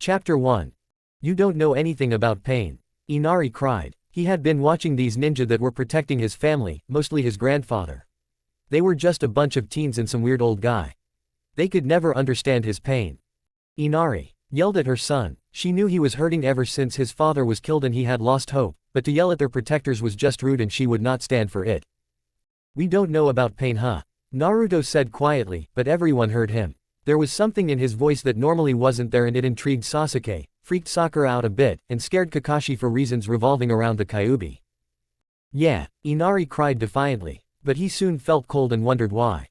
Chapter 1. You don't know anything about pain. Inari cried. He had been watching these ninja that were protecting his family, mostly his grandfather. They were just a bunch of teens and some weird old guy. They could never understand his pain. Inari yelled at her son. She knew he was hurting ever since his father was killed and he had lost hope, but to yell at their protectors was just rude and she would not stand for it. We don't know about pain, huh? Naruto said quietly, but everyone heard him. There was something in his voice that normally wasn't there and it intrigued Sasuke, freaked Sakura out a bit, and scared Kakashi for reasons revolving around the Kyuubi. Yeah, Inari cried defiantly, but he soon felt cold and wondered why.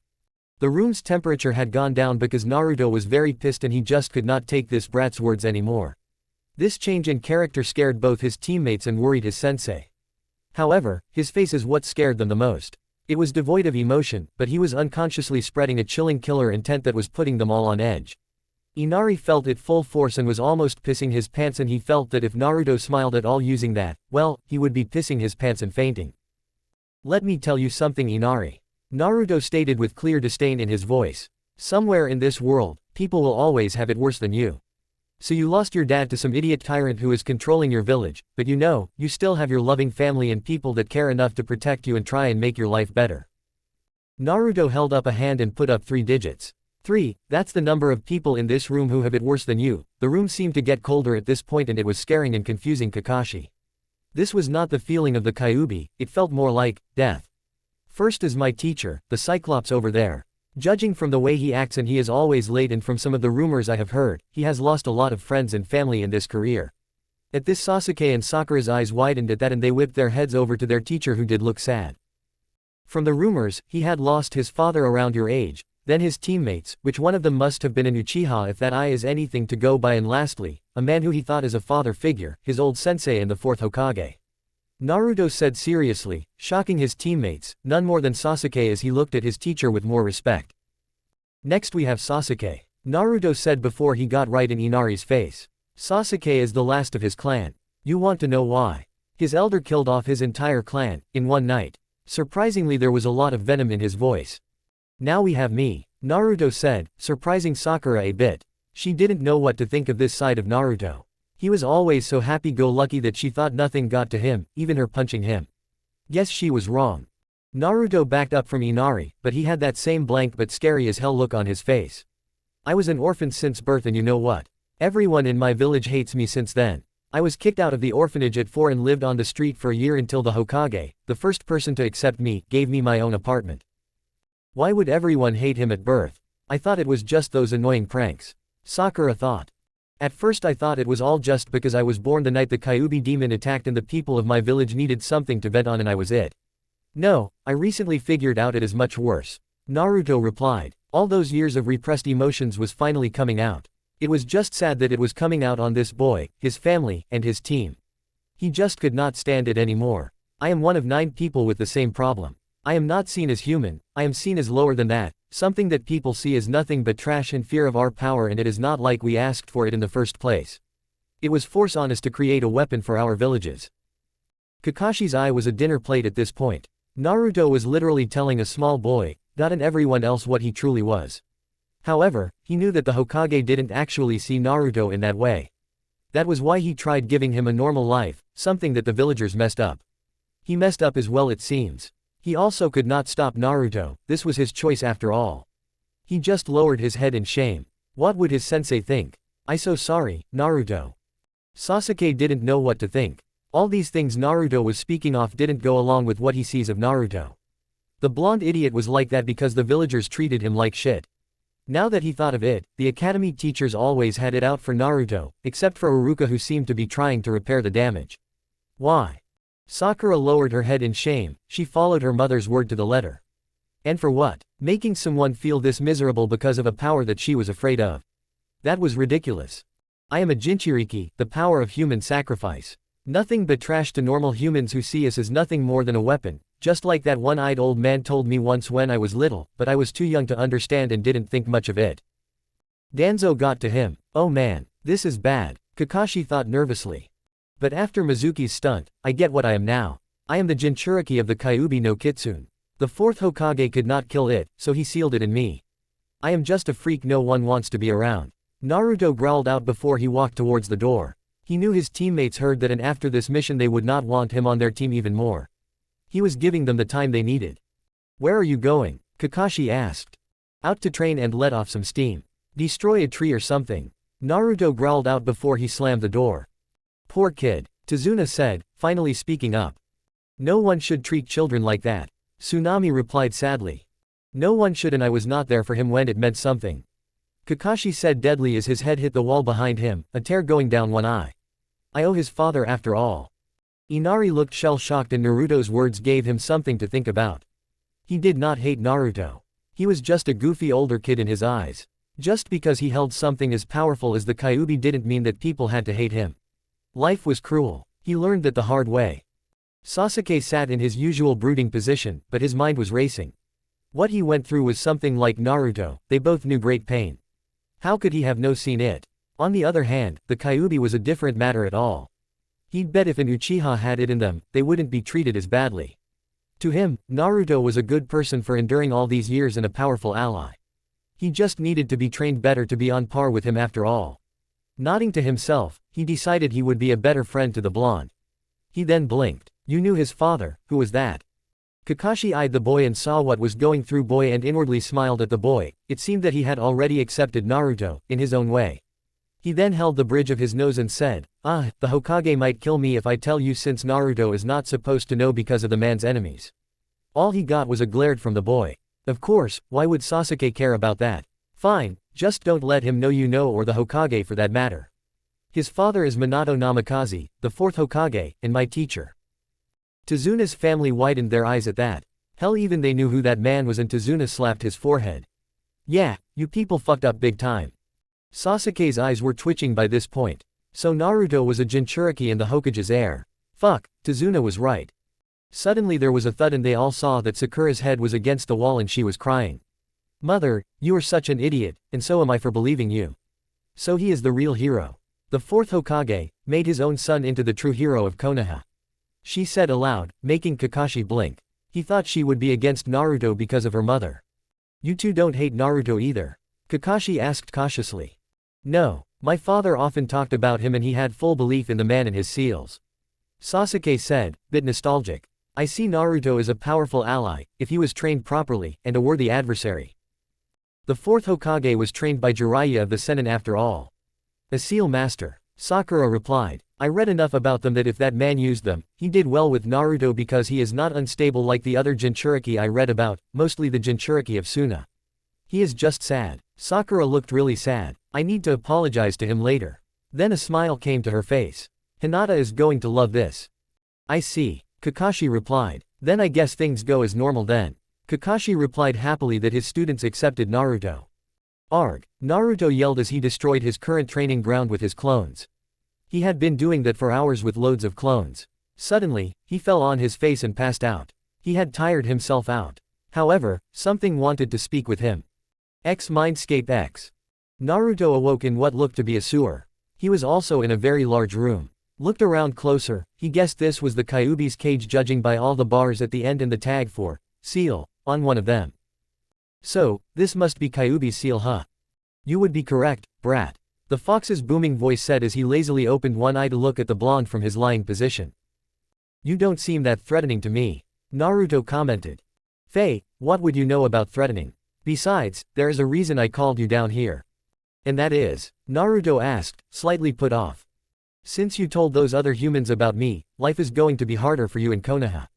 The room's temperature had gone down because Naruto was very pissed and he just could not take this brat's words anymore. This change in character scared both his teammates and worried his sensei. However, his face is what scared them the most. It was devoid of emotion, but he was unconsciously spreading a chilling killer intent that was putting them all on edge. Inari felt it full force and was almost pissing his pants, and he felt that if Naruto smiled at all using that, well, he would be pissing his pants and fainting. Let me tell you something, Inari. Naruto stated with clear disdain in his voice. Somewhere in this world, people will always have it worse than you. So you lost your dad to some idiot tyrant who is controlling your village, but you still have your loving family and people that care enough to protect you and try and make your life better. Naruto held up a hand and put up 3 digits. 3, that's the number of people in this room who have it worse than you. The room seemed to get colder at this point and it was scaring and confusing Kakashi. This was not the feeling of the Kyuubi, it felt more like death. First is my teacher, the Cyclops over there. Judging from the way he acts, and he is always late, and from some of the rumors I have heard, he has lost a lot of friends and family in this career. At this, Sasuke and Sakura's eyes widened at that and they whipped their heads over to their teacher, who did look sad. From the rumors, he had lost his father around your age, then his teammates, which one of them must have been an Uchiha if that eye is anything to go by, and lastly, a man who he thought as a father figure, his old sensei and the 4th Hokage. Naruto said seriously, shocking his teammates, none more than Sasuke, as he looked at his teacher with more respect. Next we have Sasuke. Naruto said before he got right in Inari's face. Sasuke is the last of his clan. You want to know why? His elder killed off his entire clan, in one night. Surprisingly, there was a lot of venom in his voice. Now we have me, Naruto said, surprising Sakura a bit. She didn't know what to think of this side of Naruto. He was always so happy-go-lucky that she thought nothing got to him, even her punching him. Yes, she was wrong. Naruto backed up from Inari, but he had that same blank but scary as hell look on his face. I was an orphan since birth, and you know what? Everyone in my village hates me since then. I was kicked out of the orphanage at 4 and lived on the street for a year until the Hokage, the first person to accept me, gave me my own apartment. Why would everyone hate him at birth? I thought it was just those annoying pranks. Sakura thought. At first I thought it was all just because I was born the night the Kyuubi demon attacked and the people of my village needed something to vent on and I was it. No, I recently figured out it is much worse. Naruto replied. All those years of repressed emotions was finally coming out. It was just sad that it was coming out on this boy, his family, and his team. He just could not stand it anymore. I am one of 9 people with the same problem. I am not seen as human, I am seen as lower than that, something that people see as nothing but trash and fear of our power, and it is not like we asked for it in the first place. It was forced on us to create a weapon for our villages. Kakashi's eye was a dinner plate at this point. Naruto was literally telling a small boy, not in everyone else, what he truly was. However, he knew that the Hokage didn't actually see Naruto in that way. That was why he tried giving him a normal life, something that the villagers messed up. He messed up as well, it seems. He also could not stop Naruto, this was his choice after all. He just lowered his head in shame. What would his sensei think? I'm so sorry, Naruto. Sasuke didn't know what to think. All these things Naruto was speaking off didn't go along with what he sees of Naruto. The blonde idiot was like that because the villagers treated him like shit. Now that he thought of it, the academy teachers always had it out for Naruto, except for Iruka, who seemed to be trying to repair the damage. Why? Sakura lowered her head in shame, she followed her mother's word to the letter. And for what? Making someone feel this miserable because of a power that she was afraid of. That was ridiculous. I am a Jinchuriki, the power of human sacrifice. Nothing but trash to normal humans who see us as nothing more than a weapon, just like that one-eyed old man told me once when I was little, but I was too young to understand and didn't think much of it. Danzo got to him. Oh man, this is bad, Kakashi thought nervously. But after Mizuki's stunt, I get what I am now. I am the Jinchuriki of the Kyuubi no Kitsune. The 4th Hokage could not kill it, so he sealed it in me. I am just a freak no one wants to be around. Naruto growled out before he walked towards the door. He knew his teammates heard that, and after this mission they would not want him on their team even more. He was giving them the time they needed. "Where are you going?" Kakashi asked. "Out to train and let off some steam. Destroy a tree or something." Naruto growled out before he slammed the door. "Poor kid," Tazuna said, finally speaking up. "No one should treat children like that," Tsunami replied sadly. "No one should, and I was not there for him when it meant something," Kakashi said deadly as his head hit the wall behind him, a tear going down one eye. "I owe his father after all." Inari looked shell-shocked, and Naruto's words gave him something to think about. He did not hate Naruto. He was just a goofy older kid in his eyes. Just because he held something as powerful as the Kyuubi didn't mean that people had to hate him. Life was cruel. He learned that the hard way. Sasuke sat in his usual brooding position, but his mind was racing. What he went through was something like Naruto. They both knew great pain. How could he have no seen it? On the other hand, the Kyuubi was a different matter at all. He'd bet if an Uchiha had it in them, they wouldn't be treated as badly. To him, Naruto was a good person for enduring all these years and a powerful ally. He just needed to be trained better to be on par with him after all. Nodding to himself, he decided he would be a better friend to the blonde. He then blinked. "You knew his father, who was that?" Kakashi eyed the boy and saw what was going through boy and inwardly smiled at the boy. It seemed that he had already accepted Naruto, in his own way. He then held the bridge of his nose and said, "Ah, the Hokage might kill me if I tell you, since Naruto is not supposed to know because of the man's enemies." All he got was a glare from the boy. Of course, why would Sasuke care about that? "Fine, just don't let him know you know, or the Hokage for that matter. His father is Minato Namikaze, the fourth Hokage, and my teacher." Tazuna's family widened their eyes at that. Hell, even they knew who that man was, and Tazuna slapped his forehead. "Yeah, you people fucked up big time." Sasuke's eyes were twitching by this point. So Naruto was a Jinchuriki and the Hokage's heir. Fuck, Tazuna was right. Suddenly there was a thud and they all saw that Sakura's head was against the wall and she was crying. "Mother, you are such an idiot, and so am I for believing you. So he is the real hero. The fourth Hokage made his own son into the true hero of Konoha," she said aloud, making Kakashi blink. He thought she would be against Naruto because of her mother. "You two don't hate Naruto either?" Kakashi asked cautiously. "No, my father often talked about him and he had full belief in the man and his seals," Sasuke said, bit nostalgic. "I see Naruto as a powerful ally, if he was trained properly, and a worthy adversary." The fourth Hokage was trained by Jiraiya of the Sennin after all. "A seal master," Sakura replied. "I read enough about them that if that man used them, he did well with Naruto because he is not unstable like the other Jinchuriki I read about, mostly the Jinchuriki of Suna. He is just sad." Sakura looked really sad. "I need to apologize to him later." Then a smile came to her face. "Hinata is going to love this." "I see," Kakashi replied. "Then I guess things go as normal then." Kakashi replied happily that his students accepted Naruto. Arg! Naruto yelled as he destroyed his current training ground with his clones. He had been doing that for hours with loads of clones. Suddenly, he fell on his face and passed out. He had tired himself out. However, something wanted to speak with him. Mindscape X. Naruto awoke in what looked to be a sewer. He was also in a very large room. Looked around closer, he guessed this was the Kyuubi's cage, judging by all the bars at the end and the tag for seal on one of them. "So, this must be Kyuubi's seal, huh?" "You would be correct, brat," the fox's booming voice said as he lazily opened one eye to look at the blonde from his lying position. "You don't seem that threatening to me," Naruto commented. "Faye, what would you know about threatening? Besides, there is a reason I called you down here." "And that is?" Naruto asked, slightly put off. "Since you told those other humans about me, life is going to be harder for you in Konoha.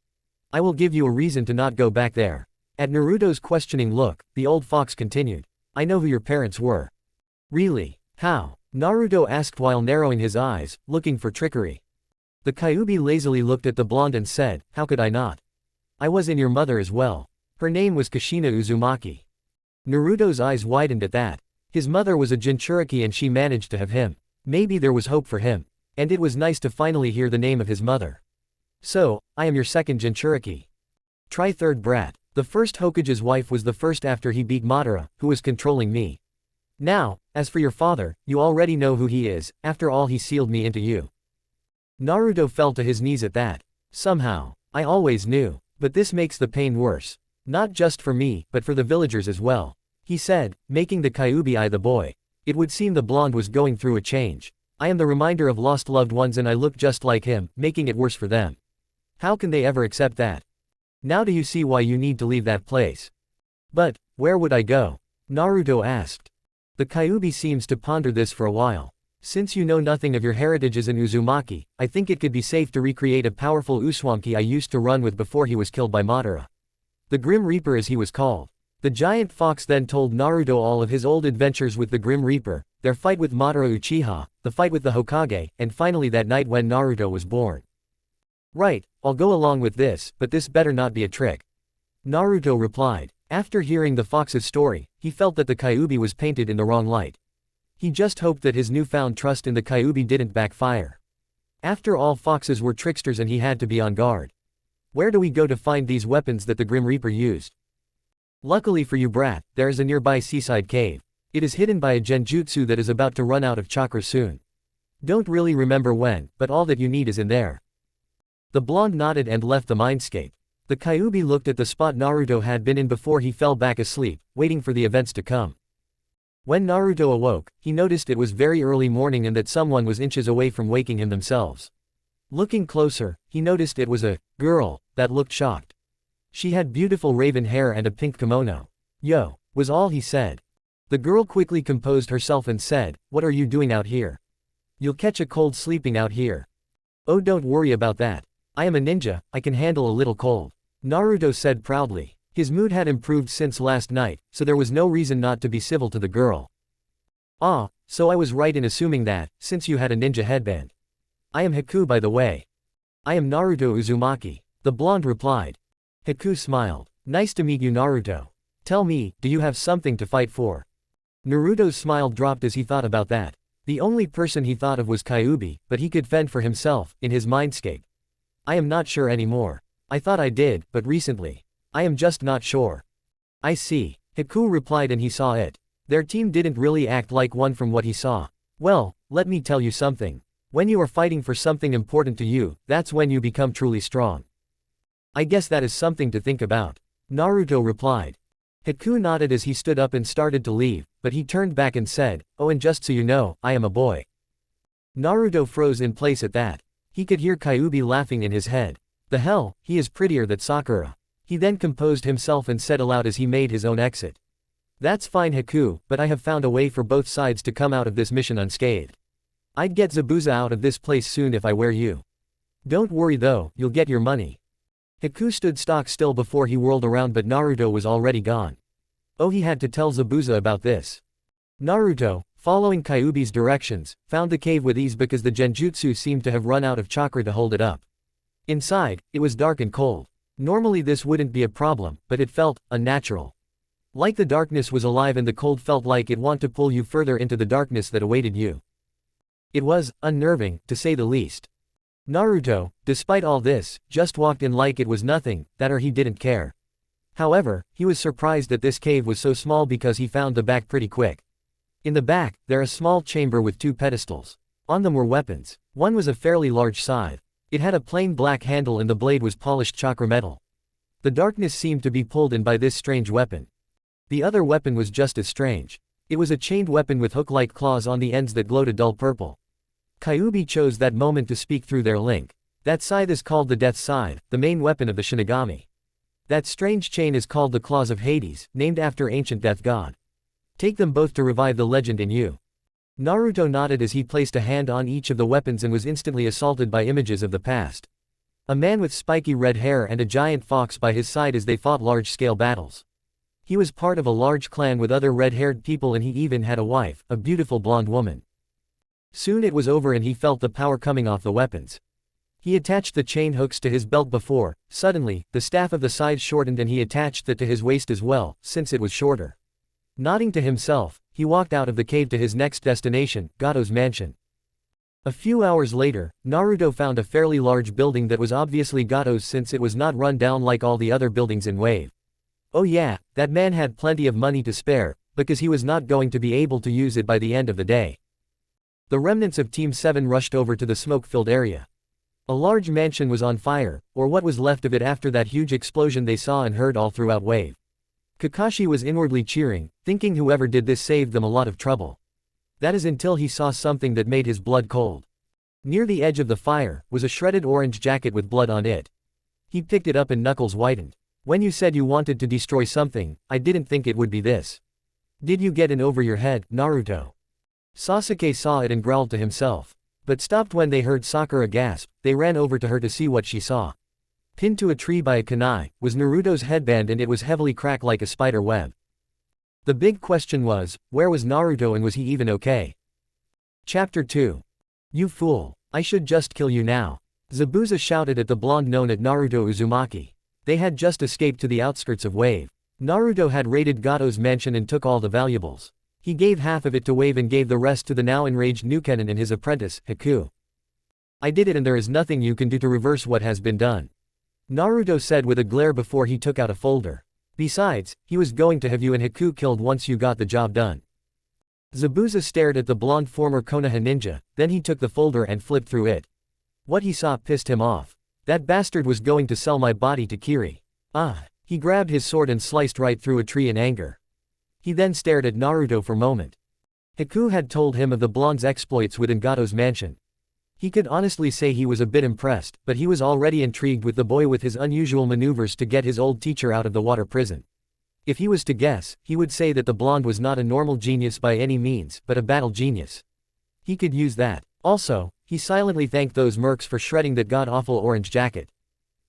I will give you a reason to not go back there." At Naruto's questioning look, the old fox continued. "I know who your parents were." "Really? How?" Naruto asked while narrowing his eyes, looking for trickery. The Kyuubi lazily looked at the blonde and said, "How could I not? I was in your mother as well. Her name was Kushina Uzumaki." Naruto's eyes widened at that. His mother was a Jinchuriki and she managed to have him. Maybe there was hope for him. And it was nice to finally hear the name of his mother. "So, I am your second Jinchuriki. Try third, brat." The first Hokage's wife was the first after he beat Madara, who was controlling me. "Now, as for your father, you already know who he is, after all he sealed me into you." Naruto fell to his knees at that. "Somehow, I always knew, but this makes the pain worse. Not just for me, but for the villagers as well," he said, making the Kyuubi eye the boy. It would seem the blonde was going through a change. I am the reminder of lost loved ones and I look just like him, making it worse for them. How can they ever accept that? Now do you see why you need to leave that place? But, where would I go? Naruto asked. The Kyuubi seems to ponder this for a while. Since you know nothing of your heritages in Uzumaki, I think it could be safe to recreate a powerful Usumaki I used to run with before he was killed by Madara. The Grim Reaper as he was called. The giant fox then told Naruto all of his old adventures with the Grim Reaper, their fight with Madara Uchiha, the fight with the Hokage, and finally that night when Naruto was born. Right, I'll go along with this, but this better not be a trick. Naruto replied. After hearing the fox's story, he felt that the Kyuubi was painted in the wrong light. He just hoped that his newfound trust in the Kyuubi didn't backfire. After all, foxes were tricksters and he had to be on guard. Where do we go to find these weapons that the Grim Reaper used? Luckily for you, brat, there is a nearby seaside cave. It is hidden by a genjutsu that is about to run out of chakra soon. Don't really remember when, but all that you need is in there. The blonde nodded and left the mindscape. The Kyuubi looked at the spot Naruto had been in before he fell back asleep, waiting for the events to come. When Naruto awoke, he noticed it was very early morning and that someone was inches away from waking him themselves. Looking closer, he noticed it was a girl that looked shocked. She had beautiful raven hair and a pink kimono. Yo, was all he said. The girl quickly composed herself and said, "What are you doing out here? You'll catch a cold sleeping out here." "Oh, don't worry about that. I am a ninja, I can handle a little cold," Naruto said proudly. His mood had improved since last night, so there was no reason not to be civil to the girl. "Ah, so I was right in assuming that, since you had a ninja headband. I am Haku by the way. I am Naruto Uzumaki," the blonde replied. Haku smiled. "Nice to meet you, Naruto. Tell me, do you have something to fight for?" Naruto's smile dropped as he thought about that. The only person he thought of was Kyuubi, but he could fend for himself, in his mindscape. "I am not sure anymore. I thought I did, but recently. I am just not sure." "I see," Haku replied, and he saw it. Their team didn't really act like one from what he saw. "Well, let me tell you something. When you are fighting for something important to you, that's when you become truly strong." "I guess that is something to think about," Naruto replied. Haku nodded as he stood up and started to leave, but he turned back and said, "Oh, and just so you know, I am a boy." Naruto froze in place at that. He could hear Kyuubi laughing in his head. The hell, he is prettier than Sakura. He then composed himself and said aloud as he made his own exit. "That's fine, Haku, but I have found a way for both sides to come out of this mission unscathed. I'd get Zabuza out of this place soon if I were you. Don't worry though, you'll get your money." Haku stood stock still before he whirled around, but Naruto was already gone. Oh, he had to tell Zabuza about this. Naruto, following Kyuubi's directions, found the cave with ease because the genjutsu seemed to have run out of chakra to hold it up. Inside, it was dark and cold. Normally this wouldn't be a problem, but it felt unnatural. Like the darkness was alive and the cold felt like it wanted to pull you further into the darkness that awaited you. It was unnerving, to say the least. Naruto, despite all this, just walked in like it was nothing, that or he didn't care. However, he was surprised that this cave was so small because he found the back pretty quick. In the back, there is a small chamber with two pedestals. On them were weapons. One was a fairly large scythe. It had a plain black handle and the blade was polished chakra metal. The darkness seemed to be pulled in by this strange weapon. The other weapon was just as strange. It was a chained weapon with hook-like claws on the ends that glowed a dull purple. Kyuubi chose that moment to speak through their link. That scythe is called the Death Scythe, the main weapon of the Shinigami. That strange chain is called the Claws of Hades, named after ancient death god. Take them both to revive the legend in you. Naruto nodded as he placed a hand on each of the weapons and was instantly assaulted by images of the past. A man with spiky red hair and a giant fox by his side as they fought large-scale battles. He was part of a large clan with other red-haired people and he even had a wife, a beautiful blonde woman. Soon it was over and he felt the power coming off the weapons. He attached the chain hooks to his belt before, suddenly, the staff of the scythe shortened and he attached that to his waist as well, since it was shorter. Nodding to himself, he walked out of the cave to his next destination, Gato's mansion. A few hours later, Naruto found a fairly large building that was obviously Gato's since it was not run down like all the other buildings in Wave. Oh yeah, that man had plenty of money to spare, because he was not going to be able to use it by the end of the day. The remnants of Team 7 rushed over to the smoke-filled area. A large mansion was on fire, or what was left of it after that huge explosion they saw and heard all throughout Wave. Kakashi was inwardly cheering, thinking whoever did this saved them a lot of trouble. That is until he saw something that made his blood cold. Near the edge of the fire was a shredded orange jacket with blood on it. He picked it up and knuckles whitened. When you said you wanted to destroy something, I didn't think it would be this. Did you get in over your head, Naruto? Sasuke saw it and growled to himself. But stopped when they heard Sakura gasp. They ran over to her to see what she saw. Pinned to a tree by a kunai was Naruto's headband, and it was heavily cracked like a spider web. The big question was, where was Naruto and was he even okay? Chapter 2. You fool. I should just kill you now. Zabuza shouted at the blonde known as Naruto Uzumaki. They had just escaped to the outskirts of Wave. Naruto had raided Gato's mansion and took all the valuables. He gave half of it to Wave and gave the rest to the now enraged Nukenin and his apprentice, Haku. I did it and there is nothing you can do to reverse what has been done, Naruto said with a glare before he took out a folder. Besides, he was going to have you and Haku killed once you got the job done. Zabuza stared at the blonde former Konoha ninja, then he took the folder and flipped through it. What he saw pissed him off. That bastard was going to sell my body to Kiri. He grabbed his sword and sliced right through a tree in anger. He then stared at Naruto for a moment. Haku had told him of the blonde's exploits within Gato's mansion. He could honestly say he was a bit impressed, but he was already intrigued with the boy with his unusual maneuvers to get his old teacher out of the water prison. If he was to guess, he would say that the blonde was not a normal genius by any means, but a battle genius. He could use that. Also, he silently thanked those mercs for shredding that god-awful orange jacket.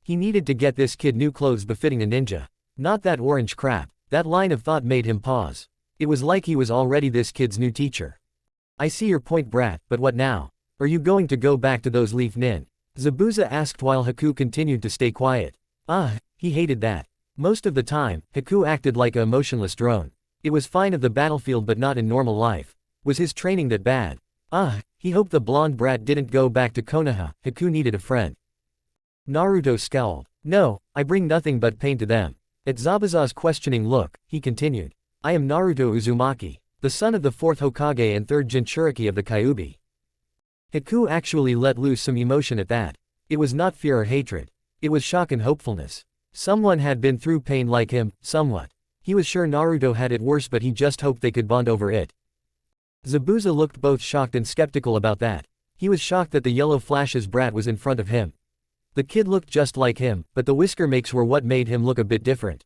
He needed to get this kid new clothes befitting a ninja. Not that orange crap. That line of thought made him pause. It was like he was already this kid's new teacher. I see your point, brat, but what now? Are you going to go back to those leaf nin? Zabuza asked while Haku continued to stay quiet. He hated that. Most of the time, Haku acted like a emotionless drone. It was fine of the battlefield but not in normal life. Was his training that bad? He hoped the blonde brat didn't go back to Konoha. Haku needed a friend. Naruto scowled. No, I bring nothing but pain to them. At Zabuza's questioning look, he continued. I am Naruto Uzumaki, the son of the 4th Hokage and 3rd Jinchuriki of the Kyuubi. Haku actually let loose some emotion at that. It was not fear or hatred. It was shock and hopefulness. Someone had been through pain like him, somewhat. He was sure Naruto had it worse, but he just hoped they could bond over it. Zabuza looked both shocked and skeptical about that. He was shocked that the Yellow Flash's brat was in front of him. The kid looked just like him, but the whisker makes were what made him look a bit different.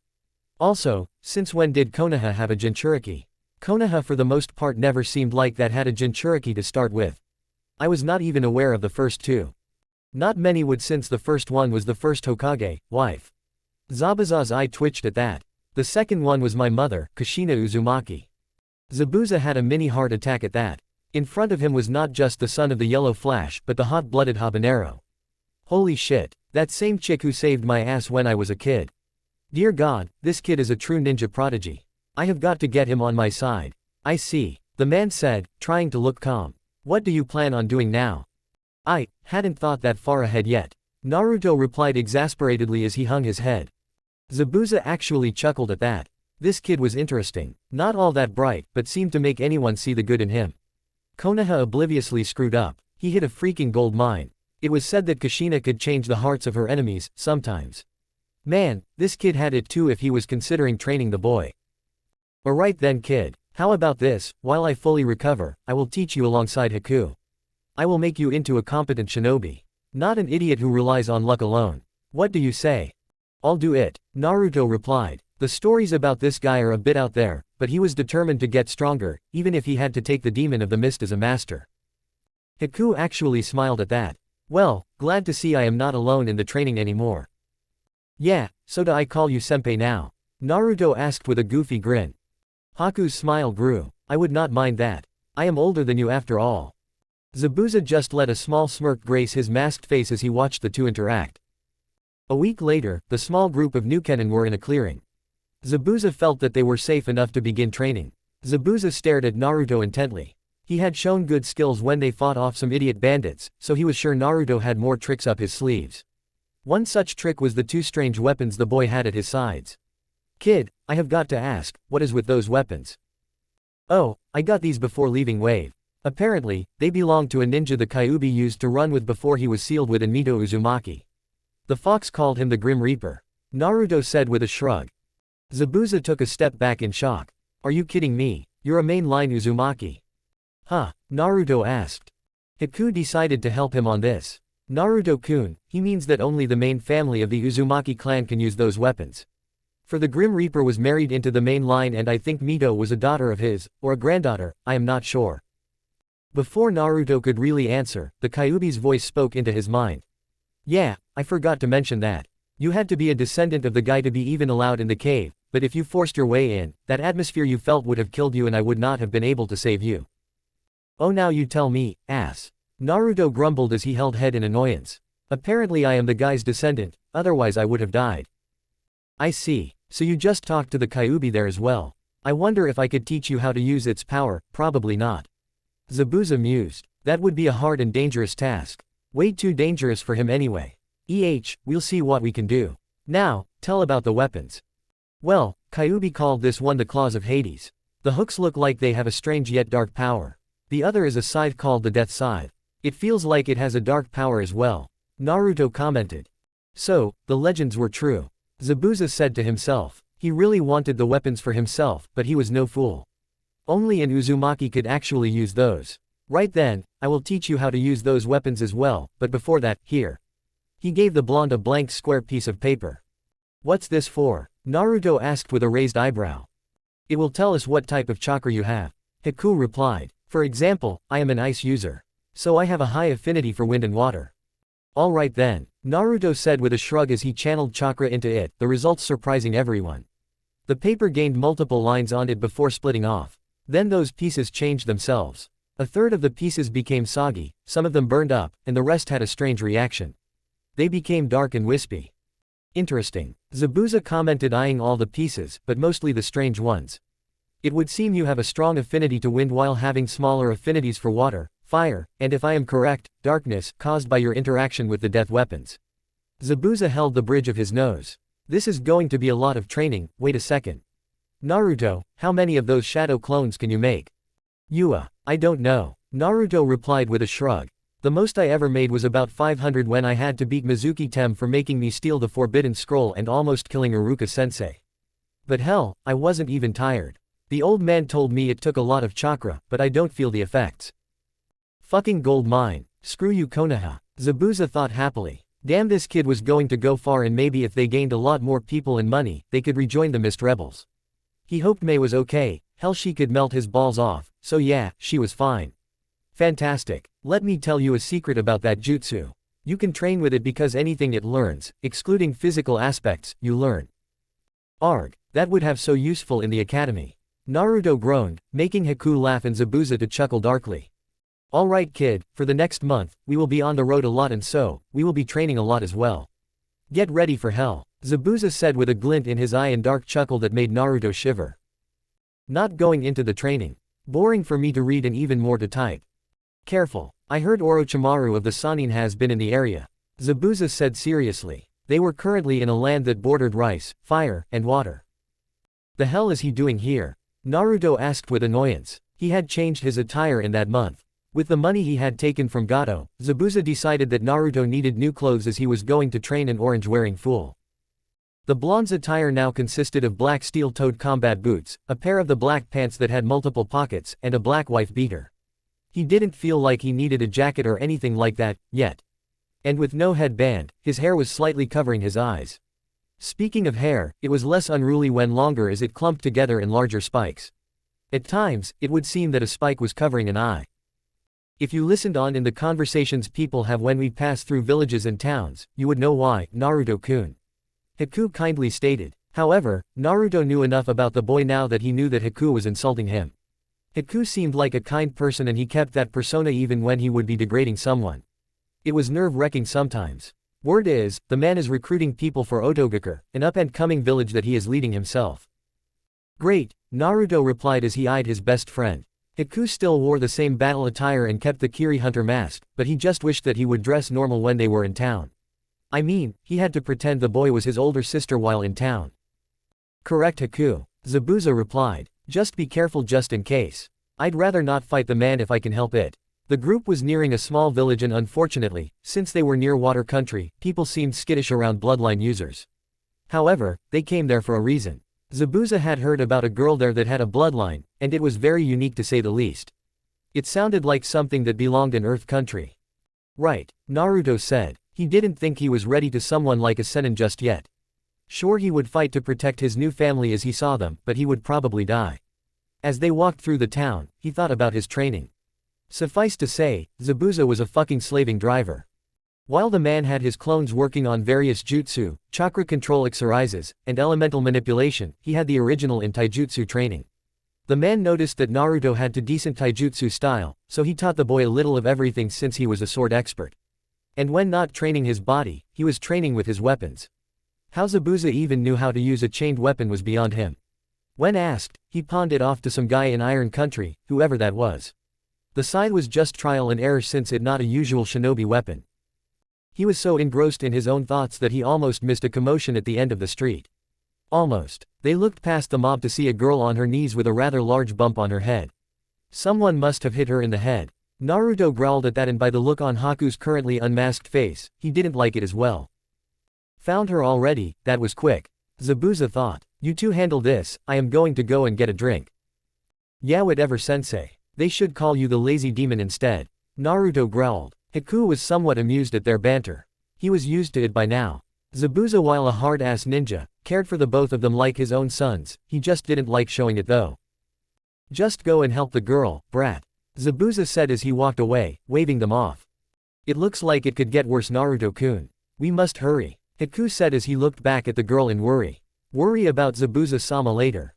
Also, since when did Konoha have a Jinchuriki? Konoha for the most part never seemed like that had a Jinchuriki to start with. I was not even aware of the first two. Not many would, since the first one was the first Hokage, wife. Zabuza's eye twitched at that. The second one was my mother, Kushina Uzumaki. Zabuza had a mini heart attack at that. In front of him was not just the son of the Yellow Flash but the hot-blooded habanero. Holy shit, that same chick who saved my ass when I was a kid. Dear God, this kid is a true ninja prodigy. I have got to get him on my side. I see, the man said, trying to look calm. What do you plan on doing now? I hadn't thought that far ahead yet. Naruto replied exasperatedly as he hung his head. Zabuza actually chuckled at that. This kid was interesting. Not all that bright, but seemed to make anyone see the good in him. Konoha obliviously screwed up. He hit a freaking gold mine. It was said that Kushina could change the hearts of her enemies, sometimes. Man, this kid had it too if he was considering training the boy. Alright then, kid. How about this? While I fully recover, I will teach you alongside Haku. I will make you into a competent shinobi. Not an idiot who relies on luck alone. What do you say? I'll do it, Naruto replied. The stories about this guy are a bit out there, but he was determined to get stronger, even if he had to take the demon of the mist as a master. Haku actually smiled at that. Well, glad to see I am not alone in the training anymore. Yeah, so do I call you senpai now? Naruto asked with a goofy grin. Haku's smile grew. I would not mind that. I am older than you after all. Zabuza just let a small smirk grace his masked face as he watched the two interact. A week later, the small group of Nukenin were in a clearing. Zabuza felt that they were safe enough to begin training. Zabuza stared at Naruto intently. He had shown good skills when they fought off some idiot bandits, so he was sure Naruto had more tricks up his sleeves. One such trick was the two strange weapons the boy had at his sides. Kid, I have got to ask, what is with those weapons? Oh, I got these before leaving Wave. Apparently, they belonged to a ninja the Kyuubi used to run with before he was sealed with Mito Uzumaki. The fox called him the Grim Reaper. Naruto said with a shrug. Zabuza took a step back in shock. Are you kidding me? You're a mainline Uzumaki. Huh? Naruto asked. Haku decided to help him on this. Naruto-kun, he means that only the main family of the Uzumaki clan can use those weapons. For the Grim Reaper was married into the main line and I think Mito was a daughter of his, or a granddaughter, I am not sure. Before Naruto could really answer, the Kyuubi's voice spoke into his mind. Yeah, I forgot to mention that. You had to be a descendant of the guy to be even allowed in the cave, but if you forced your way in, that atmosphere you felt would have killed you and I would not have been able to save you. Oh now you tell me, ass. Naruto grumbled as he held head in annoyance. Apparently I am the guy's descendant, otherwise I would have died. I see, so you just talked to the Kyuubi there as well. I wonder if I could teach you how to use its power, probably not. Zabuza mused. That would be a hard and dangerous task. Way too dangerous for him anyway. We'll see what we can do. Now, tell about the weapons. Well, Kyuubi called this one the Claws of Hades. The hooks look like they have a strange yet dark power. The other is a scythe called the Death Scythe. It feels like it has a dark power as well. Naruto commented. So, the legends were true. Zabuza said to himself. He really wanted the weapons for himself, but he was no fool. Only an Uzumaki could actually use those. Right then, I will teach you how to use those weapons as well, but before that, here. He gave the blonde a blank square piece of paper. What's this for? Naruto asked with a raised eyebrow. It will tell us what type of chakra you have. Haku replied. For example, I am an ice user. So I have a high affinity for wind and water. Alright then, Naruto said with a shrug as he channeled chakra into it, the results surprising everyone. The paper gained multiple lines on it before splitting off. Then those pieces changed themselves. A third of the pieces became soggy, some of them burned up, and the rest had a strange reaction. They became dark and wispy. Interesting. Zabuza commented, eyeing all the pieces, but mostly the strange ones. It would seem you have a strong affinity to wind while having smaller affinities for water, fire, and if I am correct, darkness, caused by your interaction with the death weapons. Zabuza held the bridge of his nose. This is going to be a lot of training. Wait a second. Naruto, how many of those shadow clones can you make? I don't know. Naruto replied with a shrug. The most I ever made was about 500 when I had to beat Mizuki Tem for making me steal the Forbidden Scroll and almost killing Iruka-sensei. But hell, I wasn't even tired. The old man told me it took a lot of chakra, but I don't feel the effects. Fucking gold mine. Screw you Konoha. Zabuza thought happily. Damn, this kid was going to go far, and maybe if they gained a lot more people and money, they could rejoin the Mist Rebels. He hoped Mei was okay, hell she could melt his balls off, so yeah, she was fine. Fantastic. Let me tell you a secret about that jutsu. You can train with it because anything it learns, excluding physical aspects, you learn. Arg, that would have so useful in the academy. Naruto groaned, making Haku laugh and Zabuza to chuckle darkly. Alright kid, for the next month, we will be on the road a lot and so, we will be training a lot as well. Get ready for hell, Zabuza said with a glint in his eye and dark chuckle that made Naruto shiver. Not going into the training. Boring for me to read and even more to type. Careful, I heard Orochimaru of the Sannin has been in the area. Zabuza said seriously. They were currently in a land that bordered rice, fire, and water. The hell is he doing here? Naruto asked with annoyance. He had changed his attire in that month. With the money he had taken from Gato, Zabuza decided that Naruto needed new clothes as he was going to train an orange-wearing fool. The blonde's attire now consisted of black steel-toed combat boots, a pair of the black pants that had multiple pockets, and a black wife beater. He didn't feel like he needed a jacket or anything like that, yet. And with no headband, his hair was slightly covering his eyes. Speaking of hair, it was less unruly when longer as it clumped together in larger spikes. At times, it would seem that a spike was covering an eye. If you listened on in the conversations people have when we pass through villages and towns, you would know why, Naruto-kun. Haku kindly stated. However, Naruto knew enough about the boy now that he knew that Haku was insulting him. Haku seemed like a kind person and he kept that persona even when he would be degrading someone. It was nerve-wracking sometimes. Word is, the man is recruiting people for Otogakure, an up-and-coming village that he is leading himself. Great, Naruto replied as he eyed his best friend. Haku still wore the same battle attire and kept the Kiri hunter mask, but he just wished that he would dress normal when they were in town. I mean, he had to pretend the boy was his older sister while in town. Correct Haku, Zabuza replied. Just be careful just in case. I'd rather not fight the man if I can help it. The group was nearing a small village and unfortunately, since they were near water country, people seemed skittish around bloodline users. However, they came there for a reason. Zabuza had heard about a girl there that had a bloodline, and it was very unique to say the least. It sounded like something that belonged in Earth country. Right, Naruto said. He didn't think he was ready to someone like a senin just yet. Sure, he would fight to protect his new family as he saw them, but he would probably die. As they walked through the town, he thought about his training. Suffice to say, Zabuza was a fucking slaving driver. While the man had his clones working on various jutsu, chakra control exercises, and elemental manipulation, he had the original in taijutsu training. The man noticed that Naruto had decent taijutsu style, so he taught the boy a little of everything since he was a sword expert. And when not training his body, he was training with his weapons. How Zabuza even knew how to use a chained weapon was beyond him. When asked, he pawned it off to some guy in Iron Country, whoever that was. The scythe was just trial and error since it not a usual shinobi weapon. He was so engrossed in his own thoughts that he almost missed a commotion at the end of the street. Almost. They looked past the mob to see a girl on her knees with a rather large bump on her head. Someone must have hit her in the head. Naruto growled at that, and by the look on Haku's currently unmasked face, he didn't like it as well. Found her already, that was quick. Zabuza thought. You two handle this, I am going to go and get a drink. Yeah, whatever sensei. They should call you the lazy demon instead. Naruto growled. Haku was somewhat amused at their banter. He was used to it by now. Zabuza, while a hard-ass ninja, cared for the both of them like his own sons, he just didn't like showing it though. Just go and help the girl, brat. Zabuza said as he walked away, waving them off. It looks like it could get worse, Naruto-kun. We must hurry. Haku said as he looked back at the girl in worry. Worry about Zabuza-sama later.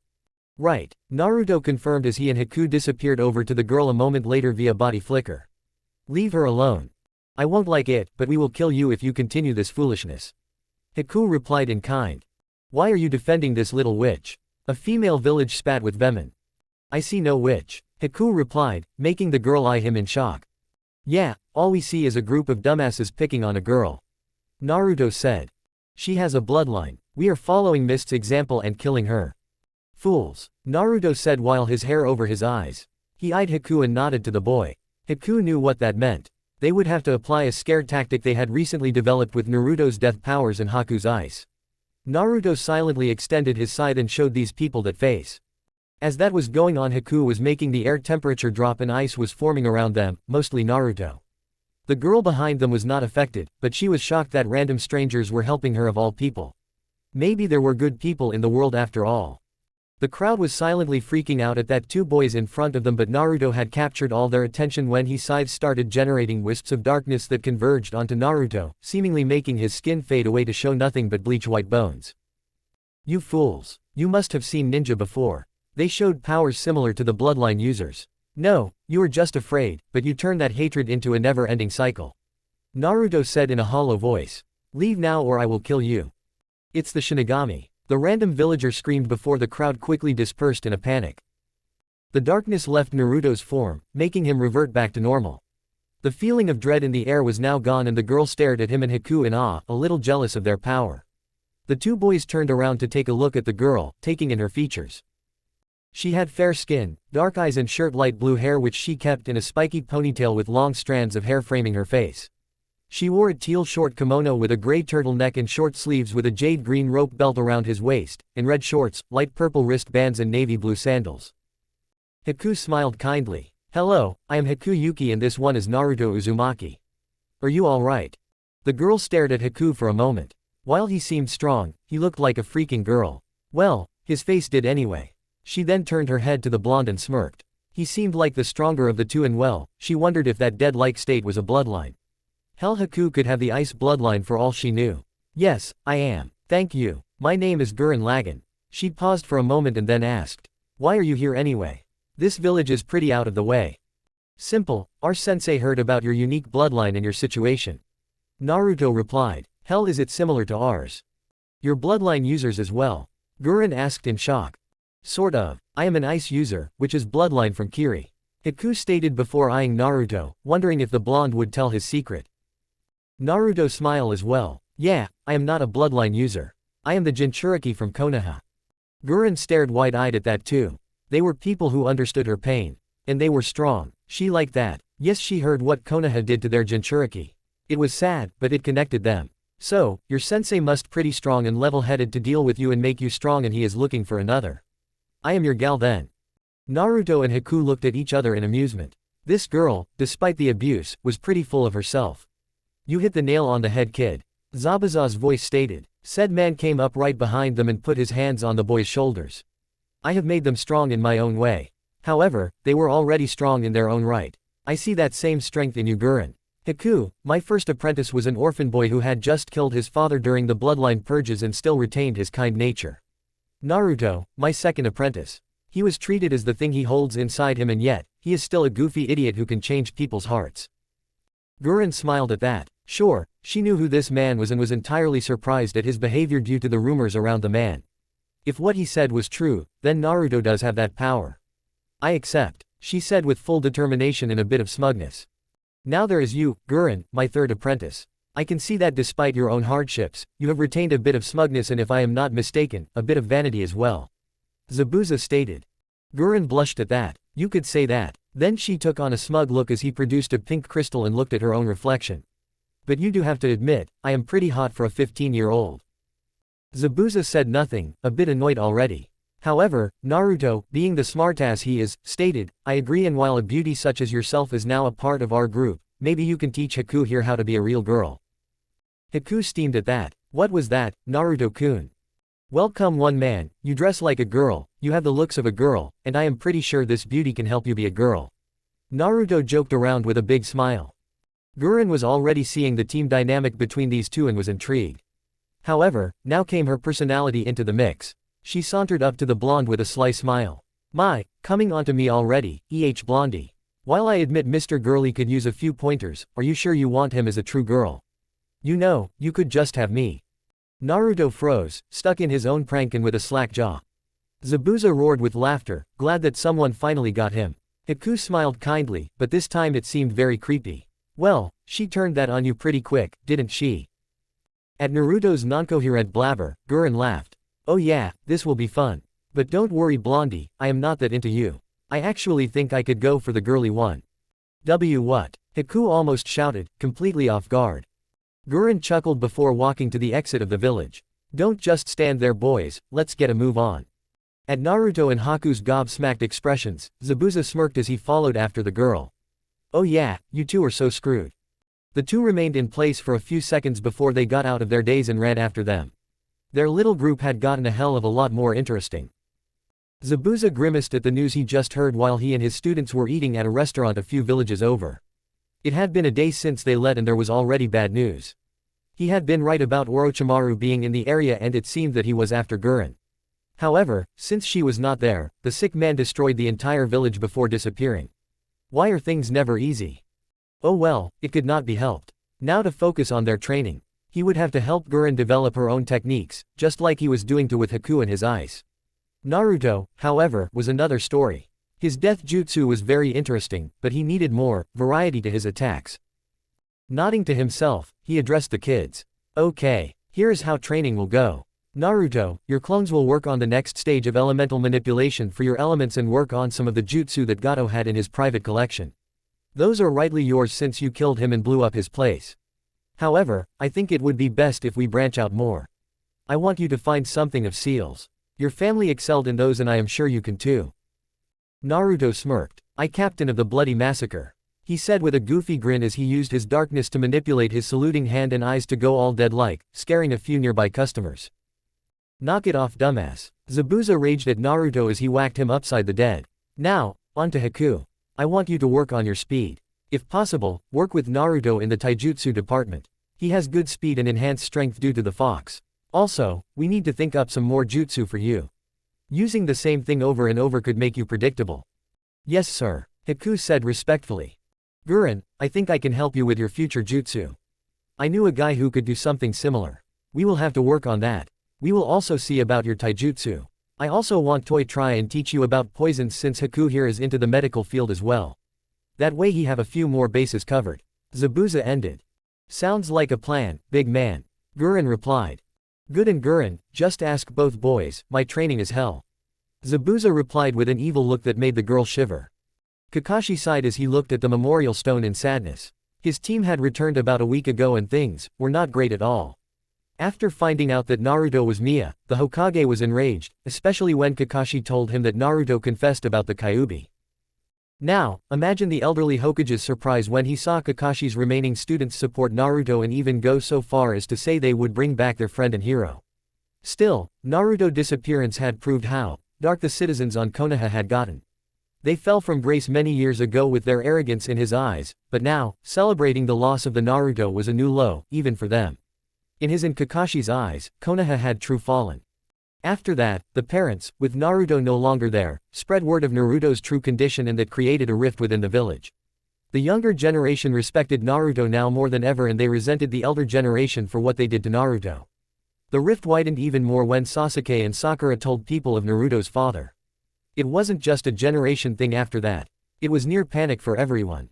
Right, Naruto confirmed as he and Haku disappeared over to the girl a moment later via body flicker. Leave her alone. I won't like it, but we will kill you if you continue this foolishness. Haku replied in kind. Why are you defending this little witch? A female village spat with venom. I see no witch. Haku replied, making the girl eye him in shock. Yeah, all we see is a group of dumbasses picking on a girl. Naruto said. She has a bloodline. We are following Mist's example and killing her. Fools. Naruto said while his hair over his eyes. He eyed Haku and nodded to the boy. Haku knew what that meant. They would have to apply a scare tactic they had recently developed with Naruto's death powers and Haku's ice. Naruto silently extended his side and showed these people that face. As that was going on, Haku was making the air temperature drop and ice was forming around them, mostly Naruto. The girl behind them was not affected, but she was shocked that random strangers were helping her of all people. Maybe there were good people in the world after all. The crowd was silently freaking out at that two boys in front of them, but Naruto had captured all their attention when his scythe started generating wisps of darkness that converged onto Naruto, seemingly making his skin fade away to show nothing but bleach white bones. You fools. You must have seen ninja before. They showed powers similar to the bloodline users. No, you were just afraid, but you turned that hatred into a never-ending cycle. Naruto said in a hollow voice. Leave now or I will kill you. It's the Shinigami. The random villager screamed before the crowd quickly dispersed in a panic. The darkness left Naruto's form, making him revert back to normal. The feeling of dread in the air was now gone and the girl stared at him and Haku in awe, a little jealous of their power. The two boys turned around to take a look at the girl, taking in her features. She had fair skin, dark eyes and shirt light blue hair which she kept in a spiky ponytail with long strands of hair framing her face. She wore a teal short kimono with a gray turtleneck and short sleeves with a jade green rope belt around his waist, and red shorts, light purple wristbands and navy blue sandals. Haku smiled kindly. Hello, I am Haku Yuki and this one is Naruto Uzumaki. Are you alright? The girl stared at Haku for a moment. While he seemed strong, he looked like a freaking girl. Well, his face did anyway. She then turned her head to the blonde and smirked. He seemed like the stronger of the two and well, she wondered if that dead-like state was a bloodline. Hell, Haku could have the ice bloodline for all she knew. Yes, I am. Thank you. My name is Gurren Lagann. She paused for a moment and then asked. Why are you here anyway? This village is pretty out of the way. Simple, our sensei heard about your unique bloodline and your situation. Naruto replied. Hell, is it similar to ours? Your bloodline users as well? Gurren asked in shock. Sort of. I am an ice user, which is bloodline from Kiri. Haku stated before eyeing Naruto, wondering if the blonde would tell his secret. Naruto smiled as well. Yeah, I am not a bloodline user. I am the Jinchuriki from Konoha. Gurren stared wide-eyed at that too. They were people who understood her pain. And they were strong. She liked that. Yes, she heard what Konoha did to their Jinchuriki. It was sad, but it connected them. So, your sensei must pretty strong and level-headed to deal with you and make you strong and he is looking for another. I am your gal then. Naruto and Haku looked at each other in amusement. This girl, despite the abuse, was pretty full of herself. You hit the nail on the head, kid. Zabuza's voice stated. Said man came up right behind them and put his hands on the boy's shoulders. I have made them strong in my own way. However, they were already strong in their own right. I see that same strength in you, Gurren. Haku, my first apprentice, was an orphan boy who had just killed his father during the bloodline purges and still retained his kind nature. Naruto, my second apprentice. He was treated as the thing he holds inside him, and yet, he is still a goofy idiot who can change people's hearts. Gurren smiled at that. Sure, she knew who this man was and was entirely surprised at his behavior due to the rumors around the man. If what he said was true, then Naruto does have that power. I accept, she said with full determination and a bit of smugness. Now there is you, Gurren, my third apprentice. I can see that despite your own hardships, you have retained a bit of smugness and, if I am not mistaken, a bit of vanity as well. Zabuza stated. Gurren blushed at that. You could say that. Then she took on a smug look as he produced a pink crystal and looked at her own reflection. But you do have to admit, I am pretty hot for a 15-year-old. Zabuza said nothing, a bit annoyed already. However, Naruto, being the smartass he is, stated, I agree, and while a beauty such as yourself is now a part of our group, maybe you can teach Haku here how to be a real girl. Haku steamed at that. What was that, Naruto-kun? Welcome, one man, you dress like a girl, you have the looks of a girl, and I am pretty sure this beauty can help you be a girl. Naruto joked around with a big smile. Gurren was already seeing the team dynamic between these two and was intrigued. However, now came her personality into the mix. She sauntered up to the blonde with a sly smile. My, coming onto me already, Blondie. While I admit Mr. Girly could use a few pointers, are you sure you want him as a true girl? You know, you could just have me. Naruto froze, stuck in his own prank and with a slack jaw. Zabuza roared with laughter, glad that someone finally got him. Haku smiled kindly, but this time it seemed very creepy. Well, she turned that on you pretty quick, didn't she? At Naruto's noncoherent blabber, Gurren laughed. Oh yeah, this will be fun. But don't worry, Blondie, I am not that into you. I actually think I could go for the girly one. What? Haku almost shouted, completely off guard. Gurren chuckled before walking to the exit of the village. Don't just stand there, boys, let's get a move on. At Naruto and Haku's gobsmacked expressions, Zabuza smirked as he followed after the girl. Oh yeah, you two are so screwed. The two remained in place for a few seconds before they got out of their daze and ran after them. Their little group had gotten a hell of a lot more interesting. Zabuza grimaced at the news he just heard while he and his students were eating at a restaurant a few villages over. It had been a day since they left and there was already bad news. He had been right about Orochimaru being in the area, and it seemed that he was after Gurren. However, since she was not there, the sick man destroyed the entire village before disappearing. Why are things never easy? Oh well, it could not be helped. Now to focus on their training. He would have to help Gurren develop her own techniques, just like he was doing to with Haku and his ice. Naruto, however, was another story. His death jutsu was very interesting, but he needed more variety to his attacks. Nodding to himself, he addressed the kids. Okay, here is how training will go. Naruto, your clones will work on the next stage of elemental manipulation for your elements and work on some of the jutsu that Gato had in his private collection. Those are rightly yours since you killed him and blew up his place. However, I think it would be best if we branch out more. I want you to find something of seals. Your family excelled in those and I am sure you can too. Naruto smirked. I captain of the bloody massacre. He said with a goofy grin as he used his darkness to manipulate his saluting hand and eyes to go all dead-like, scaring a few nearby customers. Knock it off, dumbass. Zabuza raged at Naruto as he whacked him upside the head. Now, on to Haku. I want you to work on your speed. If possible, work with Naruto in the taijutsu department. He has good speed and enhanced strength due to the fox. Also, we need to think up some more jutsu for you. Using the same thing over and over could make you predictable. Yes sir, Haku said respectfully. Gurren, I think I can help you with your future jutsu. I knew a guy who could do something similar. We will have to work on that. We will also see about your taijutsu. I also want to try and teach you about poisons since Haku here is into the medical field as well. That way he have a few more bases covered. Zabuza ended. Sounds like a plan, big man. Gurren replied. Good, and Gurren, just ask both boys, my training is hell. Zabuza replied with an evil look that made the girl shiver. Kakashi sighed as he looked at the memorial stone in sadness. His team had returned about a week ago and things were not great at all. After finding out that Naruto was Mia, the Hokage was enraged, especially when Kakashi told him that Naruto confessed about the Kyuubi. Now, imagine the elderly Hokage's surprise when he saw Kakashi's remaining students support Naruto and even go so far as to say they would bring back their friend and hero. Still, Naruto's disappearance had proved how dark the citizens on Konoha had gotten. They fell from grace many years ago with their arrogance in his eyes, but now, celebrating the loss of the Naruto was a new low, even for them. In his and Kakashi's eyes, Konoha had true fallen. After that, the parents, with Naruto no longer there, spread word of Naruto's true condition and that created a rift within the village. The younger generation respected Naruto now more than ever and they resented the elder generation for what they did to Naruto. The rift widened even more when Sasuke and Sakura told people of Naruto's father. It wasn't just a generation thing after that. It was near panic for everyone.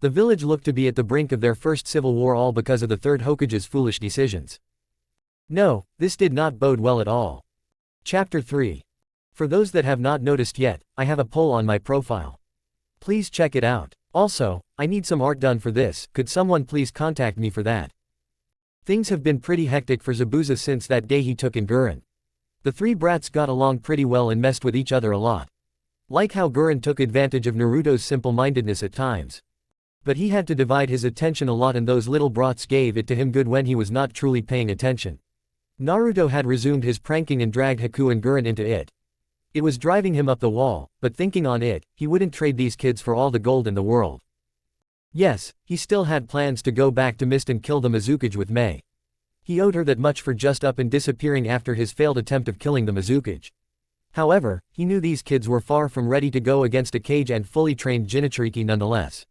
The village looked to be at the brink of their first civil war, all because of the third Hokage's foolish decisions. No, this did not bode well at all. Chapter 3. For those that have not noticed yet, I have a poll on my profile. Please check it out. Also, I need some art done for this, could someone please contact me for that? Things have been pretty hectic for Zabuza since that day he took in Gurren. The three brats got along pretty well and messed with each other a lot. Like how Gurren took advantage of Naruto's simple-mindedness at times. But he had to divide his attention a lot and those little brats gave it to him good when he was not truly paying attention. Naruto had resumed his pranking and dragged Haku and Gurren into it. It was driving him up the wall, but thinking on it, he wouldn't trade these kids for all the gold in the world. Yes, he still had plans to go back to Mist and kill the Mizukage with Mei. He owed her that much for just up and disappearing after his failed attempt of killing the Mizukage. However, he knew these kids were far from ready to go against a cage and fully trained Jinchuriki nonetheless.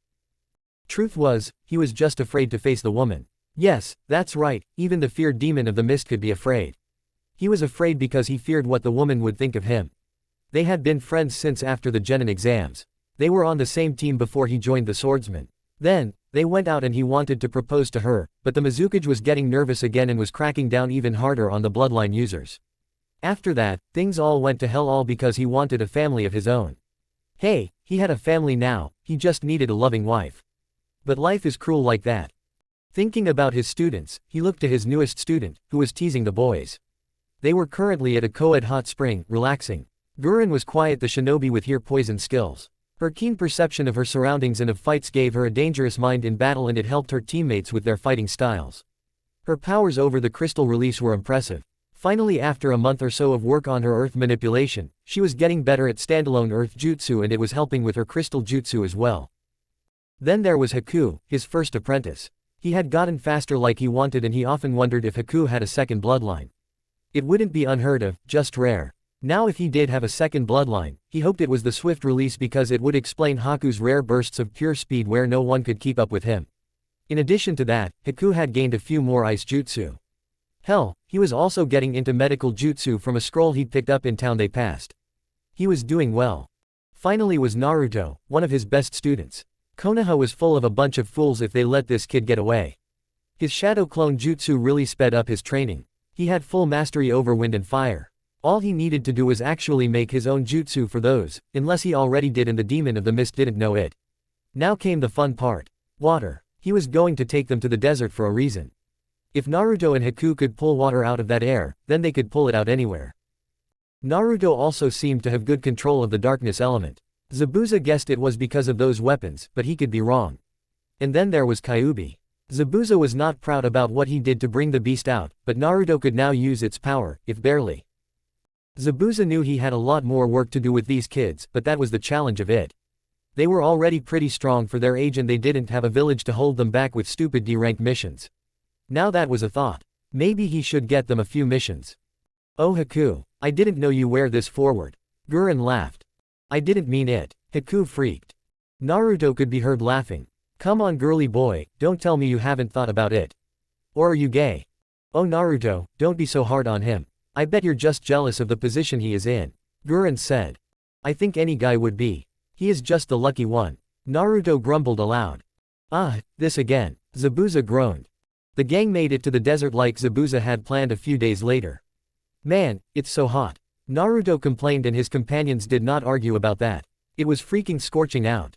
Truth was, he was just afraid to face the woman. Yes, that's right, even the feared demon of the mist could be afraid. He was afraid because he feared what the woman would think of him. They had been friends since after the Genin exams. They were on the same team before he joined the swordsmen. Then, they went out and he wanted to propose to her, but the Mizukage was getting nervous again and was cracking down even harder on the bloodline users. After that, things all went to hell all because he wanted a family of his own. Hey, he had a family now, he just needed a loving wife. But life is cruel like that. Thinking about his students, he looked to his newest student, who was teasing the boys. They were currently at a co-ed hot spring, relaxing. Gurren was quiet, the shinobi with hear poison skills. Her keen perception of her surroundings and of fights gave her a dangerous mind in battle and it helped her teammates with their fighting styles. Her powers over the crystal release were impressive. Finally, after a month or so of work on her earth manipulation, she was getting better at standalone earth jutsu and it was helping with her crystal jutsu as well. Then there was Haku, his first apprentice. He had gotten faster like he wanted and he often wondered if Haku had a second bloodline. It wouldn't be unheard of, just rare. Now if he did have a second bloodline, he hoped it was the swift release because it would explain Haku's rare bursts of pure speed where no one could keep up with him. In addition to that, Haku had gained a few more ice jutsu. Hell, he was also getting into medical jutsu from a scroll he'd picked up in town they passed. He was doing well. Finally was Naruto, one of his best students. Konoha was full of a bunch of fools if they let this kid get away. His shadow clone jutsu really sped up his training. He had full mastery over wind and fire. All he needed to do was actually make his own jutsu for those, unless he already did and the demon of the mist didn't know it. Now came the fun part. Water. He was going to take them to the desert for a reason. If Naruto and Haku could pull water out of that air, then they could pull it out anywhere. Naruto also seemed to have good control of the darkness element. Zabuza guessed it was because of those weapons, but he could be wrong. And then there was Kyuubi. Zabuza was not proud about what he did to bring the beast out, but Naruto could now use its power, if barely. Zabuza knew he had a lot more work to do with these kids, but that was the challenge of it. They were already pretty strong for their age and they didn't have a village to hold them back with stupid D-rank missions. Now that was a thought. Maybe he should get them a few missions. Oh Haku, I didn't know you wear this forward. Gurren laughed. I didn't mean it. Haku freaked. Naruto could be heard laughing. Come on girly boy, don't tell me you haven't thought about it. Or are you gay? Oh Naruto, don't be so hard on him. I bet you're just jealous of the position he is in. Gurren said. I think any guy would be. He is just the lucky one. Naruto grumbled aloud. Ah, this again. Zabuza groaned. The gang made it to the desert like Zabuza had planned a few days later. Man, it's so hot. Naruto complained and his companions did not argue about that. It was freaking scorching out.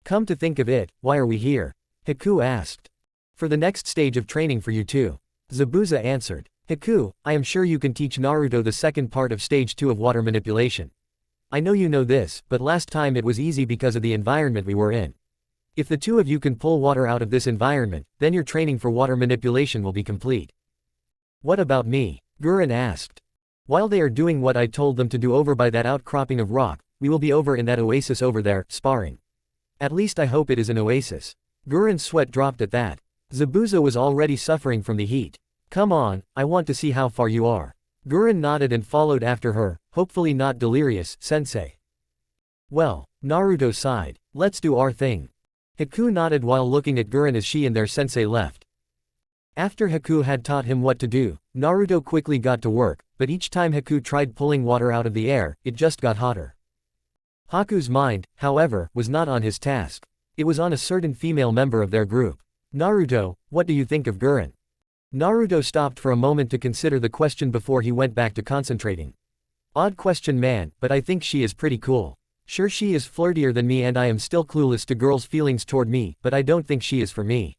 Come to think of it, why are we here? Haku asked. For the next stage of training for you too. Zabuza answered. Haku, I am sure you can teach Naruto the second part of stage 2 of water manipulation. I know you know this, but last time it was easy because of the environment we were in. If the two of you can pull water out of this environment, then your training for water manipulation will be complete. What about me? Gurren asked. While they are doing what I told them to do over by that outcropping of rock, we will be over in that oasis over there, sparring. At least I hope it is an oasis. Gurren's sweat dropped at that. Zabuza was already suffering from the heat. Come on, I want to see how far you are. Gurren nodded and followed after her, hopefully not delirious, sensei. Well, Naruto sighed. Let's do our thing. Haku nodded while looking at Gurren as she and their sensei left. After Haku had taught him what to do, Naruto quickly got to work, but each time Haku tried pulling water out of the air, it just got hotter. Haku's mind, however, was not on his task. It was on a certain female member of their group. Naruto, what do you think of Gurren? Naruto stopped for a moment to consider the question before he went back to concentrating. Odd question man, but I think she is pretty cool. Sure she is flirtier than me and I am still clueless to girls' feelings toward me, but I don't think she is for me.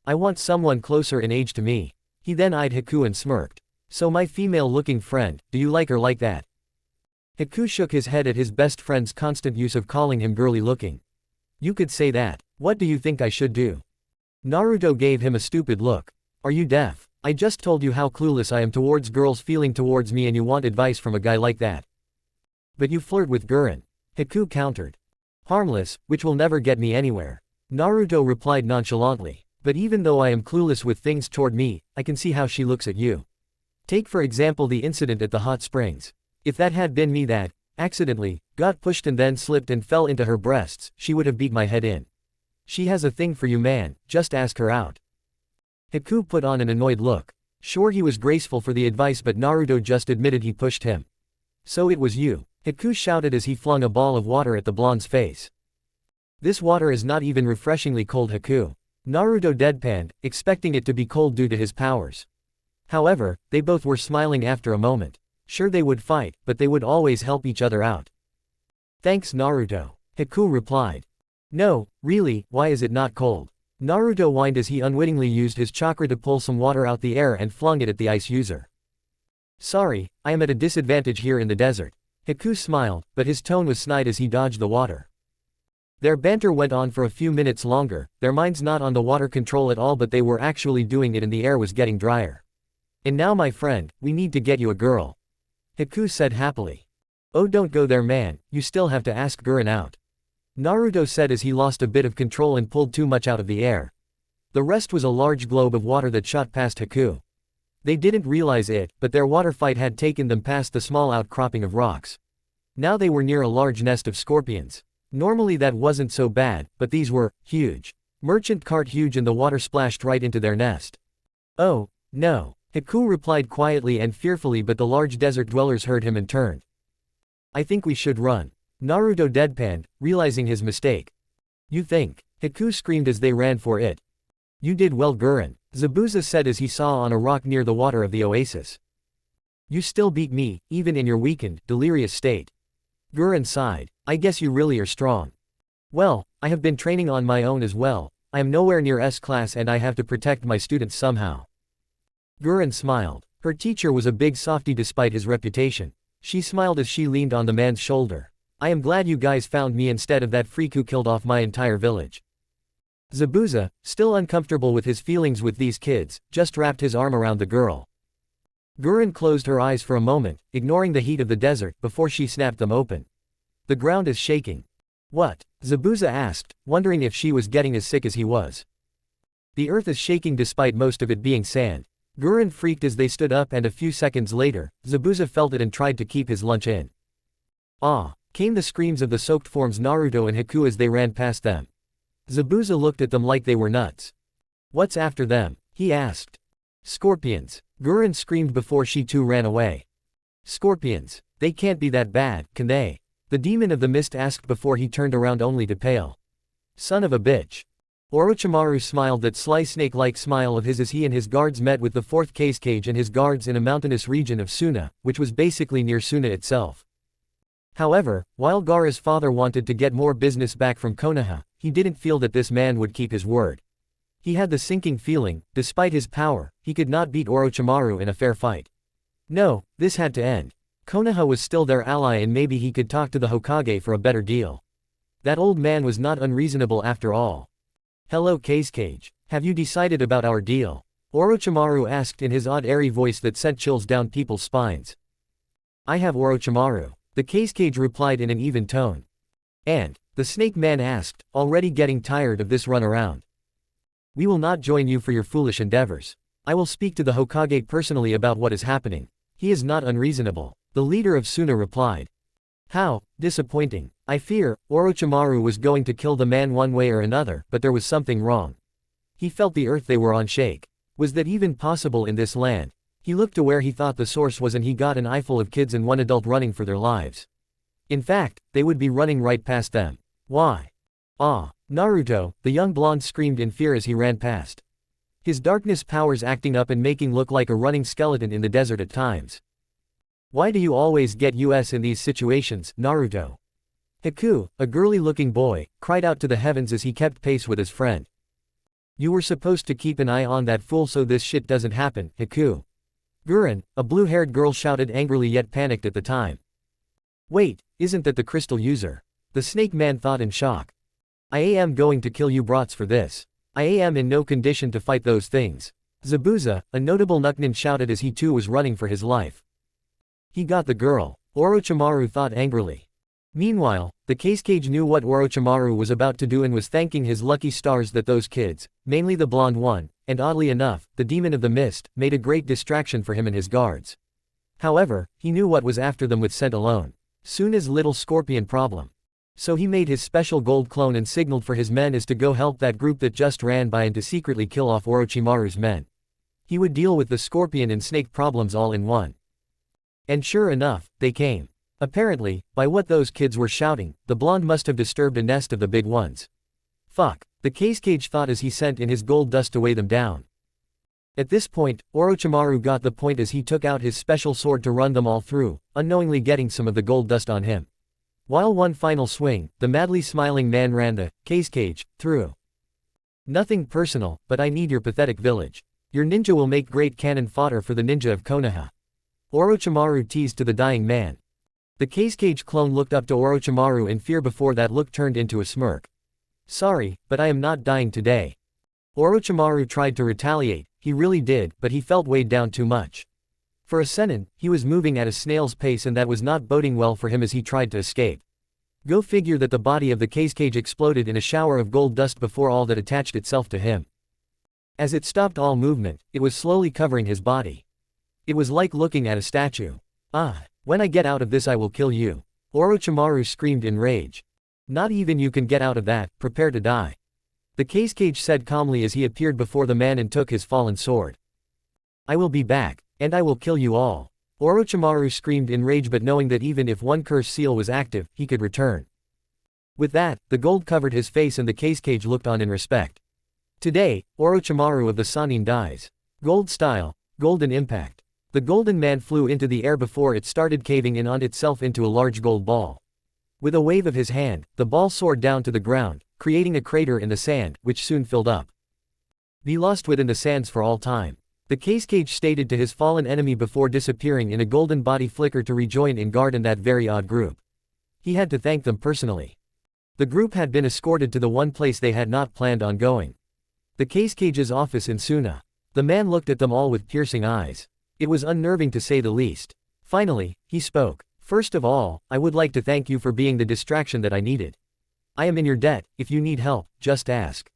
I want someone closer in age to me. He then eyed Haku and smirked. So my female-looking friend, do you like her like that? Haku shook his head at his best friend's constant use of calling him girly-looking. You could say that. What do you think I should do? Naruto gave him a stupid look. Are you deaf? I just told you how clueless I am towards girls feeling towards me and you want advice from a guy like that. But you flirt with Gurren. Haku countered. Harmless, which will never get me anywhere. Naruto replied nonchalantly. But even though I am clueless with things toward me, I can see how she looks at you. Take for example the incident at the hot springs. If that had been me that, accidentally, got pushed and then slipped and fell into her breasts, she would have beat my head in. She has a thing for you man, just ask her out. Haku put on an annoyed look. Sure he was graceful for the advice but Naruto just admitted he pushed him. So it was you. Haku shouted as he flung a ball of water at the blonde's face. This water is not even refreshingly cold Haku. Naruto deadpanned, expecting it to be cold due to his powers. However, they both were smiling after a moment. Sure they would fight, but they would always help each other out. Thanks Naruto. Haku replied. No, really, why is it not cold? Naruto whined as he unwittingly used his chakra to pull some water out the air and flung it at the ice user. Sorry, I am at a disadvantage here in the desert. Haku smiled, but his tone was snide as he dodged the water. Their banter went on for a few minutes longer, their minds not on the water control at all but they were actually doing it and the air was getting drier. And now my friend, we need to get you a girl. Haku said happily. Oh don't go there man, you still have to ask Gurren out. Naruto said as he lost a bit of control and pulled too much out of the air. The rest was a large globe of water that shot past Haku. They didn't realize it, but their water fight had taken them past the small outcropping of rocks. Now they were near a large nest of scorpions. Normally that wasn't so bad, but these were huge. Merchant cart huge and the water splashed right into their nest. Oh, no. Haku replied quietly and fearfully but the large desert dwellers heard him and turned. I think we should run. Naruto deadpanned, realizing his mistake. You think? Haku screamed as they ran for it. You did well Gurren, Zabuza said as he saw on a rock near the water of the oasis. You still beat me, even in your weakened, delirious state. Gurren sighed. I guess you really are strong. Well, I have been training on my own as well, I am nowhere near S-class and I have to protect my students somehow. Gurren smiled. Her teacher was a big softy despite his reputation. She smiled as she leaned on the man's shoulder. I am glad you guys found me instead of that freak who killed off my entire village. Zabuza, still uncomfortable with his feelings with these kids, just wrapped his arm around the girl. Gurren closed her eyes for a moment, ignoring the heat of the desert, before she snapped them open. The ground is shaking. What? Zabuza asked, wondering if she was getting as sick as he was. The earth is shaking despite most of it being sand. Gurren freaked as they stood up and a few seconds later, Zabuza felt it and tried to keep his lunch in. Ah! Came the screams of the soaked forms Naruto and Haku as they ran past them. Zabuza looked at them like they were nuts. What's after them? He asked. Scorpions. Gurren screamed before she too ran away. Scorpions. They can't be that bad, can they? The demon of the mist asked before he turned around only to pale. Son of a bitch. Orochimaru smiled that sly snake-like smile of his as he and his guards met with the fourth Kage and his guards in a mountainous region of Suna, which was basically near Suna itself. However, while Gaara's father wanted to get more business back from Konoha, he didn't feel that this man would keep his word. He had the sinking feeling, despite his power, he could not beat Orochimaru in a fair fight. No, this had to end. Konoha was still their ally and maybe he could talk to the Hokage for a better deal. That old man was not unreasonable after all. Hello Kazekage. Have you decided about our deal? Orochimaru asked in his odd airy voice that sent chills down people's spines. I have Orochimaru. The Kazekage replied in an even tone. And, the snake man asked, already getting tired of this runaround. We will not join you for your foolish endeavors. I will speak to the Hokage personally about what is happening. He is not unreasonable. The leader of Suna replied. How disappointing. I fear, Orochimaru was going to kill the man one way or another, but there was something wrong. He felt the earth they were on shake. Was that even possible in this land? He looked to where he thought the source was and he got an eyeful of kids and one adult running for their lives. In fact, they would be running right past them. Why? Ah, Naruto, the young blonde screamed in fear as he ran past. His darkness powers acting up and making look like a running skeleton in the desert at times. Why do you always get us in these situations, Naruto? Haku, a girly-looking boy, cried out to the heavens as he kept pace with his friend. You were supposed to keep an eye on that fool so this shit doesn't happen, Haku. Gurren, a blue-haired girl shouted angrily yet panicked at the time. Wait, isn't that the crystal user? The snake man thought in shock. I am going to kill you brats for this. I am in no condition to fight those things. Zabuza, a notable Nuknin shouted as he too was running for his life. He got the girl, Orochimaru thought angrily. Meanwhile, the Kazekage knew what Orochimaru was about to do and was thanking his lucky stars that those kids, mainly the blonde one, and oddly enough, the demon of the mist, made a great distraction for him and his guards. However, he knew what was after them with scent alone. Suna's little scorpion problem. So he made his special gold clone and signaled for his men as to go help that group that just ran by and to secretly kill off Orochimaru's men. He would deal with the scorpion and snake problems all in one. And sure enough, they came. Apparently, by what those kids were shouting, the blonde must have disturbed a nest of the big ones. Fuck, the Kazekage thought as he sent in his gold dust to weigh them down. At this point, Orochimaru got the point as he took out his special sword to run them all through, unknowingly getting some of the gold dust on him. While one final swing, the madly smiling man ran the Kazekage through. Nothing personal, but I need your pathetic village. Your ninja will make great cannon fodder for the ninja of Konoha. Orochimaru teased to the dying man. The Kazekage clone looked up to Orochimaru in fear before that look turned into a smirk. Sorry, but I am not dying today. Orochimaru tried to retaliate, he really did, but he felt weighed down too much. For a senin, he was moving at a snail's pace and that was not boding well for him as he tried to escape. Go figure that the body of the Kazekage exploded in a shower of gold dust before all that attached itself to him. As it stopped all movement, it was slowly covering his body. It was like looking at a statue. Ah, when I get out of this I will kill you. Orochimaru screamed in rage. Not even you can get out of that, prepare to die. The Kazekage said calmly as he appeared before the man and took his fallen sword. I will be back, and I will kill you all. Orochimaru screamed in rage but knowing that even if one curse seal was active, he could return. With that, the gold covered his face and the Kazekage looked on in respect. Today, Orochimaru of the Sannin dies. Gold style, golden impact. The golden man flew into the air before it started caving in on itself into a large gold ball. With a wave of his hand, the ball soared down to the ground, creating a crater in the sand, which soon filled up. Be lost within the sands for all time. The Kazekage stated to his fallen enemy before disappearing in a golden body flicker to rejoin in guard in that very odd group. He had to thank them personally. The group had been escorted to the one place they had not planned on going. The Kazekage's office in Suna. The man looked at them all with piercing eyes. It was unnerving to say the least. Finally, he spoke. First of all, I would like to thank you for being the distraction that I needed. I am in your debt, if you need help, just ask.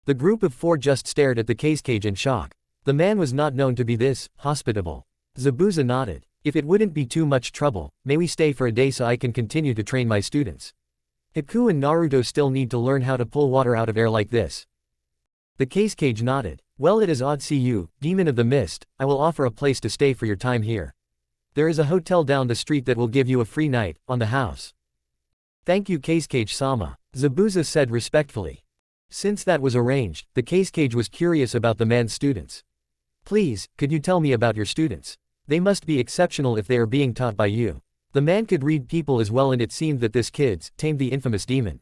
The group of four just stared at the Kazekage in shock. The man was not known to be this hospitable. Zabuza nodded. If it wouldn't be too much trouble, may we stay for a day so I can continue to train my students. Haku and Naruto still need to learn how to pull water out of air like this. The Kazekage nodded. Well, it is odd. See you, demon of the mist, I will offer a place to stay for your time here. There is a hotel down the street that will give you a free night, on the house. Thank you Kazekage-sama, Zabuza said respectfully. Since that was arranged, the Kazekage was curious about the man's students. Please, could you tell me about your students? They must be exceptional if they are being taught by you. The man could read people as well and it seemed that this kid's tamed the infamous demon.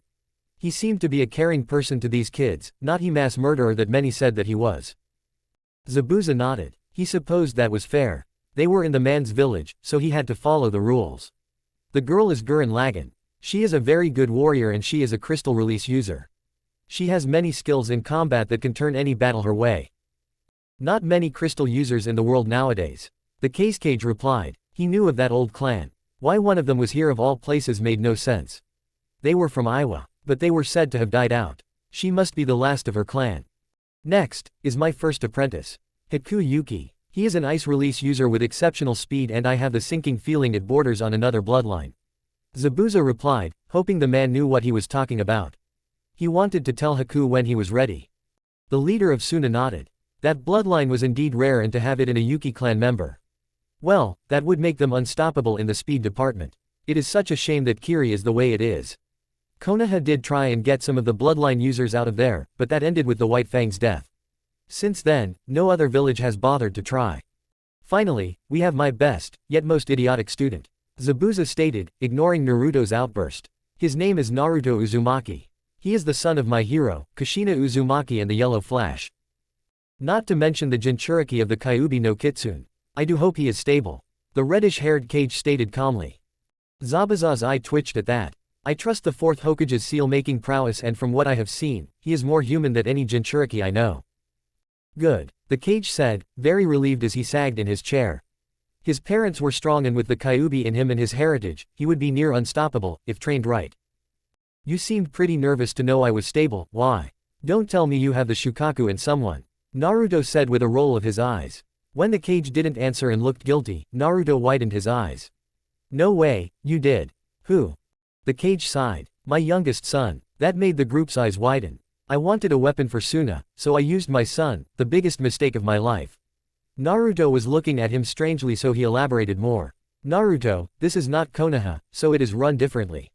He seemed to be a caring person to these kids, not he mass murderer that many said that he was. Zabuza nodded. He supposed that was fair. They were in the man's village, so he had to follow the rules. The girl is Gurren Lagann. She is a very good warrior and she is a crystal release user. She has many skills in combat that can turn any battle her way. Not many crystal users in the world nowadays. The cage replied. He knew of that old clan. Why one of them was here of all places made no sense. They were from Iowa, but they were said to have died out. She must be the last of her clan. Next, is my first apprentice. Haku Yuki. He is an ice release user with exceptional speed and I have the sinking feeling it borders on another bloodline. Zabuza replied, hoping the man knew what he was talking about. He wanted to tell Haku when he was ready. The leader of Suna nodded. That bloodline was indeed rare and to have it in a Yuki clan member. Well, that would make them unstoppable in the speed department. It is such a shame that Kiri is the way it is. Konoha did try and get some of the bloodline users out of there, but that ended with the White Fang's death. Since then, no other village has bothered to try. Finally, we have my best, yet most idiotic student. Zabuza stated, ignoring Naruto's outburst. His name is Naruto Uzumaki. He is the son of my hero, Kushina Uzumaki and the Yellow Flash. Not to mention the Jinchuriki of the Kyuubi no Kitsune. I do hope he is stable. The reddish-haired Kage stated calmly. Zabuza's eye twitched at that. I trust the 4th Hokage's seal-making prowess and from what I have seen, he is more human than any Jinchuriki I know. Good, the Kage said, very relieved as he sagged in his chair. His parents were strong and with the Kyuubi in him and his heritage, he would be near unstoppable, if trained right. You seemed pretty nervous to know I was stable, why? Don't tell me you have the Shukaku in someone. Naruto said with a roll of his eyes. When the Kage didn't answer and looked guilty, Naruto widened his eyes. No way, you did. Who? The Kage sighed. My youngest son. That made the group's eyes widen. I wanted a weapon for Suna, so I used my son, the biggest mistake of my life. Naruto was looking at him strangely so he elaborated more. Naruto, this is not Konoha, so it is run differently.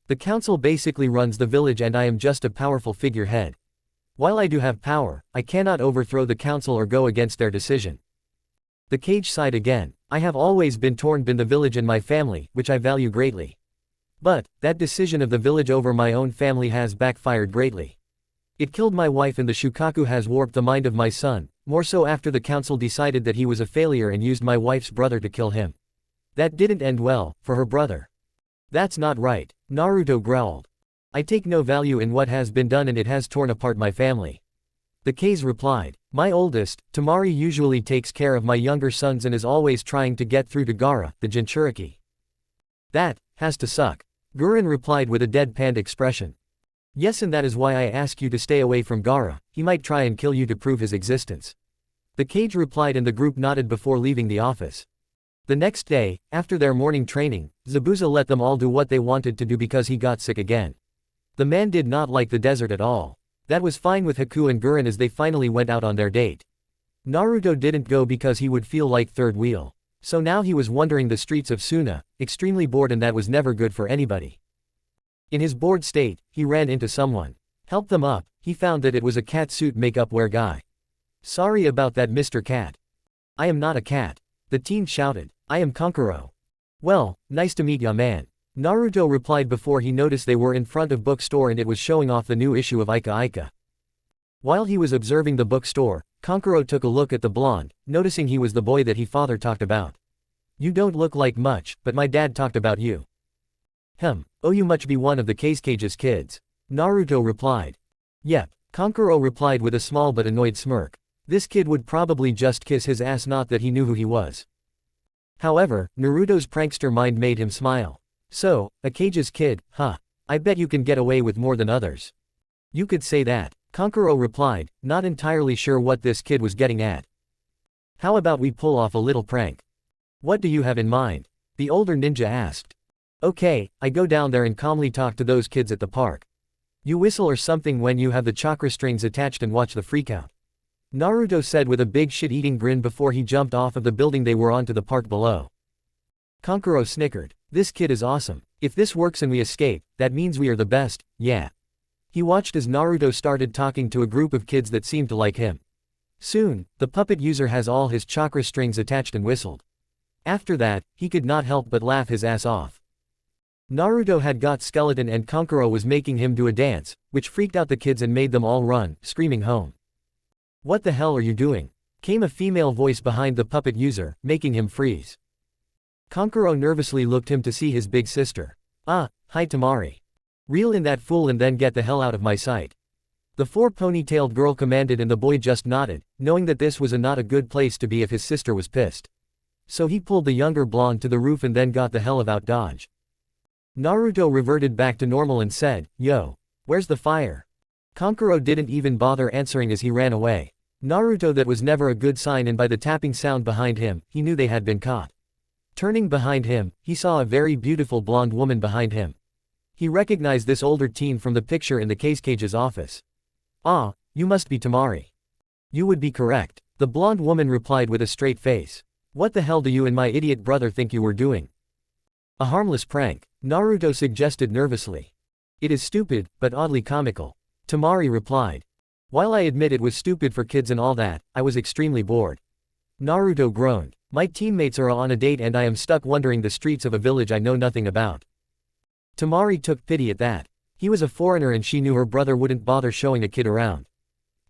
The council basically runs the village and I am just a powerful figurehead. While I do have power, I cannot overthrow the council or go against their decision. The Kage sighed again. I have always been torn between the village and my family, which I value greatly. But, that decision of the village over my own family has backfired greatly. It killed my wife and the Shukaku has warped the mind of my son, more so after the council decided that he was a failure and used my wife's brother to kill him. That didn't end well, for her brother. That's not right, Naruto growled. I take no value in what has been done and it has torn apart my family. The Kage replied. My oldest, Tamari usually takes care of my younger sons and is always trying to get through to Gaara, the Jinchuriki. That has to suck. Gurren replied with a deadpan expression. Yes, and that is why I ask you to stay away from Gaara, he might try and kill you to prove his existence. The Kage replied and the group nodded before leaving the office. The next day, after their morning training, Zabuza let them all do what they wanted to do because he got sick again. The man did not like the desert at all. That was fine with Haku and Gurren as they finally went out on their date. Naruto didn't go because he would feel like third wheel. So now he was wandering the streets of Suna, extremely bored and that was never good for anybody. In his bored state, he ran into someone. Helped them up, he found that it was a cat suit makeup wear guy. Sorry about that, Mr. Cat. I am not a cat. The teen shouted. I am Kankuro. Well, nice to meet ya man. Naruto replied before he noticed they were in front of bookstore and it was showing off the new issue of Ika Ika. While he was observing the bookstore, Kankuro took a look at the blonde, noticing he was the boy that he father talked about. You don't look like much, but my dad talked about you. Oh, you must be one of the Kage's kids. Naruto replied. Yep, Kankuro replied with a small but annoyed smirk. This kid would probably just kiss his ass, not that he knew who he was. However, Naruto's prankster mind made him smile. So, a Kage's kid, huh? I bet you can get away with more than others. You could say that, Kankuro replied, not entirely sure what this kid was getting at. How about we pull off a little prank? What do you have in mind? The older ninja asked. Okay, I go down there and calmly talk to those kids at the park. You whistle or something when you have the chakra strings attached and watch the freakout. Naruto said with a big shit-eating grin before he jumped off of the building they were on to the park below. Kankuro snickered. This kid is awesome. If this works and we escape, that means we are the best, yeah. He watched as Naruto started talking to a group of kids that seemed to like him. Soon, the puppet user has all his chakra strings attached and whistled. After that, he could not help but laugh his ass off. Naruto had got skeleton and Kankuro was making him do a dance, which freaked out the kids and made them all run, screaming home. What the hell are you doing? Came a female voice behind the puppet user, making him freeze. Kankuro nervously looked him to see his big sister. Ah, hi Tamari. Reel in that fool and then get the hell out of my sight. The four-ponytailed girl commanded and the boy just nodded, knowing that this was not a good place to be if his sister was pissed. So he pulled the younger blonde to the roof and then got the hell out dodge. Naruto reverted back to normal and said, "Yo, where's the fire?" Kankuro didn't even bother answering as he ran away. Naruto, that was never a good sign, and by the tapping sound behind him, he knew they had been caught. Turning behind him, he saw a very beautiful blonde woman behind him. He recognized this older teen from the picture in the cage's office. "Ah, you must be Tamari." "You would be correct," the blonde woman replied with a straight face. "What the hell do you and my idiot brother think you were doing?" "A harmless prank," Naruto suggested nervously. "It is stupid, but oddly comical," Tamari replied. "While I admit it was stupid for kids and all that, I was extremely bored." Naruto groaned. "My teammates are on a date and I am stuck wandering the streets of a village I know nothing about." Tamari took pity at that. He was a foreigner and she knew her brother wouldn't bother showing a kid around.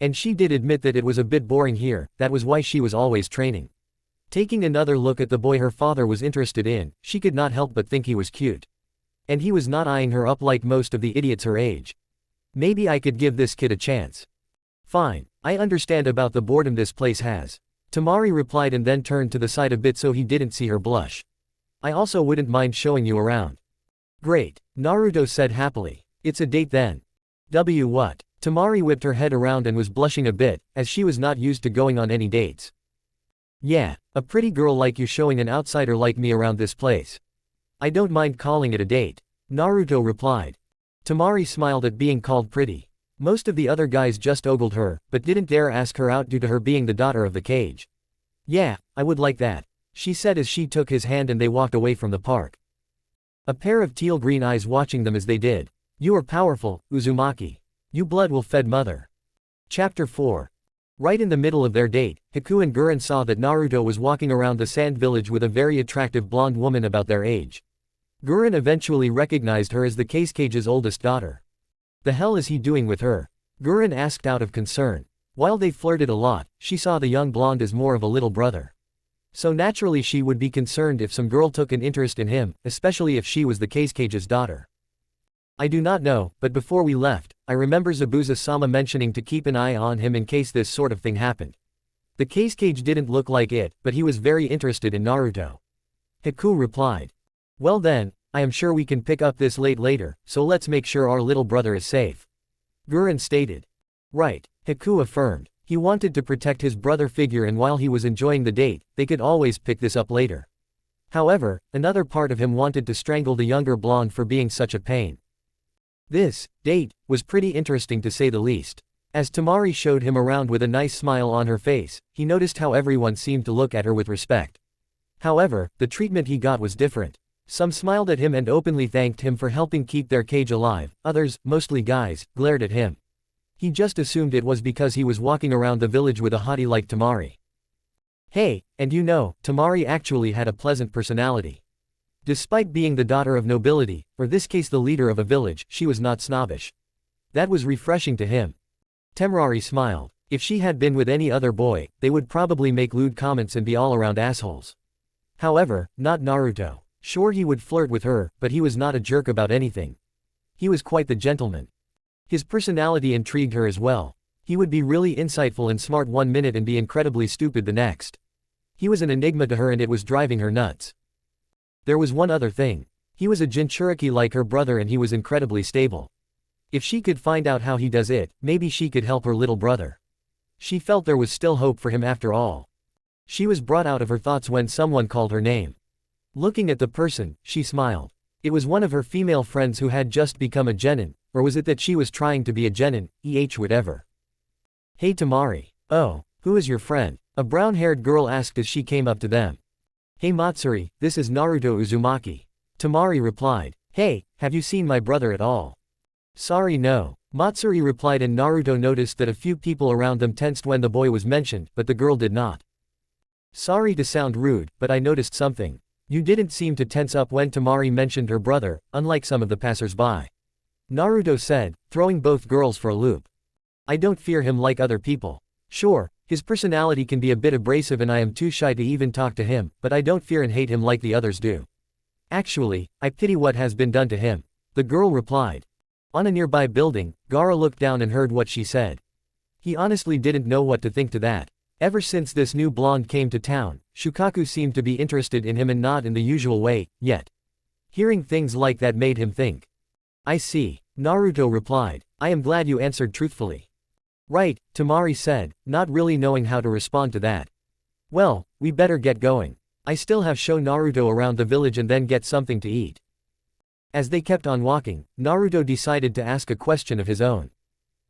And she did admit that it was a bit boring here, that was why she was always training. Taking another look at the boy her father was interested in, she could not help but think he was cute. And he was not eyeing her up like most of the idiots her age. Maybe I could give this kid a chance. "Fine, I understand about the boredom this place has," Tamari replied and then turned to the side a bit so he didn't see her blush. "I also wouldn't mind showing you around." "Great," Naruto said happily. "It's a date then." What? Tamari whipped her head around and was blushing a bit, as she was not used to going on any dates. "Yeah, a pretty girl like you showing an outsider like me around this place. I don't mind calling it a date," Naruto replied. Tamari smiled at being called pretty. Most of the other guys just ogled her, but didn't dare ask her out due to her being the daughter of the cage. "Yeah, I would like that," she said as she took his hand and they walked away from the park. A pair of teal-green eyes watching them as they did. "You are powerful, Uzumaki. You blood-will-fed mother." Chapter 4. Right in the middle of their date, Haku and Gurren saw that Naruto was walking around the sand village with a very attractive blonde woman about their age. Gurren eventually recognized her as the cage's oldest daughter. "The hell is he doing with her?" Gurren asked out of concern. While they flirted a lot, she saw the young blonde as more of a little brother. So naturally she would be concerned if some girl took an interest in him, especially if she was the cage's daughter. "I do not know, but before we left, I remember Zabuza-sama mentioning to keep an eye on him in case this sort of thing happened." The cage didn't look like it, but he was very interested in Naruto. Haku replied. "Well then, I am sure we can pick up this later, so let's make sure our little brother is safe," Gurren stated. "Right," Haku affirmed. He wanted to protect his brother figure, and while he was enjoying the date, they could always pick this up later. However, another part of him wanted to strangle the younger blonde for being such a pain. This date was pretty interesting to say the least. As Tamari showed him around with a nice smile on her face, he noticed how everyone seemed to look at her with respect. However, the treatment he got was different. Some smiled at him and openly thanked him for helping keep their cage alive, others, mostly guys, glared at him. He just assumed it was because he was walking around the village with a hottie like Tamari. Hey, and you know, Tamari actually had a pleasant personality. Despite being the daughter of nobility, or this case the leader of a village, she was not snobbish. That was refreshing to him. Temrari smiled. If she had been with any other boy, they would probably make lewd comments and be all around assholes. However, not Naruto. Sure, he would flirt with her, but he was not a jerk about anything. He was quite the gentleman. His personality intrigued her as well. He would be really insightful and smart one minute and be incredibly stupid the next. He was an enigma to her and it was driving her nuts. There was one other thing. He was a Jinchuriki like her brother and he was incredibly stable. If she could find out how he does it, maybe she could help her little brother. She felt there was still hope for him after all. She was brought out of her thoughts when someone called her name. Looking at the person, she smiled. It was one of her female friends who had just become a genin, or was it that she was trying to be a genin, whatever. "Hey Tamari." "Oh, who is your friend?" a brown-haired girl asked as she came up to them. "Hey Matsuri, this is Naruto Uzumaki." Tamari replied. "Hey, have you seen my brother at all?" "Sorry, no." Matsuri replied, and Naruto noticed that a few people around them tensed when the boy was mentioned, but the girl did not. "Sorry to sound rude, but I noticed something. You didn't seem to tense up when Tamari mentioned her brother, unlike some of the passers-by," Naruto said, throwing both girls for a loop. "I don't fear him like other people. Sure, His personality can be a bit abrasive and I am too shy to even talk to him, but I don't fear and hate him like the others do. Actually, I pity what has been done to him. The girl replied. On a nearby building, Gaara looked down and heard what she said. He honestly didn't know what to think to that. Ever since this new blonde came to town, Shukaku seemed to be interested in him and not in the usual way, yet. Hearing things like that made him think. I see, Naruto replied. I am glad you answered truthfully. Right, Temari said, not really knowing how to respond to that. Well, we better get going. I still have show Naruto around the village and then get something to eat. As they kept on walking, Naruto decided to ask a question of his own.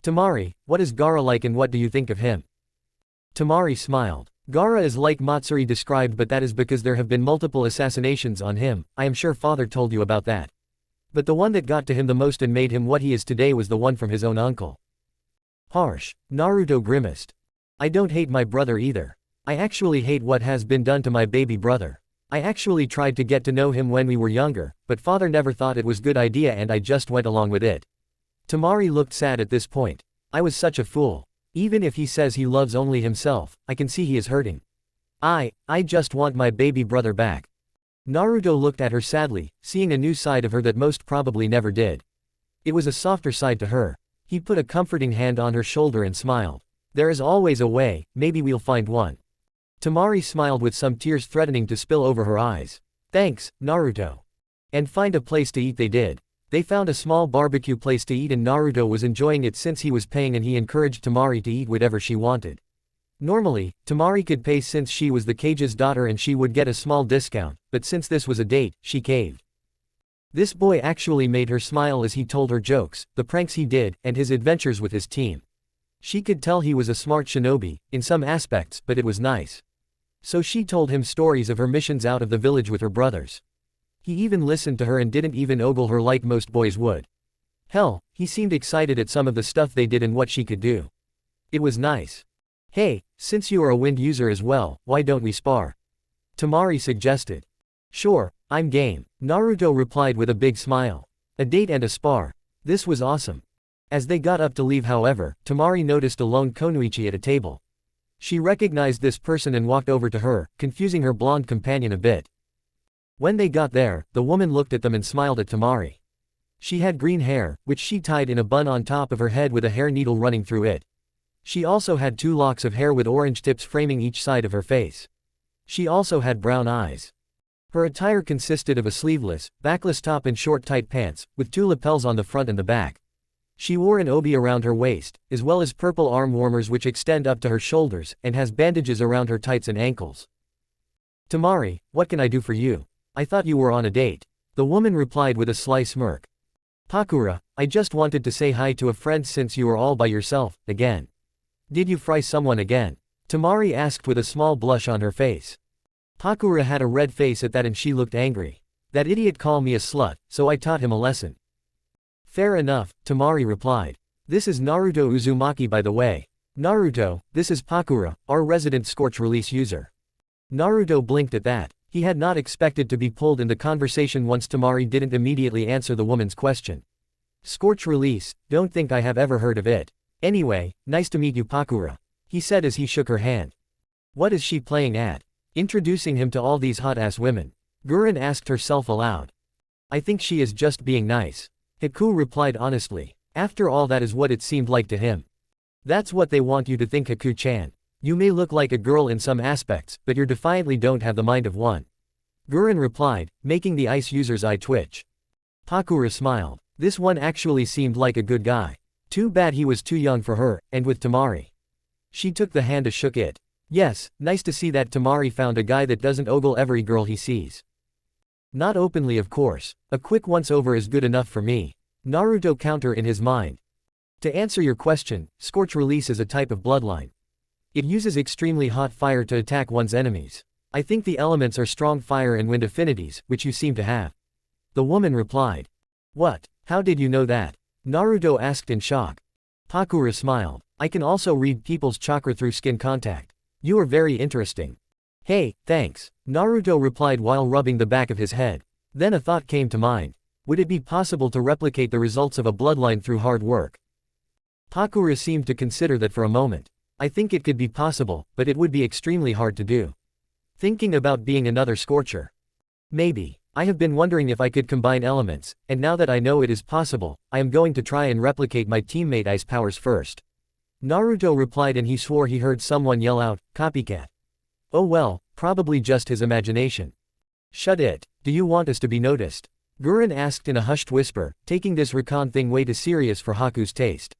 Temari, what is Gaara like and what do you think of him? Temari smiled. Gaara is like Matsuri described, but that is because there have been multiple assassinations on him. I am sure father told you about that. But the one that got to him the most and made him what he is today was the one from his own uncle. Harsh. Naruto grimaced. I don't hate my brother either. I actually hate what has been done to my baby brother. I actually tried to get to know him when we were younger, but father never thought it was good idea and I just went along with it. Temari looked sad at this point. I was such a fool. Even if he says he loves only himself, I can see he is hurting. I just want my baby brother back. Naruto looked at her sadly, seeing a new side of her that most probably never did. It was a softer side to her. He put a comforting hand on her shoulder and smiled. There is always a way, maybe we'll find one. Temari smiled with some tears threatening to spill over her eyes. Thanks, Naruto. And find a place to eat they did. They found a small barbecue place to eat and Naruto was enjoying it since he was paying and he encouraged Temari to eat whatever she wanted. Normally, Temari could pay since she was the Kage's daughter and she would get a small discount, but since this was a date, she caved. This boy actually made her smile as he told her jokes, the pranks he did, and his adventures with his team. She could tell he was a smart shinobi, in some aspects, but it was nice. So she told him stories of her missions out of the village with her brothers. He even listened to her and didn't even ogle her like most boys would. Hell, he seemed excited at some of the stuff they did and what she could do. It was nice. Hey, since you are a wind user as well, why don't we spar? Temari suggested. Sure, I'm game, Naruto replied with a big smile. A date and a spar. This was awesome. As they got up to leave however, Temari noticed a lone Konoichi at a table. She recognized this person and walked over to her, confusing her blonde companion a bit. When they got there, the woman looked at them and smiled at Temari. She had green hair, which she tied in a bun on top of her head with a hair needle running through it. She also had 2 locks of hair with orange tips framing each side of her face. She also had brown eyes. Her attire consisted of a sleeveless, backless top and short tight pants, with 2 lapels on the front and the back. She wore an obi around her waist, as well as purple arm warmers which extend up to her shoulders, and has bandages around her tights and ankles. Temari, what can I do for you? I thought you were on a date. The woman replied with a sly smirk. Pakura, I just wanted to say hi to a friend since you are all by yourself, again. Did you fry someone again? Temari asked with a small blush on her face. Pakura had a red face at that and she looked angry. That idiot called me a slut, so I taught him a lesson. Fair enough, Temari replied. This is Naruto Uzumaki by the way. Naruto, this is Pakura, our resident Scorch Release user. Naruto blinked at that. He had not expected to be pulled in the conversation once Temari didn't immediately answer the woman's question. Scorch Release, don't think I have ever heard of it. Anyway, nice to meet you Pakura, he said as he shook her hand. What is she playing at? Introducing him to all these hot-ass women. Guren asked herself aloud. I think she is just being nice. Haku replied honestly. After all that is what it seemed like to him. That's what they want you to think Haku-chan. You may look like a girl in some aspects, but you defiantly don't have the mind of one. Guren replied, making the ice user's eye twitch. Pakura smiled. This one actually seemed like a good guy. Too bad he was too young for her, and with Temari. She took the hand and shook it. Yes, nice to see that Temari found a guy that doesn't ogle every girl he sees. Not openly of course, a quick once-over is good enough for me. Naruto counter in his mind. To answer your question, Scorch Release is a type of bloodline. It uses extremely hot fire to attack one's enemies. I think the elements are strong fire and wind affinities, which you seem to have. The woman replied. What? How did you know that? Naruto asked in shock. Pakura smiled. I can also read people's chakra through skin contact. You are very interesting. Hey, thanks, Naruto replied while rubbing the back of his head. Then a thought came to mind. Would it be possible to replicate the results of a bloodline through hard work? Pakura seemed to consider that for a moment. I think it could be possible, but it would be extremely hard to do. Thinking about being another scorcher. Maybe. I have been wondering if I could combine elements, and now that I know it is possible, I am going to try and replicate my teammate Ice powers first. Naruto replied, and he swore he heard someone yell out, "Copycat." Oh well, probably just his imagination. Shut it. Do you want us to be noticed? Gurren asked in a hushed whisper, taking this Rakan thing way too serious for Haku's taste.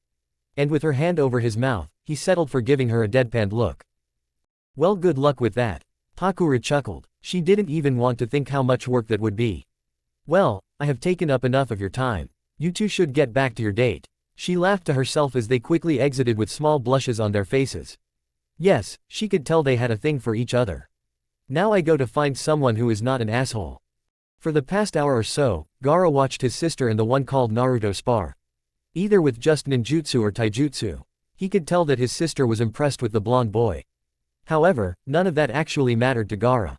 And with her hand over his mouth, he settled for giving her a deadpanned look. Well, good luck with that. Hakura chuckled. She didn't even want to think how much work that would be. Well, I have taken up enough of your time. You two should get back to your date. She laughed to herself as they quickly exited with small blushes on their faces. Yes, she could tell they had a thing for each other. Now I go to find someone who is not an asshole. For the past hour or so, Gaara watched his sister and the one called Naruto spar. Either with just ninjutsu or taijutsu. He could tell that his sister was impressed with the blonde boy. However, none of that actually mattered to Gaara.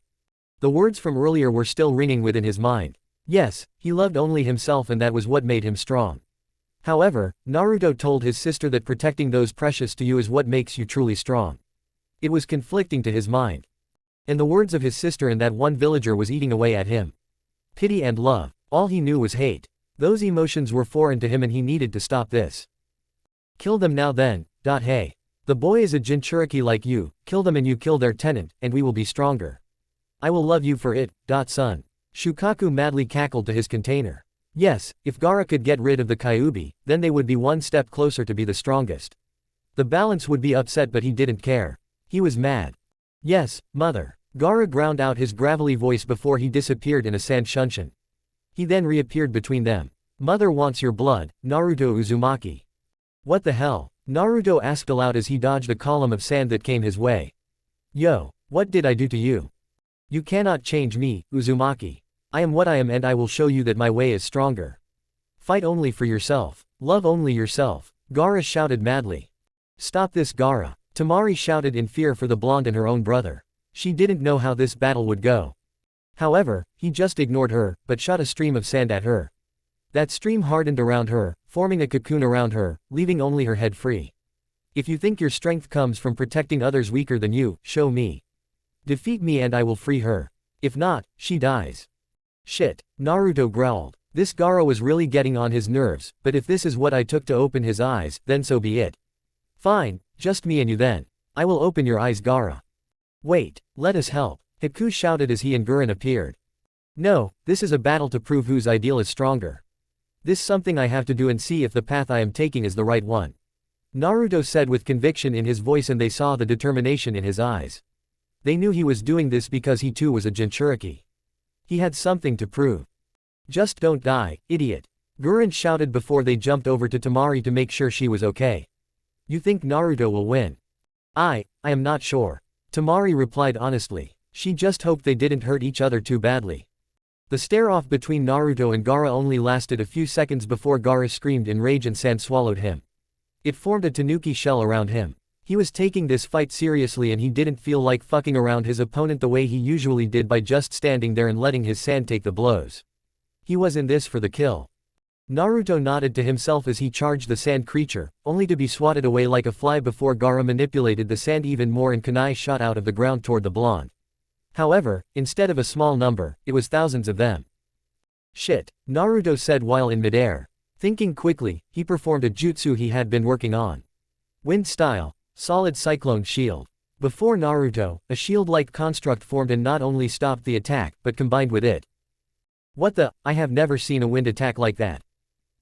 The words from earlier were still ringing within his mind. Yes, he loved only himself, and that was what made him strong. However, Naruto told his sister that protecting those precious to you is what makes you truly strong. It was conflicting to his mind. And the words of his sister and that one villager was eating away at him. Pity and love. All he knew was hate. Those emotions were foreign to him, and he needed to stop this. Kill them now then. Hey. The boy is a Jinchuriki like you. Kill them and you kill their tenant, and we will be stronger. I will love you for it. Son. Shukaku madly cackled to his container. Yes, if Gaara could get rid of the Kyuubi, then they would be one step closer to be the strongest. The balance would be upset, but he didn't care. He was mad. Yes, mother. Gaara ground out his gravelly voice before he disappeared in a sand shunshin. He then reappeared between them. Mother wants your blood, Naruto Uzumaki. What the hell? Naruto asked aloud as he dodged a column of sand that came his way. Yo, what did I do to you? You cannot change me, Uzumaki. I am what I am, and I will show you that my way is stronger. Fight only for yourself. Love only yourself. Gaara shouted madly. Stop this, Gaara. Temari shouted in fear for the blonde and her own brother. She didn't know how this battle would go. However, he just ignored her, but shot a stream of sand at her. That stream hardened around her, forming a cocoon around her, leaving only her head free. If you think your strength comes from protecting others weaker than you, show me. Defeat me and I will free her. If not, she dies. Shit, Naruto growled. This Gaara was really getting on his nerves, but if this is what I took to open his eyes, then so be it. Fine, just me and you then. I will open your eyes, Gaara. Wait, let us help. Haku shouted as he and Gurren appeared. No, this is a battle to prove whose ideal is stronger. This something I have to do and see if the path I am taking is the right one. Naruto said with conviction in his voice, and they saw the determination in his eyes. They knew he was doing this because he too was a Jinchuriki. He had something to prove. Just don't die, idiot. Gurren shouted before they jumped over to Temari to make sure she was okay. You think Naruto will win? I am not sure. Temari replied honestly. She just hoped they didn't hurt each other too badly. The stare-off between Naruto and Gaara only lasted a few seconds before Gaara screamed in rage and sand swallowed him. It formed a tanuki shell around him. He was taking this fight seriously, and he didn't feel like fucking around his opponent the way he usually did by just standing there and letting his sand take the blows. He was in this for the kill. Naruto nodded to himself as he charged the sand creature, only to be swatted away like a fly before Gaara manipulated the sand even more and kunai shot out of the ground toward the blonde. However, instead of a small number, it was thousands of them. Shit, Naruto said while in midair. Thinking quickly, he performed a jutsu he had been working on. Wind style. Solid cyclone shield. Before Naruto, a shield-like construct formed and not only stopped the attack, but combined with it. What the? I have never seen a wind attack like that.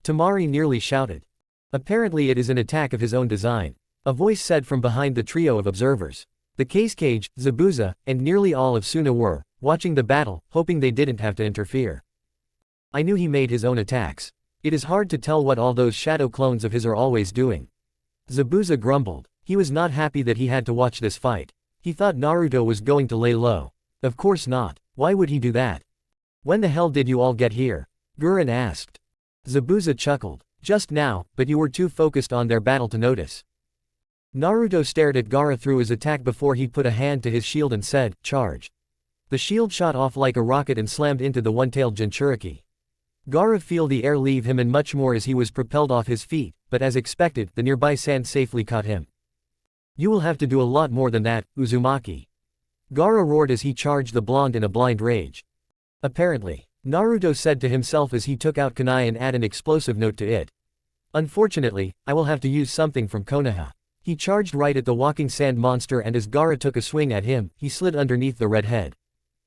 Temari nearly shouted. Apparently it is an attack of his own design. A voice said from behind the trio of observers. The Cage, Zabuza, and nearly all of Suna were watching the battle, hoping they didn't have to interfere. I knew he made his own attacks. It is hard to tell what all those shadow clones of his are always doing. Zabuza grumbled. He was not happy that he had to watch this fight. He thought Naruto was going to lay low. Of course not. Why would he do that? When the hell did you all get here? Gurren asked. Zabuza chuckled. Just now, but you were too focused on their battle to notice. Naruto stared at Gaara through his attack before he put a hand to his shield and said, charge. The shield shot off like a rocket and slammed into the one-tailed Jinchuriki. Gaara felt the air leave him and much more as he was propelled off his feet, but as expected, the nearby sand safely caught him. You will have to do a lot more than that, Uzumaki. Gaara roared as he charged the blonde in a blind rage. Apparently, Naruto said to himself as he took out kunai and added an explosive note to it. Unfortunately, I will have to use something from Konoha. He charged right at the walking sand monster and as Gaara took a swing at him, he slid underneath the red head.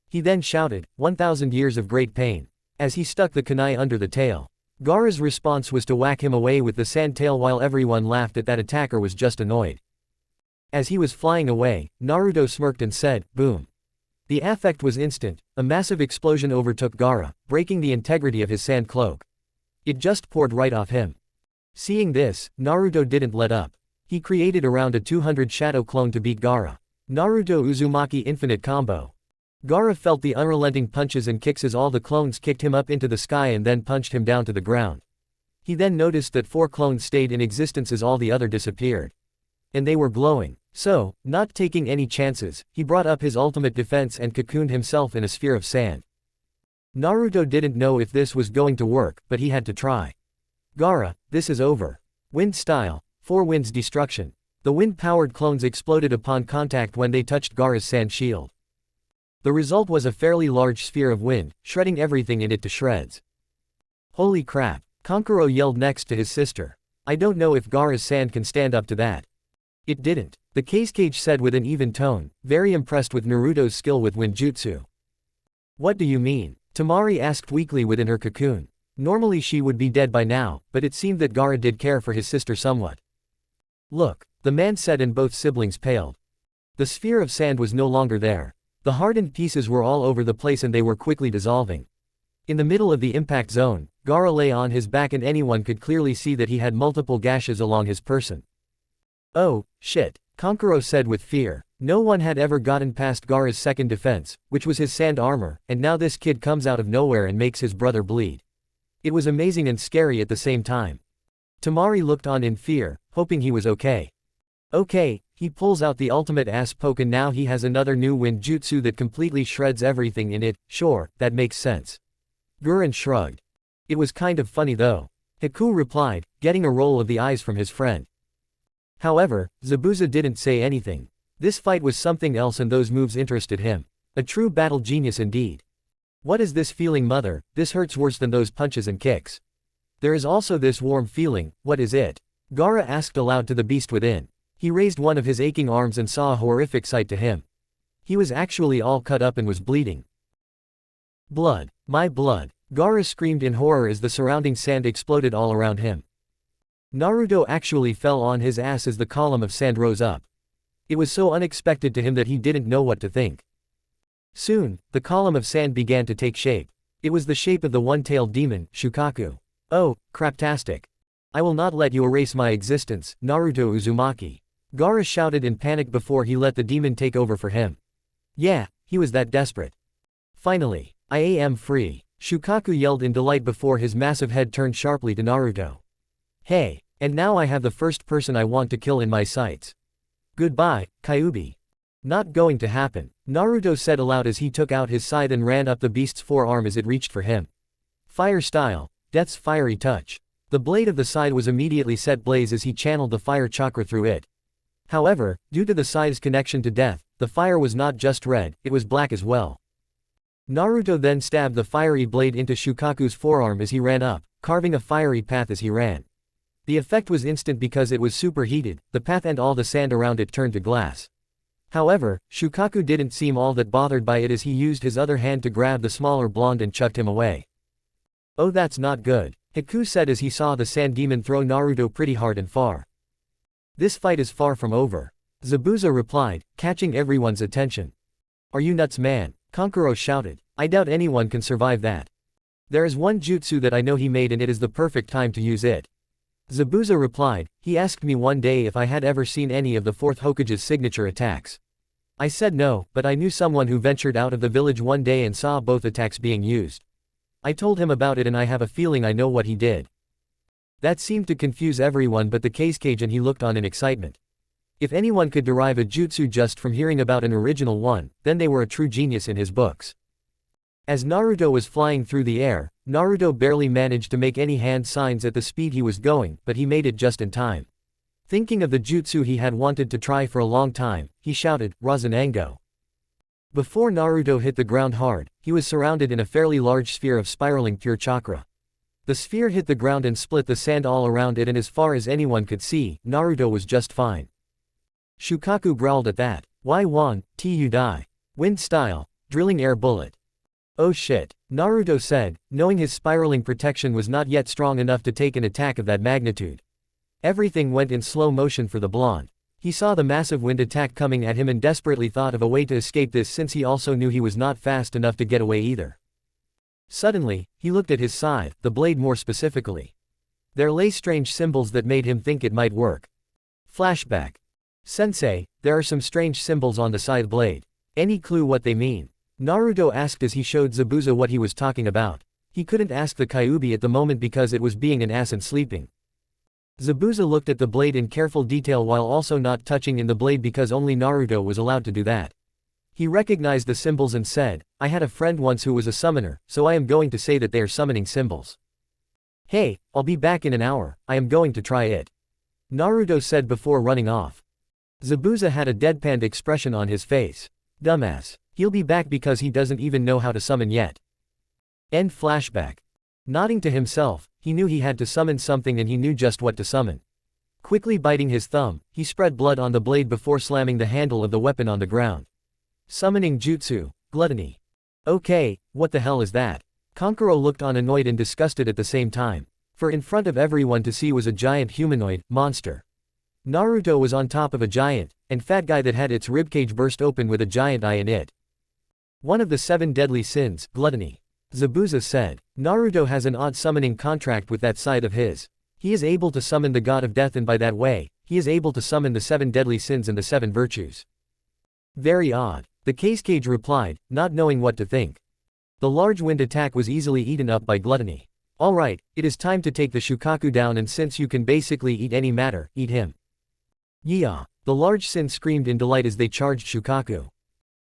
He then shouted, 1,000 years of great pain. As he stuck the kunai under the tail. Gaara's response was to whack him away with the sand tail while everyone laughed at that attacker was just annoyed. As he was flying away, Naruto smirked and said, boom. The effect was instant, a massive explosion overtook Gaara, breaking the integrity of his sand cloak. It just poured right off him. Seeing this, Naruto didn't let up. He created around a 200 shadow clone to beat Gaara. Naruto Uzumaki infinite combo. Gaara felt the unrelenting punches and kicks as all the clones kicked him up into the sky and then punched him down to the ground. He then noticed that 4 clones stayed in existence as all the other disappeared. And they were glowing. So, not taking any chances, he brought up his ultimate defense and cocooned himself in a sphere of sand. Naruto didn't know if this was going to work, but he had to try. Gaara, this is over. Wind style, 4 winds destruction. The wind-powered clones exploded upon contact when they touched Gaara's sand shield. The result was a fairly large sphere of wind, shredding everything in it to shreds. Holy crap, Kankuro yelled next to his sister. I don't know if Gaara's sand can stand up to that. It didn't. The Kazekage said with an even tone, very impressed with Naruto's skill with wind jutsu. What do you mean? Temari asked weakly within her cocoon. Normally she would be dead by now, but it seemed that Gaara did care for his sister somewhat. Look, the man said and both siblings paled. The sphere of sand was no longer there. The hardened pieces were all over the place and they were quickly dissolving. In the middle of the impact zone, Gaara lay on his back and anyone could clearly see that he had multiple gashes along his person. Oh, shit, Kankuro said with fear. No one had ever gotten past Gaara's second defense, which was his sand armor, and now this kid comes out of nowhere and makes his brother bleed. It was amazing and scary at the same time. Temari looked on in fear, hoping he was okay. Okay, he pulls out the ultimate ass poke and now he has another new wind jutsu that completely shreds everything in it. Sure, that makes sense. Guren shrugged. It was kind of funny though. Haku replied, getting a roll of the eyes from his friend. However, Zabuza didn't say anything. This fight was something else and those moves interested him. A true battle genius indeed. What is this feeling, mother? This hurts worse than those punches and kicks. There is also this warm feeling, what is it? Gaara asked aloud to the beast within. He raised one of his aching arms and saw a horrific sight to him. He was actually all cut up and was bleeding. Blood, my blood. Gaara screamed in horror as the surrounding sand exploded all around him. Naruto actually fell on his ass as the column of sand rose up. It was so unexpected to him that he didn't know what to think. Soon, the column of sand began to take shape. It was the shape of the one-tailed demon, Shukaku. Oh, craptastic. I will not let you erase my existence, Naruto Uzumaki. Gaara shouted in panic before he let the demon take over for him. Yeah, he was that desperate. Finally, I am free. Shukaku yelled in delight before his massive head turned sharply to Naruto. Hey, and now I have the first person I want to kill in my sights. Goodbye, Kyuubi. Not going to happen, Naruto said aloud as he took out his scythe and ran up the beast's forearm as it reached for him. Fire style, death's fiery touch. The blade of the scythe was immediately set ablaze as he channeled the fire chakra through it. However, due to the scythe's connection to death, the fire was not just red, it was black as well. Naruto then stabbed the fiery blade into Shukaku's forearm as he ran up, carving a fiery path as he ran. The effect was instant because it was superheated, the path and all the sand around it turned to glass. However, Shukaku didn't seem all that bothered by it as he used his other hand to grab the smaller blonde and chucked him away. Oh, that's not good, Haku said as he saw the sand demon throw Naruto pretty hard and far. This fight is far from over. Zabuza replied, catching everyone's attention. Are you nuts, man? Kankuro shouted. I doubt anyone can survive that. There is one jutsu that I know he made and it is the perfect time to use it. Zabuza replied, he asked me one day if I had ever seen any of the fourth Hokage's signature attacks. I said no, but I knew someone who ventured out of the village one day and saw both attacks being used. I told him about it and I have a feeling I know what he did. That seemed to confuse everyone but the Kazekage and he looked on in excitement. If anyone could derive a jutsu just from hearing about an original one, then they were a true genius in his books. As Naruto was flying through the air, Naruto barely managed to make any hand signs at the speed he was going, but he made it just in time. Thinking of the jutsu he had wanted to try for a long time, he shouted, "Rasengan!" Before Naruto hit the ground hard, he was surrounded in a fairly large sphere of spiraling pure chakra. The sphere hit the ground and split the sand all around it, and as far as anyone could see, Naruto was just fine. Shukaku growled at that. "Why won, tu die? Wind style, drilling air bullet." "Oh shit," Naruto said, knowing his spiraling protection was not yet strong enough to take an attack of that magnitude. Everything went in slow motion for the blonde. He saw the massive wind attack coming at him and desperately thought of a way to escape this, since he also knew he was not fast enough to get away either. Suddenly, he looked at his scythe, the blade more specifically. There lay strange symbols that made him think it might work. Flashback. "Sensei, there are some strange symbols on the scythe blade. Any clue what they mean?" Naruto asked as he showed Zabuza what he was talking about. He couldn't ask the Kyuubi at the moment because it was being an ass and sleeping. Zabuza looked at the blade in careful detail while also not touching in the blade because only Naruto was allowed to do that. He recognized the symbols and said, "I had a friend once who was a summoner, so I am going to say that they are summoning symbols." "Hey, I'll be back in an hour, I am going to try it," Naruto said before running off. Zabuza had a deadpanned expression on his face. Dumbass. He'll be back because he doesn't even know how to summon yet. End flashback. Nodding to himself, he knew he had to summon something and he knew just what to summon. Quickly biting his thumb, he spread blood on the blade before slamming the handle of the weapon on the ground. Summoning jutsu, gluttony. Okay, what the hell is that? Kankuro looked on annoyed and disgusted at the same time. For in front of everyone to see was a giant humanoid monster. Naruto was on top of a giant and fat guy that had its ribcage burst open with a giant eye in it. One of the 7 deadly sins, gluttony. Zabuza said. Naruto has an odd summoning contract with that side of his. He is able to summon the god of death, and by that way, he is able to summon the 7 deadly sins and the 7 virtues. Very odd. The Casecage replied, not knowing what to think. The large wind attack was easily eaten up by gluttony. Alright, it is time to take the Shukaku down, and since you can basically eat any matter, eat him. Yeah. The large sin screamed in delight as they charged Shukaku.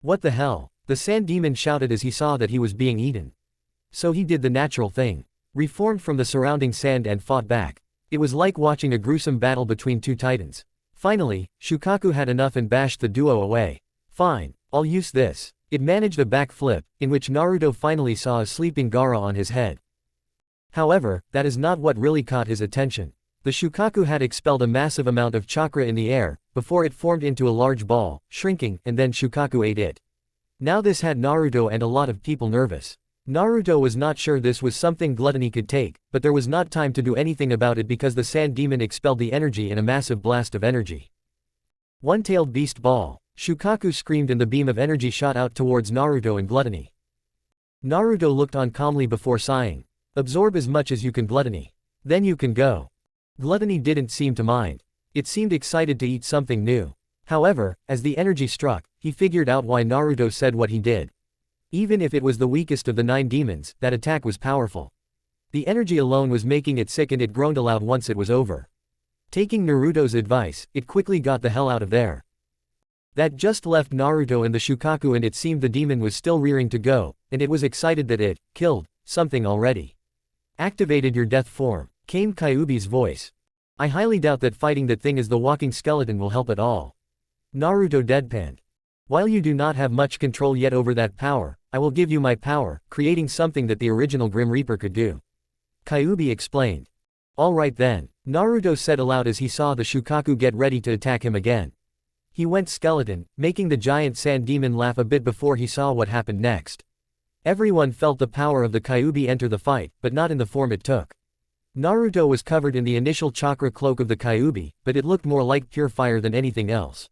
What the hell? The sand demon shouted as he saw that he was being eaten. So he did the natural thing. Reformed from the surrounding sand and fought back. It was like watching a gruesome battle between 2 titans. Finally, Shukaku had enough and bashed the duo away. Fine, I'll use this. It managed a backflip, in which Naruto finally saw a sleeping Gaara on his head. However, that is not what really caught his attention. The Shukaku had expelled a massive amount of chakra in the air, before it formed into a large ball, shrinking, and then Shukaku ate it. Now this had Naruto and a lot of people nervous. Naruto was not sure this was something gluttony could take, but there was not time to do anything about it because the sand demon expelled the energy in a massive blast of energy. One-tailed beast ball. Shukaku screamed and the beam of energy shot out towards Naruto and gluttony. Naruto looked on calmly before sighing. Absorb as much as you can, gluttony. Then you can go. Gluttony didn't seem to mind. It seemed excited to eat something new. However, as the energy struck, he figured out why Naruto said what he did. Even if it was the weakest of the 9 demons, that attack was powerful. The energy alone was making it sick and it groaned aloud once it was over. Taking Naruto's advice, it quickly got the hell out of there. That just left Naruto and the Shukaku, and it seemed the demon was still rearing to go, and it was excited that it killed something already. Activated your death form, came Kyuubi's voice. I highly doubt that fighting that thing as the walking skeleton will help at all. Naruto deadpanned. While you do not have much control yet over that power, I will give you my power, creating something that the original Grim Reaper could do. Kyuubi explained. Alright then, Naruto said aloud as he saw the Shukaku get ready to attack him again. He went skeleton, making the giant sand demon laugh a bit before he saw what happened next. Everyone felt the power of the Kyuubi enter the fight, but not in the form it took. Naruto was covered in the initial chakra cloak of the Kyuubi, but it looked more like pure fire than anything else.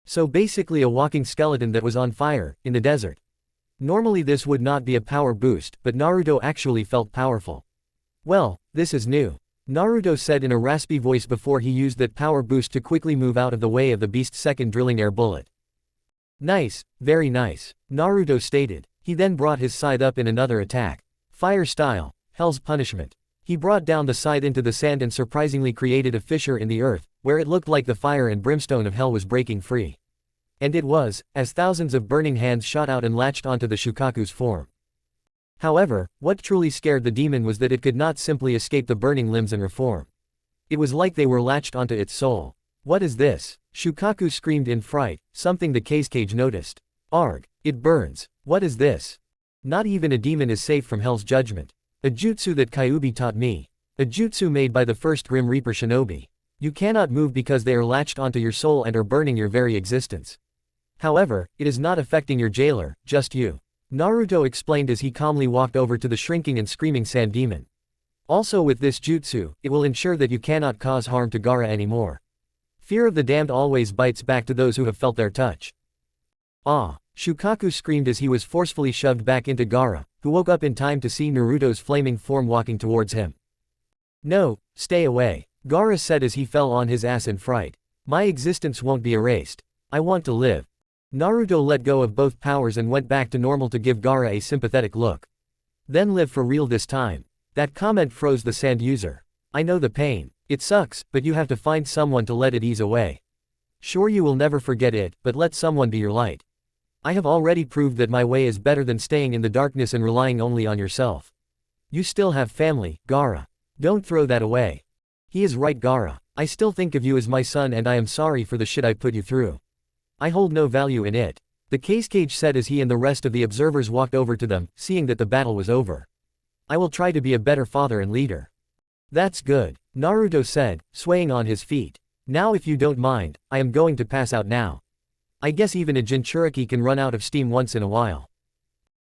So basically a walking skeleton that was on fire, in the desert. Normally this would not be a power boost, but Naruto actually felt powerful. Well, this is new. Naruto said in a raspy voice before he used that power boost to quickly move out of the way of the beast's second drilling air bullet. Nice, very nice, Naruto stated. He then brought his scythe up in another attack. Fire style, Hell's Punishment. He brought down the scythe into the sand and surprisingly created a fissure in the earth, where it looked like the fire and brimstone of hell was breaking free. And it was, as thousands of burning hands shot out and latched onto the Shukaku's form. However, what truly scared the demon was that it could not simply escape the burning limbs and reform. It was like they were latched onto its soul. What is this? Shukaku screamed in fright, something the cage noticed. Arg, it burns. What is this? Not even a demon is safe from hell's judgment. A jutsu that Kyuubi taught me. A jutsu made by the first Grim Reaper shinobi. You cannot move because they are latched onto your soul and are burning your very existence. However, it is not affecting your jailer, just you. Naruto explained as he calmly walked over to the shrinking and screaming sand demon. Also with this jutsu, it will ensure that you cannot cause harm to Gaara anymore. Fear of the damned always bites back to those who have felt their touch. Ah! Shukaku screamed as he was forcefully shoved back into Gaara, who woke up in time to see Naruto's flaming form walking towards him. No, stay away, Gaara said as he fell on his ass in fright. My existence won't be erased. I want to live. Naruto let go of both powers and went back to normal to give Gaara a sympathetic look. Then live for real this time. That comment froze the sand user. I know the pain. It sucks, but you have to find someone to let it ease away. Sure, you will never forget it, but let someone be your light. I have already proved that my way is better than staying in the darkness and relying only on yourself. You still have family, Gaara. Don't throw that away. He is right, Gaara. I still think of you as my son and I am sorry for the shit I put you through. I hold no value in it. The cage said as he and the rest of the observers walked over to them, seeing that the battle was over. I will try to be a better father and leader. That's good, Naruto said, swaying on his feet. Now if you don't mind, I am going to pass out now. I guess even a Jinchuriki can run out of steam once in a while.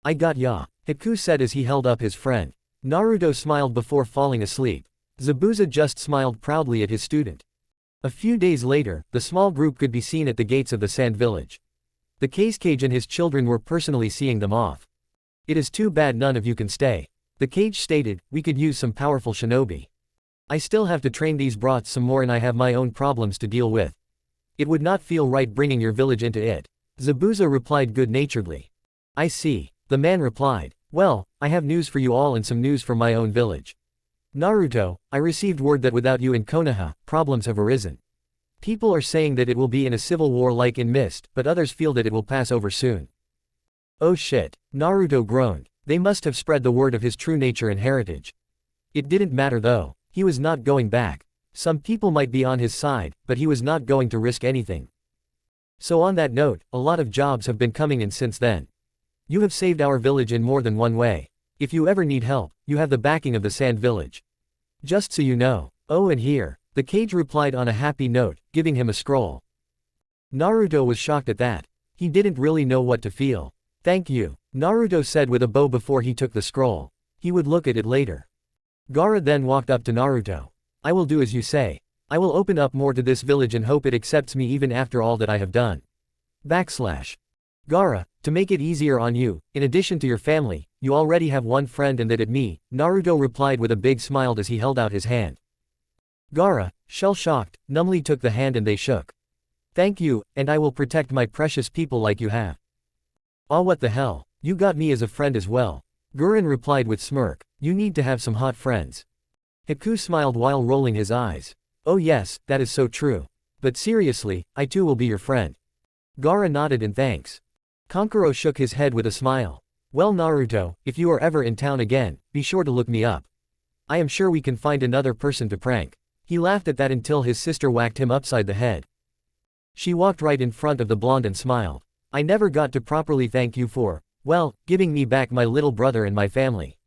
I got ya, Haku said as he held up his friend. Naruto smiled before falling asleep. Zabuza just smiled proudly at his student. A few days later, the small group could be seen at the gates of the sand village. The cage and his children were personally seeing them off. It is too bad none of you can stay. The cage stated, we could use some powerful shinobi. I still have to train these brats some more and I have my own problems to deal with. It would not feel right bringing your village into it. Zabuza replied good-naturedly. I see. The man replied. Well, I have news for you all and some news from my own village. Naruto, I received word that without you in Konoha, problems have arisen. People are saying that it will be in a civil war like in Mist, but others feel that it will pass over soon. Oh shit. Naruto groaned. They must have spread the word of his true nature and heritage. It didn't matter though. He was not going back. Some people might be on his side, but he was not going to risk anything. So on that note, a lot of jobs have been coming in since then. You have saved our village in more than one way. If you ever need help, you have the backing of the Sand Village. Just so you know. Oh, and here. The cage replied on a happy note, giving him a scroll. Naruto was shocked at that. He didn't really know what to feel. Thank you, Naruto said with a bow before he took the scroll. He would look at it later. Gaara then walked up to Naruto. I will do as you say. I will open up more to this village and hope it accepts me even after all that I have done. Gaara, to make it easier on you, in addition to your family, you already have one friend and that it me, Naruto replied with a big smile as he held out his hand. Gaara, shell-shocked, numbly took the hand and they shook. Thank you, and I will protect my precious people like you have. Ah, what the hell, you got me as a friend as well. Gurren replied with smirk, you need to have some hot friends. Haku smiled while rolling his eyes. Oh yes, that is so true. But seriously, I too will be your friend. Gaara nodded in thanks. Kankuro shook his head with a smile. Well Naruto, if you are ever in town again, be sure to look me up. I am sure we can find another person to prank. He laughed at that until his sister whacked him upside the head. She walked right in front of the blonde and smiled. I never got to properly thank you for, well, giving me back my little brother and my family.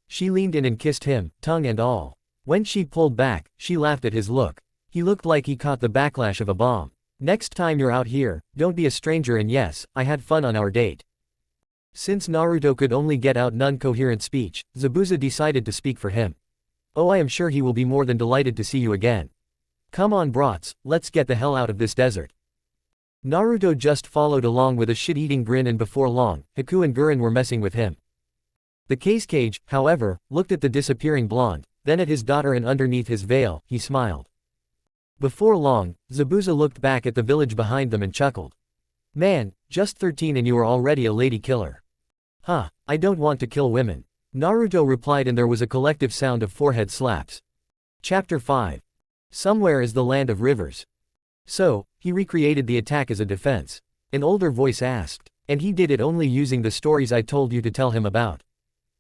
She leaned in and kissed him, tongue and all. When she pulled back, she laughed at his look. He looked like he caught the backlash of a bomb. Next time you're out here, don't be a stranger and yes, I had fun on our date. Since Naruto could only get out non-coherent speech, Zabuza decided to speak for him. Oh, I am sure he will be more than delighted to see you again. Come on brats, let's get the hell out of this desert. Naruto just followed along with a shit-eating grin and before long, Haku and Gurren were messing with him. The cage, however, looked at the disappearing blonde, then at his daughter and underneath his veil, he smiled. Before long, Zabuza looked back at the village behind them and chuckled. Man, just 13 and you are already a lady killer. Huh, I don't want to kill women. Naruto replied and there was a collective sound of forehead slaps. Chapter 5. Somewhere is the land of rivers. So, he recreated the attack as a defense. An older voice asked. And he did it only using the stories I told you to tell him about.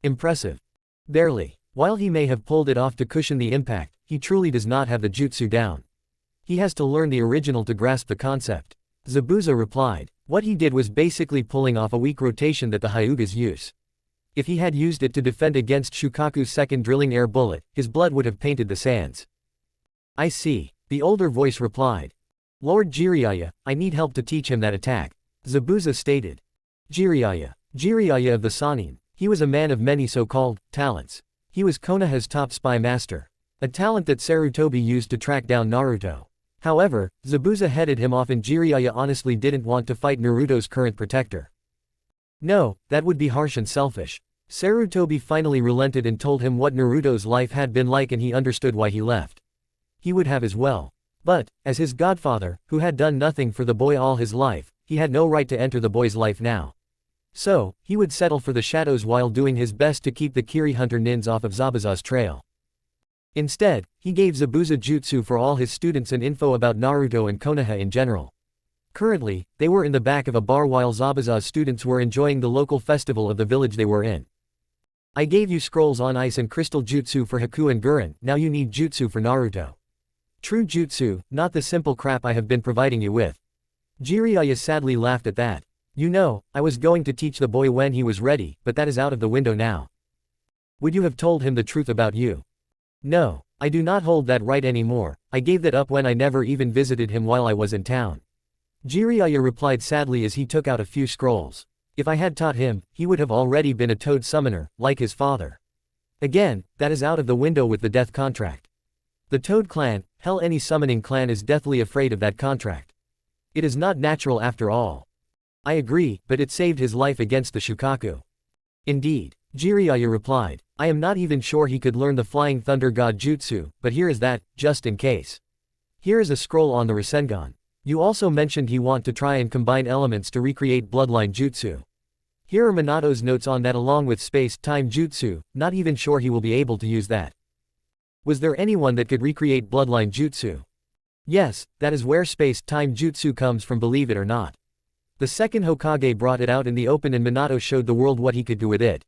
Impressive. Barely. While he may have pulled it off to cushion the impact, he truly does not have the jutsu down. He has to learn the original to grasp the concept. Zabuza replied. What he did was basically pulling off a weak rotation that the Hyugas use. If he had used it to defend against Shukaku's second drilling air bullet, his blood would have painted the sands. I see. The older voice replied. Lord Jiraiya, I need help to teach him that attack. Zabuza stated. Jiraiya of the Sannin. He was a man of many so-called talents. He was Konoha's top spy master. A talent that Sarutobi used to track down Naruto. However, Zabuza headed him off and Jiraiya honestly didn't want to fight Naruto's current protector. No, that would be harsh and selfish. Sarutobi finally relented and told him what Naruto's life had been like and he understood why he left. He would have as well. But, as his godfather, who had done nothing for the boy all his life, he had no right to enter the boy's life now. So, he would settle for the shadows while doing his best to keep the Kiri Hunter Nins off of Zabuza's trail. Instead, he gave Zabuza jutsu for all his students and info about Naruto and Konoha in general. Currently, they were in the back of a bar while Zabuza's students were enjoying the local festival of the village they were in. I gave you scrolls on ice and crystal jutsu for Haku and Gurren, now you need jutsu for Naruto. True jutsu, not the simple crap I have been providing you with. Jiraiya sadly laughed at that. You know, I was going to teach the boy when he was ready, but that is out of the window now. Would you have told him the truth about you? No, I do not hold that right anymore, I gave that up when I never even visited him while I was in town. Jiraiya replied sadly as he took out a few scrolls. If I had taught him, he would have already been a toad summoner, like his father. Again, that is out of the window with the death contract. The Toad clan, hell any summoning clan is deathly afraid of that contract. It is not natural after all. I agree, but it saved his life against the Shukaku. Indeed, Jiraiya replied. I am not even sure he could learn the Flying Thunder God Jutsu, but here is that, just in case. Here is a scroll on the rasengan. You also mentioned he want to try and combine elements to recreate Bloodline Jutsu. Here are Minato's notes on that along with Space-Time Jutsu, not even sure he will be able to use that. Was there anyone that could recreate Bloodline Jutsu? Yes, that is where Space-Time Jutsu comes from, believe it or not. The second Hokage brought it out in the open and Minato showed the world what he could do with it.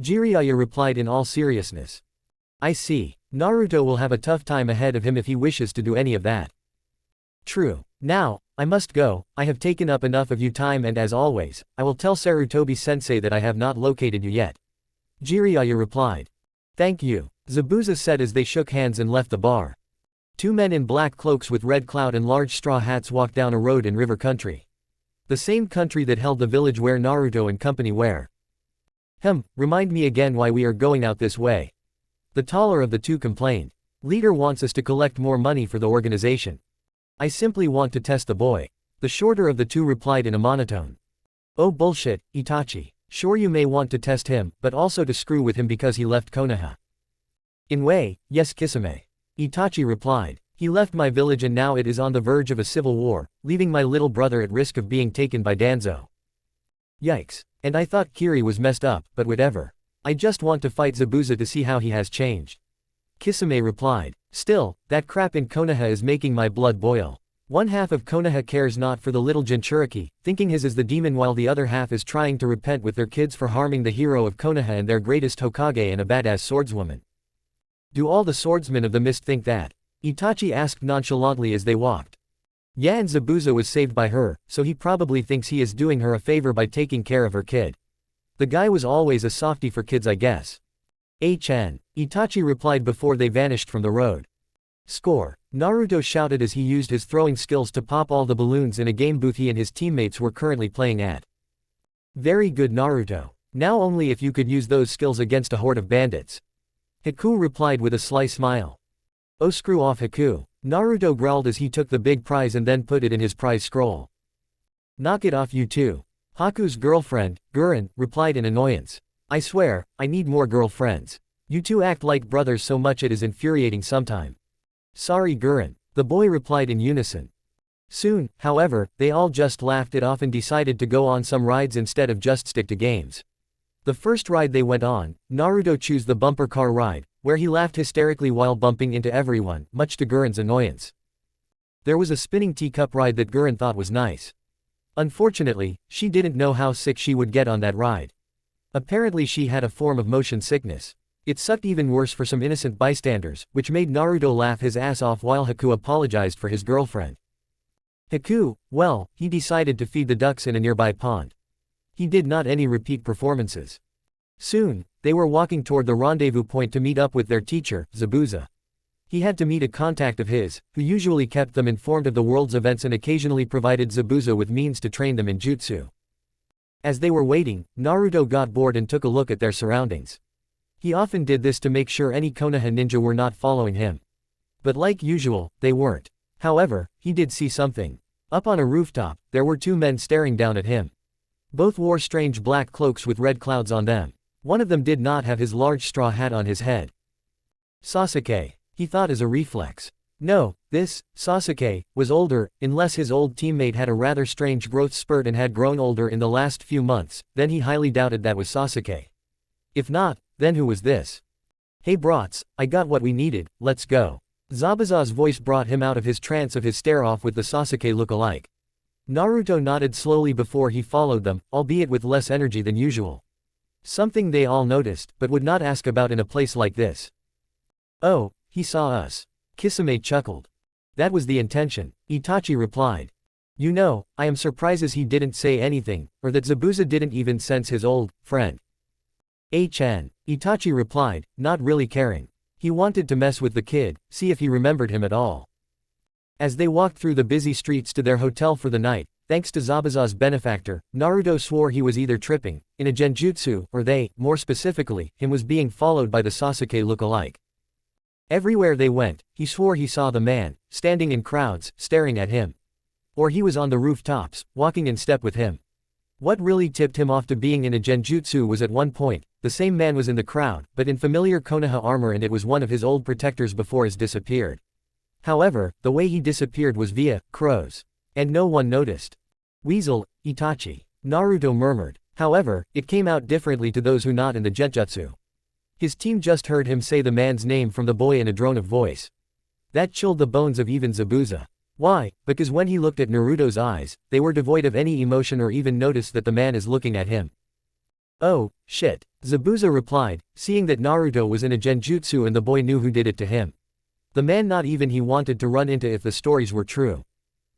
Jiraiya replied in all seriousness. I see. Naruto will have a tough time ahead of him if he wishes to do any of that. True. Now, I must go, I have taken up enough of your time and as always, I will tell Sarutobi-sensei that I have not located you yet. Jiraiya replied. Thank you, Zabuza said as they shook hands and left the bar. Two men in black cloaks with red cloud and large straw hats walked down a road in river country. The same country that held the village where Naruto and company were. Remind me again why we are going out this way. The taller of the two complained. Leader wants us to collect more money for the organization. I simply want to test the boy. The shorter of the two replied in a monotone. Oh bullshit, Itachi. Sure you may want to test him, but also to screw with him because he left Konoha. In way, yes Kisame. Itachi replied. He left my village and now it is on the verge of a civil war, leaving my little brother at risk of being taken by Danzo. Yikes. And I thought Kiri was messed up, but whatever. I just want to fight Zabuza to see how he has changed. Kisame replied. Still, that crap in Konoha is making my blood boil. One half of Konoha cares not for the little Jinchuriki, thinking his is the demon while the other half is trying to repent with their kids for harming the hero of Konoha and their greatest Hokage and a badass swordswoman. Do all the swordsmen of the mist think that? Itachi asked nonchalantly as they walked. Yeah, and Zabuza was saved by her, so he probably thinks he is doing her a favor by taking care of her kid. The guy was always a softie for kids I guess. HN. Itachi replied before they vanished from the road. Score. Naruto shouted as he used his throwing skills to pop all the balloons in a game booth he and his teammates were currently playing at. Very good Naruto. Now only if you could use those skills against a horde of bandits. Haku replied with a sly smile. Oh screw off Haku. Naruto growled as he took the big prize and then put it in his prize scroll. Knock it off you two. Haku's girlfriend, Gurren, replied in annoyance. I swear, I need more girlfriends. You two act like brothers so much it is infuriating sometime. Sorry Gurren, the boy replied in unison. Soon, however, they all just laughed it off and decided to go on some rides instead of just stick to games. The first ride they went on, Naruto chose the bumper car ride, where he laughed hysterically while bumping into everyone, much to Gurren's annoyance. There was a spinning teacup ride that Gurren thought was nice. Unfortunately, she didn't know how sick she would get on that ride. Apparently she had a form of motion sickness. It sucked even worse for some innocent bystanders, which made Naruto laugh his ass off while Haku apologized for his girlfriend. Haku, well, he decided to feed the ducks in a nearby pond. He did not any repeat performances. Soon, they were walking toward the rendezvous point to meet up with their teacher, Zabuza. He had to meet a contact of his, who usually kept them informed of the world's events and occasionally provided Zabuza with means to train them in jutsu. As they were waiting, Naruto got bored and took a look at their surroundings. He often did this to make sure any Konoha ninja were not following him. But like usual, they weren't. However, he did see something. Up on a rooftop, there were two men staring down at him. Both wore strange black cloaks with red clouds on them. One of them did not have his large straw hat on his head. Sasuke, he thought as a reflex. No, this, Sasuke, was older, unless his old teammate had a rather strange growth spurt and had grown older in the last few months, then he highly doubted that was Sasuke. If not, then who was this? Hey brats, I got what we needed, let's go. Zabuza's voice brought him out of his trance of his stare-off with the Sasuke look-alike. Naruto nodded slowly before he followed them, albeit with less energy than usual. Something they all noticed, but would not ask about in a place like this. Oh, he saw us. Kisame chuckled. That was the intention, Itachi replied. You know, I am surprised he didn't say anything, or that Zabuza didn't even sense his old friend. Itachi replied, not really caring. He wanted to mess with the kid, see if he remembered him at all. As they walked through the busy streets to their hotel for the night, thanks to Zabuza's benefactor, Naruto swore he was either tripping, in a genjutsu, or they, more specifically, him was being followed by the Sasuke look-alike. Everywhere they went, he swore he saw the man, standing in crowds, staring at him. Or he was on the rooftops, walking in step with him. What really tipped him off to being in a genjutsu was at one point, the same man was in the crowd, but in familiar Konoha armor, and it was one of his old protectors before his disappeared. However, the way he disappeared was via crows. And no one noticed. Weasel, Itachi. Naruto murmured. However, it came out differently to those who not in the genjutsu. His team just heard him say the man's name from the boy in a drone of voice. That chilled the bones of even Zabuza. Why? Because when he looked at Naruto's eyes, they were devoid of any emotion or even noticed that the man is looking at him. Oh, shit. Zabuza replied, seeing that Naruto was in a genjutsu and the boy knew who did it to him. The man not even he wanted to run into if the stories were true.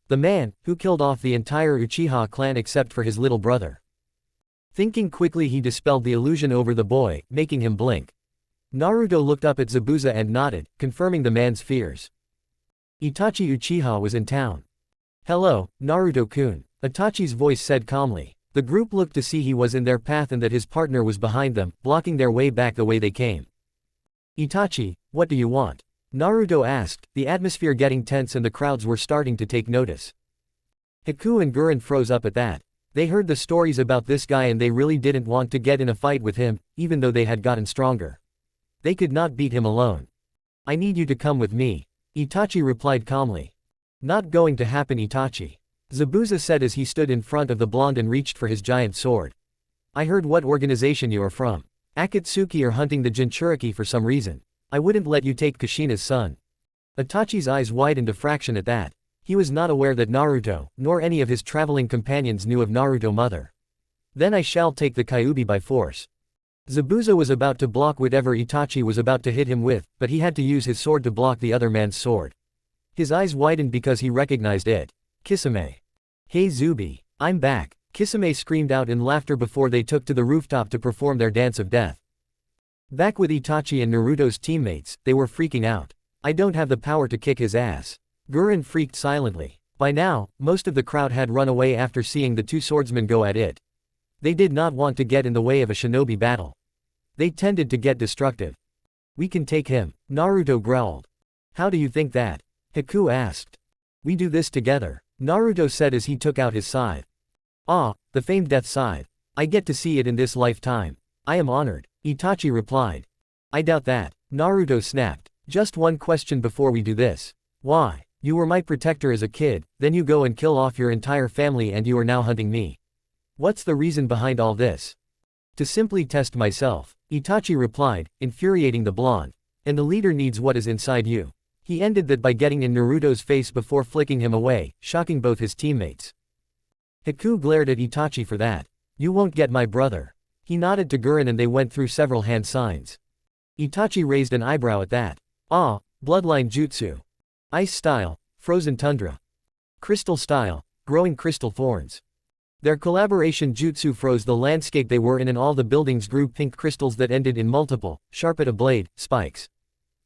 The man, who killed off the entire Uchiha clan except for his little brother. Thinking quickly, he dispelled the illusion over the boy, making him blink. Naruto looked up at Zabuza and nodded, confirming the man's fears. Itachi Uchiha was in town. Hello, Naruto-kun, Itachi's voice said calmly. The group looked to see he was in their path and that his partner was behind them, blocking their way back the way they came. Itachi, what do you want? Naruto asked, the atmosphere getting tense and the crowds were starting to take notice. Haku and Gurren froze up at that. They heard the stories about this guy and they really didn't want to get in a fight with him, even though they had gotten stronger. They could not beat him alone. I need you to come with me, Itachi replied calmly. Not going to happen, Itachi. Zabuza said as he stood in front of the blonde and reached for his giant sword. I heard what organization you are from. Akatsuki are hunting the Jinchuriki for some reason. I wouldn't let you take Kushina's son. Itachi's eyes widened a fraction at that. He was not aware that Naruto, nor any of his traveling companions knew of Naruto mother. Then I shall take the Kyuubi by force. Zabuza was about to block whatever Itachi was about to hit him with, but he had to use his sword to block the other man's sword. His eyes widened because he recognized it. Kisame. Hey Zubi, I'm back, Kisame screamed out in laughter before they took to the rooftop to perform their dance of death. Back with Itachi and Naruto's teammates, they were freaking out. I don't have the power to kick his ass. Gurren freaked silently. By now, most of the crowd had run away after seeing the two swordsmen go at it. They did not want to get in the way of a shinobi battle. They tended to get destructive. We can take him, Naruto growled. How do you think that? Haku asked. We do this together, Naruto said as he took out his scythe. Ah, the famed death scythe. I get to see it in this lifetime. I am honored, Itachi replied. I doubt that, Naruto snapped. Just one question before we do this. Why? You were my protector as a kid, then you go and kill off your entire family and you are now hunting me. What's the reason behind all this? To simply test myself, Itachi replied, infuriating the blonde. And the leader needs what is inside you. He ended that by getting in Naruto's face before flicking him away, shocking both his teammates. Haku glared at Itachi for that. You won't get my brother. He nodded to Gurren and they went through several hand signs. Itachi raised an eyebrow at that. Ah, bloodline jutsu. Ice style, frozen tundra. Crystal style, growing crystal thorns. Their collaboration jutsu froze the landscape they were in, and all the buildings grew pink crystals that ended in multiple, sharp at a blade, spikes.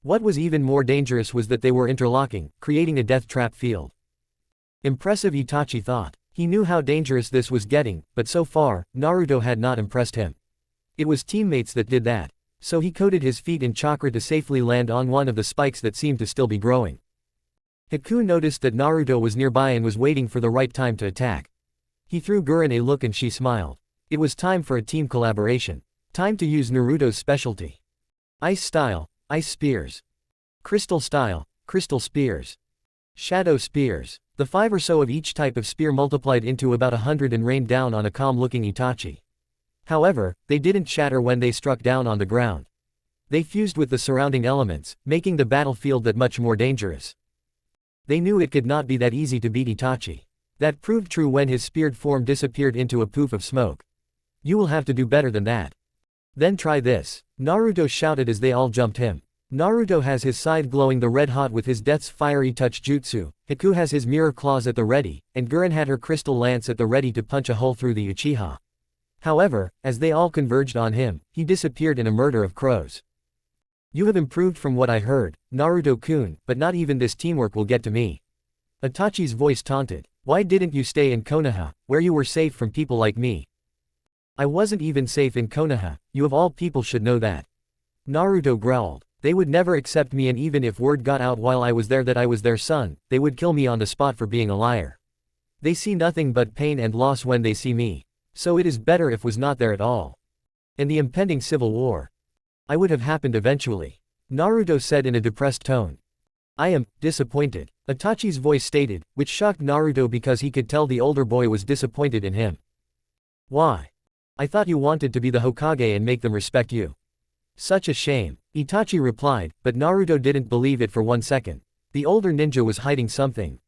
What was even more dangerous was that they were interlocking, creating a death trap field. Impressive, Itachi thought. He knew how dangerous this was getting, but so far, Naruto had not impressed him. It was teammates that did that. So he coated his feet in chakra to safely land on one of the spikes that seemed to still be growing. Haku noticed that Naruto was nearby and was waiting for the right time to attack. He threw Gurren a look and she smiled. It was time for a team collaboration. Time to use Naruto's specialty. Ice style, ice spears. Crystal style, crystal spears. Shadow spears. The 5 or so of each type of spear multiplied into about 100 and rained down on a calm-looking Itachi. However, they didn't shatter when they struck down on the ground. They fused with the surrounding elements, making the battlefield that much more dangerous. They knew it could not be that easy to beat Itachi. That proved true when his speared form disappeared into a poof of smoke. You will have to do better than that. Then try this. Naruto shouted as they all jumped him. Naruto has his scythe glowing the red hot with his death's fiery touch jutsu, Haku has his mirror claws at the ready, and Gurren had her crystal lance at the ready to punch a hole through the Uchiha. However, as they all converged on him, he disappeared in a murder of crows. You have improved from what I heard, Naruto-kun, but not even this teamwork will get to me. Itachi's voice taunted. Why didn't you stay in Konoha, where you were safe from people like me? I wasn't even safe in Konoha, you of all people should know that. Naruto growled. They would never accept me, and even if word got out while I was there that I was their son, they would kill me on the spot for being a liar. They see nothing but pain and loss when they see me. So it is better if was not there at all. And the impending civil war. I would have happened eventually. Naruto said in a depressed tone. I am disappointed, Itachi's voice stated, which shocked Naruto because he could tell the older boy was disappointed in him. Why? I thought you wanted to be the Hokage and make them respect you. Such a shame, Itachi replied, but Naruto didn't believe it for 1 second. The older ninja was hiding something.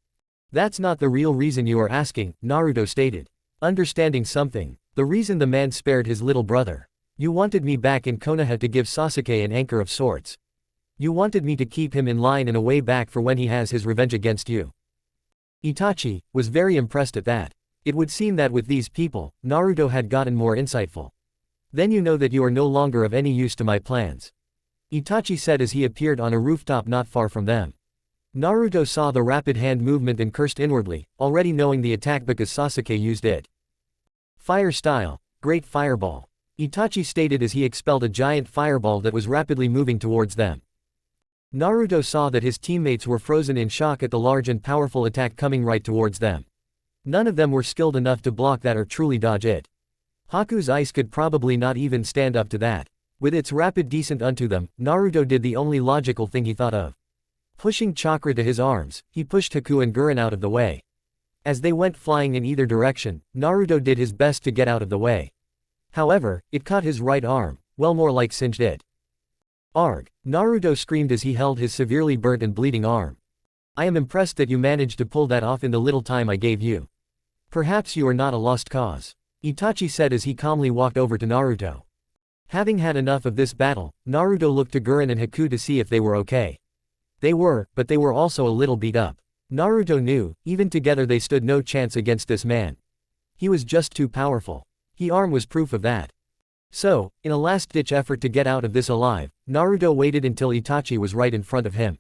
That's not the real reason you are asking, Naruto stated. Understanding something. The reason the man spared his little brother. You wanted me back in Konoha to give Sasuke an anchor of sorts. You wanted me to keep him in line and a way back for when he has his revenge against you. Itachi was very impressed at that. It would seem that with these people, Naruto had gotten more insightful. Then you know that you are no longer of any use to my plans. Itachi said as he appeared on a rooftop not far from them. Naruto saw the rapid hand movement and cursed inwardly, already knowing the attack because Sasuke used it. Fire style, great fireball. Itachi stated as he expelled a giant fireball that was rapidly moving towards them. Naruto saw that his teammates were frozen in shock at the large and powerful attack coming right towards them. None of them were skilled enough to block that or truly dodge it. Haku's ice could probably not even stand up to that. With its rapid descent unto them, Naruto did the only logical thing he thought of. Pushing chakra to his arms, he pushed Haku and Gurren out of the way. As they went flying in either direction, Naruto did his best to get out of the way. However, it caught his right arm, well more like singed it. Arg! Naruto screamed as he held his severely burnt and bleeding arm. I am impressed that you managed to pull that off in the little time I gave you. Perhaps you are not a lost cause, Itachi said as he calmly walked over to Naruto. Having had enough of this battle, Naruto looked to Gurren and Haku to see if they were okay. They were, but they were also a little beat up. Naruto knew, even together they stood no chance against this man. He was just too powerful. His arm was proof of that. So, in a last-ditch effort to get out of this alive, Naruto waited until Itachi was right in front of him.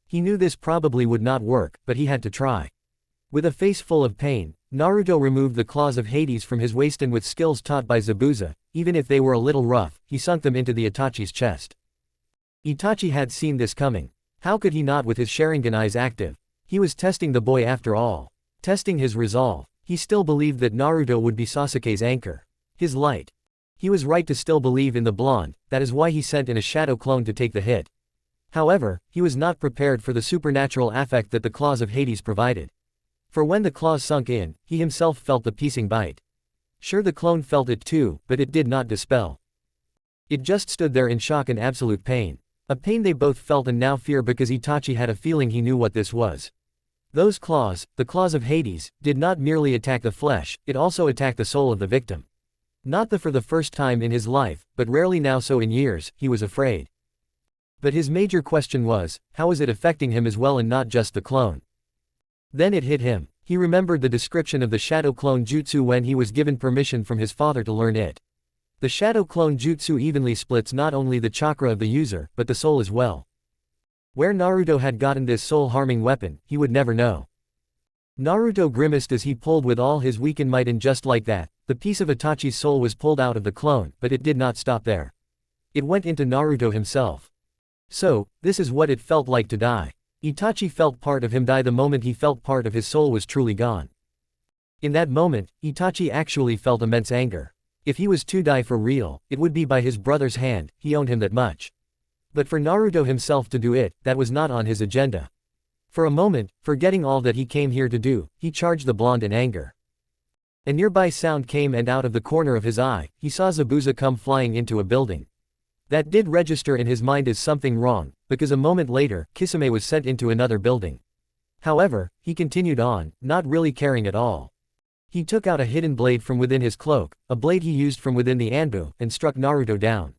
He knew this probably would not work, but he had to try. With a face full of pain, Naruto removed the claws of Hades from his waist and with skills taught by Zabuza, even if they were a little rough, he sunk them into the Itachi's chest. Itachi had seen this coming. How could he not with his Sharingan eyes active? He was testing the boy after all. Testing his resolve. He still believed that Naruto would be Sasuke's anchor. His light. He was right to still believe in the blonde, that is why he sent in a shadow clone to take the hit. However, he was not prepared for the supernatural affect that the claws of Hades provided. For when the claws sunk in, he himself felt the piercing bite. Sure, the clone felt it too, but it did not dispel. It just stood there in shock and absolute pain. A pain they both felt and now fear because Itachi had a feeling he knew what this was. Those claws, the claws of Hades, did not merely attack the flesh, it also attacked the soul of the victim. Not for the first time in his life, but rarely now so in years, he was afraid. But his major question was, how is it affecting him as well and not just the clone? Then it hit him. He remembered the description of the shadow clone jutsu when he was given permission from his father to learn it. The shadow clone jutsu evenly splits not only the chakra of the user, but the soul as well. Where Naruto had gotten this soul-harming weapon, he would never know. Naruto grimaced as he pulled with all his weakened might, and just like that, the piece of Itachi's soul was pulled out of the clone, but it did not stop there. It went into Naruto himself. So, this is what it felt like to die. Itachi felt part of him die the moment he felt part of his soul was truly gone. In that moment, Itachi actually felt immense anger. If he was to die for real, it would be by his brother's hand, he owned him that much. But for Naruto himself to do it, that was not on his agenda. For a moment, forgetting all that he came here to do, he charged the blonde in anger. A nearby sound came, and out of the corner of his eye, he saw Zabuza come flying into a building. That did register in his mind as something wrong, because a moment later, Kisame was sent into another building. However, he continued on, not really caring at all. He took out a hidden blade from within his cloak, a blade he used from within the anbu, and struck Naruto down.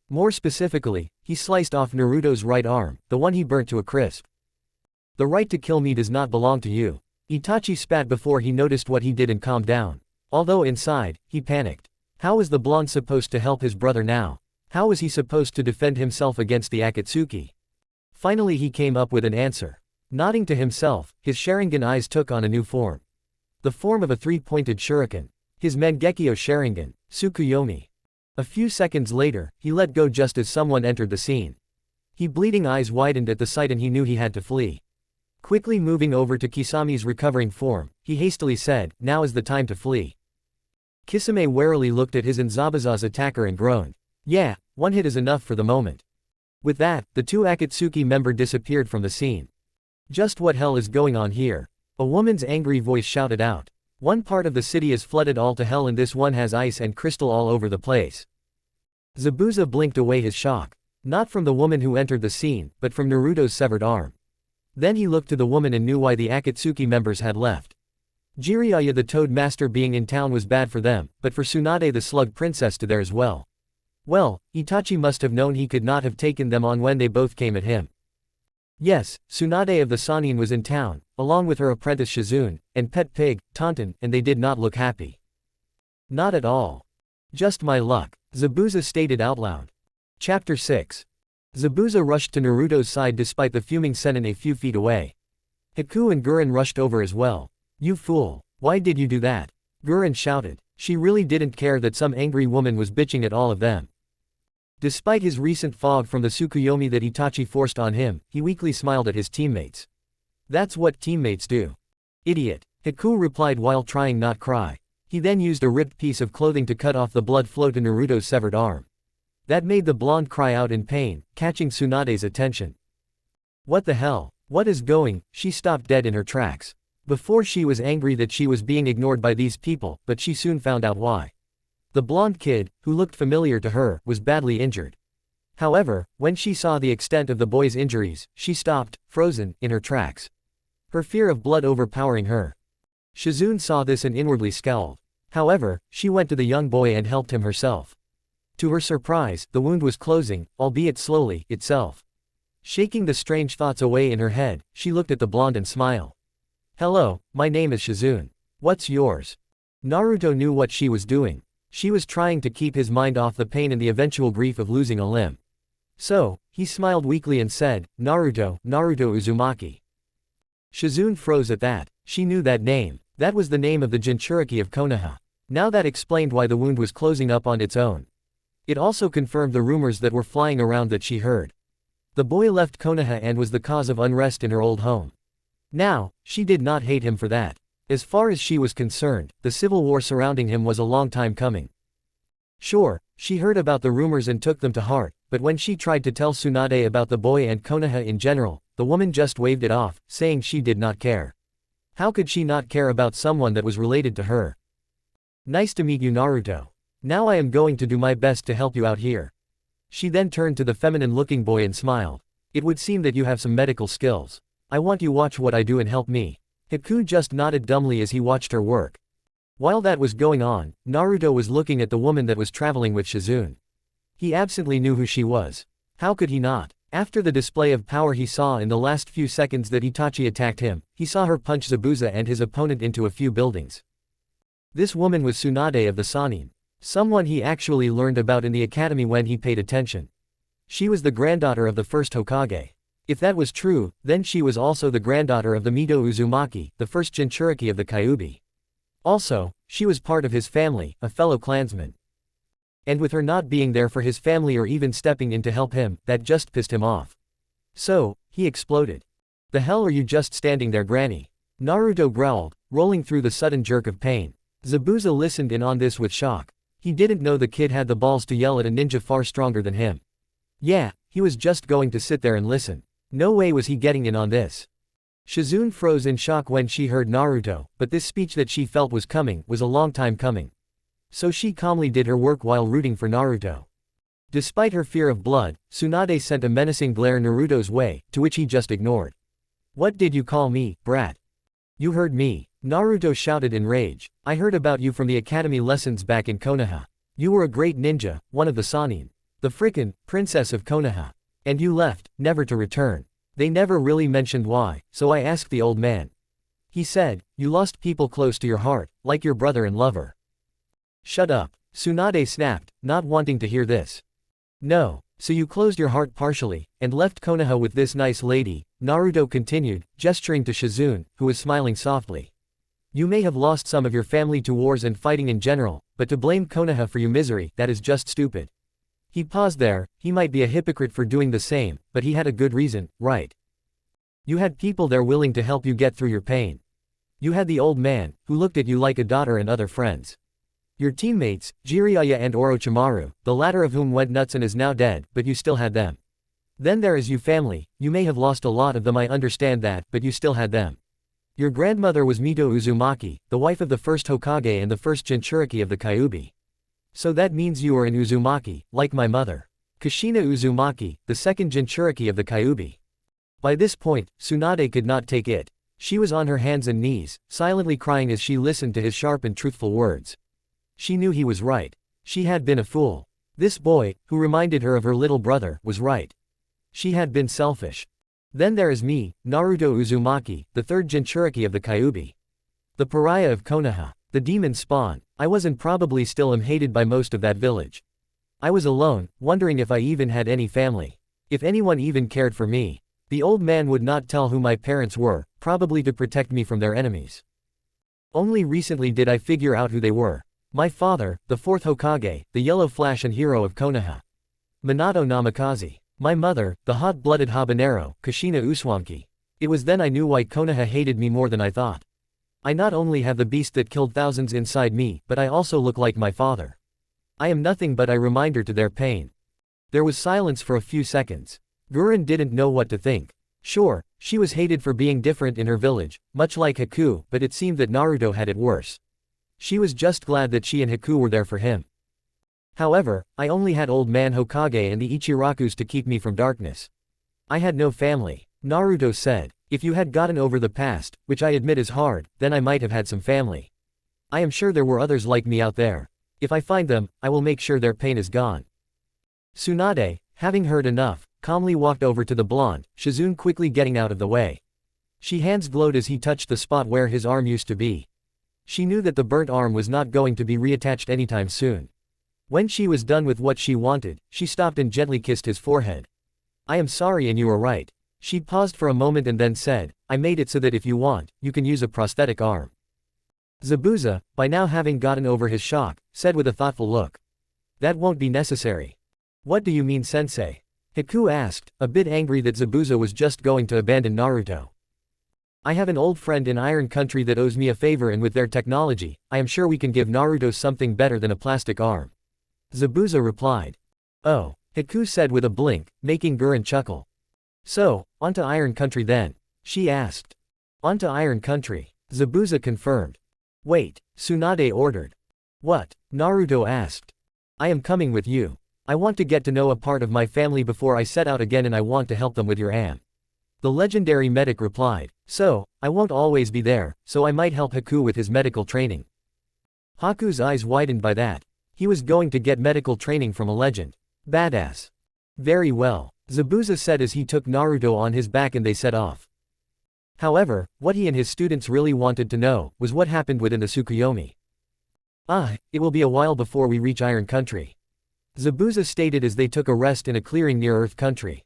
More specifically, he sliced off Naruto's right arm, the one he burnt to a crisp. The right to kill me does not belong to you. Itachi spat before he noticed what he did and calmed down. Although inside, he panicked. How was the blonde supposed to help his brother now? How was he supposed to defend himself against the Akatsuki? Finally he came up with an answer. Nodding to himself, his Sharingan eyes took on a new form. The form of a three-pointed shuriken. His Mangekyo Sharingan, Tsukuyomi. A few seconds later, he let go just as someone entered the scene. His bleeding eyes widened at the sight and he knew he had to flee. Quickly moving over to Kisami's recovering form, he hastily said, "Now is the time to flee." Kisame warily looked at his and Zabuza's attacker and groaned. Yeah, one hit is enough for the moment. With that, the two Akatsuki members disappeared from the scene. Just what hell is going on here? A woman's angry voice shouted out. One part of the city is flooded all to hell and this one has ice and crystal all over the place. Zabuza blinked away his shock. Not from the woman who entered the scene, but from Naruto's severed arm. Then he looked to the woman and knew why the Akatsuki members had left. Jiraiya the Toad Master being in town was bad for them, but for Tsunade the Slug Princess to there as well. Well, Itachi must have known he could not have taken them on when they both came at him. Yes, Tsunade of the Sannin was in town, along with her apprentice Shizune, and pet pig, Taunton, and they did not look happy. Not at all. Just my luck, Zabuza stated out loud. Chapter 6. Zabuza rushed to Naruto's side despite the fuming Sennin a few feet away. Haku and Gurren rushed over as well. You fool, why did you do that? Gurren shouted. She really didn't care that some angry woman was bitching at all of them. Despite his recent fog from the Tsukuyomi that Itachi forced on him, he weakly smiled at his teammates. That's what teammates do. Idiot, Haku replied while trying not cry. He then used a ripped piece of clothing to cut off the blood flow to Naruto's severed arm. That made the blonde cry out in pain, catching Tsunade's attention. What the hell? What is going? She stopped dead in her tracks. Before she was angry that she was being ignored by these people, but she soon found out why. The blonde kid, who looked familiar to her, was badly injured. However, when she saw the extent of the boy's injuries, she stopped, frozen, in her tracks. Her fear of blood overpowering her. Shizune saw this and inwardly scowled. However, she went to the young boy and helped him herself. To her surprise, the wound was closing, albeit slowly, itself. Shaking the strange thoughts away in her head, she looked at the blonde and smiled. Hello, my name is Shizune. What's yours? Naruto knew what she was doing. She was trying to keep his mind off the pain and the eventual grief of losing a limb. So, he smiled weakly and said, Naruto Uzumaki. Shizune froze at that. She knew that name. That was the name of the Jinchuriki of Konoha. Now that explained why the wound was closing up on its own. It also confirmed the rumors that were flying around that she heard. The boy left Konoha and was the cause of unrest in her old home. Now, she did not hate him for that. As far as she was concerned, the civil war surrounding him was a long time coming. Sure, she heard about the rumors and took them to heart, but when she tried to tell Tsunade about the boy and Konoha in general, the woman just waved it off, saying she did not care. How could she not care about someone that was related to her? Nice to meet you, Naruto. Now I am going to do my best to help you out here. She then turned to the feminine-looking boy and smiled. It would seem that you have some medical skills. I want you watch what I do and help me. Haku just nodded dumbly as he watched her work. While that was going on, Naruto was looking at the woman that was traveling with Shizune. He absently knew who she was. How could he not? After the display of power he saw in the last few seconds that Itachi attacked him, he saw her punch Zabuza and his opponent into a few buildings. This woman was Tsunade of the Sannin. Someone he actually learned about in the academy when he paid attention. She was the granddaughter of the first Hokage. If that was true, then she was also the granddaughter of the Mito Uzumaki, the first Jinchuriki of the Kyuubi. Also, she was part of his family, a fellow clansman. And with her not being there for his family or even stepping in to help him, that just pissed him off. So, he exploded. "The hell are you just standing there, Granny?" Naruto growled, rolling through the sudden jerk of pain. Zabuza listened in on this with shock. He didn't know the kid had the balls to yell at a ninja far stronger than him. Yeah, he was just going to sit there and listen. No way was he getting in on this. Shizune froze in shock when she heard Naruto, but this speech that she felt was coming was a long time coming. So she calmly did her work while rooting for Naruto. Despite her fear of blood, Tsunade sent a menacing glare Naruto's way, to which he just ignored. "What did you call me, brat?" "You heard me," Naruto shouted in rage. "I heard about you from the academy lessons back in Konoha. You were a great ninja, one of the Sannin. The frickin' princess of Konoha. And you left, never to return. They never really mentioned why, so I asked the old man. He said, you lost people close to your heart, like your brother and lover." "Shut up," Tsunade snapped, not wanting to hear this. "No, so you closed your heart partially, and left Konoha with this nice lady," Naruto continued, gesturing to Shizune, who was smiling softly. "You may have lost some of your family to wars and fighting in general, but to blame Konoha for your misery, that is just stupid." He paused there. He might be a hypocrite for doing the same, but he had a good reason, right? You had people there willing to help you get through your pain. You had the old man, who looked at you like a daughter, and other friends. Your teammates, Jiraiya and Orochimaru, the latter of whom went nuts and is now dead, but you still had them. Then there is you family. You may have lost a lot of them, I understand that, but you still had them. Your grandmother was Mito Uzumaki, the wife of the first Hokage and the first Jinchuriki of the Kyuubi. So that means you are an Uzumaki, like my mother. Kushina Uzumaki, the second Jinchuriki of the Kyuubi. By this point, Tsunade could not take it. She was on her hands and knees, silently crying as she listened to his sharp and truthful words. She knew he was right. She had been a fool. This boy, who reminded her of her little brother, was right. She had been selfish. Then there is me, Naruto Uzumaki, the third Jinchuriki of the Kyuubi. The pariah of Konoha. The demon spawn. I was and probably still am hated by most of that village. I was alone, wondering if I even had any family. If anyone even cared for me. The old man would not tell who my parents were, probably to protect me from their enemies. Only recently did I figure out who they were. My father, the fourth Hokage, the yellow flash and hero of Konoha. Minato Namikaze. My mother, the hot-blooded habanero, Kushina Uzumaki. It was then I knew why Konoha hated me more than I thought. I not only have the beast that killed thousands inside me, but I also look like my father. I am nothing but a reminder to their pain. There was silence for a few seconds. Gurren didn't know what to think. Sure, she was hated for being different in her village, much like Haku, but it seemed that Naruto had it worse. She was just glad that she and Haku were there for him. However, I only had old man Hokage and the Ichirakus to keep me from darkness. I had no family. Naruto said, if you had gotten over the past, which I admit is hard, then I might have had some family. I am sure there were others like me out there. If I find them, I will make sure their pain is gone. Tsunade, having heard enough, calmly walked over to the blonde, Shizune quickly getting out of the way. She hands glowed as he touched the spot where his arm used to be. She knew that the burnt arm was not going to be reattached anytime soon. When she was done with what she wanted, she stopped and gently kissed his forehead. I am sorry and you are right. She paused for a moment and then said, I made it so that if you want, you can use a prosthetic arm. Zabuza, by now having gotten over his shock, said with a thoughtful look. That won't be necessary. What do you mean, sensei? Haku asked, a bit angry that Zabuza was just going to abandon Naruto. I have an old friend in Iron Country that owes me a favor, and with their technology, I am sure we can give Naruto something better than a plastic arm. Zabuza replied. Oh, Haku said with a blink, making Gurren chuckle. So, onto Iron Country then? She asked. Onto Iron Country, Zabuza confirmed. Wait, Tsunade ordered. What? Naruto asked. I am coming with you. I want to get to know a part of my family before I set out again, and I want to help them with your am. The legendary medic replied. So, I won't always be there, so I might help Haku with his medical training. Haku's eyes widened by that. He was going to get medical training from a legend. Badass. Very well, Zabuza said as he took Naruto on his back and they set off. However, what he and his students really wanted to know was what happened within the Tsukuyomi. It will be a while before we reach Iron Country. Zabuza stated as they took a rest in a clearing near Earth Country.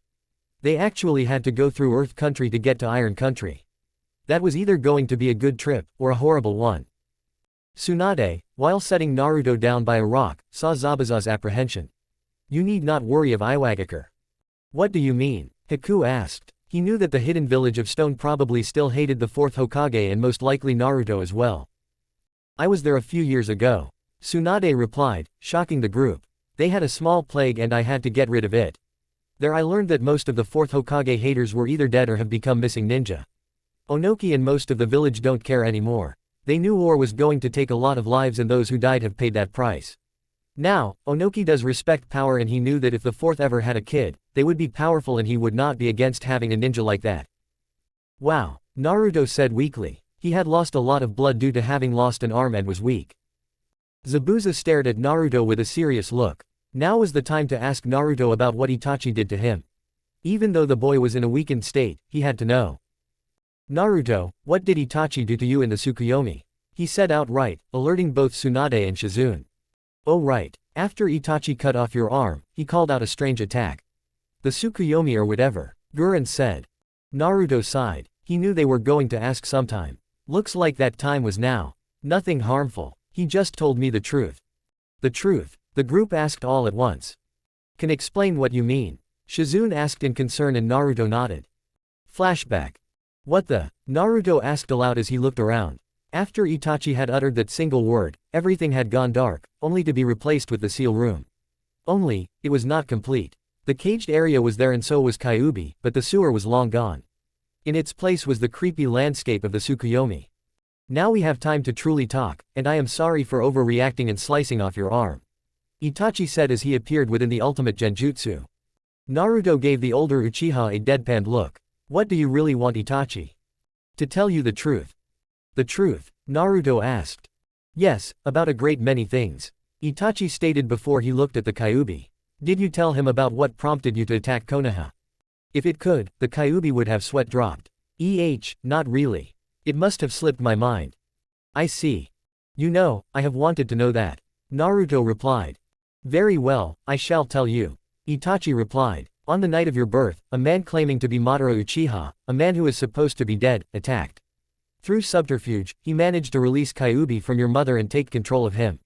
They actually had to go through Earth Country to get to Iron Country. That was either going to be a good trip, or a horrible one. Tsunade, while setting Naruto down by a rock, saw Zabuza's apprehension. You need not worry of Iwagakure. What do you mean? Haku asked. He knew that the hidden village of stone probably still hated the fourth Hokage and most likely Naruto as well. I was there a few years ago. Tsunade replied, shocking the group. They had a small plague and I had to get rid of it. There I learned that most of the fourth Hokage haters were either dead or have become missing ninja. Onoki and most of the village don't care anymore. They knew war was going to take a lot of lives and those who died have paid that price. Now, Onoki does respect power and he knew that if the fourth ever had a kid, they would be powerful and he would not be against having a ninja like that. Wow, Naruto said weakly. He had lost a lot of blood due to having lost an arm and was weak. Zabuza stared at Naruto with a serious look. Now was the time to ask Naruto about what Itachi did to him. Even though the boy was in a weakened state, he had to know. Naruto, what did Itachi do to you in the Tsukuyomi? He said outright, alerting both Tsunade and Shizune. Oh right, after Itachi cut off your arm, he called out a strange attack. The Tsukuyomi or whatever, Guren said. Naruto sighed. He knew they were going to ask sometime. Looks like that time was now. Nothing harmful. He just told me the truth. The truth? The group asked all at once. Can explain what you mean? Shizune asked in concern and Naruto nodded. Flashback. What the? Naruto asked aloud as he looked around. After Itachi had uttered that single word, everything had gone dark, only to be replaced with the seal room. Only, it was not complete. The caged area was there and so was Kyuubi, but the sewer was long gone. In its place was the creepy landscape of the Tsukuyomi. Now we have time to truly talk, and I am sorry for overreacting and slicing off your arm. Itachi said as he appeared within the ultimate genjutsu. Naruto gave the older Uchiha a deadpanned look. What do you really want, Itachi? To tell you the truth. The truth? Naruto asked. Yes, about a great many things. Itachi stated before he looked at the Kyuubi. Did you tell him about what prompted you to attack Konoha? If it could, the Kyuubi would have sweat dropped. Not really. It must have slipped my mind. I see. You know, I have wanted to know that. Naruto replied. Very well, I shall tell you. Itachi replied. On the night of your birth, a man claiming to be Madara Uchiha, a man who is supposed to be dead, attacked. Through subterfuge, he managed to release Kyuubi from your mother and take control of him.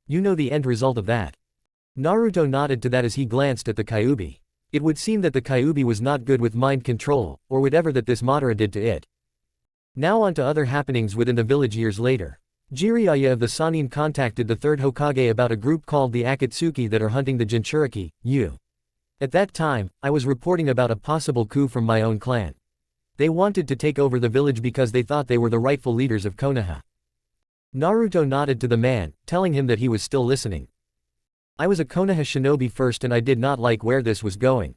You know the end result of that. Naruto nodded to that as he glanced at the Kyuubi. It would seem that the Kyuubi was not good with mind control, or whatever that this Madara did to it. Now on to other happenings within the village years later. Jiraiya of the Sannin contacted the third Hokage about a group called the Akatsuki that are hunting the Jinchuriki, At that time, I was reporting about a possible coup from my own clan. They wanted to take over the village because they thought they were the rightful leaders of Konoha. Naruto nodded to the man, telling him that he was still listening. I was a Konoha shinobi first and I did not like where this was going.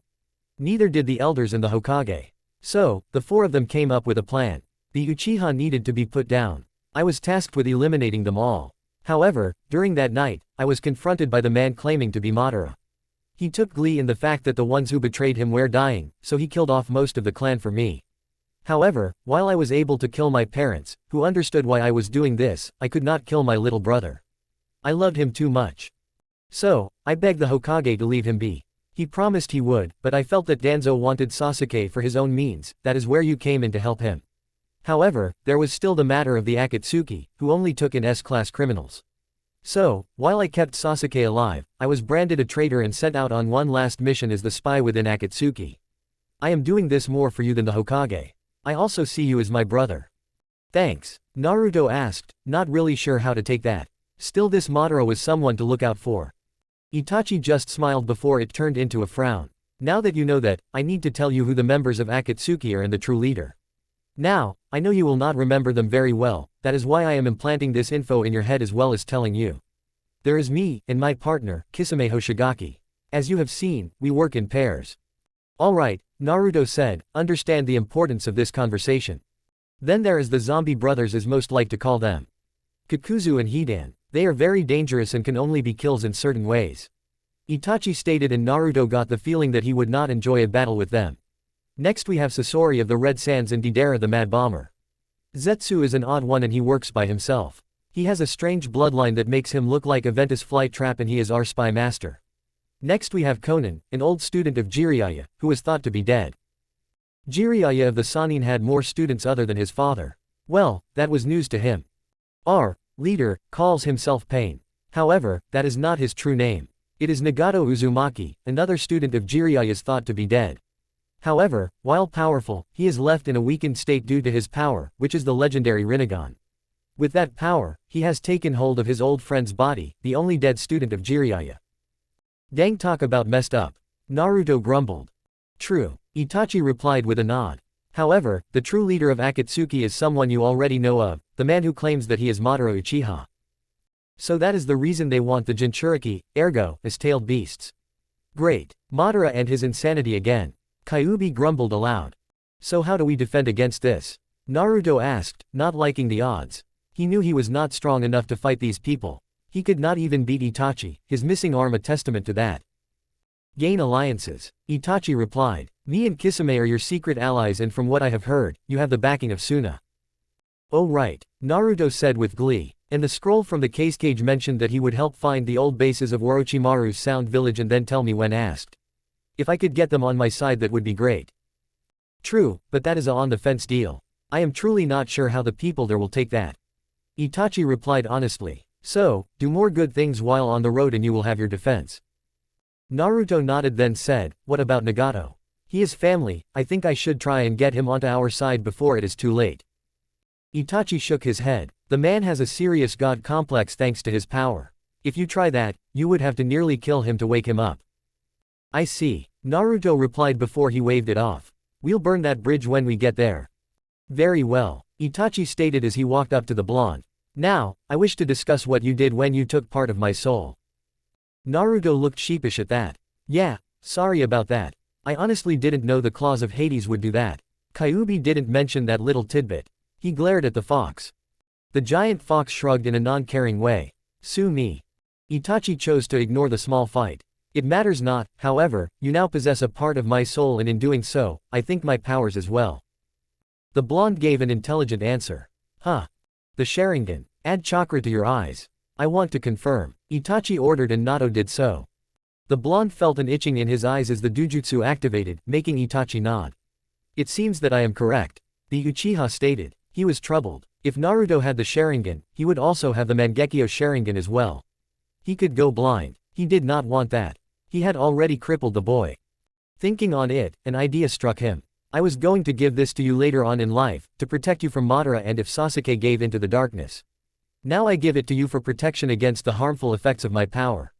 Neither did the elders and the Hokage. So, the four of them came up with a plan. The Uchiha needed to be put down. I was tasked with eliminating them all. However, during that night, I was confronted by the man claiming to be Madara. He took glee in the fact that the ones who betrayed him were dying, so he killed off most of the clan for me. However, while I was able to kill my parents, who understood why I was doing this, I could not kill my little brother. I loved him too much. So, I begged the Hokage to leave him be. He promised he would, but I felt that Danzo wanted Sasuke for his own means, that is where you came in to help him. However, there was still the matter of the Akatsuki, who only took in S-class criminals. So, while I kept Sasuke alive, I was branded a traitor and sent out on one last mission as the spy within Akatsuki. I am doing this more for you than the Hokage. I also see you as my brother. Thanks, Naruto asked, not really sure how to take that. Still this Madara was someone to look out for. Itachi just smiled before it turned into a frown. Now that you know that, I need to tell you who the members of Akatsuki are and the true leader. Now, I know you will not remember them very well, that is why I am implanting this info in your head as well as telling you. There is me, and my partner, Kisame Hoshigaki. As you have seen, we work in pairs. Alright, Naruto said, understand the importance of this conversation. Then there is the zombie brothers as most like to call them. Kakuzu and Hidan. They are very dangerous and can only be kills in certain ways. Itachi stated, and Naruto got the feeling that he would not enjoy a battle with them. Next we have Sasori of the Red Sands and Deidara the Mad Bomber. Zetsu is an odd one and he works by himself. He has a strange bloodline that makes him look like a Ventus flytrap, and he is our spy master. Next we have Konan, an old student of Jiraiya, who is thought to be dead. Jiraiya of the Sannin had more students other than his father. Well, that was news to him. Our leader calls himself Pain. However, that is not his true name. It is Nagato Uzumaki, another student of Jiraiya, is thought to be dead. However, while powerful, he is left in a weakened state due to his power, which is the legendary Rinnegan. With that power, he has taken hold of his old friend's body, the only dead student of Jiraiya. Dang, talk about messed up. Naruto grumbled. True, Itachi replied with a nod. However, the true leader of Akatsuki is someone you already know of, the man who claims that he is Madara Uchiha. So that is the reason they want the Jinchuriki, ergo, as tailed beasts. Great. Madara and his insanity again. Kyuubi grumbled aloud. So how do we defend against this? Naruto asked, not liking the odds. He knew he was not strong enough to fight these people. He could not even beat Itachi, his missing arm a testament to that. Gain alliances. Itachi replied. Me and Kisame are your secret allies, and from what I have heard, you have the backing of Suna. Oh right, Naruto said with glee. And the scroll from the case cage mentioned that he would help find the old bases of Orochimaru's Sound Village and then tell me when asked. If I could get them on my side, that would be great. True, but that is a on-the-fence deal. I am truly not sure how the people there will take that. Itachi replied honestly. So, do more good things while on the road and you will have your defense. Naruto nodded, then said, what about Nagato? He is family, I think I should try and get him onto our side before it is too late. Itachi shook his head. The man has a serious god complex thanks to his power. If you try that, you would have to nearly kill him to wake him up. I see, Naruto replied before he waved it off. We'll burn that bridge when we get there. Very well, Itachi stated as he walked up to the blonde. Now, I wish to discuss what you did when you took part of my soul. Naruto looked sheepish at that. Yeah, sorry about that. I honestly didn't know the claws of Hades would do that. Kyuubi didn't mention that little tidbit. He glared at the fox. The giant fox shrugged in a non-caring way. Sue me. Itachi chose to ignore the small fight. It matters not, however, you now possess a part of my soul, and in doing so, I think my powers as well. The blonde gave an intelligent answer. Huh. The Sharingan. Add chakra to your eyes. I want to confirm. Itachi ordered, and Nato did so. The blonde felt an itching in his eyes as the Dujutsu activated, making Itachi nod. It seems that I am correct. The Uchiha stated. He was troubled. If Naruto had the Sharingan, he would also have the Mangekyo Sharingan as well. He could go blind. He did not want that. He had already crippled the boy. Thinking on it, an idea struck him. I was going to give this to you later on in life, to protect you from Madara and if Sasuke gave into the darkness. Now I give it to you for protection against the harmful effects of my power.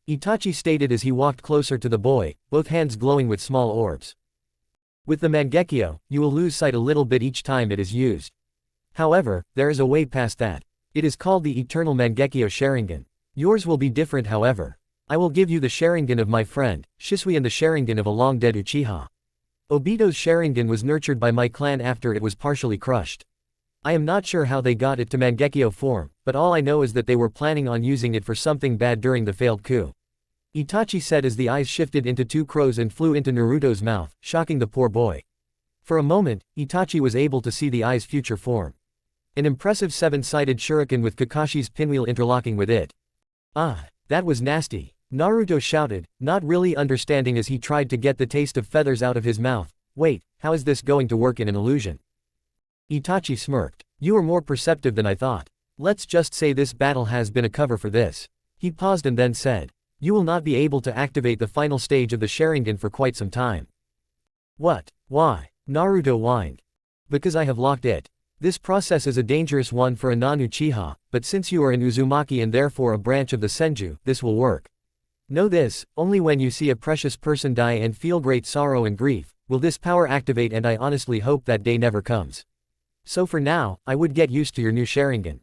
Itachi stated as he walked closer to the boy, both hands glowing with small orbs. With the Mangekyo, you will lose sight a little bit each time it is used. However, there is a way past that. It is called the Eternal Mangekyo Sharingan. Yours will be different, however. I will give you the Sharingan of my friend, Shisui, and the Sharingan of a long-dead Uchiha. Obito's Sharingan was nurtured by my clan after it was partially crushed. I am not sure how they got it to Mangekyo form, but all I know is that they were planning on using it for something bad during the failed coup. Itachi said as the eyes shifted into two crows and flew into Naruto's mouth, shocking the poor boy. For a moment, Itachi was able to see the eye's future form. An impressive seven-sided shuriken with Kakashi's pinwheel interlocking with it. Ah, that was nasty. Naruto shouted, not really understanding as he tried to get the taste of feathers out of his mouth. Wait, how is this going to work in an illusion? Itachi smirked. You are more perceptive than I thought. Let's just say this battle has been a cover for this. He paused and then said. You will not be able to activate the final stage of the Sharingan for quite some time. What? Why? Naruto whined. Because I have locked it. This process is a dangerous one for a non-Uchiha, but since you are an Uzumaki and therefore a branch of the Senju, this will work. Know this, only when you see a precious person die and feel great sorrow and grief, will this power activate, and I honestly hope that day never comes. So for now, I would get used to your new Sharingan.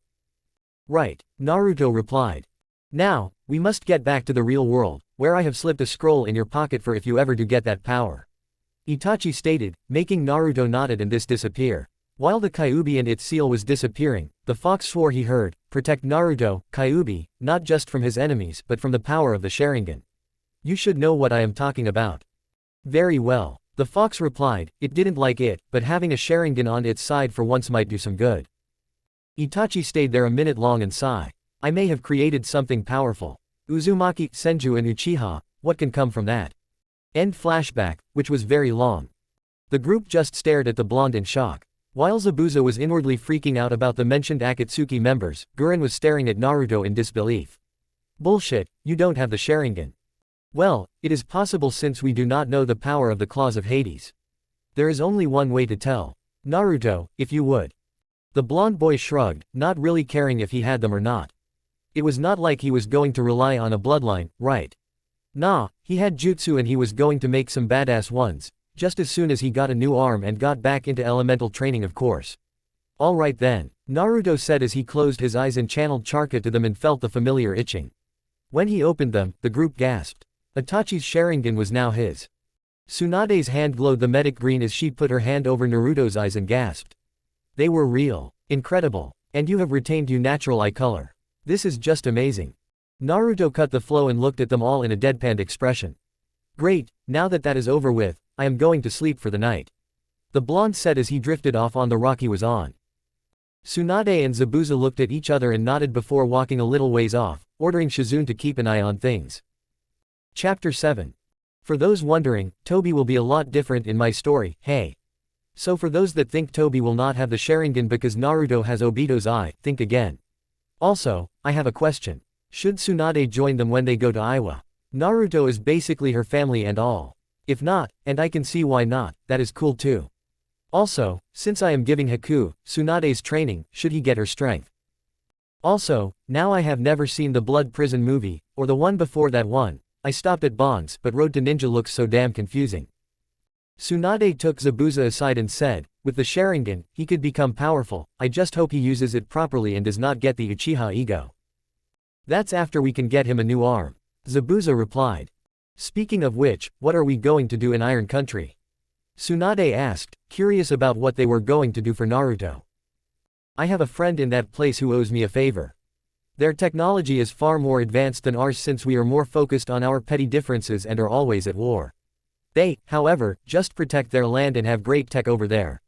Right, Naruto replied. Now, we must get back to the real world, where I have slipped a scroll in your pocket for if you ever do get that power. Itachi stated, making Naruto nodded and this disappear. While the Kyuubi and its seal was disappearing, the fox swore he heard, protect Naruto, Kyuubi, not just from his enemies but from the power of the Sharingan. You should know what I am talking about. Very well. The fox replied, it didn't like it, but having a sharingan on its side for once might do some good. Itachi stayed there a minute long and sighed. I may have created something powerful. Uzumaki, Senju and Uchiha, what can come from that? End flashback, which was very long. The group just stared at the blonde in shock. While Zabuza was inwardly freaking out about the mentioned Akatsuki members, Gurren was staring at Naruto in disbelief. Bullshit, you don't have the sharingan. Well, it is possible since we do not know the power of the claws of Hades. There is only one way to tell. Naruto, if you would. The blonde boy shrugged, not really caring if he had them or not. It was not like he was going to rely on a bloodline, right? Nah, he had jutsu and he was going to make some badass ones, just as soon as he got a new arm and got back into elemental training of course. Alright then, Naruto said as he closed his eyes and channeled chakra to them and felt the familiar itching. When he opened them, the group gasped. Itachi's sharingan was now his. Tsunade's hand glowed the medic green as she put her hand over Naruto's eyes and gasped. They were real. Incredible. And you have retained your natural eye color. This is just amazing. Naruto cut the flow and looked at them all in a deadpanned expression. Great, now that is over with, I am going to sleep for the night. The blonde said as he drifted off on the rock he was on. Tsunade and Zabuza looked at each other and nodded before walking a little ways off, ordering Shizune to keep an eye on things. Chapter 7. For those wondering, Toby will be a lot different in my story, hey. So for those that think Toby will not have the sharingan because Naruto has Obito's eye, think again. Also, I have a question. Should Tsunade join them when they go to Iwa? Naruto is basically her family and all. If not, and I can see why not, that is cool too. Also, since I am giving Haku, Tsunade's training, should he get her strength? Also, now I have never seen the Blood Prison movie, or the one before that one. I stopped at Bonds, but Road to Ninja looks so damn confusing. Tsunade took Zabuza aside and said, with the sharingan, he could become powerful, I just hope he uses it properly and does not get the Uchiha ego. That's after we can get him a new arm. Zabuza replied. Speaking of which, what are we going to do in Iron Country? Tsunade asked, curious about what they were going to do for Naruto. I have a friend in that place who owes me a favor. Their technology is far more advanced than ours since we are more focused on our petty differences and are always at war. They, however, just protect their land and have great tech over there.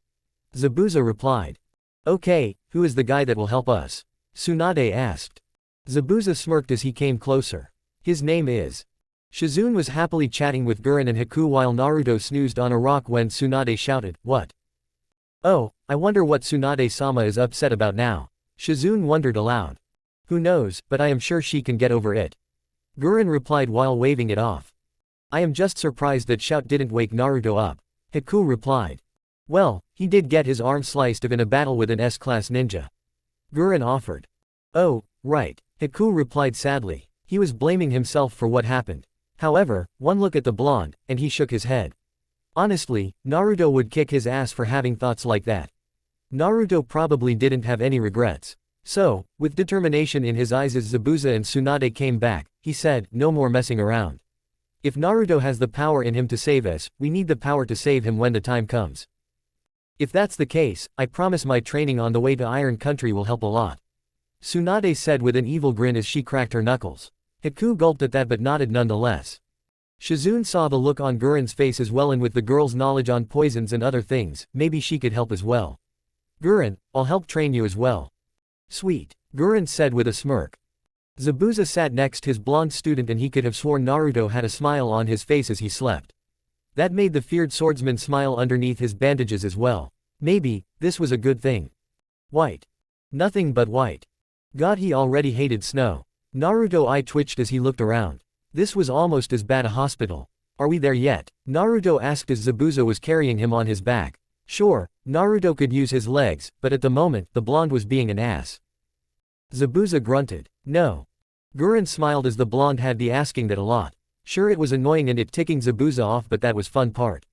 Zabuza replied. Okay, who is the guy that will help us? Tsunade asked. Zabuza smirked as he came closer. His name is. Shizune was happily chatting with Gurren and Haku while Naruto snoozed on a rock when Tsunade shouted, what? Oh, I wonder what Tsunade-sama is upset about now. Shizune wondered aloud. Who knows, but I am sure she can get over it. Gurren replied while waving it off. I am just surprised that Shout didn't wake Naruto up. Haku replied. Well, he did get his arm sliced off in a battle with an S-class ninja. Gurren offered. Oh, right. Haku replied sadly. He was blaming himself for what happened. However, one look at the blonde, and he shook his head. Honestly, Naruto would kick his ass for having thoughts like that. Naruto probably didn't have any regrets. So, with determination in his eyes as Zabuza and Tsunade came back, he said, no more messing around. If Naruto has the power in him to save us, we need the power to save him when the time comes. If that's the case, I promise my training on the way to Iron Country will help a lot. Tsunade said with an evil grin as she cracked her knuckles. Haku gulped at that but nodded nonetheless. Shizune saw the look on Gurren's face as well, and with the girl's knowledge on poisons and other things, maybe she could help as well. Gurren, I'll help train you as well. Sweet. Gurren said with a smirk. Zabuza sat next his blonde student and he could have sworn Naruto had a smile on his face as he slept. That made the feared swordsman smile underneath his bandages as well. Maybe, this was a good thing. White. Nothing but white. God, he already hated snow. Naruto eye twitched as he looked around. This was almost as bad a hospital. Are we there yet? Naruto asked as Zabuza was carrying him on his back. Sure, Naruto could use his legs, but at the moment, the blonde was being an ass. Zabuza grunted. No. Gurren smiled as the blonde had the asking that a lot. Sure, it was annoying and it ticking Zabuza off, but that was fun part.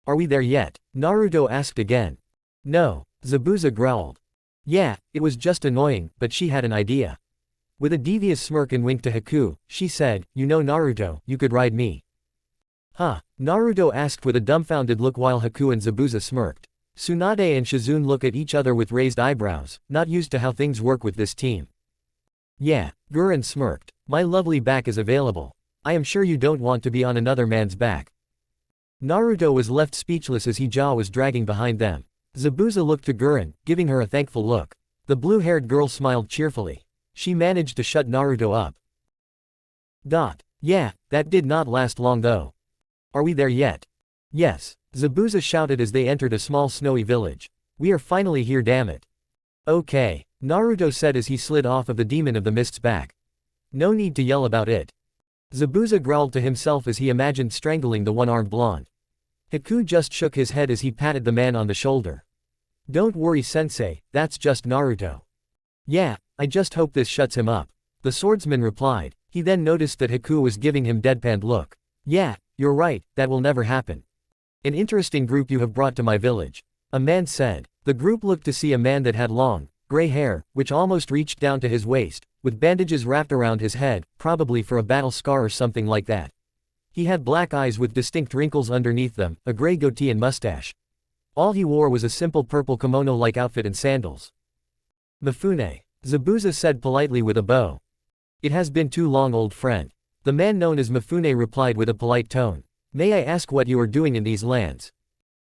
Are we there yet? Naruto asked again. No. Zabuza growled. Yeah, it was just annoying, but she had an idea. With a devious smirk and wink to Haku, she said, you know Naruto, you could ride me. Huh? Naruto asked with a dumbfounded look while Haku and Zabuza smirked. Tsunade and Shizune look at each other with raised eyebrows, not used to how things work with this team. Yeah, Gurren smirked. My lovely back is available. I am sure you don't want to be on another man's back. Naruto was left speechless as his jaw was dragging behind them. Zabuza looked to Gurren, giving her a thankful look. The blue-haired girl smiled cheerfully. She managed to shut Naruto up. Yeah, that did not last long though. Are we there yet? Yes, Zabuza shouted as they entered a small snowy village. We are finally here, damn it. Okay, Naruto said as he slid off of the demon of the mist's back. No need to yell about it. Zabuza growled to himself as he imagined strangling the one-armed blonde. Haku just shook his head as he patted the man on the shoulder. Don't worry sensei, that's just Naruto. Yeah, I just hope this shuts him up. The swordsman replied. He then noticed that Haku was giving him deadpan look. Yeah, you're right, that will never happen. An interesting group you have brought to my village. A man said. The group looked to see a man that had long, gray hair, which almost reached down to his waist, with bandages wrapped around his head, probably for a battle scar or something like that. He had black eyes with distinct wrinkles underneath them, a gray goatee and mustache. All he wore was a simple purple kimono-like outfit and sandals. Mifune. Zabuza said politely with a bow. It has been too long, old friend. The man known as Mifune replied with a polite tone. May I ask what you are doing in these lands?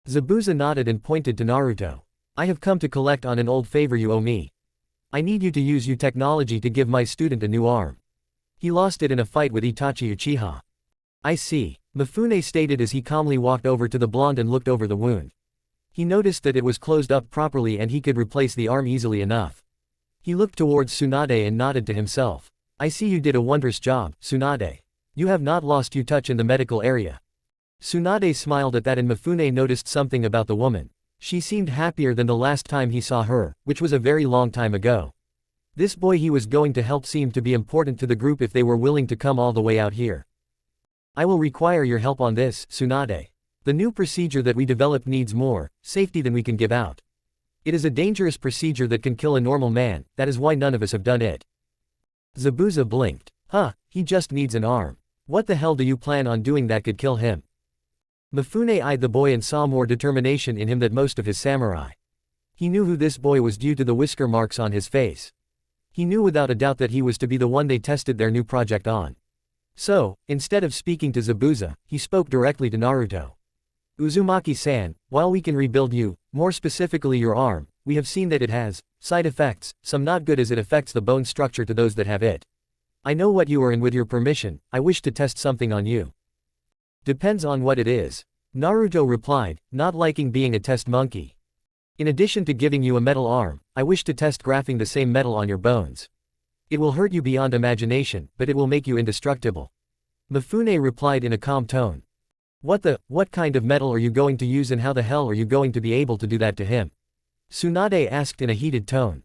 Zabuza nodded and pointed to Naruto. I have come to collect on an old favor you owe me. I need you to use your technology to give my student a new arm. He lost it in a fight with Itachi Uchiha. I see, Mifune stated as he calmly walked over to the blonde and looked over the wound. He noticed that it was closed up properly and he could replace the arm easily enough. He looked towards Tsunade and nodded to himself. I see you did a wondrous job, Tsunade. You have not lost your touch in the medical area. Tsunade smiled at that and Mifune noticed something about the woman. She seemed happier than the last time he saw her, which was a very long time ago. This boy he was going to help seemed to be important to the group if they were willing to come all the way out here. I will require your help on this, Tsunade. The new procedure that we developed needs more safety than we can give out. It is a dangerous procedure that can kill a normal man, that is why none of us have done it. Zabuza blinked. He just needs an arm. What the hell do you plan on doing that could kill him? Mifune eyed the boy and saw more determination in him than most of his samurai. He knew who this boy was due to the whisker marks on his face. He knew without a doubt that he was to be the one they tested their new project on. So, instead of speaking to Zabuza, he spoke directly to Naruto. Uzumaki-san, while we can rebuild you, more specifically your arm, we have seen that it has side effects, some not good as it affects the bone structure to those that have it. I know what you are and with your permission, I wish to test something on you. Depends on what it is. Naruto replied, not liking being a test monkey. In addition to giving you a metal arm, I wish to test grafting the same metal on your bones. It will hurt you beyond imagination, but it will make you indestructible. Mifune replied in a calm tone. What kind of metal are you going to use and how the hell are you going to be able to do that to him? Tsunade asked in a heated tone.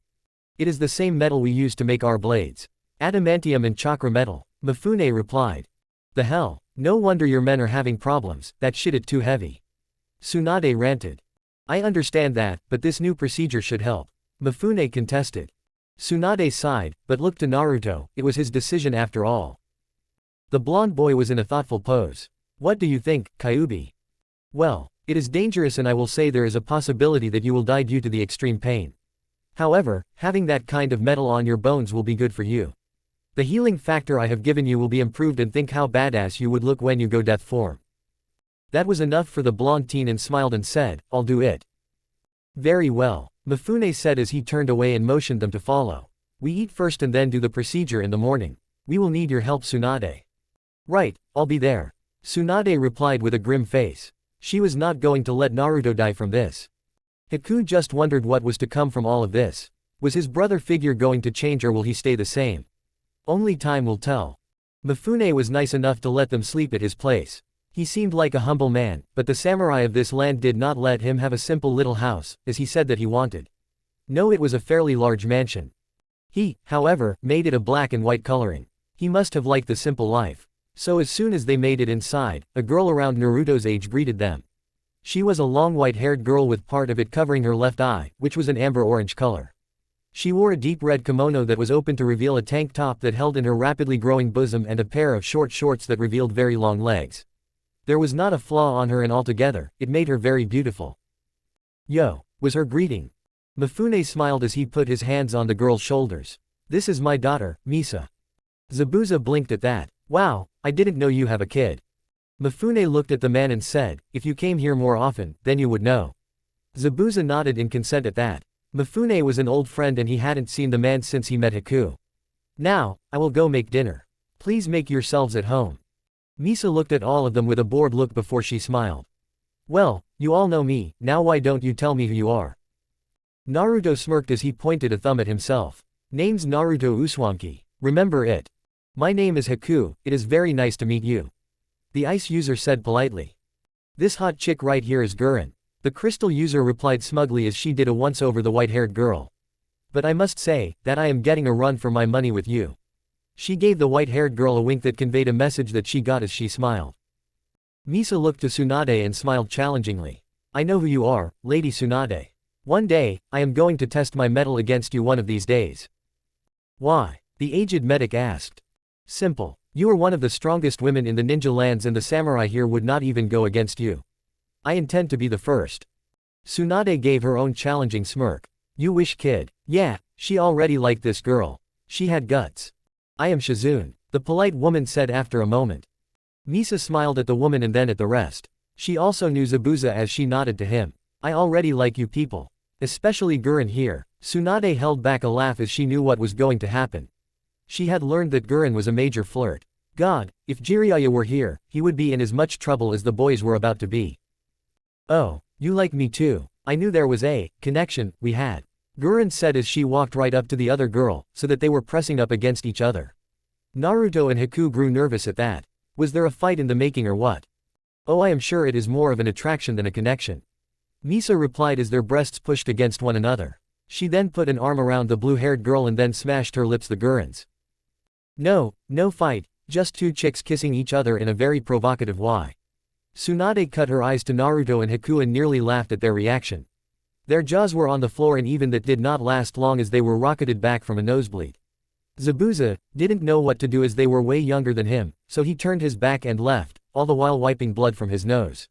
It is the same metal we use to make our blades. Adamantium and chakra metal, Mifune replied. The hell, no wonder your men are having problems, that shit is too heavy. Tsunade ranted. I understand that, but this new procedure should help. Mifune contested. Tsunade sighed, but looked to Naruto, it was his decision after all. The blonde boy was in a thoughtful pose. What do you think, Kyubi? Well, it is dangerous and I will say there is a possibility that you will die due to the extreme pain. However, having that kind of metal on your bones will be good for you. The healing factor I have given you will be improved and think how badass you would look when you go death form. That was enough for the blonde teen and smiled and said, I'll do it. Very well, Mifune said as he turned away and motioned them to follow. We eat first and then do the procedure in the morning. We will need your help, Tsunade. Right, I'll be there. Tsunade replied with a grim face. She was not going to let Naruto die from this. Haku just wondered what was to come from all of this. Was his brother figure going to change or will he stay the same? Only time will tell. Mifune was nice enough to let them sleep at his place. He seemed like a humble man, but the samurai of this land did not let him have a simple little house, as he said that he wanted. No, it was a fairly large mansion. He, however, made it a black and white coloring. He must have liked the simple life. So as soon as they made it inside, a girl around Naruto's age greeted them. She was a long white-haired girl with part of it covering her left eye, which was an amber-orange color. She wore a deep red kimono that was open to reveal a tank top that held in her rapidly growing bosom and a pair of short shorts that revealed very long legs. There was not a flaw on her and altogether, it made her very beautiful. Yo, was her greeting. Mifune smiled as he put his hands on the girl's shoulders. This is my daughter, Misa. Zabuza blinked at that. Wow, I didn't know you have a kid. Mifune looked at the man and said, if you came here more often, then you would know. Zabuza nodded in consent at that. Mifune was an old friend and he hadn't seen the man since he met Haku. Now, I will go make dinner. Please make yourselves at home. Misa looked at all of them with a bored look before she smiled. Well, you all know me, now why don't you tell me who you are? Naruto smirked as he pointed a thumb at himself. Name's Naruto Uzumaki. Remember it. My name is Haku, it is very nice to meet you. The ice user said politely. This hot chick right here is Gurren. The crystal user replied smugly as she did a once over the white-haired girl. But I must say, that I am getting a run for my money with you. She gave the white-haired girl a wink that conveyed a message that she got as she smiled. Misa looked to Tsunade and smiled challengingly. I know who you are, Lady Tsunade. One day, I am going to test my mettle against you one of these days. Why? The aged medic asked. Simple. You are one of the strongest women in the ninja lands and the samurai here would not even go against you. I intend to be the first. Tsunade gave her own challenging smirk. You wish, kid. Yeah, she already liked this girl. She had guts. I am Shizune, the polite woman said after a moment. Misa smiled at the woman and then at the rest. She also knew Zabuza as she nodded to him. I already like you people. Especially Gurren here. Tsunade held back a laugh as she knew what was going to happen. She had learned that Gurren was a major flirt. God, if Jiraiya were here, he would be in as much trouble as the boys were about to be. Oh, you like me too. I knew there was a connection we had. Gurren said as she walked right up to the other girl, so that they were pressing up against each other. Naruto and Haku grew nervous at that. Was there a fight in the making or what? Oh, I am sure it is more of an attraction than a connection. Misa replied as their breasts pushed against one another. She then put an arm around the blue-haired girl and then smashed her lips the Gurren's. No fight, just two chicks kissing each other in a very provocative way. Tsunade cut her eyes to Naruto and Haku and nearly laughed at their reaction. Their jaws were on the floor and even that did not last long as they were rocketed back from a nosebleed. Zabuza didn't know what to do as they were way younger than him, so he turned his back and left, all the while wiping blood from his nose.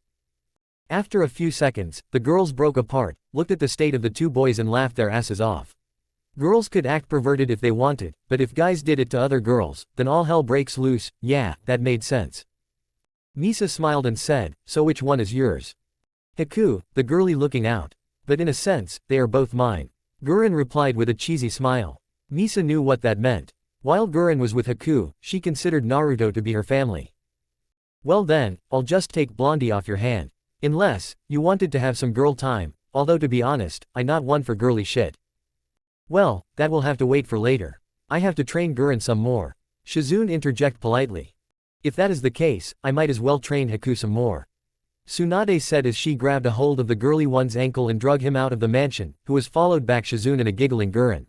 After a few seconds, the girls broke apart, looked at the state of the two boys and laughed their asses off. Girls could act perverted if they wanted, but if guys did it to other girls, then all hell breaks loose. Yeah, that made sense. Misa smiled and said, so which one is yours? Haku, the girlie looking out. But in a sense, they are both mine. Gurren replied with a cheesy smile. Misa knew what that meant. While Gurren was with Haku, she considered Naruto to be her family. Well then, I'll just take Blondie off your hand. Unless, you wanted to have some girl time, although to be honest, I'm not one for girly shit. Well, that will have to wait for later. I have to train Gurren some more. Shizune interject politely. If that is the case, I might as well train Haku some more. Tsunade said as she grabbed a hold of the girly one's ankle and dragged him out of the mansion, who was followed back Shizune and a giggling Gurren.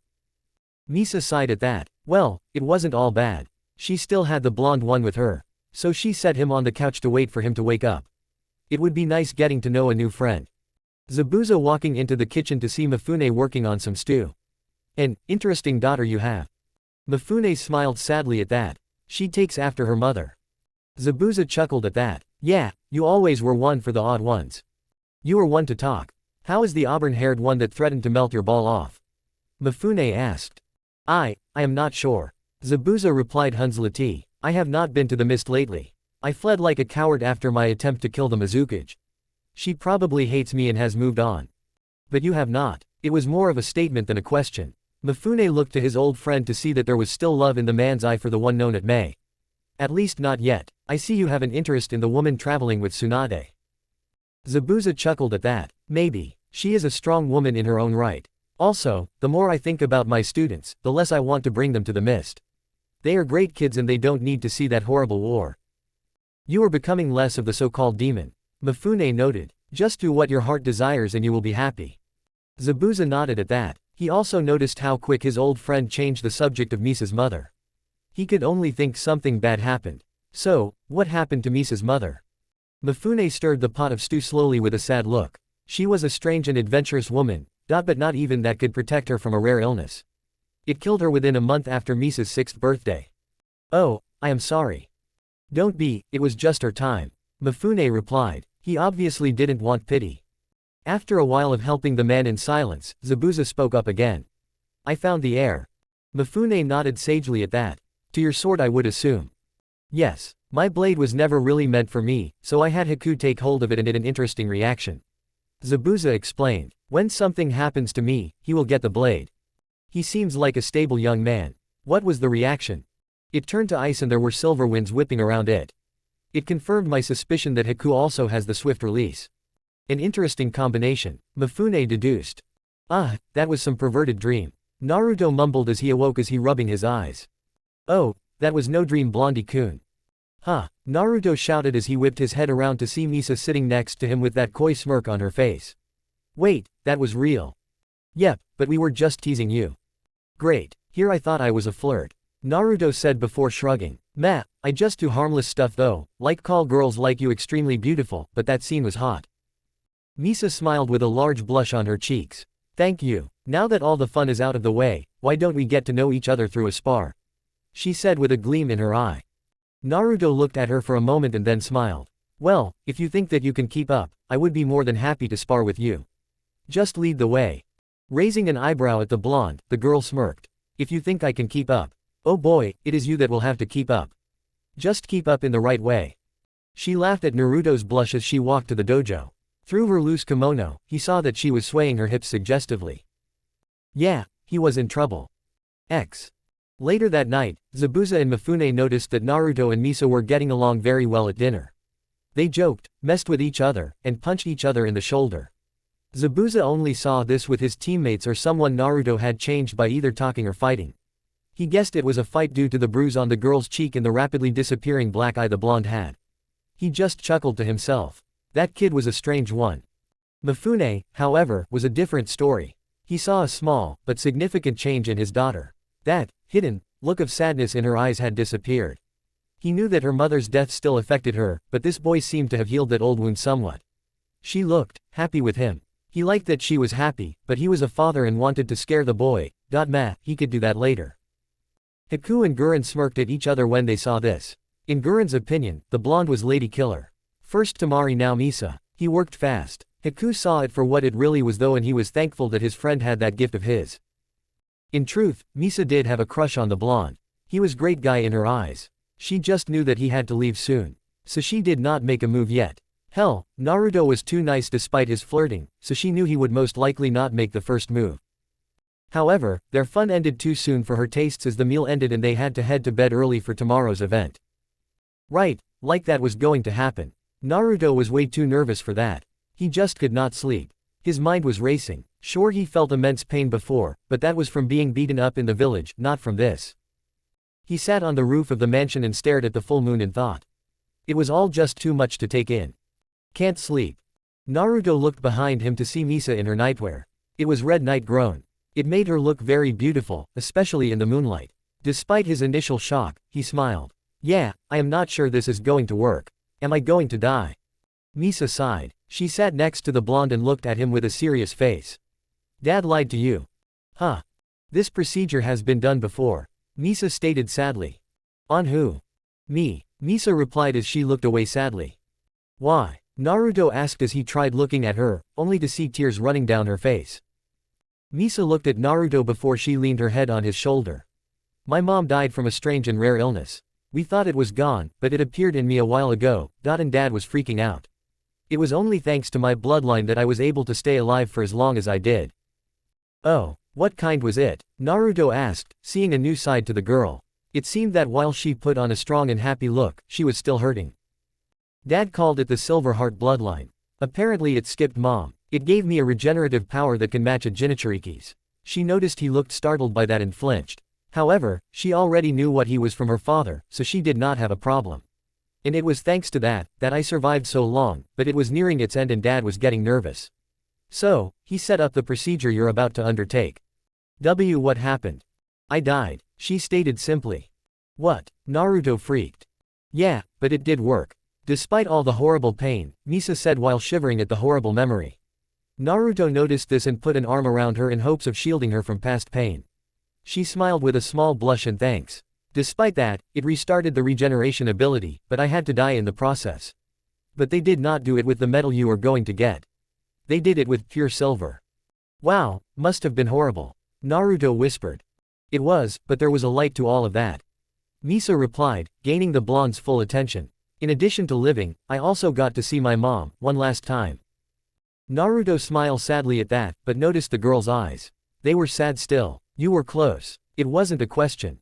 Misa sighed at that. Well, it wasn't all bad. She still had the blonde one with her. So she set him on the couch to wait for him to wake up. It would be nice getting to know a new friend. Zabuza walking into the kitchen to see Mifune working on some stew. An interesting daughter you have. Mifune smiled sadly at that. She takes after her mother. Zabuza chuckled at that. Yeah, you always were one for the odd ones. You were one to talk. How is the auburn-haired one that threatened to melt your ball off? Mifune asked. I am not sure. Zabuza replied Hunslati. I have not been to the mist lately. I fled like a coward after my attempt to kill the Mizukage. She probably hates me and has moved on. But you have not. It was more of a statement than a question. Mifune looked to his old friend to see that there was still love in the man's eye for the one known at May. At least not yet. I see you have an interest in the woman traveling with Tsunade. Zabuza chuckled at that. Maybe. She is a strong woman in her own right. Also, the more I think about my students, the less I want to bring them to the mist. They are great kids and they don't need to see that horrible war. You are becoming less of the so-called demon. Mifune noted. Just do what your heart desires and you will be happy. Zabuza nodded at that. He also noticed how quick his old friend changed the subject of Misa's mother. He could only think something bad happened. So, what happened to Misa's mother? Mifune stirred the pot of stew slowly with a sad look. She was a strange and adventurous woman, but not even that could protect her from a rare illness. It killed her within a month after Misa's 6th birthday. Oh, I am sorry. Don't be, it was just her time. Mifune replied. He obviously didn't want pity. After a while of helping the man in silence, Zabuza spoke up again. I found the heir. Mifune nodded sagely at that. To your sword I would assume. Yes. My blade was never really meant for me, so I had Haku take hold of it and it an interesting reaction. Zabuza explained. When something happens to me, he will get the blade. He seems like a stable young man. What was the reaction? It turned to ice and there were silver winds whipping around it. It confirmed my suspicion that Haku also has the swift release. An interesting combination, Mifune deduced. Ah, that was some perverted dream. Naruto mumbled as he awoke as he rubbing his eyes. Oh, that was no dream, Blondie-kun. Huh, Naruto shouted as he whipped his head around to see Misa sitting next to him with that coy smirk on her face. Wait, that was real. Yep, but we were just teasing you. Great, here I thought I was a flirt. Naruto said before shrugging. Meh, I just do harmless stuff though, like call girls like you extremely beautiful, but that scene was hot. Misa smiled with a large blush on her cheeks. Thank you. Now that all the fun is out of the way, why don't we get to know each other through a spar? She said with a gleam in her eye. Naruto looked at her for a moment and then smiled. Well, if you think that you can keep up, I would be more than happy to spar with you. Just lead the way. Raising an eyebrow at the blonde, the girl smirked. If you think I can keep up. Oh boy, it is you that will have to keep up. Just keep up in the right way. She laughed at Naruto's blush as she walked to the dojo. Through her loose kimono, he saw that she was swaying her hips suggestively. Yeah, he was in trouble. Later that night, Zabuza and Mifune noticed that Naruto and Misa were getting along very well at dinner. They joked, messed with each other, and punched each other in the shoulder. Zabuza only saw this with his teammates or someone Naruto had changed by either talking or fighting. He guessed it was a fight due to the bruise on the girl's cheek and the rapidly disappearing black eye the blonde had. He just chuckled to himself. That kid was a strange one. Mifune, however, was a different story. He saw a small, but significant change in his daughter. That hidden look of sadness in her eyes had disappeared. He knew that her mother's death still affected her, but this boy seemed to have healed that old wound somewhat. She looked happy with him. He liked that she was happy, but he was a father and wanted to scare the boy. Meh, he could do that later. Haku and Gurren smirked at each other when they saw this. In Gurren's opinion, the blonde was lady killer. First Tamari, now Misa. He worked fast. Haku saw it for what it really was though, and he was thankful that his friend had that gift of his. In truth, Misa did have a crush on the blonde. He was great guy in her eyes. She just knew that he had to leave soon. So she did not make a move yet. Hell, Naruto was too nice despite his flirting, so she knew he would most likely not make the first move. However, their fun ended too soon for her tastes as the meal ended and they had to head to bed early for tomorrow's event. Right, like that was going to happen. Naruto was way too nervous for that. He just could not sleep. His mind was racing. Sure, he felt immense pain before, but that was from being beaten up in the village, not from this. He sat on the roof of the mansion and stared at the full moon and thought. It was all just too much to take in. Can't sleep. Naruto looked behind him to see Misa in her nightwear. It was red night grown. It made her look very beautiful, especially in the moonlight. Despite his initial shock, he smiled. Yeah, I am not sure this is going to work. Am I going to die? Misa sighed. She sat next to the blonde and looked at him with a serious face. Dad lied to you. Huh. This procedure has been done before. Misa stated sadly. On who? Me. Misa replied as she looked away sadly. Why? Naruto asked as he tried looking at her, only to see tears running down her face. Misa looked at Naruto before she leaned her head on his shoulder. My mom died from a strange and rare illness. We thought it was gone, but it appeared in me a while ago, and Dad was freaking out. It was only thanks to my bloodline that I was able to stay alive for as long as I did. Oh, what kind was it? Naruto asked, seeing a new side to the girl. It seemed that while she put on a strong and happy look, she was still hurting. Dad called it the Silver Heart bloodline. Apparently it skipped Mom. It gave me a regenerative power that can match a Jinchuriki's. She noticed he looked startled by that and flinched. However, she already knew what he was from her father, so she did not have a problem. And it was thanks to that I survived so long, but it was nearing its end and Dad was getting nervous. So, he set up the procedure you're about to undertake. What happened? I died, she stated simply. What? Naruto freaked. Yeah, but it did work. Despite all the horrible pain, Misa said while shivering at the horrible memory. Naruto noticed this and put an arm around her in hopes of shielding her from past pain. She smiled with a small blush and thanks. Despite that, it restarted the regeneration ability, but I had to die in the process. But they did not do it with the metal you are going to get. They did it with pure silver. Wow, must have been horrible. Naruto whispered. It was, but there was a light to all of that. Misa replied, gaining the blonde's full attention. In addition to living, I also got to see my mom, one last time. Naruto smiled sadly at that, but noticed the girl's eyes. They were sad still. You were close. It wasn't a question.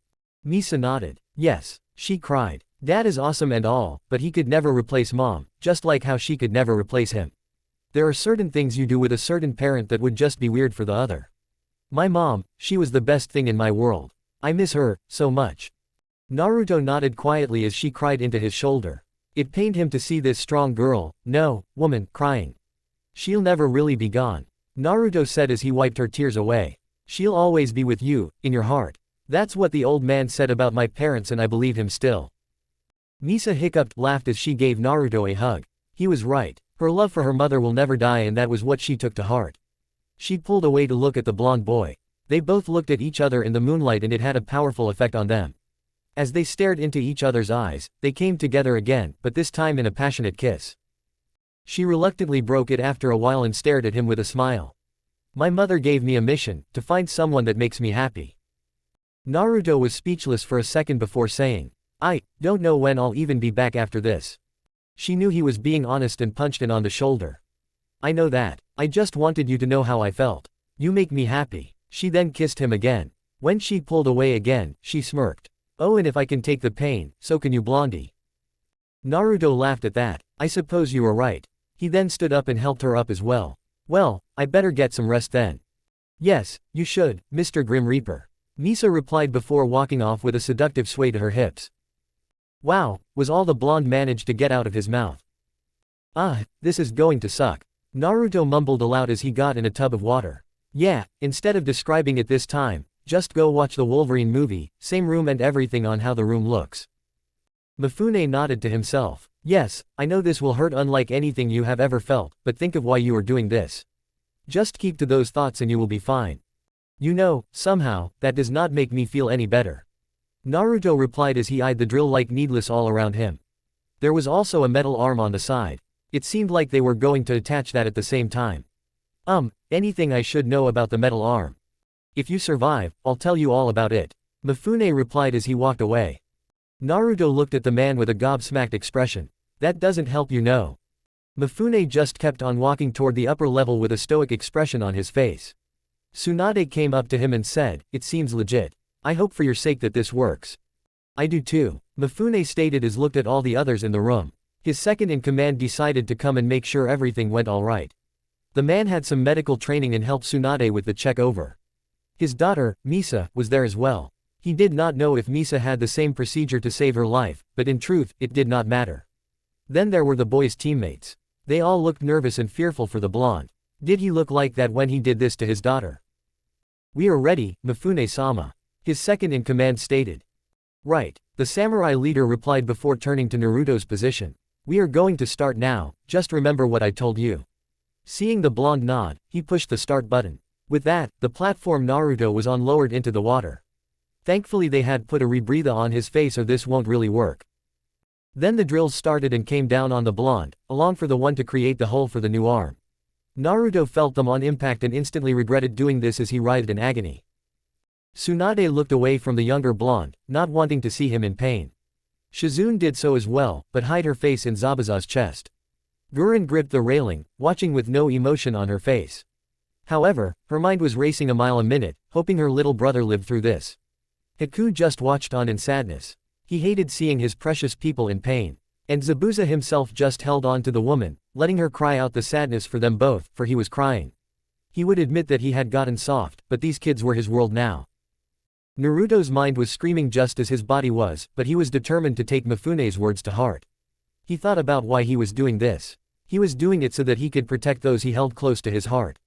Misa nodded. Yes, she cried. Dad is awesome and all, but he could never replace mom, just like how she could never replace him. There are certain things you do with a certain parent that would just be weird for the other. My mom, she was the best thing in my world. I miss her, so much. Naruto nodded quietly as she cried into his shoulder. It pained him to see this strong girl, no, woman, crying. She'll never really be gone. Naruto said as he wiped her tears away. She'll always be with you, in your heart. That's what the old man said about my parents and I believe him still. Misa hiccuped, laughed as she gave Naruto a hug. He was right. Her love for her mother will never die and that was what she took to heart. She pulled away to look at the blonde boy. They both looked at each other in the moonlight and it had a powerful effect on them. As they stared into each other's eyes, they came together again, but this time in a passionate kiss. She reluctantly broke it after a while and stared at him with a smile. My mother gave me a mission, to find someone that makes me happy. Naruto was speechless for a second before saying, I don't know when I'll even be back after this. She knew he was being honest and punched him on the shoulder. I know that. I just wanted you to know how I felt. You make me happy. She then kissed him again. When she pulled away again, she smirked. Oh, and if I can take the pain, so can you, blondie. Naruto laughed at that. I suppose you are right. He then stood up and helped her up as well. Well, I better get some rest then. Yes, you should, Mr. Grim Reaper. Misa replied before walking off with a seductive sway to her hips. Wow, was all the blonde managed to get out of his mouth. Ah, this is going to suck. Naruto mumbled aloud as he got in a tub of water. Yeah, instead of describing it this time, just go watch the Wolverine movie, same room and everything on how the room looks. Mifune nodded to himself. Yes, I know this will hurt unlike anything you have ever felt, but think of why you are doing this. Just keep to those thoughts and you will be fine. You know, somehow, that does not make me feel any better. Naruto replied as he eyed the drill like needless all around him. There was also a metal arm on the side. It seemed like they were going to attach that at the same time. Anything I should know about the metal arm? If you survive, I'll tell you all about it. Mifune replied as he walked away. Naruto looked at the man with a gobsmacked expression. That doesn't help, you know. Mifune just kept on walking toward the upper level with a stoic expression on his face. Tsunade came up to him and said, it seems legit. I hope for your sake that this works. I do too, Mifune stated as looked at all the others in the room. His second-in-command decided to come and make sure everything went all right. The man had some medical training and helped Tsunade with the check over. His daughter, Misa, was there as well. He did not know if Misa had the same procedure to save her life, but in truth, it did not matter. Then there were the boys' teammates. They all looked nervous and fearful for the blonde. Did he look like that when he did this to his daughter? We are ready, Mifune-sama. His second-in-command stated. Right, the samurai leader replied before turning to Naruto's position. We are going to start now, just remember what I told you. Seeing the blonde nod, he pushed the start button. With that, the platform Naruto was on lowered into the water. Thankfully they had put a rebreather on his face or this won't really work. Then the drills started and came down on the blonde, along for the one to create the hole for the new arm. Naruto felt them on impact and instantly regretted doing this as he writhed in agony. Tsunade looked away from the younger blonde, not wanting to see him in pain. Shizune did so as well, but hid her face in Zabuza's chest. Gurren gripped the railing, watching with no emotion on her face. However, her mind was racing a mile a minute, hoping her little brother lived through this. Haku just watched on in sadness. He hated seeing his precious people in pain. And Zabuza himself just held on to the woman, letting her cry out the sadness for them both, for he was crying. He would admit that he had gotten soft, but these kids were his world now. Naruto's mind was screaming just as his body was, but he was determined to take Mifune's words to heart. He thought about why he was doing this. He was doing it so that he could protect those he held close to his heart.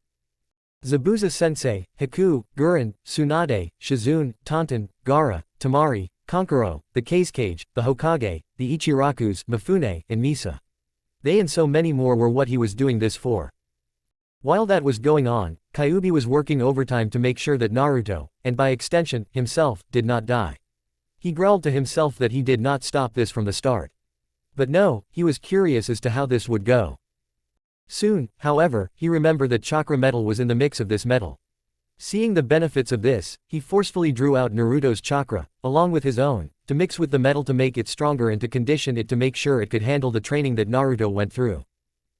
Zabuza-sensei, Haku, Gurren, Tsunade, Shizune, Tonton, Gaara, Tamari, Kankuro, the Kazekage, the Hokage, the Ichirakus, Mifune, and Misa. They and so many more were what he was doing this for. While that was going on, Kyuubi was working overtime to make sure that Naruto, and by extension, himself, did not die. He growled to himself that he did not stop this from the start. But no, he was curious as to how this would go. Soon, however, he remembered that chakra metal was in the mix of this metal. Seeing the benefits of this, he forcefully drew out Naruto's chakra, along with his own, to mix with the metal to make it stronger and to condition it to make sure it could handle the training that Naruto went through.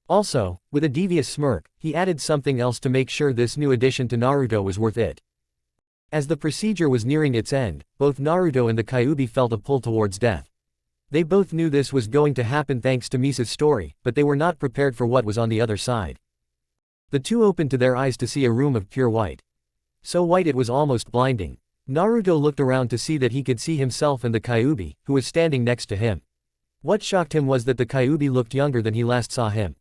Also, with a devious smirk, he added something else to make sure this new addition to Naruto was worth it. As the procedure was nearing its end, both Naruto and the Kyuubi felt a pull towards death. They both knew this was going to happen thanks to Misa's story, but they were not prepared for what was on the other side. The two opened to their eyes to see a room of pure white. So white it was almost blinding. Naruto looked around to see that he could see himself and the Kyuubi, who was standing next to him. What shocked him was that the Kyuubi looked younger than he last saw him.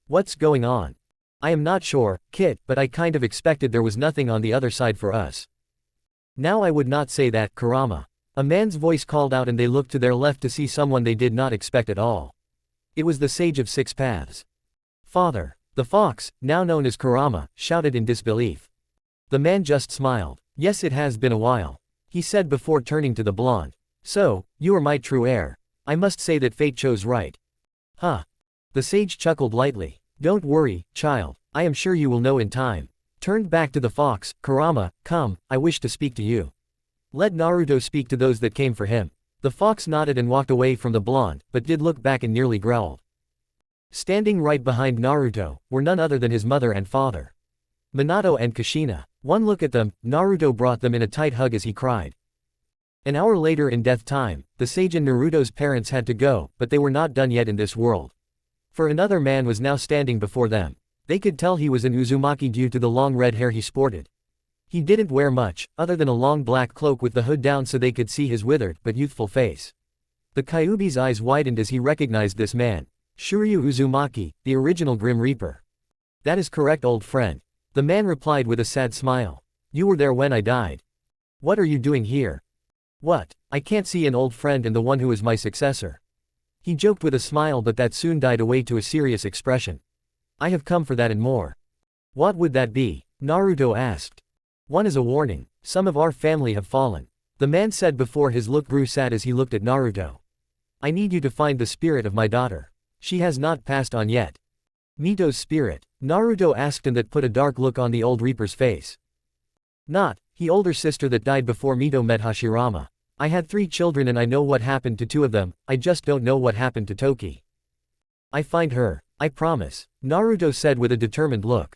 What's going on? I am not sure, Kit, but I kind of expected there was nothing on the other side for us. Now I would not say that, Kurama. A man's voice called out and they looked to their left to see someone they did not expect at all. It was the Sage of Six Paths. Father. The fox, now known as Kurama, shouted in disbelief. The man just smiled. Yes, it has been a while, he said before turning to the blonde. So, you are my true heir. I must say that fate chose right. Huh. The sage chuckled lightly. Don't worry, child, I am sure you will know in time. Turned back to the fox, Kurama, come, I wish to speak to you. Let Naruto speak to those that came for him. The fox nodded and walked away from the blonde, but did look back and nearly growled. Standing right behind Naruto, were none other than his mother and father. Minato and Kushina. One look at them, Naruto brought them in a tight hug as he cried. An hour later in death time, the sage and Naruto's parents had to go, but they were not done yet in this world. For another man was now standing before them. They could tell he was an Uzumaki due to the long red hair he sported. He didn't wear much, other than a long black cloak with the hood down so they could see his withered but youthful face. The Kyuubi's eyes widened as he recognized this man. Shuryu Uzumaki, the original Grim Reaper. That is correct, old friend. The man replied with a sad smile. You were there when I died. What are you doing here? What? I can't see an old friend and the one who is my successor. He joked with a smile, but that soon died away to a serious expression. I have come for that and more. What would that be? Naruto asked. One is a warning. Some of our family have fallen. The man said before his look grew sad as he looked at Naruto. I need you to find the spirit of my daughter. She has not passed on yet. Mito's spirit? Naruto asked, and that put a dark look on the old Reaper's face. Not, he older sister that died before Mito met Hashirama. I had 3 children and I know what happened to 2 of them, I just don't know what happened to Toki. I find her, I promise, Naruto said with a determined look.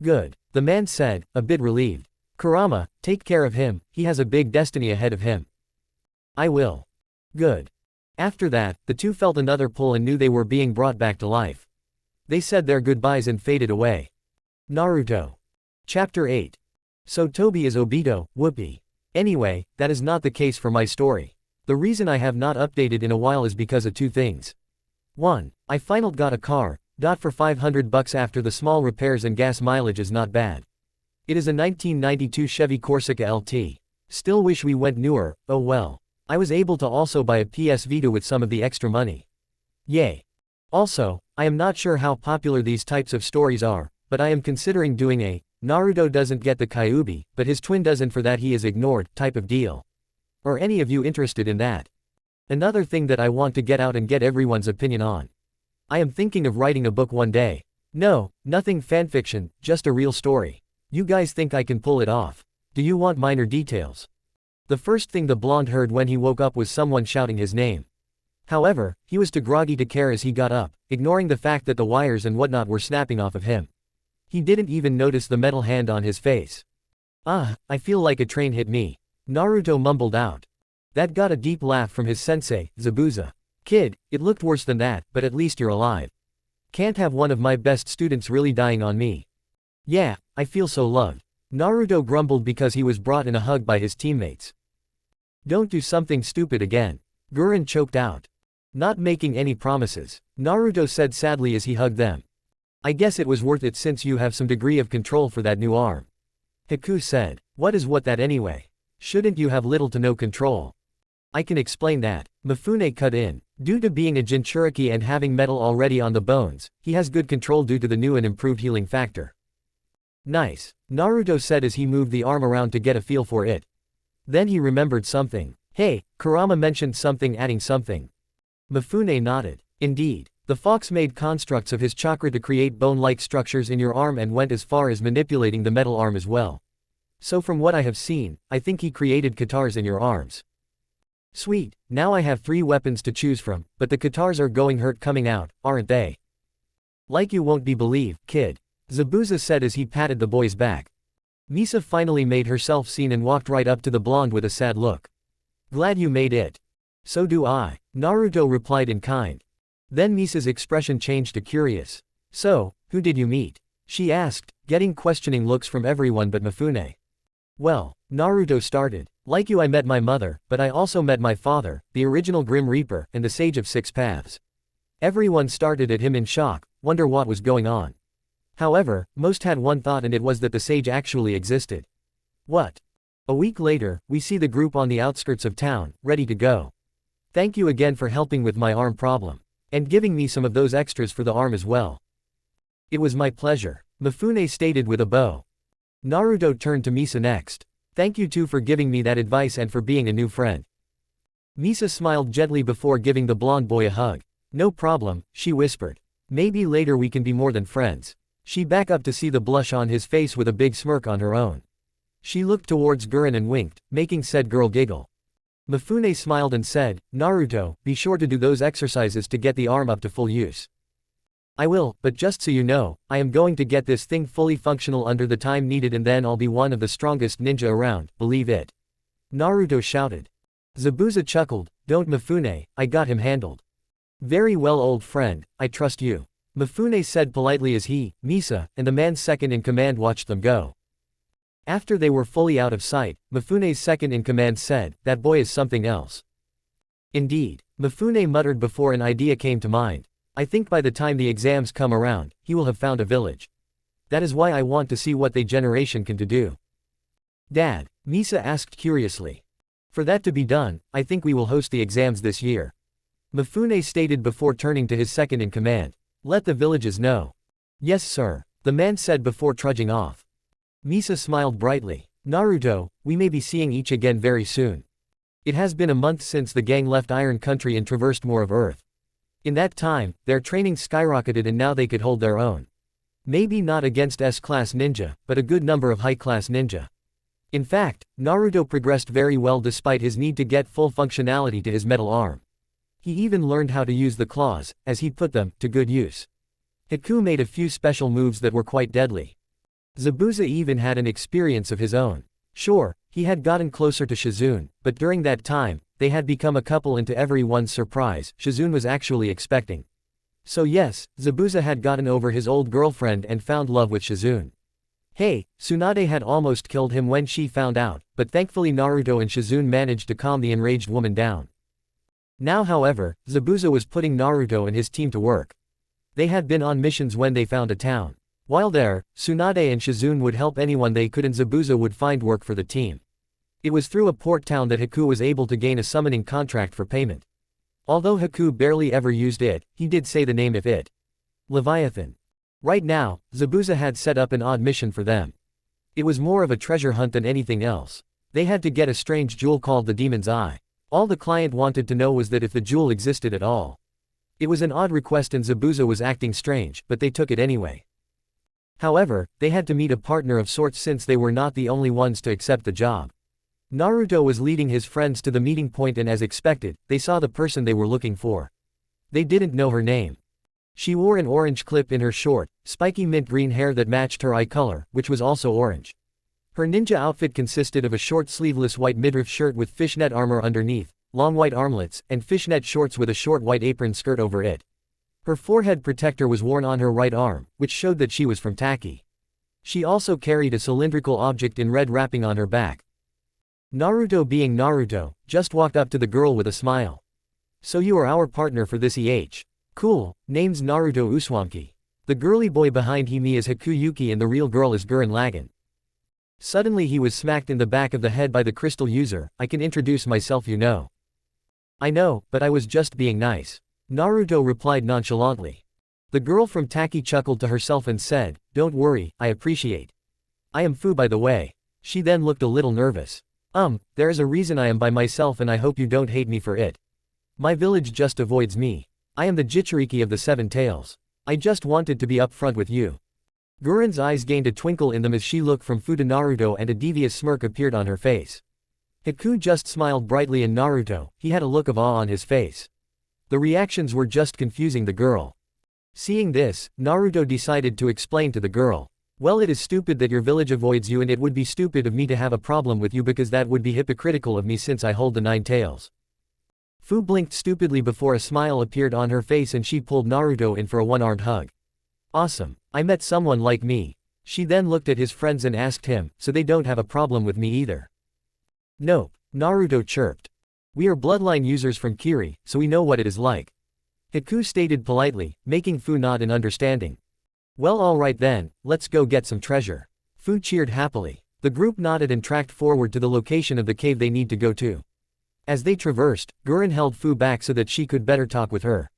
Good, the man said, a bit relieved. Kurama, take care of him, he has a big destiny ahead of him. I will. Good. After that, the two felt another pull and knew they were being brought back to life. They said their goodbyes and faded away. Naruto. Chapter 8. So Tobi is Obito, whoopee. Anyway, that is not the case for my story. The reason I have not updated in a while is because of 2 things. 1. I finally got a car, for $500 after the small repairs and gas mileage is not bad. It is a 1992 Chevy Corsica LT. Still wish we went newer, oh well. I was able to also buy a PS Vita with some of the extra money. Yay. Also, I am not sure how popular these types of stories are, but I am considering doing a Naruto doesn't get the Kyuubi, but his twin doesn't, for that he is ignored type of deal. Are any of you interested in that? Another thing that I want to get out and get everyone's opinion on. I am thinking of writing a book one day. No, nothing fanfiction, just a real story. You guys think I can pull it off? Do you want minor details? The first thing the blonde heard when he woke up was someone shouting his name. However, he was too groggy to care as he got up, ignoring the fact that the wires and whatnot were snapping off of him. He didn't even notice the metal hand on his face. Ah, I feel like a train hit me. Naruto mumbled out. That got a deep laugh from his sensei, Zabuza. Kid, it looked worse than that, but at least you're alive. Can't have one of my best students really dying on me. Yeah, I feel so loved. Naruto grumbled because he was brought in a hug by his teammates. Don't do something stupid again. Gurren choked out. Not making any promises, Naruto said sadly as he hugged them. I guess it was worth it since you have some degree of control for that new arm. Haku said. What is what that anyway? Shouldn't you have little to no control? I can explain that. Mifune cut in. Due to being a Jinchuriki and having metal already on the bones, he has good control due to the new and improved healing factor. Nice, Naruto said as he moved the arm around to get a feel for it. Then he remembered something. Hey, Kurama mentioned something adding something. Mifune nodded. Indeed. The fox made constructs of his chakra to create bone-like structures in your arm and went as far as manipulating the metal arm as well. So from what I have seen, I think he created katars in your arms. Sweet, now I have 3 weapons to choose from, but the katars are going hurt coming out, aren't they? Like you won't be believed, kid. Zabuza said as he patted the boy's back. Misa finally made herself seen and walked right up to the blonde with a sad look. Glad you made it. So do I. Naruto replied in kind. Then Misa's expression changed to curious. So, who did you meet? She asked, getting questioning looks from everyone but Mifune. Well, Naruto started. Like you I met my mother, but I also met my father, the original Grim Reaper, and the Sage of Six Paths. Everyone started at him in shock, wonder what was going on. However, most had one thought and it was that the sage actually existed. What? A week later, we see the group on the outskirts of town, ready to go. Thank you again for helping with my arm problem. And giving me some of those extras for the arm as well. It was my pleasure, Mifune stated with a bow. Naruto turned to Misa next. Thank you too for giving me that advice and for being a new friend. Misa smiled gently before giving the blonde boy a hug. No problem, she whispered. Maybe later we can be more than friends. She backed up to see the blush on his face with a big smirk on her own. She looked towards Gurren and winked, making said girl giggle. Mifune smiled and said, Naruto, be sure to do those exercises to get the arm up to full use. I will, but just so you know, I am going to get this thing fully functional under the time needed and then I'll be one of the strongest ninja around, believe it. Naruto shouted. Zabuza chuckled, don't Mifune, I got him handled. Very well old friend, I trust you. Mifune said politely as he, Misa, and the man second in command watched them go. After they were fully out of sight, Mifune's second in command said, that boy is something else. Indeed, Mifune muttered before an idea came to mind. I think by the time the exams come around, he will have found a village. That is why I want to see what they generation can do. Dad, Misa asked curiously. For that to be done, I think we will host the exams this year. Mifune stated before turning to his second in command. Let the villages know. Yes sir, the man said before trudging off. Misa smiled brightly. Naruto, we may be seeing each again very soon. It has been a month since the gang left Iron Country and traversed more of Earth. In that time, their training skyrocketed and now they could hold their own. Maybe not against S-class ninja, but a good number of high-class ninja. In fact, Naruto progressed very well despite his need to get full functionality to his metal arm. He even learned how to use the claws, as he put them, to good use. Haku made a few special moves that were quite deadly. Zabuza even had an experience of his own. Sure, he had gotten closer to Shizune, but during that time, they had become a couple and to everyone's surprise, Shizune was actually expecting. So yes, Zabuza had gotten over his old girlfriend and found love with Shizune. Hey, Tsunade had almost killed him when she found out, but thankfully Naruto and Shizune managed to calm the enraged woman down. Now however, Zabuza was putting Naruto and his team to work. They had been on missions when they found a town. While there, Tsunade and Shizune would help anyone they could and Zabuza would find work for the team. It was through a port town that Haku was able to gain a summoning contract for payment. Although Haku barely ever used it, he did say the name of it. Leviathan. Right now, Zabuza had set up an odd mission for them. It was more of a treasure hunt than anything else. They had to get a strange jewel called the Demon's Eye. All the client wanted to know was that if the jewel existed at all. It was an odd request and Zabuza was acting strange, but they took it anyway. However, they had to meet a partner of sorts since they were not the only ones to accept the job. Naruto was leading his friends to the meeting point and as expected, they saw the person they were looking for. They didn't know her name. She wore an orange clip in her short, spiky mint green hair that matched her eye color, which was also orange. Her ninja outfit consisted of a short sleeveless white midriff shirt with fishnet armor underneath, long white armlets, and fishnet shorts with a short white apron skirt over it. Her forehead protector was worn on her right arm, which showed that she was from Taki. She also carried a cylindrical object in red wrapping on her back. Naruto, being Naruto, just walked up to the girl with a smile. So you are our partner for this Cool, name's Naruto Uzumaki. The girly boy behind him is Hakuyuki and the real girl is Gurren Lagann. Suddenly he was smacked in the back of the head by the crystal user. I can introduce myself, you know. I know, but I was just being nice. Naruto replied nonchalantly. The girl from Taki chuckled to herself and said, don't worry, I appreciate. I am Fu by the way. She then looked a little nervous. There is a reason I am by myself and I hope you don't hate me for it. My village just avoids me. I am the Jichuriki of the Seven Tails. I just wanted to be upfront with you. Gurren's eyes gained a twinkle in them as she looked from Fu to Naruto and a devious smirk appeared on her face. Hiku just smiled brightly and Naruto, he had a look of awe on his face. The reactions were just confusing the girl. Seeing this, Naruto decided to explain to the girl. Well, it is stupid that your village avoids you, and it would be stupid of me to have a problem with you because that would be hypocritical of me since I hold the 9 tails. Fu blinked stupidly before a smile appeared on her face and she pulled Naruto in for a one-armed hug. Awesome, I met someone like me. She then looked at his friends and asked him, so they don't have a problem with me either. Nope, Naruto chirped. We are bloodline users from Kiri, so we know what it is like. Hiku stated politely, making Fu nod in understanding. Well, alright then, let's go get some treasure. Fu cheered happily. The group nodded and tracked forward to the location of the cave they need to go to. As they traversed, Gurren held Fu back so that she could better talk with her.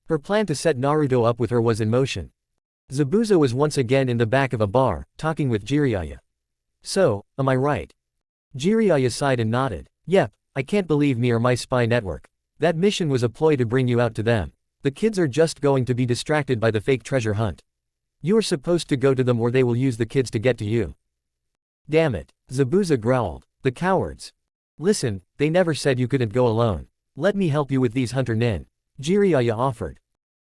Her plan to set Naruto up with her was in motion. Zabuza was once again in the back of a bar, talking with Jiraiya. So, am I right? Jiraiya sighed and nodded. Yep, I can't believe me or my spy network. That mission was a ploy to bring you out to them. The kids are just going to be distracted by the fake treasure hunt. You are supposed to go to them or they will use the kids to get to you. Damn it, Zabuza growled. The cowards. Listen, they never said you couldn't go alone. Let me help you with these hunter nin. Jiraiya offered.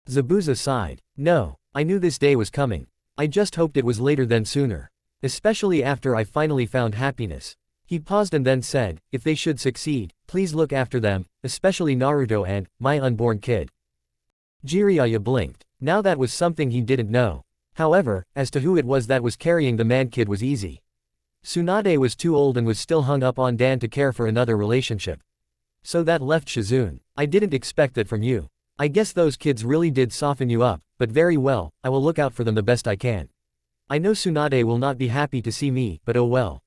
Zabuza sighed. No, I knew this day was coming. I just hoped it was later than sooner. Especially after I finally found happiness. He paused and then said, if they should succeed, please look after them, especially Naruto and my unborn kid. Jiraiya blinked. Now that was something he didn't know. However, as to who it was that was carrying the man-kid was easy. Tsunade was too old and was still hung up on Dan to care for another relationship. So that left Shizune. I didn't expect that from you. I guess those kids really did soften you up, but very well, I will look out for them the best I can. I know Tsunade will not be happy to see me, but oh well.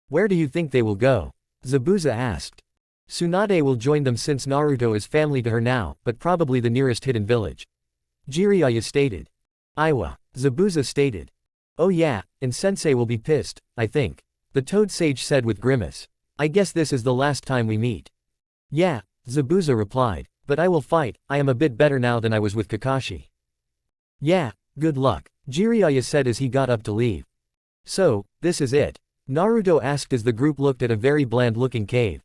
Where do you think they will go? Zabuza asked. Tsunade will join them since Naruto is family to her now, but probably the nearest hidden village. Jiraiya stated. Iwa. Zabuza stated. Oh yeah, and Sensei will be pissed, I think. The Toad Sage said with grimace. I guess this is the last time we meet. Yeah, Zabuza replied. But I will fight, I am a bit better now than I was with Kakashi. Yeah, good luck, Jiraiya said as he got up to leave. So, this is it? Naruto asked as the group looked at a very bland-looking cave.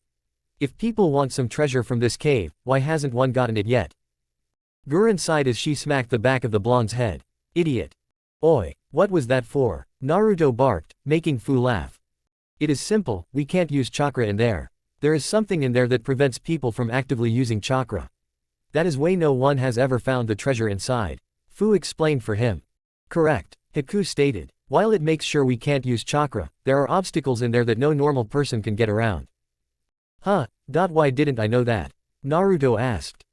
If people want some treasure from this cave, why hasn't one gotten it yet? Gurren sighed as she smacked the back of the blonde's head. Idiot. Oi, what was that for? Naruto barked, making Fu laugh. It is simple, we can't use chakra in there. There is something in there that prevents people from actively using chakra. That is why no one has ever found the treasure inside. Fu explained for him. Correct, Hiku stated. While it makes sure we can't use chakra, there are obstacles in there that no normal person can get around. Huh, why didn't I know that? Naruto asked.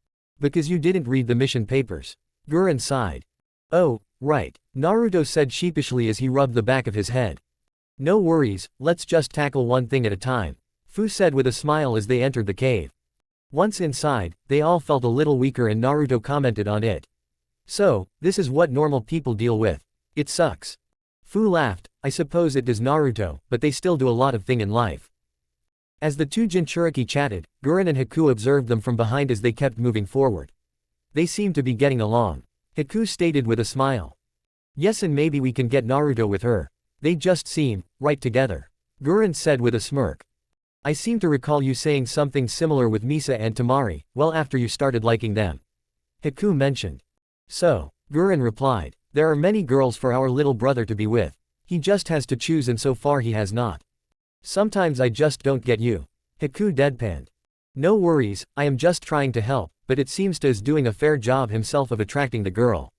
Because you didn't read the mission papers. Gurren sighed. Oh, right, Naruto said sheepishly as he rubbed the back of his head. No worries, let's just tackle one thing at a time, Fu said with a smile as they entered the cave. Once inside, they all felt a little weaker and Naruto commented on it. So, this is what normal people deal with. It sucks. Fu laughed. I suppose it does, Naruto, but they still do a lot of thing in life. As the two Jinchuriki chatted, Gurren and Hiku observed them from behind as they kept moving forward. They seemed to be getting along. Hiku stated with a smile. Yes, and maybe we can get Naruto with her. They just seem right together. Gurren said with a smirk. I seem to recall you saying something similar with Misa and Tamari, well after you started liking them. Hiku mentioned. So, Gurren replied, there are many girls for our little brother to be with. He just has to choose and so far he has not. Sometimes I just don't get you. Hiku deadpanned. No worries, I am just trying to help, but it seems to is doing a fair job himself of attracting the girl.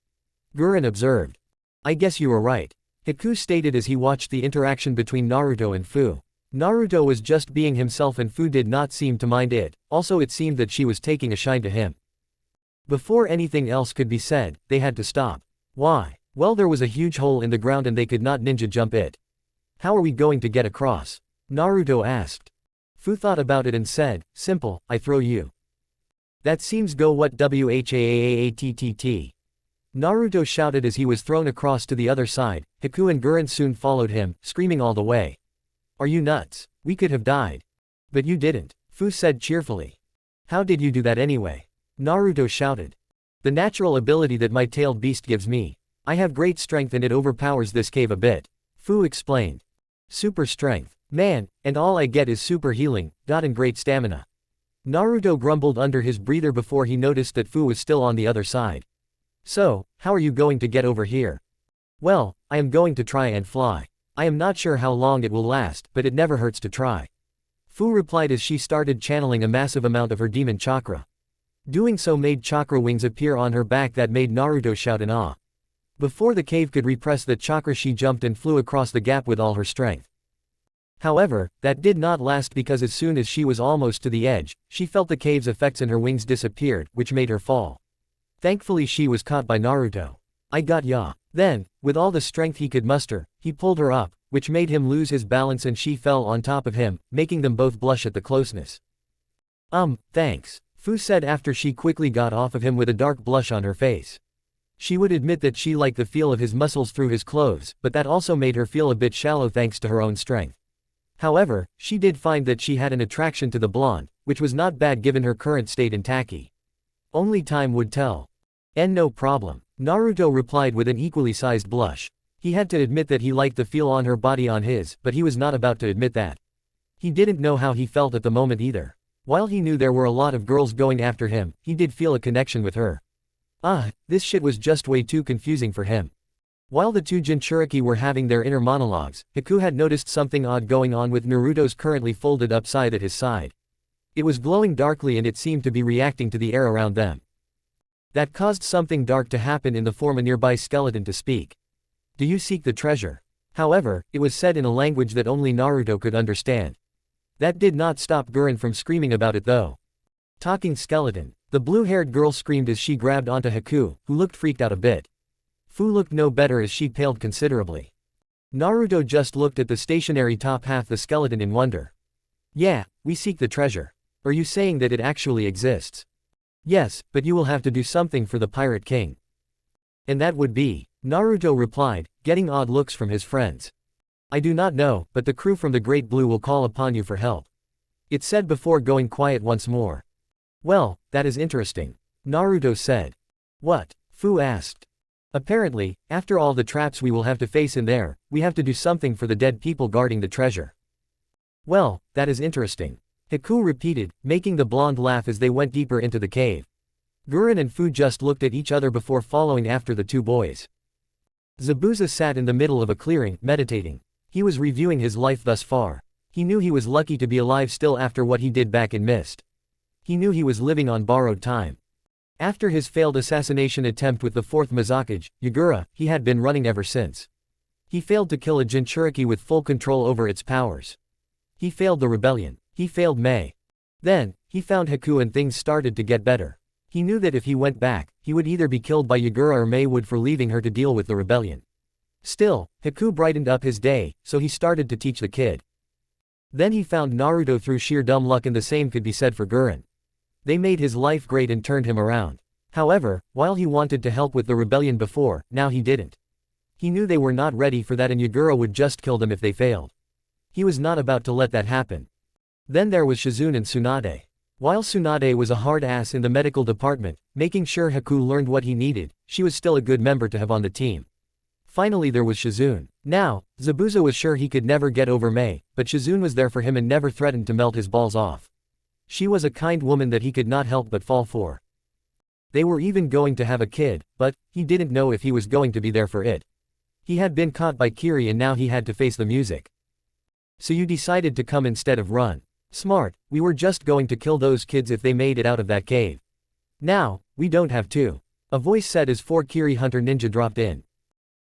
Gurren observed. I guess you were right. Hiku stated as he watched the interaction between Naruto and Fu. Naruto was just being himself and Fu did not seem to mind it, also it seemed that she was taking a shine to him. Before anything else could be said, they had to stop. Why? Well, there was a huge hole in the ground and they could not ninja jump it. How are we going to get across? Naruto asked. Fu thought about it and said, simple, I throw you. That seems go what whaattt. Naruto shouted as he was thrown across to the other side. Hiku and Gurren soon followed him, screaming all the way. Are you nuts? We could have died. But you didn't, Fu said cheerfully. How did you do that anyway? Naruto shouted. The natural ability that my tailed beast gives me. I have great strength and it overpowers this cave a bit. Fu explained. Super strength. Man, and all I get is super healing, and great stamina. Naruto grumbled under his breather before he noticed that Fu was still on the other side. So, how are you going to get over here? Well, I am going to try and fly. I am not sure how long it will last, but it never hurts to try. Fu replied as she started channeling a massive amount of her demon chakra. Doing so made chakra wings appear on her back that made Naruto shout in awe. Before the cave could repress the chakra, she jumped and flew across the gap with all her strength. However, that did not last because as soon as she was almost to the edge, she felt the cave's effects and her wings disappeared, which made her fall. Thankfully she was caught by Naruto. I got ya. Then, with all the strength he could muster, he pulled her up, which made him lose his balance and she fell on top of him, making them both blush at the closeness. Thanks, Fu said after she quickly got off of him with a dark blush on her face. She would admit that she liked the feel of his muscles through his clothes, but that also made her feel a bit shallow thanks to her own strength. However, she did find that she had an attraction to the blonde, which was not bad given her current state in Taki. Only time would tell. No problem, Naruto replied with an equally sized blush. He had to admit that he liked the feel on her body on his, but he was not about to admit that. He didn't know how he felt at the moment either. While he knew there were a lot of girls going after him, he did feel a connection with her. This shit was just way too confusing for him. While the two Jinchuriki were having their inner monologues, Haku had noticed something odd going on with Naruto's currently folded up side at his side. It was glowing darkly and it seemed to be reacting to the air around them. That caused something dark to happen in the form of a nearby skeleton to speak. Do you seek the treasure? However, it was said in a language that only Naruto could understand. That did not stop Gurren from screaming about it though. Talking skeleton. The blue-haired girl screamed as she grabbed onto Haku, who looked freaked out a bit. Fu looked no better as she paled considerably. Naruto just looked at the stationary top half the skeleton in wonder. Yeah, we seek the treasure. Are you saying that it actually exists? Yes, but you will have to do something for the Pirate King. And that would be, Naruto replied, getting odd looks from his friends. I do not know, but the crew from the Great Blue will call upon you for help. It said before going quiet once more. Well, that is interesting. Naruto said. What? Fu asked. Apparently, after all the traps we will have to face in there, we have to do something for the dead people guarding the treasure. Well, that is interesting. Haku repeated, making the blonde laugh as they went deeper into the cave. Gurren and Fu just looked at each other before following after the two boys. Zabuza sat in the middle of a clearing, meditating. He was reviewing his life thus far. He knew he was lucky to be alive still after what he did back in Mist. He knew he was living on borrowed time. After his failed assassination attempt with the fourth Mizakage, Yagura, he had been running ever since. He failed to kill a Jinchuriki with full control over its powers. He failed the rebellion. He failed Mei. Then, he found Haku and things started to get better. He knew that if he went back, he would either be killed by Yagura or Mei would for leaving her to deal with the rebellion. Still, Haku brightened up his day, so he started to teach the kid. Then he found Naruto through sheer dumb luck and the same could be said for Gurren. They made his life great and turned him around. However, while he wanted to help with the rebellion before, now he didn't. He knew they were not ready for that and Yagura would just kill them if they failed. He was not about to let that happen. Then there was Shizune and Tsunade. While Tsunade was a hard ass in the medical department, making sure Haku learned what he needed, she was still a good member to have on the team. Finally there was Shizune. Now, Zabuza was sure he could never get over Mei, but Shizune was there for him and never threatened to melt his balls off. She was a kind woman that he could not help but fall for. They were even going to have a kid, but he didn't know if he was going to be there for it. He had been caught by Kiri and now he had to face the music. So you decided to come instead of run. Smart, we were just going to kill those kids if they made it out of that cave. Now, we don't have to. A voice said as 4 Kiri Hunter Ninja dropped in.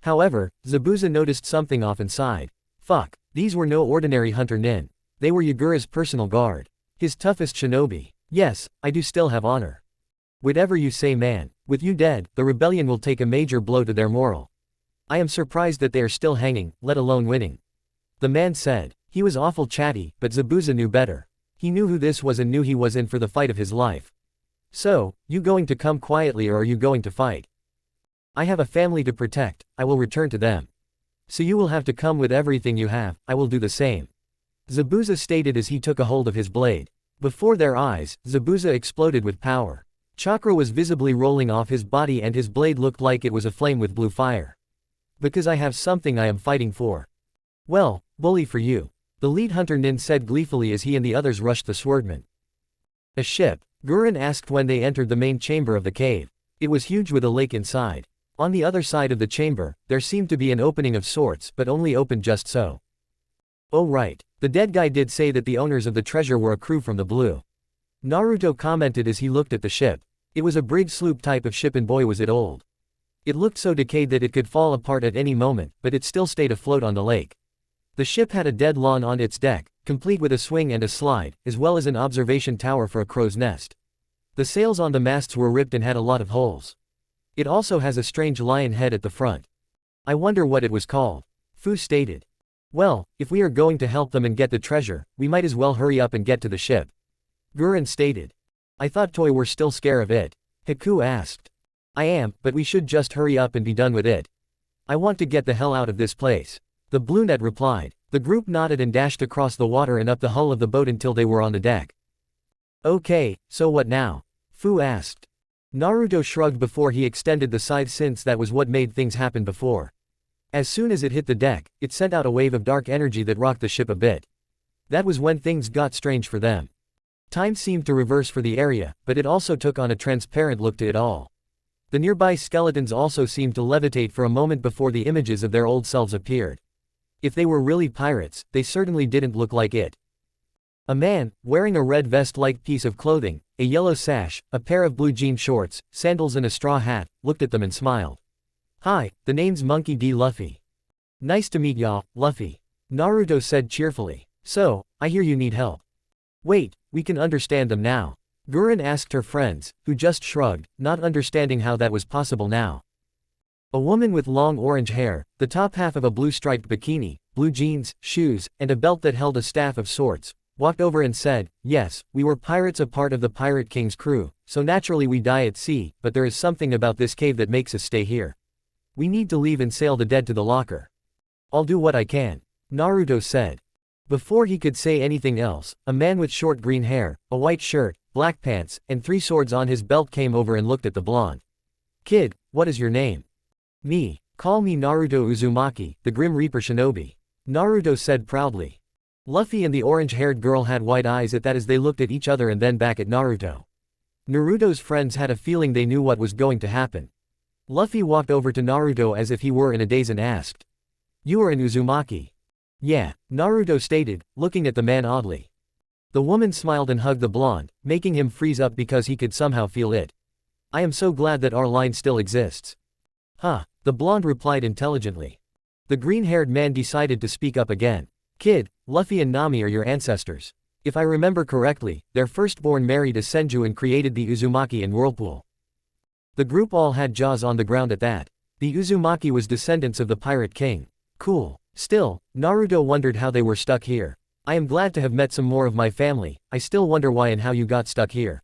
However, Zabuza noticed something off inside. Fuck, these were no ordinary Hunter Nin. They were Yagura's personal guard. His toughest shinobi. Yes, I do still have honor. Whatever you say man, with you dead, the rebellion will take a major blow to their moral. I am surprised that they are still hanging, let alone winning. The man said. He was awful chatty, but Zabuza knew better. He knew who this was and knew he was in for the fight of his life. So, you going to come quietly or are you going to fight? I have a family to protect, I will return to them. So you will have to come with everything you have, I will do the same. Zabuza stated as he took a hold of his blade. Before their eyes, Zabuza exploded with power. Chakra was visibly rolling off his body and his blade looked like it was aflame with blue fire. Because I have something I am fighting for. Well, bully for you. The lead hunter Nin said gleefully as he and the others rushed the swordman. A ship? Gurren asked when they entered the main chamber of the cave. It was huge with a lake inside. On the other side of the chamber, there seemed to be an opening of sorts but only opened just so. Oh right, the dead guy did say that the owners of the treasure were a crew from the blue. Naruto commented as he looked at the ship. It was a brig sloop type of ship and boy was it old. It looked so decayed that it could fall apart at any moment, but it still stayed afloat on the lake. The ship had a dead lawn on its deck, complete with a swing and a slide, as well as an observation tower for a crow's nest. The sails on the masts were ripped and had a lot of holes. It also has a strange lion head at the front. I wonder what it was called. Fu stated. Well, if we are going to help them and get the treasure, we might as well hurry up and get to the ship. Gurren stated. I thought Toy were still scared of it. Haku asked. I am, but we should just hurry up and be done with it. I want to get the hell out of this place. The Bluenet replied. The group nodded and dashed across the water and up the hull of the boat until they were on the deck. Okay, so what now? Fu asked. Naruto shrugged before he extended the scythe since that was what made things happen before. As soon as it hit the deck, it sent out a wave of dark energy that rocked the ship a bit. That was when things got strange for them. Time seemed to reverse for the area, but it also took on a transparent look to it all. The nearby skeletons also seemed to levitate for a moment before the images of their old selves appeared. If they were really pirates, they certainly didn't look like it. A man, wearing a red vest-like piece of clothing, a yellow sash, a pair of blue jean shorts, sandals and a straw hat, looked at them and smiled. Hi, the name's Monkey D. Luffy. Nice to meet ya, Luffy. Naruto said cheerfully. So, I hear you need help. Wait, we can understand them now. Gurren asked her friends, who just shrugged, not understanding how that was possible now. A woman with long orange hair, the top half of a blue-striped bikini, blue jeans, shoes, and a belt that held a staff of sorts, walked over and said, yes, we were pirates, a part of the Pirate King's crew, so naturally we die at sea, but there is something about this cave that makes us stay here. We need to leave and sail the dead to the locker. I'll do what I can. Naruto said. Before he could say anything else, a man with short green hair, a white shirt, black pants, and 3 swords on his belt came over and looked at the blonde. Kid, what is your name? Me. Call me Naruto Uzumaki, the Grim Reaper shinobi. Naruto said proudly. Luffy and the orange-haired girl had wide eyes at that as they looked at each other and then back at Naruto. Naruto's friends had a feeling they knew what was going to happen. Luffy walked over to Naruto as if he were in a daze and asked. You are an Uzumaki. Yeah, Naruto stated, looking at the man oddly. The woman smiled and hugged the blonde, making him freeze up because he could somehow feel it. I am so glad that our line still exists. Huh, the blonde replied intelligently. The green-haired man decided to speak up again. Kid, Luffy and Nami are your ancestors. If I remember correctly, their firstborn married a Senju and created the Uzumaki and Whirlpool. The group all had jaws on the ground at that. The Uzumaki was descendants of the Pirate King. Cool. Still, Naruto wondered how they were stuck here. I am glad to have met some more of my family, I still wonder why and how you got stuck here.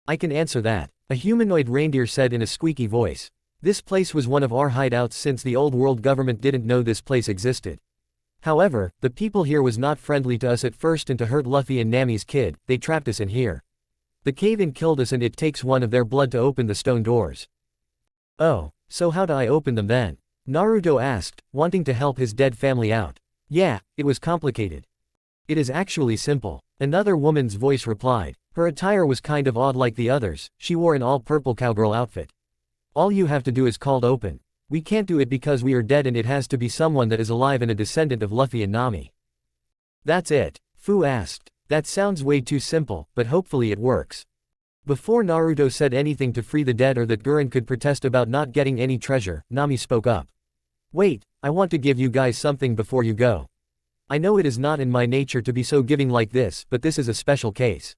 I can answer that. A humanoid reindeer said in a squeaky voice. This place was one of our hideouts since the old world government didn't know this place existed. However, the people here was not friendly to us at first and to hurt Luffy and Nami's kid, they trapped us in here. The cave-in killed us and it takes one of their blood to open the stone doors. Oh, so how do I open them then? Naruto asked, wanting to help his dead family out. Yeah, it was complicated. It is actually simple. Another woman's voice replied. Her attire was kind of odd like the others, she wore an all-purple cowgirl outfit. All you have to do is called open. We can't do it because we are dead and it has to be someone that is alive and a descendant of Luffy and Nami. That's it? Fu asked. That sounds way too simple, but hopefully it works. Before Naruto said anything to free the dead or that Gurren could protest about not getting any treasure, Nami spoke up. Wait, I want to give you guys something before you go. I know it is not in my nature to be so giving like this, but this is a special case.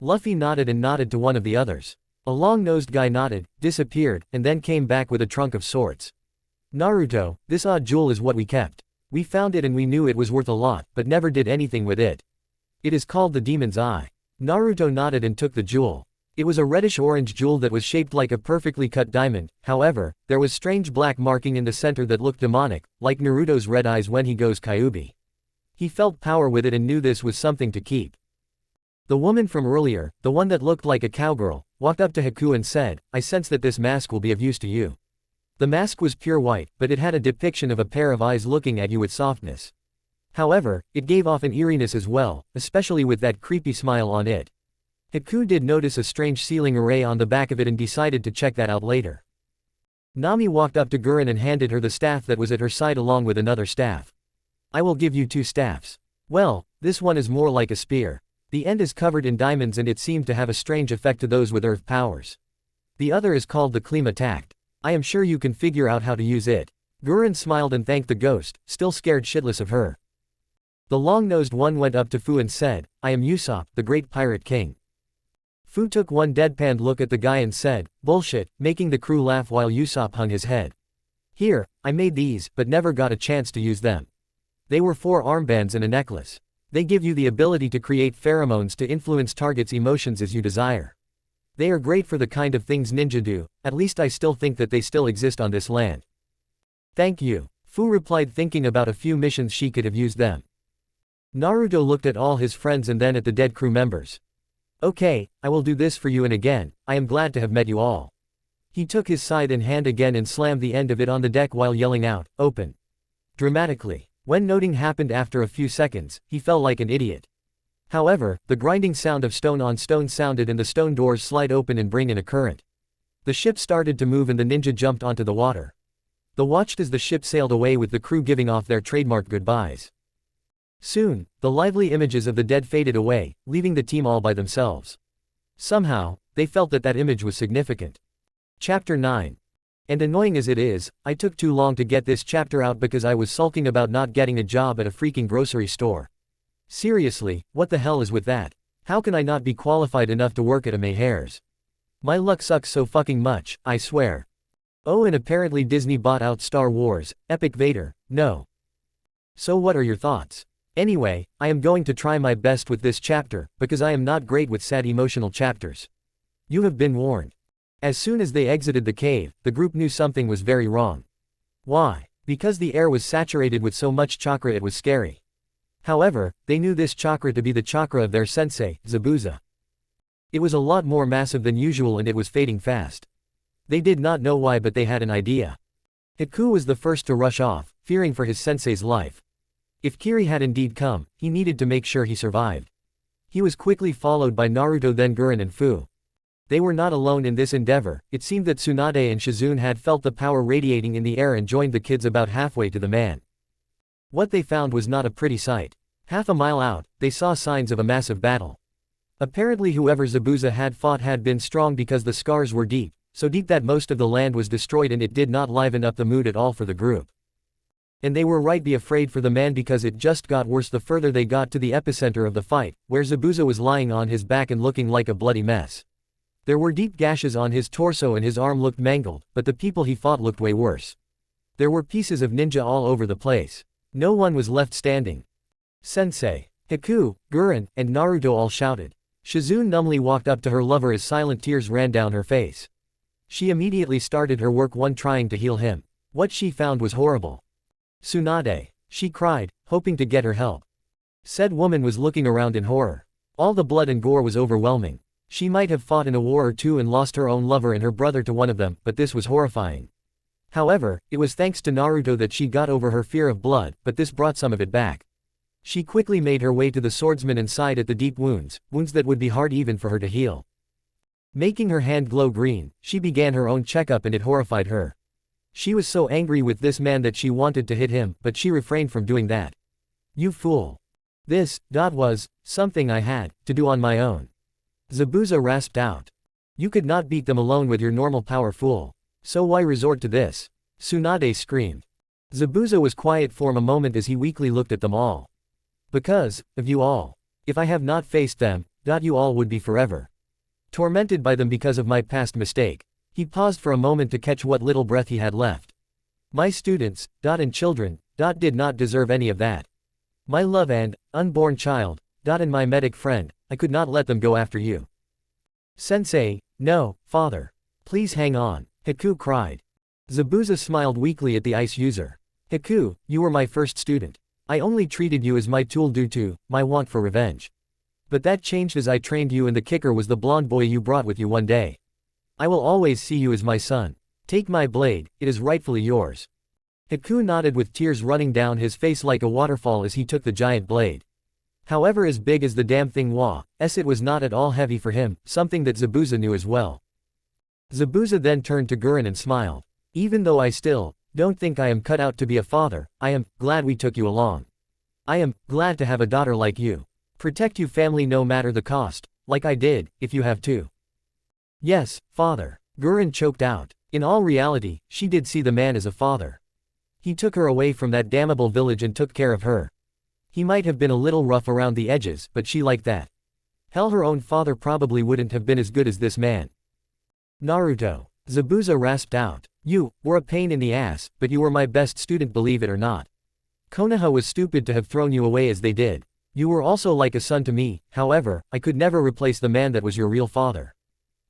Luffy nodded and nodded to one of the others. A long-nosed guy nodded, disappeared, and then came back with a trunk of sorts. Naruto, this odd jewel is what we kept. We found it and we knew it was worth a lot, but never did anything with it. It is called the Demon's Eye. Naruto nodded and took the jewel. It was a reddish-orange jewel that was shaped like a perfectly cut diamond, however, there was strange black marking in the center that looked demonic, like Naruto's red eyes when he goes Kyuubi. He felt power with it and knew this was something to keep. The woman from earlier, the one that looked like a cowgirl, walked up to Haku and said, I sense that this mask will be of use to you. The mask was pure white, but it had a depiction of a pair of eyes looking at you with softness. However, it gave off an eeriness as well, especially with that creepy smile on it. Haku did notice a strange ceiling array on the back of it and decided to check that out later. Nami walked up to Gurren and handed her the staff that was at her side along with another staff. I will give you 2 staffs. Well, this one is more like a spear. The end is covered in diamonds and it seemed to have a strange effect to those with earth powers. The other is called the Klima Tact. I am sure you can figure out how to use it. Gurren smiled and thanked the ghost, still scared shitless of her. The long-nosed one went up to Fu and said, I am Usopp, the great pirate king. Fu took one deadpanned look at the guy and said, bullshit, making the crew laugh while Usopp hung his head. Here, I made these, but never got a chance to use them. They were 4 armbands and a necklace. They give you the ability to create pheromones to influence targets' emotions as you desire. They are great for the kind of things ninja do, at least I still think that they still exist on this land. Thank you, Fu replied, thinking about a few missions she could have used them. Naruto looked at all his friends and then at the dead crew members. Okay, I will do this for you, and again, I am glad to have met you all. He took his scythe in hand again and slammed the end of it on the deck while yelling out, open. Dramatically. When noting happened after a few seconds, he felt like an idiot. However, the grinding sound of stone on stone sounded and the stone doors slide open and bring in a current. The ship started to move and the ninja jumped onto the water. They watched as the ship sailed away with the crew giving off their trademark goodbyes. Soon, the lively images of the dead faded away, leaving the team all by themselves. Somehow, they felt that image was significant. Chapter 9. And annoying as it is, I took too long to get this chapter out because I was sulking about not getting a job at a freaking grocery store. Seriously, what the hell is with that? How can I not be qualified enough to work at a Mayhair's? My luck sucks so fucking much, I swear. Oh, and apparently Disney bought out Star Wars, Epic Vader, no. So what are your thoughts? Anyway, I am going to try my best with this chapter, because I am not great with sad emotional chapters. You have been warned. As soon as they exited the cave, the group knew something was very wrong. Why? Because the air was saturated with so much chakra it was scary. However, they knew this chakra to be the chakra of their sensei, Zabuza. It was a lot more massive than usual and it was fading fast. They did not know why, but they had an idea. Haku was the first to rush off, fearing for his sensei's life. If Kiri had indeed come, he needed to make sure he survived. He was quickly followed by Naruto, then Gurren and Fu. They were not alone in this endeavor. It seemed that Tsunade and Shizune had felt the power radiating in the air and joined the kids about halfway to the man. What they found was not a pretty sight. Half a mile out, they saw signs of a massive battle. Apparently whoever Zabuza had fought had been strong because the scars were deep, so deep that most of the land was destroyed, and it did not liven up the mood at all for the group. And they were right, be afraid for the man, because it just got worse the further they got to the epicenter of the fight, where Zabuza was lying on his back and looking like a bloody mess. There were deep gashes on his torso and his arm looked mangled, but the people he fought looked way worse. There were pieces of ninja all over the place. No one was left standing. Sensei, Haku, Gurren, and Naruto all shouted. Shizune numbly walked up to her lover as silent tears ran down her face. She immediately started her work, one trying to heal him. What she found was horrible. Tsunade, she cried, hoping to get her help. Said woman was looking around in horror. All the blood and gore was overwhelming. She might have fought in a war or two and lost her own lover and her brother to one of them, but this was horrifying. However, it was thanks to Naruto that she got over her fear of blood, but this brought some of it back. She quickly made her way to the swordsman and sighed at the deep wounds that would be hard even for her to heal. Making her hand glow green, she began her own checkup and it horrified her. She was so angry with this man that she wanted to hit him, but she refrained from doing that. You fool. This was something I had to do on my own. Zabuza rasped out. You could not beat them alone with your normal power, fool. So why resort to this? Tsunade screamed. Zabuza was quiet for a moment as he weakly looked at them all. Because of you all. If I have not faced them, you all would be forever tormented by them because of my past mistake. He paused for a moment to catch what little breath he had left. My students, and children, did not deserve any of that. My love and unborn child, and my medic friend, I could not let them go after you. Sensei, no, father. Please hang on, Haku cried. Zabuza smiled weakly at the ice user. Haku, you were my first student. I only treated you as my tool due to my want for revenge. But that changed as I trained you, and the kicker was the blonde boy you brought with you one day. I will always see you as my son. Take my blade, it is rightfully yours. Haku nodded with tears running down his face like a waterfall as he took the giant blade. However, as big as the damn thing was, it was not at all heavy for him, something that Zabuza knew as well. Zabuza then turned to Gurren and smiled. Even though I still don't think I am cut out to be a father, I am glad we took you along. I am glad to have a daughter like you. Protect you family no matter the cost, like I did, if you have to. Yes, father. Gurren choked out. In all reality, she did see the man as a father. He took her away from that damnable village and took care of her. He might have been a little rough around the edges, but she liked that. Hell, her own father probably wouldn't have been as good as this man. Naruto. Zabuza rasped out. You were a pain in the ass, but you were my best student, believe it or not. Konoha was stupid to have thrown you away as they did. You were also like a son to me, however, I could never replace the man that was your real father.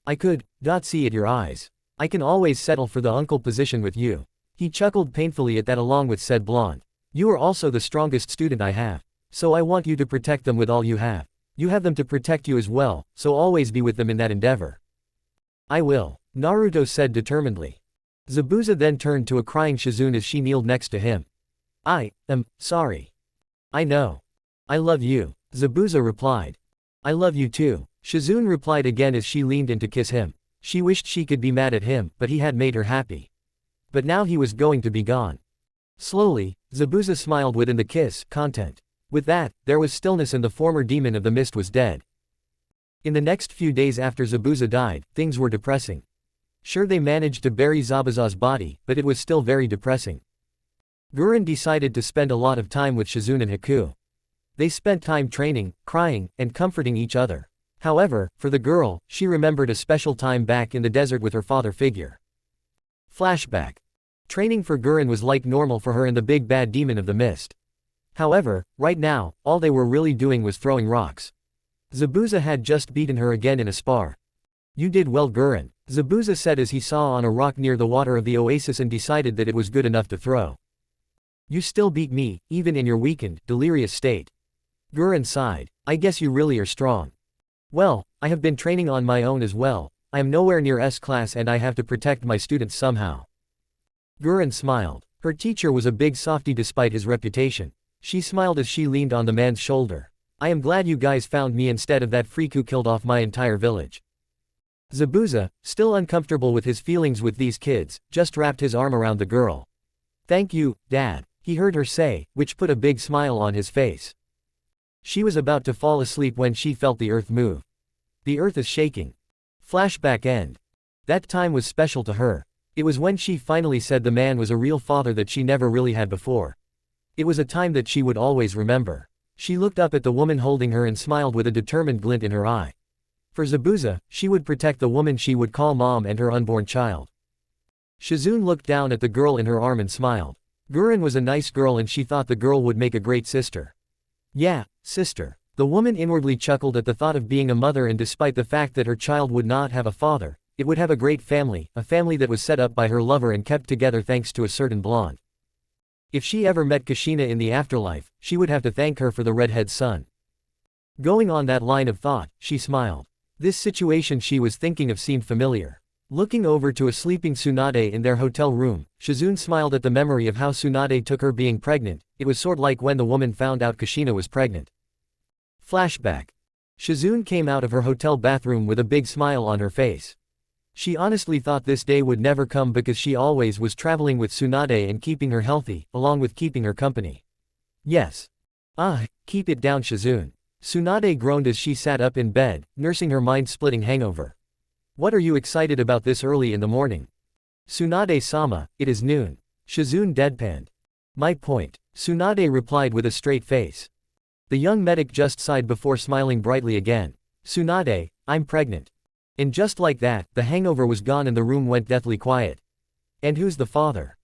I could see at your eyes. I can always settle for the uncle position with you. He chuckled painfully at that along with said blonde. You are also the strongest student I have. So I want you to protect them with all you have. You have them to protect you as well, so always be with them in that endeavor. I will, Naruto said determinedly. Zabuza then turned to a crying Shizune as she kneeled next to him. I am sorry. I know. I love you, Zabuza replied. I love you too, Shizune replied again as she leaned in to kiss him. She wished she could be mad at him, but he had made her happy. But now he was going to be gone. Slowly, Zabuza smiled within the kiss content. With that, there was stillness and the former demon of the mist was dead. In the next few days after Zabuza died, things were depressing. Sure, they managed to bury Zabuza's body, but it was still very depressing. Gurren decided to spend a lot of time with Shizune and Haku. They spent time training, crying, and comforting each other. However, for the girl, she remembered a special time back in the desert with her father figure. Flashback. Training for Gurren was like normal for her and the big bad demon of the mist. However, right now, all they were really doing was throwing rocks. Zabuza had just beaten her again in a spar. You did well, Gurren, Zabuza said as he saw on a rock near the water of the oasis and decided that it was good enough to throw. You still beat me, even in your weakened, delirious state. Gurren sighed. I guess you really are strong. Well, I have been training on my own as well. I am nowhere near S class and I have to protect my students somehow. Gurren smiled. Her teacher was a big softy despite his reputation. She smiled as she leaned on the man's shoulder. I am glad you guys found me instead of that freak who killed off my entire village. Zabuza, still uncomfortable with his feelings with these kids, just wrapped his arm around the girl. Thank you, Dad, he heard her say, which put a big smile on his face. She was about to fall asleep when she felt the earth move. The earth is shaking. Flashback end. That time was special to her. It was when she finally said the man was a real father that she never really had before. It was a time that she would always remember. She looked up at the woman holding her and smiled with a determined glint in her eye. For Zabuza, she would protect the woman she would call mom and her unborn child. Shizune looked down at the girl in her arm and smiled. Gurren was a nice girl and she thought the girl would make a great sister. Yeah, sister. The woman inwardly chuckled at the thought of being a mother, and despite the fact that her child would not have a father, it would have a great family, a family that was set up by her lover and kept together thanks to a certain blonde. If she ever met Kushina in the afterlife, she would have to thank her for the redhead son. Going on that line of thought, she smiled. This situation she was thinking of seemed familiar. Looking over to a sleeping Tsunade in their hotel room, Shizune smiled at the memory of how Tsunade took her being pregnant. It was sort like when the woman found out Kushina was pregnant. Flashback. Shizune came out of her hotel bathroom with a big smile on her face. She honestly thought this day would never come because she always was traveling with Tsunade and keeping her healthy, along with keeping her company. Yes. Keep it down, Shizune. Tsunade groaned as she sat up in bed, nursing her mind-splitting hangover. What are you excited about this early in the morning? Tsunade-sama, it is noon. Shizune deadpanned. My point. Tsunade replied with a straight face. The young medic just sighed before smiling brightly again. Tsunade, I'm pregnant. And just like that, the hangover was gone and the room went deathly quiet. And who's the father?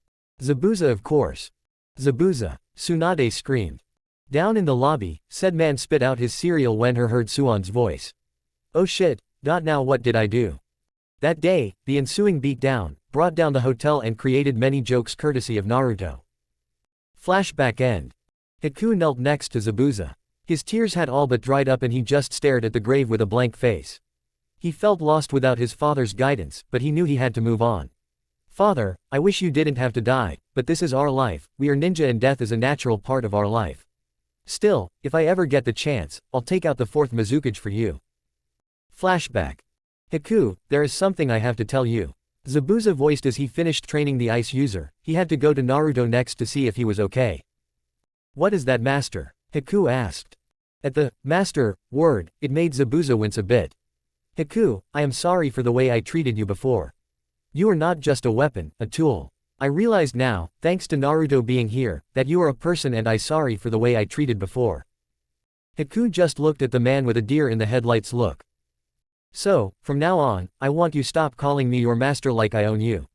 Zabuza, of course. Zabuza, Tsunade screamed. Down in the lobby, said man spit out his cereal when her heard Suon's voice. Oh shit, now what did I do? That day, the ensuing beatdown brought down the hotel and created many jokes courtesy of Naruto. Flashback end. Haku knelt next to Zabuza. His tears had all but dried up and he just stared at the grave with a blank face. He felt lost without his father's guidance, but he knew he had to move on. Father, I wish you didn't have to die, but this is our life, we are ninja and death is a natural part of our life. Still, if I ever get the chance, I'll take out the fourth Mizukage for you. Flashback. Haku, there is something I have to tell you. Zabuza voiced as he finished training the ice user. He had to go to Naruto next to see if he was okay. What is that, master? Haku asked. At the master word, it made Zabuza wince a bit. Haku, I am sorry for the way I treated you before. You are not just a weapon, a tool. I realized now, thanks to Naruto being here, that you are a person and I sorry for the way I treated before. Haku just looked at the man with a deer in the headlights look. So, from now on, I want you stop calling me your master like I own you.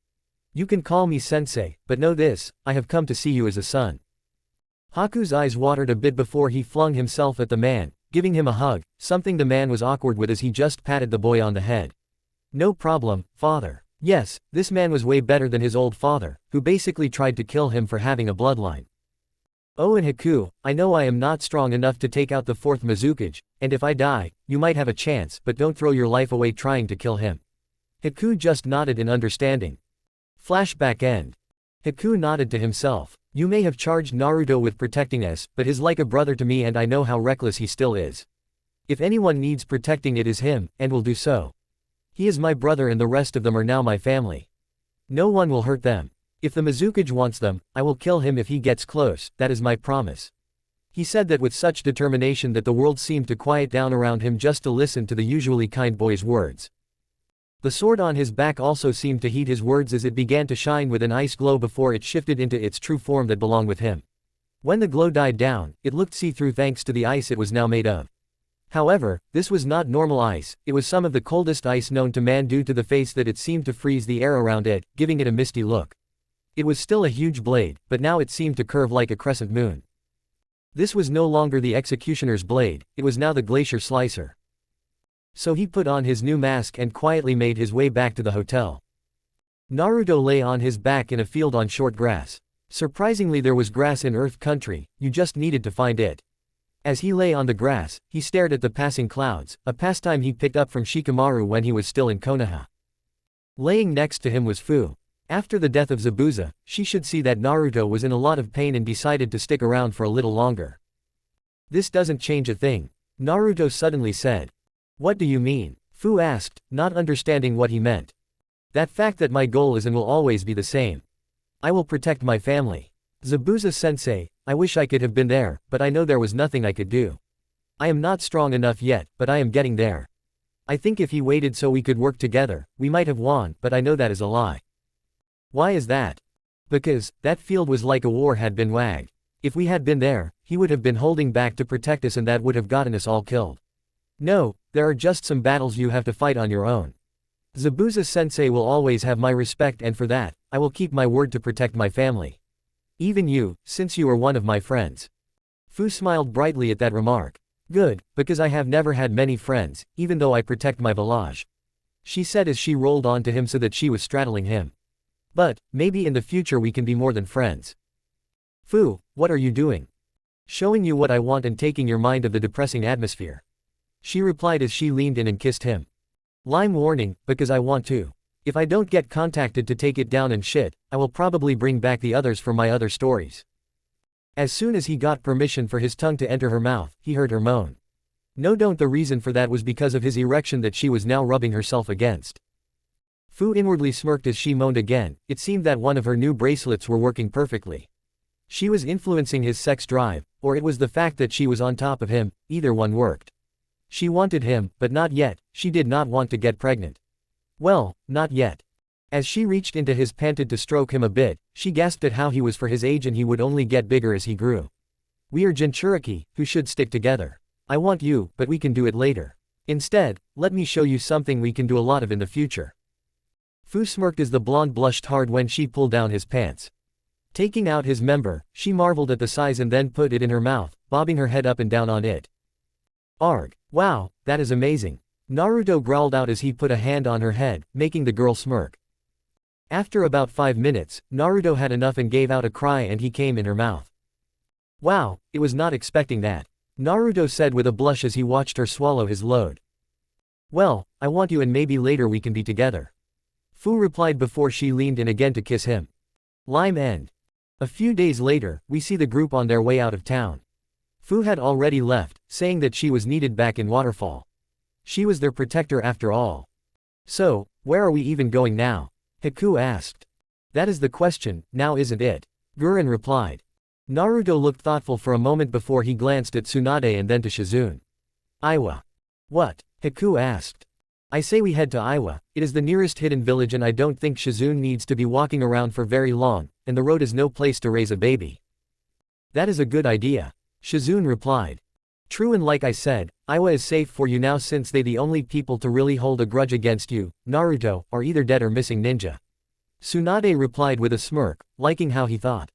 You can call me sensei, but know this, I have come to see you as a son. Haku's eyes watered a bit before he flung himself at the man, giving him a hug, something the man was awkward with as he just patted the boy on the head. No problem, father. Yes, this man was way better than his old father, who basically tried to kill him for having a bloodline. Oh, and Haku, I know I am not strong enough to take out the fourth Mizukage, and if I die, you might have a chance, but don't throw your life away trying to kill him. Haku just nodded in understanding. Flashback end. Haku nodded to himself. You may have charged Naruto with protecting us, but he's like a brother to me and I know how reckless he still is. If anyone needs protecting it is him, and will do so. He is my brother and the rest of them are now my family. No one will hurt them. If the Mizukage wants them, I will kill him if he gets close, that is my promise. He said that with such determination that the world seemed to quiet down around him just to listen to the usually kind boy's words. The sword on his back also seemed to heed his words as it began to shine with an ice glow before it shifted into its true form that belonged with him. When the glow died down, it looked see-through thanks to the ice it was now made of. However, this was not normal ice, it was some of the coldest ice known to man due to the face that it seemed to freeze the air around it, giving it a misty look. It was still a huge blade, but now it seemed to curve like a crescent moon. This was no longer the executioner's blade, it was now the glacier slicer. So he put on his new mask and quietly made his way back to the hotel. Naruto lay on his back in a field on short grass. Surprisingly there was grass in Earth Country, you just needed to find it. As he lay on the grass, he stared at the passing clouds, a pastime he picked up from Shikamaru when he was still in Konoha. Laying next to him was Fu. After the death of Zabuza, she should see that Naruto was in a lot of pain and decided to stick around for a little longer. This doesn't change a thing. Naruto suddenly said. What do you mean? Fu asked, not understanding what he meant. That fact that my goal is and will always be the same. I will protect my family. Zabuza-sensei, I wish I could have been there, but I know there was nothing I could do. I am not strong enough yet, but I am getting there. I think if he waited so we could work together, we might have won, but I know that is a lie. Why is that? Because, that field was like a war had been wagged. If we had been there, he would have been holding back to protect us and that would have gotten us all killed. No, there are just some battles you have to fight on your own. Zabuza-sensei will always have my respect and for that, I will keep my word to protect my family. Even you, since you are one of my friends. Fu smiled brightly at that remark. Good, because I have never had many friends, even though I protect my village. She said as she rolled onto him so that she was straddling him. But, maybe in the future we can be more than friends. Fu, what are you doing? Showing you what I want and taking your mind of the depressing atmosphere. She replied as she leaned in and kissed him. Lime warning, because I want to. If I don't get contacted to take it down and shit, I will probably bring back the others for my other stories. As soon as he got permission for his tongue to enter her mouth, he heard her moan. No, don't. The reason for that was because of his erection that she was now rubbing herself against. Fu inwardly smirked as she moaned again. It seemed that one of her new bracelets were working perfectly. She was influencing his sex drive, or it was the fact that she was on top of him, either one worked. She wanted him, but not yet, she did not want to get pregnant. Well, not yet. As she reached into his panted to stroke him a bit, she gasped at how he was for his age and he would only get bigger as he grew. We are Jinchuriki, who should stick together. I want you, but we can do it later. Instead, let me show you something we can do a lot of in the future. Fu smirked as the blonde blushed hard when she pulled down his pants. Taking out his member, she marveled at the size and then put it in her mouth, bobbing her head up and down on it. Arg. Wow, that is amazing. Naruto growled out as he put a hand on her head, making the girl smirk. After about 5 minutes, Naruto had enough and gave out a cry and he came in her mouth. Wow, it was not expecting that. Naruto said with a blush as he watched her swallow his load. Well, I want you and maybe later we can be together. Fu replied before she leaned in again to kiss him. Lime end. A few days later, we see the group on their way out of town. Fu had already left, saying that she was needed back in Waterfall. She was their protector after all. So, where are we even going now? Haku asked. That is the question, now isn't it? Gurren replied. Naruto looked thoughtful for a moment before he glanced at Tsunade and then to Shizune. Iwa. What? Haku asked. I say we head to Iwa, it is the nearest hidden village and I don't think Shizune needs to be walking around for very long, and the road is no place to raise a baby. That is a good idea. Shizune replied. True, and like I said, Iwa is safe for you now since they the only people to really hold a grudge against you, Naruto, are either dead or missing ninja. Tsunade replied with a smirk, liking how he thought.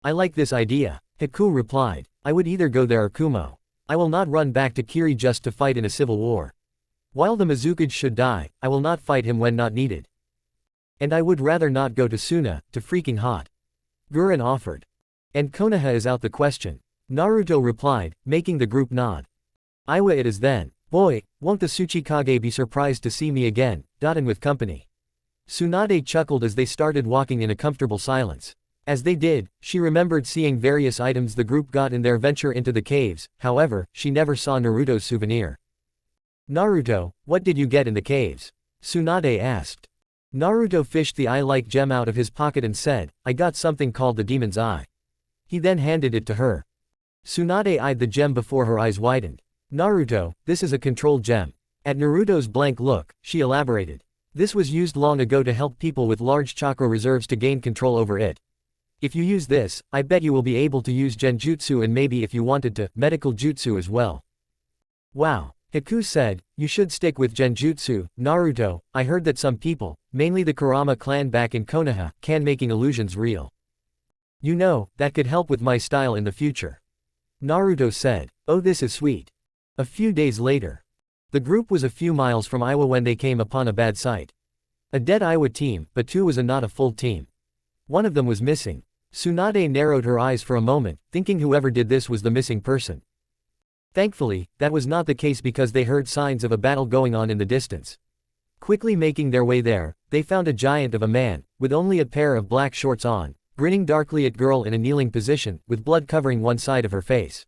I like this idea. Haku replied. I would either go there or Kumo. I will not run back to Kiri just to fight in a civil war. While the Mizukage should die, I will not fight him when not needed. And I would rather not go to Suna, to freaking hot. Gurren offered. And Konoha is out the question. Naruto replied, making the group nod. Iwa it is then. Boy, won't the Tsuchikage be surprised to see me again, and with company. Tsunade chuckled as they started walking in a comfortable silence. As they did, she remembered seeing various items the group got in their venture into the caves, however, she never saw Naruto's souvenir. Naruto, what did you get in the caves? Tsunade asked. Naruto fished the eye-like gem out of his pocket and said, I got something called the Demon's Eye. He then handed it to her. Tsunade eyed the gem before her eyes widened. Naruto, this is a controlled gem. At Naruto's blank look, she elaborated. This was used long ago to help people with large chakra reserves to gain control over it. If you use this, I bet you will be able to use genjutsu and maybe if you wanted to, medical jutsu as well. Wow. Haku said, you should stick with genjutsu, Naruto. I heard that some people, mainly the Kurama clan back in Konoha, can making illusions real. You know, that could help with my style in the future. Naruto said, oh this is sweet. A few days later. The group was a few miles from Iwa when they came upon a bad sight. A dead Iwa team, but two was not a full team. One of them was missing. Tsunade narrowed her eyes for a moment, thinking whoever did this was the missing person. Thankfully, that was not the case because they heard signs of a battle going on in the distance. Quickly making their way there, they found a giant of a man, with only a pair of black shorts on, grinning darkly at girl in a kneeling position, with blood covering one side of her face.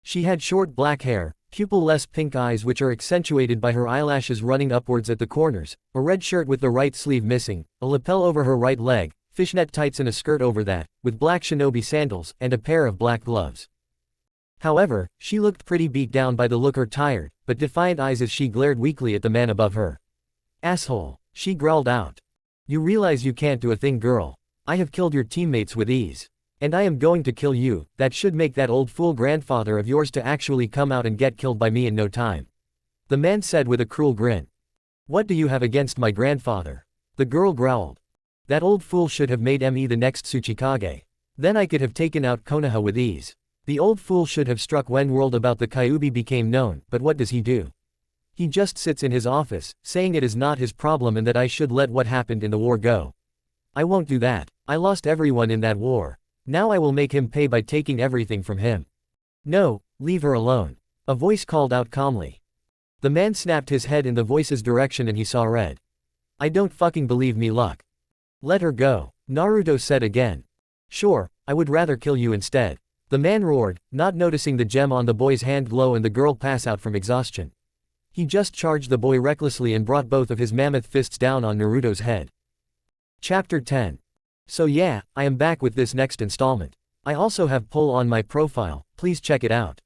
She had short black hair, pupil-less pink eyes which are accentuated by her eyelashes running upwards at the corners, a red shirt with the right sleeve missing, a lapel over her right leg, fishnet tights and a skirt over that, with black shinobi sandals, and a pair of black gloves. However, she looked pretty beat down by the look or tired, but defiant eyes as she glared weakly at the man above her. Asshole, she growled out. You realize you can't do a thing, girl. I have killed your teammates with ease. And I am going to kill you. That should make that old fool grandfather of yours to actually come out and get killed by me in no time. The man said with a cruel grin. What do you have against my grandfather? The girl growled. That old fool should have made me the next Tsuchikage. Then I could have taken out Konoha with ease. The old fool should have struck when world about the Kyuubi became known, but what does he do? He just sits in his office, saying it is not his problem and that I should let what happened in the war go. I won't do that. I lost everyone in that war. Now I will make him pay by taking everything from him. No, leave her alone. A voice called out calmly. The man snapped his head in the voice's direction and he saw red. I don't fucking believe me luck. Let her go, Naruto said again. Sure, I would rather kill you instead. The man roared, not noticing the gem on the boy's hand glow and the girl pass out from exhaustion. He just charged the boy recklessly and brought both of his mammoth fists down on Naruto's head. Chapter 10. So yeah, I am back with this next installment. I also have poll on my profile, please check it out.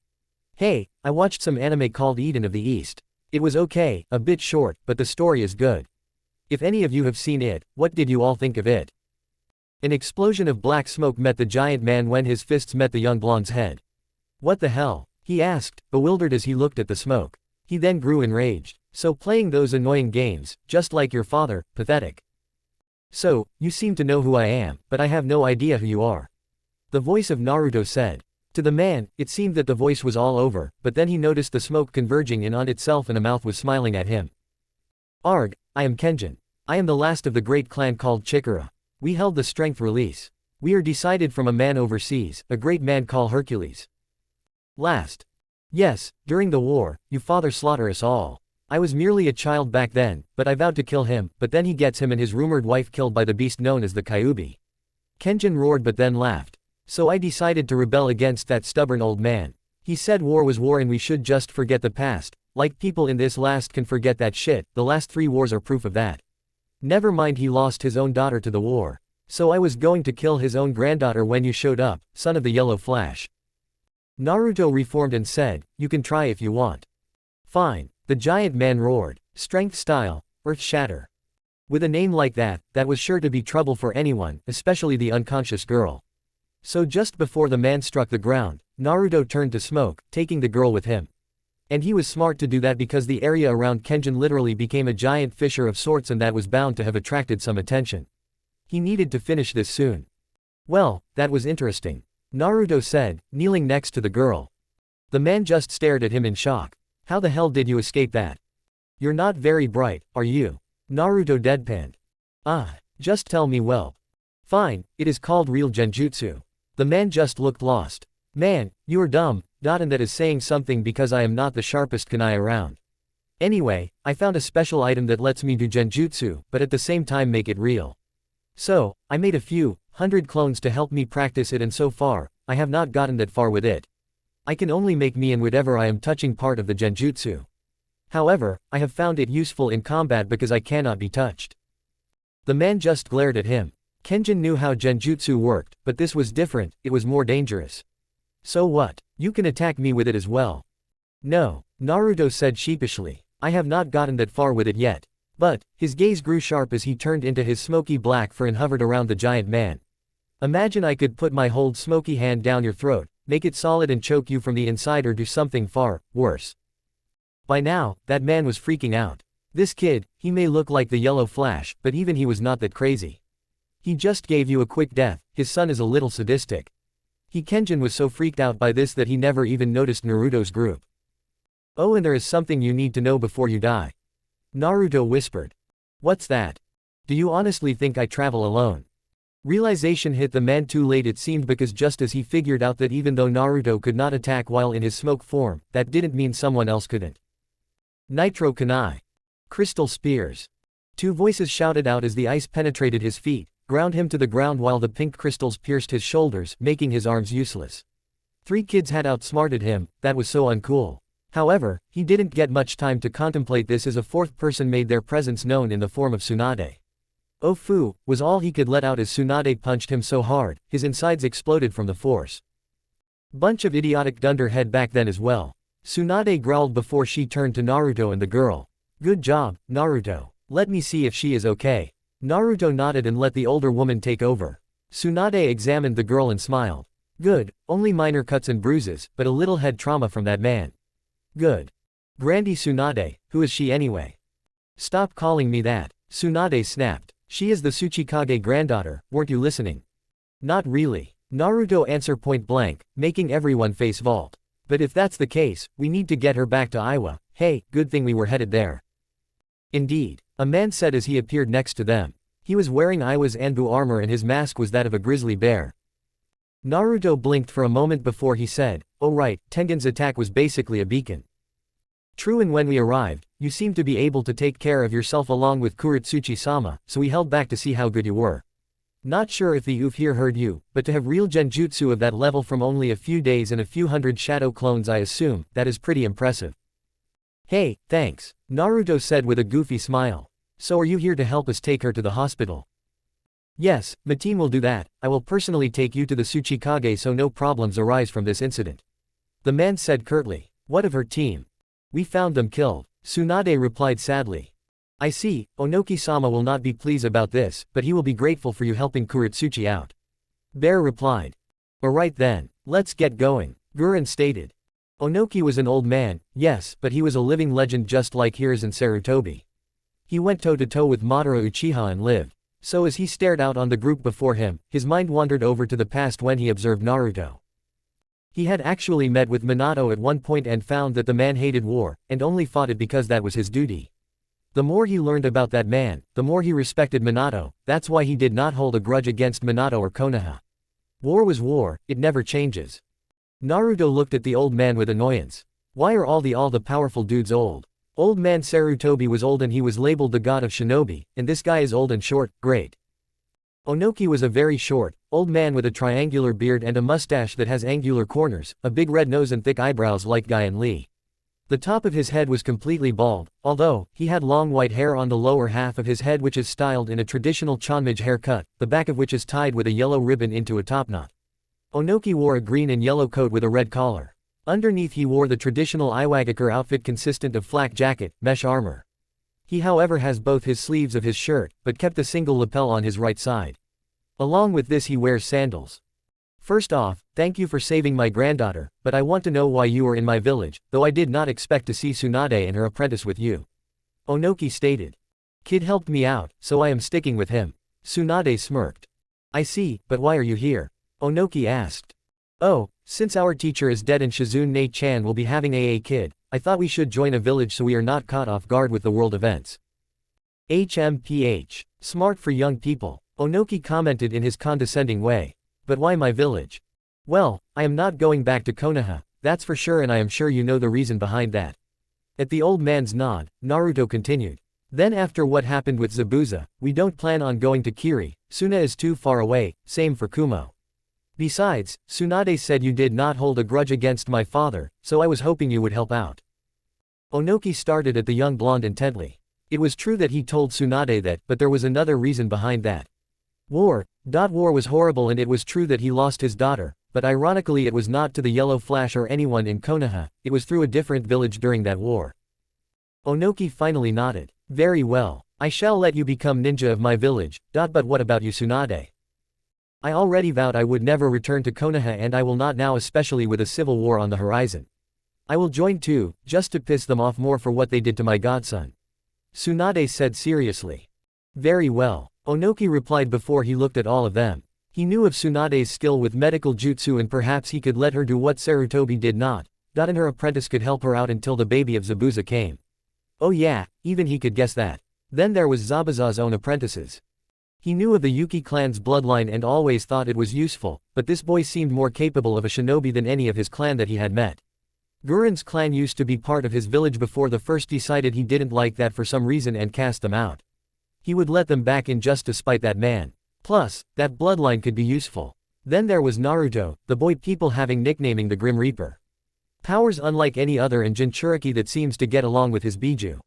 Hey, I watched some anime called Eden of the East. It was okay, a bit short, but the story is good. If any of you have seen it, what did you all think of it? An explosion of black smoke met the giant man when his fists met the young blonde's head. What the hell? He asked, bewildered as he looked at the smoke. He then grew enraged. So playing those annoying games, just like your father, pathetic. So, you seem to know who I am, but I have no idea who you are. The voice of Naruto said. To the man, it seemed that the voice was all over, but then he noticed the smoke converging in on itself and a mouth was smiling at him. Arg, I am Kenjin. I am the last of the great clan called Chikara. We held the strength release. We are decided from a man overseas, a great man called Hercules. Last. Yes, during the war, you father slaughter us all. I was merely a child back then, but I vowed to kill him, but then he gets him and his rumored wife killed by the beast known as the Kyuubi. Kenjin roared but then laughed. So I decided to rebel against that stubborn old man. He said war was war and we should just forget the past, like people in this last can forget that shit, the last 3 wars are proof of that. Never mind, he lost his own daughter to the war. So I was going to kill his own granddaughter when you showed up, son of the Yellow Flash. Naruto reformed and said, you can try if you want. Fine, the giant man roared. Strength style, earth shatter. With a name like that, that was sure to be trouble for anyone, especially the unconscious girl. So just before the man struck the ground, Naruto turned to smoke, taking the girl with him. And he was smart to do that because the area around Kenjin literally became a giant fissure of sorts and that was bound to have attracted some attention. He needed to finish this soon. Well, that was interesting, Naruto said, kneeling next to the girl. The man just stared at him in shock. How the hell did you escape that? You're not very bright, are you? Naruto deadpanned. Just tell me well. Fine, it is called real genjutsu. The man just looked lost. Man, you are dumb, and that is saying something because I am not the sharpest kunai around. Anyway, I found a special item that lets me do genjutsu, but at the same time make it real. So, I made a few 100 clones to help me practice it and so far, I have not gotten that far with it. I can only make me and whatever I am touching part of the genjutsu. However, I have found it useful in combat because I cannot be touched. The man just glared at him. Kenjin knew how genjutsu worked, but this was different, it was more dangerous. So what? You can attack me with it as well. No, Naruto said sheepishly. I have not gotten that far with it yet. But, his gaze grew sharp as he turned into his smoky black fur and hovered around the giant man. Imagine I could put my whole smoky hand down your throat, make it solid and choke you from the inside or do something far worse. By now, that man was freaking out. This kid, he may look like the Yellow Flash, but even he was not that crazy. He just gave you a quick death, his son is a little sadistic. Kenjin was so freaked out by this that he never even noticed Naruto's group. Oh, and there is something you need to know before you die. Naruto whispered. What's that? Do you honestly think I travel alone? Realization hit the man too late it seemed because just as he figured out that even though Naruto could not attack while in his smoke form, that didn't mean someone else couldn't. Nitro Kunai. Crystal Spears. 2 voices shouted out as the ice penetrated his feet, ground him to the ground while the pink crystals pierced his shoulders, making his arms useless. 3 kids had outsmarted him, that was so uncool. However, he didn't get much time to contemplate this as a 4th person made their presence known in the form of Tsunade. Oh fu, was all he could let out as Tsunade punched him so hard, his insides exploded from the force. Bunch of idiotic dunderhead back then as well. Tsunade growled before she turned to Naruto and the girl. Good job, Naruto. Let me see if she is okay. Naruto nodded and let the older woman take over. Tsunade examined the girl and smiled. Good, only minor cuts and bruises, but a little head trauma from that man. Good. Grandy Tsunade, who is she anyway? Stop calling me that, Tsunade snapped. She is the Tsuchikage granddaughter, weren't you listening? Not really. Naruto answered point blank, making everyone face vault. But if that's the case, we need to get her back to Iwa. Hey, good thing we were headed there. Indeed, a man said as he appeared next to them. He was wearing Iwa's Anbu armor and his mask was that of a grizzly bear. Naruto blinked for a moment before he said, oh right, Tengen's attack was basically a beacon. True, and when we arrived, you seemed to be able to take care of yourself along with Kuretsuchi-sama, so we held back to see how good you were. Not sure if the youth here heard you, but to have real genjutsu of that level from only a few days and a few hundred shadow clones, I assume, that is pretty impressive. Hey, thanks, Naruto said with a goofy smile. So are you here to help us take her to the hospital? Yes, my team will do that. I will personally take you to the Tsuchikage so no problems arise from this incident. The man said curtly. What of her team? We found them killed, Tsunade replied sadly. I see, Onoki-sama will not be pleased about this, but he will be grateful for you helping Kuretsuchi out. Bear replied. Alright then, let's get going, Guren stated. Onoki was an old man, yes, but he was a living legend just like Hiruzen and Sarutobi. He went toe-to-toe with Madara Uchiha and lived. So as he stared out on the group before him, his mind wandered over to the past when he observed Naruto. He had actually met with Minato at one point and found that the man hated war, and only fought it because that was his duty. The more he learned about that man, the more he respected Minato, that's why he did not hold a grudge against Minato or Konoha. War was war, it never changes. Naruto looked at the old man with annoyance. Why are all the powerful dudes old? Old man Sarutobi was old and he was labeled the god of shinobi, and this guy is old and short, great. Onoki was a very short, old man with a triangular beard and a mustache that has angular corners, a big red nose and thick eyebrows like Guy and Lee. The top of his head was completely bald, although, he had long white hair on the lower half of his head which is styled in a traditional Chonmage haircut, the back of which is tied with a yellow ribbon into a topknot. Onoki wore a green and yellow coat with a red collar. Underneath he wore the traditional Iwagakure outfit consistent of flak jacket, mesh armor. He however has both his sleeves of his shirt, but kept a single lapel on his right side. Along with this he wears sandals. First off, thank you for saving my granddaughter, but I want to know why you are in my village, though I did not expect to see Tsunade and her apprentice with you. Onoki stated. Kid helped me out, so I am sticking with him. Tsunade smirked. I see, but why are you here? Onoki asked. Oh, since our teacher is dead and Shizune-chan will be having a kid, I thought we should join a village so we are not caught off guard with the world events. HMPH. Smart for young people, Onoki commented in his condescending way. But why my village? Well, I am not going back to Konoha, that's for sure, and I am sure you know the reason behind that. At the old man's nod, Naruto continued. Then after what happened with Zabuza, we don't plan on going to Kiri, Suna is too far away, same for Kumo. Besides, Tsunade said you did not hold a grudge against my father, so I was hoping you would help out. Onoki started at the young blonde intently. It was true that he told Tsunade that, but there was another reason behind that. War was horrible, and it was true that he lost his daughter, but ironically it was not to the Yellow Flash or anyone in Konoha, it was through a different village during that war. Onoki finally nodded. Very well. I shall let you become ninja of my village, but what about you Tsunade? I already vowed I would never return to Konoha, and I will not now, especially with a civil war on the horizon. I will join too, just to piss them off more for what they did to my godson. Tsunade said seriously. Very well, Onoki replied before he looked at all of them. He knew of Tsunade's skill with medical jutsu, and perhaps he could let her do what Sarutobi did not, and her apprentice could help her out until the baby of Zabuza came. Oh yeah, even he could guess that. Then there was Zabuza's own apprentices. He knew of the Yuki clan's bloodline and always thought it was useful, but this boy seemed more capable of a shinobi than any of his clan that he had met. Guren's clan used to be part of his village before the first decided he didn't like that for some reason and cast them out. He would let them back in just to spite that man. Plus, that bloodline could be useful. Then there was Naruto, the boy people having nicknaming the Grim Reaper. Powers unlike any other, and Jinchuriki that seems to get along with his Biju.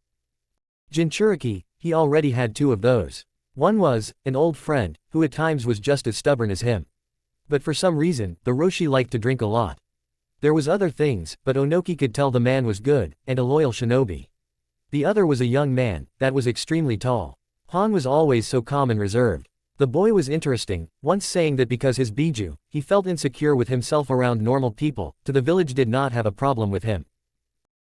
Jinchuriki, he already had two of those. One was, an old friend, who at times was just as stubborn as him. But for some reason, the Roshi liked to drink a lot. There was other things, but Onoki could tell the man was good, and a loyal shinobi. The other was a young man, that was extremely tall. Han was always so calm and reserved. The boy was interesting, once saying that because his Biju, he felt insecure with himself around normal people, to the village did not have a problem with him.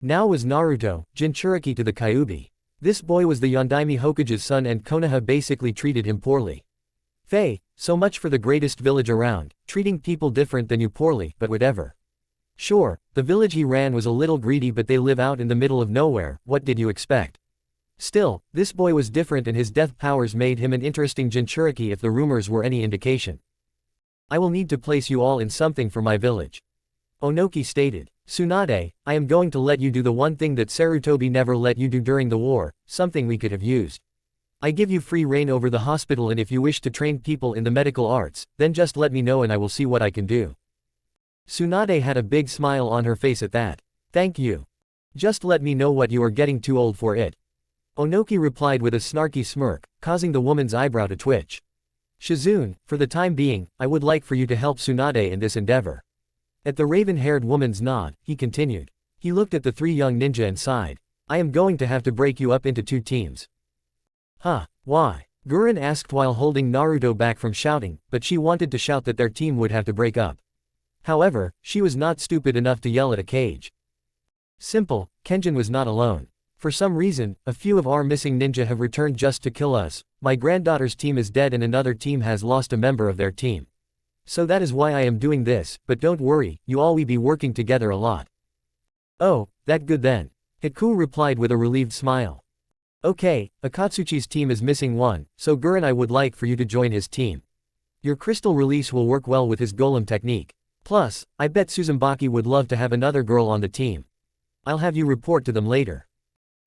Now was Naruto, Jinchuriki to the Kyuubi. This boy was the Yondaime Hokage's son, and Konoha basically treated him poorly. So much for the greatest village around, treating people different than you poorly, but whatever. Sure, the village he ran was a little greedy, but they live out in the middle of nowhere, what did you expect? Still, this boy was different, and his death powers made him an interesting Jinchuriki if the rumors were any indication. I will need to place you all in something for my village. Onoki stated. Tsunade, I am going to let you do the one thing that Sarutobi never let you do during the war, something we could have used. I give you free reign over the hospital, and if you wish to train people in the medical arts, then just let me know and I will see what I can do. Tsunade had a big smile on her face at that. Thank you. Just let me know what you are getting too old for it. Onoki replied with a snarky smirk, causing the woman's eyebrow to twitch. Shizune, for the time being, I would like for you to help Tsunade in this endeavor. At the raven-haired woman's nod, he continued. He looked at the three young ninja and sighed. I am going to have to break you up into two teams. Huh, why? Guren asked while holding Naruto back from shouting, but she wanted to shout that their team would have to break up. However, she was not stupid enough to yell at a cage. Simple, Kenjin was not alone. For some reason, a few of our missing ninja have returned just to kill us. My granddaughter's team is dead and another team has lost a member of their team. So that is why I am doing this, but don't worry, you all will be working together a lot. Oh, that good then. Hiku replied with a relieved smile. Okay, Akatsuchi's team is missing one, so Guren, I would like for you to join his team. Your crystal release will work well with his golem technique. Plus, I bet Suzumaki would love to have another girl on the team. I'll have you report to them later.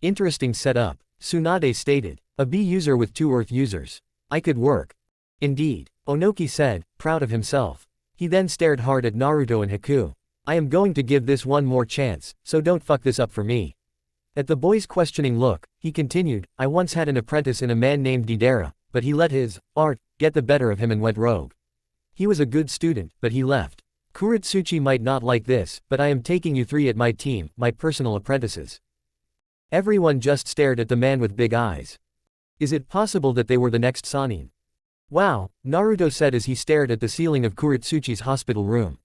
Interesting setup, Tsunade stated. A B user with 2 Earth users. I could work. Indeed, Onoki said, proud of himself. He then stared hard at Naruto and Haku. I am going to give this one more chance, so don't fuck this up for me. At the boy's questioning look, he continued, I once had an apprentice in a man named Deidara, but he let his art get the better of him and went rogue. He was a good student, but he left. Kuretsuchi might not like this, but I am taking you 3 at my team, my personal apprentices. Everyone just stared at the man with big eyes. Is it possible that they were the next Sannin? Wow, Naruto said as he stared at the ceiling of Kuretsuchi's hospital room.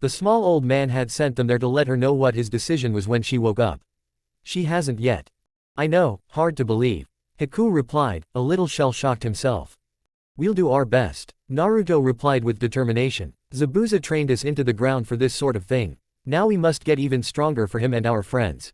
The small old man had sent them there to let her know what his decision was when she woke up. She hasn't yet. I know, hard to believe. Haku replied, a little shell-shocked himself. We'll do our best. Naruto replied with determination. Zabuza trained us into the ground for this sort of thing. Now we must get even stronger for him and our friends.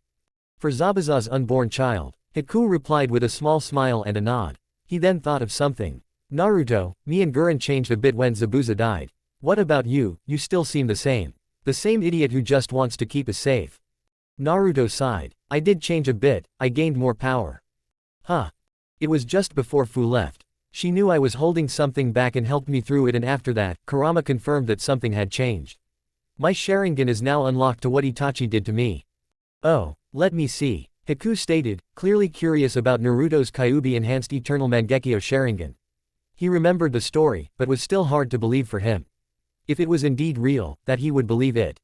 For Zabuza's unborn child. Haku replied with a small smile and a nod. He then thought of something. Naruto, me and Gurren changed a bit when Zabuza died. What about you? You still seem the same. The same idiot who just wants to keep us safe. Naruto sighed. I did change a bit, I gained more power. Huh. It was just before Fu left. She knew I was holding something back and helped me through it, and after that, Kurama confirmed that something had changed. My Sharingan is now unlocked to what Itachi did to me. Oh, let me see. Haku stated, clearly curious about Naruto's Kyuubi enhanced Eternal Mangekyo Sharingan. He remembered the story, but was still hard to believe for him. If it was indeed real, that he would believe it.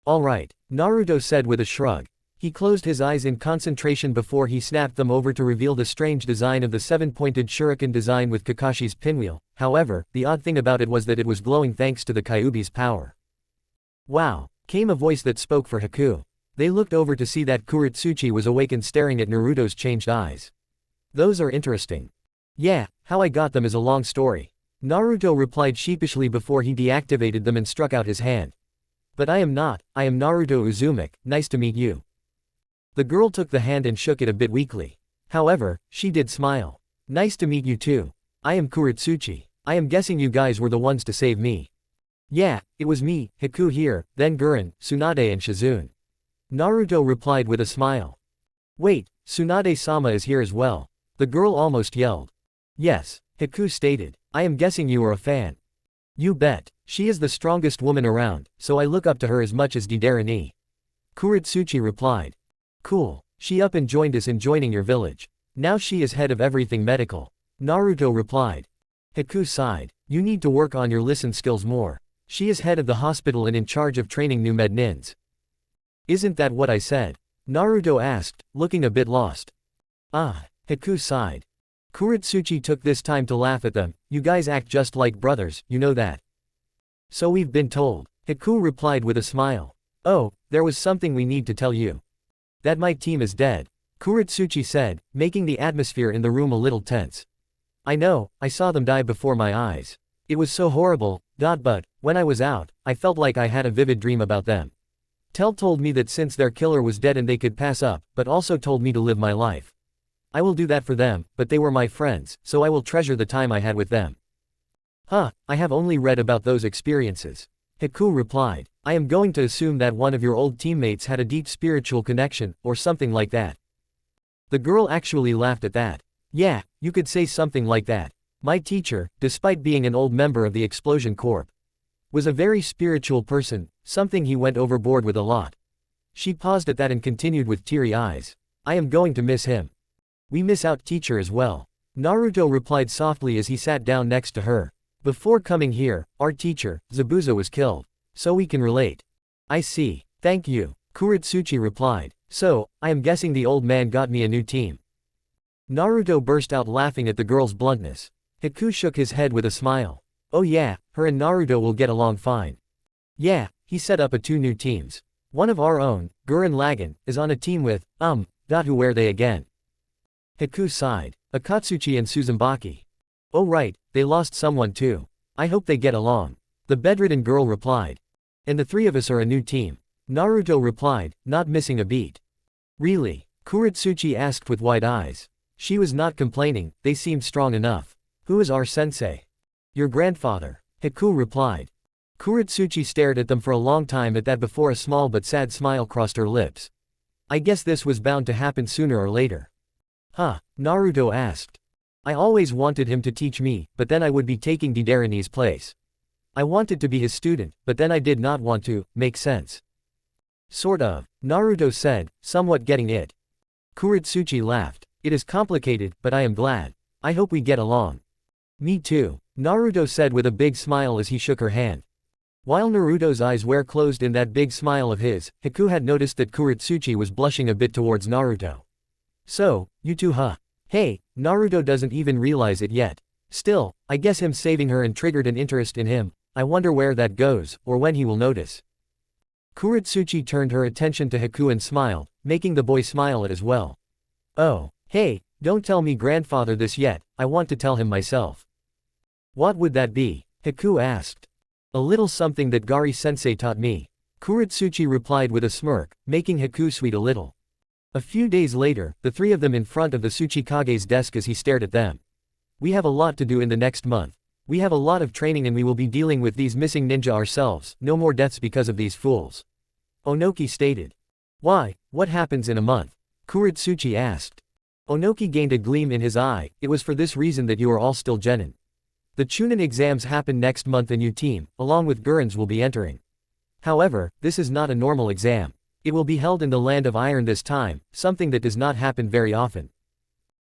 Alright, Naruto said with a shrug. He closed his eyes in concentration before he snapped them over to reveal the strange design of the 7-pointed shuriken design with Kakashi's pinwheel. However, the odd thing about it was that it was glowing thanks to the Kyuubi's power. Wow, came a voice that spoke for Haku. They looked over to see that Kuretsuchi was awake and staring at Naruto's changed eyes. Those are interesting. Yeah, how I got them is a long story. Naruto replied sheepishly before he deactivated them and struck out his hand. But I am Naruto Uzumaki, nice to meet you. The girl took the hand and shook it a bit weakly. However, she did smile. Nice to meet you too. I am Kuretsuchi. I am guessing you guys were the ones to save me. Yeah, it was me, Haku here, then Gurren, Tsunade and Shizune. Naruto replied with a smile. Wait, Tsunade-sama is here as well. The girl almost yelled. Yes, Haku stated. I am guessing you are a fan. You bet. She is the strongest woman around, so I look up to her as much as Deidara ni. Kuretsuchi replied. Cool, she up and joined us in joining your village. Now she is head of everything medical. Naruto replied. Haku sighed. You need to work on your listen skills more. She is head of the hospital and in charge of training new med nins. Isn't that what I said? Naruto asked, looking a bit lost. Ah, Haku sighed. Kuretsuchi took this time to laugh at them. You guys act just like brothers, you know that. So we've been told. Haku replied with a smile. Oh, there was something we need to tell you. That my team is dead. Kuretsuchi said, making the atmosphere in the room a little tense. I know, I saw them die before my eyes. It was so horrible, but, when I was out, I felt like I had a vivid dream about them. Tell told me that since their killer was dead and they could pass up, but also told me to live my life. I will do that for them, but they were my friends, so I will treasure the time I had with them. Huh, I have only read about those experiences. Haku replied. I am going to assume that one of your old teammates had a deep spiritual connection, or something like that. The girl actually laughed at that. Yeah, you could say something like that. My teacher, despite being an old member of the Explosion Corps, was a very spiritual person, something he went overboard with a lot. She paused at that and continued with teary eyes. I am going to miss him. We miss out teacher as well. Naruto replied softly as he sat down next to her. Before coming here, our teacher, Zabuza, was killed. So we can relate. I see. Thank you. Kuretsuchi replied. So, I am guessing the old man got me a new team. Naruto burst out laughing at the girl's bluntness. Haku shook his head with a smile. Oh yeah, her and Naruto will get along fine. Yeah, he set up 2 new teams. One of our own, Gurren Lagann, is on a team with, who are they again? Haku sighed. Akatsuchi and Suzumaki. Oh right, they lost someone too. I hope they get along. The bedridden girl replied. And the 3 of us are a new team. Naruto replied, not missing a beat. Really? Kuretsuchi asked with wide eyes. She was not complaining, they seemed strong enough. Who is our sensei? Your grandfather. Haku replied. Kuretsuchi stared at them for a long time at that before a small but sad smile crossed her lips. I guess this was bound to happen sooner or later. Huh? Naruto asked. I always wanted him to teach me, but then I would be taking Deidara's place. I wanted to be his student, but then I did not want to. Make sense? Sort of, Naruto said, somewhat getting it. Kuretsuchi laughed. It is complicated, but I am glad. I hope we get along. Me too, Naruto said with a big smile as he shook her hand. While Naruto's eyes were closed in that big smile of his, Haku had noticed that Kuretsuchi was blushing a bit towards Naruto. So, you two huh? Hey, Naruto doesn't even realize it yet. Still, I guess him saving her and triggered an interest in him. I wonder where that goes, or when he will notice. Kuretsuchi turned her attention to Haku and smiled, making the boy smile as well. Oh, hey, don't tell me grandfather this yet, I want to tell him myself. What would that be? Haku asked. A little something that Gari-sensei taught me. Kuretsuchi replied with a smirk, making Haku sweet a little. A few days later, the three of them in front of the Tsuchikage's desk as he stared at them. We have a lot to do in the next month. We have a lot of training and we will be dealing with these missing ninja ourselves, no more deaths because of these fools. Onoki stated. Why, what happens in a month? Kuretsuchi asked. Onoki gained a gleam in his eye, it was for this reason that you are all still genin. The Chunin exams happen next month and you team, along with Gurens will be entering. However, this is not a normal exam. It will be held in the Land of Iron this time, something that does not happen very often.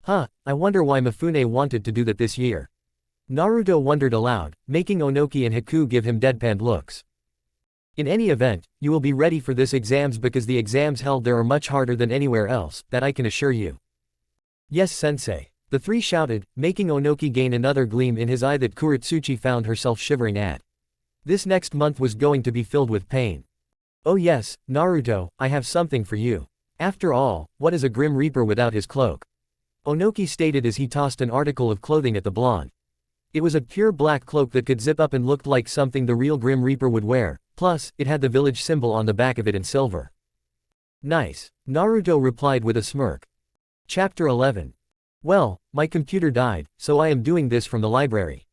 Huh, I wonder why Mifune wanted to do that this year. Naruto wondered aloud, making Onoki and Haku give him deadpan looks. In any event, you will be ready for this exams because the exams held there are much harder than anywhere else, that I can assure you. Yes sensei. The three shouted, making Onoki gain another gleam in his eye that Kuretsuchi found herself shivering at. This next month was going to be filled with pain. Oh yes, Naruto, I have something for you. After all, what is a Grim Reaper without his cloak? Onoki stated as he tossed an article of clothing at the blonde. It was a pure black cloak that could zip up and looked like something the real Grim Reaper would wear, plus, it had the village symbol on the back of it in silver. Nice, Naruto replied with a smirk. Chapter 11. Well, my computer died, so I am doing this from the library.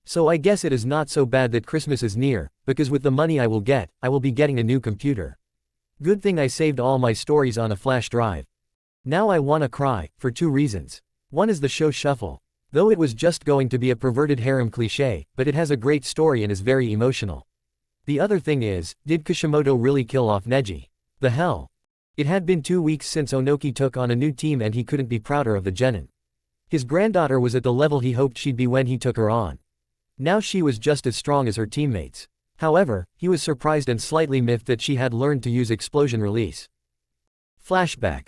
So I guess it is not so bad that Christmas is near, because with the money I will get, I will be getting a new computer. Good thing I saved all my stories on a flash drive. Now I wanna cry, for two reasons. One is the show Shuffle. Though it was just going to be a perverted harem cliché, but it has a great story and is very emotional. The other thing is, did Kishimoto really kill off Neji? The hell? It had been 2 weeks since Onoki took on a new team and he couldn't be prouder of the genin. His granddaughter was at the level he hoped she'd be when he took her on. Now she was just as strong as her teammates. However, he was surprised and slightly miffed that she had learned to use explosion release. Flashback.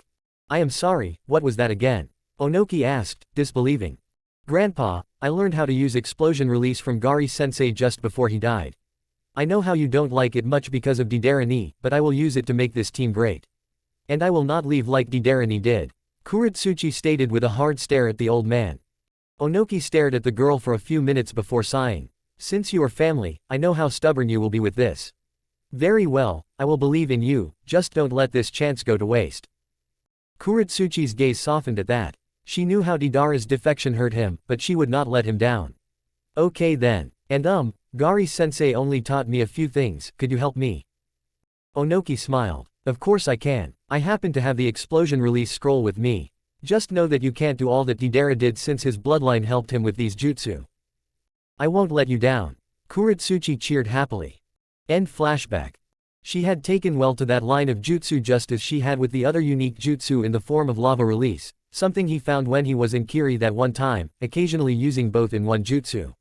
I am sorry, what was that again? Onoki asked, disbelieving. Grandpa, I learned how to use explosion release from Gari-sensei just before he died. I know how you don't like it much because of Deidara, but I will use it to make this team great. And I will not leave like Deidara did. Kuretsuchi stated with a hard stare at the old man. Onoki stared at the girl for a few minutes before sighing. Since you are family, I know how stubborn you will be with this. Very well, I will believe in you, just don't let this chance go to waste. Kuretsuchi's gaze softened at that. She knew how Deidara's defection hurt him, but she would not let him down. Okay then. And Gari-sensei only taught me a few things, could you help me? Onoki smiled. Of course I can. I happen to have the explosion release scroll with me. Just know that you can't do all that Deidara did since his bloodline helped him with these jutsu. I won't let you down. Kuretsuchi cheered happily. End flashback. She had taken well to that line of jutsu just as she had with the other unique jutsu in the form of lava release, something he found when he was in Kiri that one time, occasionally using both in one jutsu.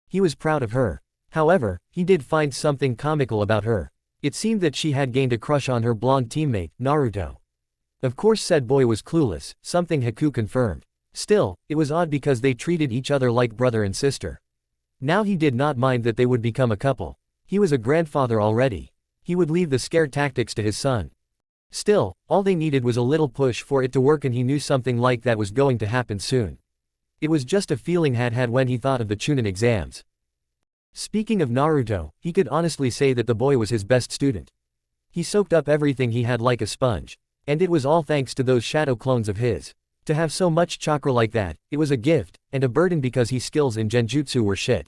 He was proud of her. However, he did find something comical about her. It seemed that she had gained a crush on her blonde teammate, Naruto. Of course said boy was clueless, something Haku confirmed. Still, it was odd because they treated each other like brother and sister. Now he did not mind that they would become a couple. He was a grandfather already. He would leave the scare tactics to his son. Still, all they needed was a little push for it to work and he knew something like that was going to happen soon. It was just a feeling had when he thought of the Chunin exams. Speaking of Naruto, he could honestly say that the boy was his best student. He soaked up everything he had like a sponge. And it was all thanks to those shadow clones of his. To have so much chakra like that, it was a gift, and a burden because his skills in genjutsu were shit.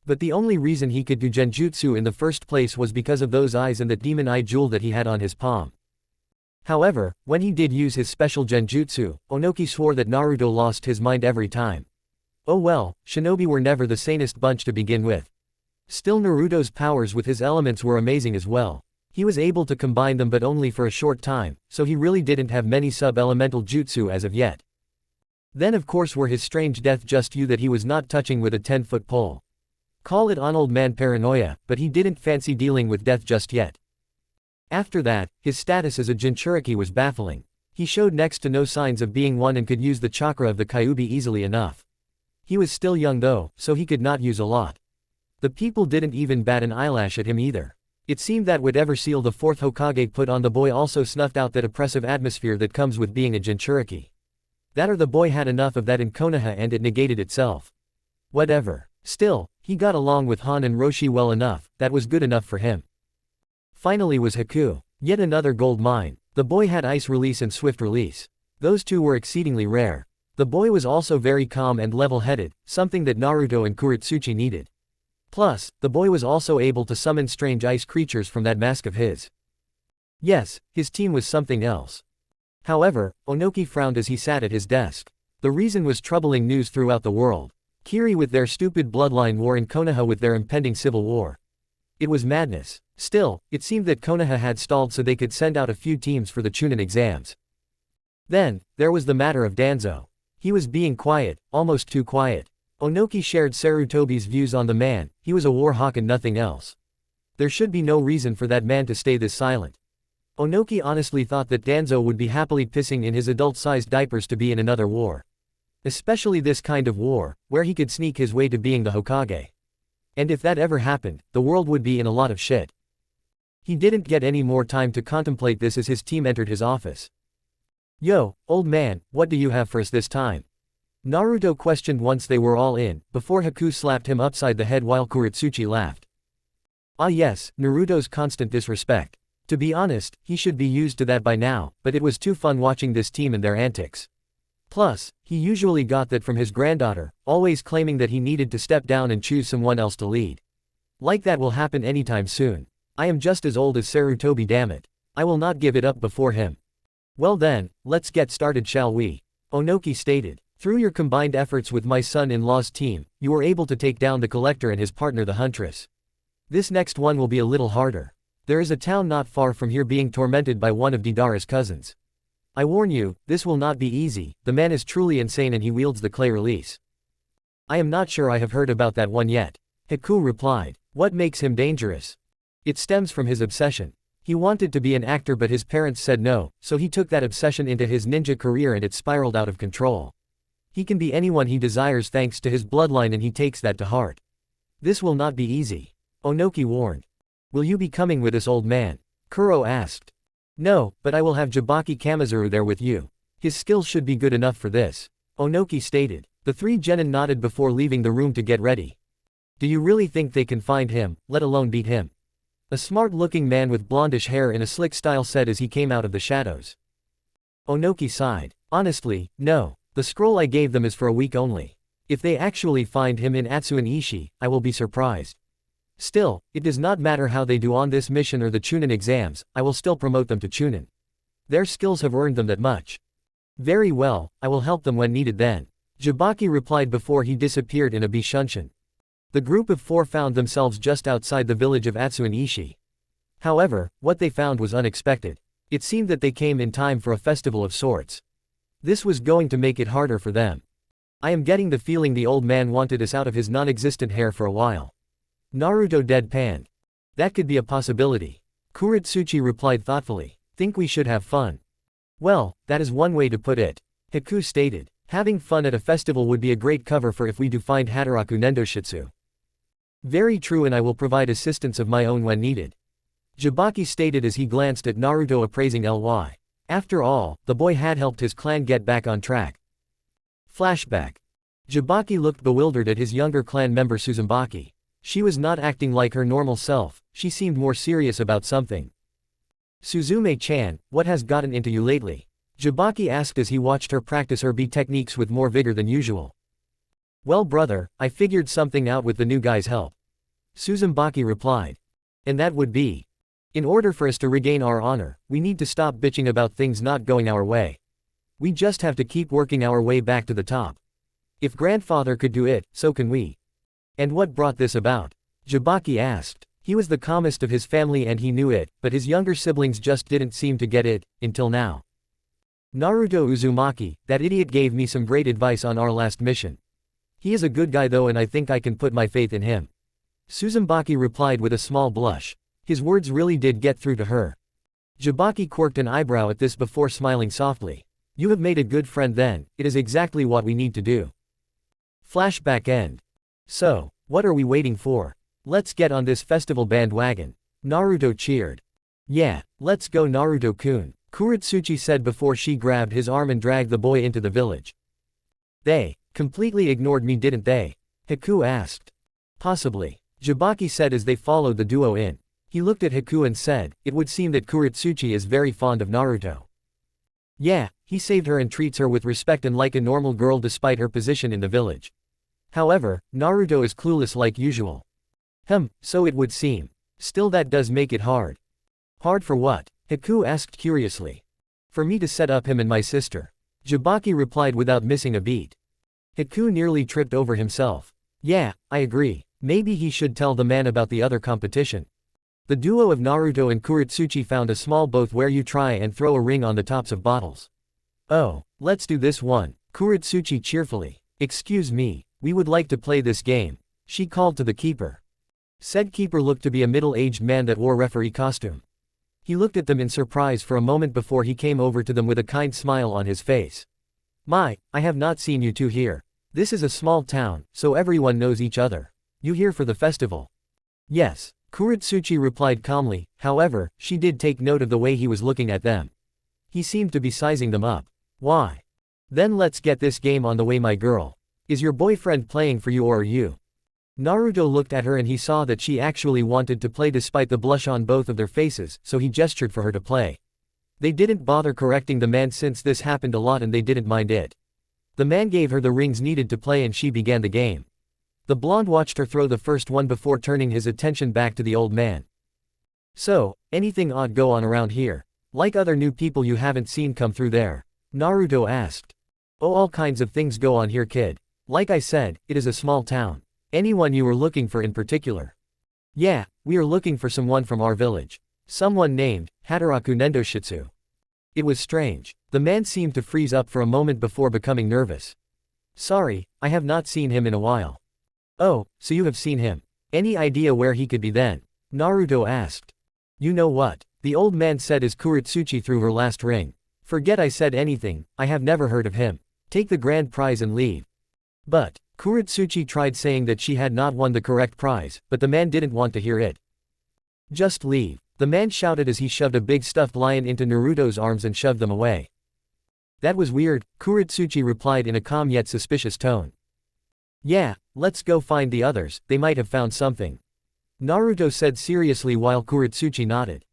But the only reason he could do genjutsu in the first place was because of those eyes and that demon eye jewel that he had on his palm. However, when he did use his special genjutsu, Onoki swore that Naruto lost his mind every time. Oh well, shinobi were never the sanest bunch to begin with. Still, Naruto's powers with his elements were amazing as well. He was able to combine them but only for a short time, so he really didn't have many sub-elemental jutsu as of yet. Then of course were his strange death just you that he was not touching with a 10-foot pole. Call it on old man paranoia, but he didn't fancy dealing with death just yet. After that, his status as a Jinchuriki was baffling. He showed next to no signs of being one and could use the chakra of the Kyuubi easily enough. He was still young though, so he could not use a lot. The people didn't even bat an eyelash at him either. It seemed that whatever seal the fourth Hokage put on the boy also snuffed out that oppressive atmosphere that comes with being a Jinchuriki. That or the boy had enough of that in Konoha and it negated itself. Whatever. Still, he got along with Han and Roshi well enough, that was good enough for him. Finally was Haku. Yet another gold mine. The boy had ice release and swift release. Those two were exceedingly rare. The boy was also very calm and level-headed, something that Naruto and Kuretsuchi needed. Plus, the boy was also able to summon strange ice creatures from that mask of his. Yes, his team was something else. However, Onoki frowned as he sat at his desk. The reason was troubling news throughout the world. Kiri with their stupid bloodline war and Konoha with their impending civil war. It was madness. Still, it seemed that Konoha had stalled so they could send out a few teams for the Chunin exams. Then, there was the matter of Danzo. He was being quiet, almost too quiet. Onoki shared Sarutobi's views on the man, he was a war hawk and nothing else. There should be no reason for that man to stay this silent. Onoki honestly thought that Danzo would be happily pissing in his adult-sized diapers to be in another war. Especially this kind of war, where he could sneak his way to being the Hokage. And if that ever happened, the world would be in a lot of shit. He didn't get any more time to contemplate this as his team entered his office. Yo, old man, what do you have for us this time? Naruto questioned once they were all in, before Haku slapped him upside the head while Kuretsuchi laughed. Ah yes, Naruto's constant disrespect. To be honest, he should be used to that by now, but it was too fun watching this team and their antics. Plus, he usually got that from his granddaughter, always claiming that he needed to step down and choose someone else to lead. Like that will happen anytime soon. I am just as old as Sarutobi, damn it. I will not give it up before him. Well then, let's get started shall we? Onoki stated. Through your combined efforts with my son-in-law's team, you were able to take down the collector and his partner the huntress. This next one will be a little harder. There is a town not far from here being tormented by one of Deidara's cousins. I warn you, this will not be easy, the man is truly insane and he wields the clay release. I am not sure I have heard about that one yet. Haku replied. What makes him dangerous? It stems from his obsession. He wanted to be an actor but his parents said no, so he took that obsession into his ninja career and it spiraled out of control. He can be anyone he desires thanks to his bloodline and he takes that to heart. This will not be easy. Onoki warned. Will you be coming with us, old man? Kuro asked. No, but I will have Jabaki Kamizuru there with you. His skills should be good enough for this. Onoki stated. The three genin nodded before leaving the room to get ready. Do you really think they can find him, let alone beat him? A smart-looking man with blondish hair in a slick style said as he came out of the shadows. Onoki sighed. Honestly, no. The scroll I gave them is for a week only. If they actually find him in Atsuan Ishi, I will be surprised. Still, it does not matter how they do on this mission or the Chunin exams, I will still promote them to Chunin. Their skills have earned them that much. Very well, I will help them when needed then. Jabaki replied before he disappeared in a Bishunshin. The group of four found themselves just outside the village of Atsuan Ishi. However, what they found was unexpected. It seemed that they came in time for a festival of sorts. This was going to make it harder for them. I am getting the feeling the old man wanted us out of his non-existent hair for a while. Naruto deadpanned. That could be a possibility. Kuretsuchi replied thoughtfully. Think we should have fun. Well, that is one way to put it. Haku stated. Having fun at a festival would be a great cover for if we do find Hataraku Nendoshitsu. Very true, and I will provide assistance of my own when needed. Jabaki stated as he glanced at Naruto appraising Ly. After all, the boy had helped his clan get back on track. Flashback. Jabaki looked bewildered at his younger clan member Suzumaki. She was not acting like her normal self, she seemed more serious about something. Suzume-chan, what has gotten into you lately? Jabaki asked as he watched her practice her B techniques with more vigor than usual. Well brother, I figured something out with the new guy's help. Suzumaki replied. And that would be? In order for us to regain our honor, we need to stop bitching about things not going our way. We just have to keep working our way back to the top. If grandfather could do it, so can we. And what brought this about? Jabaki asked. He was the calmest of his family and he knew it, but his younger siblings just didn't seem to get it, until now. Naruto Uzumaki, that idiot gave me some great advice on our last mission. He is a good guy though and I think I can put my faith in him. Suzumaki replied with a small blush. His words really did get through to her. Jabaki quirked an eyebrow at this before smiling softly. You have made a good friend then, it is exactly what we need to do. Flashback end. So, what are we waiting for? Let's get on this festival bandwagon. Naruto cheered. Yeah, let's go Naruto-kun, Kuretsuchi said before she grabbed his arm and dragged the boy into the village. They completely ignored me didn't they? Haku asked. Possibly, Jabaki said as they followed the duo in. He looked at Haku and said, it would seem that Kuretsuchi is very fond of Naruto. Yeah, he saved her and treats her with respect and like a normal girl despite her position in the village. However, Naruto is clueless like usual. So it would seem. Still that does make it hard. Hard for what? Haku asked curiously. For me to set up him and my sister. Jabaki replied without missing a beat. Haku nearly tripped over himself. Yeah, I agree. Maybe he should tell the man about the other competition. The duo of Naruto and Kuretsuchi found a small boat where you try and throw a ring on the tops of bottles. Oh, let's do this one, Kuretsuchi cheerfully. Excuse me, we would like to play this game, she called to the keeper. Said keeper looked to be a middle-aged man that wore referee costume. He looked at them in surprise for a moment before he came over to them with a kind smile on his face. I have not seen you two here. This is a small town, so everyone knows each other. You here for the festival? Yes, Kuretsuchi replied calmly, however, she did take note of the way he was looking at them. He seemed to be sizing them up. Why? Then let's get this game on the way my girl. Is your boyfriend playing for you or are you? Naruto looked at her and he saw that she actually wanted to play despite the blush on both of their faces, so he gestured for her to play. They didn't bother correcting the man since this happened a lot and they didn't mind it. The man gave her the rings needed to play and she began the game. The blonde watched her throw the first one before turning his attention back to the old man. So, anything odd go on around here? Like other new people you haven't seen come through there? Naruto asked. Oh, all kinds of things go on here kid. Like I said, it is a small town. Anyone you were looking for in particular? Yeah, we are looking for someone from our village. Someone named Hataraku Nendoshitsu. It was strange. The man seemed to freeze up for a moment before becoming nervous. Sorry, I have not seen him in a while. Oh, so you have seen him. Any idea where he could be then? Naruto asked. You know what? The old man said as Kuretsuchi threw her last ring. Forget I said anything, I have never heard of him. Take the grand prize and leave. But, Kuretsuchi tried saying that she had not won the correct prize, but the man didn't want to hear it. Just leave, the man shouted as he shoved a big stuffed lion into Naruto's arms and shoved them away. That was weird, Kuretsuchi replied in a calm yet suspicious tone. Yeah, let's go find the others, they might have found something. Naruto said seriously while Kuretsuchi nodded.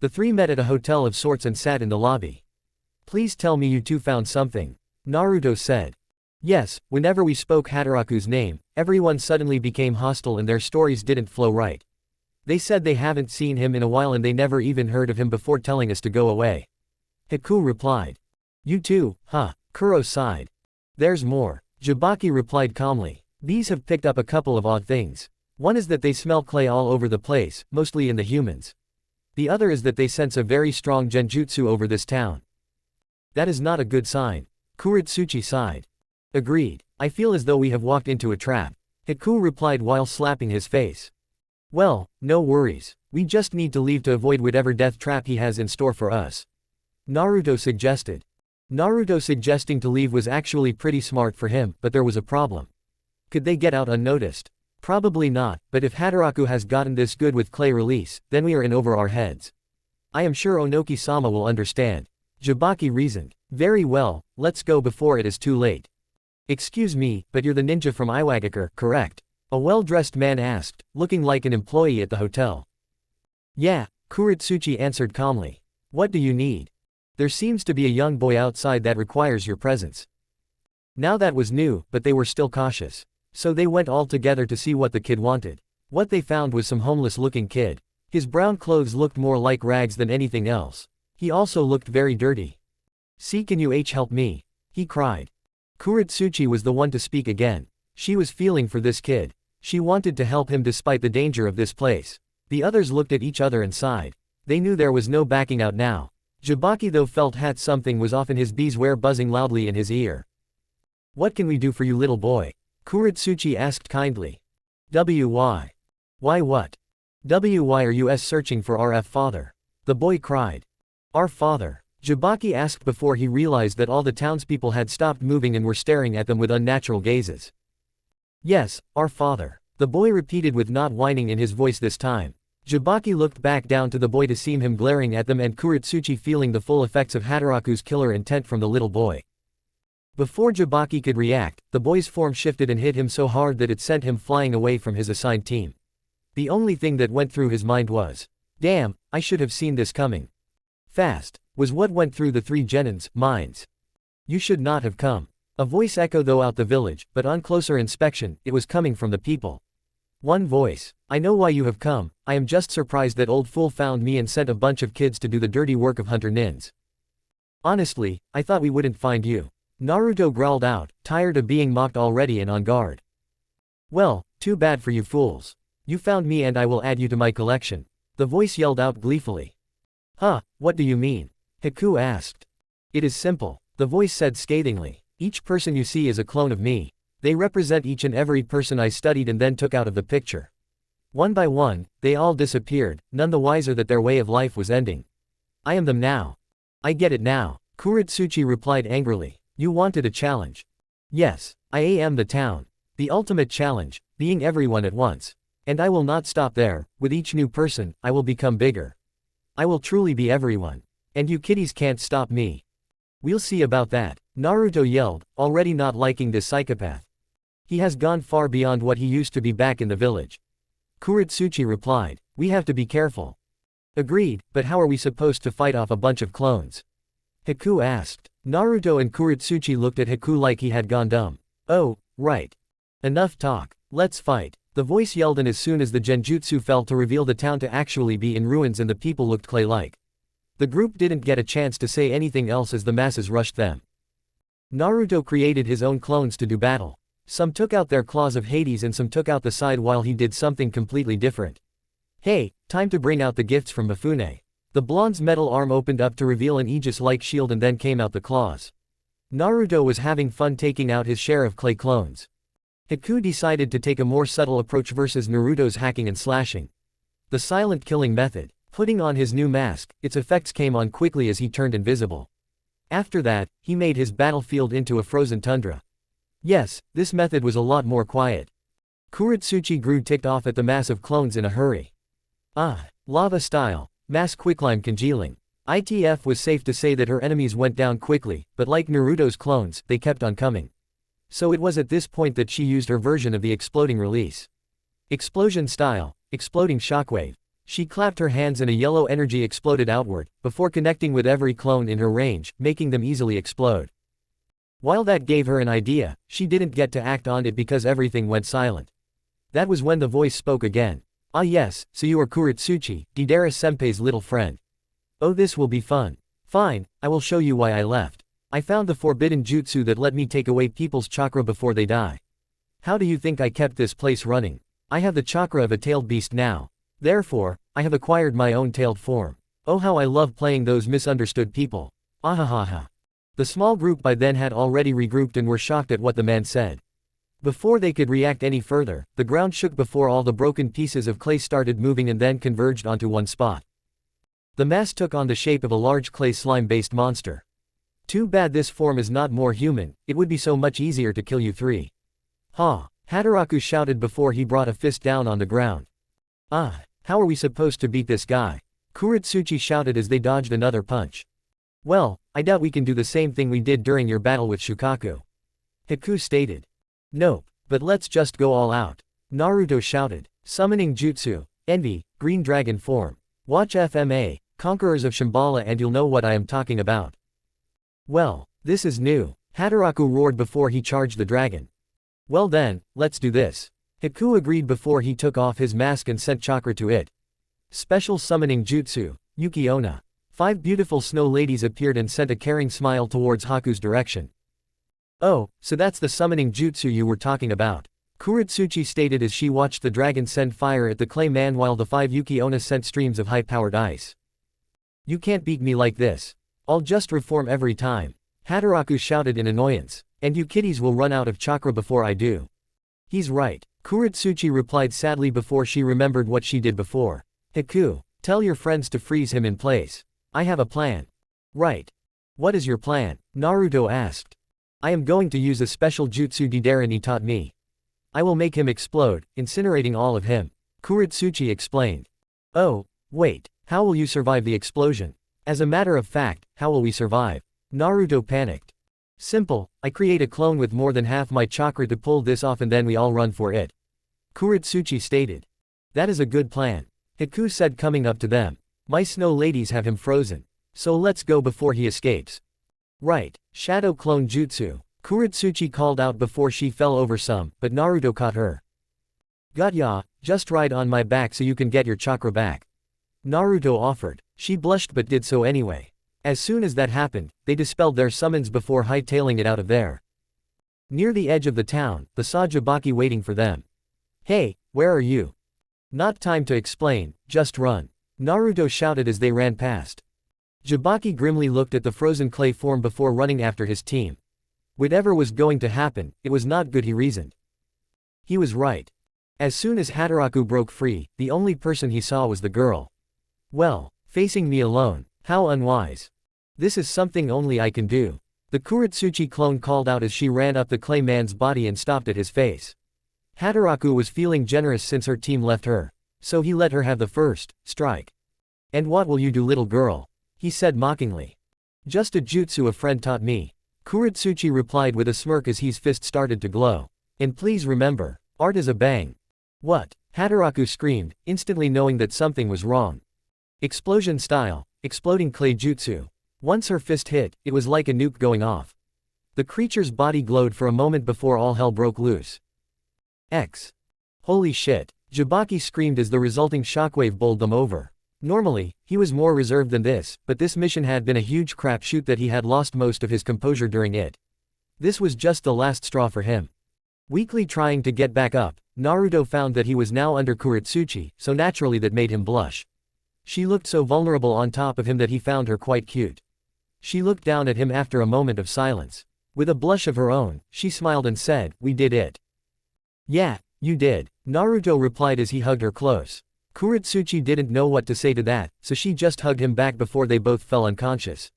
The three met at a hotel of sorts and sat in the lobby. Please tell me you two found something, Naruto said. Yes, whenever we spoke Hataraku's name, everyone suddenly became hostile and their stories didn't flow right. They said they haven't seen him in a while and they never even heard of him before telling us to go away. Haku replied. You too, huh? Kuro sighed. There's more. Jabaki replied calmly. These have picked up a couple of odd things. One is that they smell clay all over the place, mostly in the humans. The other is that they sense a very strong genjutsu over this town. That is not a good sign. Kuretsuchi sighed. Agreed. I feel as though we have walked into a trap. Haku replied while slapping his face. Well, no worries. We just need to leave to avoid whatever death trap he has in store for us. Naruto suggested. Naruto suggesting to leave was actually pretty smart for him, but there was a problem. Could they get out unnoticed? Probably not, but if Hataraku has gotten this good with clay release, then we are in over our heads. I am sure Onoki-sama will understand. Jabaki reasoned. Very well, let's go before it is too late. Excuse me, but you're the ninja from Iwagakure, correct? A well-dressed man asked, looking like an employee at the hotel. Yeah, Kuretsuchi answered calmly. What do you need? There seems to be a young boy outside that requires your presence. Now that was new, but they were still cautious. So they went all together to see what the kid wanted. What they found was some homeless-looking kid. His brown clothes looked more like rags than anything else. He also looked very dirty. "See, can you help me?" he cried. Kuretsuchi was the one to speak again. She was feeling for this kid. She wanted to help him despite the danger of this place. The others looked at each other and sighed. They knew there was no backing out now. Jabaki though felt something was off, and his bees were buzzing loudly in his ear. "What can we do for you, little boy?" Kuretsuchi asked kindly. "Why? Why what? Why are you searching for our father?" the boy cried. "Our father?" Jabaki asked before he realized that all the townspeople had stopped moving and were staring at them with unnatural gazes. "Yes, our father," the boy repeated with not whining in his voice this time. Jabaki looked back down to the boy to see him glaring at them, and Kuretsuchi feeling the full effects of Hataraku's killer intent from the little boy. Before Jabaki could react, the boy's form shifted and hit him so hard that it sent him flying away from his assigned team. The only thing that went through his mind was, "Damn, I should have seen this coming." "Fast," was what went through the three genins' minds. "You should not have come." A voice echoed throughout the village, but on closer inspection, it was coming from the people. One voice: "I know why you have come. I am just surprised that old fool found me and sent a bunch of kids to do the dirty work of hunter nins. Honestly, I thought we wouldn't find you." Naruto growled out, tired of being mocked already and on guard. "Well, too bad for you fools. You found me and I will add you to my collection," the voice yelled out gleefully. "Huh, what do you mean?" Haku asked. "It is simple," the voice said scathingly. "Each person you see is a clone of me. They represent each and every person I studied and then took out of the picture. One by one, they all disappeared, none the wiser that their way of life was ending. I am them now." "I get it now," Kuretsuchi replied angrily. "You wanted a challenge." "Yes, I am the town. The ultimate challenge, being everyone at once. And I will not stop there. With each new person, I will become bigger. I will truly be everyone. And you kiddies can't stop me." "We'll see about that," Naruto yelled, already not liking this psychopath. "He has gone far beyond what he used to be back in the village." Kuretsuchi replied, "We have to be careful." "Agreed, but how are we supposed to fight off a bunch of clones?" Haku asked. Naruto and Kuretsuchi looked at Haku like he had gone dumb. "Oh, right. Enough talk. Let's fight," the voice yelled, and as soon as the genjutsu fell to reveal the town to actually be in ruins and the people looked clay-like. The group didn't get a chance to say anything else as the masses rushed them. Naruto created his own clones to do battle. Some took out their claws of Hades and some took out the side, while he did something completely different. "Hey, time to bring out the gifts from Mifune." The blonde's metal arm opened up to reveal an Aegis-like shield, and then came out the claws. Naruto was having fun taking out his share of clay clones. Haku decided to take a more subtle approach versus Naruto's hacking and slashing. The silent killing method. Putting on his new mask, its effects came on quickly as he turned invisible. After that, he made his battlefield into a frozen tundra. Yes, this method was a lot more quiet. Kuretsuchi grew ticked off at the mass of clones in a hurry. Lava style, mass quicklime congealing. ITF was safe to say that her enemies went down quickly, but like Naruto's clones, they kept on coming. So it was at this point that she used her version of the exploding release. Explosion style, exploding shockwave. She clapped her hands and a yellow energy exploded outward, before connecting with every clone in her range, making them easily explode. While that gave her an idea, she didn't get to act on it because everything went silent. That was when the voice spoke again. "Ah yes, so you are Kuretsuchi, Deidara-senpai's little friend. Oh, this will be fun. Fine, I will show you why I left. I found the forbidden jutsu that let me take away people's chakra before they die. How do you think I kept this place running? I have the chakra of a tailed beast now. Therefore, I have acquired my own tailed form. Oh, how I love playing those misunderstood people. Ahahaha." The small group by then had already regrouped and were shocked at what the man said. Before they could react any further, the ground shook before all the broken pieces of clay started moving and then converged onto one spot. The mass took on the shape of a large clay slime-based monster. "Too bad this form is not more human, it would be so much easier to kill you three." "Ha!" Hataraku shouted before he brought a fist down on the ground. How are we supposed to beat this guy?" Kuretsuchi shouted as they dodged another punch. "Well, I doubt we can do the same thing we did during your battle with Shukaku," Haku stated. "Nope, but let's just go all out," Naruto shouted. Summoning Jutsu, Envy, Green Dragon form. Watch FMA, Conquerors of Shambhala, and you'll know what I am talking about. "Well, this is new," Hataraku roared before he charged the dragon. "Well then, let's do this." Haku agreed before he took off his mask and sent chakra to it. Special summoning jutsu, Yuki-onna. 5 beautiful snow ladies appeared and sent a caring smile towards Haku's direction. Oh, so that's the summoning jutsu you were talking about. Kuretsuchi stated as she watched the dragon send fire at the clay man while the 5 Yuki-onna sent streams of high-powered ice. You can't beat me like this. I'll just reform every time. Hataraku shouted in annoyance. And you kiddies will run out of chakra before I do. He's right. Kuretsuchi replied sadly before she remembered what she did before. Haku, tell your friends to freeze him in place. I have a plan. Right. What is your plan? Naruto asked. I am going to use a special jutsu Deidara taught me. I will make him explode, incinerating all of him. Kuretsuchi explained. Oh, wait, how will you survive the explosion? As a matter of fact, how will we survive? Naruto panicked. Simple, I create a clone with more than half my chakra to pull this off and then we all run for it. Kuretsuchi stated. That is a good plan. Haku said coming up to them. My snow ladies have him frozen. So let's go before he escapes. Right, shadow clone jutsu. Kuretsuchi called out before she fell over some, but Naruto caught her. Got ya, just ride on my back so you can get your chakra back. Naruto offered. She blushed but did so anyway. As soon as that happened, they dispelled their summons before hightailing it out of there. Near the edge of the town, they saw Jabaki waiting for them. Hey, where are you? Not time to explain, just run. Naruto shouted as they ran past. Jabaki grimly looked at the frozen clay form before running after his team. Whatever was going to happen, it was not good, he reasoned. He was right. As soon as Hataraku broke free, the only person he saw was the girl. Well, facing me alone, how unwise. This is something only I can do. The Kuretsuchi clone called out as she ran up the clay man's body and stopped at his face. Hataraku was feeling generous since her team left her. So he let her have the first strike. And what will you do, little girl? He said mockingly. Just a jutsu a friend taught me. Kuretsuchi replied with a smirk as his fist started to glow. And please remember, art is a bang. What? Hataraku screamed, instantly knowing that something was wrong. Explosion style, exploding clay jutsu. Once her fist hit, it was like a nuke going off. The creature's body glowed for a moment before all hell broke loose. Holy shit. Jabaki screamed as the resulting shockwave bowled them over. Normally, he was more reserved than this, but this mission had been a huge crapshoot that he had lost most of his composure during it. This was just the last straw for him. Weakly trying to get back up, Naruto found that he was now under Kuretsuchi, so naturally that made him blush. She looked so vulnerable on top of him that he found her quite cute. She looked down at him after a moment of silence. With a blush of her own, she smiled and said, "We did it." Yeah, you did, Naruto replied as he hugged her close. Kuretsuchi didn't know what to say to that, so she just hugged him back before they both fell unconscious.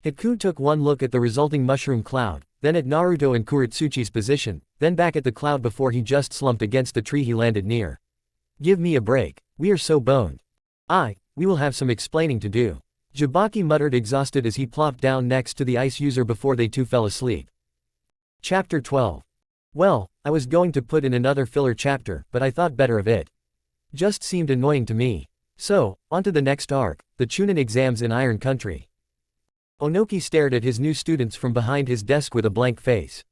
Haku took one look at the resulting mushroom cloud, then at Naruto and Kuretsuchi's position, then back at the cloud before he just slumped against the tree he landed near. Give me a break, we are so boned. We will have some explaining to do. Jabaki muttered exhausted as he plopped down next to the ice user before they two fell asleep. Chapter 12. Well, I was going to put in another filler chapter, but I thought better of it. Just seemed annoying to me. So, onto the next arc, the Chunin exams in Iron Country. Onoki stared at his new students from behind his desk with a blank face.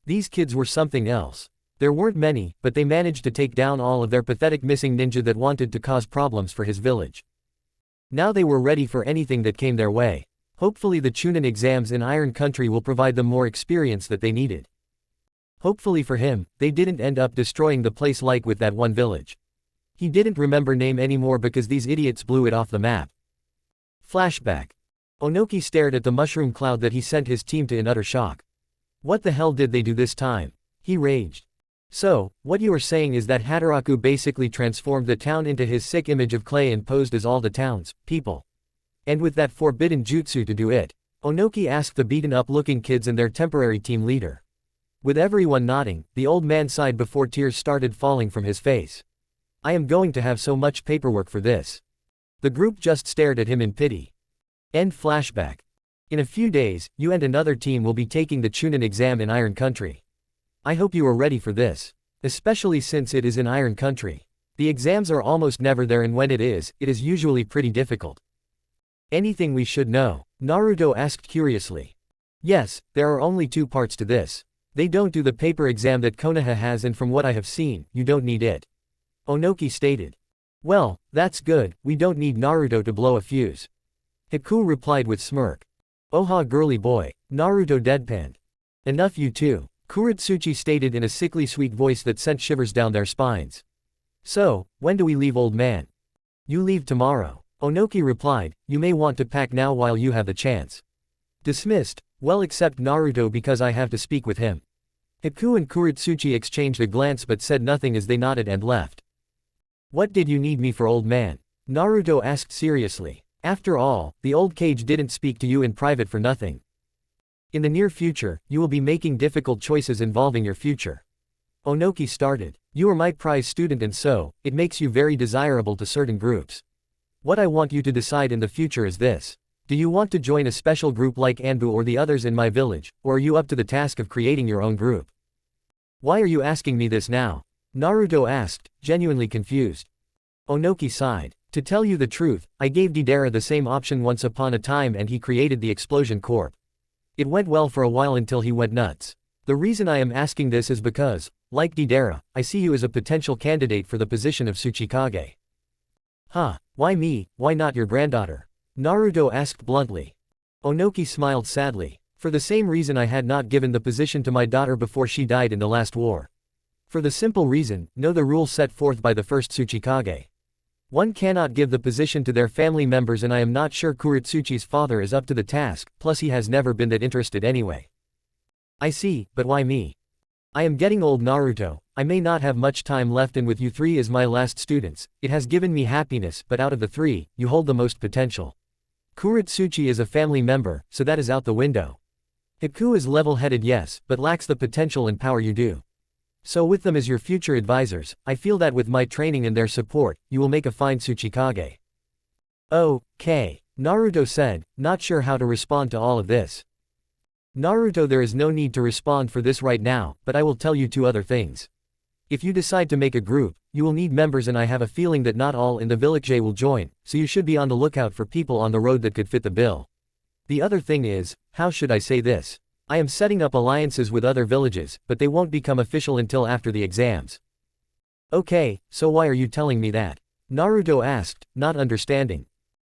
These kids were something else. There weren't many, but they managed to take down all of their pathetic missing ninja that wanted to cause problems for his village. Now they were ready for anything that came their way. Hopefully the Chunin exams in Iron Country will provide them more experience that they needed. Hopefully for him, they didn't end up destroying the place like with that one village. He didn't remember name anymore because these idiots blew it off the map. Flashback. Onoki stared at the mushroom cloud that he sent his team to in utter shock. What the hell did they do this time? He raged. So, what you are saying is that Hataraku basically transformed the town into his sick image of clay and posed as all the town's people. And with that forbidden jutsu to do it? Onoki asked the beaten-up looking kids and their temporary team leader. With everyone nodding, the old man sighed before tears started falling from his face. I am going to have so much paperwork for this. The group just stared at him in pity. End flashback. In a few days, you and another team will be taking the Chunin exam in Iron Country. I hope you are ready for this. Especially since it is in Iron Country. The exams are almost never there and when it is usually pretty difficult. Anything we should know? Naruto asked curiously. Yes, there are only 2 parts to this. They don't do the paper exam that Konoha has and from what I have seen, you don't need it. Onoki stated. Well, that's good, we don't need Naruto to blow a fuse. Haku replied with smirk. Oha girly boy. Naruto deadpanned. Enough you two, Kuretsuchi stated in a sickly sweet voice that sent shivers down their spines. So, when do we leave old man? You leave tomorrow. Onoki replied, you may want to pack now while you have the chance. Dismissed, well except Naruto because I have to speak with him. Haku and Kuretsuchi exchanged a glance but said nothing as they nodded and left. What did you need me for, old man? Naruto asked seriously. After all, the old cage didn't speak to you in private for nothing. In the near future, you will be making difficult choices involving your future. Onoki started. You are my prize student and so, it makes you very desirable to certain groups. What I want you to decide in the future is this. Do you want to join a special group like Anbu or the others in my village, or are you up to the task of creating your own group? Why are you asking me this now? Naruto asked, genuinely confused. Onoki sighed. To tell you the truth, I gave Deidara the same option once upon a time and he created the Explosion Corp. It went well for a while until he went nuts. The reason I am asking this is because, like Deidara, I see you as a potential candidate for the position of Tsuchikage. Huh, why me, why not your granddaughter? Naruto asked bluntly. Onoki smiled sadly. For the same reason I had not given the position to my daughter before she died in the last war. For the simple reason, know the rule set forth by the first Tsuchikage. One cannot give the position to their family members and I am not sure Kuretsuchi's father is up to the task, plus he has never been that interested anyway. I see, but why me? I am getting old, Naruto, I may not have much time left and with you three as my last students, it has given me happiness but out of the three, you hold the most potential. Kuretsuchi is a family member, so that is out the window. Haku is level-headed yes, but lacks the potential and power you do. So with them as your future advisors, I feel that with my training and their support, you will make a fine Tsuchikage. Okay, Naruto said, not sure how to respond to all of this. Naruto, there is no need to respond for this right now, but I will tell you two other things. If you decide to make a group, you will need members and I have a feeling that not all in the village will join, so you should be on the lookout for people on the road that could fit the bill. The other thing is, how should I say this? I am setting up alliances with other villages, but they won't become official until after the exams. Okay, so why are you telling me that? Naruto asked, not understanding.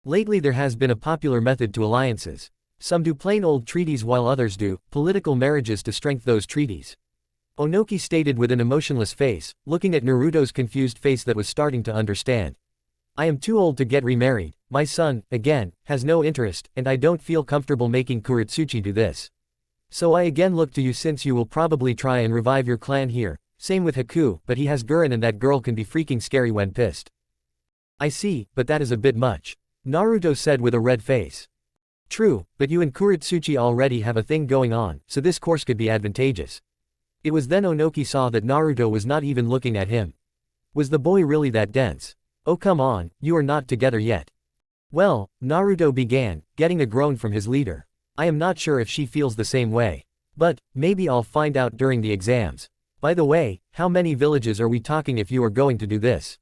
Lately there has been a popular method to alliances. Some do plain old treaties while others do political marriages to strengthen those treaties. Onoki stated with an emotionless face, looking at Naruto's confused face that was starting to understand. I am too old to get remarried, my son, again, has no interest, and I don't feel comfortable making Kuretsuchi do this. So I again look to you since you will probably try and revive your clan here, same with Haku, but he has Gurren and that girl can be freaking scary when pissed. I see, but that is a bit much. Naruto said with a red face. True, but you and Kuretsuchi already have a thing going on, so this course could be advantageous. It was then Onoki saw that Naruto was not even looking at him. Was the boy really that dense? Oh come on, you are not together yet. Well, Naruto began, getting a groan from his leader. I am not sure if she feels the same way. But, maybe I'll find out during the exams. By the way, how many villages are we talking if you are going to do this?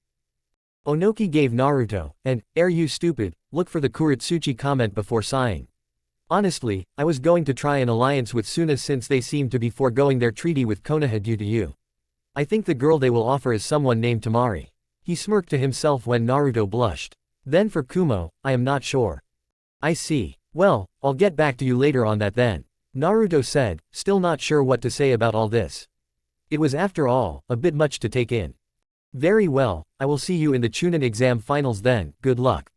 Onoki gave Naruto an, "Are you stupid?" look for the Kuretsuchi comment before sighing. Honestly, I was going to try an alliance with Suna since they seem to be foregoing their treaty with Konoha due to you. I think the girl they will offer is someone named Tamari. He smirked to himself when Naruto blushed. Then for Kumo, I am not sure. I see. Well, I'll get back to you later on that then. Naruto said, still not sure what to say about all this. It was after all, a bit much to take in. Very well, I will see you in the Chunin exam finals then, good luck.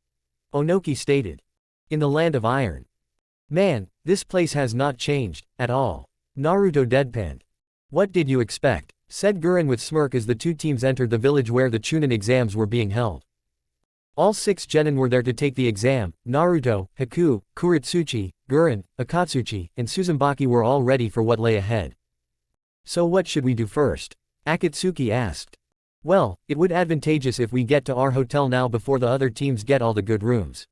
Onoki stated. In the land of iron. Man, this place has not changed, at all. Naruto deadpanned. What did you expect? Said Gurren with smirk as the two teams entered the village where the Chunin exams were being held. All 6 genin were there to take the exam. Naruto, Haku, Kuretsuchi, Gurren, Akatsuchi, and Suzumaki were all ready for what lay ahead. So what should we do first? Akatsuki asked. Well, it would advantageous if we get to our hotel now before the other teams get all the good rooms.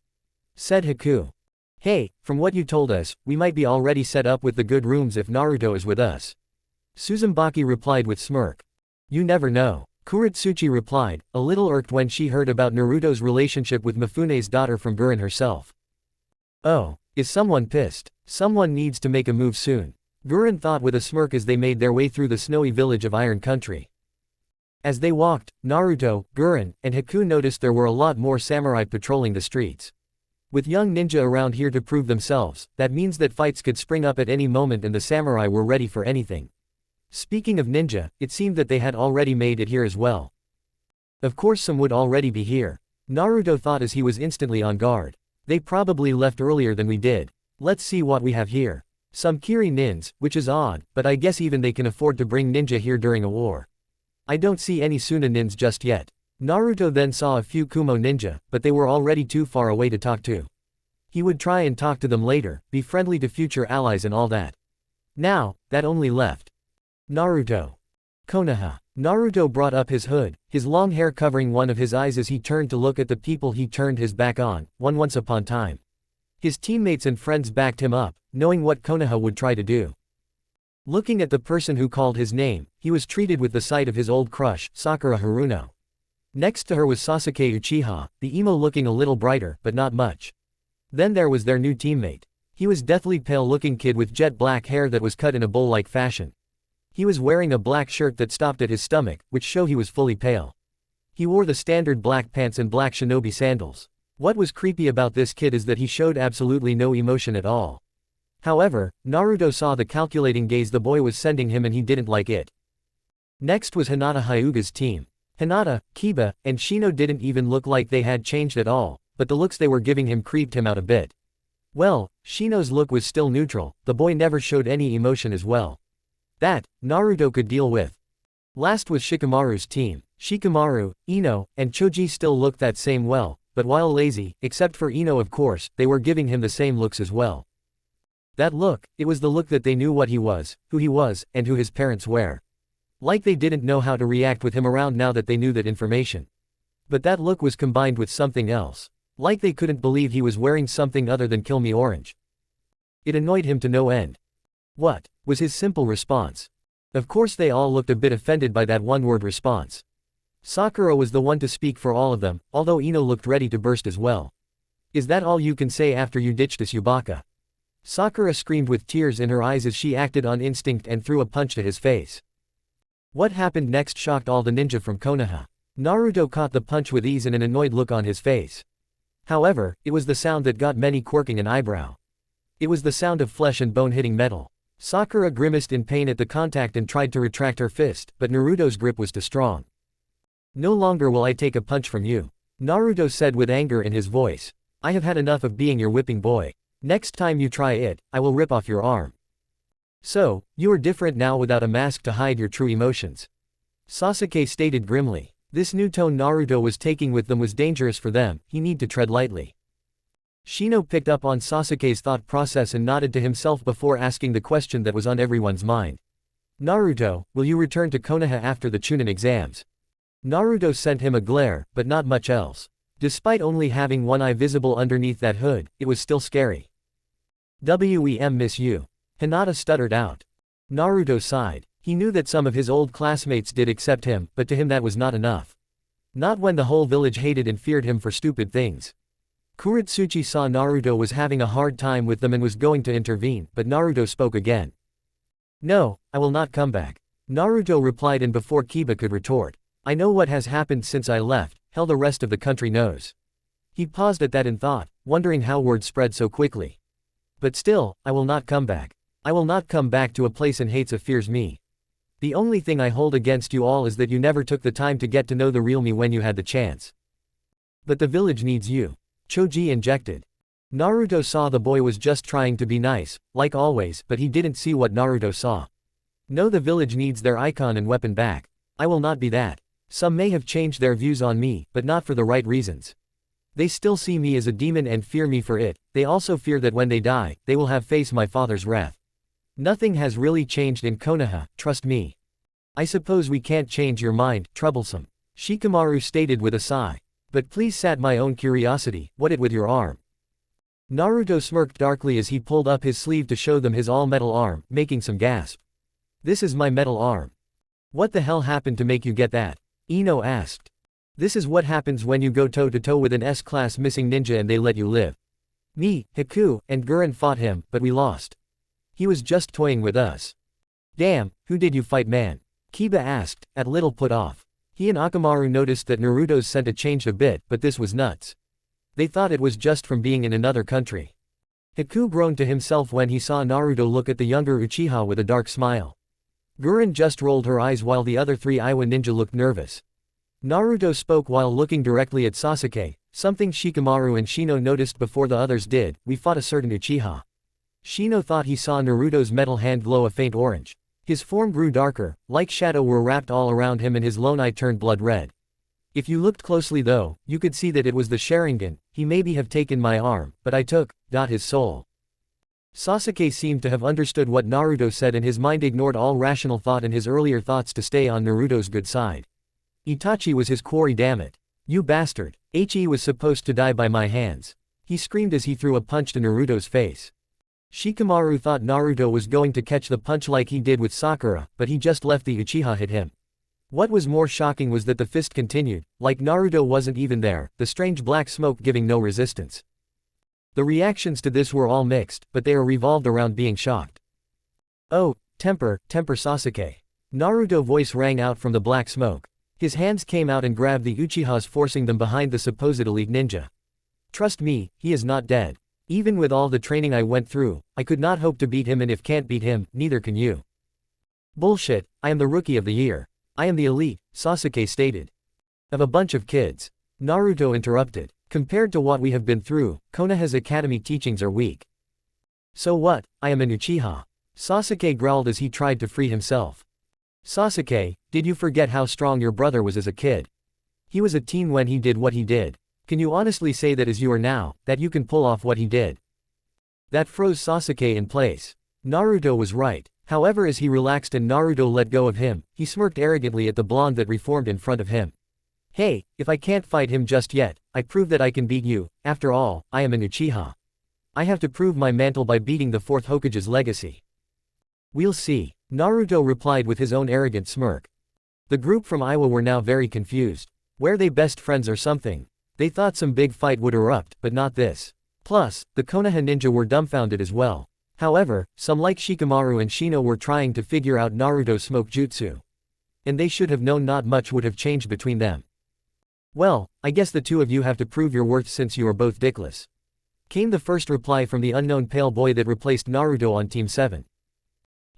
Said Haku. Hey, from what you told us, we might be already set up with the good rooms if Naruto is with us. Suzumaki replied with smirk. You never know. Kuretsuchi replied, a little irked when she heard about Naruto's relationship with Mifune's daughter from Gurren herself. Oh, is someone pissed? Someone needs to make a move soon. Gurren thought with a smirk as they made their way through the snowy village of Iron Country. As they walked, Naruto, Gurren, and Haku noticed there were a lot more samurai patrolling the streets. With young ninja around here to prove themselves, that means that fights could spring up at any moment and the samurai were ready for anything. Speaking of ninja, it seemed that they had already made it here as well. Of course some would already be here. Naruto thought as he was instantly on guard. They probably left earlier than we did. Let's see what we have here. Some Kiri nins, which is odd, but I guess even they can afford to bring ninja here during a war. I don't see any Suna nins just yet. Naruto then saw a few Kumo ninja, but they were already too far away to talk to. He would try and talk to them later, be friendly to future allies and all that. Now, that only left Naruto. Konoha. Naruto brought up his hood, his long hair covering one of his eyes as he turned to look at the people he turned his back on, once upon a time. His teammates and friends backed him up, knowing what Konoha would try to do. Looking at the person who called his name, he was treated with the sight of his old crush, Sakura Haruno. Next to her was Sasuke Uchiha, the emo looking a little brighter, but not much. Then there was their new teammate. He was deathly pale-looking kid with jet black hair that was cut in a bowl-like fashion. He was wearing a black shirt that stopped at his stomach, which showed he was fully pale. He wore the standard black pants and black shinobi sandals. What was creepy about this kid is that he showed absolutely no emotion at all. However, Naruto saw the calculating gaze the boy was sending him and he didn't like it. Next was Hinata Hyuga's team. Hinata, Kiba, and Shino didn't even look like they had changed at all, but the looks they were giving him creeped him out a bit. Well, Shino's look was still neutral, the boy never showed any emotion as well. That, Naruto could deal with. Last was Shikamaru's team. Shikamaru, Ino, and Choji still looked that same well, but while lazy, except for Ino of course, they were giving him the same looks as well. That look, it was the look that they knew what he was, who he was, and who his parents were. Like they didn't know how to react with him around now that they knew that information. But that look was combined with something else. Like they couldn't believe he was wearing something other than Kill Me Orange. It annoyed him to no end. What? Was his simple response. Of course they all looked a bit offended by that one-word response. Sakura was the one to speak for all of them, although Ino looked ready to burst as well. Is that all you can say after you ditched us, Yubaka? Sakura screamed with tears in her eyes as she acted on instinct and threw a punch to his face. What happened next shocked all the ninja from Konoha. Naruto caught the punch with ease and an annoyed look on his face. However, it was the sound that got many quirking an eyebrow. It was the sound of flesh and bone hitting metal. Sakura grimaced in pain at the contact and tried to retract her fist, but Naruto's grip was too strong. No longer will I take a punch from you, Naruto said with anger in his voice. I have had enough of being your whipping boy. Next time you try it, I will rip off your arm. So, you are different now without a mask to hide your true emotions. Sasuke stated grimly. This new tone Naruto was taking with them was dangerous for them, he need to tread lightly. Shino picked up on Sasuke's thought process and nodded to himself before asking the question that was on everyone's mind. Naruto, will you return to Konoha after the Chunin exams? Naruto sent him a glare, but not much else. Despite only having one eye visible underneath that hood, it was still scary. Miss you. Hinata stuttered out. Naruto sighed. He knew that some of his old classmates did accept him, but to him that was not enough. Not when the whole village hated and feared him for stupid things. Kuretsuchi saw Naruto was having a hard time with them and was going to intervene, but Naruto spoke again. No, I will not come back. Naruto replied, and before Kiba could retort, I know what has happened since I left, hell the rest of the country knows. He paused at that in thought, wondering how word spread so quickly. But still, I will not come back. I will not come back to a place and hates or fears me. The only thing I hold against you all is that you never took the time to get to know the real me when you had the chance. But the village needs you. Choji injected. Naruto saw the boy was just trying to be nice, like always, but he didn't see what Naruto saw. No, the village needs their icon and weapon back. I will not be that. Some may have changed their views on me, but not for the right reasons. They still see me as a demon and fear me for it. They also fear that when they die, they will have face my father's wrath. Nothing has really changed in Konoha, trust me. I suppose we can't change your mind, troublesome. Shikamaru stated with a sigh. But please sat my own curiosity, what it with your arm? Naruto smirked darkly as he pulled up his sleeve to show them his all-metal arm, making some gasp. This is my metal arm. What the hell happened to make you get that? Ino asked. This is what happens when you go toe-to-toe with an S-class missing ninja and they let you live. Me, Haku, and Gurren fought him, but we lost. He was just toying with us. Damn, who did you fight, man? Kiba asked, a little put off. He and Akamaru noticed that Naruto's scent had changed a bit, but this was nuts. They thought it was just from being in another country. Haku groaned to himself when he saw Naruto look at the younger Uchiha with a dark smile. Gurren just rolled her eyes while the other three Iwa ninja looked nervous. Naruto spoke while looking directly at Sasuke, something Shikamaru and Shino noticed before the others did. We fought a certain Uchiha. Shino thought he saw Naruto's metal hand glow a faint orange. His form grew darker, like shadow were wrapped all around him and his lone eye turned blood red. If you looked closely though, you could see that it was the Sharingan. He maybe have taken my arm, but I took, his soul. Sasuke seemed to have understood what Naruto said and his mind ignored all rational thought and his earlier thoughts to stay on Naruto's good side. Itachi was his quarry, damn it. You bastard. He was supposed to die by my hands. He screamed as he threw a punch to Naruto's face. Shikamaru thought Naruto was going to catch the punch like he did with Sakura, but he just left the Uchiha hit him. What was more shocking was that the fist continued, like Naruto wasn't even there, the strange black smoke giving no resistance. The reactions to this were all mixed, but they are revolved around being shocked. Oh, temper Sasuke. Naruto's voice rang out from the black smoke. His hands came out and grabbed the Uchihas, forcing them behind the supposed elite ninja. Trust me, he is not dead. Even with all the training I went through, I could not hope to beat him, and if can't beat him, neither can you. Bullshit, I am the rookie of the year. I am the elite, Sasuke stated. Of a bunch of kids. Naruto interrupted. Compared to what we have been through, Konoha's academy teachings are weak. So what, I am an Uchiha. Sasuke growled as he tried to free himself. Sasuke, did you forget how strong your brother was as a kid? He was a teen when he did what he did. Can you honestly say that as you are now, that you can pull off what he did? That froze Sasuke in place. Naruto was right. However, as he relaxed and Naruto let go of him, he smirked arrogantly at the blonde that reformed in front of him. Hey, if I can't fight him just yet, I prove that I can beat you. After all, I am an Uchiha. I have to prove my mantle by beating the fourth Hokage's legacy. We'll see. Naruto replied with his own arrogant smirk. The group from Iwa were now very confused. Were they best friends or something? They thought some big fight would erupt, but not this. Plus, the Konoha ninja were dumbfounded as well. However, some like Shikamaru and Shino were trying to figure out Naruto's smoke jutsu. And they should have known not much would have changed between them. Well, I guess the two of you have to prove your worth since you are both dickless. Came the first reply from the unknown pale boy that replaced Naruto on Team 7.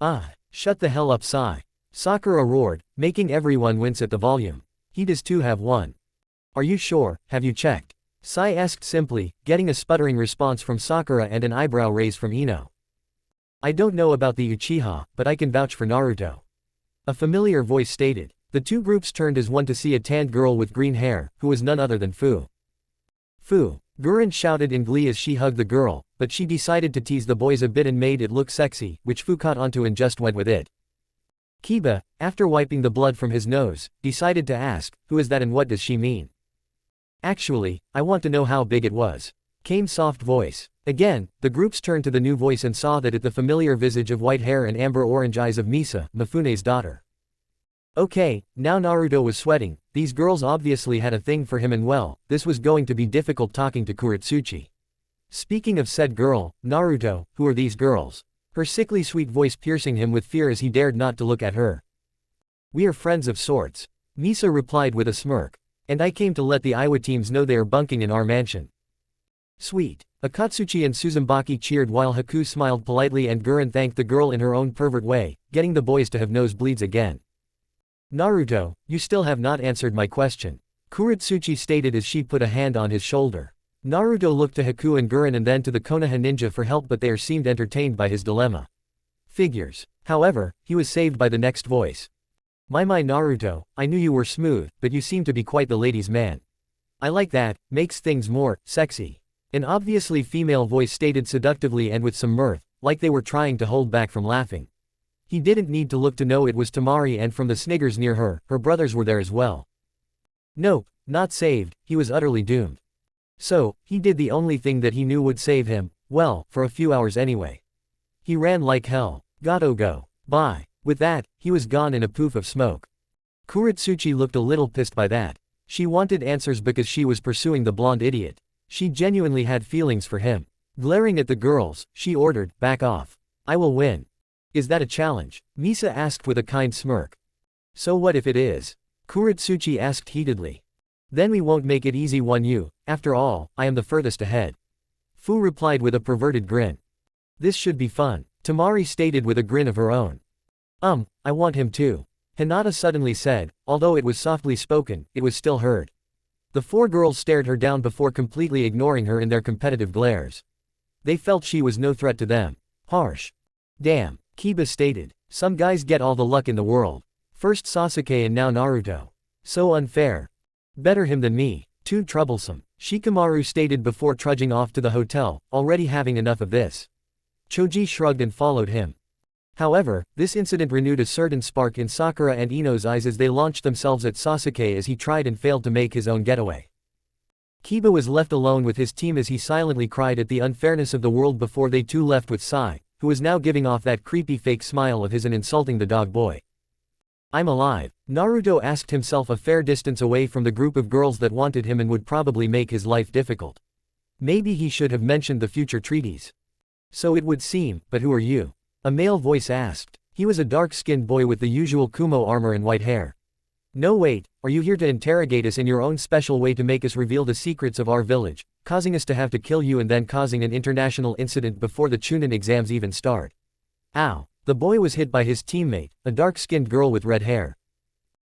Ah, shut the hell up, Sai. Sakura roared, making everyone wince at the volume. He does too have one. Are you sure, have you checked? Sai asked simply, getting a sputtering response from Sakura and an eyebrow raise from Ino. I don't know about the Uchiha, but I can vouch for Naruto. A familiar voice stated. The two groups turned as one to see a tanned girl with green hair, who was none other than Fu. Fu, Gurren shouted in glee as she hugged the girl, but she decided to tease the boys a bit and made it look sexy, which Fu caught onto and just went with it. Kiba, after wiping the blood from his nose, decided to ask, who is that and what does she mean? Actually, I want to know how big it was. Came soft voice. Again, the groups turned to the new voice and saw that it the familiar visage of white hair and amber-orange eyes of Misa, Mifune's daughter. Okay, now Naruto was sweating. These girls obviously had a thing for him and well, this was going to be difficult talking to Kuretsuchi. Speaking of said girl, Naruto, who are these girls? Her sickly sweet voice piercing him with fear as he dared not to look at her. We are friends of sorts. Misa replied with a smirk. And I came to let the Iwa teams know they are bunking in our mansion. Sweet. Akatsuchi and Suzumaki cheered while Haku smiled politely and Gurren thanked the girl in her own pervert way, getting the boys to have nosebleeds again. Naruto, you still have not answered my question. Kuretsuchi stated as she put a hand on his shoulder. Naruto looked to Haku and Gurren and then to the Konoha ninja for help, but they seemed entertained by his dilemma. Figures. However, he was saved by the next voice. My Naruto, I knew you were smooth, but you seem to be quite the ladies' man. I like that, makes things more sexy. An obviously female voice stated seductively and with some mirth, like they were trying to hold back from laughing. He didn't need to look to know it was Tamari, and from the sniggers near her, her brothers were there as well. Nope, not saved, he was utterly doomed. So, he did the only thing that he knew would save him, well, for a few hours anyway. He ran like hell. Gotta go. Bye. With that, he was gone in a poof of smoke. Kuretsuchi looked a little pissed by that. She wanted answers because she was pursuing the blonde idiot. She genuinely had feelings for him. Glaring at the girls, she ordered, back off. I will win. Is that a challenge? Misa asked with a kind smirk. So what if it is? Kuretsuchi asked heatedly. Then we won't make it easy on you, after all, I am the furthest ahead. Fu replied with a perverted grin. This should be fun, Tamari stated with a grin of her own. I want him too. Hinata suddenly said, although it was softly spoken, it was still heard. The four girls stared her down before completely ignoring her in their competitive glares. They felt she was no threat to them. Harsh. Damn, Kiba stated. Some guys get all the luck in the world. First Sasuke and now Naruto. So unfair. Better him than me. Too troublesome, Shikamaru stated before trudging off to the hotel, already having enough of this. Choji shrugged and followed him. However, this incident renewed a certain spark in Sakura and Ino's eyes as they launched themselves at Sasuke as he tried and failed to make his own getaway. Kiba was left alone with his team as he silently cried at the unfairness of the world before they too left with Sai, who was now giving off that creepy fake smile of his and insulting the dog boy. I'm alive, Naruto asked himself a fair distance away from the group of girls that wanted him and would probably make his life difficult. Maybe he should have mentioned the future treaties. So it would seem, but who are you? A male voice asked. He was a dark-skinned boy with the usual Kumo armor and white hair. No wait, are you here to interrogate us in your own special way to make us reveal the secrets of our village, causing us to have to kill you and then causing an international incident before the Chunin exams even start? Ow, the boy was hit by his teammate, a dark-skinned girl with red hair.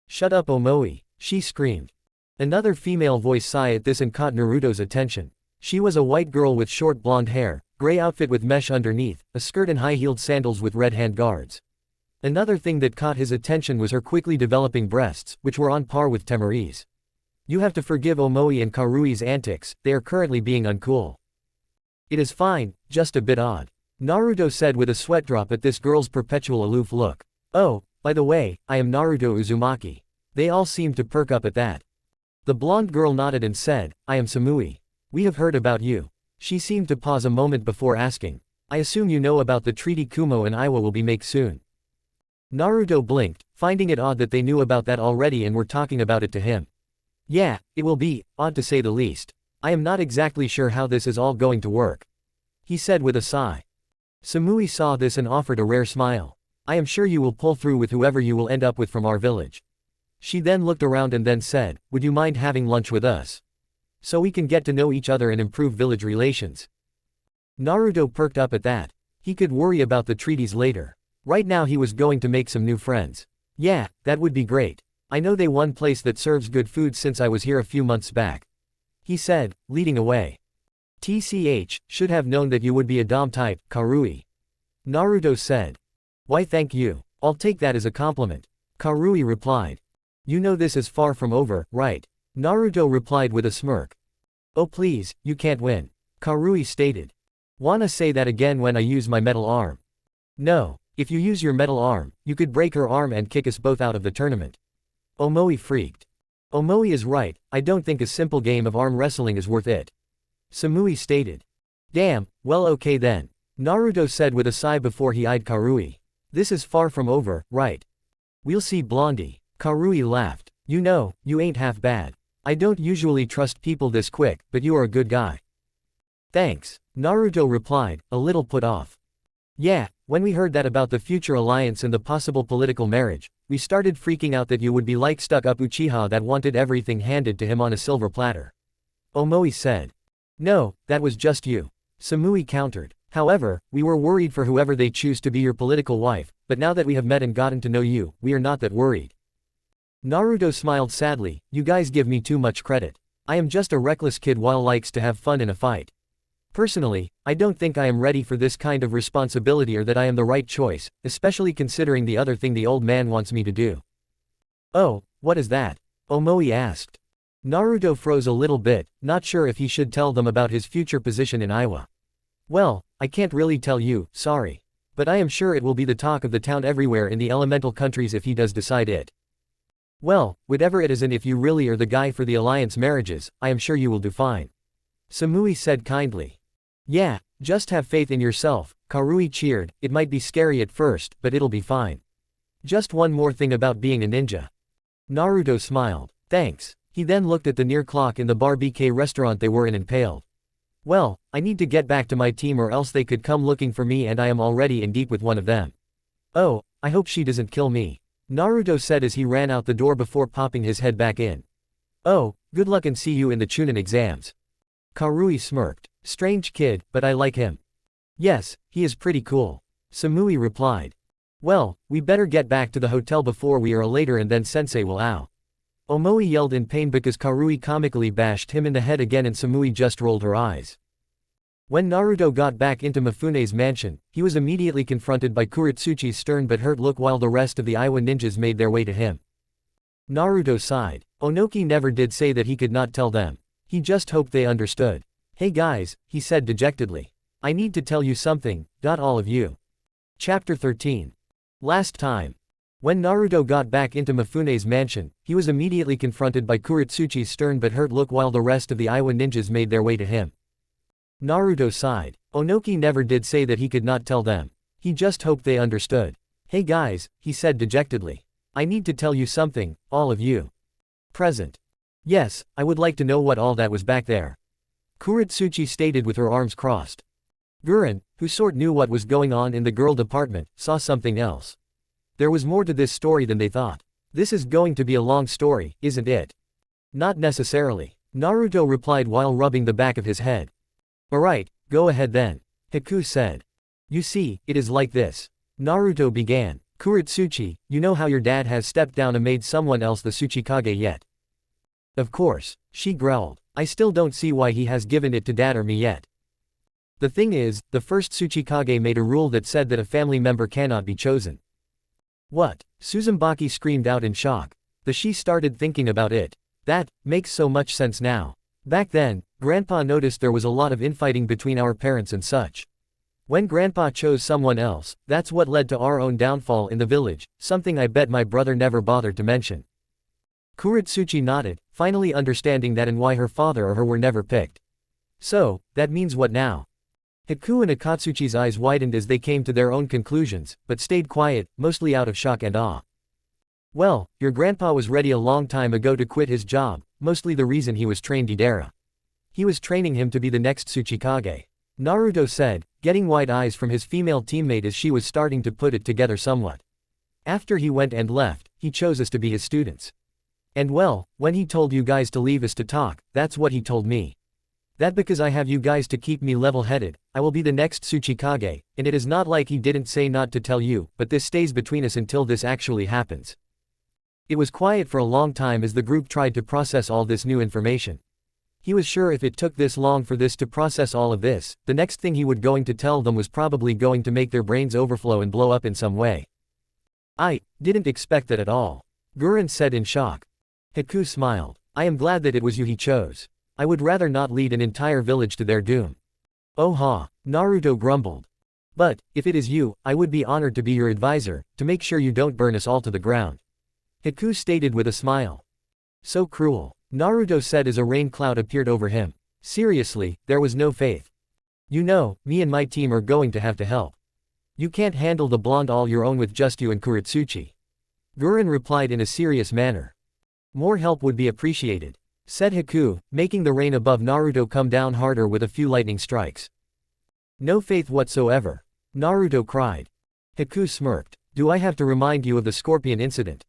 Shut up Omoi, she screamed. Another female voice sighed at this and caught Naruto's attention. She was a white girl with short blonde hair, gray outfit with mesh underneath, a skirt and high-heeled sandals with red hand guards. Another thing that caught his attention was her quickly developing breasts, which were on par with Temari's. You have to forgive Omoi and Karui's antics, they are currently being uncool. It is fine, just a bit odd. Naruto said with a sweat drop at this girl's perpetual aloof look. Oh, by the way, I am Naruto Uzumaki. They all seemed to perk up at that. The blonde girl nodded and said, I am Samui. We have heard about you. She seemed to pause a moment before asking. I assume you know about the treaty Kumo and Iwa will be made soon. Naruto blinked, finding it odd that they knew about that already and were talking about it to him. Yeah, it will be, odd to say the least. I am not exactly sure how this is all going to work. He said with a sigh. Samui saw this and offered a rare smile. I am sure you will pull through with whoever you will end up with from our village. She then looked around and then said, would you mind having lunch with us? So we can get to know each other and improve village relations. Naruto perked up at that. He could worry about the treaties later. Right now he was going to make some new friends. Yeah, that would be great. I know they one place that serves good food since I was here a few months back. He said, leading away. TCH, should have known that you would be a Dom type, Karui. Naruto said. Why thank you. I'll take that as a compliment. Karui replied. You know this is far from over, right? Naruto replied with a smirk. Oh please, you can't win. Karui stated. Wanna say that again when I use my metal arm? No, if you use your metal arm, you could break her arm and kick us both out of the tournament. Omoi freaked. Omoi is right, I don't think a simple game of arm wrestling is worth it. Samui stated. Damn, well okay then. Naruto said with a sigh before he eyed Karui. This is far from over, right? We'll see Blondie. Karui laughed. You know, you ain't half bad. I don't usually trust people this quick, but you are a good guy. Thanks, Naruto replied, a little put off. Yeah, when we heard that about the future alliance and the possible political marriage, we started freaking out that you would be like stuck-up Uchiha that wanted everything handed to him on a silver platter. Omoi said. No, that was just you. Samui countered. However, we were worried for whoever they choose to be your political wife, but now that we have met and gotten to know you, we are not that worried. Naruto smiled sadly, you guys give me too much credit. I am just a reckless kid while likes to have fun in a fight. Personally, I don't think I am ready for this kind of responsibility or that I am the right choice, especially considering the other thing the old man wants me to do. Oh, what is that? Omoi asked. Naruto froze a little bit, not sure if he should tell them about his future position in Iwa. Well, I can't really tell you, sorry. But I am sure it will be the talk of the town everywhere in the elemental countries if he does decide it. Well, whatever it is and if you really are the guy for the alliance marriages, I am sure you will do fine. Samui said kindly. Yeah, just have faith in yourself, Karui cheered, it might be scary at first, but it'll be fine. Just one more thing about being a ninja. Naruto smiled. Thanks. He then looked at the near clock in the bar BK restaurant they were in and paled. Well, I need to get back to my team or else they could come looking for me and I am already in deep with one of them. Oh, I hope she doesn't kill me. Naruto said as he ran out the door before popping his head back in. Oh, good luck and see you in the Chunin exams. Karui smirked. Strange kid, but I like him. Yes, he is pretty cool. Samui replied. Well, we better get back to the hotel before we are later and then sensei will ow. Omoi yelled in pain because Karui comically bashed him in the head again and Samui just rolled her eyes. When Naruto got back into Mifune's mansion, he was immediately confronted by Kuretsuchi's stern but hurt look while the rest of the Iwa ninjas made their way to him. Naruto sighed. Onoki never did say that he could not tell them. He just hoped they understood. Hey guys, he said dejectedly. I need to tell you something, all of you. Chapter 13. Last time. When Naruto got back into Mifune's mansion, he was immediately confronted by Kuretsuchi's stern but hurt look while the rest of the Iwa ninjas made their way to him. Naruto sighed. Onoki never did say that he could not tell them. He just hoped they understood. Hey guys, he said dejectedly. I need to tell you something, all of you. Present. Yes, I would like to know what all that was back there. Kuretsuchi stated with her arms crossed. Guren, who sort knew what was going on in the girl department, saw something else. There was more to this story than they thought. This is going to be a long story, isn't it? Not necessarily. Naruto replied while rubbing the back of his head. Alright, go ahead then. Hiku said. You see, it is like this. Naruto began. Kuretsuchi, you know how your dad has stepped down and made someone else the Tsuchikage yet? Of course, she growled. I still don't see why he has given it to dad or me yet. The thing is, the first Tsuchikage made a rule that said that a family member cannot be chosen. What? Suzumaki screamed out in shock. She started thinking about it. That makes so much sense now. Back then, Grandpa noticed there was a lot of infighting between our parents and such. When Grandpa chose someone else, that's what led to our own downfall in the village, something I bet my brother never bothered to mention. Kuretsuchi nodded, finally understanding that and why her father or her were never picked. So, that means what now? Hiku and Akatsuchi's eyes widened as they came to their own conclusions, but stayed quiet, mostly out of shock and awe. Well, your grandpa was ready a long time ago to quit his job, mostly the reason he was trained Idara. He was training him to be the next Tsuchikage. Naruto said, getting wide eyes from his female teammate as she was starting to put it together somewhat. After he went and left, he chose us to be his students. And well, when he told you guys to leave us to talk, that's what he told me. That because I have you guys to keep me level-headed, I will be the next Tsuchikage, and it is not like he didn't say not to tell you, but this stays between us until this actually happens. It was quiet for a long time as the group tried to process all this new information. He was sure if it took this long for this to process all of this, the next thing he would going to tell them was probably going to make their brains overflow and blow up in some way. I didn't expect that at all. Guren said in shock. Hiku smiled. I am glad that it was you he chose. I would rather not lead an entire village to their doom. Oh ha, Naruto grumbled. But, if it is you, I would be honored to be your advisor, to make sure you don't burn us all to the ground. Hiku stated with a smile. So cruel. Naruto said as a rain cloud appeared over him. Seriously, there was no faith. You know, me and my team are going to have to help. You can't handle the blonde all your own with just you and Kuretsuchi. Guren replied in a serious manner. More help would be appreciated, said Hiku, making the rain above Naruto come down harder with a few lightning strikes. No faith whatsoever. Naruto cried. Hiku smirked. Do I have to remind you of the scorpion incident?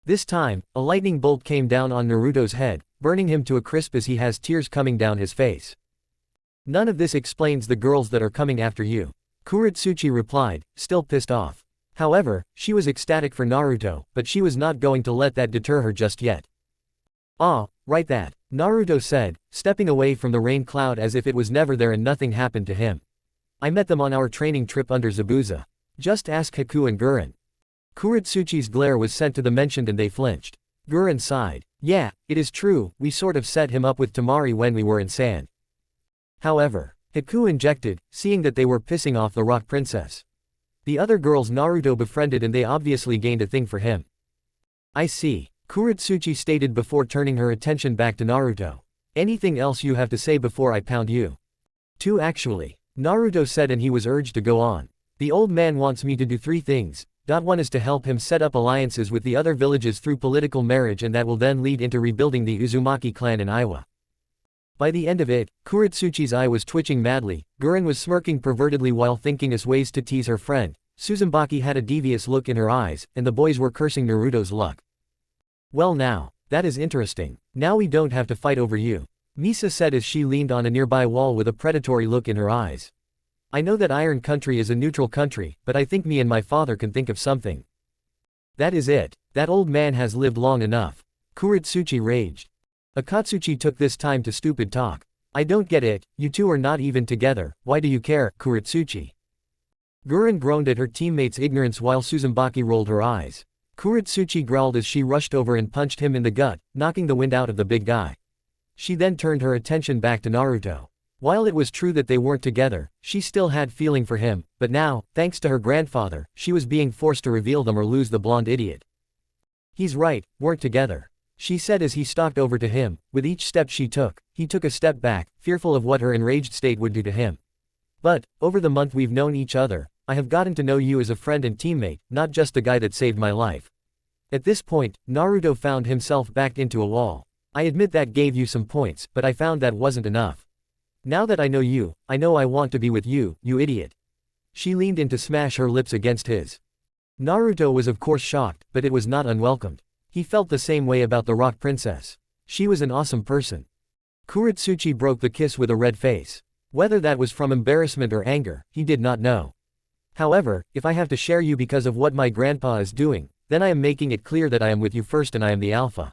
This time, a lightning bolt came down on Naruto's head, burning him to a crisp as he has tears coming down his face. None of this explains the girls that are coming after you. Kuretsuchi replied, still pissed off. However, she was ecstatic for Naruto, but she was not going to let that deter her just yet. Ah, right that, Naruto said, stepping away from the rain cloud as if it was never there and nothing happened to him. I met them on our training trip under Zabuza. Just ask Hiku and Guren. Kuretsuchi's glare was sent to the mentioned and they flinched. Guren sighed. Yeah, it is true, we sort of set him up with Tamari when we were in sand. However, Hiku injected, seeing that they were pissing off the rock princess. The other girls Naruto befriended and they obviously gained a thing for him. I see, Kuretsuchi stated before turning her attention back to Naruto. Anything else you have to say before I pound you? Two actually, Naruto said and he was urged to go on. The old man wants me to do three things. One is to help him set up alliances with the other villages through political marriage and that will then lead into rebuilding the Uzumaki clan in Iwa. By the end of it, Kuretsuchi's eye was twitching madly, Guren was smirking pervertedly while thinking us ways to tease her friend, Suzumaki had a devious look in her eyes, and the boys were cursing Naruto's luck. Well now, that is interesting. Now we don't have to fight over you, Misa said as she leaned on a nearby wall with a predatory look in her eyes. I know that Iron Country is a neutral country, but I think me and my father can think of something. That is it. That old man has lived long enough. Kuretsuchi raged. Akatsuchi took this time to stupid talk. I don't get it, you two are not even together, why do you care, Kuretsuchi? Guren groaned at her teammate's ignorance while Suzumaki rolled her eyes. Kuretsuchi growled as she rushed over and punched him in the gut, knocking the wind out of the big guy. She then turned her attention back to Naruto. While it was true that they weren't together, she still had feeling for him, but now, thanks to her grandfather, she was being forced to reveal them or lose the blonde idiot. He's right, weren't together, she said as he stalked over to him. With each step she took, he took a step back, fearful of what her enraged state would do to him. But, over the month we've known each other, I have gotten to know you as a friend and teammate, not just the guy that saved my life. At this point, Naruto found himself backed into a wall. I admit that gave you some points, but I found that wasn't enough. Now that I know you, I know I want to be with you, you idiot. She leaned in to smash her lips against his. Naruto was of course shocked, but it was not unwelcomed. He felt the same way about the Rock Princess. She was an awesome person. Kuretsuchi broke the kiss with a red face. Whether that was from embarrassment or anger, he did not know. However, if I have to share you because of what my grandpa is doing, then I am making it clear that I am with you first and I am the alpha.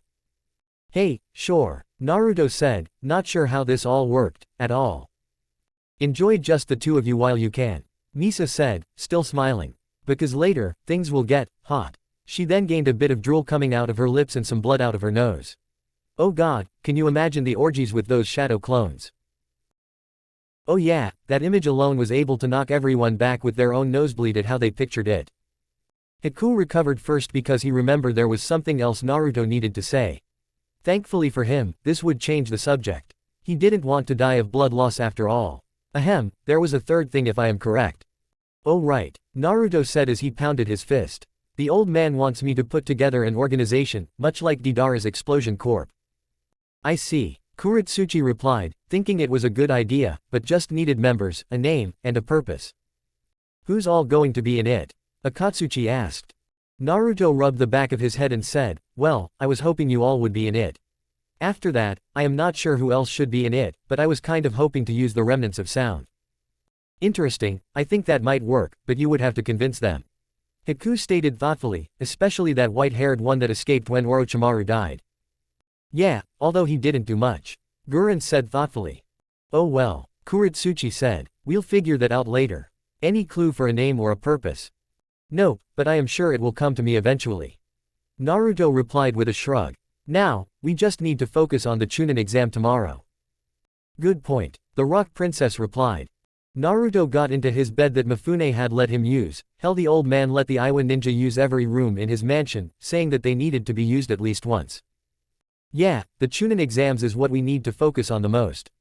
Hey, sure, Naruto said, not sure how this all worked, at all. Enjoy just the two of you while you can, Misa said, still smiling. Because later, things will get hot. She then gained a bit of drool coming out of her lips and some blood out of her nose. Oh god, can you imagine the orgies with those shadow clones? Oh yeah, that image alone was able to knock everyone back with their own nosebleed at how they pictured it. Haku recovered first because he remembered there was something else Naruto needed to say. Thankfully for him, this would change the subject. He didn't want to die of blood loss after all. Ahem, there was a third thing if I am correct. Oh right, Naruto said as he pounded his fist. The old man wants me to put together an organization, much like Deidara's Explosion Corp. I see, Kuretsuchi replied, thinking it was a good idea, but just needed members, a name, and a purpose. Who's all going to be in it? Akatsuchi asked. Naruto rubbed the back of his head and said, well, I was hoping you all would be in it. After that, I am not sure who else should be in it, but I was kind of hoping to use the remnants of sound. Interesting, I think that might work, but you would have to convince them. Haku stated thoughtfully, especially that white-haired one that escaped when Orochimaru died. Yeah, although he didn't do much. Guren said thoughtfully. Oh well, Kuretsuchi said, we'll figure that out later. Any clue for a name or a purpose? No, but I am sure it will come to me eventually. Naruto replied with a shrug. Now, we just need to focus on the Chunin exam tomorrow. Good point, the Rock Princess replied. Naruto got into his bed that Mifune had let him use. Hell, the old man let the Iwa ninja use every room in his mansion, saying that they needed to be used at least once. Yeah, the Chunin exams is what we need to focus on the most.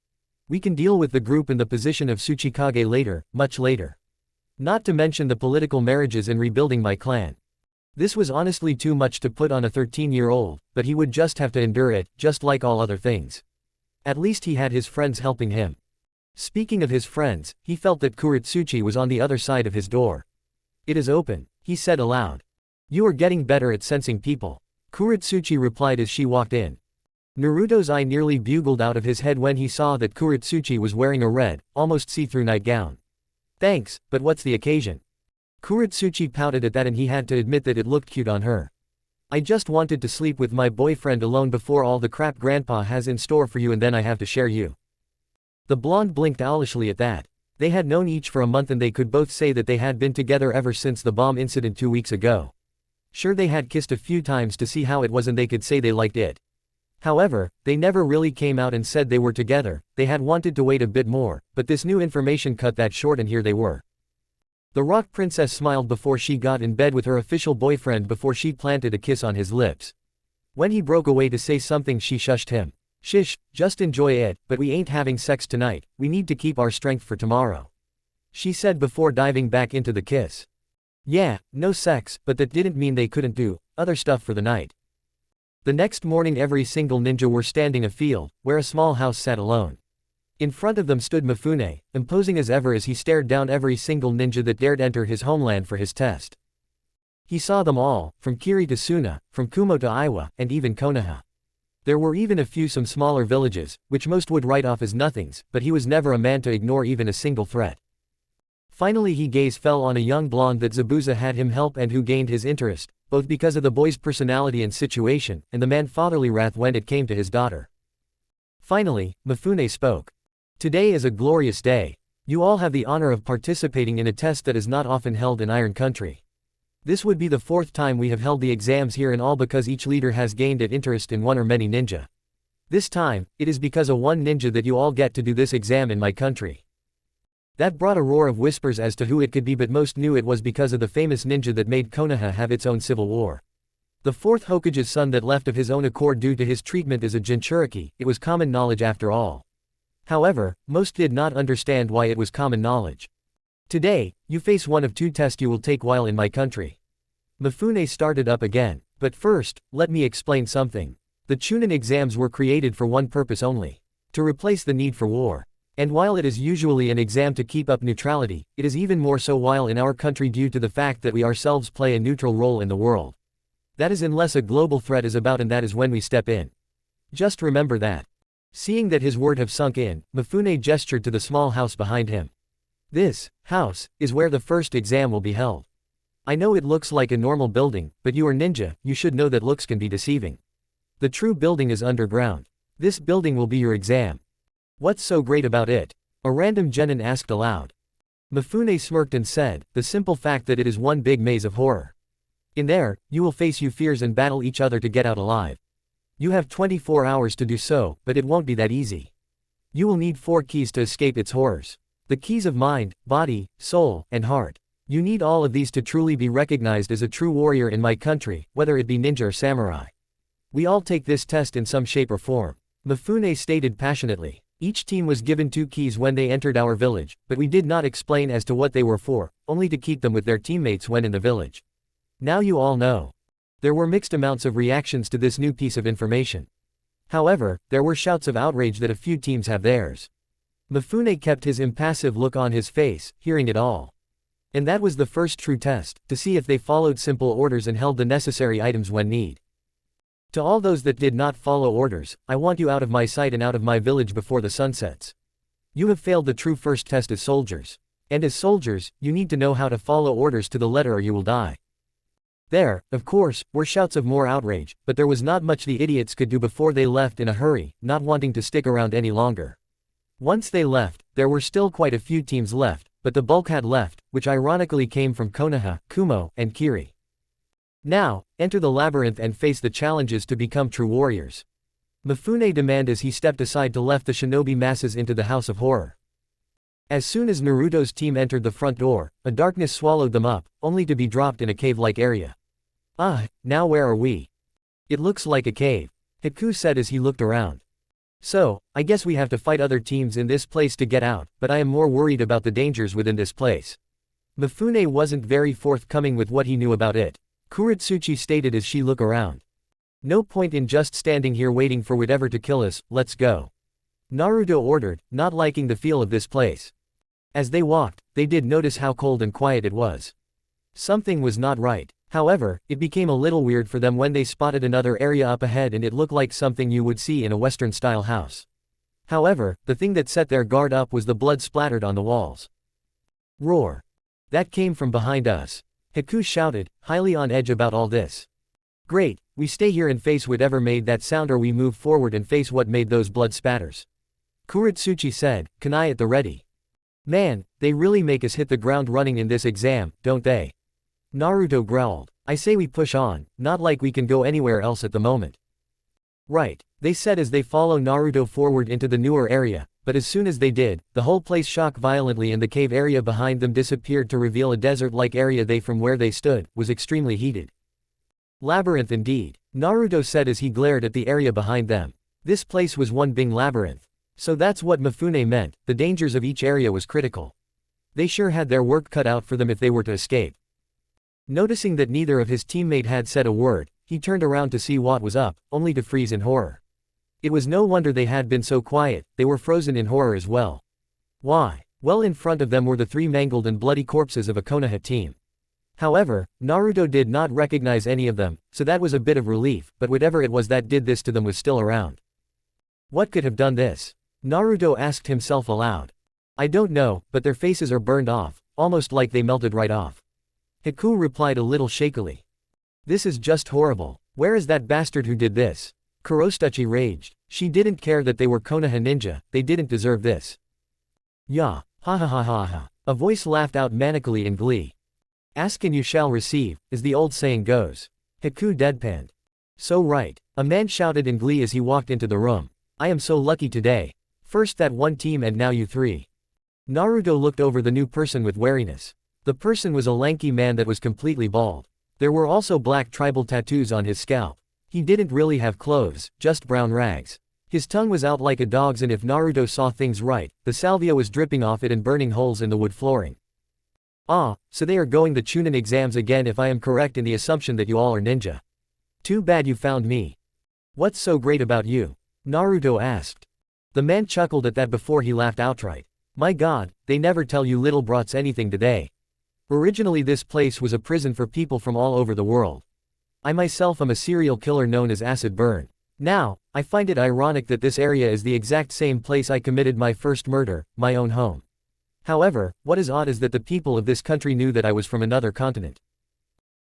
We can deal with the group and the position of Tsuchikage later, much later. Not to mention the political marriages and rebuilding my clan. This was honestly too much to put on a 13-year-old, but he would just have to endure it, just like all other things. At least he had his friends helping him. Speaking of his friends, he felt that Kuretsuchi was on the other side of his door. It is open, he said aloud. You are getting better at sensing people, Kuretsuchi replied as she walked in. Naruto's eye nearly bugled out of his head when he saw that Kuretsuchi was wearing a red, almost see-through nightgown. Thanks, but what's the occasion? Kuretsuchi pouted at that and he had to admit that it looked cute on her. I just wanted to sleep with my boyfriend alone before all the crap grandpa has in store for you and then I have to share you. The blonde blinked owlishly at that. They had known each for a month and they could both say that they had been together ever since the bomb incident 2 weeks ago. Sure, they had kissed a few times to see how it was and they could say they liked it. However, they never really came out and said they were together. They had wanted to wait a bit more, but this new information cut that short and here they were. The Rock Princess smiled before she got in bed with her official boyfriend before she planted a kiss on his lips. When he broke away to say something she shushed him. Shish, just enjoy it, but we ain't having sex tonight, we need to keep our strength for tomorrow. She said before diving back into the kiss. Yeah, no sex, but that didn't mean they couldn't do other stuff for the night. The next morning every single ninja were standing afield, where a small house sat alone. In front of them stood Mifune, imposing as ever as he stared down every single ninja that dared enter his homeland for his test. He saw them all, from Kiri to Suna, from Kumo to Iwa, and even Konoha. There were even a few some smaller villages, which most would write off as nothings, but he was never a man to ignore even a single threat. Finally his gaze fell on a young blonde that Zabuza had him help and who gained his interest, both because of the boy's personality and situation, and the man's fatherly wrath when it came to his daughter. Finally, Mifune spoke. Today is a glorious day. You all have the honor of participating in a test that is not often held in Iron Country. This would be the 4th time we have held the exams here, and all because each leader has gained an interest in one or many ninja. This time, it is because of one ninja that you all get to do this exam in my country. That brought a roar of whispers as to who it could be, but most knew it was because of the famous ninja that made Konoha have its own civil war. The 4th Hokage's son that left of his own accord due to his treatment as a Jinchuriki. It was common knowledge after all. However, most did not understand why it was common knowledge. Today, you face one of 2 tests you will take while in my country. Mifune started up again. But first, let me explain something. The Chunin exams were created for one purpose only. To replace the need for war. And while it is usually an exam to keep up neutrality, it is even more so while in our country due to the fact that we ourselves play a neutral role in the world. That is unless a global threat is about, and that is when we step in. Just remember that. Seeing that his word have sunk in, Mifune gestured to the small house behind him. This house is where the first exam will be held. I know it looks like a normal building, but you are ninja, you should know that looks can be deceiving. The true building is underground. This building will be your exam. What's so great about it? A random genin asked aloud. Mifune smirked and said, the simple fact that it is one big maze of horror. In there, you will face your fears and battle each other to get out alive. You have 24 hours to do so, but it won't be that easy. You will need 4 keys to escape its horrors. The keys of mind, body, soul, and heart. You need all of these to truly be recognized as a true warrior in my country, whether it be ninja or samurai. We all take this test in some shape or form. Mifune stated passionately. Each team was given 2 keys when they entered our village, but we did not explain as to what they were for, only to keep them with their teammates when in the village. Now you all know. There were mixed amounts of reactions to this new piece of information. However, there were shouts of outrage that a few teams have theirs. Mifune kept his impassive look on his face, hearing it all. And that was the first true test, to see if they followed simple orders and held the necessary items when need. To all those that did not follow orders, I want you out of my sight and out of my village before the sun sets. You have failed the true first test as soldiers. And as soldiers, you need to know how to follow orders to the letter or you will die. There, of course, were shouts of more outrage, but there was not much the idiots could do before they left in a hurry, not wanting to stick around any longer. Once they left, there were still quite a few teams left, but the bulk had left, which ironically came from Konoha, Kumo, and Kiri. Now, enter the labyrinth and face the challenges to become true warriors. Mifune demanded as he stepped aside to left the shinobi masses into the house of horror. As soon as Naruto's team entered the front door, a darkness swallowed them up, only to be dropped in a cave-like area. Now where are we? It looks like a cave, Haku said as he looked around. So, I guess we have to fight other teams in this place to get out, but I am more worried about the dangers within this place. Mifune wasn't very forthcoming with what he knew about it. Kuretsuchi stated as she looked around. No point in just standing here waiting for whatever to kill us, let's go. Naruto ordered, not liking the feel of this place. As they walked, they did notice how cold and quiet it was. Something was not right. However, it became a little weird for them when they spotted another area up ahead and it looked like something you would see in a Western-style house. However, the thing that set their guard up was the blood splattered on the walls. Roar. That came from behind us. Haku shouted, highly on edge about all this. Great, we stay here and face whatever made that sound, or we move forward and face what made those blood spatters. Kuretsuchi said, kunai at the ready. Man, they really make us hit the ground running in this exam, don't they? Naruto growled. I say we push on, not like we can go anywhere else at the moment. Right, they said as they follow Naruto forward into the newer area, but as soon as they did, the whole place shook violently and the cave area behind them disappeared to reveal a desert-like area. They from where they stood, was extremely heated. Labyrinth indeed, Naruto said as he glared at the area behind them. This place was one big labyrinth. So that's what Mifune meant, the dangers of each area was critical. They sure had their work cut out for them if they were to escape. Noticing that neither of his teammate had said a word, he turned around to see what was up, only to freeze in horror. It was no wonder they had been so quiet, they were frozen in horror as well. Why? Well, in front of them were the 3 mangled and bloody corpses of a Konoha team. However, Naruto did not recognize any of them, so that was a bit of relief, but whatever it was that did this to them was still around. What could have done this? Naruto asked himself aloud. I don't know, but their faces are burned off, almost like they melted right off. Haku replied a little shakily. This is just horrible. Where is that bastard who did this? Kurosuchi raged. She didn't care that they were Konoha ninja, they didn't deserve this. Ya, ha ha ha ha ha. A voice laughed out manically in glee. Ask and you shall receive, as the old saying goes. Haku deadpanned. So right. A man shouted in glee as he walked into the room. I am so lucky today. First that one team and now you 3. Naruto looked over the new person with wariness. The person was a lanky man that was completely bald. There were also black tribal tattoos on his scalp. He didn't really have clothes, just brown rags. His tongue was out like a dog's, and if Naruto saw things right, the salvia was dripping off it and burning holes in the wood flooring. Ah, so they are going the Chunin exams again if I am correct in the assumption that you all are ninja. Too bad you found me. What's so great about you? Naruto asked. The man chuckled at that before he laughed outright. My god, they never tell you little brats anything, do they? Originally this place was a prison for people from all over the world. I myself am a serial killer known as Acid Burn. Now, I find it ironic that this area is the exact same place I committed my first murder, my own home. However, what is odd is that the people of this country knew that I was from another continent.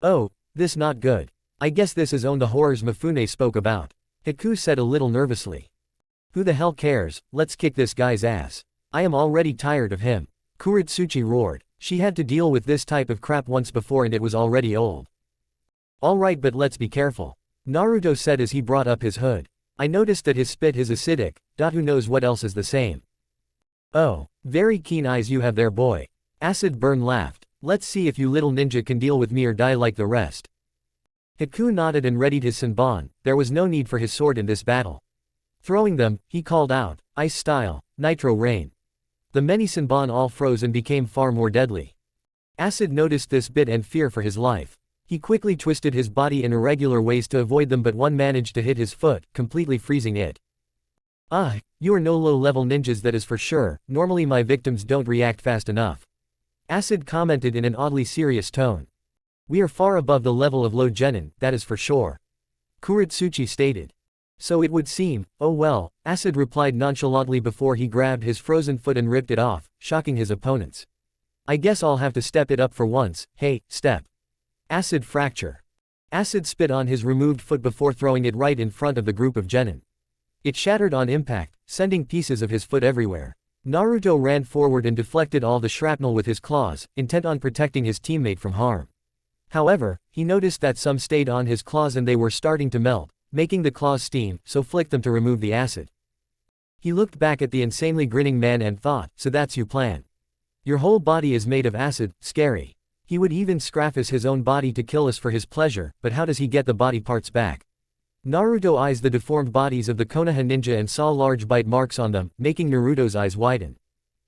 Oh, this not good. I guess this is the horrors Mifune spoke about. Haku said a little nervously. Who the hell cares, let's kick this guy's ass. I am already tired of him. Kuritsuchi roared. She had to deal with this type of crap once before and it was already old. Alright, but let's be careful. Naruto said as he brought up his hood. I noticed that his spit is acidic, who knows what else is the same. Oh, very keen eyes you have there, boy. Acid Burn laughed. Let's see if you little ninja can deal with me or die like the rest. Haku nodded and readied his senbon. There was no need for his sword in this battle. Throwing them, he called out, Ice Style, Nitro Rain. The many senbon all froze and became far more deadly. Acid noticed this bit and fear for his life. He quickly twisted his body in irregular ways to avoid them, but one managed to hit his foot, completely freezing it. Ah, you are no low-level ninjas, that is for sure. Normally my victims don't react fast enough. Acid commented in an oddly serious tone. We are far above the level of low genin, that is for sure. Kuritsuchi stated. So it would seem. Oh well, Acid replied nonchalantly before he grabbed his frozen foot and ripped it off, shocking his opponents. I guess I'll have to step it up for once. Hey, step. Acid fracture. Acid spit on his removed foot before throwing it right in front of the group of genin. It shattered on impact, sending pieces of his foot everywhere. Naruto ran forward and deflected all the shrapnel with his claws, intent on protecting his teammate from harm. However, he noticed that some stayed on his claws and they were starting to melt, making the claws steam, so flicked them to remove the acid. He looked back at the insanely grinning man and thought, so that's your plan. Your whole body is made of acid, scary. He would even scraphice his own body to kill us for his pleasure, but how does he get the body parts back? Naruto eyes the deformed bodies of the Konoha ninja and saw large bite marks on them, making Naruto's eyes widen.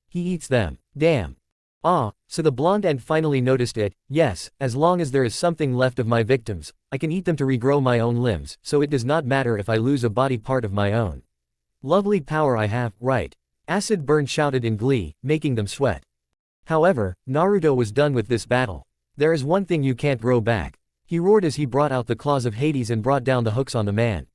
He eats them. Damn. Ah, so the blonde ant finally noticed it. Yes, as long as there is something left of my victims, I can eat them to regrow my own limbs, so it does not matter if I lose a body part of my own. Lovely power I have, right? Acid Burn shouted in glee, making them sweat. However, Naruto was done with this battle. There is one thing you can't grow back. He roared as he brought out the claws of Hades and brought down the hooks on the man.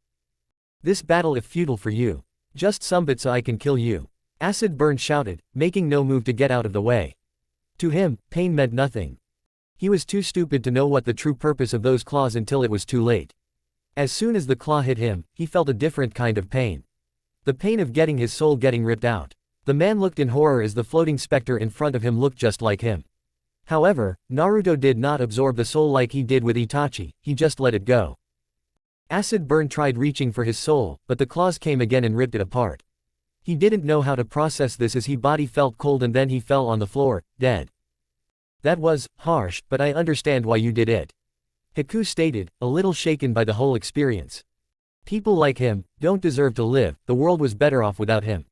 This battle is futile for you. Just some bit so I can kill you. Acid Burn shouted, making no move to get out of the way. To him, pain meant nothing. He was too stupid to know what the true purpose of those claws until it was too late. As soon as the claw hit him, he felt a different kind of pain. The pain of getting his soul getting ripped out. The man looked in horror as the floating specter in front of him looked just like him. However, Naruto did not absorb the soul like he did with Itachi, he just let it go. Acid Burn tried reaching for his soul, but the claws came again and ripped it apart. He didn't know how to process this as his body felt cold and then he fell on the floor, dead. That was harsh, but I understand why you did it. Haku stated, a little shaken by the whole experience. People like him don't deserve to live, the world was better off without him.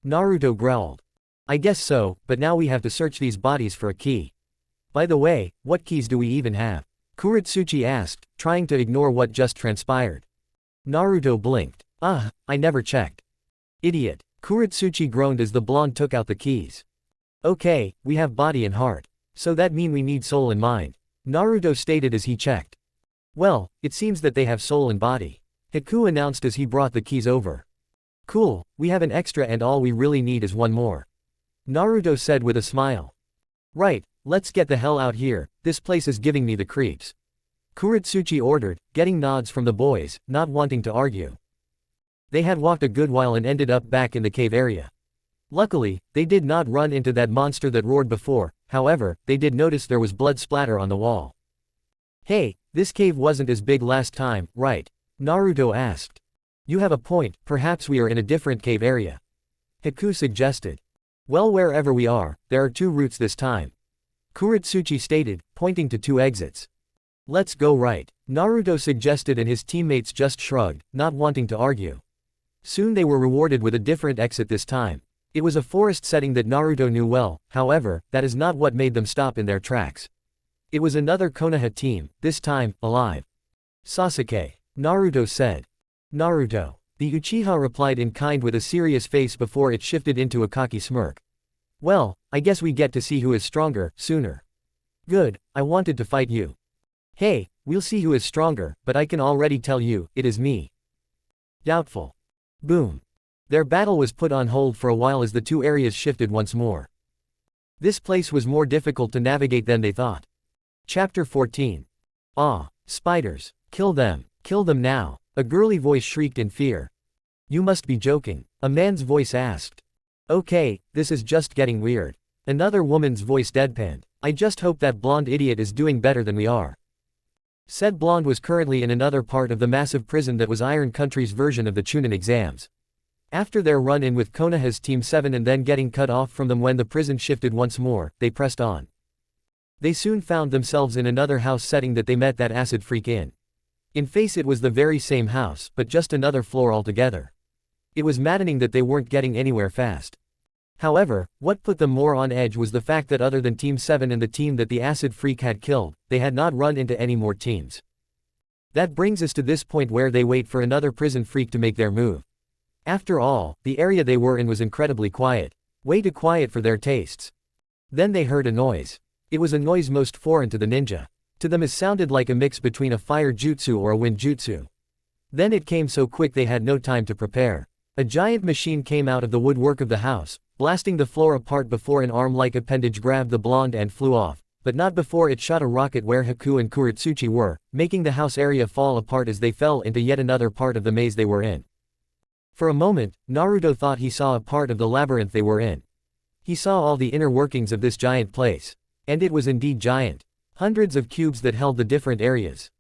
Naruto growled. I guess so, but now we have to search these bodies for a key. By the way, what keys do we even have? Kuritsuchi asked, trying to ignore what just transpired. Naruto blinked. I never checked. Idiot. Kuretsuchi groaned as the blonde took out the keys. Okay, we have body and heart. So that mean we need soul and mind. Naruto stated as he checked. Well, it seems that they have soul and body. Haku announced as he brought the keys over. Cool, we have an extra and all we really need is one more. Naruto said with a smile. Right, let's get the hell out here, this place is giving me the creeps. Kuretsuchi ordered, getting nods from the boys, not wanting to argue. They had walked a good while and ended up back in the cave area. Luckily, they did not run into that monster that roared before, however, they did notice there was blood splatter on the wall. Hey, this cave wasn't as big last time, right? Naruto asked. You have a point, perhaps we are in a different cave area. Haku suggested. Well, wherever we are, there are 2 routes this time. Kuretsuchi stated, pointing to 2 exits. Let's go right, Naruto suggested and his teammates just shrugged, not wanting to argue. Soon they were rewarded with a different exit this time. It was a forest setting that Naruto knew well, however, that is not what made them stop in their tracks. It was another Konoha team, this time, alive. Sasuke. Naruto said. Naruto. The Uchiha replied in kind with a serious face before it shifted into a cocky smirk. Well, I guess we get to see who is stronger, sooner. Good, I wanted to fight you. Hey, we'll see who is stronger, but I can already tell you, it is me. Doubtful. Boom. Their battle was put on hold for a while as the 2 areas shifted once more. This place was more difficult to navigate than they thought. Chapter 14. Ah, spiders. Kill them now, a girly voice shrieked in fear. You must be joking, a man's voice asked. Okay, this is just getting weird. Another woman's voice deadpanned. I just hope that blonde idiot is doing better than we are. Said blonde was currently in another part of the massive prison that was Iron Country's version of the Chunin exams. After their run-in with Konoha's Team 7 and then getting cut off from them when the prison shifted once more, they pressed on. They soon found themselves in another house setting that they met that acid freak in. In face it was the very same house, but just another floor altogether. It was maddening that they weren't getting anywhere fast. However, what put them more on edge was the fact that other than Team 7 and the team that the acid freak had killed, they had not run into any more teams. That brings us to this point where they wait for another prison freak to make their move. After all, the area they were in was incredibly quiet. Way too quiet for their tastes. Then they heard a noise. It was a noise most foreign to the ninja. To them it sounded like a mix between a fire jutsu or a wind jutsu. Then it came so quick they had no time to prepare. A giant machine came out of the woodwork of the house, blasting the floor apart before an arm-like appendage grabbed the blonde and flew off, but not before it shot a rocket where Haku and Kuretsuchi were, making the house area fall apart as they fell into yet another part of the maze they were in. For a moment, Naruto thought he saw a part of the labyrinth they were in. He saw all the inner workings of this giant place. And it was indeed giant. Hundreds of cubes that held the different areas.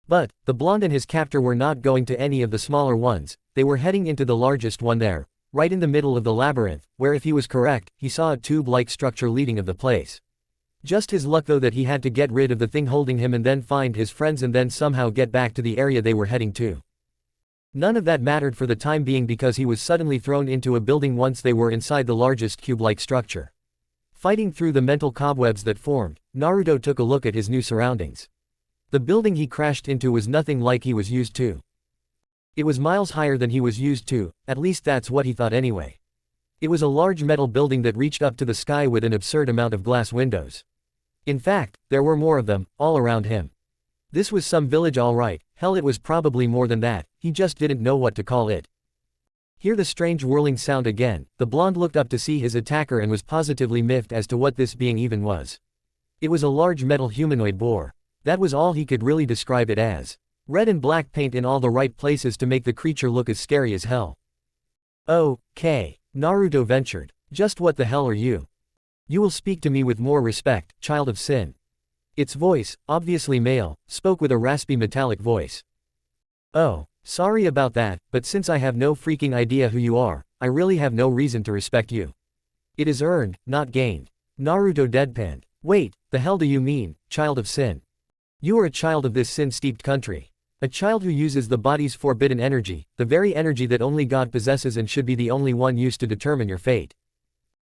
But, the blonde and his captor were not going to any of the smaller ones, they were heading into the largest one there, right in the middle of the labyrinth, where if he was correct, he saw a tube-like structure leading of the place. Just his luck though that he had to get rid of the thing holding him and then find his friends and then somehow get back to the area they were heading to. None of that mattered for the time being because he was suddenly thrown into a building once they were inside the largest cube-like structure. Fighting through the mental cobwebs that formed, Naruto took a look at his new surroundings. The building he crashed into was nothing like he was used to. It was miles higher than he was used to, at least that's what he thought anyway. It was a large metal building that reached up to the sky with an absurd amount of glass windows. In fact, there were more of them, all around him. This was some village alright, hell it was probably more than that, he just didn't know what to call it. Hear the strange whirling sound again, the blonde looked up to see his attacker and was positively miffed as to what this being even was. It was a large metal humanoid boar. That was all he could really describe it as. Red and black paint in all the right places to make the creature look as scary as hell. Okay, Naruto ventured. Just what the hell are you? You will speak to me with more respect, child of sin. Its voice, obviously male, spoke with a raspy metallic voice. Oh, sorry about that, but since I have no freaking idea who you are, I really have no reason to respect you. It is earned, not gained. Naruto deadpanned. Wait, the hell do you mean, child of sin? You are a child of this sin-steeped country. A child who uses the body's forbidden energy, the very energy that only God possesses and should be the only one used to determine your fate.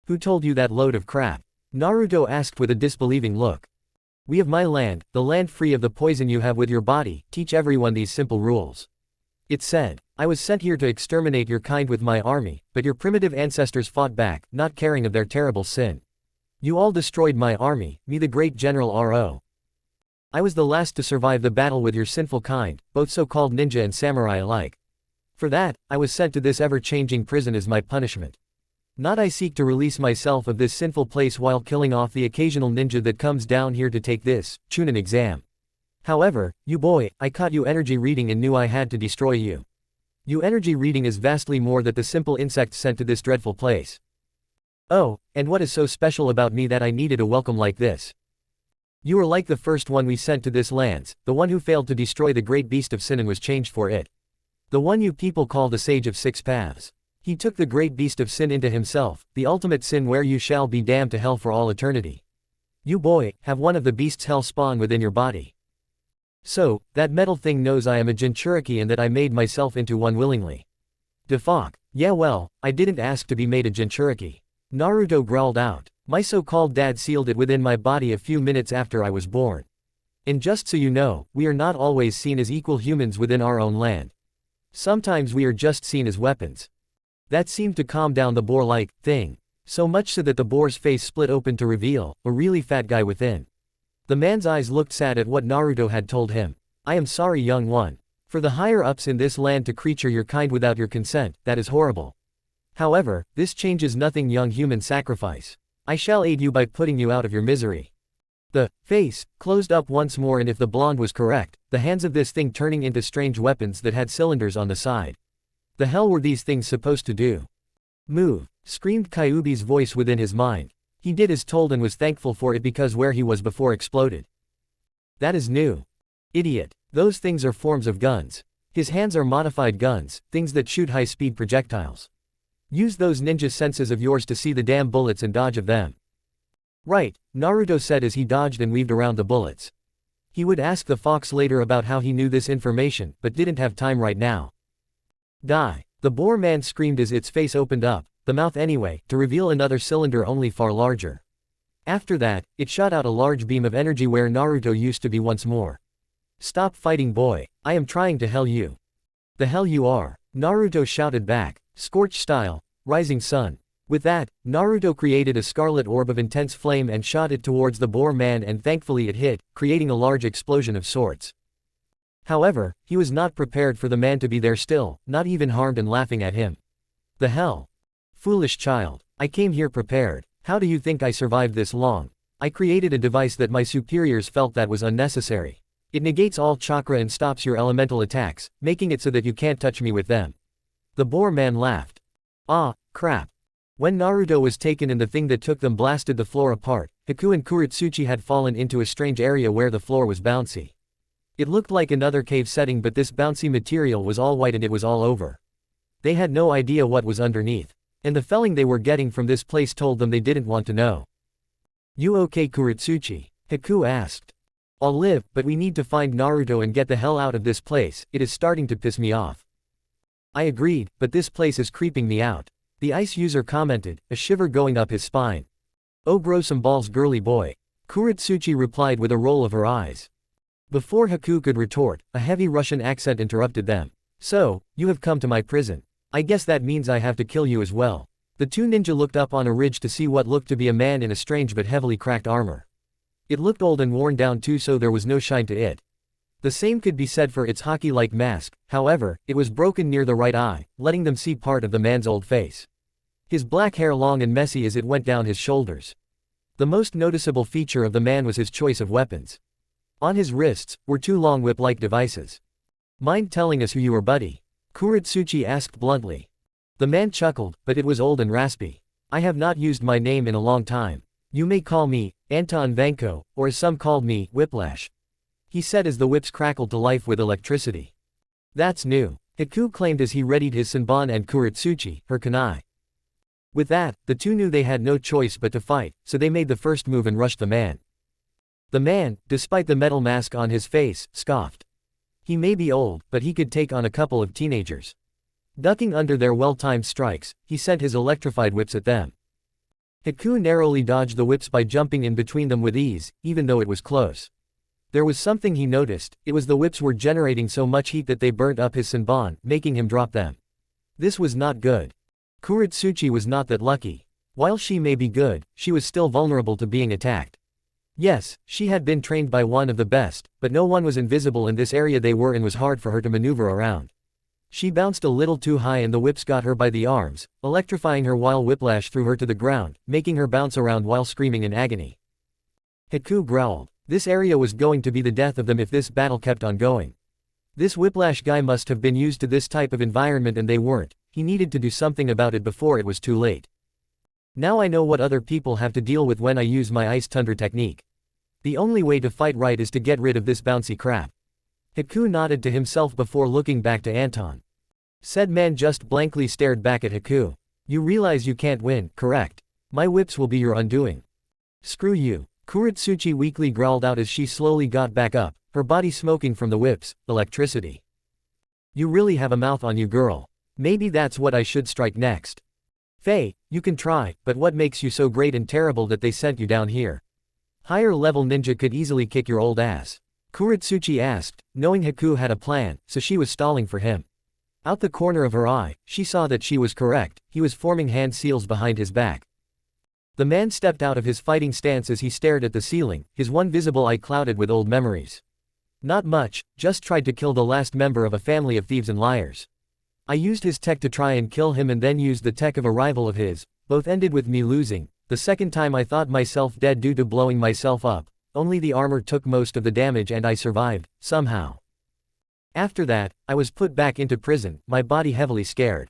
Who told you that load of crap? Naruto asked with a disbelieving look. We of my land, the land free of the poison you have with your body, teach everyone these simple rules. It said, I was sent here to exterminate your kind with my army, but your primitive ancestors fought back, not caring of their terrible sin. You all destroyed my army, me the great General Ro. I was the last to survive the battle with your sinful kind, both so-called ninja and samurai alike. For that, I was sent to this ever-changing prison as my punishment. Not I seek to release myself of this sinful place while killing off the occasional ninja that comes down here to take this, Chunin exam. However, you boy, I caught you energy reading and knew I had to destroy you. You energy reading is vastly more than the simple insect sent to this dreadful place. Oh, and what is so special about me that I needed a welcome like this? You are like the first one we sent to this lands, the one who failed to destroy the great beast of sin and was changed for it. The one you people call the Sage of Six Paths. He took the great beast of sin into himself, the ultimate sin where you shall be damned to hell for all eternity. You boy, have one of the beast's hell spawn within your body. So, that metal thing knows I am a Jinchuriki and that I made myself into one willingly. Defok. Yeah well, I didn't ask to be made a Jinchuriki. Naruto growled out. My so-called dad sealed it within my body a few minutes after I was born. And just so you know, we are not always seen as equal humans within our own land. Sometimes we are just seen as weapons. That seemed to calm down the boar-like thing. So much so that the boar's face split open to reveal a really fat guy within. The man's eyes looked sad at what Naruto had told him. I am sorry young one. For the higher-ups in this land to creature your kind without your consent, that is horrible. However, this changes nothing young human sacrifice. I shall aid you by putting you out of your misery. The face closed up once more, and if the blonde was correct, the hands of this thing turning into strange weapons that had cylinders on the side. The hell were these things supposed to do? Move, screamed Kyuubi's voice within his mind. He did as told and was thankful for it because where he was before exploded. That is new. Idiot. Those things are forms of guns. His hands are modified guns, things that shoot high-speed projectiles. Use those ninja senses of yours to see the damn bullets and dodge of them. Right, Naruto said as he dodged and weaved around the bullets. He would ask the fox later about how he knew this information, but didn't have time right now. Die. The boar man screamed as its face opened up, the mouth anyway, to reveal another cylinder only far larger. After that, it shot out a large beam of energy where Naruto used to be once more. Stop fighting boy, I am trying to hell you. The hell you are, Naruto shouted back. Scorch style, rising sun. With that, Naruto created a scarlet orb of intense flame and shot it towards the boar man, and thankfully it hit, creating a large explosion of sorts. However, he was not prepared for the man to be there still, not even harmed and laughing at him. The hell? Foolish child, I came here prepared. How do you think I survived this long? I created a device that my superiors felt that was unnecessary. It negates all chakra and stops your elemental attacks, making it so that you can't touch me with them. The boar man laughed. Ah, crap. When Naruto was taken and the thing that took them blasted the floor apart, Haku and Kuretsuchi had fallen into a strange area where the floor was bouncy. It looked like another cave setting, but this bouncy material was all white and it was all over. They had no idea what was underneath. And the feeling they were getting from this place told them they didn't want to know. You okay Kuretsuchi? Haku asked. I'll live, but we need to find Naruto and get the hell out of this place, it is starting to piss me off. I agreed, but this place is creeping me out. The ice user commented, a shiver going up his spine. Oh grow some balls girly boy. Kuretsuchi replied with a roll of her eyes. Before Haku could retort, a heavy Russian accent interrupted them. So, you have come to my prison. I guess that means I have to kill you as well. The two ninja looked up on a ridge to see what looked to be a man in a strange but heavily cracked armor. It looked old and worn down too, so there was no shine to it. The same could be said for its hockey-like mask, however, it was broken near the right eye, letting them see part of the man's old face. His black hair long and messy as it went down his shoulders. The most noticeable feature of the man was his choice of weapons. On his wrists were two long whip-like devices. Mind telling us who you are, buddy? Kuretsuchi asked bluntly. The man chuckled, but it was old and raspy. I have not used my name in a long time. You may call me Anton Vanko, or as some called me, Whiplash. He said as the whips crackled to life with electricity. That's new, Haku claimed as he readied his Senbon and Kuretsuchi, her kunai. With that, the two knew they had no choice but to fight, so they made the first move and rushed the man. The man, despite the metal mask on his face, scoffed. He may be old, but he could take on a couple of teenagers. Ducking under their well-timed strikes, he sent his electrified whips at them. Haku narrowly dodged the whips by jumping in between them with ease, even though it was close. There was something he noticed, it was the whips were generating so much heat that they burnt up his senbon, making him drop them. This was not good. Kuretsuchi was not that lucky. While she may be good, she was still vulnerable to being attacked. Yes, she had been trained by one of the best, but no one was invisible in this area they were in was hard for her to maneuver around. She bounced a little too high and the whips got her by the arms, electrifying her while whiplash threw her to the ground, making her bounce around while screaming in agony. Haku growled. This area was going to be the death of them if this battle kept on going. This whiplash guy must have been used to this type of environment and they weren't. He needed to do something about it before it was too late. Now I know what other people have to deal with when I use my ice tundra technique. The only way to fight right is to get rid of this bouncy crap. Haku nodded to himself before looking back to Anton. Said man just blankly stared back at Haku. You realize you can't win, correct? My whips will be your undoing. Screw you. Kuretsuchi weakly growled out as she slowly got back up, her body smoking from the whips, electricity. You really have a mouth on you, girl. Maybe that's what I should strike next. Faye, you can try, but what makes you so great and terrible that they sent you down here? Higher level ninja could easily kick your old ass. Kuretsuchi asked, knowing Haku had a plan, so she was stalling for him. Out the corner of her eye, she saw that she was correct, he was forming hand seals behind his back. The man stepped out of his fighting stance as he stared at the ceiling, his one visible eye clouded with old memories. Not much, just tried to kill the last member of a family of thieves and liars. I used his tech to try and kill him and then used the tech of a rival of his, both ended with me losing. The second time I thought myself dead due to blowing myself up, only the armor took most of the damage and I survived, somehow. After that, I was put back into prison, my body heavily scared.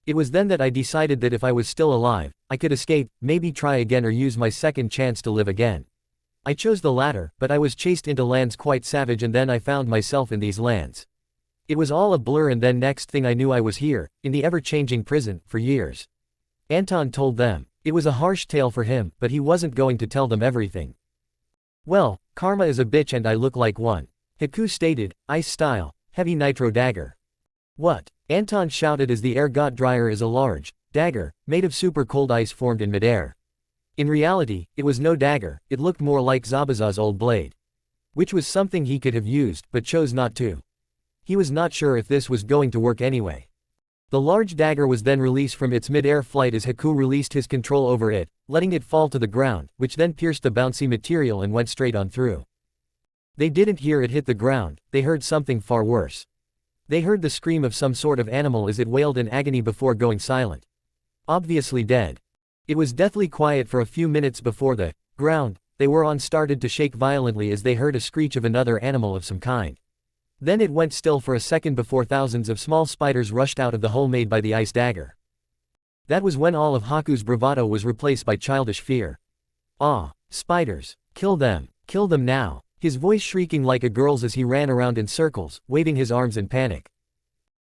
It was then that I decided that if I was still alive, I could escape, maybe try again or use my second chance to live again. I chose the latter, but I was chased into lands quite savage and then I found myself in these lands. It was all a blur and then next thing I knew I was here, in the ever-changing prison, for years. Anton told them. It was a harsh tale for him, but he wasn't going to tell them everything. Well, karma is a bitch and I look like one. Haku stated, ice style, heavy nitro dagger. What? Anton shouted as the air got drier as a large dagger, made of super cold ice formed in midair. In reality, it was no dagger, it looked more like Zabuza's old blade. Which was something he could have used, but chose not to. He was not sure if this was going to work anyway. The large dagger was then released from its mid-air flight as Haku released his control over it, letting it fall to the ground, which then pierced the bouncy material and went straight on through. They didn't hear it hit the ground, they heard something far worse. They heard the scream of some sort of animal as it wailed in agony before going silent. Obviously dead. It was deathly quiet for a few minutes before the ground they were on started to shake violently as they heard a screech of another animal of some kind. Then it went still for a second before thousands of small spiders rushed out of the hole made by the ice dagger. That was when all of Haku's bravado was replaced by childish fear. Ah, spiders. Kill them now. His voice shrieking like a girl's as he ran around in circles, waving his arms in panic.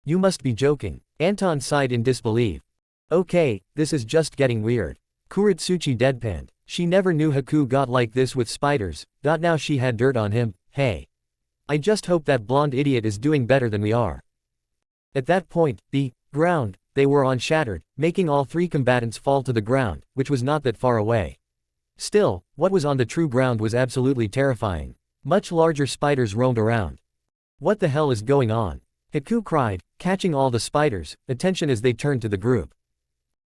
You must be joking. Anton sighed in disbelief. Okay, this is just getting weird. Kuretsuchi deadpanned. She never knew Haku got like this with spiders, now she had dirt on him, hey. I just hope that blonde idiot is doing better than we are. At that point, the ground they were on shattered, making all three combatants fall to the ground, which was not that far away. Still, what was on the true ground was absolutely terrifying. Much larger spiders roamed around. What the hell is going on? Haku cried, catching all the spiders' attention as they turned to the group.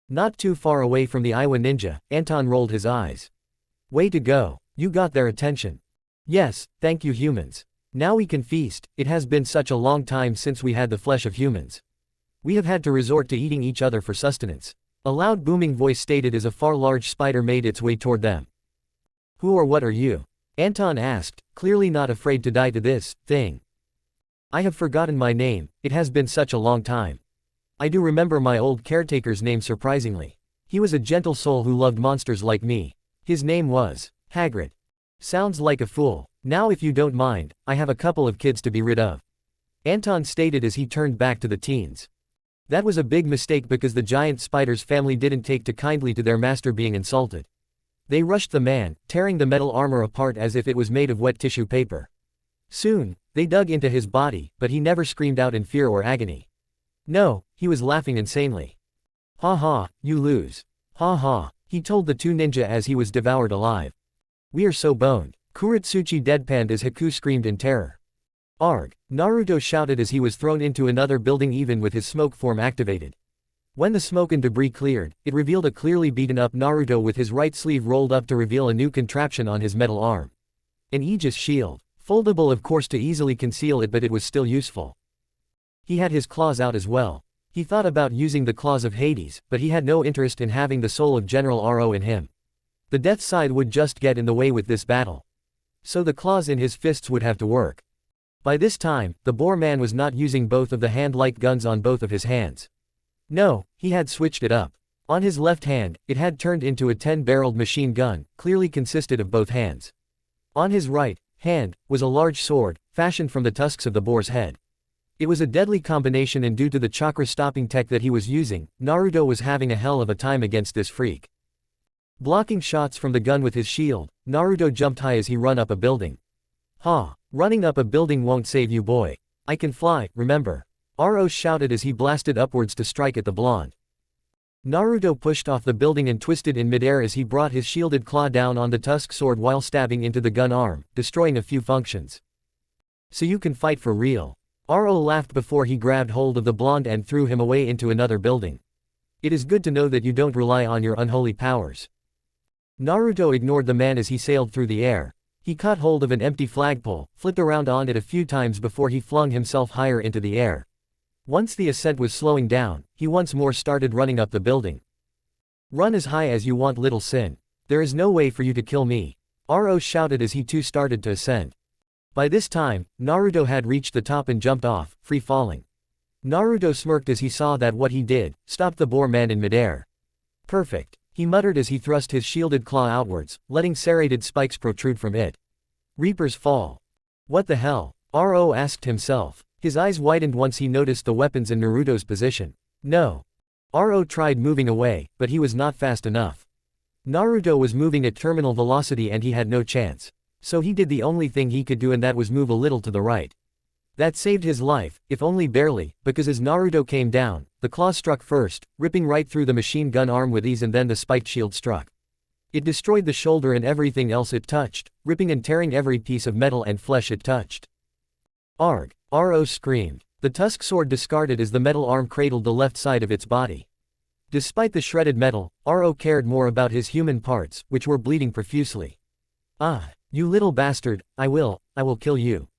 Not too far away from the Iwa ninja, Anton rolled his eyes. Way to go, you got their attention. Yes, thank you humans. Now we can feast, it has been such a long time since we had the flesh of humans. We have had to resort to eating each other for sustenance. A loud booming voice stated as a far large spider made its way toward them. Who or what are you? Anton asked, clearly not afraid to die to this thing. I have forgotten my name, it has been such a long time. I do remember my old caretaker's name surprisingly. He was a gentle soul who loved monsters like me. His name was Hagrid. Sounds like a fool. Now if you don't mind, I have a couple of kids to be rid of. Anton stated as he turned back to the teens. That was a big mistake because the giant spider's family didn't take too kindly to their master being insulted. They rushed the man, tearing the metal armor apart as if it was made of wet tissue paper. Soon, they dug into his body, but he never screamed out in fear or agony. No, he was laughing insanely. Ha ha, you lose. Ha ha, he told the two ninja as he was devoured alive. We are so boned. Kuretsuchi deadpanned as Haku screamed in terror. Arg! Naruto shouted as he was thrown into another building even with his smoke form activated. When the smoke and debris cleared, it revealed a clearly beaten up Naruto with his right sleeve rolled up to reveal a new contraption on his metal arm. An Aegis shield. Foldable of course to easily conceal it, but it was still useful. He had his claws out as well. He thought about using the claws of Hades, but he had no interest in having the soul of General Ro in him. The death side would just get in the way with this battle. So the claws in his fists would have to work. By this time, the boar man was not using both of the hand-like guns on both of his hands. No, he had switched it up. On his left hand, it had turned into a 10-barreled machine gun, clearly consisted of both hands. On his right hand was a large sword, fashioned from the tusks of the boar's head. It was a deadly combination, and due to the chakra stopping tech that he was using, Naruto was having a hell of a time against this freak. Blocking shots from the gun with his shield, Naruto jumped high as he ran up a building. Ha! Running up a building won't save you, boy. I can fly, remember. Ro shouted as he blasted upwards to strike at the blonde. Naruto pushed off the building and twisted in midair as he brought his shielded claw down on the tusk sword while stabbing into the gun arm, destroying a few functions. So you can fight for real. Ro laughed before he grabbed hold of the blonde and threw him away into another building. It is good to know that you don't rely on your unholy powers. Naruto ignored the man as he sailed through the air. He caught hold of an empty flagpole, flipped around on it a few times before he flung himself higher into the air. Once the ascent was slowing down, he once more started running up the building. Run as high as you want, little sin. There is no way for you to kill me. Ro shouted as he too started to ascend. By this time, Naruto had reached the top and jumped off, free falling. Naruto smirked as he saw that what he did stopped the boar man in midair. Perfect, he muttered as he thrust his shielded claw outwards, letting serrated spikes protrude from it. Reaper's fall. What the hell? Ro asked himself. His eyes widened once he noticed the weapons in Naruto's position. No. Ro tried moving away, but he was not fast enough. Naruto was moving at terminal velocity and he had no chance. So he did the only thing he could do, and that was move a little to the right. That saved his life, if only barely, because as Naruto came down, the claw struck first, ripping right through the machine gun arm with ease, and then the spiked shield struck. It destroyed the shoulder and everything else it touched, ripping and tearing every piece of metal and flesh it touched. Arg! Ro screamed. The tusk sword discarded as the metal arm cradled the left side of its body. Despite the shredded metal, Ro cared more about his human parts, which were bleeding profusely. Ah, you little bastard, I will kill you.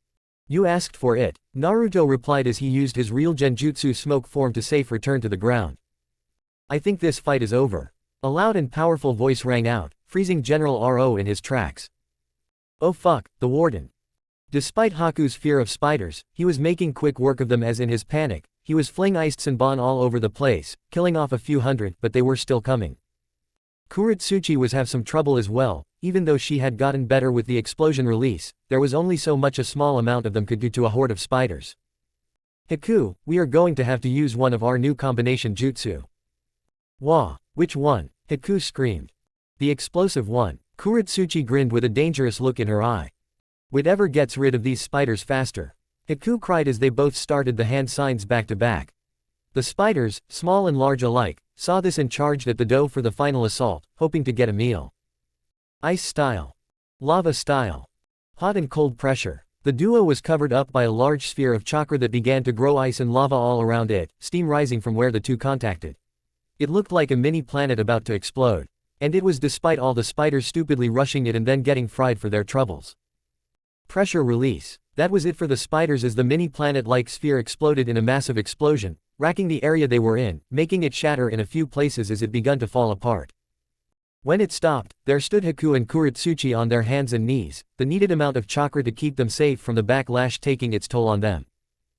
You asked for it, Naruto replied as he used his real genjutsu smoke form to safe return to the ground. I think this fight is over. A loud and powerful voice rang out, freezing General Ro in his tracks. Oh fuck, the warden. Despite Haku's fear of spiders, he was making quick work of them as in his panic, he was flinging iced Senbon all over the place, killing off a few hundred, but they were still coming. Kuretsuchi was have some trouble as well, even though she had gotten better with the explosion release, there was only so much a small amount of them could do to a horde of spiders. Haku, we are going to have to use one of our new combination jutsu. Wah, which one? Haku screamed. The explosive one. Kuretsuchi grinned with a dangerous look in her eye. Whatever gets rid of these spiders faster. Haku cried as they both started the hand signs back to back. The spiders, small and large alike, saw this and charged at the dough for the final assault, hoping to get a meal. Ice style. Lava style. Hot and cold pressure. The duo was covered up by a large sphere of chakra that began to grow ice and lava all around it, steam rising from where the two contacted. It looked like a mini planet about to explode. And it was despite all the spiders stupidly rushing it and then getting fried for their troubles. Pressure release. That was it for the spiders as the mini planet-like sphere exploded in a massive explosion, racking the area they were in, making it shatter in a few places as it begun to fall apart. When it stopped, there stood Haku and Kuretsuchi on their hands and knees, the needed amount of chakra to keep them safe from the backlash taking its toll on them.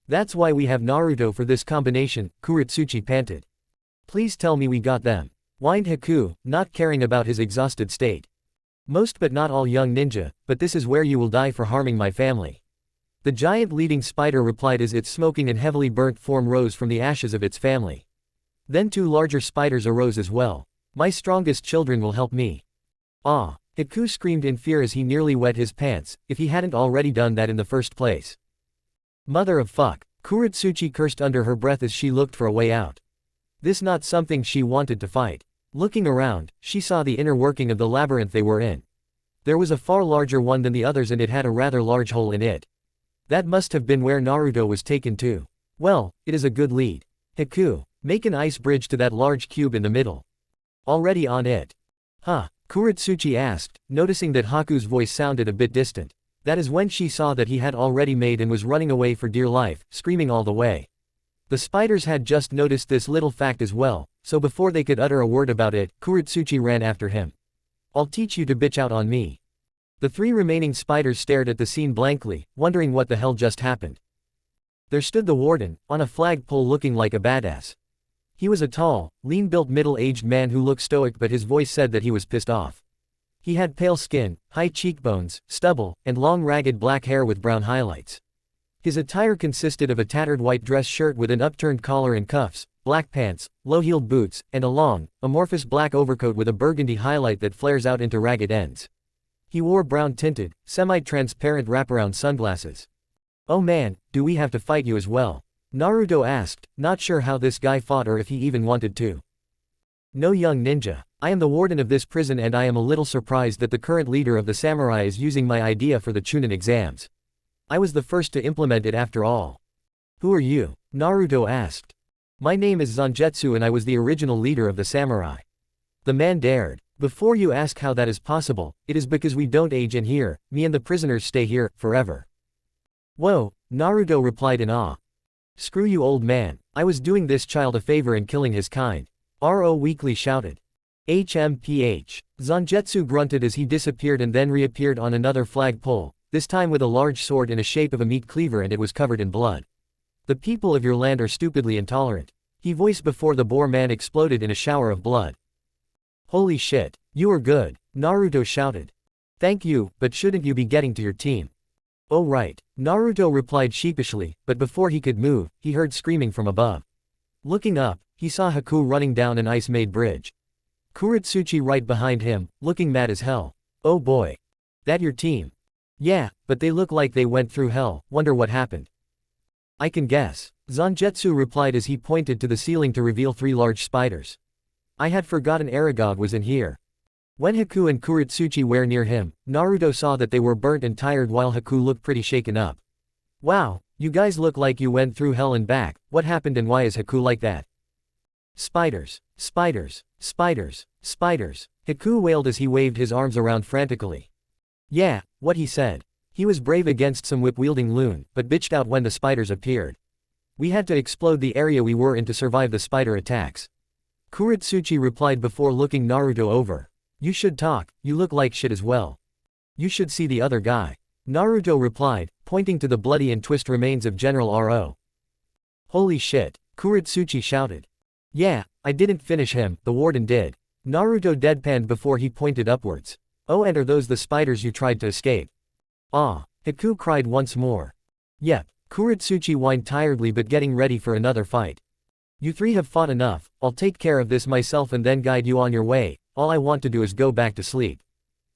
That's why we have Naruto for this combination, Kuretsuchi panted. Please tell me we got them. Whined Haku, not caring about his exhausted state. Most but not all young ninja, but this is where you will die for harming my family. The giant leading spider replied as its smoking and heavily burnt form rose from the ashes of its family. Then two larger spiders arose as well. My strongest children will help me. Ah! Haku screamed in fear as he nearly wet his pants, if he hadn't already done that in the first place. Mother of fuck! Kuretsuchi cursed under her breath as she looked for a way out. This not something she wanted to fight. Looking around, she saw the inner working of the labyrinth they were in. There was a far larger one than the others and it had a rather large hole in it. That must have been where Naruto was taken to. Well, it is a good lead. Haku, make an ice bridge to that large cube in the middle. Already on it. Huh? Kuretsuchi asked, noticing that Haku's voice sounded a bit distant. That is when she saw that he had already made and was running away for dear life, screaming all the way. The spiders had just noticed this little fact as well, so before they could utter a word about it, Kuretsuchi ran after him. I'll teach you to bitch out on me. The three remaining spiders stared at the scene blankly, wondering what the hell just happened. There stood the warden, on a flagpole looking like a badass. He was a tall, lean-built middle-aged man who looked stoic, but his voice said that he was pissed off. He had pale skin, high cheekbones, stubble, and long ragged black hair with brown highlights. His attire consisted of a tattered white dress shirt with an upturned collar and cuffs, black pants, low-heeled boots, and a long, amorphous black overcoat with a burgundy highlight that flares out into ragged ends. He wore brown-tinted, semi-transparent wraparound sunglasses. "Oh man, do we have to fight you as well?" Naruto asked, not sure how this guy fought or if he even wanted to. "No, young ninja. I am the warden of this prison and I am a little surprised that the current leader of the samurai is using my idea for the Chunin exams. I was the first to implement it after all." "Who are you?" Naruto asked. "My name is Zangetsu and I was the original leader of the samurai." The man dared. "Before you ask how that is possible, it is because we don't age in here, me and the prisoners stay here, forever." "Whoa," Naruto replied in awe. "Screw you, old man, I was doing this child a favor and killing his kind," Ro weakly shouted. "HMPH. Zangetsu grunted as he disappeared and then reappeared on another flagpole, this time with a large sword in the shape of a meat cleaver and it was covered in blood. "The people of your land are stupidly intolerant," he voiced before the boar man exploded in a shower of blood. "Holy shit, you are good," Naruto shouted. "Thank you, but shouldn't you be getting to your team?" "Oh right," Naruto replied sheepishly, but before he could move, he heard screaming from above. Looking up, he saw Haku running down an ice-made bridge. Kuretsuchi right behind him, looking mad as hell. "Oh boy. That your team?" "Yeah, but they look like they went through hell, wonder what happened." "I can guess," Zangetsu replied as he pointed to the ceiling to reveal three large spiders. "I had forgotten Aragog was in here." When Haku and Kuretsuchi were near him, Naruto saw that they were burnt and tired while Haku looked pretty shaken up. "Wow, you guys look like you went through hell and back, what happened and why is Haku like that?" "Spiders, spiders, spiders, spiders," Haku wailed as he waved his arms around frantically. "Yeah, what he said. He was brave against some whip-wielding loon, but bitched out when the spiders appeared. We had to explode the area we were in to survive the spider attacks." Kuretsuchi replied before looking Naruto over. "You should talk, you look like shit as well. You should see the other guy." Naruto replied, pointing to the bloody and twist remains of General Ro. "Holy shit," Kuretsuchi shouted. "Yeah, I didn't finish him, the warden did." Naruto deadpanned before he pointed upwards. "Oh, and are those the spiders you tried to escape?" "Ah," Haku cried once more. "Yep," Kuretsuchi whined tiredly but getting ready for another fight. "You three have fought enough, I'll take care of this myself and then guide you on your way. All I want to do is go back to sleep,"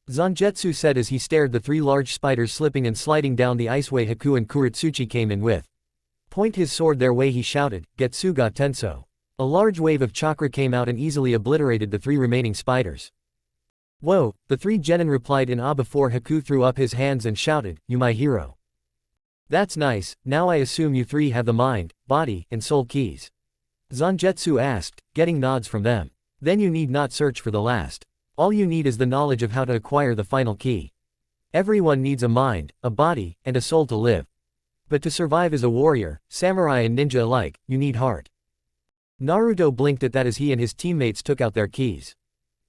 Zangetsu said as he stared the three large spiders slipping and sliding down the iceway Haku and Kuretsuchi came in with. "Point his sword their way," he shouted, "Getsuga Tenso." A large wave of chakra came out and easily obliterated the three remaining spiders. "Whoa," the three genin replied in awe before Haku threw up his hands and shouted, "You my hero." "That's nice, now I assume you three have the mind, body, and soul keys?" Zangetsu asked, getting nods from them. "Then you need not search for the last. All you need is the knowledge of how to acquire the final key. Everyone needs a mind, a body, and a soul to live. But to survive as a warrior, samurai and ninja alike, you need heart." Naruto blinked at that as he and his teammates took out their keys.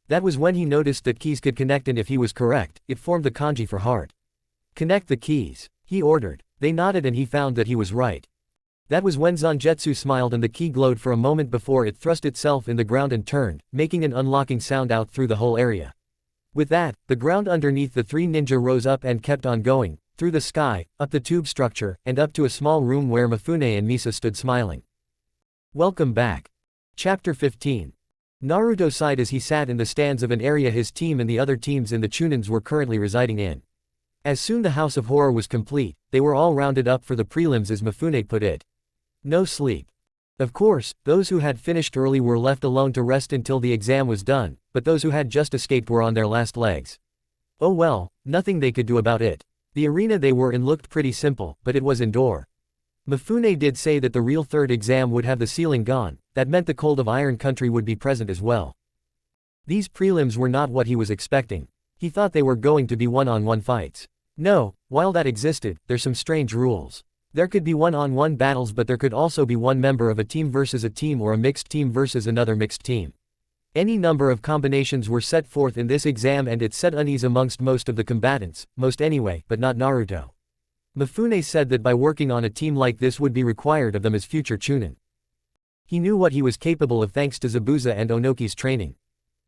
That was when he noticed that keys could connect and if he was correct, it formed the kanji for heart. "Connect the keys," he ordered. They nodded and he found that he was right. That was when Zangetsu smiled and the key glowed for a moment before it thrust itself in the ground and turned, making an unlocking sound out through the whole area. With that, the ground underneath the three ninja rose up and kept on going, through the sky, up the tube structure, and up to a small room where Mifune and Misa stood smiling. Welcome back. Chapter 15. Naruto sighed as he sat in the stands of an area his team and the other teams in the Chunins were currently residing in. As soon the House of Horror was complete, they were all rounded up for the prelims as Mifune put it. No sleep. Of course, those who had finished early were left alone to rest until the exam was done, but those who had just escaped were on their last legs. Oh well, nothing they could do about it. The arena they were in looked pretty simple, but it was indoor. Mifune did say that the real third exam would have the ceiling gone, that meant the Cold of Iron country would be present as well. These prelims were not what he was expecting. He thought they were going to be one-on-one fights. No, while that existed, there's some strange rules. There could be one-on-one battles, but there could also be one member of a team versus a team or a mixed team versus another mixed team. Any number of combinations were set forth in this exam and it set unease amongst most of the combatants, most anyway, but not Naruto. Mifune said that by working on a team like this would be required of them as future chunin. He knew what he was capable of thanks to Zabuza and Onoki's training.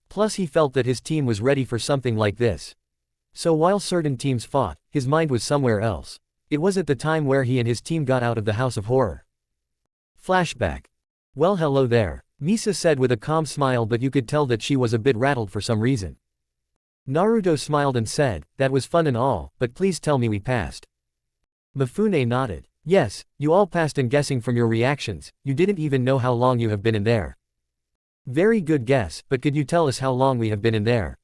Plus he felt that his team was ready for something like this. So while certain teams fought, his mind was somewhere else. It was at the time where he and his team got out of the House of Horror. Flashback. Well, hello there, Misa said with a calm smile, but you could tell that she was a bit rattled for some reason. Naruto smiled and said, that was fun and all, but please tell me we passed. Mifune nodded. Yes, you all passed, and guessing from your reactions, you didn't even know how long you have been in there. Very good guess, but could you tell us how long we have been in there?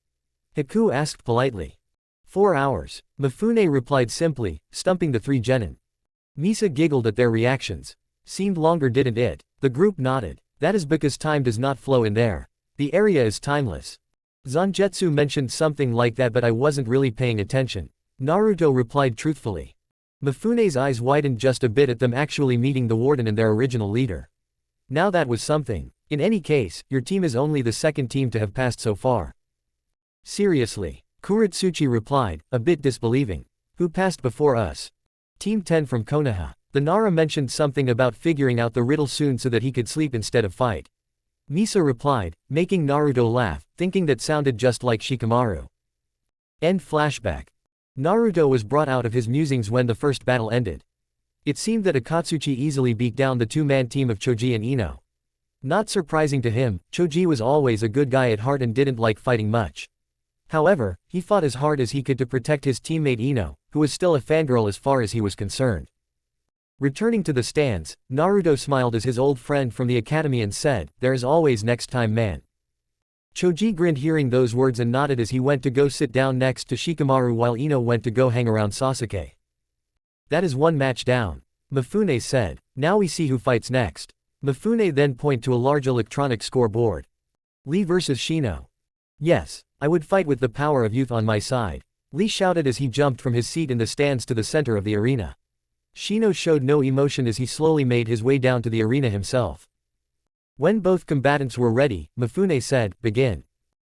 Haku asked politely. 4 hours. Mifune replied simply, stumping the 3 genin. Misa giggled at their reactions. Seemed longer, didn't it? The group nodded. That is because time does not flow in there. The area is timeless. Zanjetsu mentioned something like that, but I wasn't really paying attention. Naruto replied truthfully. Mifune's eyes widened just a bit at them actually meeting the warden and their original leader. Now that was something. In any case, your team is only the second team to have passed so far. Seriously? Kuretsuchi replied, a bit disbelieving. Who passed before us? Team 10 from Konoha. The Nara mentioned something about figuring out the riddle soon so that he could sleep instead of fight. Misa replied, making Naruto laugh, thinking that sounded just like Shikamaru. End flashback. Naruto was brought out of his musings when the first battle ended. It seemed that Akatsuchi easily beat down the two-man team of Choji and Ino. Not surprising to him, Choji was always a good guy at heart and didn't like fighting much. However, he fought as hard as he could to protect his teammate Ino, who was still a fangirl as far as he was concerned. Returning to the stands, Naruto smiled as his old friend from the academy and said, there is always next time, man. Choji grinned hearing those words and nodded as he went to go sit down next to Shikamaru while Ino went to go hang around Sasuke. That is one match down. Mifune said. Now we see who fights next. Mifune then pointed to a large electronic scoreboard. Lee vs Shino. Yes, I would fight with the power of youth on my side. Lee shouted as he jumped from his seat in the stands to the center of the arena. Shino showed no emotion as he slowly made his way down to the arena himself. When both combatants were ready, Mifune said, begin.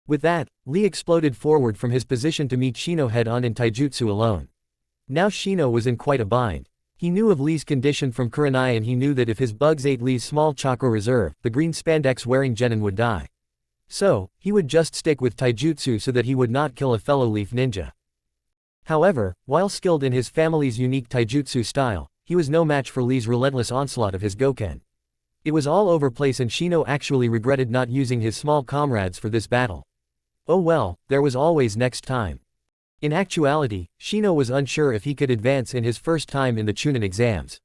With that, Lee exploded forward from his position to meet Shino head-on in taijutsu alone. Now Shino was in quite a bind. He knew of Lee's condition from Kurenai and he knew that if his bugs ate Lee's small chakra reserve, the green spandex-wearing genin would die. So, he would just stick with taijutsu so that he would not kill a fellow leaf ninja. However, while skilled in his family's unique taijutsu style, he was no match for Lee's relentless onslaught of his Goken. It was all over place and Shino actually regretted not using his small comrades for this battle. Oh well, there was always next time. In actuality, Shino was unsure if he could advance in his first time in the Chunin exams.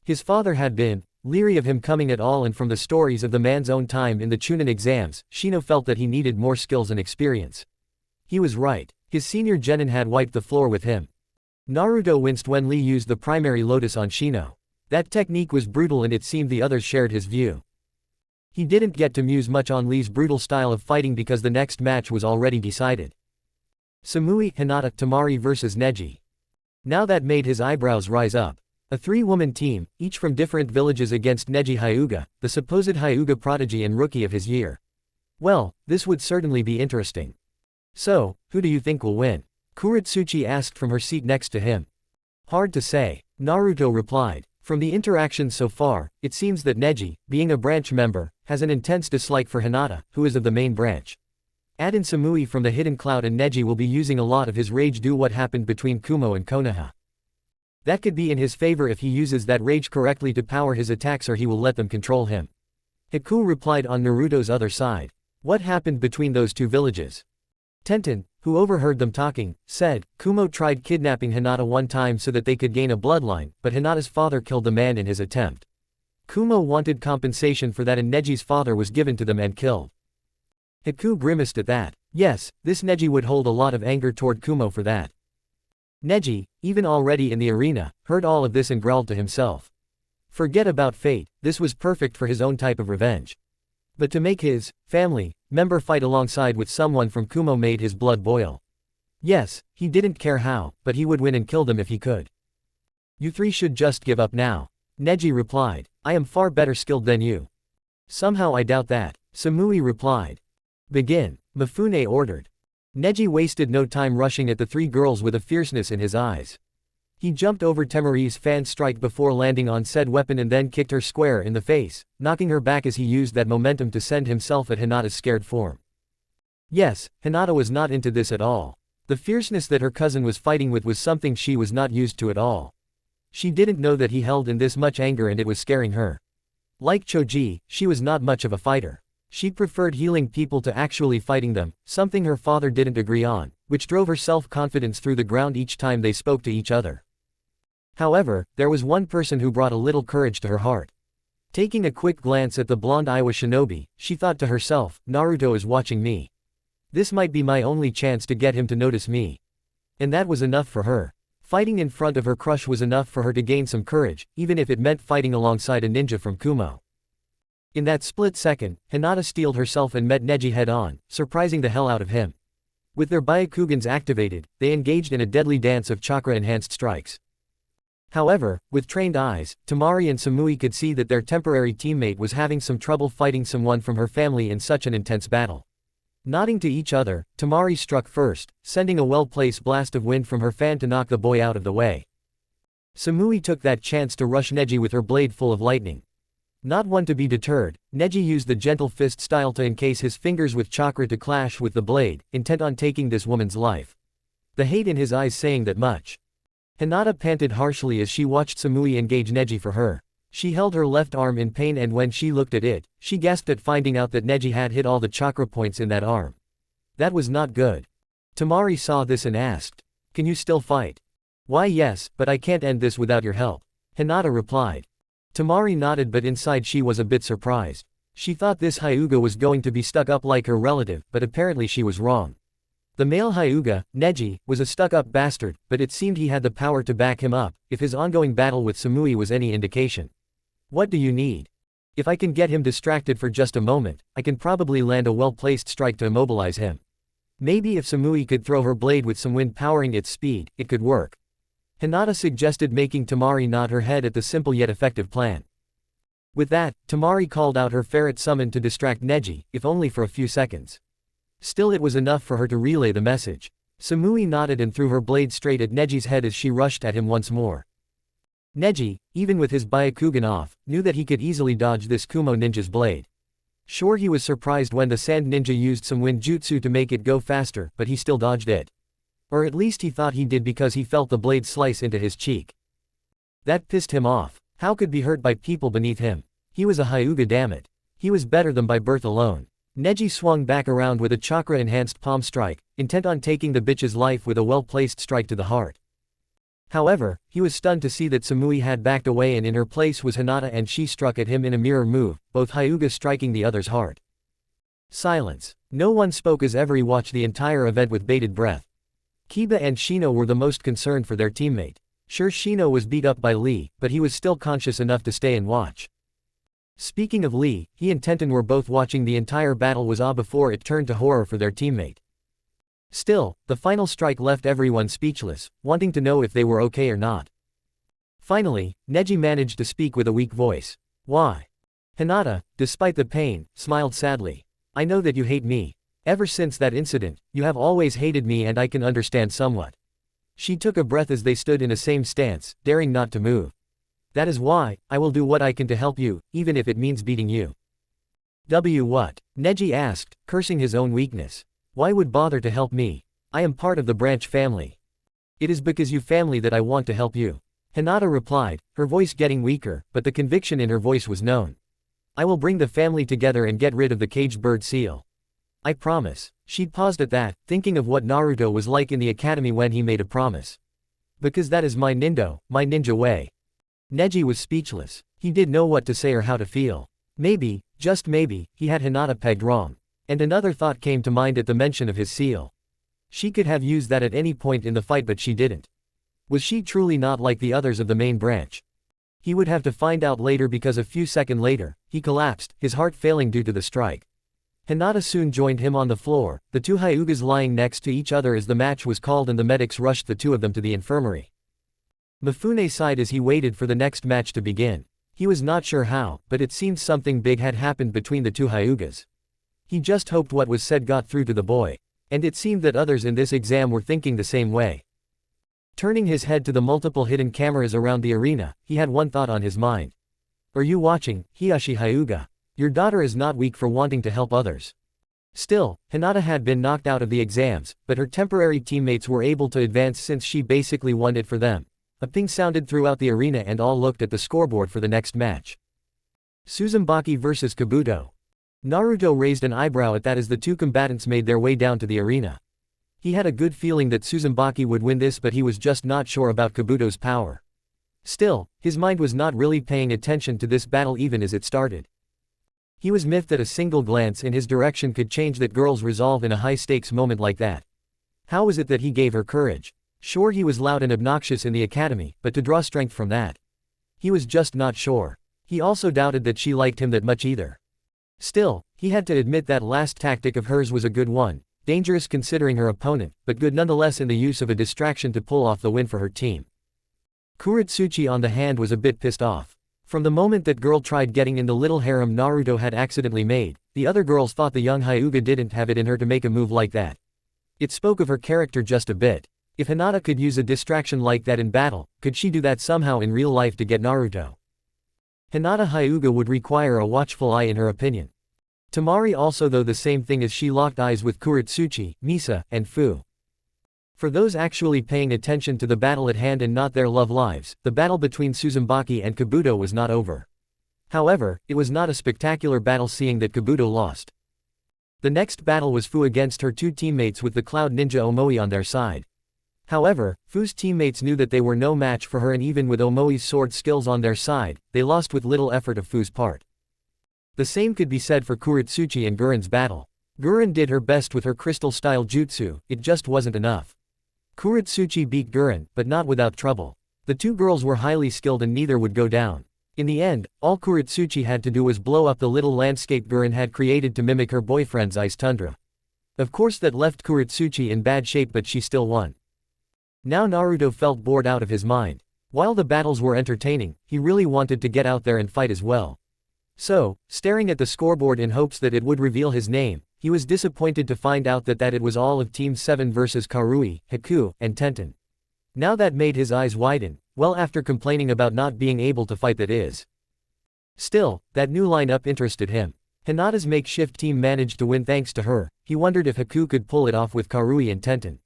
His father had been leery of him coming at all, and from the stories of the man's own time in the Chunin exams, Shino felt that he needed more skills and experience. He was right. His senior genin had wiped the floor with him. Naruto winced when Lee used the primary lotus on Shino. That technique was brutal and it seemed the others shared his view. He didn't get to muse much on Lee's brutal style of fighting because the next match was already decided. Samui, Hinata, Tamari vs Neji. Now that made his eyebrows rise up. A 3-woman team, each from different villages against Neji Hyuga, the supposed Hyuga prodigy and rookie of his year. Well, this would certainly be interesting. So, who do you think will win? Kuretsuchi asked from her seat next to him. Hard to say, Naruto replied. From the interactions so far, it seems that Neji, being a branch member, has an intense dislike for Hinata, who is of the main branch. Add in Samui from the Hidden Cloud and Neji will be using a lot of his rage due what happened between Kumo and Konoha. That could be in his favor if he uses that rage correctly to power his attacks, or he will let them control him. Haku replied on Naruto's other side. What happened between those two villages? Tenten, who overheard them talking, said, Kumo tried kidnapping Hinata one time so that they could gain a bloodline, but Hinata's father killed the man in his attempt. Kumo wanted compensation for that and Neji's father was given to them and killed. Haku grimaced at that. Yes, this Neji would hold a lot of anger toward Kumo for that. Neji, even already in the arena, heard all of this and growled to himself. Forget about fate, this was perfect for his own type of revenge. But to make his family member fight alongside with someone from Kumo made his blood boil. Yes, he didn't care how, but he would win and kill them if he could. You three should just give up now. Neji replied. I am far better skilled than you. Somehow I doubt that. Samui replied. Begin, Mifune ordered. Neji wasted no time rushing at the three girls with a fierceness in his eyes. He jumped over Temari's fan strike before landing on said weapon and then kicked her square in the face, knocking her back as he used that momentum to send himself at Hinata's scared form. Yes, Hinata was not into this at all. The fierceness that her cousin was fighting with was something she was not used to at all. She didn't know that he held in this much anger and it was scaring her. Like Choji, she was not much of a fighter. She preferred healing people to actually fighting them, something her father didn't agree on, which drove her self-confidence through the ground each time they spoke to each other. However, there was one person who brought a little courage to her heart. Taking a quick glance at the blonde Iowa shinobi, she thought to herself, Naruto is watching me. This might be my only chance to get him to notice me. And that was enough for her. Fighting in front of her crush was enough for her to gain some courage, even if it meant fighting alongside a ninja from Kumo. In that split second, Hinata steeled herself and met Neji head-on, surprising the hell out of him. With their Byakugans activated, they engaged in a deadly dance of chakra-enhanced strikes. However, with trained eyes, Temari and Samui could see that their temporary teammate was having some trouble fighting someone from her family in such an intense battle. Nodding to each other, Temari struck first, sending a well-placed blast of wind from her fan to knock the boy out of the way. Samui took that chance to rush Neji with her blade full of lightning. Not one to be deterred, Neji used the gentle fist style to encase his fingers with chakra to clash with the blade, intent on taking this woman's life. The hate in his eyes saying that much. Hinata panted harshly as she watched Samui engage Neji for her. She held her left arm in pain and when she looked at it, she gasped at finding out that Neji had hit all the chakra points in that arm. That was not good. Temari saw this and asked, "Can you still fight?" "Why yes, but I can't end this without your help," Hinata replied. Temari nodded but inside she was a bit surprised. She thought this Hyuga was going to be stuck up like her relative, but apparently she was wrong. The male Hyuga, Neji, was a stuck-up bastard, but it seemed he had the power to back him up, if his ongoing battle with Samui was any indication. What do you need? If I can get him distracted for just a moment, I can probably land a well-placed strike to immobilize him. Maybe if Samui could throw her blade with some wind powering its speed, it could work. Hinata suggested making Temari nod her head at the simple yet effective plan. With that, Temari called out her ferret summon to distract Neji, if only for a few seconds. Still it was enough for her to relay the message. Samui nodded and threw her blade straight at Neji's head as she rushed at him once more. Neji, even with his Byakugan off, knew that he could easily dodge this Kumo ninja's blade. Sure, he was surprised when the sand ninja used some wind jutsu to make it go faster, but he still dodged it. Or at least he thought he did because he felt the blade slice into his cheek. That pissed him off. How could be hurt by people beneath him? He was a Hyuga, dammit. He was better than by birth alone. Neji swung back around with a chakra-enhanced palm strike, intent on taking the bitch's life with a well-placed strike to the heart. However, he was stunned to see that Samui had backed away and in her place was Hinata and she struck at him in a mirror move, both Hyuga striking the other's heart. Silence. No one spoke as Every watched the entire event with bated breath. Kiba and Shino were the most concerned for their teammate. Sure, Shino was beat up by Lee, but he was still conscious enough to stay and watch. Speaking of Lee, he and Tenten were both watching the entire battle was awe before it turned to horror for their teammate. Still, the final strike left everyone speechless, wanting to know if they were okay or not. Finally, Neji managed to speak with a weak voice. Why? Hinata, despite the pain, smiled sadly. I know that you hate me. Ever since that incident, you have always hated me and I can understand somewhat. She took a breath as they stood in a same stance, daring not to move. That is why, I will do what I can to help you, even if it means beating you. What? Neji asked, cursing his own weakness. Why would bother to help me? I am part of the branch family. It is because you family that I want to help you. Hinata replied, her voice getting weaker, but the conviction in her voice was known. I will bring the family together and get rid of the caged bird seal. I promise. She paused at that, thinking of what Naruto was like in the academy when he made a promise. Because that is my ninja way. Neji was speechless. He didn't know what to say or how to feel. Maybe, just maybe, he had Hinata pegged wrong. And another thought came to mind at the mention of his seal. She could have used that at any point in the fight, but she didn't. Was she truly not like the others of the main branch? He would have to find out later, because a few seconds later, he collapsed, his heart failing due to the strike. Hinata soon joined him on the floor, the two Hyugas lying next to each other as the match was called and the medics rushed the two of them to the infirmary. Mifune sighed as he waited for the next match to begin. He was not sure how, but it seemed something big had happened between the two Hyugas. He just hoped what was said got through to the boy. And it seemed that others in this exam were thinking the same way. Turning his head to the multiple hidden cameras around the arena, he had one thought on his mind. Are you watching, Hiyashi Hyuga? Your daughter is not weak for wanting to help others. Still, Hinata had been knocked out of the exams, but her temporary teammates were able to advance since she basically won it for them. A ping sounded throughout the arena and all looked at the scoreboard for the next match. Tsuzumaki vs Kabuto. Naruto raised an eyebrow at that as the two combatants made their way down to the arena. He had a good feeling that Tsuzumaki would win this, but he was just not sure about Kabuto's power. Still, his mind was not really paying attention to this battle even as it started. He was miffed that a single glance in his direction could change that girl's resolve in a high-stakes moment like that. How was it that he gave her courage? Sure, he was loud and obnoxious in the academy, but to draw strength from that? He was just not sure. He also doubted that she liked him that much either. Still, he had to admit that last tactic of hers was a good one, dangerous considering her opponent, but good nonetheless in the use of a distraction to pull off the win for her team. Kuretsuchi on the hand was a bit pissed off. From the moment that girl tried getting in the little harem Naruto had accidentally made, the other girls thought the young Hyuga didn't have it in her to make a move like that. It spoke of her character just a bit. If Hinata could use a distraction like that in battle, could she do that somehow in real life to get Naruto? Hinata Hyuga would require a watchful eye in her opinion. Tamari also, though, the same thing as she locked eyes with Kuretsuchi, Misa, and Fu. For those actually paying attention to the battle at hand and not their love lives, the battle between Tsuzumaki and Kabuto was not over. However, it was not a spectacular battle seeing that Kabuto lost. The next battle was Fu against her two teammates with the Cloud Ninja Omoi on their side. However, Fu's teammates knew that they were no match for her, and even with Omoi's sword skills on their side, they lost with little effort of Fu's part. The same could be said for Kuretsuchi and Guren's battle. Guren did her best with her crystal-style jutsu, it just wasn't enough. Kuretsuchi beat Guren, but not without trouble. The two girls were highly skilled and neither would go down. In the end, all Kuretsuchi had to do was blow up the little landscape Guren had created to mimic her boyfriend's ice tundra. Of course that left Kuretsuchi in bad shape, but she still won. Now Naruto felt bored out of his mind. While the battles were entertaining, he really wanted to get out there and fight as well. So, staring at the scoreboard in hopes that it would reveal his name, he was disappointed to find out that it was all of Team 7 versus Karui, Haku, and Tenten. Now that made his eyes widen, well, after complaining about not being able to fight, that is. Still, that new lineup interested him. Hinata's makeshift team managed to win thanks to her. He wondered if Haku could pull it off with Karui and Tenten.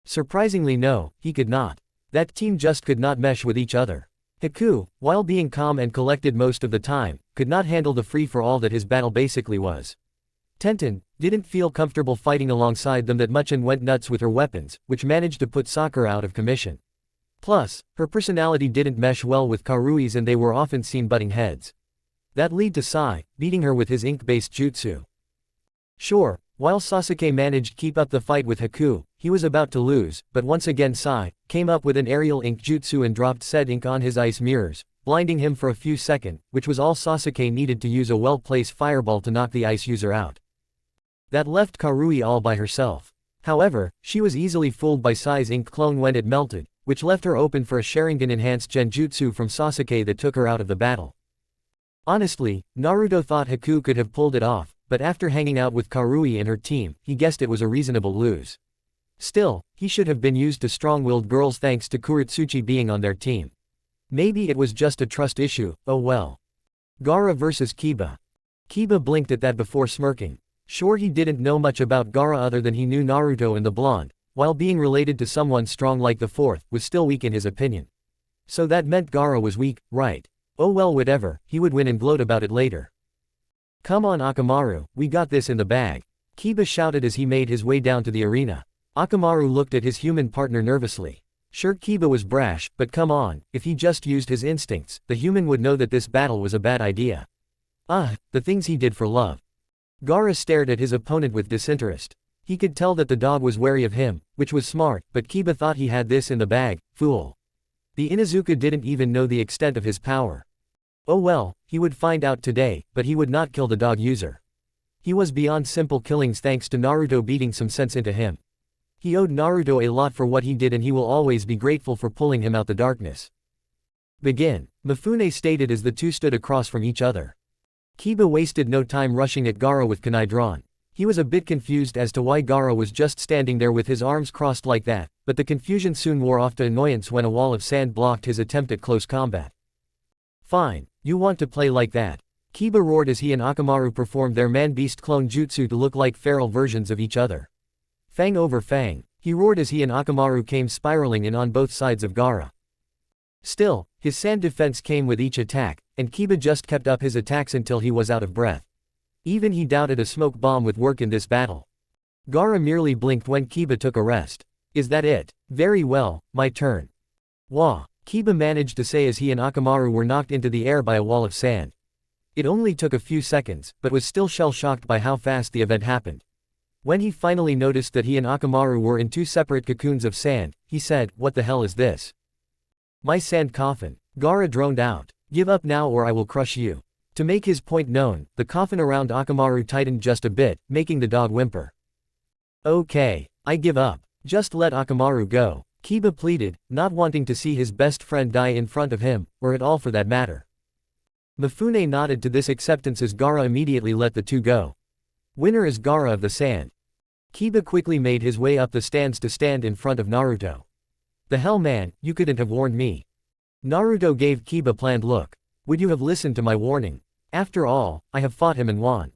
Surprisingly no, he could not. That team just could not mesh with each other. Haku, while being calm and collected most of the time, could not handle the free-for-all that his battle basically was. Tenten didn't feel comfortable fighting alongside them that much and went nuts with her weapons, which managed to put Sakura out of commission. Plus, her personality didn't mesh well with Karui's and they were often seen butting heads. That led to Sai beating her with his ink-based jutsu. Sure, while Sasuke managed to keep up the fight with Haku, he was about to lose, but once again Sai came up with an aerial ink jutsu and dropped said ink on his ice mirrors, blinding him for a few seconds, which was all Sasuke needed to use a well-placed fireball to knock the ice user out. That left Karui all by herself. However, she was easily fooled by Sai's ink clone when it melted, which left her open for a Sharingan-enhanced genjutsu from Sasuke that took her out of the battle. Honestly, Naruto thought Haku could have pulled it off, but after hanging out with Karui and her team, he guessed it was a reasonable lose. Still, he should have been used to strong-willed girls thanks to Kuretsuchi being on their team. Maybe it was just a trust issue, oh well. Gaara vs Kiba. Kiba blinked at that before smirking. Sure, he didn't know much about Gaara other than he knew Naruto and the blonde, while being related to someone strong like the fourth, was still weak in his opinion. So that meant Gaara was weak, right? Oh well, whatever, he would win and gloat about it later. Come on Akamaru, we got this in the bag. Kiba shouted as he made his way down to the arena. Akamaru looked at his human partner nervously. Sure, Kiba was brash, but come on, if he just used his instincts, the human would know that this battle was a bad idea. The things he did for love. Gaara stared at his opponent with disinterest. He could tell that the dog was wary of him, which was smart, but Kiba thought he had this in the bag, fool. The Inuzuka didn't even know the extent of his power. Oh well, he would find out today, but he would not kill the dog user. He was beyond simple killings thanks to Naruto beating some sense into him. He owed Naruto a lot for what he did and he will always be grateful for pulling him out the darkness. Begin, Mifune stated as the two stood across from each other. Kiba wasted no time rushing at Gaara with kunai drawn. He was a bit confused as to why Gaara was just standing there with his arms crossed like that, but the confusion soon wore off to annoyance when a wall of sand blocked his attempt at close combat. Fine, you want to play like that? Kiba roared as he and Akamaru performed their man-beast clone jutsu to look like feral versions of each other. Fang over fang, he roared as he and Akamaru came spiraling in on both sides of Gaara. Still, his sand defense came with each attack, and Kiba just kept up his attacks until he was out of breath. Even he doubted a smoke bomb would work in this battle. Gaara merely blinked when Kiba took a rest. Is that it? Very well, my turn. Wah, Kiba managed to say as he and Akamaru were knocked into the air by a wall of sand. It only took a few seconds, but was still shell-shocked by how fast the event happened. When he finally noticed that he and Akamaru were in two separate cocoons of sand, he said, "What the hell is this?" "My sand coffin," Gaara droned out. "Give up now or I will crush you." To make his point known, the coffin around Akamaru tightened just a bit, making the dog whimper. "Okay, I give up. Just let Akamaru go," Kiba pleaded, not wanting to see his best friend die in front of him, or at all for that matter. Mifune nodded to this acceptance as Gaara immediately let the two go. Winner is Gaara of the sand. Kiba quickly made his way up the stands to stand in front of Naruto. "The hell man, you couldn't have warned me." Naruto gave Kiba a planned look. "Would you have listened to my warning? After all, I have fought him and won."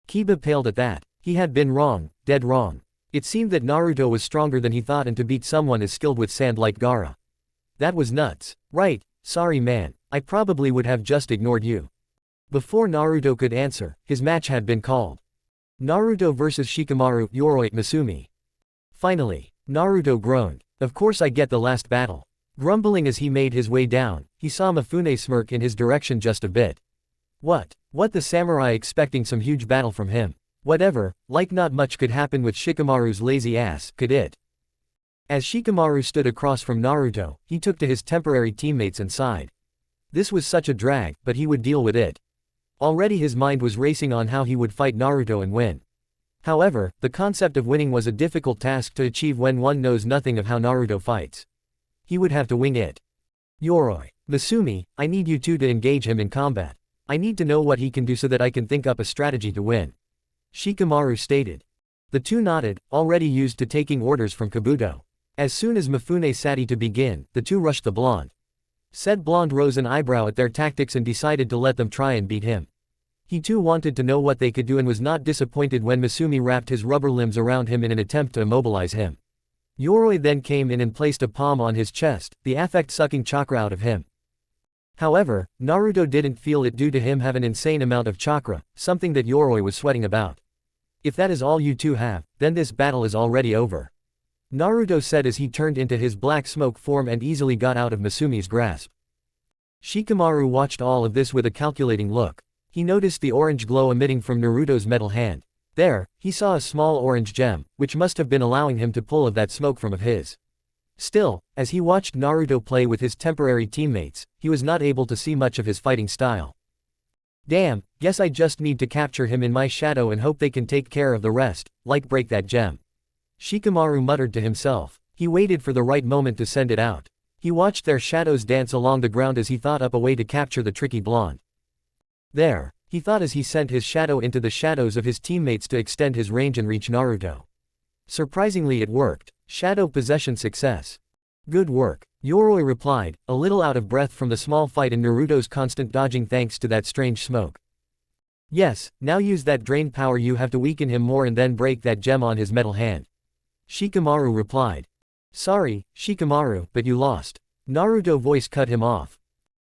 Kiba paled at that. He had been wrong, dead wrong. It seemed that Naruto was stronger than he thought and to beat someone as skilled with sand like Gaara. That was nuts. Right, sorry man, I probably would have just ignored you. Before Naruto could answer, his match had been called. Naruto vs Shikamaru, Yoroi, Misumi. Finally, Naruto groaned. "Of course I get the last battle." Grumbling as he made his way down, he saw Mifune smirk in his direction just a bit. What the samurai expecting some huge battle from him? Whatever, like not much could happen with Shikamaru's lazy ass, could it? As Shikamaru stood across from Naruto, he took to his temporary teammates and sighed. This was such a drag, but he would deal with it. Already his mind was racing on how he would fight Naruto and win. However, the concept of winning was a difficult task to achieve when one knows nothing of how Naruto fights. He would have to wing it. "Yoroi, Misumi, I need you two to engage him in combat. I need to know what he can do so that I can think up a strategy to win," Shikamaru stated. The two nodded, already used to taking orders from Kabuto. As soon as Mifune said to begin, the two rushed the blonde. Said blonde rose an eyebrow at their tactics and decided to let them try and beat him. He too wanted to know what they could do and was not disappointed when Misumi wrapped his rubber limbs around him in an attempt to immobilize him. Yoroi then came in and placed a palm on his chest, the affect sucking chakra out of him. However, Naruto didn't feel it due to him have an insane amount of chakra, something that Yoroi was sweating about. "If that is all you two have, then this battle is already over," Naruto said as he turned into his black smoke form and easily got out of Misumi's grasp. Shikamaru watched all of this with a calculating look. He noticed the orange glow emitting from Naruto's metal hand. There, he saw a small orange gem, which must have been allowing him to pull of that smoke from of his. Still, as he watched Naruto play with his temporary teammates, he was not able to see much of his fighting style. "Damn, guess I just need to capture him in my shadow and hope they can take care of the rest, like break that gem," Shikamaru muttered to himself. He waited for the right moment to send it out. He watched their shadows dance along the ground as he thought up a way to capture the tricky blonde. There, he thought as he sent his shadow into the shadows of his teammates to extend his range and reach Naruto. Surprisingly it worked. Shadow possession success. "Good work," Yoroi replied, a little out of breath from the small fight and Naruto's constant dodging thanks to that strange smoke. "Yes, now use that drain power you have to weaken him more and then break that gem on his metal hand," Shikamaru replied. "Sorry, Shikamaru, but you lost." Naruto voice cut him off.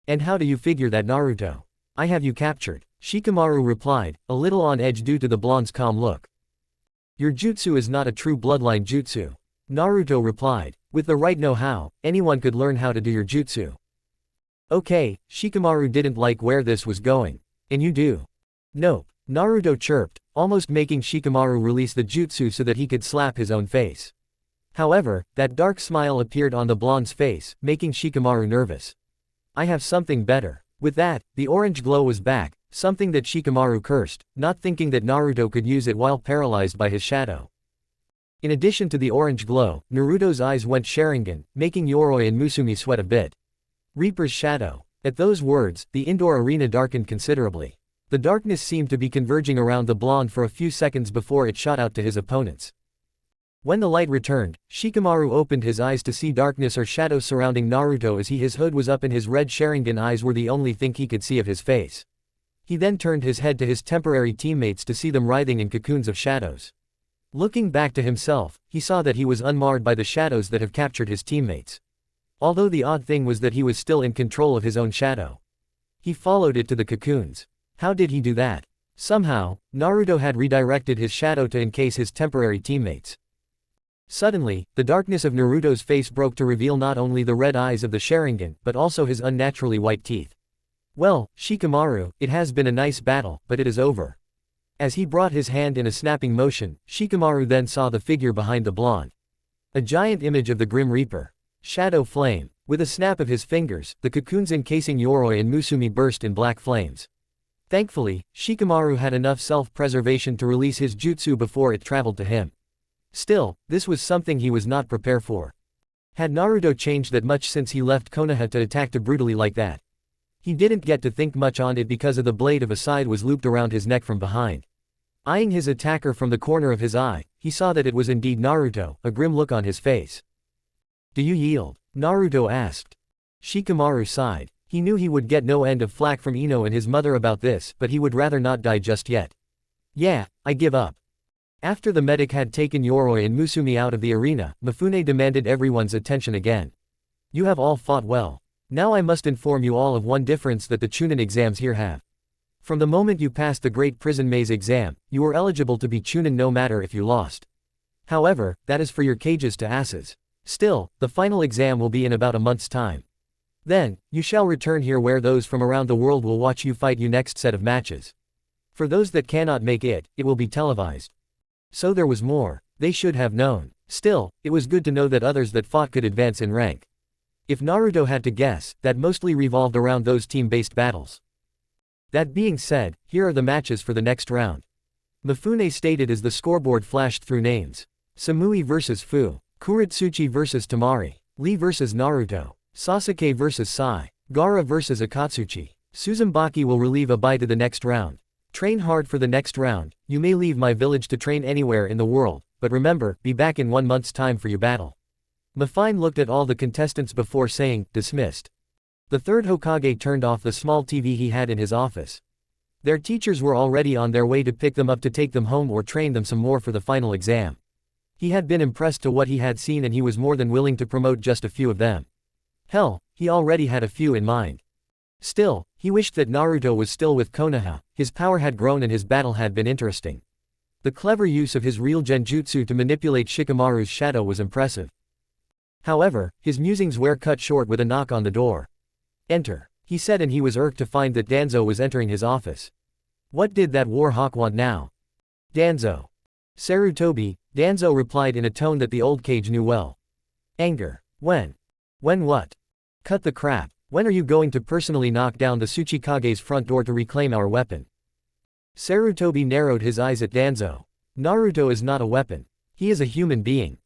"And how do you figure that, Naruto? I have you captured," Shikamaru replied, a little on edge due to the blonde's calm look. "Your jutsu is not a true bloodline jutsu," Naruto replied. "With the right know-how, anyone could learn how to do your jutsu." "Okay," Shikamaru didn't like where this was going. "And you do?" "Nope. Naruto chirped, almost making Shikamaru release the jutsu so that he could slap his own face. However, that dark smile appeared on the blonde's face, making Shikamaru nervous. I have something better. With that, the orange glow was back, something that Shikamaru cursed, not thinking that Naruto could use it while paralyzed by his shadow. In addition to the orange glow, Naruto's eyes went Sharingan, making Yoroi and Musumi sweat a bit. Reaper's shadow. At those words, the indoor arena darkened considerably. The darkness seemed to be converging around the blonde for a few seconds before it shot out to his opponents. When the light returned, Shikamaru opened his eyes to see darkness or shadow surrounding Naruto as his hood was up and his red Sharingan eyes were the only thing he could see of his face. He then turned his head to his temporary teammates to see them writhing in cocoons of shadows. Looking back to himself, he saw that he was unmarred by the shadows that have captured his teammates. Although the odd thing was that he was still in control of his own shadow. He followed it to the cocoons. How did he do that? Somehow, Naruto had redirected his shadow to encase his temporary teammates. Suddenly, the darkness of Naruto's face broke to reveal not only the red eyes of the Sharingan, but also his unnaturally white teeth. Well, Shikamaru, it has been a nice battle, but it is over. As he brought his hand in a snapping motion, Shikamaru then saw the figure behind the blonde. A giant image of the Grim Reaper. Shadow Flame. With a snap of his fingers, the cocoons encasing Yoroi and Musumi burst in black flames. Thankfully, Shikamaru had enough self-preservation to release his jutsu before it traveled to him. Still, this was something he was not prepared for. Had Naruto changed that much since he left Konoha to attack too brutally like that? He didn't get to think much on it because of the blade of a side was looped around his neck from behind. Eyeing his attacker from the corner of his eye, he saw that it was indeed Naruto, a grim look on his face. Do you yield? Naruto asked. Shikamaru sighed. He knew he would get no end of flack from Ino and his mother about this, but he would rather not die just yet. Yeah, I give up. After the medic had taken Yoroi and Musumi out of the arena, Mifune demanded everyone's attention again. You have all fought well. Now I must inform you all of one difference that the Chunin exams here have. From the moment you passed the Great Prison Maze exam, you were eligible to be Chunin no matter if you lost. However, that is for your cages to asses. Still, the final exam will be in about a month's time. Then, you shall return here where those from around the world will watch you fight your next set of matches. For those that cannot make it, it will be televised. So there was more. They should have known. Still, it was good to know that others that fought could advance in rank. If Naruto had to guess, that mostly revolved around those team-based battles. That being said, here are the matches for the next round. Mifune stated as the scoreboard flashed through names. Samui vs Fu. Kuretsuchi vs Tamari. Lee vs Naruto. Sasuke vs Sai. Gaara vs Akatsuchi. Suzumaki will relieve Abai to the next round. Train hard for the next round. You may leave my village to train anywhere in the world, but remember, be back in 1 month's time for your battle. Mifune looked at all the contestants before saying, dismissed. The third Hokage turned off the small TV he had in his office. Their teachers were already on their way to pick them up to take them home or train them some more for the final exam. He had been impressed to what he had seen and he was more than willing to promote just a few of them. Hell, he already had a few in mind. Still, he wished that Naruto was still with Konoha, his power had grown and his battle had been interesting. The clever use of his real genjutsu to manipulate Shikamaru's shadow was impressive. However, his musings were cut short with a knock on the door. Enter, he said, and he was irked to find that Danzo was entering his office. What did that war hawk want now? Danzo. Sarutobi, Danzo replied in a tone that the old cage knew well. Anger. When? When what? Cut the crap. When are you going to personally knock down the Tsuchikage's front door to reclaim our weapon? Sarutobi narrowed his eyes at Danzo. Naruto is not a weapon. He is a human being.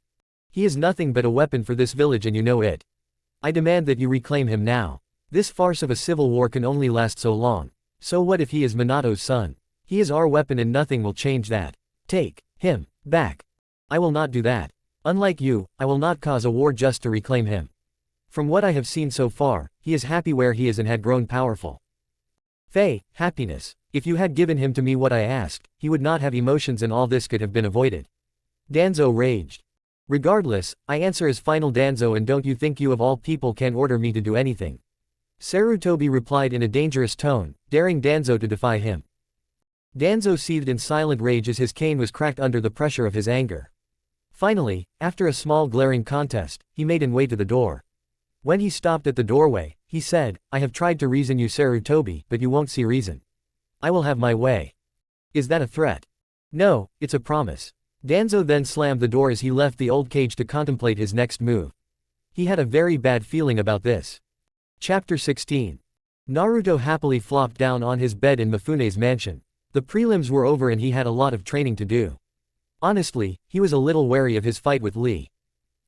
He is nothing but a weapon for this village and you know it. I demand that you reclaim him now. This farce of a civil war can only last so long. So what if he is Minato's son? He is our weapon and nothing will change that. Take him back. I will not do that. Unlike you, I will not cause a war just to reclaim him. From what I have seen so far, he is happy where he is and had grown powerful. Faye, happiness. If you had given him to me what I asked, he would not have emotions and all this could have been avoided. Danzo raged. Regardless, I answer as final Danzo, and don't you think you of all people can order me to do anything? Sarutobi replied in a dangerous tone, daring Danzo to defy him. Danzo seethed in silent rage as his cane was cracked under the pressure of his anger. Finally, after a small glaring contest, he made an way to the door. When he stopped at the doorway, he said, I have tried to reason you, Sarutobi, but you won't see reason. I will have my way. Is that a threat? No, it's a promise. Danzo then slammed the door as he left the old cage to contemplate his next move. He had a very bad feeling about this. Chapter 16. Naruto happily flopped down on his bed in Mifune's mansion. The prelims were over and he had a lot of training to do. Honestly, he was a little wary of his fight with Lee.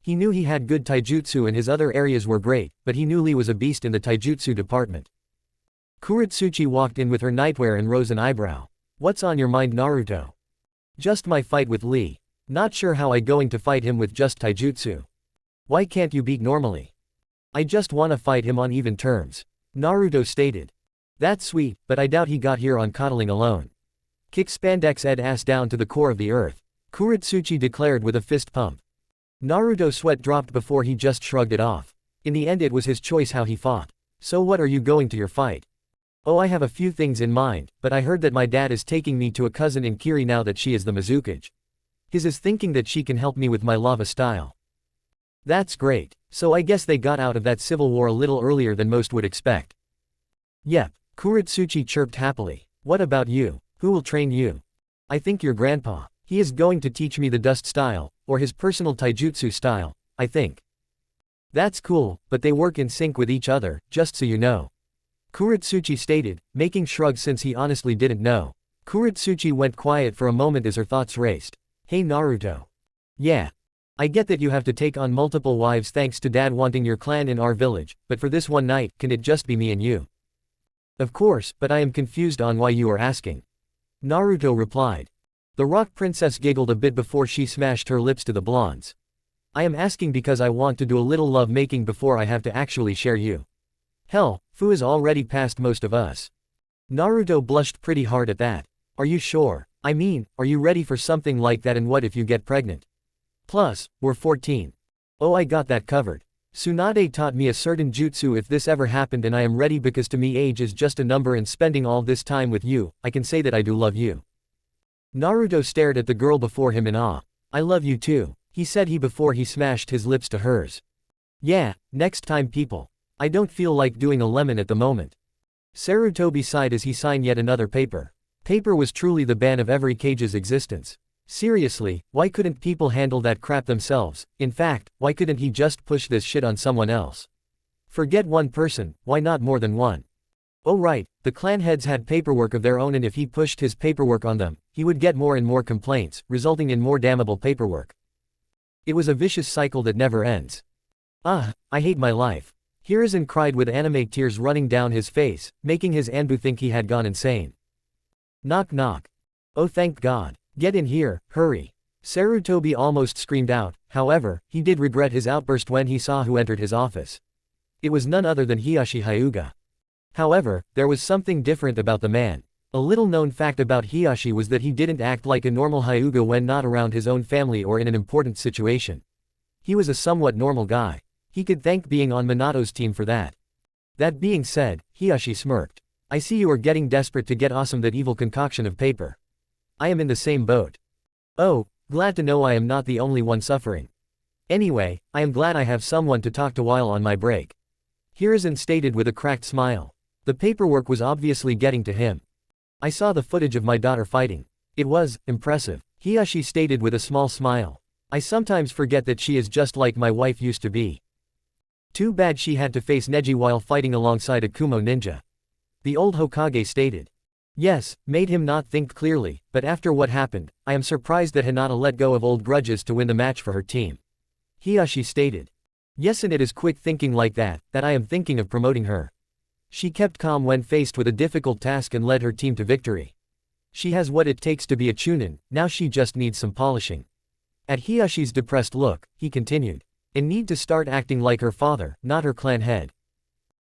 He knew he had good taijutsu and his other areas were great, but he knew Lee was a beast in the taijutsu department. Kuretsuchi walked in with her nightwear and rose an eyebrow. What's on your mind, Naruto? Just my fight with Lee. Not sure how I going to fight him with just taijutsu. Why can't you beat normally? I just wanna fight him on even terms. Naruto stated. That's sweet, but I doubt he got here on coddling alone. Kick spandex Ed ass down to the core of the earth. Kuretsuchi declared with a fist pump. Naruto's sweat dropped before he just shrugged it off. In the end it was his choice how he fought. So what are you going to your fight? Oh, I have a few things in mind, but I heard that my dad is taking me to a cousin in Kiri now that she is the Mizukage. His is thinking that she can help me with my lava style. That's great. So I guess they got out of that civil war a little earlier than most would expect. Yep, Kuretsuchi chirped happily. What about you? Who will train you? I think your grandpa. He is going to teach me the dust style, or his personal taijutsu style, I think. That's cool, but they work in sync with each other, just so you know. Kuretsuchi stated, making shrugs since he honestly didn't know. Kuretsuchi went quiet for a moment as her thoughts raced. Hey Naruto. Yeah. I get that you have to take on multiple wives thanks to dad wanting your clan in our village, but for this one night, can it just be me and you? Of course, but I am confused on why you are asking. Naruto replied. The rock princess giggled a bit before she smashed her lips to the blondes. I am asking because I want to do a little love making before I have to actually share you. Hell, Fu is already past most of us. Naruto blushed pretty hard at that. Are you sure? I mean, are you ready for something like that, and what if you get pregnant? Plus, we're 14. Oh, I got that covered. Tsunade taught me a certain jutsu if this ever happened, and I am ready because to me age is just a number, and spending all this time with you, I can say that I do love you. Naruto stared at the girl before him in awe. I love you too, he said before he smashed his lips to hers. Yeah, next time people. I don't feel like doing a lemon at the moment. Sarutobi sighed as he signed yet another paper. Paper was truly the bane of every cage's existence. Seriously, why couldn't people handle that crap themselves? In fact, why couldn't he just push this shit on someone else? Forget one person, why not more than one? Oh right, the clan heads had paperwork of their own, and if he pushed his paperwork on them, he would get more and more complaints, resulting in more damnable paperwork. It was a vicious cycle that never ends. Ah, I hate my life. Hiruzen cried with anime tears running down his face, making his Anbu think he had gone insane. Knock knock. Oh thank God. Get in here, hurry. Sarutobi almost screamed out, however, he did regret his outburst when he saw who entered his office. It was none other than Hiyashi Hyuga. However, there was something different about the man. A little known fact about Hiyashi was that he didn't act like a normal Hyuga when not around his own family or in an important situation. He was a somewhat normal guy. He could thank being on Minato's team for that. That being said, Hiyashi smirked. I see you are getting desperate to get awesome that evil concoction of paper. I am in the same boat. Oh, glad to know I am not the only one suffering. Anyway, I am glad I have someone to talk to while on my break. Hiruzen stated with a cracked smile. The paperwork was obviously getting to him. I saw the footage of my daughter fighting. It was impressive. Hiyashi stated with a small smile. I sometimes forget that she is just like my wife used to be. Too bad she had to face Neji while fighting alongside a Kumo ninja. The old Hokage stated. Yes, made him not think clearly, but after what happened, I am surprised that Hinata let go of old grudges to win the match for her team. Hiyashi stated. Yes, and it is quick thinking like that I am thinking of promoting her. She kept calm when faced with a difficult task and led her team to victory. She has what it takes to be a chunin, now she just needs some polishing. At Hiyashi's depressed look, he continued. And need to start acting like her father, not her clan head.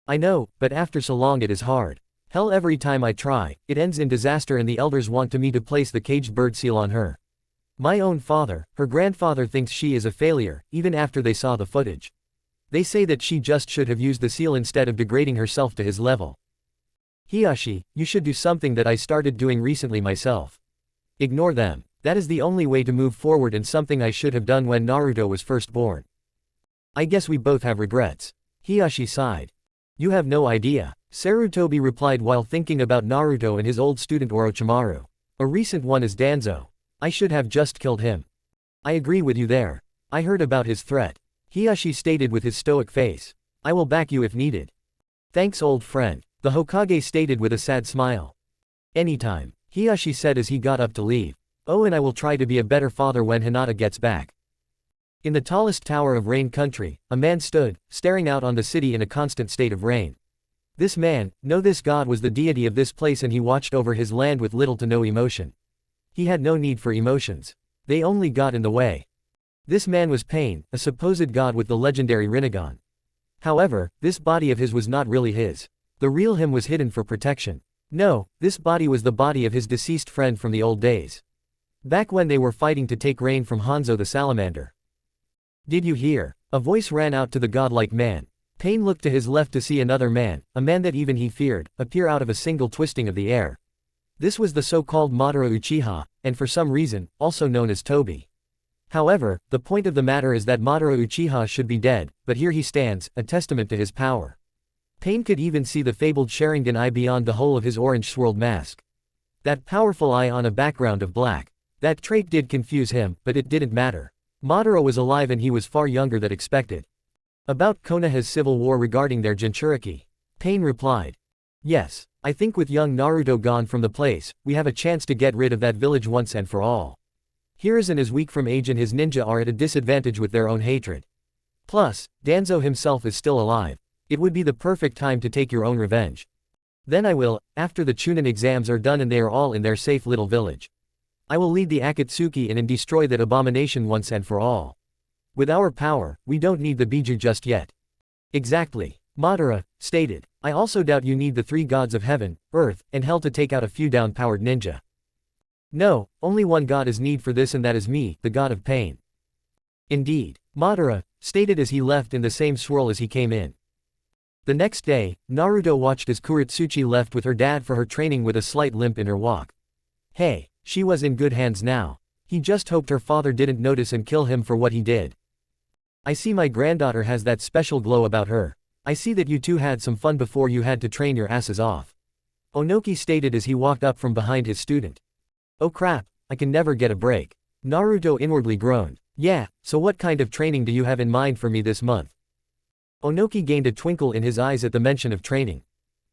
I know, but after so long it is hard. Hell, every time I try, it ends in disaster, and the elders want me to place the caged bird seal on her. My own father, her grandfather, thinks she is a failure, even after they saw the footage. They say that she just should have used the seal instead of degrading herself to his level. Hiyashi, you should do something that I started doing recently myself. Ignore them. That is the only way to move forward, and something I should have done when Naruto was first born. I guess we both have regrets. Hiyashi sighed. You have no idea, Sarutobi replied while thinking about Naruto and his old student Orochimaru. A recent one is Danzo. I should have just killed him. I agree with you there. I heard about his threat. Hiyashi stated with his stoic face. I will back you if needed. Thanks old friend, the Hokage stated with a sad smile. Anytime, Hiyashi said as he got up to leave. Oh, and I will try to be a better father when Hinata gets back. In the tallest tower of Rain Country, a man stood, staring out on the city in a constant state of rain. This man, this god was the deity of this place and he watched over his land with little to no emotion. He had no need for emotions. They only got in the way. This man was Pain, a supposed god with the legendary Rinnegan. However, this body of his was not really his. The real him was hidden for protection. No, this body was the body of his deceased friend from the old days. Back when they were fighting to take Rain from Hanzo the Salamander. Did you hear? A voice ran out to the godlike man. Pain looked to his left to see another man, a man that even he feared, appear out of a single twisting of the air. This was the so-called Madara Uchiha, and for some reason, also known as Tobi. However, the point of the matter is that Madara Uchiha should be dead, but here he stands, a testament to his power. Pain could even see the fabled Sharingan eye beyond the whole of his orange swirled mask. That powerful eye on a background of black. That trait did confuse him, but it didn't matter. Madara was alive and he was far younger than expected. About Konoha's civil war regarding their Jinchuriki. Pain replied. Yes, I think with young Naruto gone from the place, we have a chance to get rid of that village once and for all. Hiruzen is weak from age and his ninja are at a disadvantage with their own hatred. Plus, Danzo himself is still alive. It would be the perfect time to take your own revenge. Then I will, after the Chunin exams are done and they are all in their safe little village. I will lead the Akatsuki in and destroy that abomination once and for all. With our power, we don't need the Biju just yet. Exactly. Madara stated. I also doubt you need the three gods of heaven, earth, and hell to take out a few down-powered ninja. No, only one god is need for this and that is me, the god of pain. Indeed. Madara stated as he left in the same swirl as he came in. The next day, Naruto watched as Kuretsuchi left with her dad for her training with a slight limp in her walk. Hey, she was in good hands now. He just hoped her father didn't notice and kill him for what he did. I see my granddaughter has that special glow about her. I see that you two had some fun before you had to train your asses off. Onoki stated as he walked up from behind his student. Oh crap, I can never get a break. Naruto inwardly groaned. Yeah, so what kind of training do you have in mind for me this month? Onoki gained a twinkle in his eyes at the mention of training.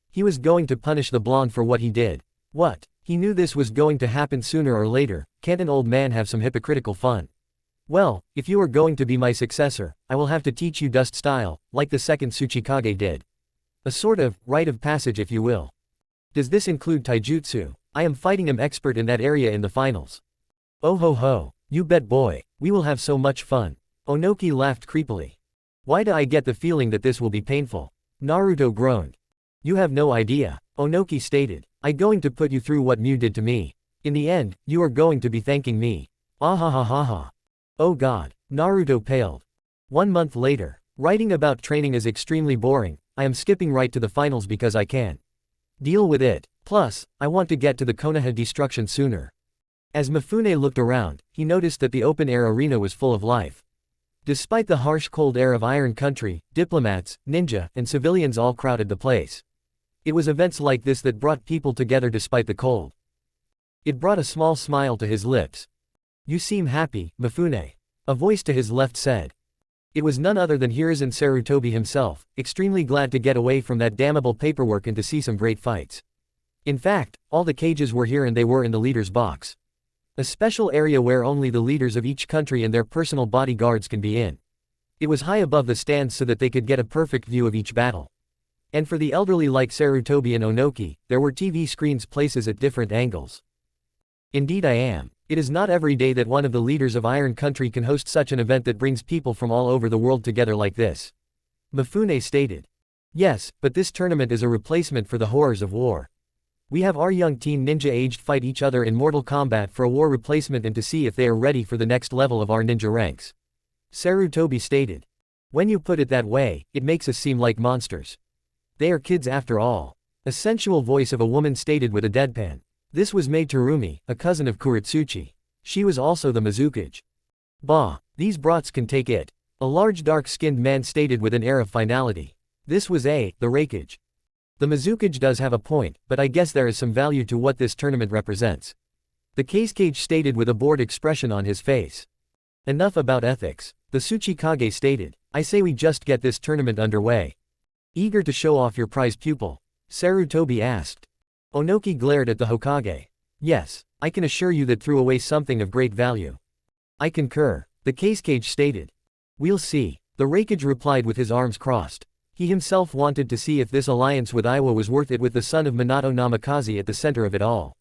He was going to punish the blonde for what he did. What? He knew this was going to happen sooner or later. Can't an old man have some hypocritical fun? Well, if you are going to be my successor, I will have to teach you dust style, like the second Tsuchikage did. A sort of rite of passage if you will. Does this include taijutsu? I am fighting him expert in that area in the finals. Oh ho ho, you bet boy, we will have so much fun. Onoki laughed creepily. Why do I get the feeling that this will be painful? Naruto groaned. You have no idea, Onoki stated. I'm going to put you through what Mew did to me. In the end, you are going to be thanking me. Ah ha ha ha ha. Oh god, Naruto paled. 1 month later. Writing about training is extremely boring. I am skipping right to the finals because I can. Deal with it. Plus, I want to get to the Konoha destruction sooner. As Mifune looked around, he noticed that the open-air arena was full of life. Despite the harsh cold air of Iron Country, diplomats, ninja, and civilians all crowded the place. It was events like this that brought people together despite the cold. It brought a small smile to his lips. You seem happy, Mifune. A voice to his left said. It was none other than Hiruzen Sarutobi himself, extremely glad to get away from that damnable paperwork and to see some great fights. In fact, all the cages were here and they were in the leader's box. A special area where only the leaders of each country and their personal bodyguards can be in. It was high above the stands so that they could get a perfect view of each battle. And for the elderly like Sarutobi and Onoki, there were TV screens places at different angles. Indeed I am. It is not every day that one of the leaders of Iron Country can host such an event that brings people from all over the world together like this. Mifune stated. Yes, but this tournament is a replacement for the horrors of war. We have our young teen ninja aged fight each other in Mortal Kombat for a war replacement and to see if they are ready for the next level of our ninja ranks. Sarutobi stated. When you put it that way, it makes us seem like monsters. They are kids after all. A sensual voice of a woman stated with a deadpan. This was Mei Terumi, a cousin of Kuretsuchi. She was also the Mizukage. Bah, these brats can take it. A large dark-skinned man stated with an air of finality. This was the Raikage. The Mizukage does have a point, but I guess there is some value to what this tournament represents. The cage stated with a bored expression on his face. Enough about ethics, the Tsuchikage stated. I say we just get this tournament underway. Eager to show off your prize pupil? Sarutobi asked. Onoki glared at the Hokage. Yes, I can assure you that threw away something of great value. I concur, the cage stated. We'll see, the Raikage replied with his arms crossed. He himself wanted to see if this alliance with Iwa was worth it with the son of Minato Namikaze at the center of it all.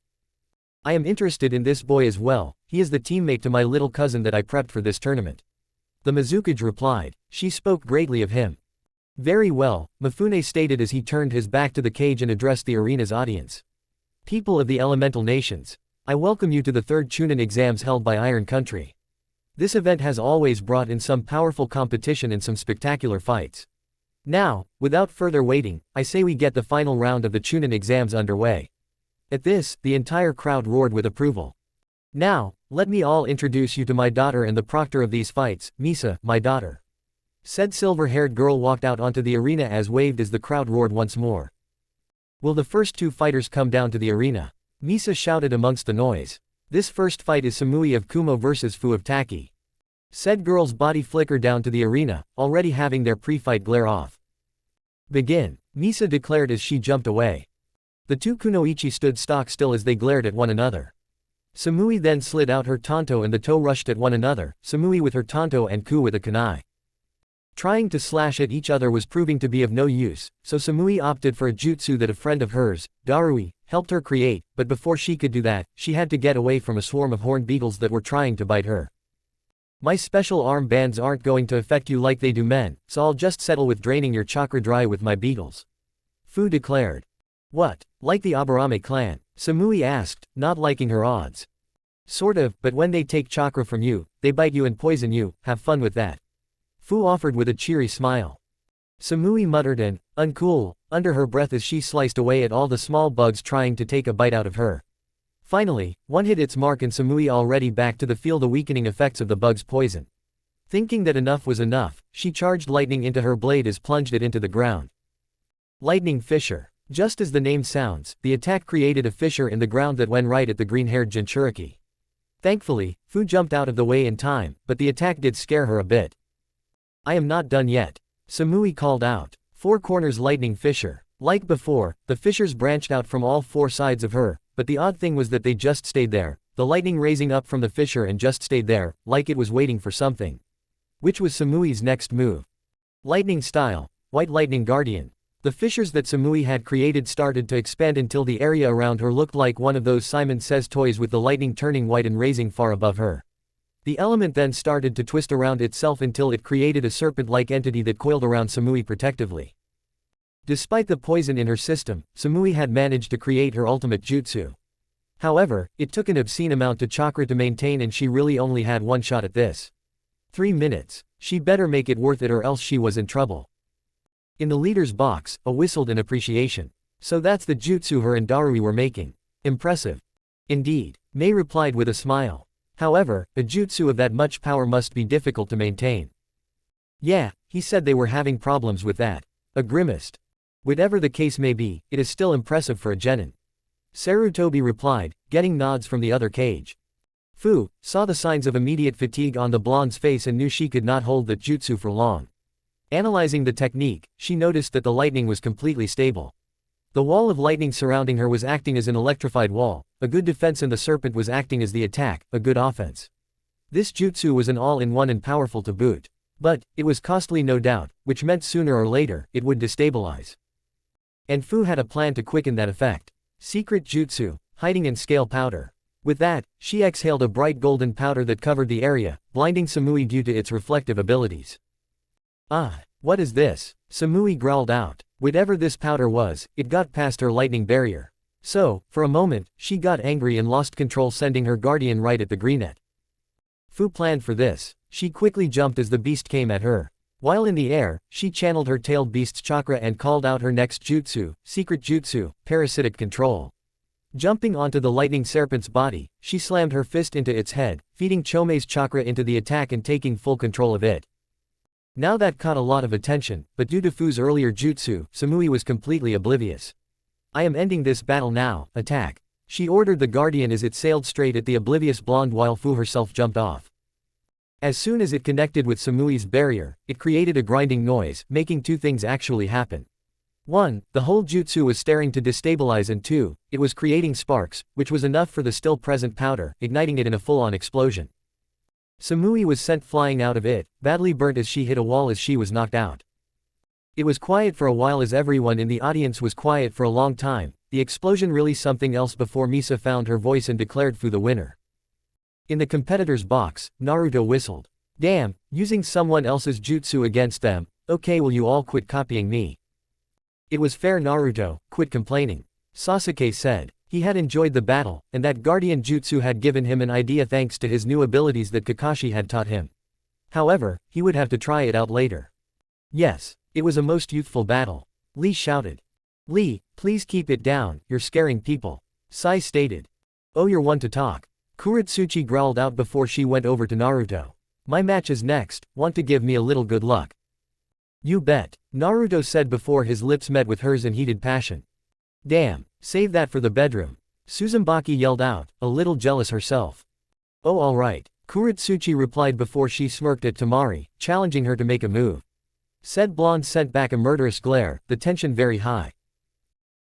I am interested in this boy as well, he is the teammate to my little cousin that I prepped for this tournament. The Mizukage replied, she spoke greatly of him. Very well, Mifune stated as he turned his back to the cage and addressed the arena's audience. People of the elemental nations, I welcome you to the third Chunin exams held by Iron Country. This event has always brought in some powerful competition and some spectacular fights. Now, without further waiting, I say we get the final round of the Chunin exams underway. At this, the entire crowd roared with approval. Now, let me all introduce you to my daughter and the proctor of these fights, Misa, my daughter. Said silver-haired girl walked out onto the arena as waved as the crowd roared once more. Will the first two fighters come down to the arena? Misa shouted amongst the noise. This first fight is Samui of Kumo versus Fu of Taki. Said girl's body flickered down to the arena, already having their pre-fight glare off. Begin, Misa declared as she jumped away. The two kunoichi stood stock still as they glared at one another. Samui then slid out her tanto and the toe rushed at one another, Samui with her tanto and Ku with a kunai. Trying to slash at each other was proving to be of no use, so Samui opted for a jutsu that a friend of hers, Darui, helped her create, but before she could do that, she had to get away from a swarm of horned beetles that were trying to bite her. My special arm bands aren't going to affect you like they do men, so I'll just settle with draining your chakra dry with my beetles. Fu declared. What, like the Aburame clan? Samui asked, not liking her odds. Sort of, but when they take chakra from you, they bite you and poison you, have fun with that. Fu offered with a cheery smile. Samui muttered and, uncool, under her breath as she sliced away at all the small bugs trying to take a bite out of her. Finally, one hit its mark and Samui already back to feel the weakening effects of the bug's poison. Thinking that enough was enough, she charged lightning into her blade as plunged it into the ground. Lightning fissure. Just as the name sounds, the attack created a fissure in the ground that went right at the green-haired Jinchuriki. Thankfully, Fu jumped out of the way in time, but the attack did scare her a bit. I am not done yet. Samui called out. Four corners lightning fissure. Like before, the fissures branched out from all four sides of her, but the odd thing was that they just stayed there, the lightning raising up from the fissure and just stayed there, like it was waiting for something. Which was Samui's next move. Lightning style, White Lightning Guardian. The fissures that Samui had created started to expand until the area around her looked like one of those Simon Says toys with the lightning turning white and raising far above her. The element then started to twist around itself until it created a serpent-like entity that coiled around Samui protectively. Despite the poison in her system, Samui had managed to create her ultimate jutsu. However, it took an obscene amount to chakra to maintain and she really only had one shot at this. 3 minutes. She better make it worth it or else she was in trouble. In the leader's box, a whistled in appreciation. So that's the jutsu her and Darui were making. Impressive. Indeed, Mei replied with a smile. However, a jutsu of that much power must be difficult to maintain. Yeah, he said they were having problems with that. A grimaced. Whatever the case may be, it is still impressive for a genin. Sarutobi replied, getting nods from the other cage. Fu saw the signs of immediate fatigue on the blonde's face and knew she could not hold that jutsu for long. Analyzing the technique, she noticed that the lightning was completely stable. The wall of lightning surrounding her was acting as an electrified wall, a good defense, and the serpent was acting as the attack, a good offense. This jutsu was an all-in-one and powerful to boot. But, it was costly no doubt, which meant sooner or later, it would destabilize. And Fu had a plan to quicken that effect. Secret jutsu, hiding in scale powder. With that, she exhaled a bright golden powder that covered the area, blinding Samui due to its reflective abilities. Ah, what is this? Samui growled out. Whatever this powder was, it got past her lightning barrier. So, for a moment, she got angry and lost control, sending her guardian right at the greenet. Fu planned for this. She quickly jumped as the beast came at her. While in the air, she channeled her tailed beast's chakra and called out her next jutsu, secret jutsu, parasitic control. Jumping onto the lightning serpent's body, she slammed her fist into its head, feeding Chomei's chakra into the attack and taking full control of it. Now that caught a lot of attention, but due to Fu's earlier jutsu, Samui was completely oblivious. I am ending this battle now, attack. She ordered the guardian as it sailed straight at the oblivious blonde while Fu herself jumped off. As soon as it connected with Samui's barrier, it created a grinding noise, making two things actually happen. 1. The whole jutsu was starting to destabilize, and 2. It was creating sparks, which was enough for the still present powder, igniting it in a full-on explosion. Samui was sent flying out of it, badly burnt as she hit a wall as she was knocked out. It was quiet for a while as everyone in the audience was quiet for a long time. The explosion really something else before Misa found her voice and declared Fu the winner. In the competitor's box, Naruto whistled. Damn, using someone else's jutsu against them. Okay, will you all quit copying me? It was fair, Naruto, quit complaining. Sasuke said. He had enjoyed the battle, and that guardian jutsu had given him an idea thanks to his new abilities that Kakashi had taught him. However, he would have to try it out later. Yes, it was a most youthful battle. Lee shouted. Lee, please keep it down, you're scaring people. Sai stated. Oh, you're one to talk. Kuretsuchi growled out before she went over to Naruto. My match is next, want to give me a little good luck? You bet, Naruto said before his lips met with hers in heated passion. Damn, save that for the bedroom. Suzumaki yelled out, a little jealous herself. Oh, alright, Kuretsuchi replied before she smirked at Tamari, challenging her to make a move. Said blonde sent back a murderous glare, the tension very high.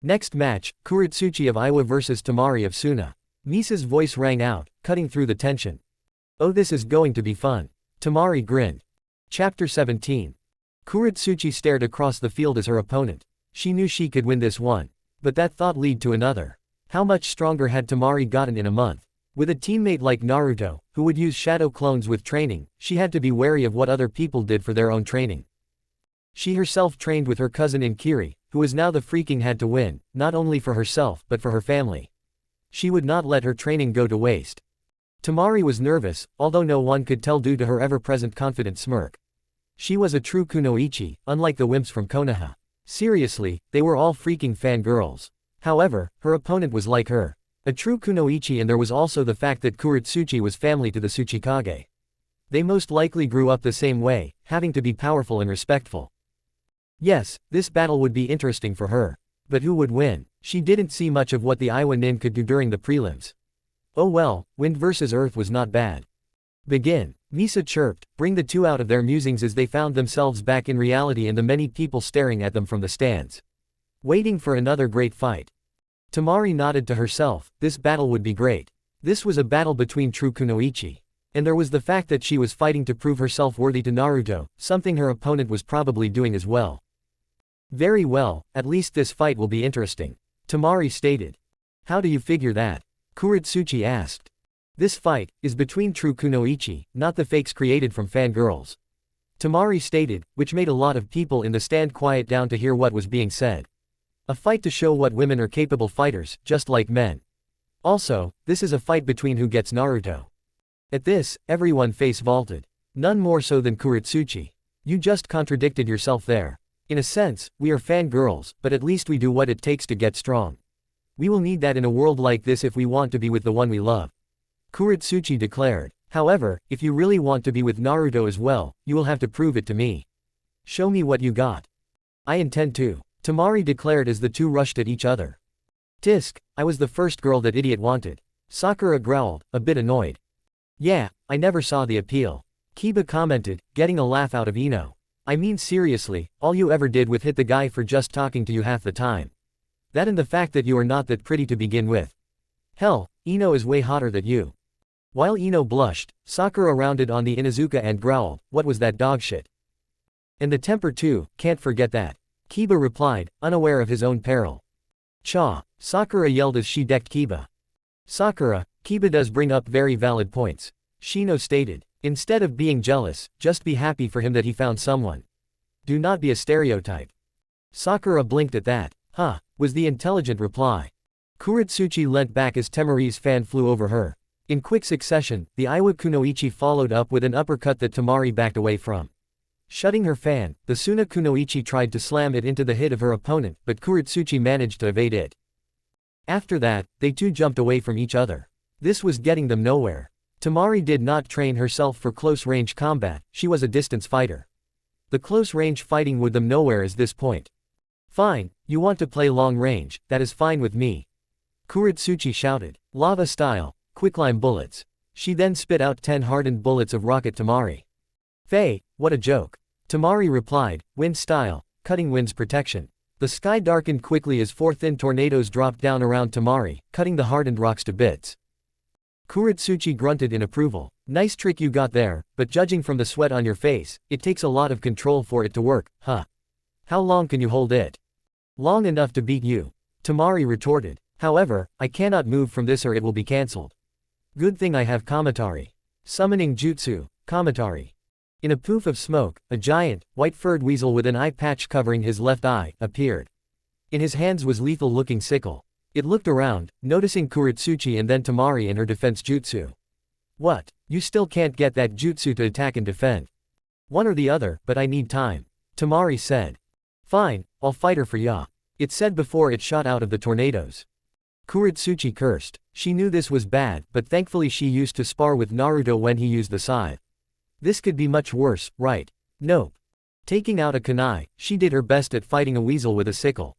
Next match, Kuretsuchi of Iwa vs Tamari of Suna. Misa's voice rang out, cutting through the tension. Oh, this is going to be fun. Tamari grinned. Chapter 17. Kuretsuchi stared across the field as her opponent. She knew she could win this one. But that thought led to another. How much stronger had Tamari gotten in a month? With a teammate like Naruto, who would use shadow clones with training, she had to be wary of what other people did for their own training. She herself trained with her cousin in Kiri, who was now the freaking had to win, not only for herself but for her family. She would not let her training go to waste. Tamari was nervous, although no one could tell due to her ever-present confident smirk. She was a true kunoichi, unlike the wimps from Konoha. Seriously, they were all freaking fangirls. However, her opponent was like her. A true kunoichi, and there was also the fact that Kuretsuchi was family to the Tsuchikage. They most likely grew up the same way, having to be powerful and respectful. Yes, this battle would be interesting for her. But who would win? She didn't see much of what the Iwa Nin could do during the prelims. Oh well, wind versus earth was not bad. Begin. Misa chirped, bring the two out of their musings as they found themselves back in reality and the many people staring at them from the stands. Waiting for another great fight. Tamari nodded to herself, this battle would be great. This was a battle between true kunoichi. And there was the fact that she was fighting to prove herself worthy to Naruto, something her opponent was probably doing as well. Very well, at least this fight will be interesting. Tamari stated. How do you figure that? Kuretsuchi asked. This fight is between true kunoichi, not the fakes created from fangirls. Tamari stated, which made a lot of people in the stand quiet down to hear what was being said. A fight to show what women are capable fighters, just like men. Also, this is a fight between who gets Naruto. At this, everyone face vaulted. None more so than Kuretsuchi. You just contradicted yourself there. In a sense, we are fangirls, but at least we do what it takes to get strong. We will need that in a world like this if we want to be with the one we love. Kuretsuchi declared. However, if you really want to be with Naruto as well, you will have to prove it to me. Show me what you got. I intend to. Tamari declared as the two rushed at each other. Tisk, I was the first girl that idiot wanted. Sakura growled, a bit annoyed. Yeah, I never saw the appeal. Kiba commented, getting a laugh out of Ino. I mean seriously, all you ever did was hit the guy for just talking to you half the time. That and the fact that you are not that pretty to begin with. Hell, Ino is way hotter than you. While Ino blushed, Sakura rounded on the Inuzuka and growled, what was that dog shit? And the temper too, can't forget that. Kiba replied, unaware of his own peril. Cha, Sakura yelled as she decked Kiba. Sakura, Kiba does bring up very valid points. Shino stated. Instead of being jealous, just be happy for him that he found someone. Do not be a stereotype. Sakura blinked at that. Huh, was the intelligent reply. Kuretsuchi leant back as Temari's fan flew over her. In quick succession, the Iwa kunoichi followed up with an uppercut that Tamari backed away from. Shutting her fan, the Suna kunoichi tried to slam it into the hit of her opponent, but Kuretsuchi managed to evade it. After that, they two jumped away from each other. This was getting them nowhere. Tamari did not train herself for close-range combat, she was a distance fighter. The close-range fighting would them nowhere at this point. Fine, you want to play long-range, that is fine with me. Kuretsuchi shouted. Lava style, quicklime bullets. She then spit out 10 hardened bullets of rocket Tamari. Faye, what a joke. Tamari replied, wind style, cutting wind's protection. The sky darkened quickly as 4 thin tornadoes dropped down around Tamari, cutting the hardened rocks to bits. Kuretsuchi grunted in approval. Nice trick you got there, but judging from the sweat on your face, it takes a lot of control for it to work, huh? How long can you hold it? Long enough to beat you. Tamari retorted. However, I cannot move from this or it will be cancelled. Good thing I have Kamatari. Summoning jutsu, Kamatari. In a poof of smoke, a giant, white-furred weasel with an eye patch covering his left eye, appeared. In his hands was lethal-looking sickle. It looked around, noticing Kuretsuchi and then Tamari in her defense jutsu. What? You still can't get that jutsu to attack and defend. One or the other, but I need time. Tamari said. Fine, I'll fight her for ya. It said before it shot out of the tornadoes. Kuretsuchi cursed. She knew this was bad, but thankfully she used to spar with Naruto when he used the scythe. This could be much worse, right? Nope. Taking out a kunai, she did her best at fighting a weasel with a sickle.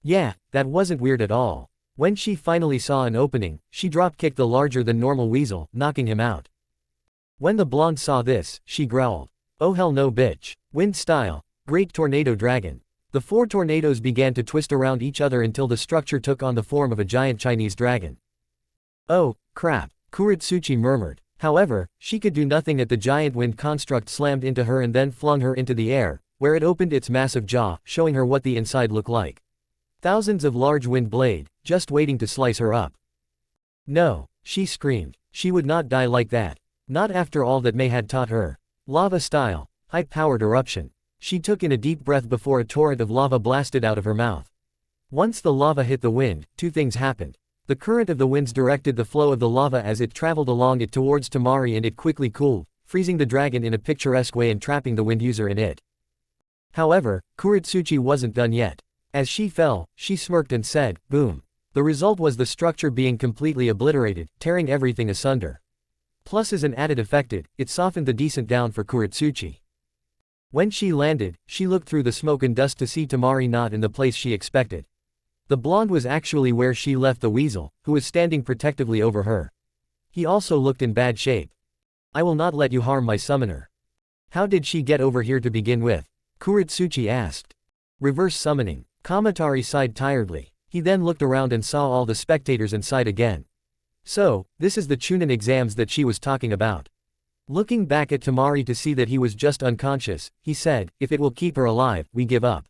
Yeah, that wasn't weird at all. When she finally saw an opening, she drop-kicked the larger-than-normal weasel, knocking him out. When the blonde saw this, she growled. Oh hell no bitch. Wind style, great tornado dragon. The 4 tornadoes began to twist around each other until the structure took on the form of a giant Chinese dragon. Oh, crap, Kuretsuchi murmured. However, she could do nothing at the giant wind construct slammed into her and then flung her into the air, where it opened its massive jaw, showing her what the inside looked like. Thousands of large wind blade, just waiting to slice her up. No, she screamed. She would not die like that. Not after all that Mei had taught her. Lava style, high-powered eruption. She took in a deep breath before a torrent of lava blasted out of her mouth. Once the lava hit the wind, 2 things happened. The current of the winds directed the flow of the lava as it traveled along it towards Tamari and it quickly cooled, freezing the dragon in a picturesque way and trapping the wind user in it. However, Kuretsuchi wasn't done yet. As she fell, she smirked and said, boom. The result was the structure being completely obliterated, tearing everything asunder. Plus as an added effect it softened the descent down for Kuretsuchi. When she landed, she looked through the smoke and dust to see Tamari not in the place she expected. The blonde was actually where she left the weasel, who was standing protectively over her. He also looked in bad shape. I will not let you harm my summoner. How did she get over here to begin with? Kuretsuchi asked. Reverse summoning. Kamatari sighed tiredly. He then looked around and saw all the spectators and sighed again. So, this is the Chunin exams that she was talking about. Looking back at Tamari to see that he was just unconscious, he said, if it will keep her alive, we give up.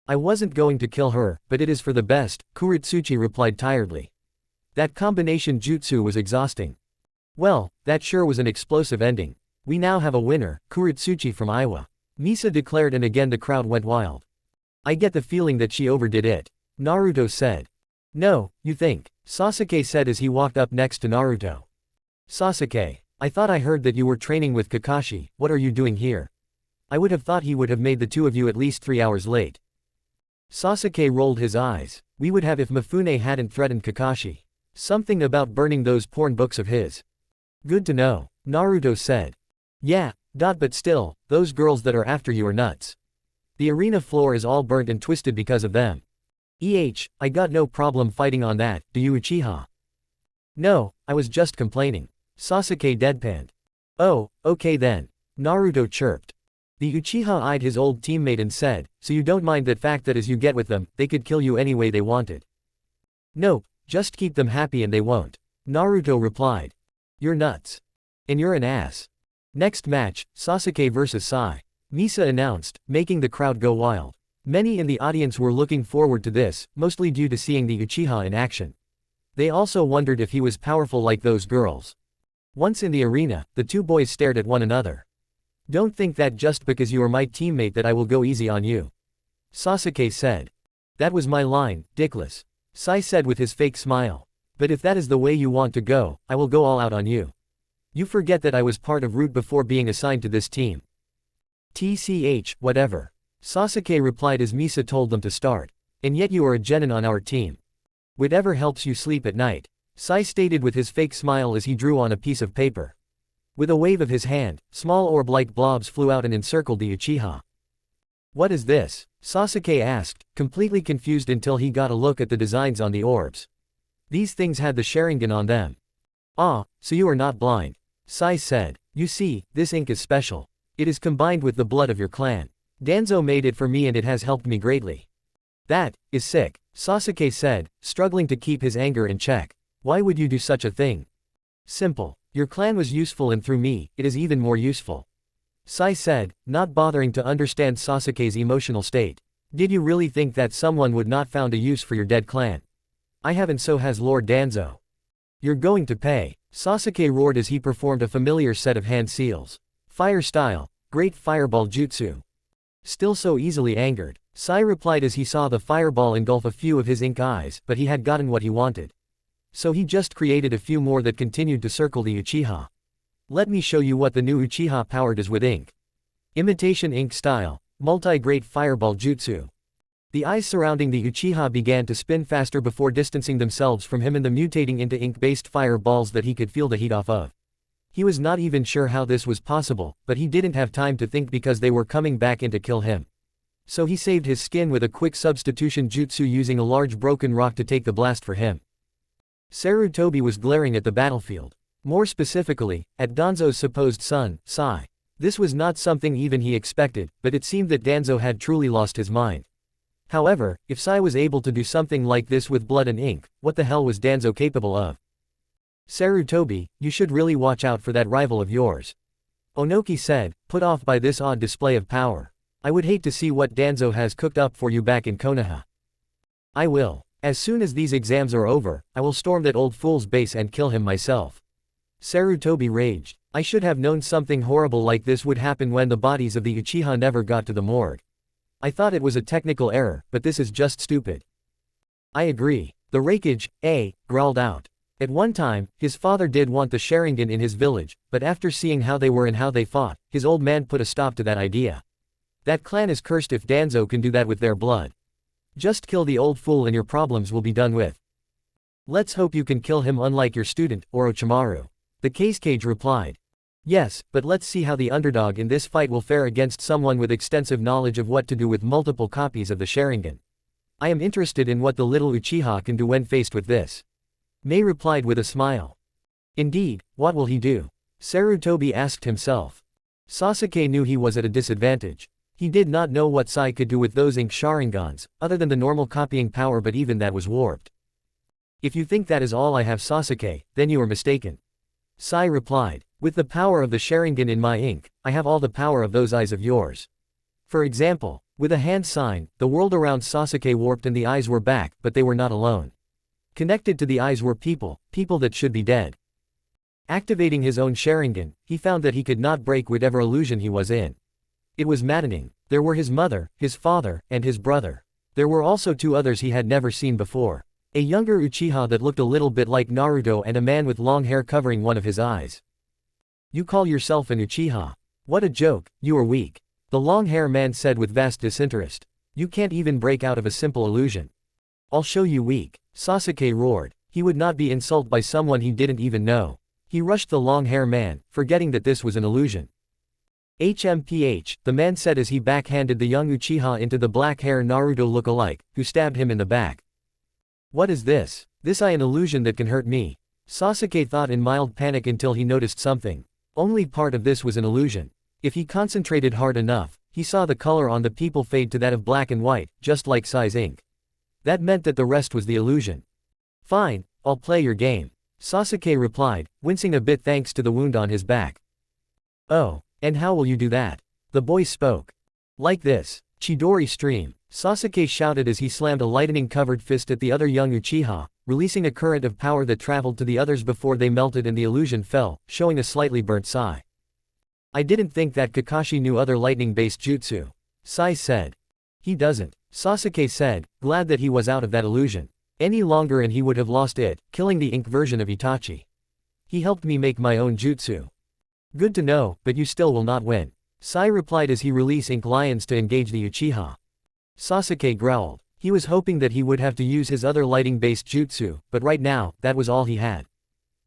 I wasn't going to kill her, but it is for the best, Kuretsuchi replied tiredly. That combination jutsu was exhausting. Well, that sure was an explosive ending. We now have a winner, Kuretsuchi from Iowa. Misa declared and again the crowd went wild. I get the feeling that she overdid it. Naruto said. No, you think? Sasuke said as he walked up next to Naruto. Sasuke, I thought I heard that you were training with Kakashi, what are you doing here? I would have thought he would have made the 2 of you at least 3 hours late. Sasuke rolled his eyes. We would have if Mifune hadn't threatened Kakashi. Something about burning those porn books of his. Good to know, Naruto said. Yeah, but still, those girls that are after you are nuts. The arena floor is all burnt and twisted because of them. I got no problem fighting on that, do you Uchiha? No, I was just complaining. Sasuke deadpanned. Oh, okay then. Naruto chirped. The Uchiha eyed his old teammate and said, so you don't mind that fact that as you get with them, they could kill you any way they wanted. Nope, just keep them happy and they won't. Naruto replied. You're nuts. And you're an ass. Next match, Sasuke vs Sai. Misa announced, making the crowd go wild. Many in the audience were looking forward to this, mostly due to seeing the Uchiha in action. They also wondered if he was powerful like those girls. Once in the arena, the 2 boys stared at one another. Don't think that just because you are my teammate that I will go easy on you. Sasuke said. That was my line, dickless. Sai said with his fake smile. But if that is the way you want to go, I will go all out on you. You forget that I was part of Root before being assigned to this team. TCH, whatever. Sasuke replied as Misa told them to start. And yet you are a genin on our team. Whatever helps you sleep at night. Sai stated with his fake smile as he drew on a piece of paper. With a wave of his hand, small orb-like blobs flew out and encircled the Uchiha. What is this? Sasuke asked, completely confused until he got a look at the designs on the orbs. These things had the Sharingan on them. Ah, so you are not blind. Sai said. You see, this ink is special. It is combined with the blood of your clan. Danzo made it for me and it has helped me greatly. That is sick, Sasuke said, struggling to keep his anger in check. Why would you do such a thing? Simple. Your clan was useful and through me, it is even more useful. Sai said, not bothering to understand Sasuke's emotional state. Did you really think that someone would not found a use for your dead clan? I haven't, so has Lord Danzo. You're going to pay. Sasuke roared as he performed a familiar set of hand seals. Fire style, great fireball jutsu. Still so easily angered, Sai replied as he saw the fireball engulf a few of his ink eyes, but he had gotten what he wanted. So he just created a few more that continued to circle the Uchiha. Let me show you what the new Uchiha power does with ink. Imitation ink style, multi-great fireball jutsu. The eyes surrounding the Uchiha began to spin faster before distancing themselves from him and them mutating into ink-based fireballs that he could feel the heat off of. He was not even sure how this was possible, but he didn't have time to think because they were coming back in to kill him. So he saved his skin with a quick substitution jutsu using a large broken rock to take the blast for him. Sarutobi was glaring at the battlefield. More specifically, at Danzo's supposed son, Sai. This was not something even he expected, but it seemed that Danzo had truly lost his mind. However, if Sai was able to do something like this with blood and ink, what the hell was Danzo capable of? Sarutobi, you should really watch out for that rival of yours. Onoki said, put off by this odd display of power. I would hate to see what Danzo has cooked up for you back in Konoha. I will. As soon as these exams are over, I will storm that old fool's base and kill him myself. Sarutobi raged. I should have known something horrible like this would happen when the bodies of the Uchiha never got to the morgue. I thought it was a technical error, but this is just stupid. I agree. The Raikage, growled out. At one time, his father did want the Sharingan in his village, but after seeing how they were and how they fought, his old man put a stop to that idea. That clan is cursed if Danzo can do that with their blood. Just kill the old fool and your problems will be done with. Let's hope you can kill him unlike your student, Orochimaru. The Kazekage replied. Yes, but let's see how the underdog in this fight will fare against someone with extensive knowledge of what to do with multiple copies of the Sharingan. I am interested in what the little Uchiha can do when faced with this. Mei replied with a smile. Indeed, what will he do? Sarutobi asked himself. Sasuke knew he was at a disadvantage. He did not know what Sai could do with those ink Sharingans, other than the normal copying power, but even that was warped. If you think that is all I have, Sasuke, then you are mistaken. Sai replied. With the power of the Sharingan in my ink, I have all the power of those eyes of yours. For example, with a hand sign, the world around Sasuke warped and the eyes were back, but they were not alone. Connected to the eyes were people that should be dead. Activating his own Sharingan, he found that he could not break whatever illusion he was in. It was maddening. There were his mother, his father, and his brother. There were also two others he had never seen before. A younger Uchiha that looked a little bit like Naruto and a man with long hair covering one of his eyes. You call yourself an Uchiha? What a joke, you are weak. The long-hair man said with vast disinterest. You can't even break out of a simple illusion. I'll show you weak. Sasuke roared. He would not be insulted by someone he didn't even know. He rushed the long-hair man, forgetting that this was an illusion. HMPH, the man said as he backhanded the young Uchiha into the black-hair Naruto look-alike, who stabbed him in the back. What is this? This an illusion that can hurt me. Sasuke thought in mild panic until he noticed something. Only part of this was an illusion. If he concentrated hard enough, he saw the color on the people fade to that of black and white, just like Sai's ink. That meant that the rest was the illusion. Fine, I'll play your game. Sasuke replied, wincing a bit thanks to the wound on his back. Oh, and how will you do that? The boy spoke. Like this. Chidori stream. Sasuke shouted as he slammed a lightning-covered fist at the other young Uchiha, releasing a current of power that traveled to the others before they melted and the illusion fell, showing a slightly burnt Sai. I didn't think that Kakashi knew other lightning-based jutsu. Sai said. He doesn't. Sasuke said, glad that he was out of that illusion. Any longer and he would have lost it, killing the ink version of Itachi. He helped me make my own jutsu. Good to know, but you still will not win. Sai replied as he released ink lions to engage the Uchiha. Sasuke growled. He was hoping that he would have to use his other lighting-based jutsu, but right now, that was all he had.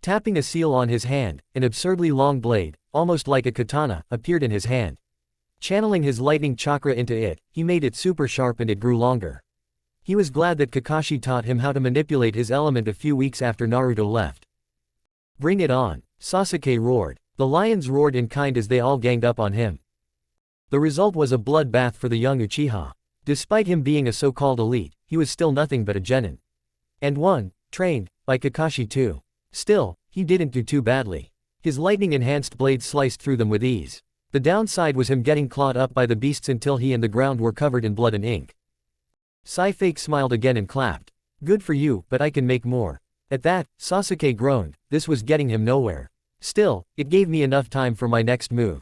Tapping a seal on his hand, an absurdly long blade, almost like a katana, appeared in his hand. Channeling his lightning chakra into it, he made it super sharp and it grew longer. He was glad that Kakashi taught him how to manipulate his element a few weeks after Naruto left. Bring it on, Sasuke roared. The lions roared in kind as they all ganged up on him. The result was a bloodbath for the young Uchiha. Despite him being a so-called elite, he was still nothing but a genin. And one, trained, by Kakashi too. Still, he didn't do too badly. His lightning-enhanced blade sliced through them with ease. The downside was him getting clawed up by the beasts until he and the ground were covered in blood and ink. Fake smiled again and clapped. Good for you, but I can make more. At that, Sasuke groaned. This was getting him nowhere. Still, it gave me enough time for my next move.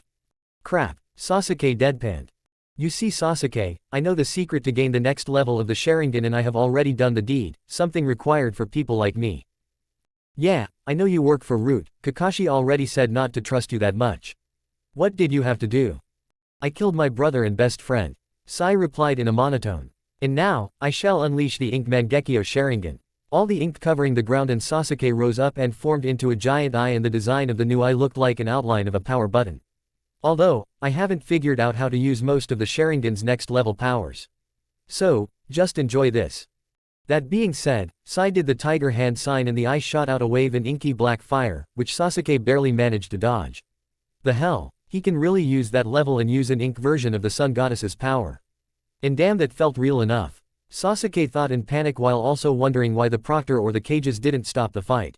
Crap, Sasuke deadpanned. You see Sasuke, I know the secret to gain the next level of the Sharingan and I have already done the deed, something required for people like me. Yeah, I know you work for Root, Kakashi already said not to trust you that much. What did you have to do? I killed my brother and best friend. Sai replied in a monotone. And now, I shall unleash the Ink Mangekyo Sharingan. All the ink covering the ground and Sasuke rose up and formed into a giant eye and the design of the new eye looked like an outline of a power button. Although, I haven't figured out how to use most of the Sharingan's next level powers. So, just enjoy this. That being said, Sai did the tiger hand sign and the eye shot out a wave in inky black fire, which Sasuke barely managed to dodge. The hell, he can really use that level and use an ink version of the sun goddess's power. And damn, that felt real enough. Sasuke thought in panic while also wondering why the proctor or the cages didn't stop the fight.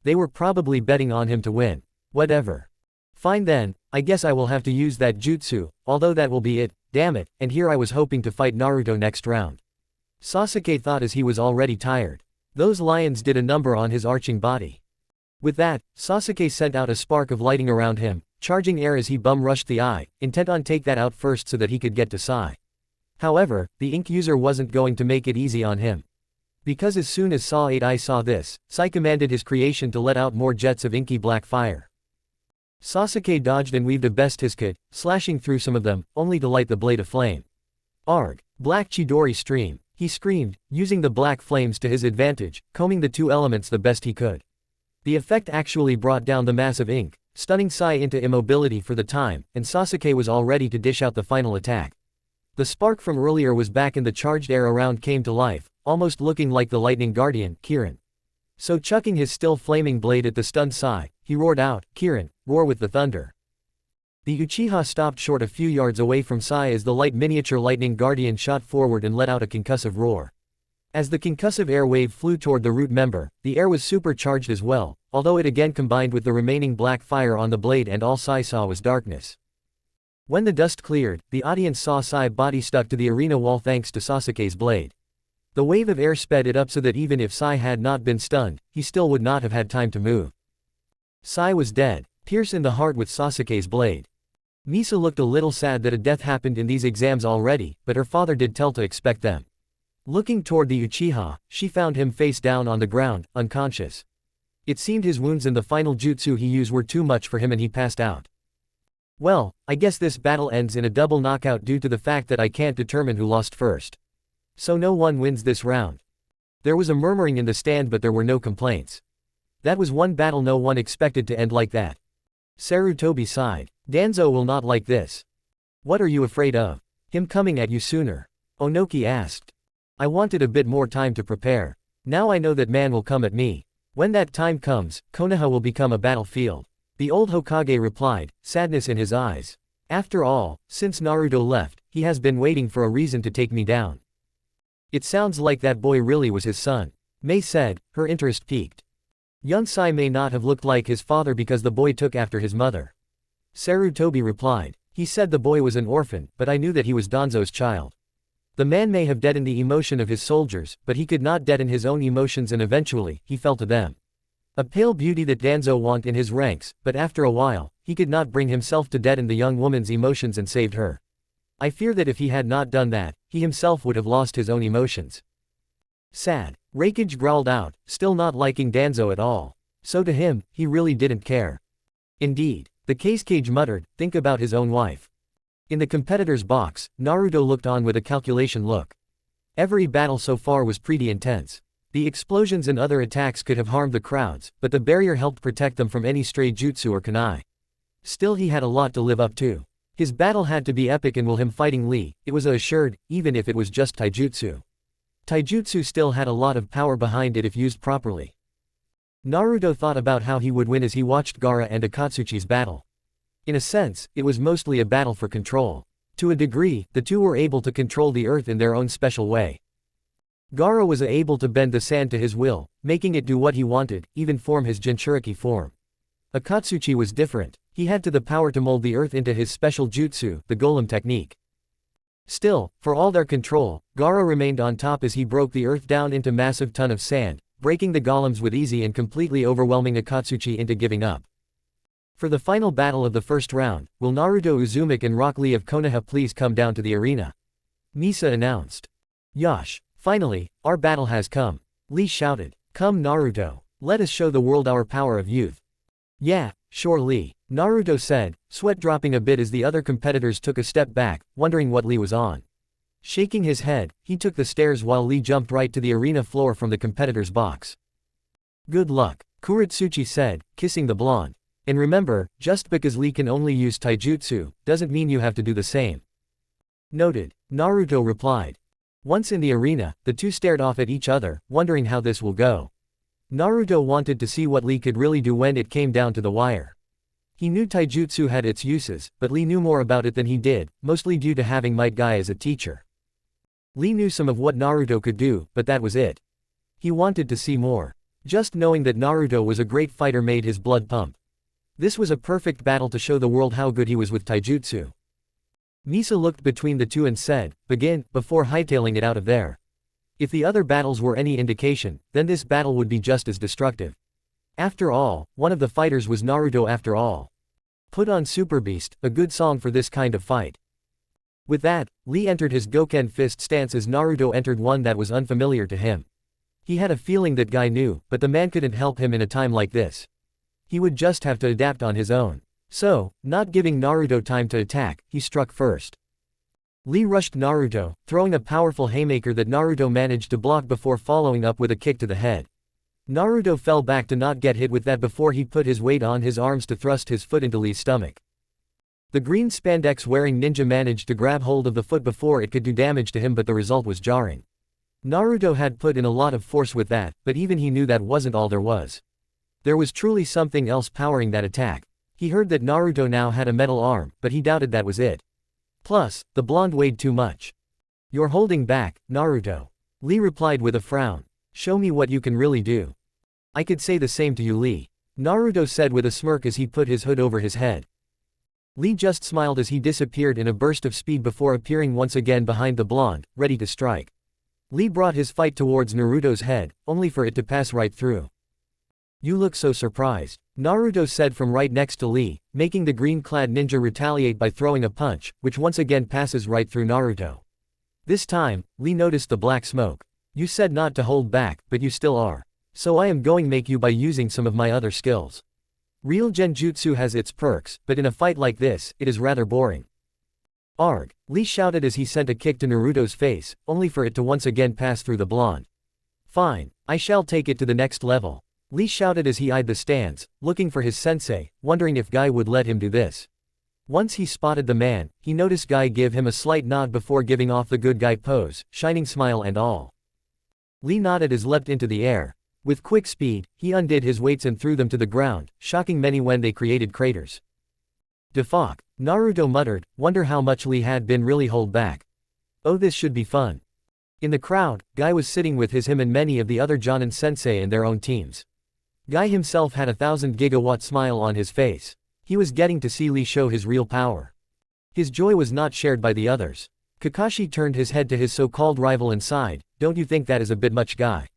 They were probably betting on him to win. Whatever. Fine then, I guess I will have to use that jutsu, although that will be it, damn it, and here I was hoping to fight Naruto next round. Sasuke thought as he was already tired. Those lions did a number on his arching body. With that, Sasuke sent out a spark of lighting around him, charging air as he bum-rushed the eye, intent on take that out first so that he could get to Sai. However, the ink user wasn't going to make it easy on him. Because as soon as Saw 8 saw this, Sai commanded his creation to let out more jets of inky black fire. Sasuke dodged and weaved a best his could, slashing through some of them, only to light the blade aflame. Arg! Black Chidori stream, he screamed, using the black flames to his advantage, combing the two elements the best he could. The effect actually brought down the mass of ink, stunning Sai into immobility for the time, and Sasuke was all ready to dish out the final attack. The spark from earlier was back and the charged air around came to life, almost looking like the lightning guardian, Kirin. So chucking his still flaming blade at the stunned Sai, he roared out, Kirin, roar with the thunder. The Uchiha stopped short a few yards away from Sai as the light miniature lightning guardian shot forward and let out a concussive roar. As the concussive air wave flew toward the root member, the air was supercharged as well, although it again combined with the remaining black fire on the blade and all Sai saw was darkness. When the dust cleared, the audience saw Sai body stuck to the arena wall thanks to Sasuke's blade. The wave of air sped it up so that even if Sai had not been stunned, he still would not have had time to move. Sai was dead, pierced in the heart with Sasuke's blade. Misa looked a little sad that a death happened in these exams already, but her father did tell to expect them. Looking toward the Uchiha, she found him face down on the ground, unconscious. It seemed his wounds and the final jutsu he used were too much for him and he passed out. Well, I guess this battle ends in a double knockout due to the fact that I can't determine who lost first. So no one wins this round. There was a murmuring in the stand but there were no complaints. That was one battle no one expected to end like that. Sarutobi sighed. Danzo will not like this. What are you afraid of? Him coming at you sooner? Onoki asked. I wanted a bit more time to prepare. Now I know that man will come at me. When that time comes, Konoha will become a battlefield. The old Hokage replied, sadness in his eyes. After all, since Naruto left, he has been waiting for a reason to take me down. It sounds like that boy really was his son. Mei said, her interest piqued. Young Sai may not have looked like his father because the boy took after his mother. Sarutobi replied. He said the boy was an orphan, but I knew that he was Danzo's child. The man may have deadened the emotion of his soldiers, but he could not deaden his own emotions and eventually, he fell to them. A pale beauty that Danzo wanted in his ranks, but after a while, he could not bring himself to deaden the young woman's emotions and saved her. I fear that if he had not done that, he himself would have lost his own emotions. Sad. Raikage growled out, still not liking Danzo at all. So to him, he really didn't care. Indeed. The Cage muttered, think about his own wife. In the competitor's box, Naruto looked on with a calculation look. Every battle so far was pretty intense. The explosions and other attacks could have harmed the crowds, but the barrier helped protect them from any stray jutsu or kunai. Still he had a lot to live up to. His battle had to be epic and will him fighting Lee, it was assured, even if it was just taijutsu. Taijutsu still had a lot of power behind it if used properly. Naruto thought about how he would win as he watched Gaara and Akatsuchi's battle. In a sense, it was mostly a battle for control. To a degree, the two were able to control the earth in their own special way. Gaara was able to bend the sand to his will, making it do what he wanted, even form his Jinchuriki form. Akatsuchi was different. He had the power to mold the earth into his special jutsu, the golem technique. Still, for all their control, Gaara remained on top as he broke the earth down into massive ton of sand, breaking the golems with easy and completely overwhelming Akatsuchi into giving up. For the final battle of the first round, will Naruto Uzumaki and Rock Lee of Konoha please come down to the arena? Misa announced. Yosh. Finally, our battle has come. Lee shouted. Come Naruto. Let us show the world our power of youth. Yeah, sure Lee. Naruto said, sweat dropping a bit as the other competitors took a step back, wondering what Lee was on. Shaking his head, he took the stairs while Lee jumped right to the arena floor from the competitor's box. Good luck, Kuretsuchi said, kissing the blonde. And remember, just because Lee can only use taijutsu, doesn't mean you have to do the same. Noted, Naruto replied. Once in the arena, the two stared off at each other, wondering how this will go. Naruto wanted to see what Lee could really do when it came down to the wire. He knew taijutsu had its uses, but Lee knew more about it than he did, mostly due to having Might Guy as a teacher. Lee knew some of what Naruto could do, but that was it. He wanted to see more. Just knowing that Naruto was a great fighter made his blood pump. This was a perfect battle to show the world how good he was with taijutsu. Misa looked between the two and said, begin, before hightailing it out of there. If the other battles were any indication, then this battle would be just as destructive. After all, one of the fighters was Naruto after all. Put on Super Beast, a good song for this kind of fight. With that, Lee entered his Goken fist stance as Naruto entered one that was unfamiliar to him. He had a feeling that Guy knew, but the man couldn't help him in a time like this. He would just have to adapt on his own. So, not giving Naruto time to attack, he struck first. Lee rushed Naruto, throwing a powerful haymaker that Naruto managed to block before following up with a kick to the head. Naruto fell back to not get hit with that before he put his weight on his arms to thrust his foot into Lee's stomach. The green spandex-wearing ninja managed to grab hold of the foot before it could do damage to him, but the result was jarring. Naruto had put in a lot of force with that, but even he knew that wasn't all there was. There was truly something else powering that attack. He heard that Naruto now had a metal arm, but he doubted that was it. Plus, the blonde weighed too much. You're holding back, Naruto. Lee replied with a frown. Show me what you can really do. I could say the same to you, Lee. Naruto said with a smirk as he put his hood over his head. Lee just smiled as he disappeared in a burst of speed before appearing once again behind the blonde, ready to strike. Lee brought his fight towards Naruto's head, only for it to pass right through. You look so surprised, Naruto said from right next to Lee, making the green-clad ninja retaliate by throwing a punch, which once again passes right through Naruto. This time, Lee noticed the black smoke. You said not to hold back, but you still are. So I am going to make you by using some of my other skills. Real genjutsu has its perks, but in a fight like this, it is rather boring. Arg, Lee shouted as he sent a kick to Naruto's face, only for it to once again pass through the blonde. Fine, I shall take it to the next level. Lee shouted as he eyed the stands, looking for his sensei, wondering if Guy would let him do this. Once he spotted the man, he noticed Guy give him a slight nod before giving off the good guy pose, shining smile and all. Lee nodded as leapt into the air. With quick speed, he undid his weights and threw them to the ground, shocking many when they created craters. Defok, Naruto muttered, wonder how much Lee had been really hold back. Oh, this should be fun. In the crowd, Guy was sitting with him and many of the other Jonin sensei and their own teams. Guy himself had 1,000 gigawatt smile on his face. He was getting to see Lee show his real power. His joy was not shared by the others. Kakashi turned his head to his so-called rival and sighed, don't you think that is a bit much, Guy?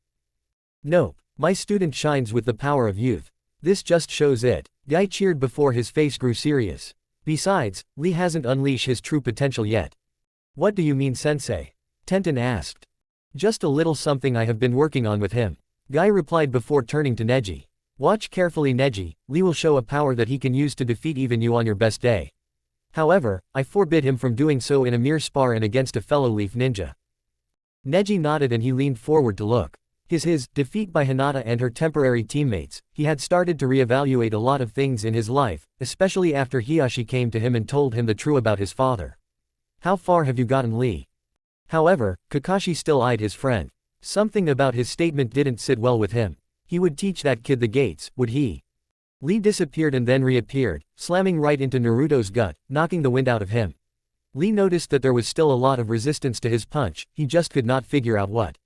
Nope, my student shines with the power of youth. This just shows it. Guy cheered before his face grew serious. Besides, Lee hasn't unleashed his true potential yet. What do you mean, sensei? Tenten asked. Just a little something I have been working on with him. Guy replied before turning to Neji. Watch carefully, Neji, Lee will show a power that he can use to defeat even you on your best day. However, I forbid him from doing so in a mere spar and against a fellow leaf ninja. Neji nodded and he leaned forward to look. His defeat by Hinata and her temporary teammates, he had started to reevaluate a lot of things in his life, especially after Hiyashi came to him and told him the truth about his father. How far have you gotten, Lee? However, Kakashi still eyed his friend. Something about his statement didn't sit well with him. He would teach that kid the gates, would he? Lee disappeared and then reappeared, slamming right into Naruto's gut, knocking the wind out of him. Lee noticed that there was still a lot of resistance to his punch, he just could not figure out what.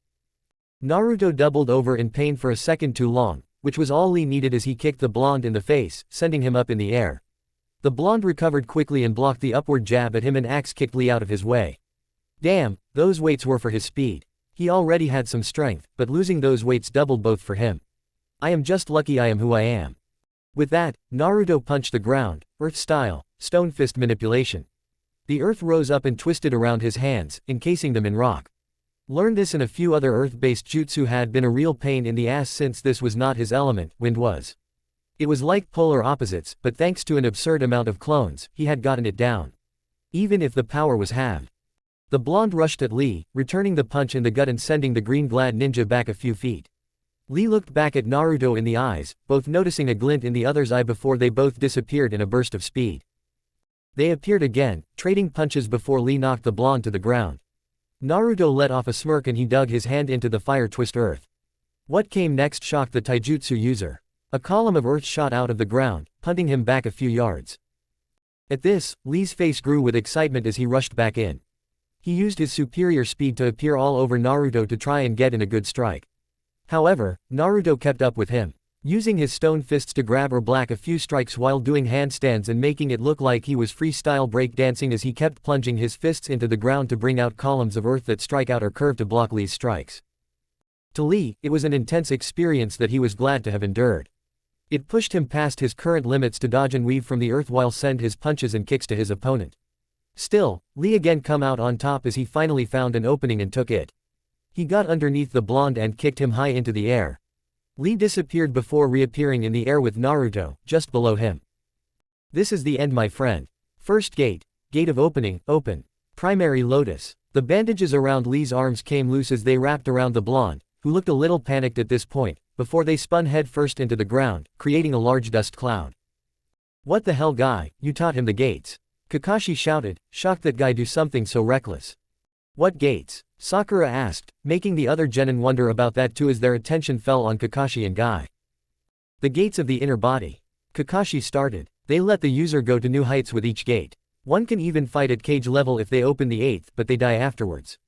Naruto doubled over in pain for a second too long, which was all Lee needed as he kicked the blonde in the face, sending him up in the air. The blonde recovered quickly and blocked the upward jab at him and axe kicked Lee out of his way. Damn, those weights were for his speed. He already had some strength, but losing those weights doubled both for him. I am just lucky I am who I am. With that, Naruto punched the ground, earth style, stone fist manipulation. The earth rose up and twisted around his hands, encasing them in rock. Learned this and a few other earth-based jutsu had been a real pain in the ass since this was not his element, wind was. It was like polar opposites, but thanks to an absurd amount of clones, he had gotten it down. Even if the power was halved. The blonde rushed at Lee, returning the punch in the gut and sending the green-glad ninja back a few feet. Lee looked back at Naruto in the eyes, both noticing a glint in the other's eye before they both disappeared in a burst of speed. They appeared again, trading punches before Lee knocked the blonde to the ground. Naruto let off a smirk and he dug his hand into the fire twist earth. What came next shocked the taijutsu user. A column of earth shot out of the ground, punting him back a few yards. At this, Lee's face grew with excitement as he rushed back in. He used his superior speed to appear all over Naruto to try and get in a good strike. However, Naruto kept up with him, using his stone fists to grab or block a few strikes while doing handstands and making it look like he was freestyle breakdancing as he kept plunging his fists into the ground to bring out columns of earth that strike out or curve to block Lee's strikes. To Lee, it was an intense experience that he was glad to have endured. It pushed him past his current limits to dodge and weave from the earth while send his punches and kicks to his opponent. Still, Lee again come out on top as he finally found an opening and took it. He got underneath the blonde and kicked him high into the air. Lee disappeared before reappearing in the air with Naruto, just below him. This is the end, my friend. First gate, gate of opening, open. Primary lotus. The bandages around Lee's arms came loose as they wrapped around the blonde, who looked a little panicked at this point, before they spun head first into the ground, creating a large dust cloud. What the hell, guy, you taught him the gates. Kakashi shouted, shocked that guy do something so reckless. What gates? Sakura asked, making the other genin wonder about that too as their attention fell on Kakashi and Guy. The gates of the inner body. Kakashi started. They let the user go to new heights with each gate. One can even fight at cage level if they open the 8th but they die afterwards.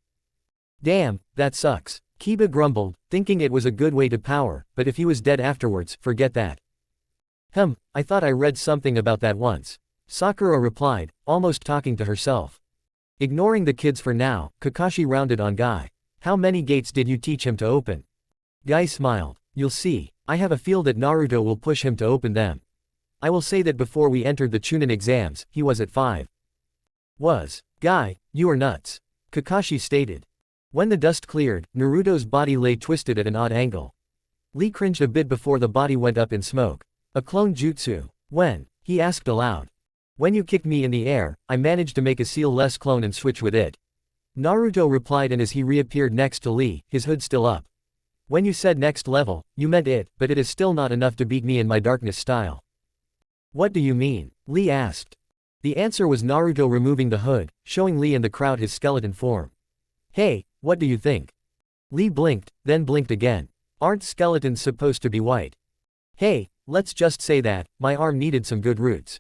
Damn, that sucks. Kiba grumbled, thinking it was a good way to power, but if he was dead afterwards, forget that. I thought I read something about that once. Sakura replied, almost talking to herself. Ignoring the kids for now, Kakashi rounded on Guy. How many gates did you teach him to open? Guy smiled. You'll see. I have a feel that Naruto will push him to open them. I will say that before we entered the Chunin exams, he was at 5. Was. Guy, you are nuts. Kakashi stated. When the dust cleared, Naruto's body lay twisted at an odd angle. Lee cringed a bit before the body went up in smoke. A clone jutsu. When? He asked aloud. When you kicked me in the air, I managed to make a seal-less clone and switch with it. Naruto replied, and as he reappeared next to Lee, his hood still up. When you said next level, you meant it, but it is still not enough to beat me in my darkness style. What do you mean? Lee asked. The answer was Naruto removing the hood, showing Lee and the crowd his skeleton form. Hey, what do you think? Lee blinked, then blinked again. Aren't skeletons supposed to be white? Hey, let's just say that, my arm needed some good roots.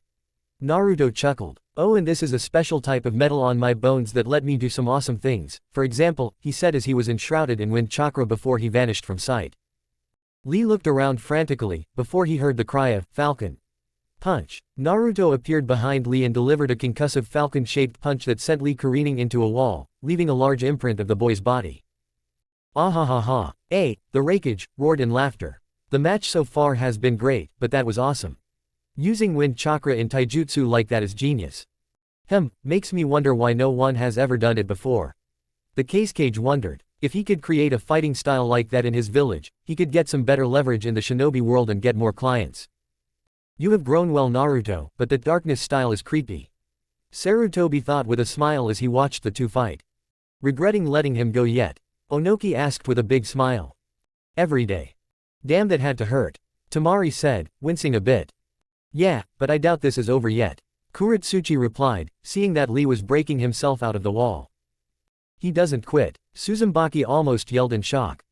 Naruto chuckled. Oh, and this is a special type of metal on my bones that let me do some awesome things, for example, he said as he was enshrouded in wind chakra before he vanished from sight. Lee looked around frantically, before he heard the cry of, Falcon. Punch. Naruto appeared behind Lee and delivered a concussive falcon-shaped punch that sent Lee careening into a wall, leaving a large imprint of the boy's body. Ah ha ha ha. The Raikage, roared in laughter. The match so far has been great, but that was awesome. Using wind chakra in taijutsu like that is genius. Makes me wonder why no one has ever done it before. The Cage wondered. If he could create a fighting style like that in his village, he could get some better leverage in the shinobi world and get more clients. You have grown well, Naruto, but that darkness style is creepy. Sarutobi thought with a smile as he watched the two fight. Regretting letting him go yet? Onoki asked with a big smile. Every day. Damn, that had to hurt. Tamari said, wincing a bit. Yeah, but I doubt this is over yet. Kuretsuchi replied, seeing that Lee was breaking himself out of the wall. He doesn't quit. Suzumaki almost yelled in shock.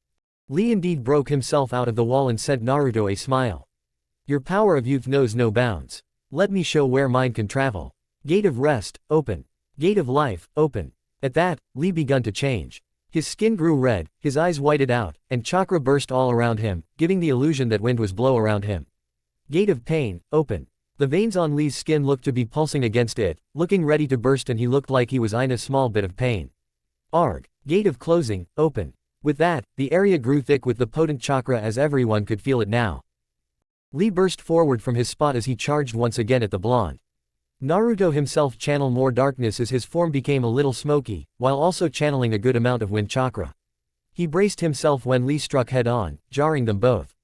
Lee indeed broke himself out of the wall and sent Naruto a smile. Your power of youth knows no bounds. Let me show where mine can travel. Gate of rest, open. Gate of life, open. At that, Lee begun to change. His skin grew red, his eyes whited out, and chakra burst all around him, giving the illusion that wind was blow around him. Gate of pain, open. The veins on Lee's skin looked to be pulsing against it, looking ready to burst, and he looked like he was in a small bit of pain. Arg. Gate of closing, open. With that, the area grew thick with the potent chakra as everyone could feel it now. Lee burst forward from his spot as he charged once again at the blonde. Naruto himself channeled more darkness as his form became a little smoky, while also channeling a good amount of wind chakra. He braced himself when Lee struck head-on, jarring them both.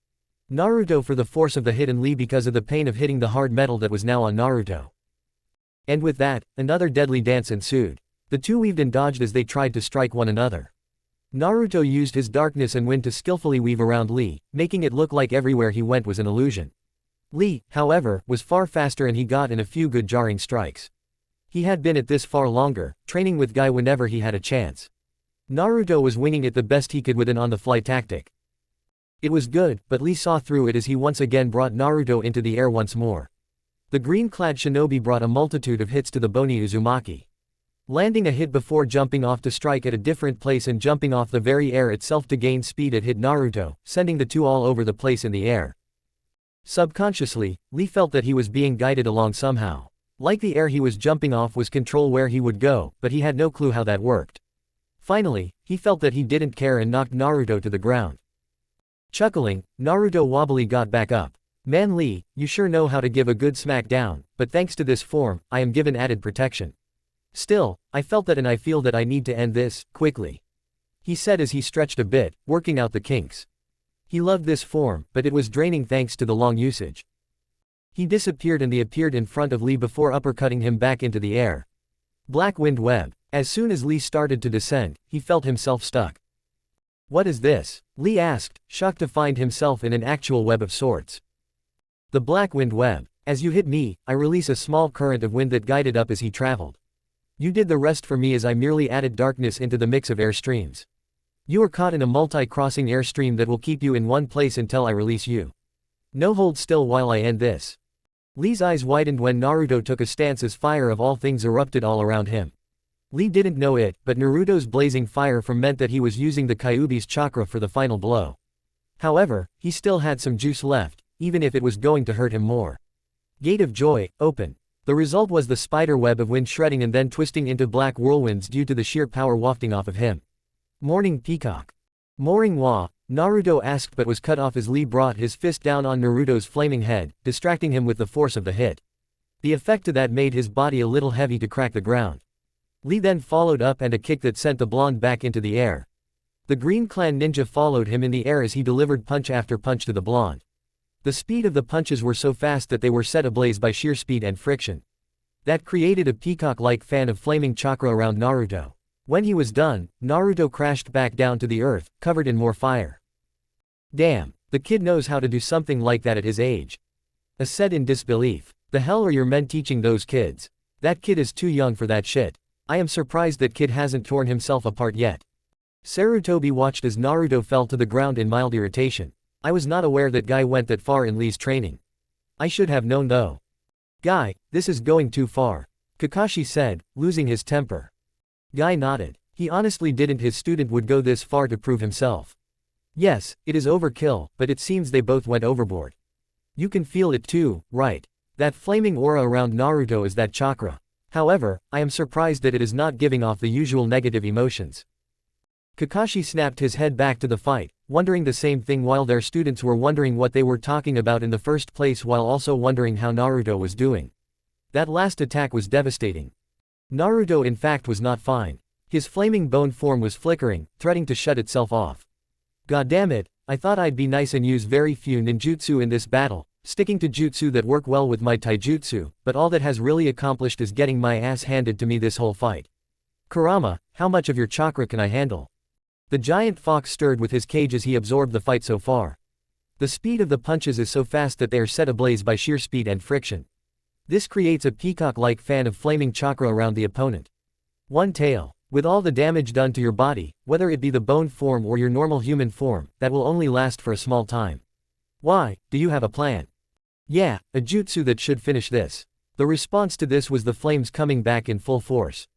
Naruto for the force of the hit and Lee because of the pain of hitting the hard metal that was now on Naruto. And with that, another deadly dance ensued. The two weaved and dodged as they tried to strike one another. Naruto used his darkness and wind to skillfully weave around Lee, making it look like everywhere he went was an illusion. Lee, however, was far faster and he got in a few good jarring strikes. He had been at this far longer, training with Guy whenever he had a chance. Naruto was winging it the best he could with an on-the-fly tactic. It was good, but Lee saw through it as he once again brought Naruto into the air once more. The green-clad shinobi brought a multitude of hits to the bony Uzumaki. Landing a hit before jumping off to strike at a different place and jumping off the very air itself to gain speed, it hit Naruto, sending the two all over the place in the air. Subconsciously, Lee felt that he was being guided along somehow. Like the air he was jumping off was control where he would go, but he had no clue how that worked. Finally, he felt that he didn't care and knocked Naruto to the ground. Chuckling, Naruto wobbly got back up. Man Lee, you sure know how to give a good smack down, but thanks to this form, I am given added protection. Still, I felt that and I feel that I need to end this, quickly. He said as he stretched a bit, working out the kinks. He loved this form, but it was draining thanks to the long usage. He disappeared and he appeared in front of Lee before uppercutting him back into the air. Black wind web. As soon as Lee started to descend, he felt himself stuck. What is this? Lee asked, shocked to find himself in an actual web of sorts. The black wind web. As you hit me, I release a small current of wind that guided up as he traveled. You did the rest for me as I merely added darkness into the mix of air streams. You are caught in a multi-crossing airstream that will keep you in one place until I release you. No, hold still while I end this. Lee's eyes widened when Naruto took a stance as fire of all things erupted all around him. Lee didn't know it, but Naruto's blazing fire from meant that he was using the Kyuubi's chakra for the final blow. However, he still had some juice left, even if it was going to hurt him more. Gate of joy, open. The result was the spider web of wind shredding and then twisting into black whirlwinds due to the sheer power wafting off of him. Morning peacock. Moring wa, Naruto asked but was cut off as Lee brought his fist down on Naruto's flaming head, distracting him with the force of the hit. The effect of that made his body a little heavy to crack the ground. Lee then followed up and a kick that sent the blonde back into the air. The Green Clan ninja followed him in the air as he delivered punch after punch to the blonde. The speed of the punches were so fast that they were set ablaze by sheer speed and friction. That created a peacock-like fan of flaming chakra around Naruto. When he was done, Naruto crashed back down to the earth, covered in more fire. Damn, the kid knows how to do something like that at his age. I said in disbelief. The hell are your men teaching those kids? That kid is too young for that shit. I am surprised that kid hasn't torn himself apart yet. Sarutobi watched as Naruto fell to the ground in mild irritation. I was not aware that Guy went that far in Lee's training. I should have known though. Guy, this is going too far, Kakashi said, losing his temper. Guy nodded. He honestly didn't his student would go this far to prove himself. Yes, it is overkill, but it seems they both went overboard. You can feel it too, right? That flaming aura around Naruto is that chakra. However, I am surprised that it is not giving off the usual negative emotions. Kakashi snapped his head back to the fight, wondering the same thing while their students were wondering what they were talking about in the first place while also wondering how Naruto was doing. That last attack was devastating. Naruto in fact was not fine. His flaming bone form was flickering, threatening to shut itself off. God damn it, I thought I'd be nice and use very few ninjutsu in this battle, sticking to jutsu that work well with my taijutsu, but all that has really accomplished is getting my ass handed to me this whole fight. Kurama, how much of your chakra can I handle? The giant fox stirred with his cage as he absorbed the fight so far. The speed of the punches is so fast that they are set ablaze by sheer speed and friction. This creates a peacock-like fan of flaming chakra around the opponent. One tail. With all the damage done to your body, whether it be the bone form or your normal human form, that will only last for a small time. Why, do you have a plan? Yeah, a jutsu that should finish this. The response to this was the flames coming back in full force.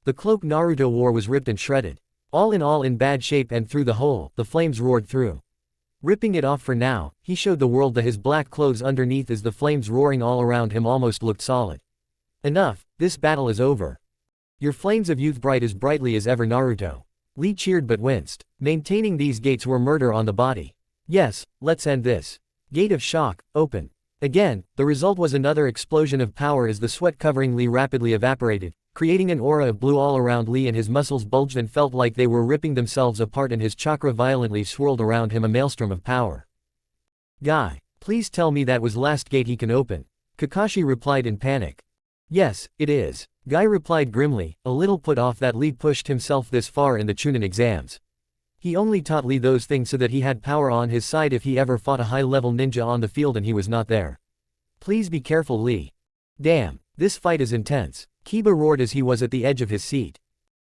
The cloak Naruto wore was ripped and shredded. All in bad shape, and through the hole, the flames roared through. Ripping it off for now, he showed the world that his black clothes underneath as the flames roaring all around him almost looked solid. Enough, this battle is over. Your flames of youth bright as brightly as ever, Naruto. Lee cheered but winced. Maintaining these gates were murder on the body. Yes, let's end this. Gate of shock, open. Again, the result was another explosion of power as the sweat covering Lee rapidly evaporated, creating an aura of blue all around Lee, and his muscles bulged and felt like they were ripping themselves apart, and his chakra violently swirled around him, a maelstrom of power. Guy, please tell me that was last gate he can open. Kakashi replied in panic. Yes, it is. Guy replied grimly, a little put off that Lee pushed himself this far in the Chunin exams. He only taught Lee those things so that he had power on his side if he ever fought a high-level ninja on the field and he was not there. Please be careful, Lee. Damn, this fight is intense. Kiba roared as he was at the edge of his seat.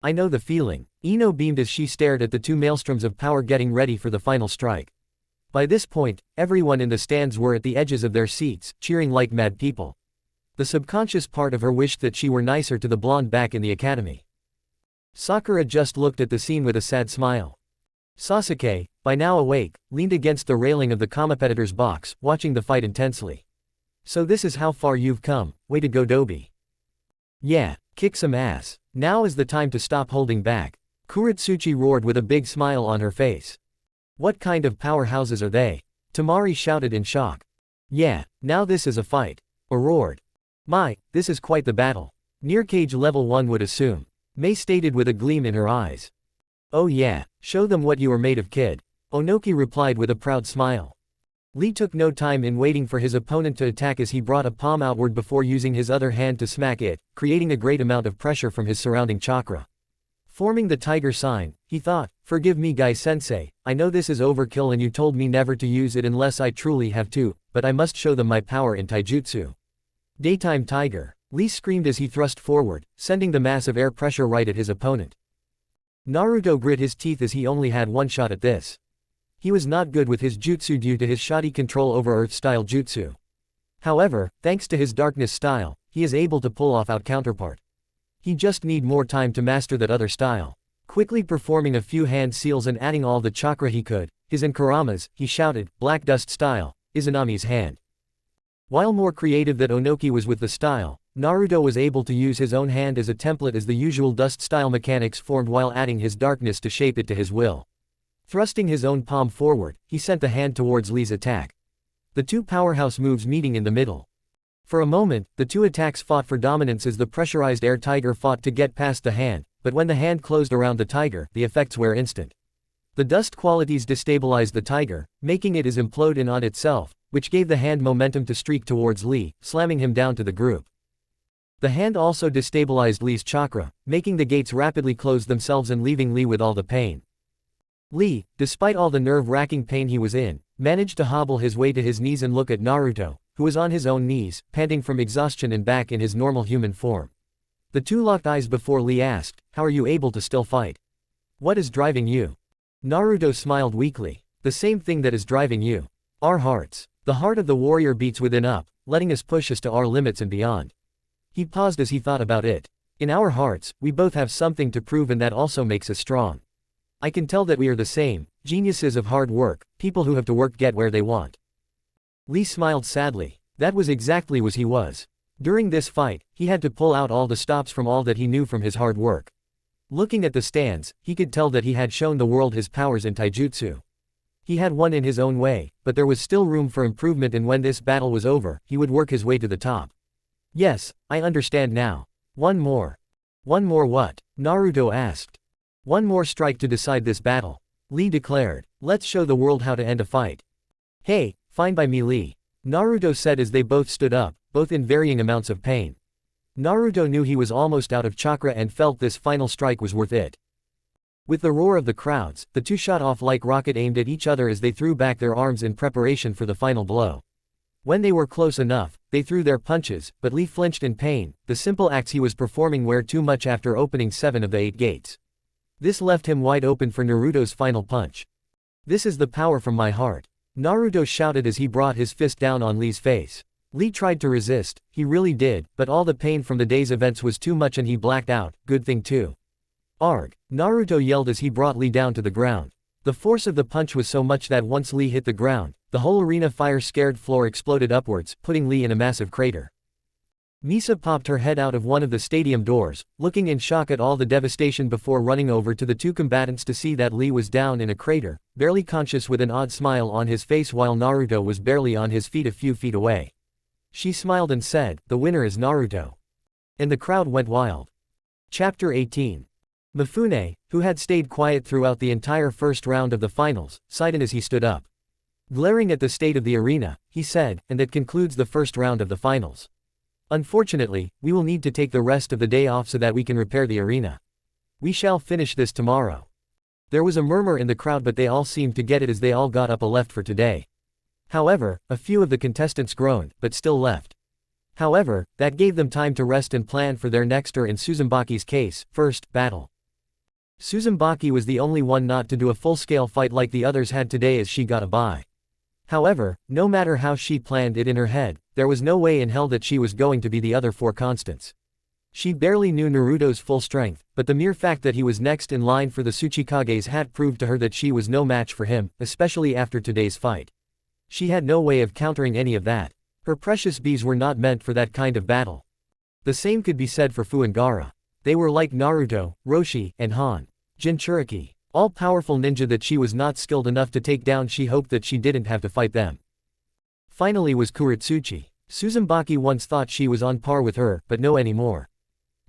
I know the feeling. Ino beamed as she stared at the two maelstroms of power getting ready for the final strike. By this point, everyone in the stands were at the edges of their seats, cheering like mad people. The subconscious part of her wished that she were nicer to the blonde back in the academy. Sakura just looked at the scene with a sad smile. Sasuke, by now awake, leaned against the railing of the competitor's box, watching the fight intensely. So this is how far you've come, way to go, Dobi. Yeah, kick some ass. Now is the time to stop holding back. Kuretsuchi roared with a big smile on her face. What kind of powerhouses are they? Tamari shouted in shock. Yeah, now this is a fight. Roared. My, this is quite the battle. Near cage level 1 would assume. Mei stated with a gleam in her eyes. Oh yeah, show them what you are made of, kid. Onoki replied with a proud smile. Lee took no time in waiting for his opponent to attack as he brought a palm outward before using his other hand to smack it, creating a great amount of pressure from his surrounding chakra. Forming the tiger sign, he thought, forgive me, Guy-sensei, I know this is overkill and you told me never to use it unless I truly have to, but I must show them my power in taijutsu. Daytime tiger. Lee screamed as he thrust forward, sending the mass of air pressure right at his opponent. Naruto grit his teeth as he only had one shot at this. He was not good with his jutsu due to his shoddy control over earth-style jutsu. However, thanks to his darkness style, he is able to pull off out counterpart. He just need more time to master that other style. Quickly performing a few hand seals and adding all the chakra he could, his and Kurama's, he shouted, Black Dust style, Izanami's hand. While more creative than Onoki was with the style, Naruto was able to use his own hand as a template as the usual dust style mechanics formed while adding his darkness to shape it to his will. Thrusting his own palm forward, he sent the hand towards Lee's attack. The two powerhouse moves meeting in the middle. For a moment, the two attacks fought for dominance as the pressurized air tiger fought to get past the hand, but when the hand closed around the tiger, the effects were instant. The dust qualities destabilized the tiger, making it as implode in on itself, which gave the hand momentum to streak towards Lee, slamming him down to the group. The hand also destabilized Lee's chakra, making the gates rapidly close themselves and leaving Lee with all the pain. Lee, despite all the nerve-wracking pain he was in, managed to hobble his way to his knees and look at Naruto, who was on his own knees, panting from exhaustion and back in his normal human form. The two locked eyes before Lee asked, how are you able to still fight? What is driving you? Naruto smiled weakly. The same thing that is driving you. Our hearts. The heart of the warrior beats within up, letting us push us to our limits and beyond. He paused as he thought about it. In our hearts, we both have something to prove, and that also makes us strong. I can tell that we are the same, geniuses of hard work, people who have to work get where they want. Lee smiled sadly. That was exactly what he was. During this fight, he had to pull out all the stops from all that he knew from his hard work. Looking at the stands, he could tell that he had shown the world his powers in taijutsu. He had won in his own way, but there was still room for improvement, and when this battle was over, he would work his way to the top. Yes, I understand now. One more. One more what? Naruto asked. One more strike to decide this battle. Lee declared. Let's show the world how to end a fight. Hey, fine by me, Lee. Naruto said as they both stood up, both in varying amounts of pain. Naruto knew he was almost out of chakra and felt this final strike was worth it. With the roar of the crowds, the two shot off like rocket aimed at each other as they threw back their arms in preparation for the final blow. When they were close enough, they threw their punches, but Lee flinched in pain. The simple acts he was performing were too much after opening 7 of the 8 gates. This left him wide open for Naruto's final punch. "This is the power from my heart," Naruto shouted as he brought his fist down on Lee's face. Lee tried to resist, he really did, but all the pain from the day's events was too much and he blacked out. Good thing too. "Arg!" Naruto yelled as he brought Lee down to the ground. The force of the punch was so much that once Lee hit the ground, the whole arena fire-scared floor exploded upwards, putting Lee in a massive crater. Misa popped her head out of one of the stadium doors, looking in shock at all the devastation before running over to the 2 combatants to see that Lee was down in a crater, barely conscious with an odd smile on his face while Naruto was barely on his feet a few feet away. She smiled and said, "The winner is Naruto." And the crowd went wild. Chapter 18. Mifune, who had stayed quiet throughout the entire first round of the finals, sighed as he stood up. Glaring at the state of the arena, he said, "And that concludes the first round of the finals. Unfortunately, we will need to take the rest of the day off so that we can repair the arena. We shall finish this tomorrow." There was a murmur in the crowd, but they all seemed to get it as they all got up and left for today. However, a few of the contestants groaned, but still left. However, that gave them time to rest and plan for their next, or in Suzumbaki's case, first battle. Suzumbaki was the only one not to do a full-scale fight like the others had today as she got a bye. However, no matter how she planned it in her head, there was no way in hell that she was going to be the other 4 constants. She barely knew Naruto's full strength, but the mere fact that he was next in line for the Tsuchikage's hat proved to her that she was no match for him, especially after today's fight. She had no way of countering any of that. Her precious bees were not meant for that kind of battle. The same could be said for Fu and Gaara. They were like Naruto, Roshi, and Han. Jinchuriki. All-powerful ninja that she was not skilled enough to take down. She hoped that she didn't have to fight them. Finally was Kuretsuchi. Suzumbaki once thought she was on par with her, but no anymore.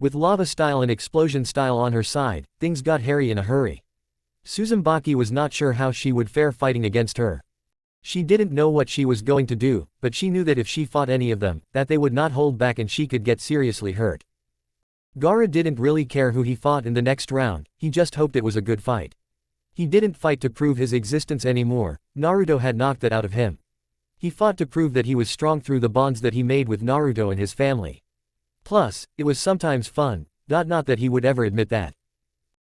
With lava style and explosion style on her side, things got hairy in a hurry. Suzumbaki was not sure how she would fare fighting against her. She didn't know what she was going to do, but she knew that if she fought any of them, that they would not hold back and she could get seriously hurt. Gaara didn't really care who he fought in the next round, he just hoped it was a good fight. He didn't fight to prove his existence anymore, Naruto had knocked that out of him. He fought to prove that he was strong through the bonds that he made with Naruto and his family. Plus, it was sometimes fun, not that he would ever admit that.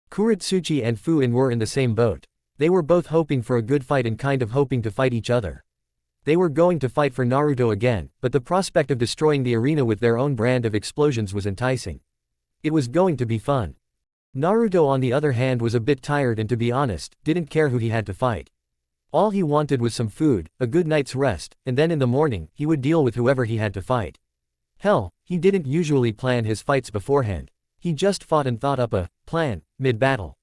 Kuretsuchi and Fu-in were in the same boat. They were both hoping for a good fight and kind of hoping to fight each other. They were going to fight for Naruto again, but the prospect of destroying the arena with their own brand of explosions was enticing. It was going to be fun. Naruto on the other hand was a bit tired and, to be honest, didn't care who he had to fight. All he wanted was some food, a good night's rest, and then in the morning, he would deal with whoever he had to fight. Hell, he didn't usually plan his fights beforehand. He just fought and thought up a plan mid-battle.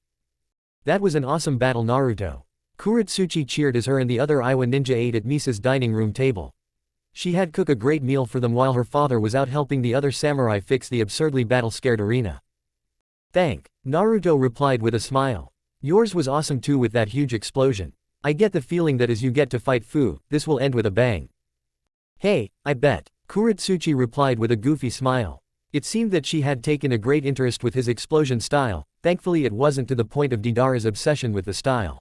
That was an awesome battle, Naruto. Kuretsuchi cheered as her and the other Iwa ninja ate at Misa's dining room table. She had cooked a great meal for them while her father was out helping the other samurai fix the absurdly battle-scared arena. "Thank," Naruto replied with a smile. "Yours was awesome too with that huge explosion. I get the feeling that as you get to fight Fu, this will end with a bang." "Hey, I bet," Kuretsuchi replied with a goofy smile. It seemed that she had taken a great interest with his explosion style, thankfully it wasn't to the point of Deidara's obsession with the style.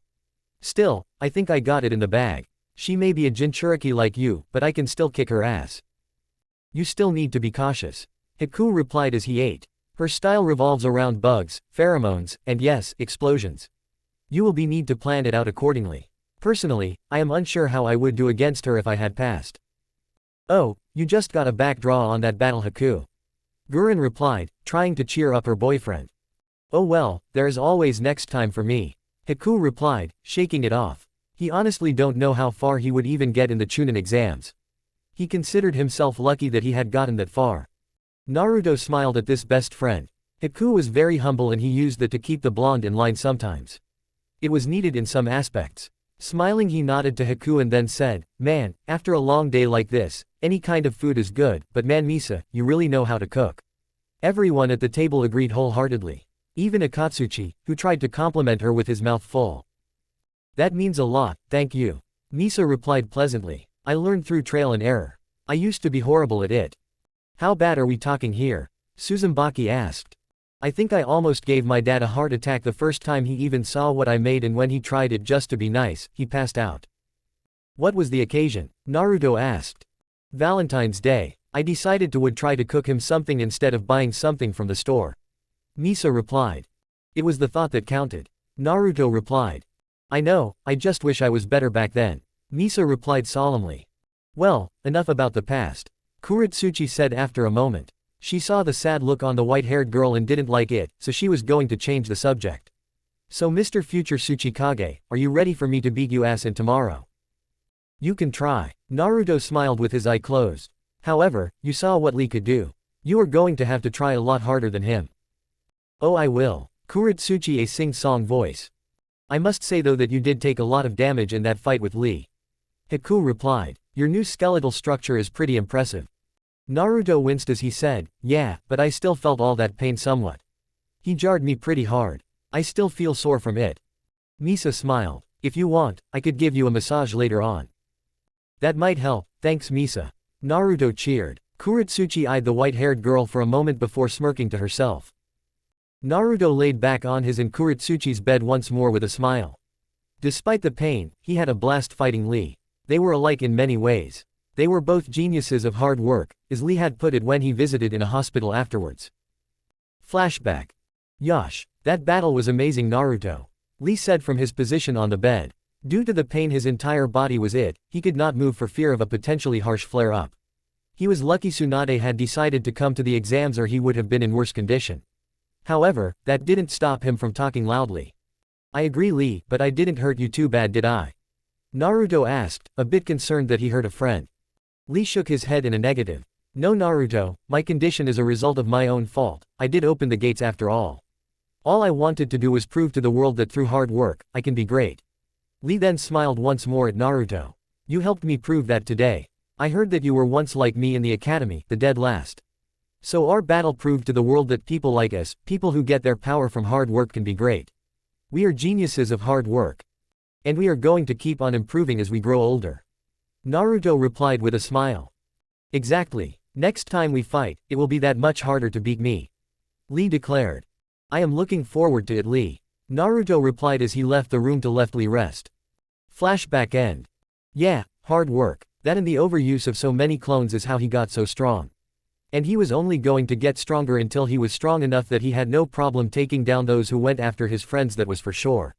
"Still, I think I got it in the bag. She may be a Jinchuriki like you, but I can still kick her ass." "You still need to be cautious," Haku replied as he ate. "Her style revolves around bugs, pheromones, and yes, explosions. You will be need to plan it out accordingly. Personally, I am unsure how I would do against her if I had passed." "Oh, you just got a back draw on that battle, Haku," Gurren replied, trying to cheer up her boyfriend. "Oh well, there is always next time for me," Haku replied, shaking it off. He honestly don't know how far he would even get in the Chunin exams. He considered himself lucky that he had gotten that far. Naruto smiled at this best friend. Haku was very humble and he used that to keep the blonde in line sometimes. It was needed in some aspects. Smiling, he nodded to Haku and then said, "Man, after a long day like this, any kind of food is good, but man Misa, you really know how to cook." Everyone at the table agreed wholeheartedly. Even Akatsuchi, who tried to compliment her with his mouth full. "That means a lot, thank you," Misa replied pleasantly. "I learned through trial and error. I used to be horrible at it." "How bad are we talking here?" Suzumbaki asked. "I think I almost gave my dad a heart attack the first time he even saw what I made, and when he tried it just to be nice, he passed out." "What was the occasion?" Naruto asked. Valentine's Day. I decided to would try to cook him something instead of buying something from the store. Misa replied. It was the thought that counted. Naruto replied. I know, I just wish I was better back then. Misa replied solemnly. Well, enough about the past. Kuretsuchi said after a moment. She saw the sad look on the white-haired girl and didn't like it, so she was going to change the subject. So Mr. Future Tsuchikage, are you ready for me to beat you ass in tomorrow? You can try. Naruto smiled with his eye closed. However, you saw what Lee could do. You are going to have to try a lot harder than him. Oh, I will. Kuretsuchi a sing-song voice. I must say though that you did take a lot of damage in that fight with Lee. Hiku replied. Your new skeletal structure is pretty impressive. Naruto winced as he said, yeah, but I still felt all that pain somewhat. He jarred me pretty hard. I still feel sore from it. Misa smiled. If you want, I could give you a massage later on. That might help, thanks Misa. Naruto cheered. Kuretsuchi eyed the white-haired girl for a moment before smirking to herself. Naruto laid back on his and Kuretsuchi's bed once more with a smile. Despite the pain, he had a blast fighting Lee. They were alike in many ways. They were both geniuses of hard work, as Lee had put it when he visited in a hospital afterwards. Flashback. Yosh, that battle was amazing Naruto. Lee said from his position on the bed. Due to the pain his entire body was it, he could not move for fear of a potentially harsh flare-up. He was lucky Tsunade had decided to come to the exams or he would have been in worse condition. However, that didn't stop him from talking loudly. I agree Lee, but I didn't hurt you too bad did I? Naruto asked, a bit concerned that he hurt a friend. Lee shook his head in a negative. No Naruto, my condition is a result of my own fault, I did open the gates after all. All I wanted to do was prove to the world that through hard work, I can be great. Lee then smiled once more at Naruto. You helped me prove that today. I heard that you were once like me in the academy, the dead last. So our battle proved to the world that people like us, people who get their power from hard work can be great. We are geniuses of hard work. And we are going to keep on improving as we grow older. Naruto replied with a smile. Exactly. Next time we fight, it will be that much harder to beat me. Lee declared. I am looking forward to it Lee. Naruto replied as he left the room to let Lee rest. Flashback end. Yeah, hard work. That and the overuse of so many clones is how he got so strong. And he was only going to get stronger until he was strong enough that he had no problem taking down those who went after his friends, that was for sure.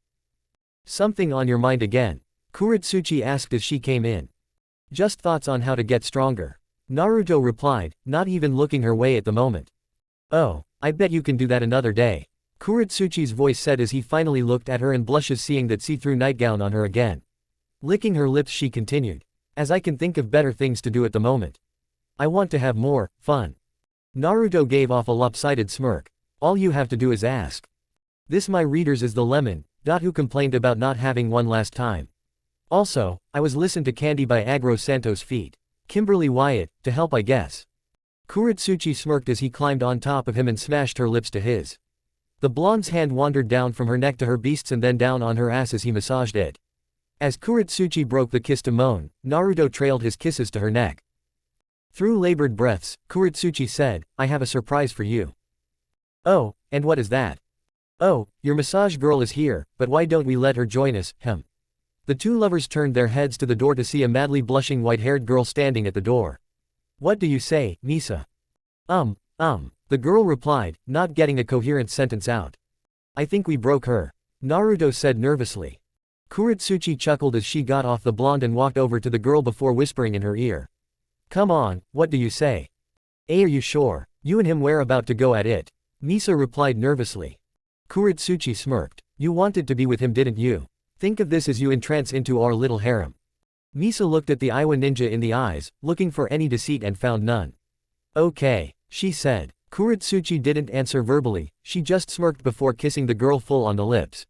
Something on your mind again? Kuretsuchi asked as she came in. Just thoughts on how to get stronger. Naruto replied, not even looking her way at the moment. Oh, I bet you can do that another day. Kuretsuchi's voice said as he finally looked at her and blushes seeing that see-through nightgown on her again. Licking her lips she continued. As I can think of better things to do at the moment. I want to have more fun. Naruto gave off a lopsided smirk. All you have to do is ask. This my readers is the lemon, who complained about not having one last time. Also, I was listened to Candy by Agro Santos feat. Kimberly Wyatt, to help I guess. Kuretsuchi smirked as he climbed on top of him and smashed her lips to his. The blonde's hand wandered down from her neck to her beasts and then down on her ass as he massaged it. As Kuretsuchi broke the kiss to moan, Naruto trailed his kisses to her neck. Through labored breaths, Kuretsuchi said, I have a surprise for you. Oh, and what is that? Oh, your massage girl is here, but why don't we let her join us, The two lovers turned their heads to the door to see a madly blushing white-haired girl standing at the door. What do you say, Misa? The girl replied, not getting a coherent sentence out. I think we broke her. Naruto said nervously. Kuretsuchi chuckled as she got off the blonde and walked over to the girl before whispering in her ear. Come on, what do you say? Are you sure? You and him were about to go at it. Misa replied nervously. Kuretsuchi smirked. You wanted to be with him didn't you? Think of this as you entrance into our little harem. Misa looked at the Iwa ninja in the eyes, looking for any deceit and found none. Okay, she said. Kuretsuchi didn't answer verbally, she just smirked before kissing the girl full on the lips.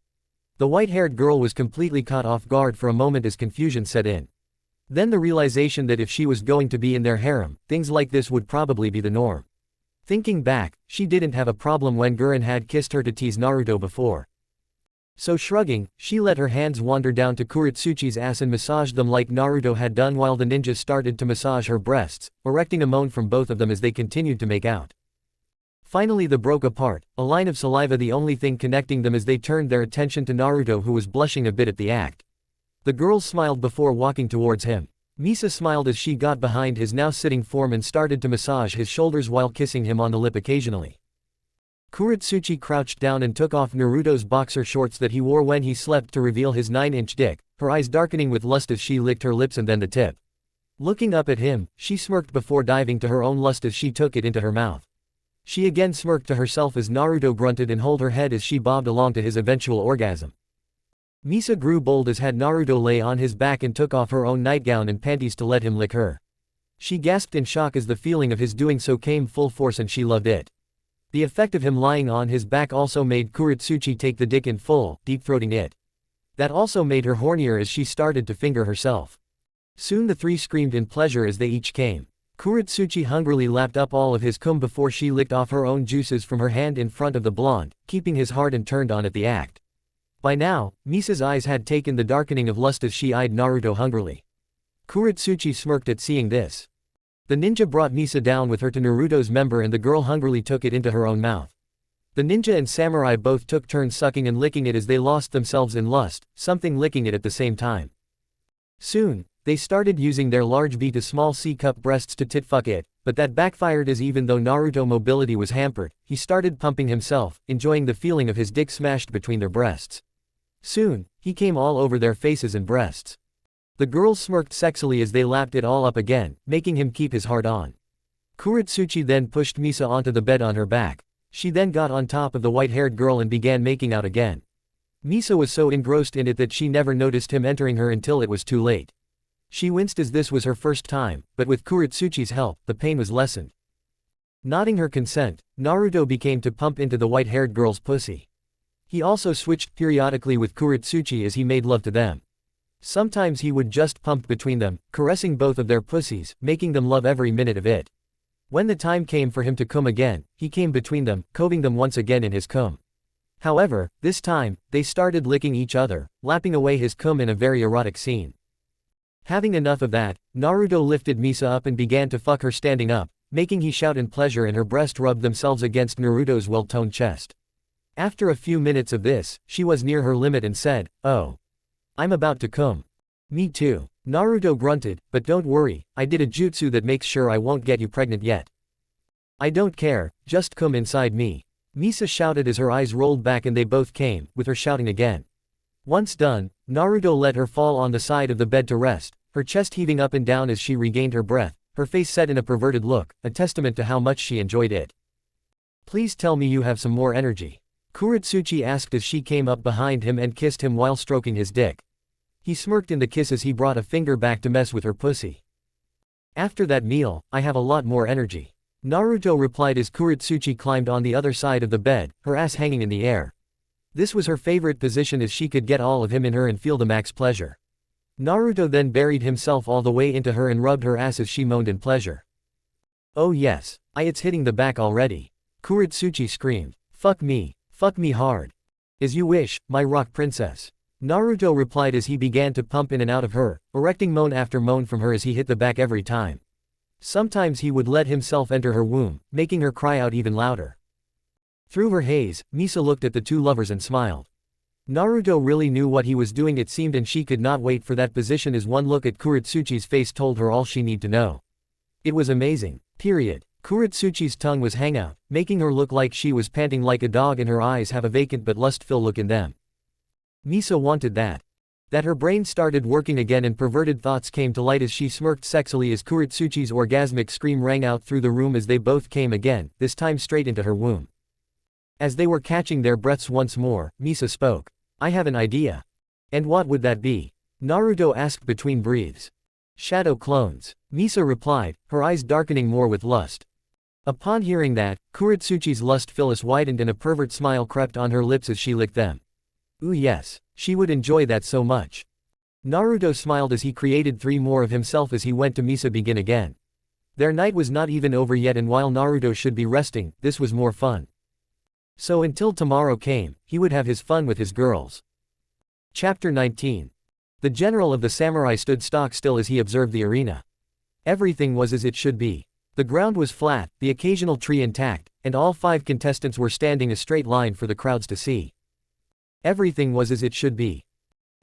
The white-haired girl was completely caught off guard for a moment as confusion set in. Then the realization that if she was going to be in their harem, things like this would probably be the norm. Thinking back, she didn't have a problem when Gurren had kissed her to tease Naruto before. So shrugging, she let her hands wander down to Kuretsuchi's ass and massaged them like Naruto had done while the ninja started to massage her breasts, erecting a moan from both of them as they continued to make out. Finally they broke apart, a line of saliva the only thing connecting them as they turned their attention to Naruto who was blushing a bit at the act. The girls smiled before walking towards him. Misa smiled as she got behind his now sitting form and started to massage his shoulders while kissing him on the lip occasionally. Kuretsuchi crouched down and took off Naruto's boxer shorts that he wore when he slept to reveal his 9-inch dick, her eyes darkening with lust as she licked her lips and then the tip. Looking up at him, she smirked before diving to her own lust as she took it into her mouth. She again smirked to herself as Naruto grunted and held her head as she bobbed along to his eventual orgasm. Misa grew bold as had Naruto lay on his back and took off her own nightgown and panties to let him lick her. She gasped in shock as the feeling of his doing so came full force and she loved it. The effect of him lying on his back also made Kuretsuchi take the dick in full, deep-throating it. That also made her hornier as she started to finger herself. Soon the three screamed in pleasure as they each came. Kuretsuchi hungrily lapped up all of his cum before she licked off her own juices from her hand in front of the blonde, keeping his hard and turned on at the act. By now, Misa's eyes had taken the darkening of lust as she eyed Naruto hungrily. Kuretsuchi smirked at seeing this. The ninja brought Misa down with her to Naruto's member and the girl hungrily took it into her own mouth. The ninja and samurai both took turns sucking and licking it as they lost themselves in lust, something licking it at the same time. Soon, they started using their large B to small C cup breasts to tit-fuck it, but that backfired as even though Naruto mobility was hampered, he started pumping himself, enjoying the feeling of his dick smashed between their breasts. Soon, he came all over their faces and breasts. The girls smirked sexily as they lapped it all up again, making him keep his heart on. Kuretsuchi then pushed Misa onto the bed on her back. She then got on top of the white-haired girl and began making out again. Misa was so engrossed in it that she never noticed him entering her until it was too late. She winced as this was her first time, but with Kuretsuchi's help, the pain was lessened. Nodding her consent, Naruto began to pump into the white-haired girl's pussy. He also switched periodically with Kuretsuchi as he made love to them. Sometimes he would just pump between them, caressing both of their pussies, making them love every minute of it. When the time came for him to cum again, he came between them, coving them once again in his cum. However, this time, they started licking each other, lapping away his cum in a very erotic scene. Having enough of that, Naruto lifted Misa up and began to fuck her standing up, making he shout in pleasure and her breast rubbed themselves against Naruto's well-toned chest. After a few minutes of this, she was near her limit and said, "Oh. I'm about to cum." "Me too." Naruto grunted, "But don't worry, I did a jutsu that makes sure I won't get you pregnant yet." "I don't care, just cum inside me." Misa shouted as her eyes rolled back and they both came, with her shouting again. Once done, Naruto let her fall on the side of the bed to rest, her chest heaving up and down as she regained her breath, her face set in a perverted look, a testament to how much she enjoyed it. "Please tell me you have some more energy," Kuretsuchi asked as she came up behind him and kissed him while stroking his dick. He smirked in the kiss as he brought a finger back to mess with her pussy. "After that meal, I have a lot more energy," Naruto replied as Kuretsuchi climbed on the other side of the bed, her ass hanging in the air. This was her favorite position as she could get all of him in her and feel the max pleasure. Naruto then buried himself all the way into her and rubbed her ass as she moaned in pleasure. "Oh yes, it's hitting the back already," Kuretsuchi screamed. Fuck me hard." "As you wish, my rock princess," Naruto replied as he began to pump in and out of her, erecting moan after moan from her as he hit the back every time. Sometimes he would let himself enter her womb, making her cry out even louder. Through her haze, Misa looked at the two lovers and smiled. Naruto really knew what he was doing it seemed and she could not wait for that position as one look at Kuretsuchi's face told her all she needed to know. It was amazing. Period. Kuretsuchi's tongue was hang out, making her look like she was panting like a dog and her eyes have a vacant but lustful look in them. Misa wanted that. Her brain started working again and perverted thoughts came to light as she smirked sexily as Kuretsuchi's orgasmic scream rang out through the room as they both came again, this time straight into her womb. As they were catching their breaths once more, Misa spoke. "I have an idea." "And what would that be?" Naruto asked between breaths. "Shadow clones," Misa replied, her eyes darkening more with lust. Upon hearing that, Kuretsuchi's lust phyllis widened and a pervert smile crept on her lips as she licked them. Ooh yes, she would enjoy that so much. Naruto smiled as he created 3 more of himself as he went to Misa begin again. Their night was not even over yet and while Naruto should be resting, this was more fun. So until tomorrow came, he would have his fun with his girls. Chapter 19. The general of the samurai stood stock still as he observed the arena. Everything was as it should be. The ground was flat, the occasional tree intact, and all 5 contestants were standing a straight line for the crowds to see. Everything was as it should be.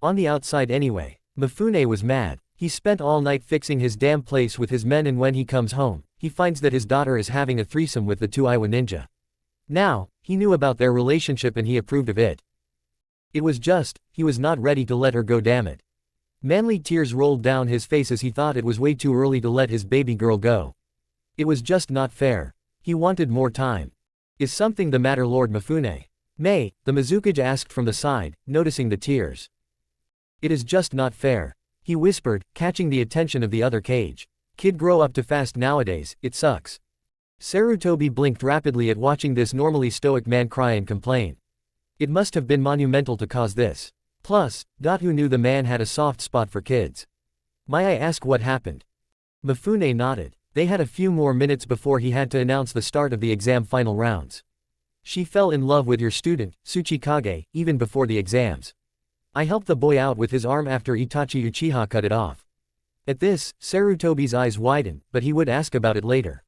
On the outside anyway. Mifune was mad. He spent all night fixing his damn place with his men, and when he comes home, he finds that his daughter is having a threesome with the two Iwa ninja. Now, he knew about their relationship and he approved of it. It was just, he was not ready to let her go, damn it. Manly tears rolled down his face as he thought it was way too early to let his baby girl go. It was just not fair. He wanted more time. Is something the matter, Lord Mifune? May, the Mizukage asked from the side, noticing the tears. It is just not fair, he whispered, catching the attention of the other cage. Kid grow up too fast nowadays, it sucks. Sarutobi blinked rapidly at watching this normally stoic man cry and complain. It must have been monumental to cause this. Plus, who knew the man had a soft spot for kids? May I ask what happened? Mifune nodded. They had a few more minutes before he had to announce the start of the exam final rounds. She fell in love with your student, Tsuchikage, even before the exams. I helped the boy out with his arm after Itachi Uchiha cut it off. At this, Sarutobi's eyes widened, but he would ask about it later.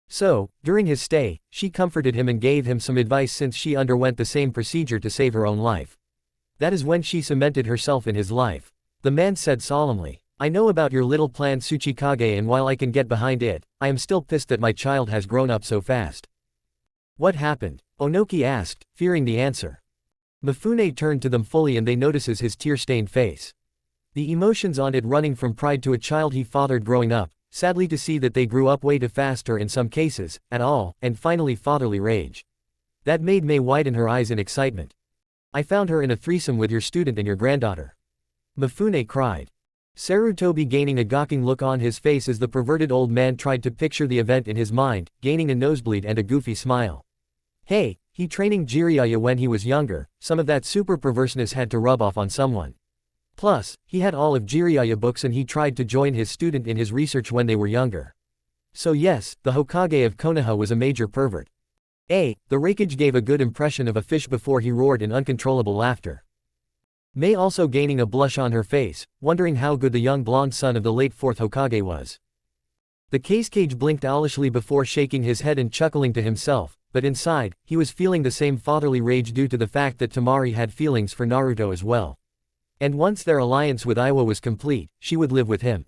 So, during his stay, she comforted him and gave him some advice since she underwent the same procedure to save her own life. That is when she cemented herself in his life. The man said solemnly, I know about your little plan, Tsuchikage, and while I can get behind it, I am still pissed that my child has grown up so fast. What happened? Onoki asked, fearing the answer. Mifune turned to them fully and they notices his tear-stained face. The emotions on it running from pride to a child he fathered growing up, sadly to see that they grew up way too fast or in some cases, at all, and finally fatherly rage. That made May widen her eyes in excitement. I found her in a threesome with your student and your granddaughter. Mifune cried. Sarutobi gaining a gawking look on his face as the perverted old man tried to picture the event in his mind, gaining a nosebleed and a goofy smile. Hey, he training Jiraiya when he was younger, some of that super perverseness had to rub off on someone. Plus, he had all of Jiraiya books and he tried to join his student in his research when they were younger. So yes, the Hokage of Konoha was a major pervert. The Raikage gave a good impression of a fish before he roared in uncontrollable laughter. May also gaining a blush on her face, wondering how good the young blonde son of the late 4th Hokage was. The Cage blinked owlishly before shaking his head and chuckling to himself, but inside, he was feeling the same fatherly rage due to the fact that Temari had feelings for Naruto as well. And once their alliance with Iwa was complete, she would live with him.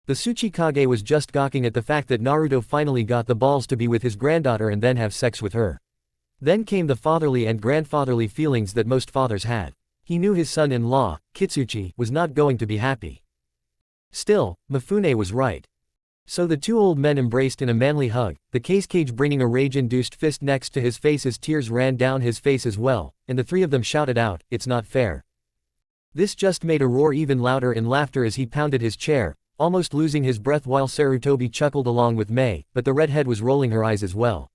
The Tsuchikage was just gawking at the fact that Naruto finally got the balls to be with his granddaughter and then have sex with her. Then came the fatherly and grandfatherly feelings that most fathers had. He knew his son-in-law, Kitsuchi, was not going to be happy. Still, Mifune was right. So the two old men embraced in a manly hug, the Cage bringing a rage-induced fist next to his face as tears ran down his face as well, and the three of them shouted out, "It's not fair." This just made a roar even louder in laughter as he pounded his chair, almost losing his breath while Sarutobi chuckled along with May, but the redhead was rolling her eyes as well.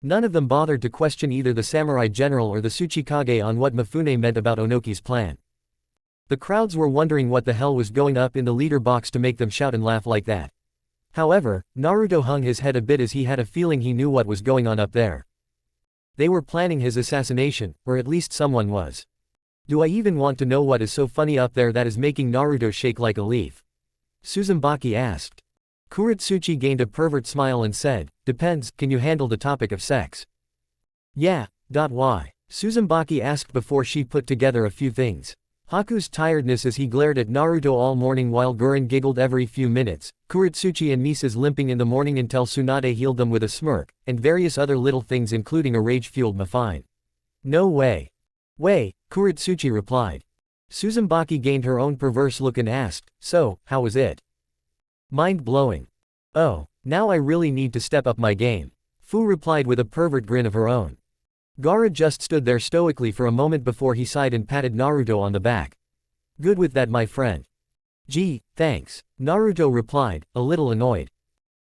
None of them bothered to question either the samurai general or the Tsuchikage on what Mifune meant about Onoki's plan. The crowds were wondering what the hell was going up in the leader box to make them shout and laugh like that. However, Naruto hung his head a bit as he had a feeling he knew what was going on up there. They were planning his assassination, or at least someone was. Do I even want to know what is so funny up there that is making Naruto shake like a leaf? Suzumaki asked. Kuretsuchi gained a pervert smile and said, depends, can you handle the topic of sex? Yeah. Why? Suzumaki asked before she put together a few things. Haku's tiredness as he glared at Naruto all morning while Guren giggled every few minutes, Kuretsuchi and Misa's limping in the morning until Tsunade healed them with a smirk, and various other little things including a rage-fueled Mifune. No way. Kuretsuchi replied. Suzumaki gained her own perverse look and asked, so, how was it? Mind-blowing. Oh, now I really need to step up my game. Fu replied with a pervert grin of her own. Gaara just stood there stoically for a moment before he sighed and patted Naruto on the back. Good with that, my friend. Gee, thanks, Naruto replied, a little annoyed.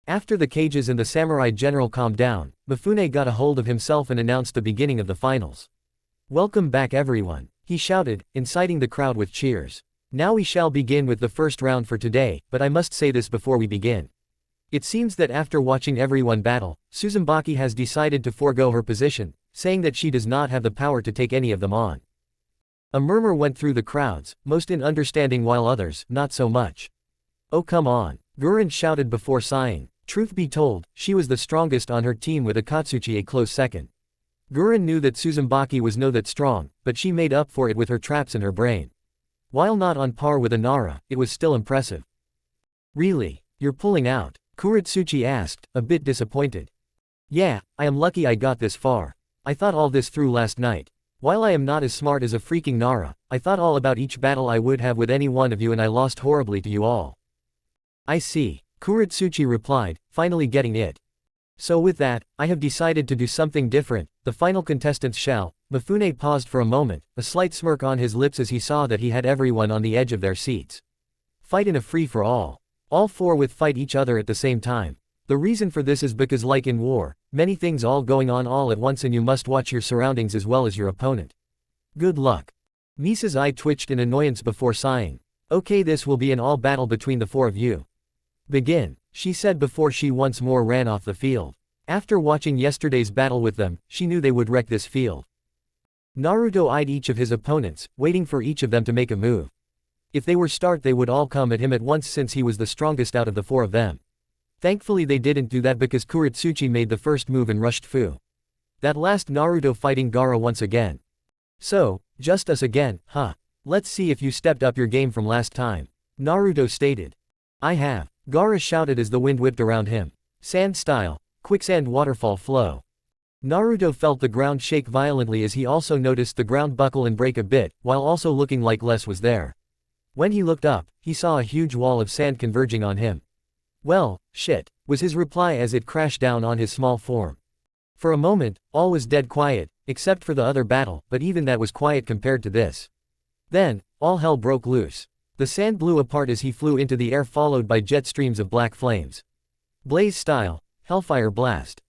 After the cages and the samurai general calmed down, Mifune got a hold of himself and announced the beginning of the finals. Welcome back everyone, he shouted, inciting the crowd with cheers. Now we shall begin with the first round for today, but I must say this before we begin. It seems that after watching everyone battle, Suzumaki has decided to forego her position, saying that she does not have the power to take any of them on. A murmur went through the crowds, most in understanding while others, not so much. Oh come on, Guren shouted before sighing. Truth be told, she was the strongest on her team with Akatsuchi a close second. Guren knew that Suzumaki was no that strong, but she made up for it with her traps in her brain. While not on par with Inara, it was still impressive. Really? You're pulling out? Kuretsuchi asked, a bit disappointed. Yeah, I am lucky I got this far. I thought all this through last night. While I am not as smart as a freaking Nara, I thought all about each battle I would have with any one of you and I lost horribly to you all. I see, Kuretsuchi replied, finally getting it. So with that, I have decided to do something different. The final contestants shall. Mifune paused for a moment, a slight smirk on his lips as he saw that he had everyone on the edge of their seats. Fight in a free-for-all. All four with fight each other at the same time. The reason for this is because like in war, many things all going on all at once and you must watch your surroundings as well as your opponent. Good luck. Misa's eye twitched in annoyance before sighing. Okay, this will be an all battle between the four of you. Begin, she said before she once more ran off the field. After watching yesterday's battle with them, she knew they would wreck this field. Naruto eyed each of his opponents, waiting for each of them to make a move. If they were start they would all come at him at once since he was the strongest out of the four of them. Thankfully they didn't do that because Kuretsuchi made the first move and rushed Fu. That last Naruto fighting Gaara once again. So, just us again, huh? Let's see if you stepped up your game from last time. Naruto stated. I have. Gaara shouted as the wind whipped around him. Sand style, quicksand waterfall flow. Naruto felt the ground shake violently as he also noticed the ground buckle and break a bit, while also looking like less was there. When he looked up, he saw a huge wall of sand converging on him. Well, shit, was his reply as it crashed down on his small form. For a moment, all was dead quiet, except for the other battle, but even that was quiet compared to this. Then, all hell broke loose. The sand blew apart as he flew into the air followed by jet streams of black flames. Blaze style, hellfire blast.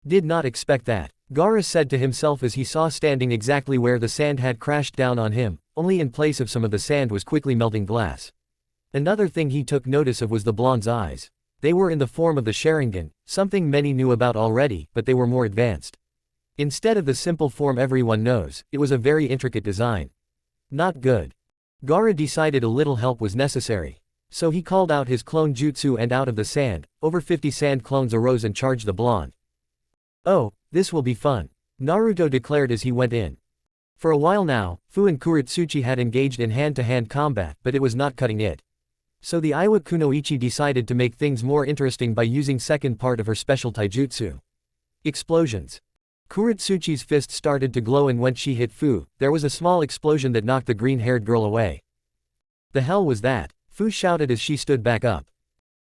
Did not expect that, Gaara said to himself as he saw standing exactly where the sand had crashed down on him, only in place of some of the sand was quickly melting glass. Another thing he took notice of was the blonde's eyes. They were in the form of the Sharingan, something many knew about already, but they were more advanced. Instead of the simple form everyone knows, it was a very intricate design. Not good. Gaara decided a little help was necessary. So he called out his clone jutsu and out of the sand, over 50 sand clones arose and charged the blonde. Oh, this will be fun, Naruto declared as he went in. For a while now, Fu and Kuretsuchi had engaged in hand-to-hand combat, but it was not cutting it. So the Iwa Kunoichi decided to make things more interesting by using second part of her special taijutsu. Explosions. Kuretsuchi's fist started to glow and when she hit Fu, there was a small explosion that knocked the green-haired girl away. The hell was that? Fu shouted as she stood back up.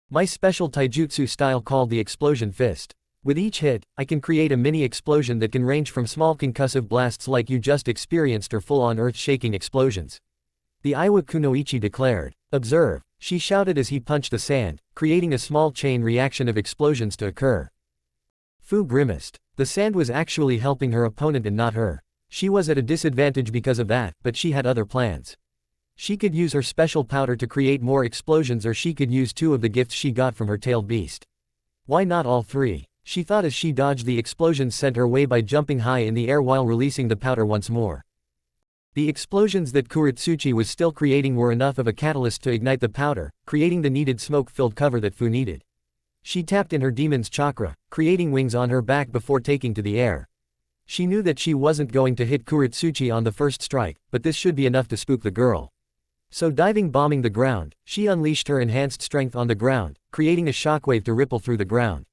My special taijutsu style called the explosion fist. With each hit, I can create a mini explosion that can range from small concussive blasts like you just experienced or full-on earth-shaking explosions. The Iwa Kunoichi declared. Observe, she shouted as he punched the sand, creating a small chain reaction of explosions to occur. Fu grimaced. The sand was actually helping her opponent and not her. She was at a disadvantage because of that, but she had other plans. She could use her special powder to create more explosions or she could use two of the gifts she got from her tailed beast. Why not all three? She thought as she dodged the explosions sent her way by jumping high in the air while releasing the powder once more. The explosions that Kuretsuchi was still creating were enough of a catalyst to ignite the powder, creating the needed smoke-filled cover that Fu needed. She tapped in her demon's chakra, creating wings on her back before taking to the air. She knew that she wasn't going to hit Kuretsuchi on the first strike, but this should be enough to spook the girl. So diving bombing the ground, she unleashed her enhanced strength on the ground, creating a shockwave to ripple through the ground.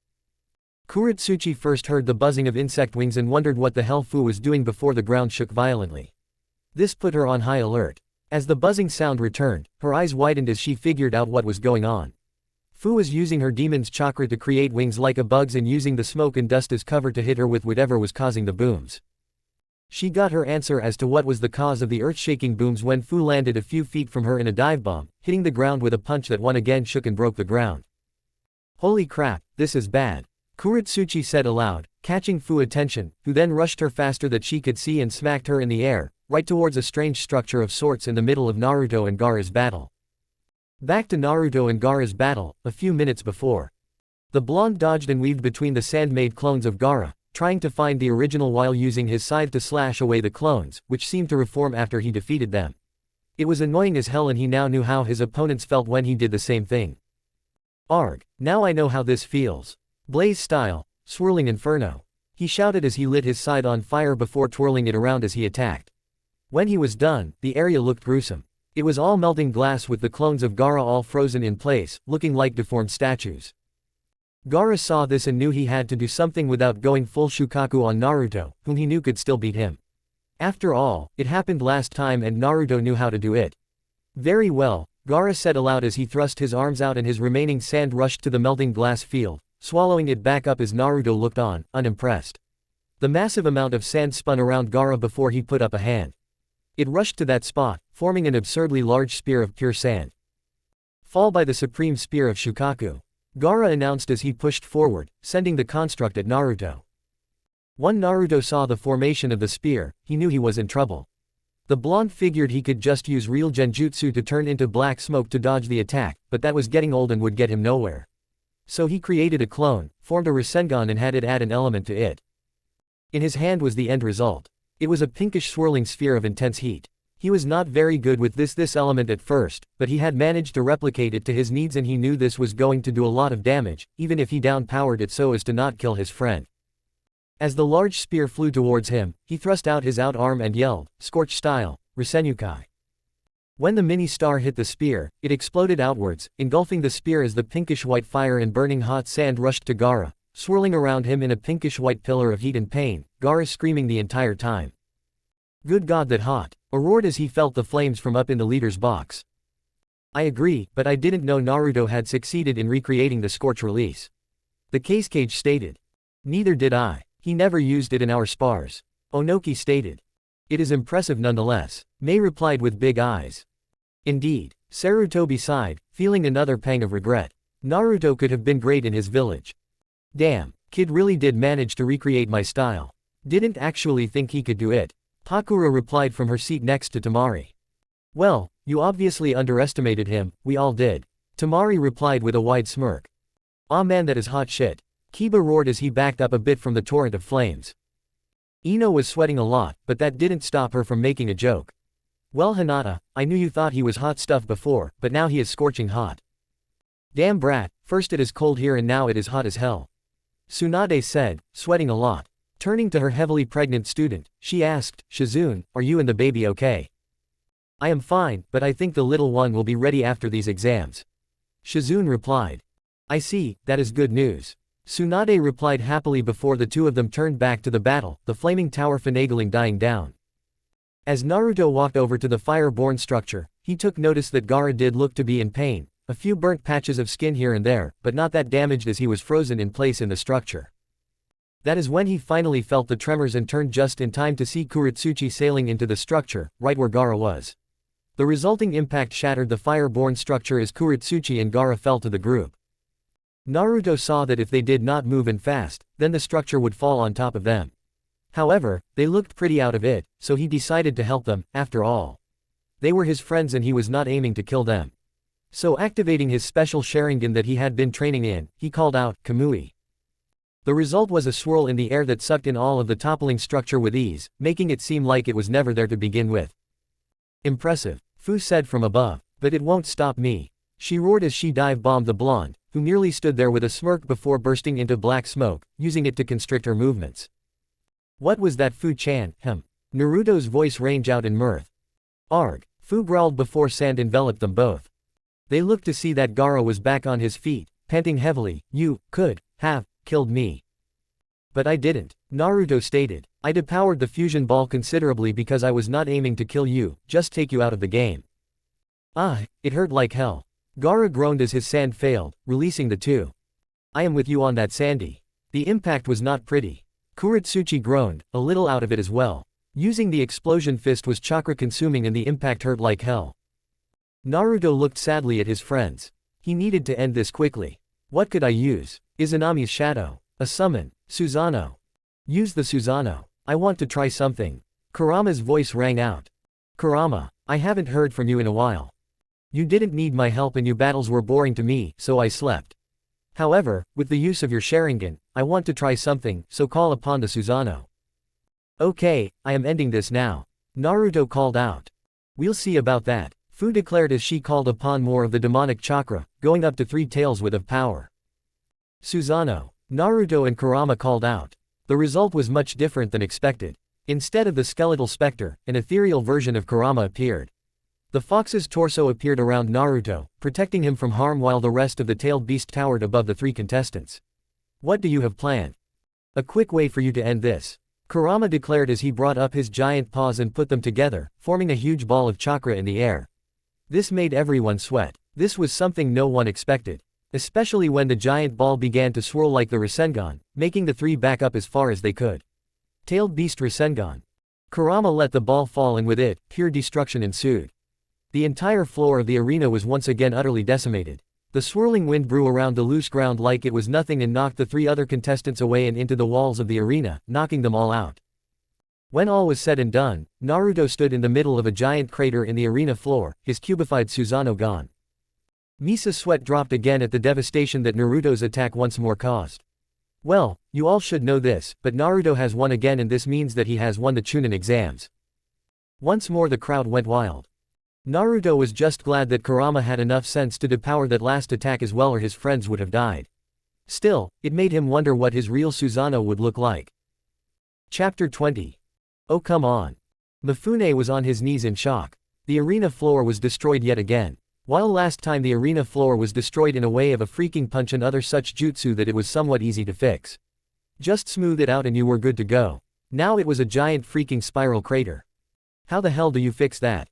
Kuretsuchi first heard the buzzing of insect wings and wondered what the hell Fu was doing before the ground shook violently. This put her on high alert. As the buzzing sound returned, her eyes widened as she figured out what was going on. Fu was using her demon's chakra to create wings like a bug's and using the smoke and dust as cover to hit her with whatever was causing the booms. She got her answer as to what was the cause of the earth-shaking booms when Fu landed a few feet from her in a dive bomb, hitting the ground with a punch that one again shook and broke the ground. Holy crap, this is bad, Kuretsuchi said aloud, catching Fu's attention, who then rushed her faster that she could see and smacked her in the air, right towards a strange structure of sorts in the middle of Naruto and Gaara's battle. Back to Naruto and Gaara's battle, a few minutes before. The blonde dodged and weaved between the sand-made clones of Gaara, trying to find the original while using his scythe to slash away the clones, which seemed to reform after he defeated them. It was annoying as hell and he now knew how his opponents felt when he did the same thing. Arg, now I know how this feels. Blaze style, swirling inferno. He shouted as he lit his scythe on fire before twirling it around as he attacked. When he was done, the area looked gruesome. It was all melting glass with the clones of Gaara all frozen in place, looking like deformed statues. Gaara saw this and knew he had to do something without going full Shukaku on Naruto, whom he knew could still beat him. After all, it happened last time and Naruto knew how to do it. Very well, Gaara said aloud as he thrust his arms out and his remaining sand rushed to the melting glass field, swallowing it back up as Naruto looked on, unimpressed. The massive amount of sand spun around Gaara before he put up a hand. It rushed to that spot, forming an absurdly large spear of pure sand. Fall by the supreme spear of Shukaku, Gaara announced as he pushed forward, sending the construct at Naruto. When Naruto saw the formation of the spear, he knew he was in trouble. The blonde figured he could just use real genjutsu to turn into black smoke to dodge the attack, but that was getting old and would get him nowhere. So he created a clone, formed a rasengan and had it add an element to it. In his hand was the end result. It was a pinkish swirling sphere of intense heat. He was not very good with this element at first, but he had managed to replicate it to his needs and he knew this was going to do a lot of damage, even if he downpowered it so as to not kill his friend. As the large spear flew towards him, he thrust out his out arm and yelled, "Scorch style, Rasengan." When the mini-star hit the spear, it exploded outwards, engulfing the spear as the pinkish-white fire and burning hot sand rushed to Gaara, swirling around him in a pinkish-white pillar of heat and pain, Gaara screaming the entire time. "Good God, that hot!" roared as he felt the flames from up in the leader's box. "I agree, but I didn't know Naruto had succeeded in recreating the scorch release," the Cage stated. "Neither did I. He never used it in our spars," Onoki stated. "It is impressive nonetheless," Mei replied with big eyes. "Indeed," Sarutobi sighed, feeling another pang of regret. Naruto could have been great in his village. "Damn, kid really did manage to recreate my style. Didn't actually think he could do it," Hakura replied from her seat next to Temari. "Well, you obviously underestimated him, we all did," Temari replied with a wide smirk. "Aw man, that is hot shit," Kiba roared as he backed up a bit from the torrent of flames. Ino was sweating a lot, but that didn't stop her from making a joke. "Well Hinata, I knew you thought he was hot stuff before, but now he is scorching hot." "Damn brat, first it is cold here and now it is hot as hell," Tsunade said, sweating a lot. Turning to her heavily pregnant student, she asked, "Shizune, are you and the baby okay?" "I am fine, but I think the little one will be ready after these exams," Shizune replied. "I see, that is good news," Tsunade replied happily before the two of them turned back to the battle, the flaming tower finagling dying down. As Naruto walked over to the fire-born structure, he took notice that Gaara did look to be in pain, a few burnt patches of skin here and there, but not that damaged as he was frozen in place in the structure. That is when he finally felt the tremors and turned just in time to see Kuretsuchi sailing into the structure, right where Gaara was. The resulting impact shattered the fire-born structure as Kuretsuchi and Gaara fell to the group. Naruto saw that if they did not move in fast, then the structure would fall on top of them. However, they looked pretty out of it, so he decided to help them, after all. They were his friends and he was not aiming to kill them. So activating his special Sharingan that he had been training in, he called out, "Kamui." The result was a swirl in the air that sucked in all of the toppling structure with ease, making it seem like it was never there to begin with. "Impressive," Fu said from above, "but it won't stop me," she roared as she dive-bombed the blonde, who merely stood there with a smirk before bursting into black smoke, using it to constrict her movements. "What was that, Fu-chan?" Naruto's voice rang out in mirth. "Arg," Fu growled before sand enveloped them both. They looked to see that Gaara was back on his feet, panting heavily. "You could have killed me." "But I didn't," Naruto stated. "I depowered the fusion ball considerably because I was not aiming to kill you, just take you out of the game." "Ah, it hurt like hell." Gaara groaned as his sand failed, releasing the two. "I am with you on that, Sandy. The impact was not pretty." Kuretsuchi groaned, a little out of it as well. Using the explosion fist was chakra-consuming and the impact hurt like hell. Naruto looked sadly at his friends. He needed to end this quickly. "What could I use?" "Izanami's shadow. A summon. Susanoo." "Use the Susanoo. I want to try something." Kurama's voice rang out. "Kurama, I haven't heard from you in a while. You didn't need my help and your battles were boring to me, so I slept. However, with the use of your Sharingan, I want to try something, so call upon the Susanoo." "Okay, I am ending this now," Naruto called out. "We'll see about that," Fu declared as she called upon more of the demonic chakra, going up to 3 tails with of power. "Susanoo," Naruto and Kurama called out. The result was much different than expected. Instead of the skeletal specter, an ethereal version of Kurama appeared. The fox's torso appeared around Naruto, protecting him from harm while the rest of the tailed beast towered above the 3 contestants. What do you have planned? A quick way for you to end this. Kurama declared as he brought up his giant paws and put them together, forming a huge ball of chakra in the air. This made everyone sweat. This was something no one expected. Especially when the giant ball began to swirl like the rasengan, making the 3 back up as far as they could. Tailed beast rasengan. Kurama let the ball fall and with it, pure destruction ensued. The entire floor of the arena was once again utterly decimated. The swirling wind blew around the loose ground like it was nothing and knocked the 3 other contestants away and into the walls of the arena, knocking them all out. When all was said and done, Naruto stood in the middle of a giant crater in the arena floor, his cubified Susanoo gone. Misa's sweat dropped again at the devastation that Naruto's attack once more caused. Well, you all should know this, but Naruto has won again and this means that he has won the Chunin exams. Once more the crowd went wild. Naruto was just glad that Kurama had enough sense to depower that last attack as well or his friends would have died. Still, it made him wonder what his real Susanoo would look like. Chapter 20. Oh come on. Mifune was on his knees in shock. The arena floor was destroyed yet again. While last time the arena floor was destroyed in a way of a freaking punch and other such jutsu that it was somewhat easy to fix. Just smooth it out and you were good to go. Now it was a giant freaking spiral crater. How the hell do you fix that?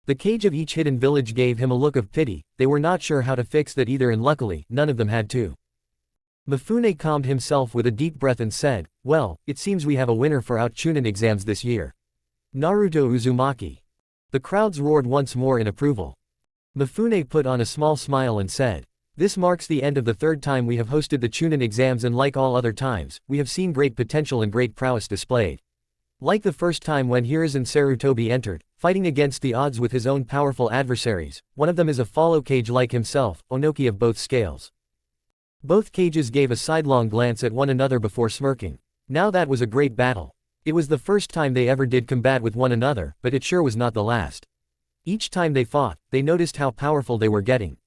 The cage of each hidden village gave him a look of pity. They were not sure how to fix that either and luckily, none of them had to. Mifune calmed himself with a deep breath and said, well, it seems we have a winner for our Chunin exams this year. Naruto Uzumaki. The crowds roared once more in approval. Mifune put on a small smile and said, this marks the end of the 3rd time we have hosted the Chunin exams and like all other times, we have seen great potential and great prowess displayed. Like the first time when Hiruzen Sarutobi entered, fighting against the odds with his own powerful adversaries, one of them is a follow cage like himself, Onoki of both scales. Both cages gave a sidelong glance at one another before smirking. Now that was a great battle. It was the first time they ever did combat with one another, but it sure was not the last. Each time they fought, they noticed how powerful they were getting.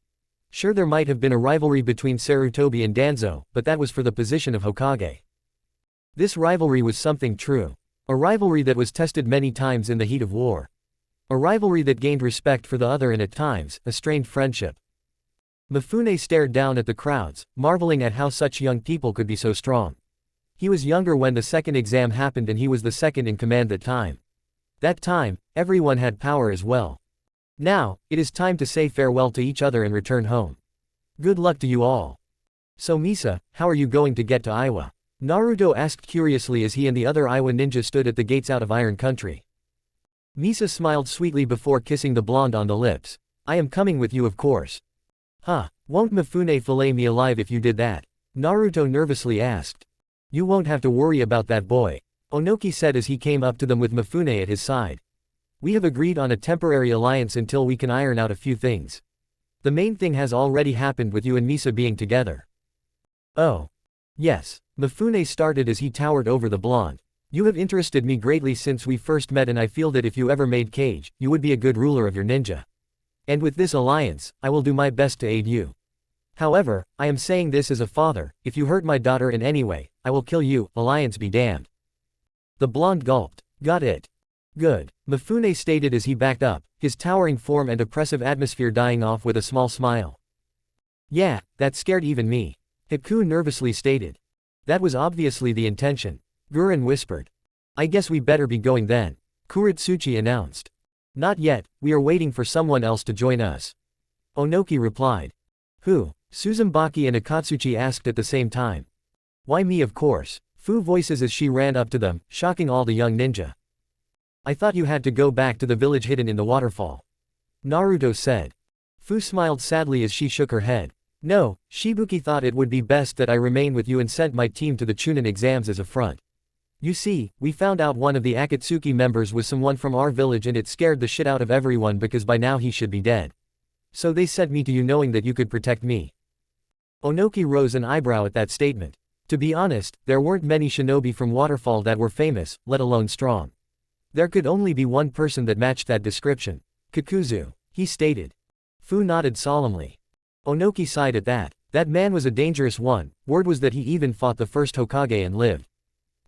Sure there might have been a rivalry between Sarutobi and Danzo, but that was for the position of Hokage. This rivalry was something true. A rivalry that was tested many times in the heat of war. A rivalry that gained respect for the other and at times, a strained friendship. Mifune stared down at the crowds, marveling at how such young people could be so strong. He was younger when the 2nd exam happened and he was the 2nd in command that time. That time, everyone had power as well. Now, it is time to say farewell to each other and return home. Good luck to you all. So Misa, how are you going to get to Iwa? Naruto asked curiously as he and the other Iwa ninja stood at the gates out of Iron Country. Misa smiled sweetly before kissing the blonde on the lips. I am coming with you of course. Huh, won't Mifune fillet me alive if you did that? Naruto nervously asked. You won't have to worry about that boy. Onoki said as he came up to them with Mifune at his side. We have agreed on a temporary alliance until we can iron out a few things. The main thing has already happened with you and Misa being together. Oh. Yes. Mifune started as he towered over the blonde. You have interested me greatly since we first met and I feel that if you ever made Kage, you would be a good ruler of your ninja. And with this alliance, I will do my best to aid you. However, I am saying this as a father, if you hurt my daughter in any way, I will kill you, alliance be damned. The blonde gulped. Got it. Good. Mifune stated as he backed up, his towering form and oppressive atmosphere dying off with a small smile. Yeah, that scared even me. Haku nervously stated. That was obviously the intention. Guren whispered. I guess we better be going then. Kuritsuchi announced. Not yet, we are waiting for someone else to join us. Onoki replied. Who? Suzumaki and Akatsuchi asked at the same time. Why me of course. Fu voices as she ran up to them, shocking all the young ninja. I thought you had to go back to the village hidden in the waterfall. Naruto said. Fu smiled sadly as she shook her head. No, Shibuki thought it would be best that I remain with you and sent my team to the Chunin exams as a front. You see, we found out one of the Akatsuki members was someone from our village and it scared the shit out of everyone because by now he should be dead. So they sent me to you knowing that you could protect me. Onoki rose an eyebrow at that statement. To be honest, there weren't many shinobi from Waterfall that were famous, let alone strong. There could only be one person that matched that description. Kakuzu, he stated. Fu nodded solemnly. Onoki sighed at that. That man was a dangerous one, word was that he even fought the first Hokage and lived.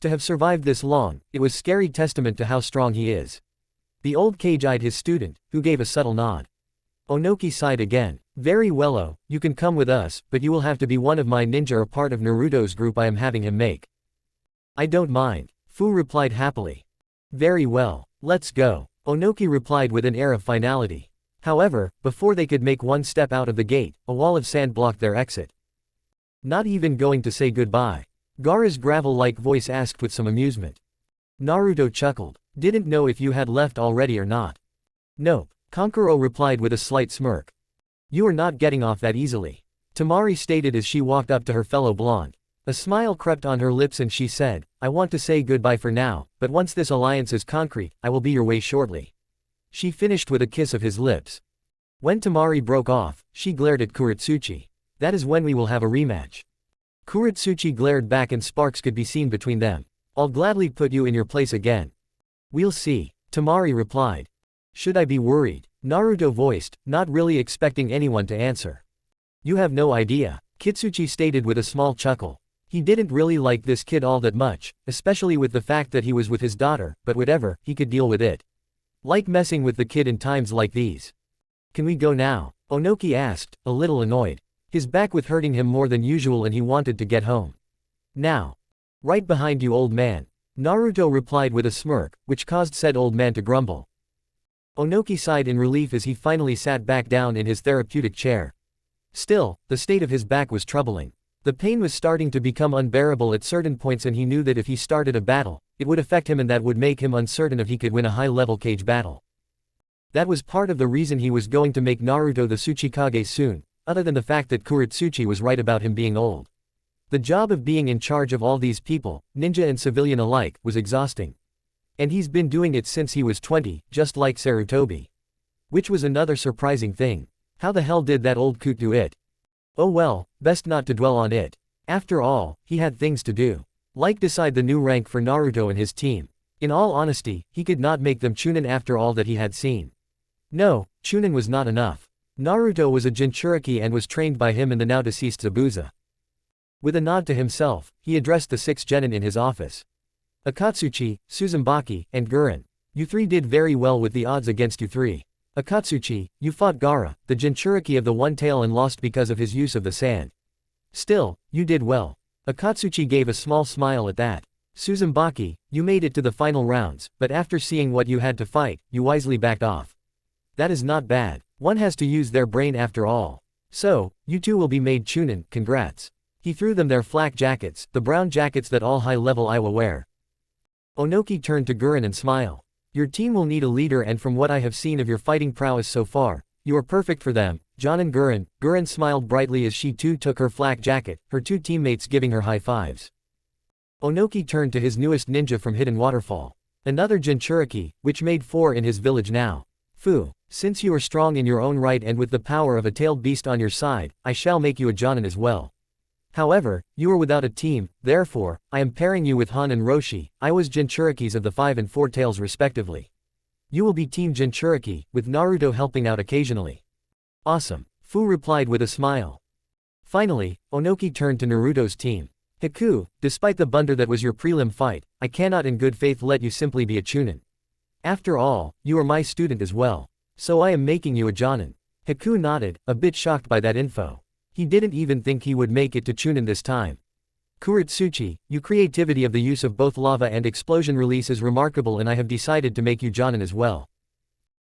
To have survived this long, it was scary testament to how strong he is. The old Kage eyed his student, who gave a subtle nod. Onoki sighed again. Very well, oh, you can come with us, but you will have to be one of my ninja or part of Naruto's group I am having him make. I don't mind, Fu replied happily. Very well, let's go, Onoki replied with an air of finality. However, before they could make one step out of the gate, a wall of sand blocked their exit. Not even going to say goodbye? Gaara's gravel-like voice asked with some amusement. Naruto chuckled. Didn't know if you had left already or not. Nope, Kankuro replied with a slight smirk. You are not getting off that easily, Tamari stated as she walked up to her fellow blonde. A smile crept on her lips and she said, I want to say goodbye for now, but once this alliance is concrete, I will be your way shortly. She finished with a kiss of his lips. When Tamari broke off, she glared at Kuretsuchi. That is when we will have a rematch. Kuretsuchi glared back and sparks could be seen between them. I'll gladly put you in your place again. We'll see, Tamari replied. Should I be worried? Naruto voiced, not really expecting anyone to answer. You have no idea, Kitsuchi stated with a small chuckle. He didn't really like this kid all that much, especially with the fact that he was with his daughter, but whatever, he could deal with it. Like messing with the kid in times like these. Can we go now? Onoki asked, a little annoyed. His back was hurting him more than usual and he wanted to get home. Now. Right behind you, old man. Naruto replied with a smirk, which caused said old man to grumble. Onoki sighed in relief as he finally sat back down in his therapeutic chair. Still, the state of his back was troubling. The pain was starting to become unbearable at certain points and he knew that if he started a battle, it would affect him and that would make him uncertain if he could win a high-level cage battle. That was part of the reason he was going to make Naruto the Tsuchikage soon, other than the fact that Kuretsuchi was right about him being old. The job of being in charge of all these people, ninja and civilian alike, was exhausting. And he's been doing it since he was 20, just like Sarutobi. Which was another surprising thing. How the hell did that old coot do it? Oh well, best not to dwell on it. After all, he had things to do. Like decide the new rank for Naruto and his team. In all honesty, he could not make them Chunin after all that he had seen. No, Chunin was not enough. Naruto was a Jinchuriki and was trained by him and the now deceased Zabuza. With a nod to himself, he addressed the 6 genin in his office. Akatsuchi, Suzumaki, and Guren. You 3 did very well with the odds against you 3. Akatsuchi, you fought Gaara, the Jinchuriki of the One Tail and lost because of his use of the sand. Still, you did well. Akatsuchi gave a small smile at that. Suzumaki, you made it to the final rounds, but after seeing what you had to fight, you wisely backed off. That is not bad. One has to use their brain after all. So, you 2 will be made Chunin, congrats. He threw them their flak jackets, the brown jackets that all high-level Iwa wear. Onoki turned to Guren and smiled. Your team will need a leader and from what I have seen of your fighting prowess so far, you are perfect for them, Jonin Guren. Guren smiled brightly as she too took her flak jacket, her 2 teammates giving her high fives. Onoki turned to his newest ninja from Hidden Waterfall. Another Jinchuriki, which made 4 in his village now. Fu, since you are strong in your own right and with the power of a tailed beast on your side, I shall make you a Jonin as well. However, you are without a team, therefore, I am pairing you with Han and Roshi, Iwa's Jinchurikis of the 5 and 4 tails respectively. You will be Team Jinchuriki, with Naruto helping out occasionally. Awesome, Fu replied with a smile. Finally, Onoki turned to Naruto's team. Haku, despite the blunder that was your prelim fight, I cannot in good faith let you simply be a Chunin. After all, you are my student as well. So I am making you a Jonin. Haku nodded, a bit shocked by that info. He didn't even think he would make it to Chunin this time. Kuretsuchi, your creativity of the use of both lava and explosion release is remarkable and I have decided to make you Jonin as well.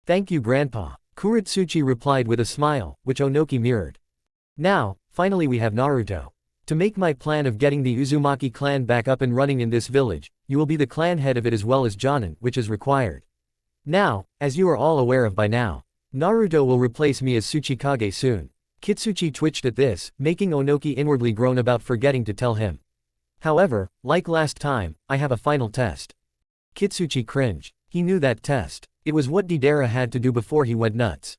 Thank you grandpa, Kuretsuchi replied with a smile, which Onoki mirrored. Now, finally we have Naruto. To make my plan of getting the Uzumaki clan back up and running in this village, you will be the clan head of it as well as Jonin, which is required. Now, as you are all aware of by now, Naruto will replace me as Tsuchikage soon. Kitsuchi twitched at this, making Onoki inwardly groan about forgetting to tell him. However, like last time, I have a final test. Kitsuchi cringed. He knew that test. It was what Deidara had to do before he went nuts.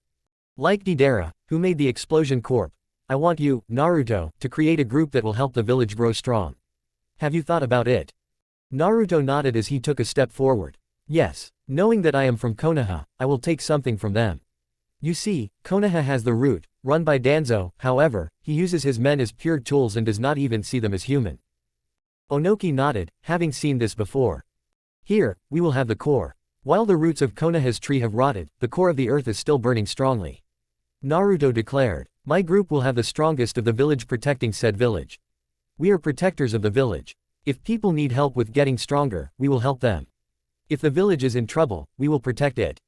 Like Deidara, who made the Explosion Corp, I want you, Naruto, to create a group that will help the village grow strong. Have you thought about it? Naruto nodded as he took a step forward. Yes, knowing that I am from Konoha, I will take something from them. You see, Konoha has the root, run by Danzo, however, he uses his men as pure tools and does not even see them as human. Onoki nodded, having seen this before. Here, we will have the core. While the roots of Konoha's tree have rotted, the core of the earth is still burning strongly. Naruto declared, "My group will have the strongest of the village protecting said village. We are protectors of the village. If people need help with getting stronger, we will help them. If the village is in trouble, we will protect it."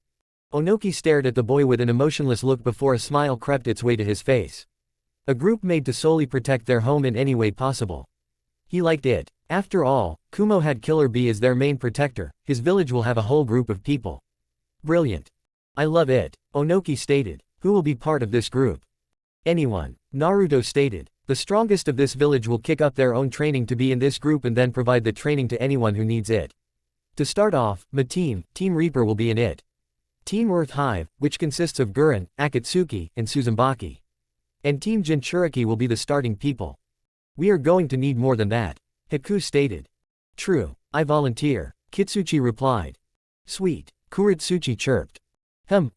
Onoki stared at the boy with an emotionless look before a smile crept its way to his face. A group made to solely protect their home in any way possible. He liked it. After all, Kumo had Killer Bee as their main protector, his village will have a whole group of people. Brilliant. I love it, Onoki stated. Who will be part of this group? Anyone, Naruto stated. The strongest of this village will kick up their own training to be in this group and then provide the training to anyone who needs it. To start off, Team Reaper will be in it. Team Earth Hive, which consists of Guren, Akatsuki, and Suzumaki. And Team Jinchuriki will be the starting people. We are going to need more than that, Haku stated. True, I volunteer, Kitsuchi replied. Sweet, Kuritsuchi chirped.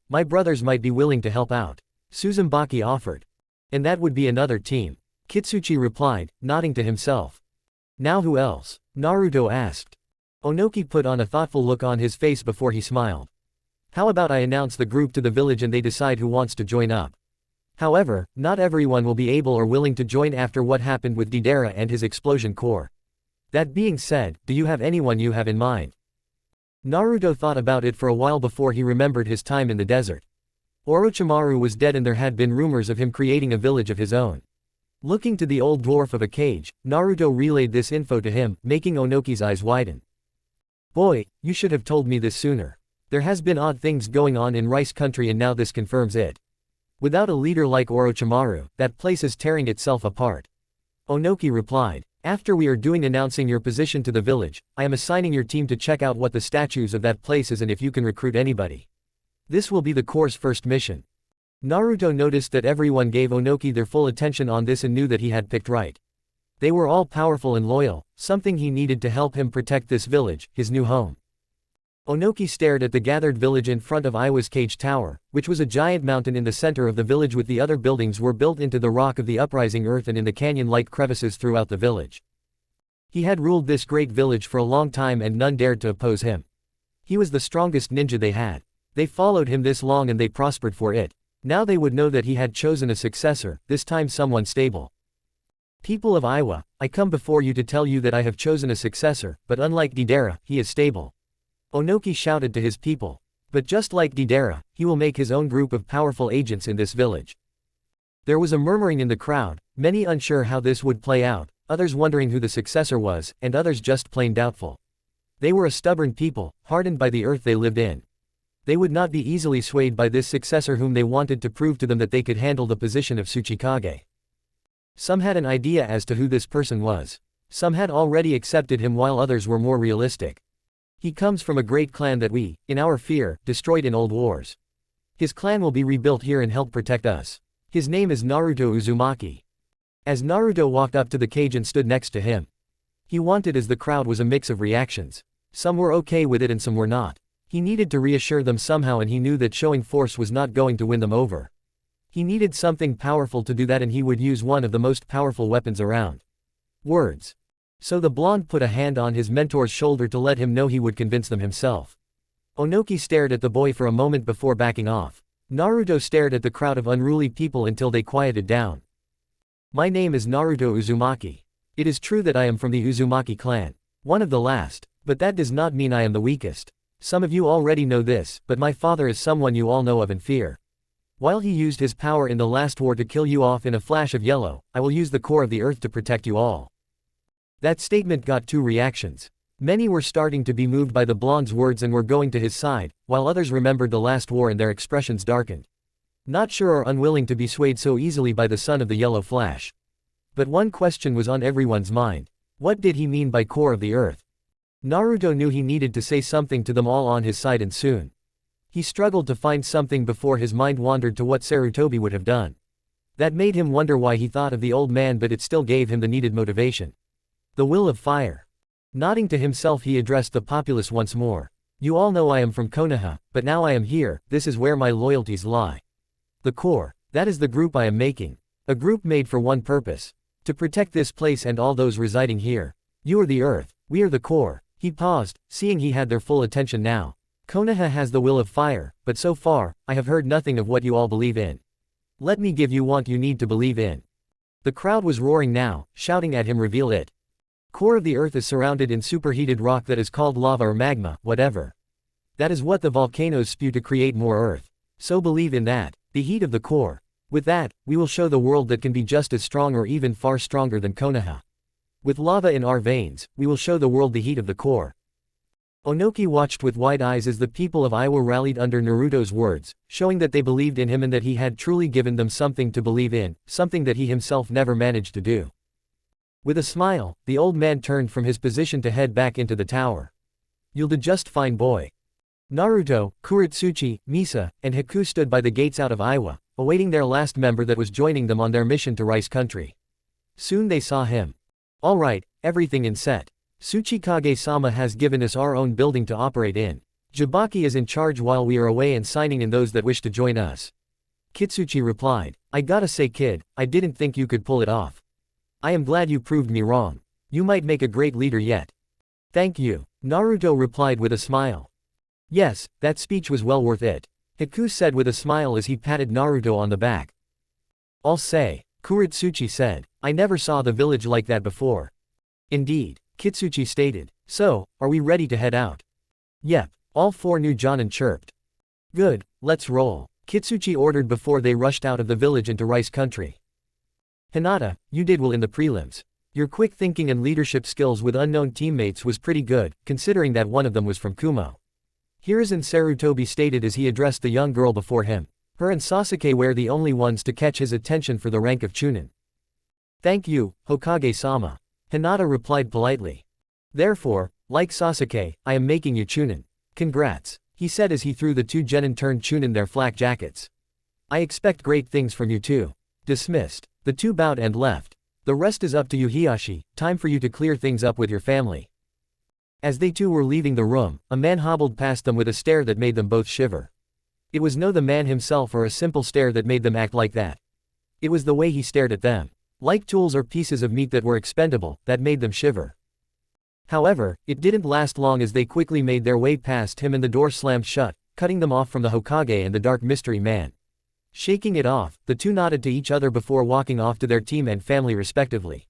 My brothers might be willing to help out, Suzumaki offered. And that would be another team, Kitsuchi replied, nodding to himself. Now who else? Naruto asked. Onoki put on a thoughtful look on his face before he smiled. How about I announce the group to the village and they decide who wants to join up? However, not everyone will be able or willing to join after what happened with Deidara and his explosion core. That being said, do you have anyone you have in mind? Naruto thought about it for a while before he remembered his time in the desert. Orochimaru was dead and there had been rumors of him creating a village of his own. Looking to the old dwarf of a cage, Naruto relayed this info to him, making Onoki's eyes widen. Boy, you should have told me this sooner. There has been odd things going on in Rice Country and now this confirms it. Without a leader like Orochimaru, that place is tearing itself apart. Onoki replied. After we are doing announcing your position to the village, I am assigning your team to check out what the statues of that place is and if you can recruit anybody. This will be the core's first mission. Naruto noticed that everyone gave Onoki their full attention on this and knew that he had picked right. They were all powerful and loyal, something he needed to help him protect this village, his new home. Onoki stared at the gathered village in front of Iwa's cage tower, which was a giant mountain in the center of the village with the other buildings were built into the rock of the uprising earth and in the canyon-like crevices throughout the village. He had ruled this great village for a long time and none dared to oppose him. He was the strongest ninja they had. They followed him this long and they prospered for it. Now they would know that he had chosen a successor, this time someone stable. People of Iwa, I come before you to tell you that I have chosen a successor, but unlike Deidara, he is stable. Onoki shouted to his people. But just like Deidara, he will make his own group of powerful agents in this village. There was a murmuring in the crowd, many unsure how this would play out, others wondering who the successor was, and others just plain doubtful. They were a stubborn people, hardened by the earth they lived in. They would not be easily swayed by this successor whom they wanted to prove to them that they could handle the position of Tsuchikage. Some had an idea as to who this person was. Some had already accepted him while others were more realistic. He comes from a great clan that we, in our fear, destroyed in old wars. His clan will be rebuilt here and help protect us. His name is Naruto Uzumaki. As Naruto walked up to the cage and stood next to him. He wanted as the crowd was a mix of reactions. Some were okay with it and some were not. He needed to reassure them somehow and he knew that showing force was not going to win them over. He needed something powerful to do that and he would use one of the most powerful weapons around. Words. So the blonde put a hand on his mentor's shoulder to let him know he would convince them himself. Onoki stared at the boy for a moment before backing off. Naruto stared at the crowd of unruly people until they quieted down. My name is Naruto Uzumaki. It is true that I am from the Uzumaki clan. One of the last, but that does not mean I am the weakest. Some of you already know this, but my father is someone you all know of and fear. While he used his power in the last war to kill you off in a flash of yellow, I will use the core of the earth to protect you all. That statement got two reactions. Many were starting to be moved by the blonde's words and were going to his side, while others remembered the last war and their expressions darkened. Not sure or unwilling to be swayed so easily by the sun of the yellow flash. But one question was on everyone's mind. What did he mean by core of the earth? Naruto knew he needed to say something to them all on his side and soon. He struggled to find something before his mind wandered to what Sarutobi would have done. That made him wonder why he thought of the old man, but it still gave him the needed motivation. The will of fire. Nodding to himself he addressed the populace once more. You all know I am from Konoha, but now I am here, this is where my loyalties lie. The core, that is the group I am making. A group made for one purpose. To protect this place and all those residing here. You are the earth, we are the core. He paused, seeing he had their full attention now. Konoha has the will of fire, but so far, I have heard nothing of what you all believe in. Let me give you what you need to believe in. The crowd was roaring now, shouting at him, reveal it. Core of the earth is surrounded in superheated rock that is called lava or magma, whatever. That is what the volcanoes spew to create more earth. So believe in that, the heat of the core. With that, we will show the world that can be just as strong or even far stronger than Konoha. With lava in our veins, we will show the world the heat of the core. Onoki watched with wide eyes as the people of Iowa rallied under Naruto's words, showing that they believed in him and that he had truly given them something to believe in, something that he himself never managed to do. With a smile, the old man turned from his position to head back into the tower. You'll do just fine, boy. Naruto, Kuretsuchi, Misa, and Haku stood by the gates out of Iowa, awaiting their last member that was joining them on their mission to Rice Country. Soon they saw him. All right, everything in set. Tsuchikage-sama has given us our own building to operate in. Jibaki is in charge while we are away and signing in those that wish to join us. Kitsuchi replied, I gotta say kid, I didn't think you could pull it off. I am glad you proved me wrong. You might make a great leader yet. Thank you, Naruto replied with a smile. Yes, that speech was well worth it, Haku said with a smile as he patted Naruto on the back. I'll say, Kuretsuchi said, I never saw the village like that before. Indeed, Kitsuchi stated. So, are we ready to head out? Yep, all four new Jonin chirped. Good, let's roll, Kitsuchi ordered before they rushed out of the village into Rice Country. Hinata, you did well in the prelims. Your quick thinking and leadership skills with unknown teammates was pretty good, considering that one of them was from Kumo. Hiruzen Sarutobi stated as he addressed the young girl before him. Her and Sasuke were the only ones to catch his attention for the rank of Chunin. Thank you, Hokage-sama. Hinata replied politely. Therefore, like Sasuke, I am making you Chunin. Congrats, he said as he threw the two genin turned Chunin their flak jackets. I expect great things from you too. Dismissed. The two bowed and left. The rest is up to you, Hiyashi, time for you to clear things up with your family. As they two were leaving the room, a man hobbled past them with a stare that made them both shiver. It was no the man himself or a simple stare that made them act like that. It was the way he stared at them. Like tools or pieces of meat that were expendable, that made them shiver. However, it didn't last long as they quickly made their way past him and the door slammed shut, cutting them off from the Hokage and the dark mystery man. Shaking it off, the two nodded to each other before walking off to their team and family respectively.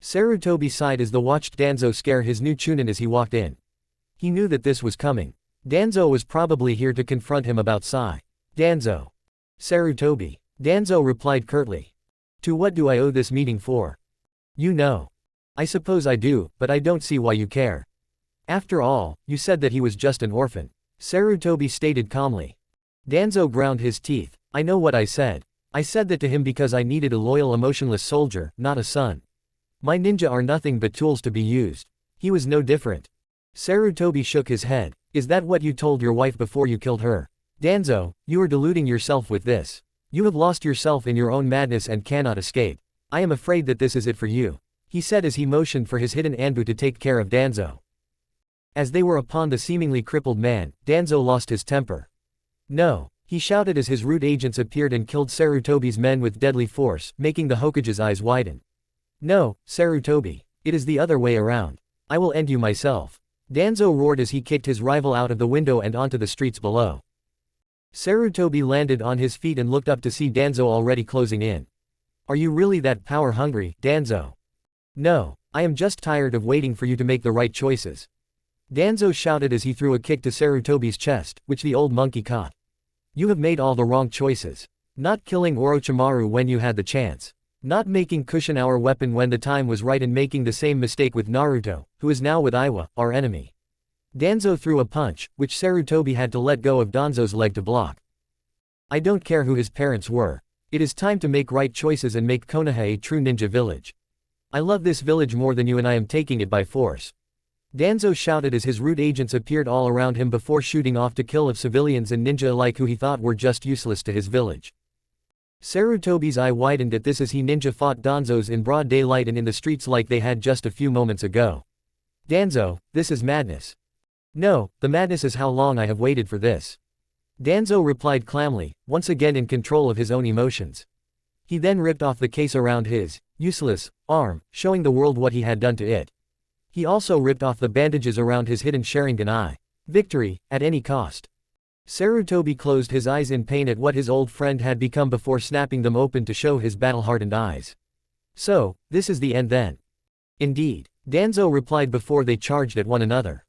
Sarutobi sighed as they watched Danzo scare his new Chunin as he walked in. He knew that this was coming. Danzo was probably here to confront him about Sai. Danzo. Sarutobi. Danzo replied curtly. To what do I owe this meeting for? You know. I suppose I do, but I don't see why you care. After all, you said that he was just an orphan. Sarutobi stated calmly. Danzo ground his teeth. I know what I said. I said that to him because I needed a loyal emotionless soldier, not a son. My ninja are nothing but tools to be used. He was no different. Sarutobi shook his head. Is that what you told your wife before you killed her? Danzo, you are deluding yourself with this. You have lost yourself in your own madness and cannot escape. I am afraid that this is it for you, he said as he motioned for his hidden Anbu to take care of Danzo. As they were upon the seemingly crippled man, Danzo lost his temper. No, he shouted as his root agents appeared and killed Sarutobi's men with deadly force, making the Hokage's eyes widen. No, Sarutobi. It is the other way around. I will end you myself. Danzo roared as he kicked his rival out of the window and onto the streets below. Sarutobi landed on his feet and looked up to see Danzo already closing in. Are you really that power-hungry, Danzo? No, I am just tired of waiting for you to make the right choices. Danzo shouted as he threw a kick to Sarutobi's chest, which the old monkey caught. You have made all the wrong choices. Not killing Orochimaru when you had the chance. Not making Kushin our weapon when the time was right and making the same mistake with Naruto, who is now with Iwa, our enemy. Danzo threw a punch, which Sarutobi had to let go of Danzo's leg to block. I don't care who his parents were. It is time to make right choices and make Konoha a true ninja village. I love this village more than you and I am taking it by force. Danzo shouted as his root agents appeared all around him before shooting off to kill of civilians and ninja alike who he thought were just useless to his village. Sarutobi's eye widened at this as he ninja fought Danzo's in broad daylight and in the streets like they had just a few moments ago. Danzo, this is madness. No, the madness is how long I have waited for this. Danzo replied calmly, once again in control of his own emotions. He then ripped off the case around his useless arm, showing the world what he had done to it. He also ripped off the bandages around his hidden Sharingan eye. Victory, at any cost. Sarutobi closed his eyes in pain at what his old friend had become before snapping them open to show his battle-hardened eyes. So, this is the end then. Indeed, Danzo replied before they charged at one another.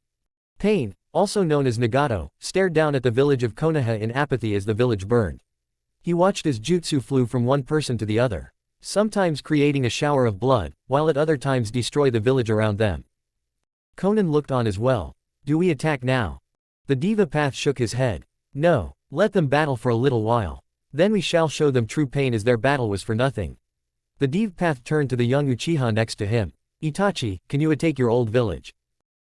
Pain, also known as Nagato, stared down at the village of Konoha in apathy as the village burned. He watched as jutsu flew from one person to the other, sometimes creating a shower of blood, while at other times destroy the village around them. Conan looked on as well. Do we attack now? The Diva Path shook his head. No, let them battle for a little while. Then we shall show them true pain as their battle was for nothing. The Diva Path turned to the young Uchiha next to him. Itachi, can you take your old village?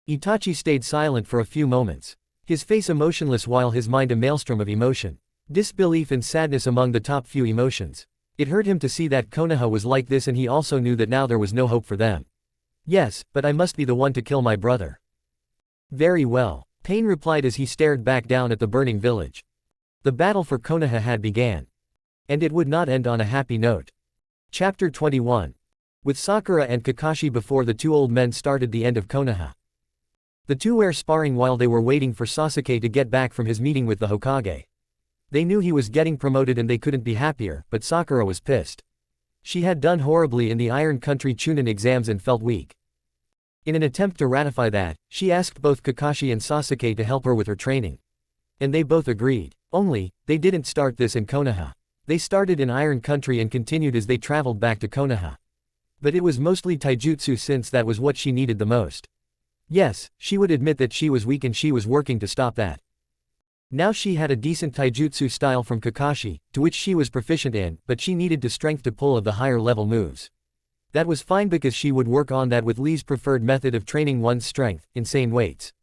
Itachi stayed silent for a few moments, his face emotionless while his mind a maelstrom of emotion. Disbelief and sadness among the top few emotions. It hurt him to see that Konoha was like this, and he also knew that now there was no hope for them. Yes, but I must be the one to kill my brother. Very well, Pain replied as he stared back down at the burning village. The battle for Konoha had began. And it would not end on a happy note. Chapter 21. With Sakura and Kakashi before the two old men started the end of Konoha. The two were sparring while they were waiting for Sasuke to get back from his meeting with the Hokage. They knew he was getting promoted and they couldn't be happier, but Sakura was pissed. She had done horribly in the Iron Country Chunin exams and felt weak. In an attempt to ratify that, she asked both Kakashi and Sasuke to help her with her training. And they both agreed. Only, they didn't start this in Konoha. They started in Iron Country and continued as they traveled back to Konoha. But it was mostly taijutsu since that was what she needed the most. Yes, she would admit that she was weak and she was working to stop that. Now she had a decent taijutsu style from Kakashi, to which she was proficient in, but she needed the strength to pull of the higher level moves. That was fine because she would work on that with Lee's preferred method of training one's strength, insane weights.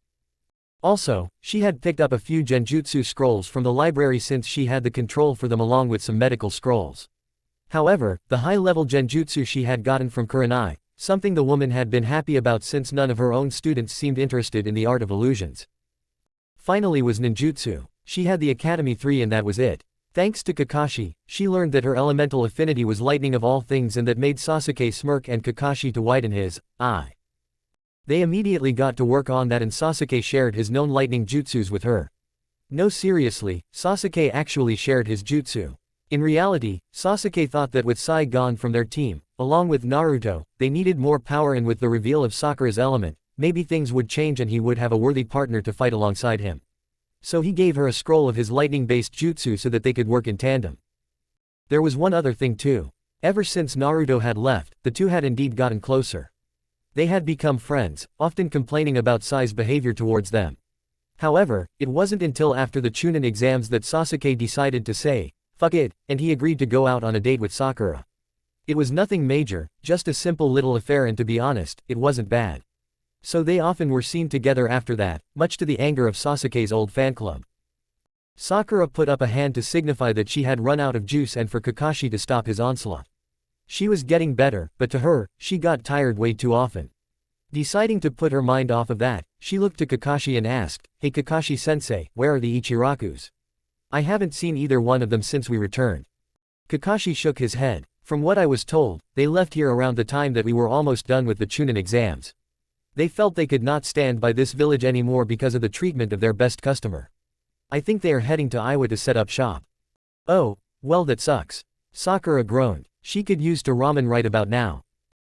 Also, she had picked up a few genjutsu scrolls from the library since she had the control for them along with some medical scrolls. However, the high-level genjutsu she had gotten from Kurenai, something the woman had been happy about since none of her own students seemed interested in the art of illusions. Finally was ninjutsu. She had the Academy 3 and that was it. Thanks to Kakashi, she learned that her elemental affinity was lightning of all things and that made Sasuke smirk and Kakashi to widen his eye. They immediately got to work on that and Sasuke shared his known lightning jutsus with her. No, seriously, Sasuke actually shared his jutsu. In reality, Sasuke thought that with Sai gone from their team, along with Naruto, they needed more power, and with the reveal of Sakura's element, maybe things would change and he would have a worthy partner to fight alongside him. So he gave her a scroll of his lightning-based jutsu so that they could work in tandem. There was one other thing too. Ever since Naruto had left, the two had indeed gotten closer. They had become friends, often complaining about Sai's behavior towards them. However, it wasn't until after the Chunin exams that Sasuke decided to say, fuck it, and he agreed to go out on a date with Sakura. It was nothing major, just a simple little affair, and to be honest, it wasn't bad. So they often were seen together after that, much to the anger of Sasuke's old fan club. Sakura put up a hand to signify that she had run out of juice and for Kakashi to stop his onslaught. She was getting better, but to her, she got tired way too often. Deciding to put her mind off of that, she looked to Kakashi and asked, "Hey Kakashi-sensei, where are the Ichirakus? I haven't seen either one of them since we returned." Kakashi shook his head. From what I was told, they left here around the time that we were almost done with the Chunin exams. They felt they could not stand by this village anymore because of the treatment of their best customer. I think they are heading to Iwa to set up shop. Oh, well that sucks. Sakura groaned. She could use to ramen right about now.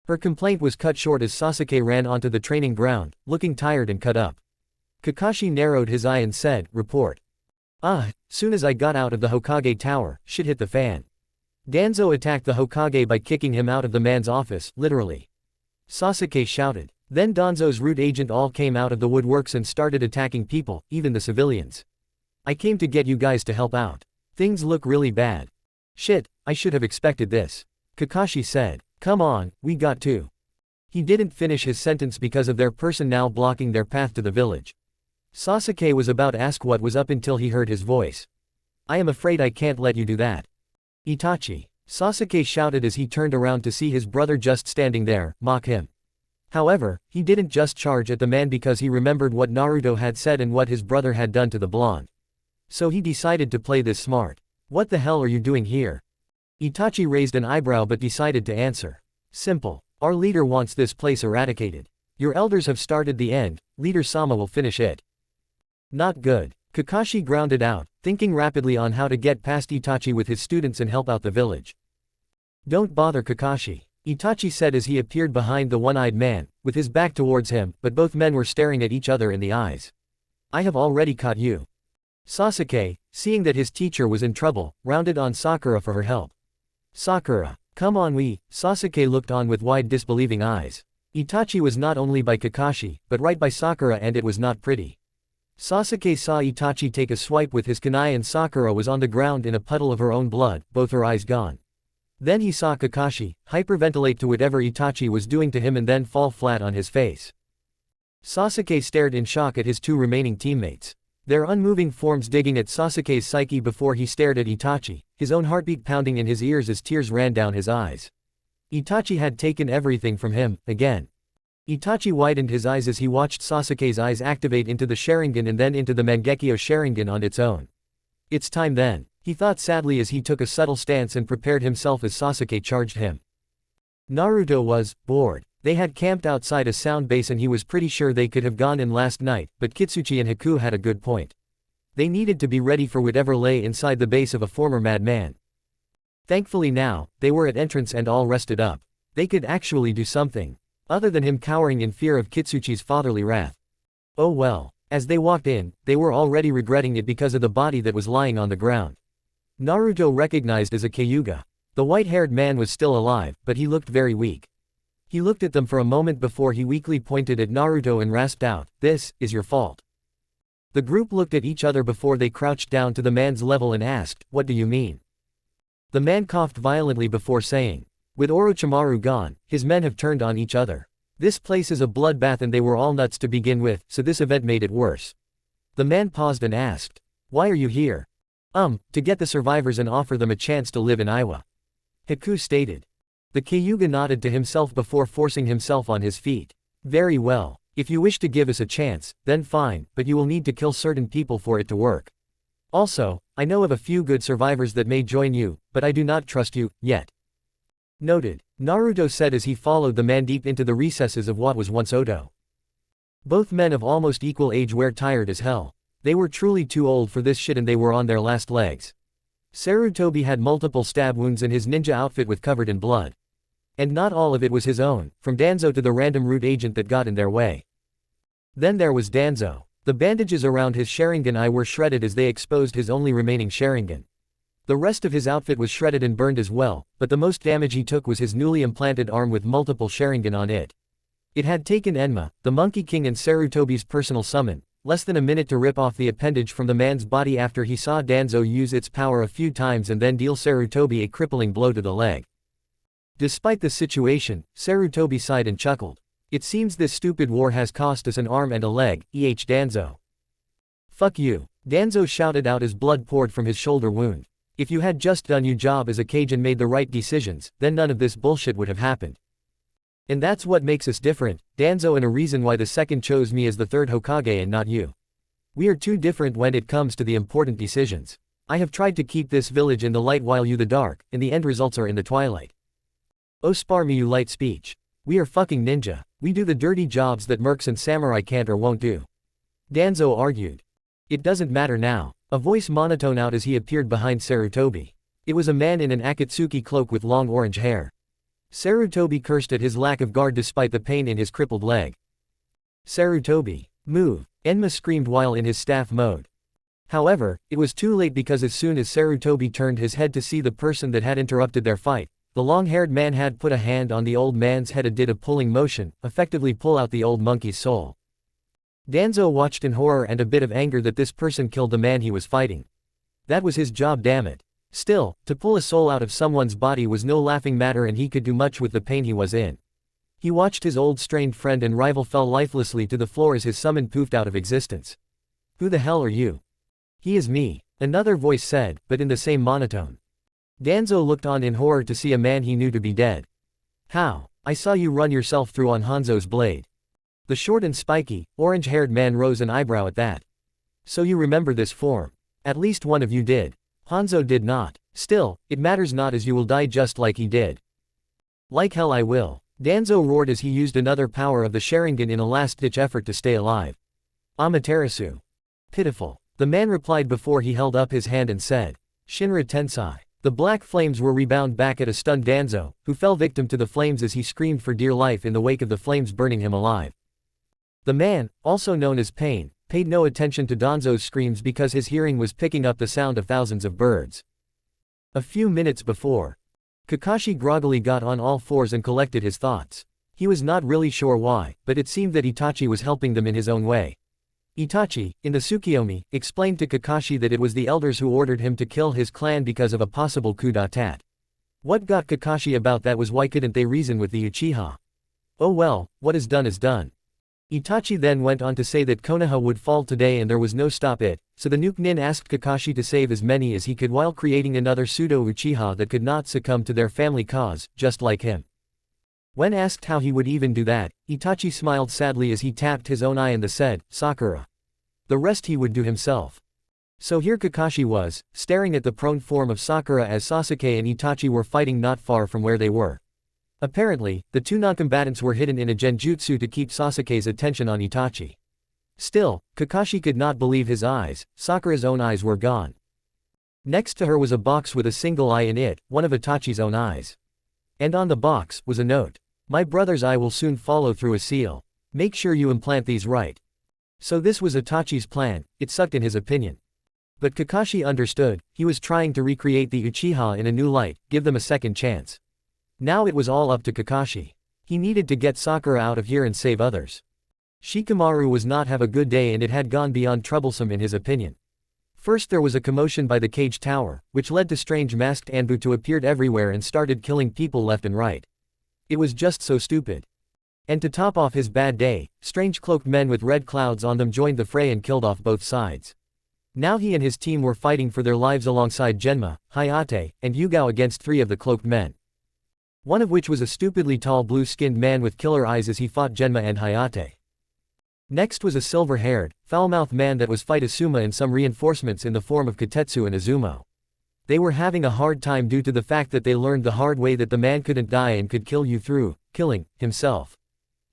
Her complaint was cut short as Sasuke ran onto the training ground, looking tired and cut up. Kakashi narrowed his eye and said, "Report." Soon as I got out of the Hokage tower, shit hit the fan. Danzo attacked the Hokage by kicking him out of the man's office, literally. Sasuke shouted. Then Danzo's root agent all came out of the woodworks and started attacking people, even the civilians. I came to get you guys to help out. Things look really bad. Shit, I should have expected this. Kakashi said. Come on, we got to. He didn't finish his sentence because of their person now blocking their path to the village. Sasuke was about to ask what was up until he heard his voice. I am afraid I can't let you do that. Itachi. Sasuke shouted as he turned around to see his brother just standing there, mock him. However, he didn't just charge at the man because he remembered what Naruto had said and what his brother had done to the blonde. So he decided to play this smart. What the hell are you doing here? Itachi raised an eyebrow but decided to answer. Simple. Our leader wants this place eradicated. Your elders have started the end, Leader Sama will finish it. Not good. Kakashi grounded out, thinking rapidly on how to get past Itachi with his students and help out the village. Don't bother Kakashi, Itachi said as he appeared behind the one-eyed man, with his back towards him, but both men were staring at each other in the eyes. I have already caught you. Sasuke, seeing that his teacher was in trouble, rounded on Sakura for her help. Sakura, come on Sasuke looked on with wide disbelieving eyes. Itachi was not only by Kakashi, but right by Sakura and it was not pretty. Sasuke saw Itachi take a swipe with his kunai and Sakura was on the ground in a puddle of her own blood, both her eyes gone. Then he saw Kakashi, hyperventilate to whatever Itachi was doing to him and then fall flat on his face. Sasuke stared in shock at his two remaining teammates. Their unmoving forms digging at Sasuke's psyche before he stared at Itachi, his own heartbeat pounding in his ears as tears ran down his eyes. Itachi had taken everything from him, again. Itachi widened his eyes as he watched Sasuke's eyes activate into the Sharingan and then into the Mangekyo Sharingan on its own. It's time then, he thought sadly as he took a subtle stance and prepared himself as Sasuke charged him. Naruto was bored. They had camped outside a sound base and he was pretty sure they could have gone in last night, but Kitsuchi and Haku had a good point. They needed to be ready for whatever lay inside the base of a former madman. Thankfully now, they were at entrance and all rested up. They could actually do something, other than him cowering in fear of Kitsuchi's fatherly wrath. Oh well. As they walked in, they were already regretting it because of the body that was lying on the ground. Naruto recognized as a Kyuga. The white-haired man was still alive, but he looked very weak. He looked at them for a moment before he weakly pointed at Naruto and rasped out, "This is your fault." The group looked at each other before they crouched down to the man's level and asked, "What do you mean?" The man coughed violently before saying, "With Orochimaru gone, his men have turned on each other. This place is a bloodbath and they were all nuts to begin with, so this event made it worse." The man paused and asked, "Why are you here?" To get the survivors and offer them a chance to live in Iwa," Haku stated. The Kyuga nodded to himself before forcing himself on his feet. "Very well. If you wish to give us a chance, then fine, but you will need to kill certain people for it to work. Also, I know of a few good survivors that may join you, but I do not trust you, yet." Noted, Naruto said as he followed the man deep into the recesses of what was once Oto. Both men of almost equal age were tired as hell. They were truly too old for this shit and they were on their last legs. Sarutobi had multiple stab wounds and his ninja outfit was covered in blood. And not all of it was his own, from Danzo to the random root agent that got in their way. Then there was Danzo. The bandages around his Sharingan eye were shredded as they exposed his only remaining Sharingan. The rest of his outfit was shredded and burned as well, but the most damage he took was his newly implanted arm with multiple Sharingan on it. It had taken Enma, the Monkey King and Sarutobi's personal summon, less than a minute to rip off the appendage from the man's body after he saw Danzo use its power a few times and then deal Sarutobi a crippling blow to the leg. Despite the situation, Sarutobi sighed and chuckled. "It seems this stupid war has cost us an arm and a leg, Danzo." "Fuck you," Danzo shouted out as blood poured from his shoulder wound. "If you had just done your job as a Kage and made the right decisions, then none of this bullshit would have happened. And that's what makes us different, Danzo, and a reason why the second chose me as the third Hokage and not you. We are too different when it comes to the important decisions. I have tried to keep this village in the light while you the dark, and the end results are in the twilight. Oh, spare me you light speech. We are fucking ninja. We do the dirty jobs that mercs and samurai can't or won't do." Danzo argued. "It doesn't matter now," a voice monotone out as he appeared behind Sarutobi. It was a man in an Akatsuki cloak with long orange hair. Sarutobi cursed at his lack of guard despite the pain in his crippled leg. "Sarutobi, move," Enma screamed while in his staff mode. However, it was too late because as soon as Sarutobi turned his head to see the person that had interrupted their fight, the long-haired man had put a hand on the old man's head and did a pulling motion, effectively pull out the old monkey's soul. Danzo watched in horror and a bit of anger that this person killed the man he was fighting. That was his job, damn it. Still, to pull a soul out of someone's body was no laughing matter and he could do much with the pain he was in. He watched his old strained friend and rival fell lifelessly to the floor as his summon poofed out of existence. "Who the hell are you?" "He is me," another voice said, but in the same monotone. Danzo looked on in horror to see a man he knew to be dead. "How? I saw you run yourself through on Hanzo's blade." The short and spiky, orange-haired man rose an eyebrow at that. "So you remember this form? At least one of you did. Hanzo did not. Still, it matters not as you will die just like he did." "Like hell I will," Danzo roared as he used another power of the Sharingan in a last-ditch effort to stay alive. "Amaterasu." Pitiful. The man replied before he held up his hand and said, Shinra Tensai. The black flames were rebound back at a stunned Danzo, who fell victim to the flames as he screamed for dear life in the wake of the flames burning him alive. The man, also known as Pain, paid no attention to Danzo's screams because his hearing was picking up the sound of thousands of birds. A few minutes before, Kakashi groggily got on all fours and collected his thoughts. He was not really sure why, but it seemed that Itachi was helping them in his own way. Itachi, in the Tsukiyomi, explained to Kakashi that it was the elders who ordered him to kill his clan because of a possible coup d'etat. What got Kakashi about that was why couldn't they reason with the Uchiha? Oh well, what is done is done. Itachi then went on to say that Konoha would fall today and there was no stop it, so the Nuke Nin asked Kakashi to save as many as he could while creating another pseudo-Uchiha that could not succumb to their family cause, just like him. When asked how he would even do that, Itachi smiled sadly as he tapped his own eye and said, Sakura. The rest he would do himself. So here Kakashi was, staring at the prone form of Sakura as Sasuke and Itachi were fighting not far from where they were. Apparently, the two non-combatants were hidden in a genjutsu to keep Sasuke's attention on Itachi. Still, Kakashi could not believe his eyes. Sakura's own eyes were gone. Next to her was a box with a single eye in it, one of Itachi's own eyes. And on the box was a note. My brother's eye will soon follow through a seal. Make sure you implant these right. So this was Itachi's plan. It sucked in his opinion. But Kakashi understood. He was trying to recreate the Uchiha in a new light, give them a second chance. Now it was all up to Kakashi. He needed to get Sakura out of here and save others. Shikamaru was not have a good day and it had gone beyond troublesome in his opinion. First there was a commotion by the cage tower, which led to strange masked Anbu to appeared everywhere and started killing people left and right. It was just so stupid. And to top off his bad day, strange cloaked men with red clouds on them joined the fray and killed off both sides. Now he and his team were fighting for their lives alongside Genma, Hayate, and Yugao against three of the cloaked men. One of which was a stupidly tall blue-skinned man with killer eyes as he fought Genma and Hayate. Next was a silver-haired, foul-mouthed man that was fight Asuma and some reinforcements in the form of Katetsu and Izumo. They were having a hard time due to the fact that they learned the hard way that the man couldn't die and could kill you through killing himself.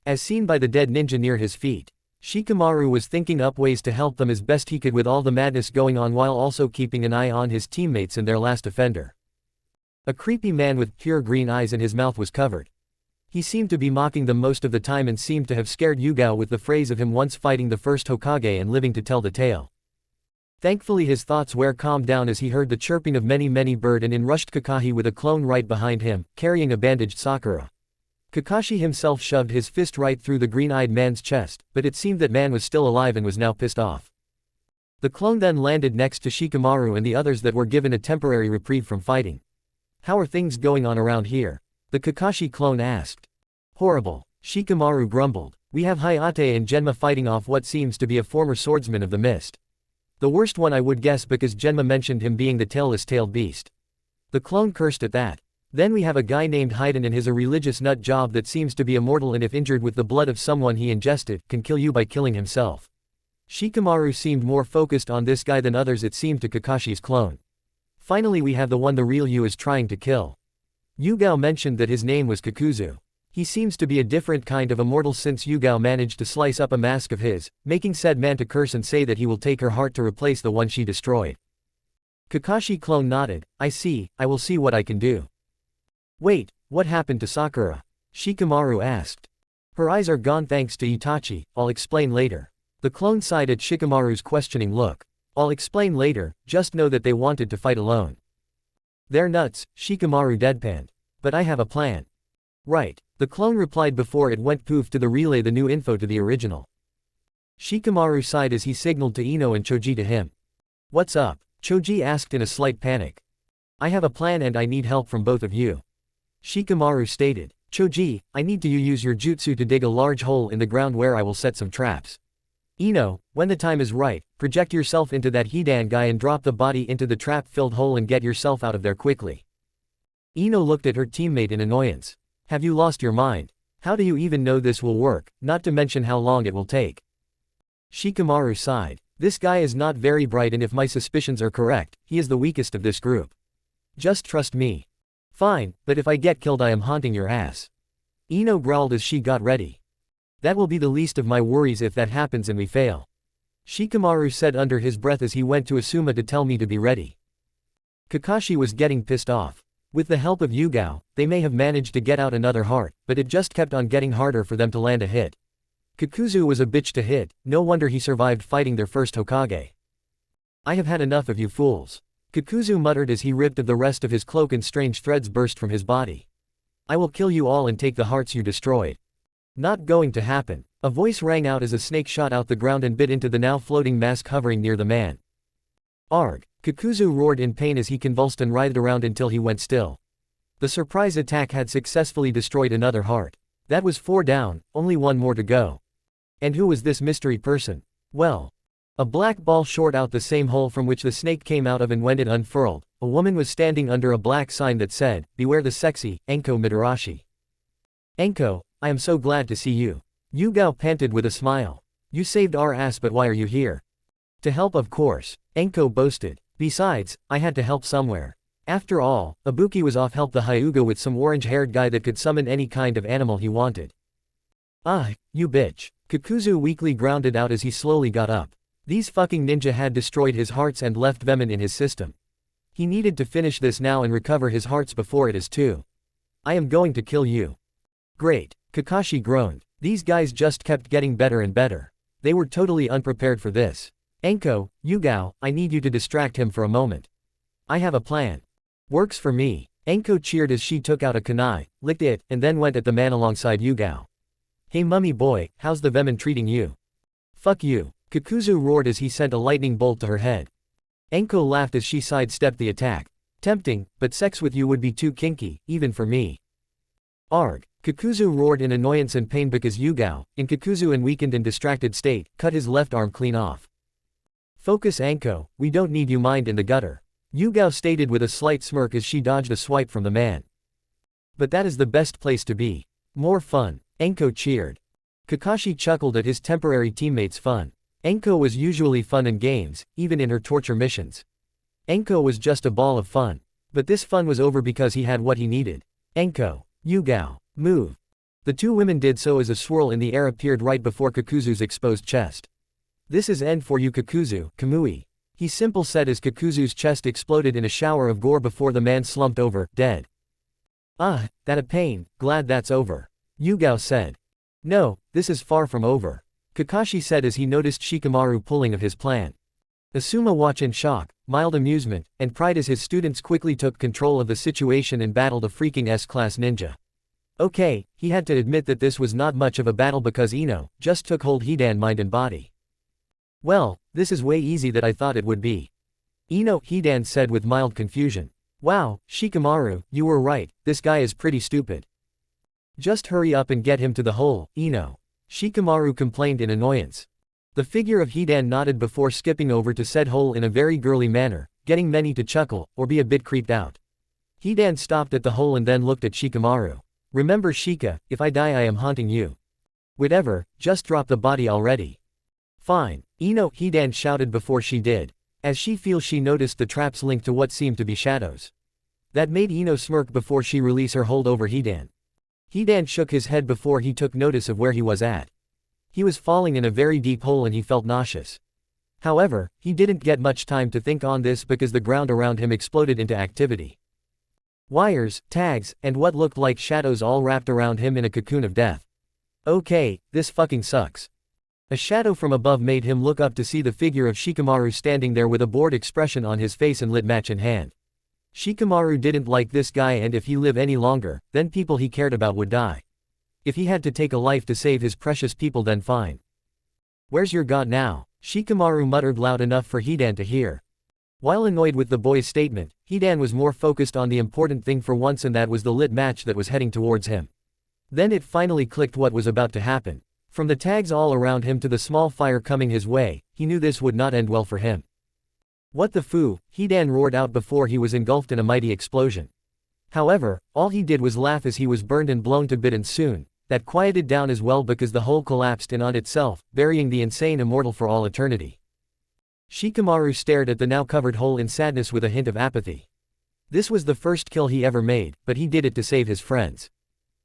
As seen by the dead ninja near his feet, Shikamaru was thinking up ways to help them as best he could with all the madness going on while also keeping an eye on his teammates and their last offender. A creepy man with pure green eyes and his mouth was covered. He seemed to be mocking them most of the time and seemed to have scared Yugao with the phrase of him once fighting the first Hokage and living to tell the tale. Thankfully his thoughts were calmed down as he heard the chirping of many bird and in rushed Kakashi with a clone right behind him, carrying a bandaged Sakura. Kakashi himself shoved his fist right through the green-eyed man's chest, but it seemed that man was still alive and was now pissed off. The clone then landed next to Shikamaru and the others that were given a temporary reprieve from fighting. How are things going on around here? The Kakashi clone asked. Horrible, Shikamaru grumbled. We have Hayate and Genma fighting off what seems to be a former swordsman of the mist. The worst one I would guess because Genma mentioned him being the tailed beast. The clone cursed at that. Then we have a guy named Haiden and his a religious nut job that seems to be immortal and if injured with the blood of someone he ingested, can kill you by killing himself. Shikamaru seemed more focused on this guy than others it seemed to Kakashi's clone. Finally we have the one the real you is trying to kill. Yugao mentioned that his name was Kakuzu. He seems to be a different kind of immortal since Yugao managed to slice up a mask of his, making said man to curse and say that he will take her heart to replace the one she destroyed. Kakashi clone nodded. I see, I will see what I can do. Wait, what happened to Sakura? Shikamaru asked. Her eyes are gone thanks to Itachi, I'll explain later. The clone sighed at Shikamaru's questioning look. I'll explain later, just know that they wanted to fight alone. They're nuts, Shikamaru deadpanned. But I have a plan. Right, the clone replied before it went poof to relay the new info to the original. Shikamaru sighed as he signaled to Ino and Choji to him. What's up? Choji asked in a slight panic. I have a plan and I need help from both of you. Shikamaru stated. Choji, I need you use your jutsu to dig a large hole in the ground where I will set some traps. Ino, when the time is right, project yourself into that Hidan guy and drop the body into the trap-filled hole and get yourself out of there quickly. Ino looked at her teammate in annoyance. Have you lost your mind? How do you even know this will work, not to mention how long it will take? Shikamaru sighed. This guy is not very bright and if my suspicions are correct, he is the weakest of this group. Just trust me. Fine, but if I get killed I am haunting your ass. Ino growled as she got ready. That will be the least of my worries if that happens and we fail. Shikamaru said under his breath as he went to Asuma to tell me to be ready. Kakashi was getting pissed off. With the help of Yugao, they may have managed to get out another heart, but it just kept on getting harder for them to land a hit. Kakuzu was a bitch to hit, no wonder he survived fighting their first Hokage. I have had enough of you fools. Kakuzu muttered as he ripped of the rest of his cloak and strange threads burst from his body. I will kill you all and take the hearts you destroyed. Not going to happen. A voice rang out as a snake shot out the ground and bit into the now floating mask hovering near the man. Arg! Kakuzu roared in pain as he convulsed and writhed around until he went still. The surprise attack had successfully destroyed another heart. That was 4 down, only 1 more to go. And who was this mystery person? Well. A black ball shot out the same hole from which the snake came out of, and when it unfurled, a woman was standing under a black sign that said, "Beware the sexy, Enko Midarashi." Enko, I am so glad to see you. Yugao panted with a smile. You saved our ass, but why are you here? To help, of course. Enko boasted. Besides, I had to help somewhere. After all, Ibuki was off help the Hyuga with some orange-haired guy that could summon any kind of animal he wanted. Ah, you bitch. Kakuzu weakly grounded out as he slowly got up. These fucking ninja had destroyed his hearts and left venom in his system. He needed to finish this now and recover his hearts before it is too. I am going to kill you. Great. Kakashi groaned. These guys just kept getting better and better. They were totally unprepared for this. Enko, Yugao, I need you to distract him for a moment. I have a plan. Works for me. Enko cheered as she took out a kunai, licked it, and then went at the man alongside Yugao. Hey mummy boy, how's the venom treating you? Fuck you. Kakuzu roared as he sent a lightning bolt to her head. Enko laughed as she sidestepped the attack. Tempting, but sex with you would be too kinky, even for me. Arg. Kakuzu roared in annoyance and pain because Yugao, in Kakuzu and weakened and distracted state, cut his left arm clean off. Focus Enko, we don't need you mind in the gutter. Yugao stated with a slight smirk as she dodged a swipe from the man. But that is the best place to be. More fun. Enko cheered. Kakashi chuckled at his temporary teammates' fun. Enko was usually fun and games, even in her torture missions. Enko was just a ball of fun. But this fun was over because he had what he needed. Enko, Yugao, move. The 2 women did so as a swirl in the air appeared right before Kakuzu's exposed chest. This is end for you Kakuzu, Kamui. He simple said as Kakuzu's chest exploded in a shower of gore before the man slumped over, dead. Ah, that a pain, glad that's over. Yugao said. No, this is far from over. Kakashi said as he noticed Shikamaru pulling of his plan. Asuma watched in shock, mild amusement, and pride as his students quickly took control of the situation and battled a freaking S-class ninja. Okay, he had to admit that this was not much of a battle because Ino just took hold Hidan mind and body. Well, this is way easy that I thought it would be. Ino, Hidan said with mild confusion. Wow, Shikamaru, you were right, this guy is pretty stupid. Just hurry up and get him to the hole, Ino. Shikamaru complained in annoyance. The figure of Hidan nodded before skipping over to said hole in a very girly manner, getting many to chuckle, or be a bit creeped out. Hidan stopped at the hole and then looked at Shikamaru. Remember Shika, if I die I am haunting you. Whatever, just drop the body already. Fine. Ino, Hidan shouted before she did. As she feels she noticed the traps linked to what seemed to be shadows. That made Ino smirk before she released her hold over Hidan. Hidan shook his head before he took notice of where he was at. He was falling in a very deep hole and he felt nauseous. However, he didn't get much time to think on this because the ground around him exploded into activity. Wires, tags, and what looked like shadows all wrapped around him in a cocoon of death. Okay, this fucking sucks. A shadow from above made him look up to see the figure of Shikamaru standing there with a bored expression on his face and lit match in hand. Shikamaru didn't like this guy, and if he lived any longer, then people he cared about would die. If he had to take a life to save his precious people, then fine. Where's your god now? Shikamaru muttered loud enough for Hidan to hear. While annoyed with the boy's statement, Hidan was more focused on the important thing for once, and that was the lit match that was heading towards him. Then it finally clicked what was about to happen. From the tags all around him to the small fire coming his way, he knew this would not end well for him. What the foo, Hidan roared out before he was engulfed in a mighty explosion. However, all he did was laugh as he was burned and blown to bits, and soon, that quieted down as well because the hole collapsed in on itself, burying the insane immortal for all eternity. Shikamaru stared at the now covered hole in sadness with a hint of apathy. This was the first kill he ever made, but he did it to save his friends.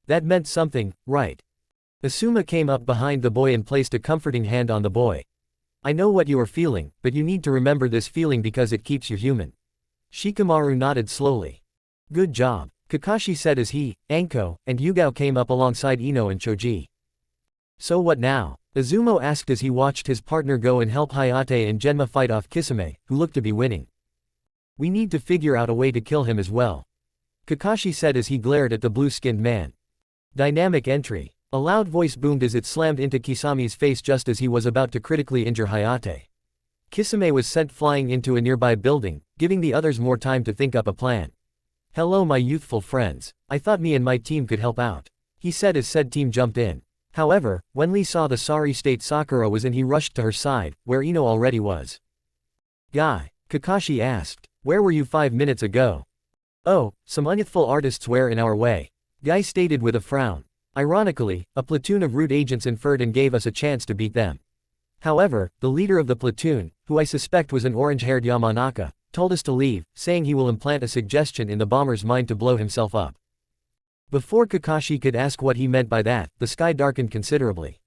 That meant something, right? Asuma came up behind the boy and placed a comforting hand on the boy. I know what you are feeling, but you need to remember this feeling because it keeps you human. Shikamaru nodded slowly. Good job, Kakashi said as he, Anko, and Yugao came up alongside Ino and Choji. So what now? Izumo asked as he watched his partner go and help Hayate and Genma fight off Kisame, who looked to be winning. We need to figure out a way to kill him as well, Kakashi said as he glared at the blue-skinned man. Dynamic entry. A loud voice boomed as it slammed into Kisami's face just as he was about to critically injure Hayate. Kisame was sent flying into a nearby building, giving the others more time to think up a plan. Hello my youthful friends, I thought me and my team could help out, he said as said team jumped in. However, when Lee saw the sorry state Sakura was in he rushed to her side, where Ino already was. Guy, Kakashi asked, where were you 5 minutes ago? Oh, some unyouthful artists were in our way, Guy stated with a frown. Ironically, a platoon of root agents inferred and gave us a chance to beat them. However, the leader of the platoon, who I suspect was an orange-haired Yamanaka, told us to leave, saying he will implant a suggestion in the bomber's mind to blow himself up. Before Kakashi could ask what he meant by that, the sky darkened considerably.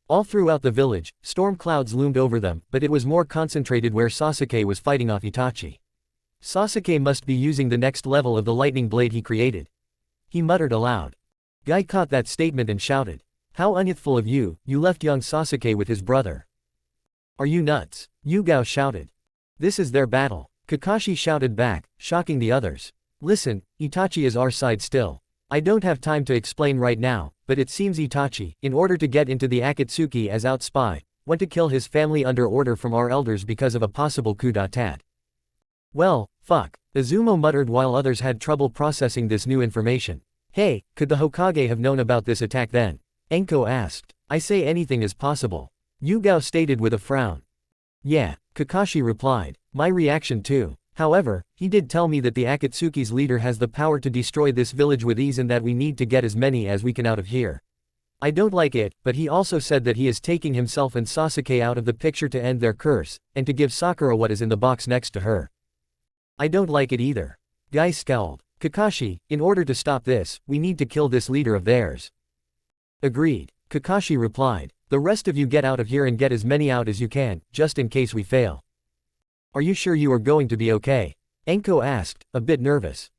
All throughout the village, storm clouds loomed over them, but it was more concentrated where Sasuke was fighting off Itachi. Sasuke must be using the next level of the lightning blade he created. He muttered aloud. Guy caught that statement and shouted. How unyouthful of you, you left young Sasuke with his brother. Are you nuts? Yugao shouted. This is their battle, Kakashi shouted back, shocking the others. Listen, Itachi is our side still. I don't have time to explain right now, but it seems Itachi, in order to get into the Akatsuki as out spy, went to kill his family under order from our elders because of a possible coup d'etat. Well, fuck, Izumo muttered while others had trouble processing this new information. Hey, could the Hokage have known about this attack then? Enko asked. I say anything is possible, Yugao stated with a frown. Yeah, Kakashi replied. My reaction too. However, he did tell me that the Akatsuki's leader has the power to destroy this village with ease and that we need to get as many as we can out of here. I don't like it, but he also said that he is taking himself and Sasuke out of the picture to end their curse, and to give Sakura what is in the box next to her. I don't like it either. Guy scowled. Kakashi, in order to stop this, we need to kill this leader of theirs. Agreed, Kakashi replied. The rest of you get out of here and get as many out as you can, just in case we fail. Are you sure you are going to be okay? Enko asked, a bit nervous.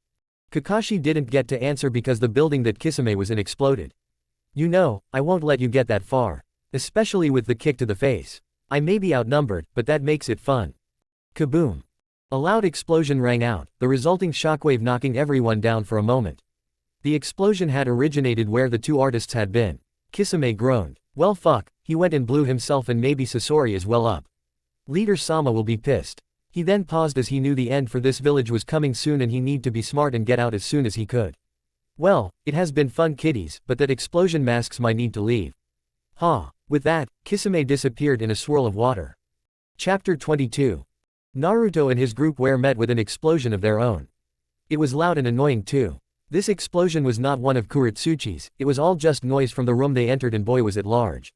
Kakashi didn't get to answer because the building that Kisame was in exploded. You know, I won't let you get that far. Especially with the kick to the face. I may be outnumbered, but that makes it fun. Kaboom. A loud explosion rang out, the resulting shockwave knocking everyone down for a moment. The explosion had originated where the two artists had been. Kisame groaned. Well fuck, he went and blew himself and maybe Sasori as well up. Leader Sama will be pissed. He then paused as he knew the end for this village was coming soon and he need to be smart and get out as soon as he could. Well, it has been fun kiddies, but that explosion masks my need to leave. Ha. With that, Kisame disappeared in a swirl of water. Chapter 22. Naruto and his group were met with an explosion of their own. It was loud and annoying too. This explosion was not one of Kuretsuchi's, it was all just noise from the room they entered and boy was it large.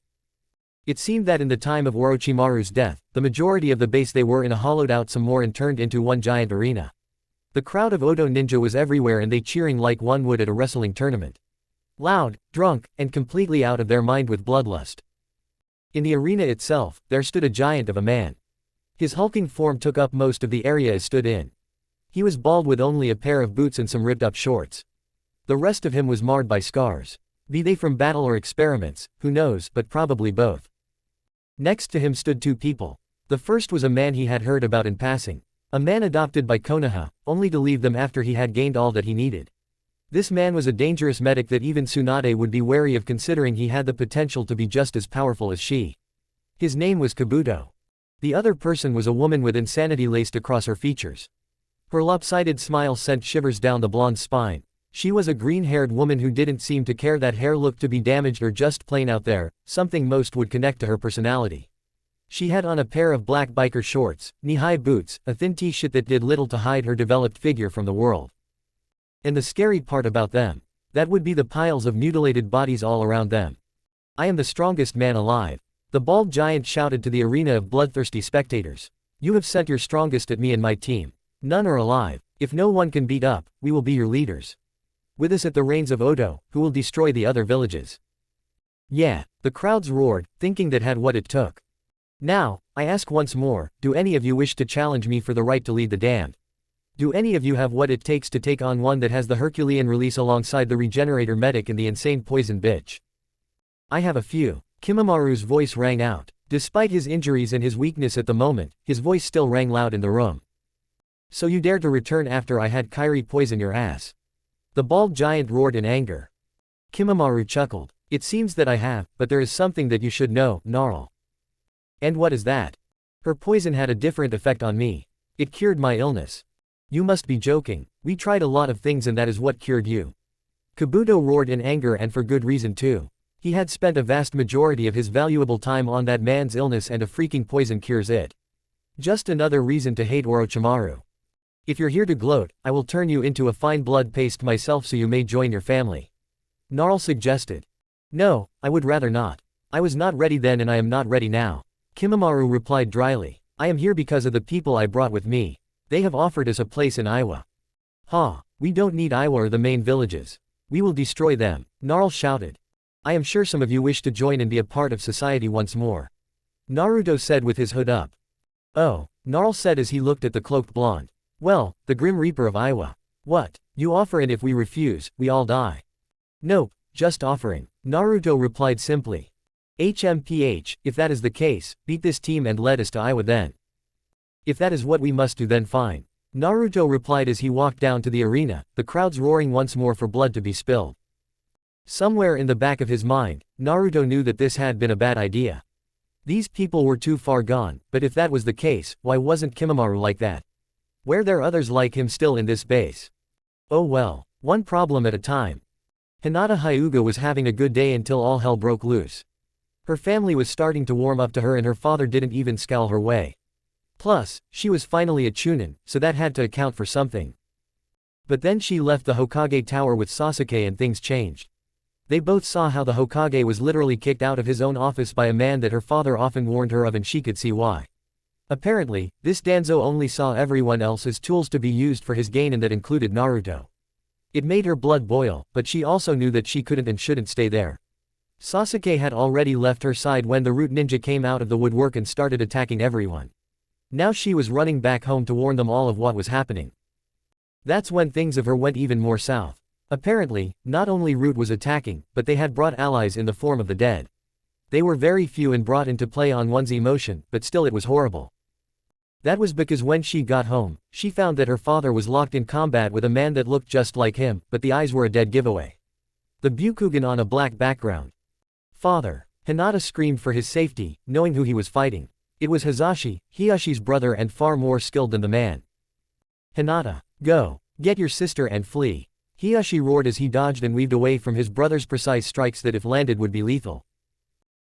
It seemed that in the time of Orochimaru's death, the majority of the base they were in a hollowed out some more and turned into one giant arena. The crowd of Oto ninja was everywhere and they cheering like one would at a wrestling tournament. Loud, drunk, and completely out of their mind with bloodlust. In the arena itself, there stood a giant of a man. His hulking form took up most of the area it stood in. He was bald with only a pair of boots and some ripped up shorts. The rest of him was marred by scars. Be they from battle or experiments, who knows, but probably both. Next to him stood two people. The first was a man he had heard about in passing. A man adopted by Konoha, only to leave them after he had gained all that he needed. This man was a dangerous medic that even Tsunade would be wary of considering he had the potential to be just as powerful as she. His name was Kabuto. The other person was a woman with insanity laced across her features. Her lopsided smile sent shivers down the blonde's spine. She was a green-haired woman who didn't seem to care that hair looked to be damaged or just plain out there, something most would connect to her personality. She had on a pair of black biker shorts, knee-high boots, a thin t-shirt that did little to hide her developed figure from the world. And the scary part about them, that would be the piles of mutilated bodies all around them. I am the strongest man alive. The bald giant shouted to the arena of bloodthirsty spectators. You have sent your strongest at me and my team. None are alive. If no one can beat up, we will be your leaders. With us at the reins of Oto, who will destroy the other villages. Yeah, the crowds roared, thinking that had what it took. Now, I ask once more, do any of you wish to challenge me for the right to lead the damned? Do any of you have what it takes to take on one that has the Herculean release alongside the regenerator medic and the insane poison bitch? I have a few. Kimamaru's voice rang out. Despite his injuries and his weakness at the moment, his voice still rang loud in the room. So you dared to return after I had Kairi poison your ass? The bald giant roared in anger. Kimamaru chuckled. It seems that I have, but there is something that you should know, Gnarl. And what is that? Her poison had a different effect on me. It cured my illness. You must be joking. We tried a lot of things and that is what cured you. Kabuto roared in anger, and for good reason too. He had spent a vast majority of his valuable time on that man's illness, and a freaking poison cures it. Just another reason to hate Orochimaru. If you're here to gloat, I will turn you into a fine blood paste myself so you may join your family. Gnarl suggested. No, I would rather not. I was not ready then and I am not ready now. Kimamaru replied dryly. I am here because of the people I brought with me. They have offered us a place in Iwa. Ha, we don't need Iwa or the main villages. We will destroy them, Gnarl shouted. I am sure some of you wish to join and be a part of society once more. Naruto said with his hood up. Oh, Gnarl said as he looked at the cloaked blonde. Well, the Grim Reaper of Iwa. What? You offer, and if we refuse, we all die. Nope, just offering. Naruto replied simply. HMPH, if that is the case, beat this team and lead us to Iwa then. If that is what we must do then fine. Naruto replied as he walked down to the arena, the crowds roaring once more for blood to be spilled. Somewhere in the back of his mind, Naruto knew that this had been a bad idea. These people were too far gone, but if that was the case, why wasn't Kimamaru like that? Were there others like him still in this base? Oh well, one problem at a time. Hinata Hyuga was having a good day until all hell broke loose. Her family was starting to warm up to her and her father didn't even scowl her way. Plus, she was finally a chunin, so that had to account for something. But then she left the Hokage tower with Sasuke and things changed. They both saw how the Hokage was literally kicked out of his own office by a man that her father often warned her of, and she could see why. Apparently, this Danzo only saw everyone else as tools to be used for his gain, and that included Naruto. It made her blood boil, but she also knew that she couldn't and shouldn't stay there. Sasuke had already left her side when the root ninja came out of the woodwork and started attacking everyone. Now she was running back home to warn them all of what was happening. That's when things of her went even more south. Apparently, not only Root was attacking, but they had brought allies in the form of the dead. They were very few and brought into play on one's emotion, but still it was horrible. That was because when she got home, she found that her father was locked in combat with a man that looked just like him, but the eyes were a dead giveaway. The Byukugan on a black background. Father! Hinata screamed for his safety, knowing who he was fighting. It was Hisashi, Hiyashi's brother and far more skilled than the man. Hinata, go! Get your sister and flee! Hiyashi roared as he dodged and weaved away from his brother's precise strikes that if landed would be lethal.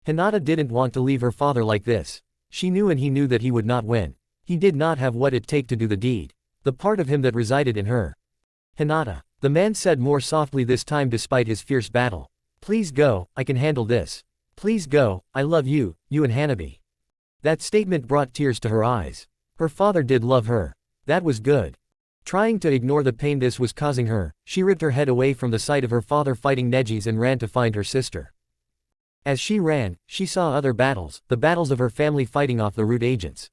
Hinata didn't want to leave her father like this. She knew and he knew that he would not win. He did not have what it take to do the deed. The part of him that resided in her. Hinata, the man said more softly this time despite his fierce battle. Please go, I can handle this. Please go, I love you, you and Hanabi. That statement brought tears to her eyes. Her father did love her. That was good. Trying to ignore the pain this was causing her, she ripped her head away from the sight of her father fighting Nejis and ran to find her sister. As she ran, she saw other battles, the battles of her family fighting off the Root agents.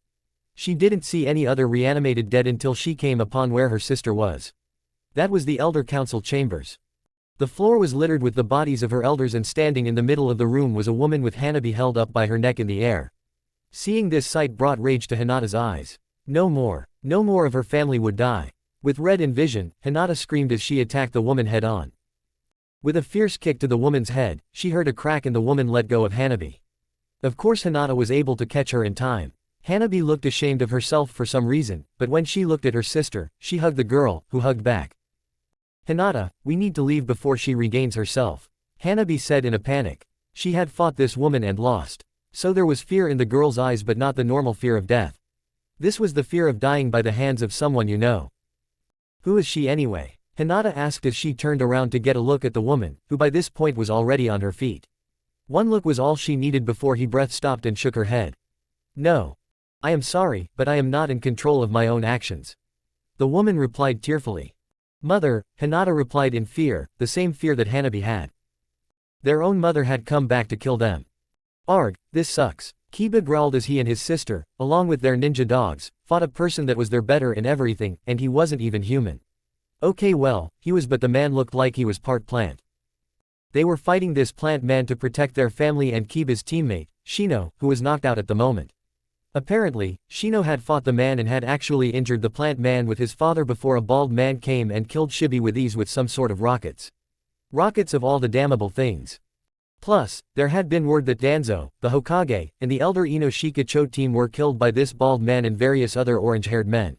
She didn't see any other reanimated dead until she came upon where her sister was. That was the Elder Council chambers. The floor was littered with the bodies of her elders, and standing in the middle of the room was a woman with Hanabi held up by her neck in the air. Seeing this sight brought rage to Hinata's eyes. No more of her family would die. With red in vision, Hinata screamed as she attacked the woman head on. With a fierce kick to the woman's head, she heard a crack and the woman let go of Hanabi. Of course Hinata was able to catch her in time. Hanabi looked ashamed of herself for some reason, but when she looked at her sister, she hugged the girl, who hugged back. Hinata, we need to leave before she regains herself. Hanabi said in a panic. She had fought this woman and lost. So there was fear in the girl's eyes, but not the normal fear of death. This was the fear of dying by the hands of someone you know. Who is she anyway? Hinata asked as she turned around to get a look at the woman, who by this point was already on her feet. One look was all she needed before her breath stopped and shook her head. No. I am sorry, but I am not in control of my own actions. The woman replied tearfully. Mother, Hinata replied in fear, the same fear that Hanabi had. Their own mother had come back to kill them. Arg, this sucks. Kiba growled as he and his sister, along with their ninja dogs, fought a person that was their better in everything, and he wasn't even human. Okay, well, he was, but the man looked like he was part plant. They were fighting this plant man to protect their family and Kiba's teammate, Shino, who was knocked out at the moment. Apparently, Shino had fought the man and had actually injured the plant man with his father before a bald man came and killed Shibi with ease with some sort of rockets. Rockets of all the damnable things. Plus, there had been word that Danzo, the Hokage, and the elder Inoshika Cho team were killed by this bald man and various other orange-haired men.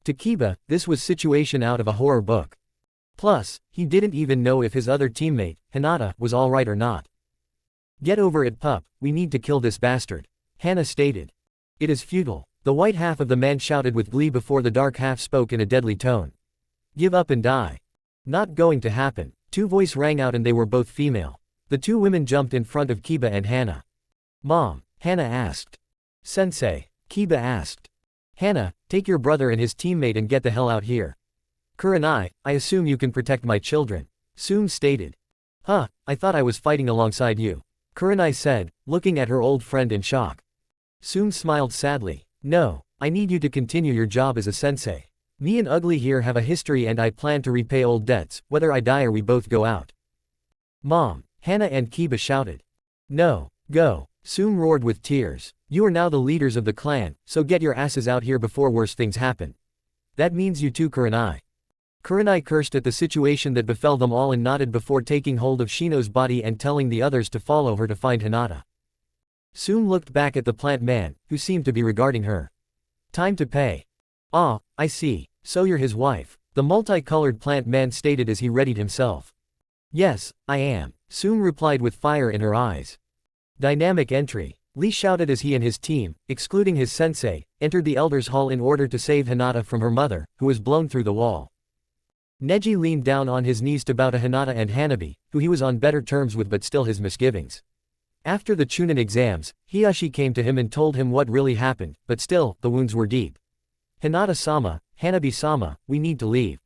To Kiba, this was situation out of a horror book. Plus, he didn't even know if his other teammate, Hinata, was alright or not. Get over it, pup, we need to kill this bastard, Hannah stated. It is futile, the white half of the man shouted with glee before the dark half spoke in a deadly tone. Give up and die. Not going to happen. Two voices rang out and they were both female. The two women jumped in front of Kiba and Hannah. Mom, Hannah asked. Sensei, Kiba asked. Hannah, take your brother and his teammate and get the hell out here. Kurenai, I assume you can protect my children, Soon stated. Huh, I thought I was fighting alongside you, Kurenai said, looking at her old friend in shock. Soon smiled sadly. No, I need you to continue your job as a sensei. Me and Ugly here have a history and I plan to repay old debts, whether I die or we both go out. Mom, Hannah and Kiba shouted. No, go, Soon roared with tears. You are now the leaders of the clan, so get your asses out here before worse things happen. That means you too, Kurenai. Kurenai cursed at the situation that befell them all and nodded before taking hold of Shino's body and telling the others to follow her to find Hinata. Soon looked back at the plant man, who seemed to be regarding her. Time to pay. Ah, I see, so you're his wife, the multicolored plant man stated as he readied himself. Yes, I am, Soon replied with fire in her eyes. Dynamic entry. Lee shouted as he and his team, excluding his sensei, entered the Elder's Hall in order to save Hinata from her mother, who was blown through the wall. Neji leaned down on his knees to bow to Hinata and Hanabi, who he was on better terms with but still his misgivings. After the Chunin exams, Hiyashi came to him and told him what really happened, but still, the wounds were deep. Hinata-sama, Hanabi-sama, we need to leave.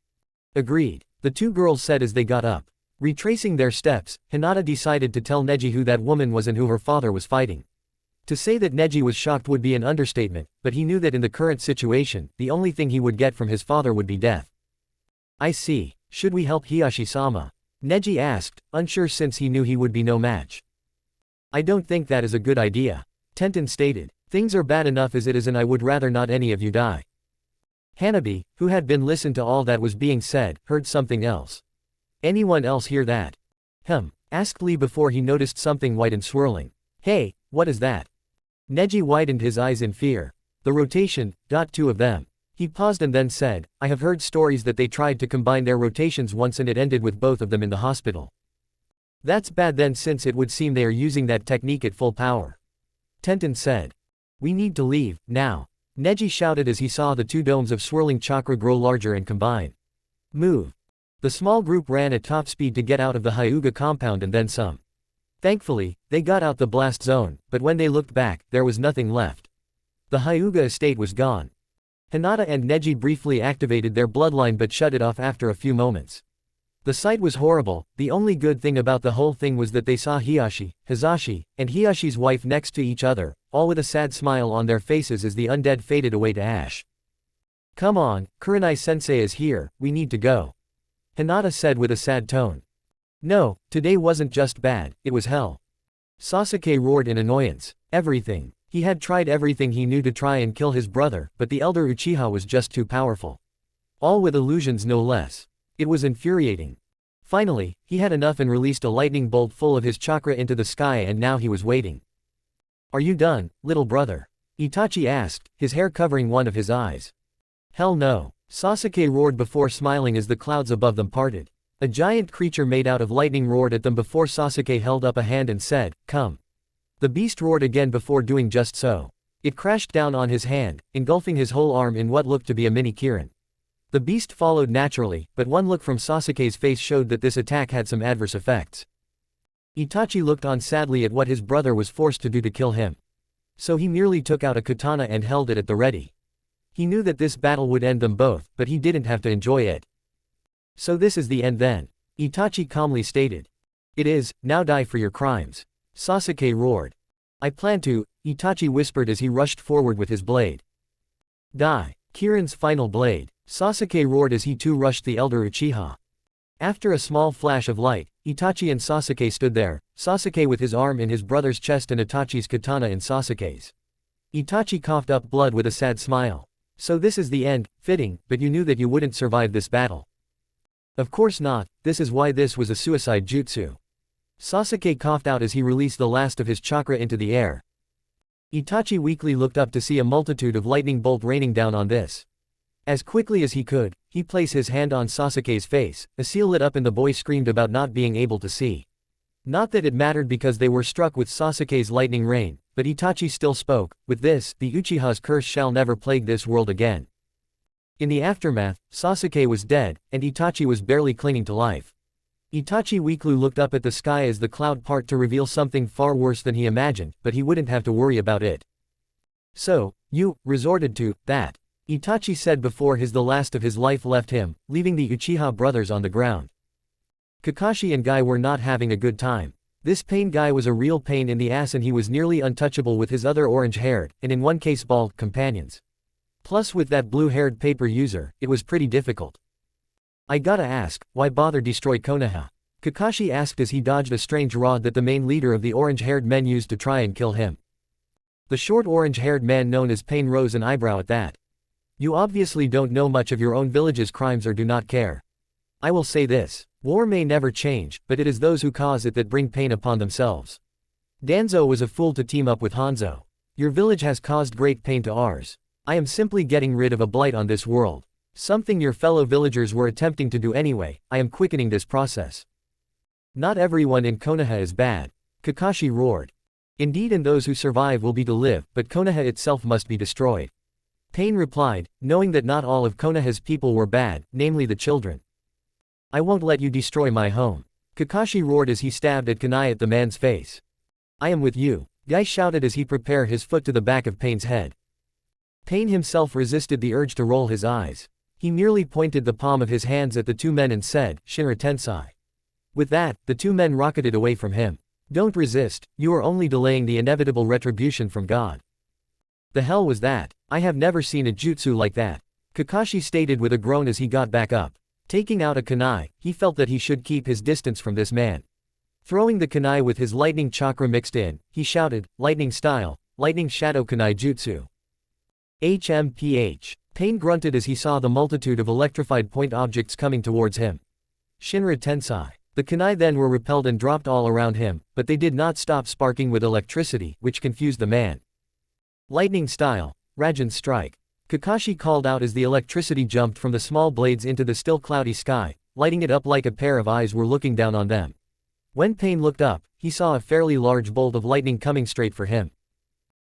Agreed, the two girls said as they got up. Retracing their steps, Hinata decided to tell Neji who that woman was and who her father was fighting. To say that Neji was shocked would be an understatement, but he knew that in the current situation, the only thing he would get from his father would be death. I see, should we help Hiyashi-sama? Neji asked, unsure since he knew he would be no match. I don't think that is a good idea, Tenten stated. Things are bad enough as it is and I would rather not any of you die. Hanabi, who had been listened to all that was being said, heard something else. Anyone else hear that? Asked Lee before he noticed something white and swirling. Hey, what is that? Neji widened his eyes in fear. The rotation, two of them. He paused and then said, I have heard stories that they tried to combine their rotations once and it ended with both of them in the hospital. That's bad then since it would seem they are using that technique at full power. Tenten said. We need to leave, now. Neji shouted as he saw the two domes of swirling chakra grow larger and combine. Move. The small group ran at top speed to get out of the Hyuga compound and then some. Thankfully, they got out the blast zone, but when they looked back, there was nothing left. The Hyuga estate was gone. Hinata and Neji briefly activated their bloodline but shut it off after a few moments. The sight was horrible. The only good thing about the whole thing was that they saw Hiyashi, Hizashi, and Hiyashi's wife next to each other, all with a sad smile on their faces as the undead faded away to ash. Come on, Kurenai-sensei is here, we need to go. Hinata said with a sad tone. No, today wasn't just bad, it was hell. Sasuke roared in annoyance. Everything. He had tried everything he knew to try and kill his brother, but the elder Uchiha was just too powerful. All with illusions no less. It was infuriating. Finally, he had enough and released a lightning bolt full of his chakra into the sky and now he was waiting. Are you done, little brother? Itachi asked, his hair covering one of his eyes. Hell no. Sasuke roared before smiling as the clouds above them parted. A giant creature made out of lightning roared at them before Sasuke held up a hand and said, come. The beast roared again before doing just so. It crashed down on his hand, engulfing his whole arm in what looked to be a mini Kirin. The beast followed naturally, but one look from Sasuke's face showed that this attack had some adverse effects. Itachi looked on sadly at what his brother was forced to do to kill him. So he merely took out a katana and held it at the ready. He knew that this battle would end them both, but he didn't have to enjoy it. So this is the end then, Itachi calmly stated. It is, now die for your crimes. Sasuke roared. I plan to, Itachi whispered as he rushed forward with his blade. Die. Kirin's final blade. Sasuke roared as he too rushed the elder Uchiha. After a small flash of light, Itachi and Sasuke stood there, Sasuke with his arm in his brother's chest and Itachi's katana in Sasuke's. Itachi coughed up blood with a sad smile. So this is the end, fitting, but you knew that you wouldn't survive this battle. Of course not, this is why this was a suicide jutsu. Sasuke coughed out as he released the last of his chakra into the air. Itachi weakly looked up to see a multitude of lightning bolt raining down on this. As quickly as he could, he placed his hand on Sasuke's face, a seal lit up and the boy screamed about not being able to see. Not that it mattered because they were struck with Sasuke's lightning rain, but Itachi still spoke, with this, the Uchiha's curse shall never plague this world again. In the aftermath, Sasuke was dead, and Itachi was barely clinging to life. Itachi weakly looked up at the sky as the cloud parted to reveal something far worse than he imagined, but he wouldn't have to worry about it. So, you resorted to that, Itachi said before the last of his life left him, leaving the Uchiha brothers on the ground. Kakashi and Guy were not having a good time. This pain guy was a real pain in the ass and he was nearly untouchable with his other orange-haired, and in one case bald, companions. Plus with that blue-haired paper user, it was pretty difficult. I gotta ask, why bother destroy Konoha? Kakashi asked as he dodged a strange rod that the main leader of the orange-haired men used to try and kill him. The short orange-haired man known as Pain rose an eyebrow at that. You obviously don't know much of your own village's crimes or do not care. I will say this, war may never change, but it is those who cause it that bring pain upon themselves. Danzo was a fool to team up with Hanzo. Your village has caused great pain to ours. I am simply getting rid of a blight on this world. Something your fellow villagers were attempting to do anyway, I am quickening this process. Not everyone in Konoha is bad. Kakashi roared. Indeed, and those who survive will be to live, but Konoha itself must be destroyed. Pain replied, knowing that not all of Konoha's people were bad, namely the children. I won't let you destroy my home. Kakashi roared as he stabbed at kunai at the man's face. I am with you, Guy shouted as he prepared his foot to the back of Pain's head. Pain himself resisted the urge to roll his eyes. He merely pointed the palm of his hands at the two men and said, Shinra Tensei. With that, the two men rocketed away from him. Don't resist, you are only delaying the inevitable retribution from God. The hell was that? I have never seen a jutsu like that. Kakashi stated with a groan as he got back up. Taking out a kunai, he felt that he should keep his distance from this man. Throwing the kunai with his lightning chakra mixed in, he shouted, lightning style, lightning shadow kunai jutsu. HMPH. Pain grunted as he saw the multitude of electrified point objects coming towards him. Shinra Tensei. The kunai then were repelled and dropped all around him, but they did not stop sparking with electricity, which confused the man. Lightning style, Rasengan strike. Kakashi called out as the electricity jumped from the small blades into the still cloudy sky, lighting it up like a pair of eyes were looking down on them. When Pain looked up, he saw a fairly large bolt of lightning coming straight for him.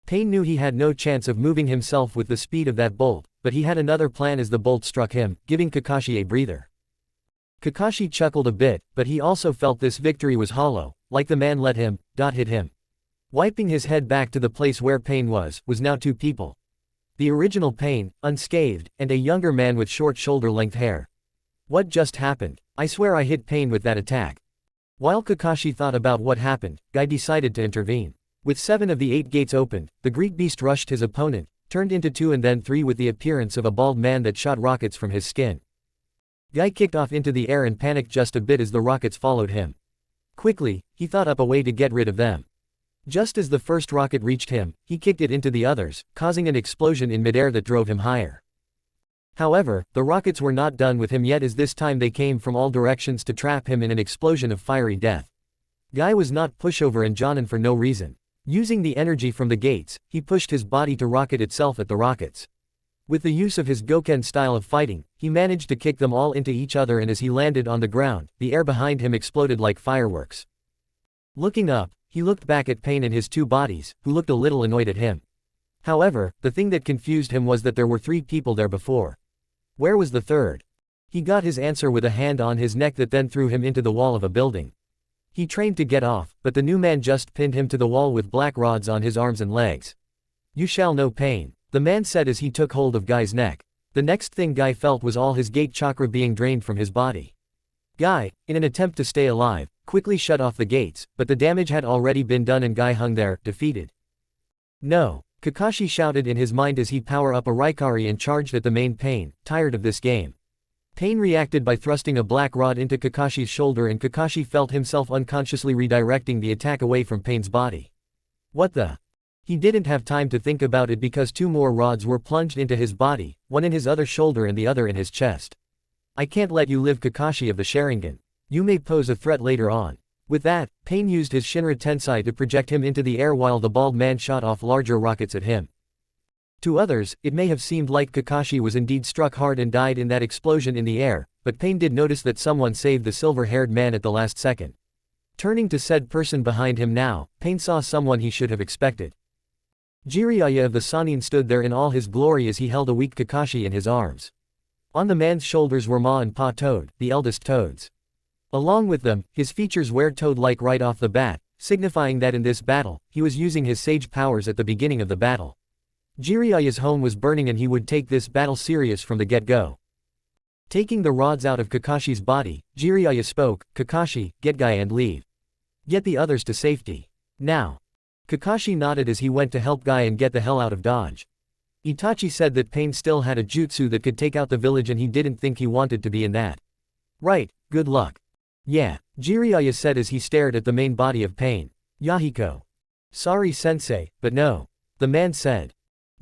Pain knew he had no chance of moving himself with the speed of that bolt, but he had another plan as the bolt struck him, giving Kakashi a breather. Kakashi chuckled a bit, but he also felt this victory was hollow, like the man let him, hit him. Wiping his head back to the place where Pain was now two people. The original Pain, unscathed, and a younger man with short shoulder-length hair. What just happened? I swear I hit Pain with that attack. While Kakashi thought about what happened, Guy decided to intervene. With 7 of the 8 gates opened, the Greek beast rushed his opponent, turned into 2 and then 3 with the appearance of a bald man that shot rockets from his skin. Guy kicked off into the air and panicked just a bit as the rockets followed him. Quickly, he thought up a way to get rid of them. Just as the first rocket reached him, he kicked it into the others, causing an explosion in midair that drove him higher. However, the rockets were not done with him yet as this time they came from all directions to trap him in an explosion of fiery death. Guy was not pushover and Jonin for no reason. Using the energy from the gates, he pushed his body to rocket itself at the rockets. With the use of his Goken style of fighting, he managed to kick them all into each other and as he landed on the ground, the air behind him exploded like fireworks. Looking up, he looked back at Pain and his 2 bodies, who looked a little annoyed at him. However, the thing that confused him was that there were 3 people there before. Where was the third? He got his answer with a hand on his neck that then threw him into the wall of a building. He trained to get off, but the new man just pinned him to the wall with black rods on his arms and legs. You shall know Pain, the man said as he took hold of Guy's neck. The next thing Guy felt was all his gate chakra being drained from his body. Guy, in an attempt to stay alive, quickly shut off the gates, but the damage had already been done and Guy hung there, defeated. No, Kakashi shouted in his mind as he powered up a Raikari and charged at the main Pain, tired of this game. Pain reacted by thrusting a black rod into Kakashi's shoulder and Kakashi felt himself unconsciously redirecting the attack away from Pain's body. What the? He didn't have time to think about it because 2 more rods were plunged into his body, one in his other shoulder and the other in his chest. I can't let you live, Kakashi of the Sharingan. You may pose a threat later on. With that, Pain used his Shinra Tensei to project him into the air while the bald man shot off larger rockets at him. To others, it may have seemed like Kakashi was indeed struck hard and died in that explosion in the air, but Pain did notice that someone saved the silver-haired man at the last second. Turning to said person behind him now, Pain saw someone he should have expected. Jiraiya of the Sannin stood there in all his glory as he held a weak Kakashi in his arms. On the man's shoulders were Ma and Pa Toad, the eldest toads. Along with them, his features were toad-like right off the bat, signifying that in this battle, he was using his sage powers at the beginning of the battle. Jiraiya's home was burning and he would take this battle serious from the get-go. Taking the rods out of Kakashi's body, Jiraiya spoke, "Kakashi, get Guy and leave. Get the others to safety. Now." Kakashi nodded as he went to help Guy and get the hell out of Dodge. Itachi said that Pain still had a jutsu that could take out the village and he didn't think he wanted to be in that. Right, good luck. Yeah, Jiraiya said as he stared at the main body of Pain. Yahiko. Sorry sensei, but no. The man said.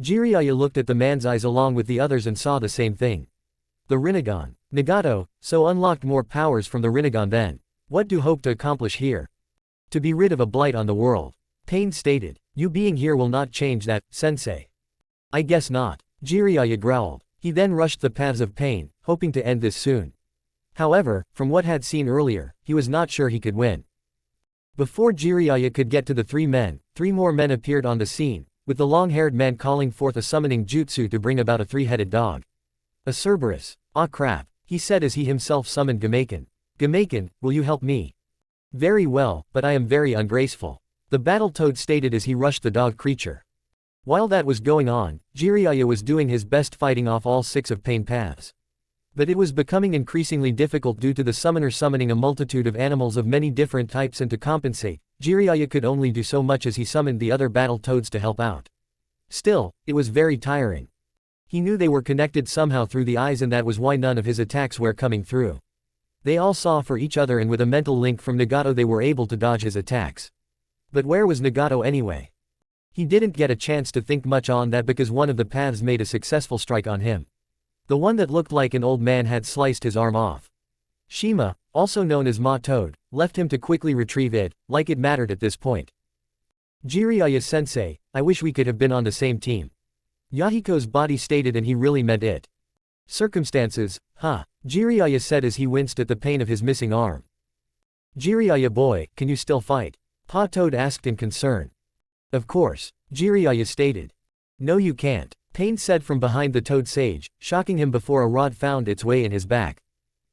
Jiraiya looked at the man's eyes along with the others and saw the same thing. The Rinnegan. Nagato, so unlocked more powers from the Rinnegan then. What do hope to accomplish here? To be rid of a blight on the world. Pain stated. You being here will not change that, sensei. I guess not. Jiraiya growled. He then rushed the paths of Pain, hoping to end this soon. However, from what had seen earlier, he was not sure he could win. Before Jiraiya could get to the 3 men, 3 more men appeared on the scene, with the long-haired man calling forth a summoning jutsu to bring about a 3-headed dog. A Cerberus. Ah crap, he said as he himself summoned Gamaken. Gamaken, will you help me? Very well, but I am very ungraceful. The Battletoad stated as he rushed the dog creature. While that was going on, Jiraiya was doing his best fighting off all 6 of Pain paths. But it was becoming increasingly difficult due to the summoner summoning a multitude of animals of many different types, and to compensate, Jiraiya could only do so much as he summoned the other Battletoads to help out. Still, it was very tiring. He knew they were connected somehow through the eyes, and that was why none of his attacks were coming through. They all saw for each other, and with a mental link from Nagato they were able to dodge his attacks. But where was Nagato anyway? He didn't get a chance to think much on that because one of the paths made a successful strike on him. The one that looked like an old man had sliced his arm off. Shima, also known as Ma Toad, left him to quickly retrieve it, like it mattered at this point. Jiraiya-sensei, I wish we could have been on the same team. Yahiko's body stated, and he really meant it. Circumstances, huh? Jiraiya said as he winced at the pain of his missing arm. Jiraiya boy, can you still fight? Pa Toad asked in concern. Of course, Jiraiya stated. No you can't, Pain said from behind the Toad Sage, shocking him before a rod found its way in his back.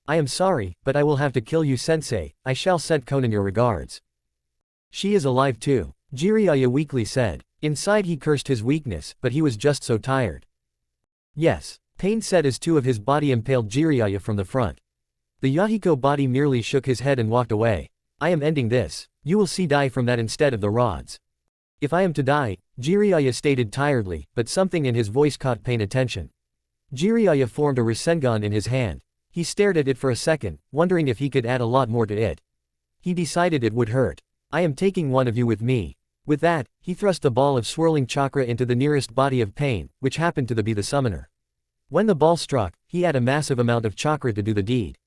I am sorry, but I will have to kill you sensei. I shall send Conan your regards. She is alive too, Jiraiya weakly said. Inside he cursed his weakness, but he was just so tired. Yes, Pain said as 2 of his body impaled Jiraiya from the front. The Yahiko body merely shook his head and walked away. I am ending this. You will see die from that instead of the rods. If I am to die, Jiraiya stated tiredly, but something in his voice caught Pain attention. Jiraiya formed a rasengan in his hand. He stared at it for a second, wondering if he could add a lot more to it. He decided it would hurt. I am taking one of you with me. With that, he thrust a ball of swirling chakra into the nearest body of Pain, which happened to be the summoner. When the ball struck, he had a massive amount of chakra to do the deed.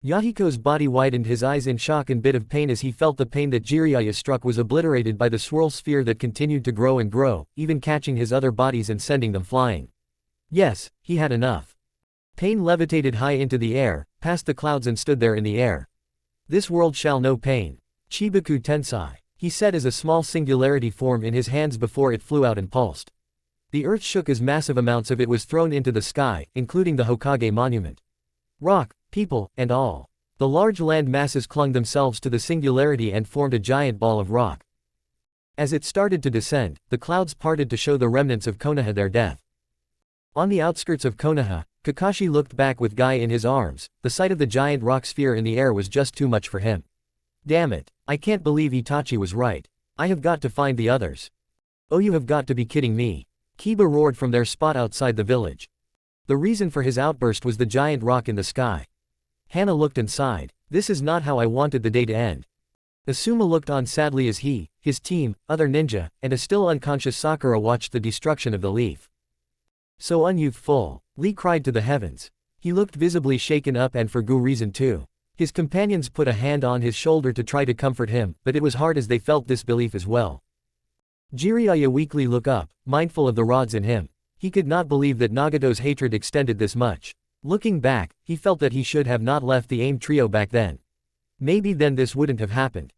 Yahiko's body widened, his eyes in shock and bit of pain as he felt the pain that Jiraiya struck was obliterated by the swirl sphere that continued to grow and grow, even catching his other bodies and sending them flying. Yes, he had enough. Pain levitated high into the air, past the clouds, and stood there in the air. This world shall know pain. Chibaku Tensai, he said as a small singularity formed in his hands before it flew out and pulsed. The earth shook as massive amounts of it was thrown into the sky, including the Hokage monument. Rock, people, and all. The large land masses clung themselves to the singularity and formed a giant ball of rock. As it started to descend, the clouds parted to show the remnants of Konoha their death. On the outskirts of Konoha, Kakashi looked back with Guy in his arms. The sight of the giant rock sphere in the air was just too much for him. Damn it, I can't believe Itachi was right. I have got to find the others. Oh, you have got to be kidding me. Kiba roared from their spot outside the village. The reason for his outburst was the giant rock in the sky. Hana looked and sighed. This is not how I wanted the day to end. Asuma looked on sadly as he, his team, other ninja, and a still unconscious Sakura watched the destruction of the leaf. So unyouthful, Lee cried to the heavens. He looked visibly shaken up and for good reason too. His companions put a hand on his shoulder to try to comfort him, but it was hard as they felt disbelief as well. Jiraiya weakly looked up, mindful of the rods in him. He could not believe that Nagato's hatred extended this much. Looking back, he felt that he should have not left the AIM trio back then. Maybe then this wouldn't have happened.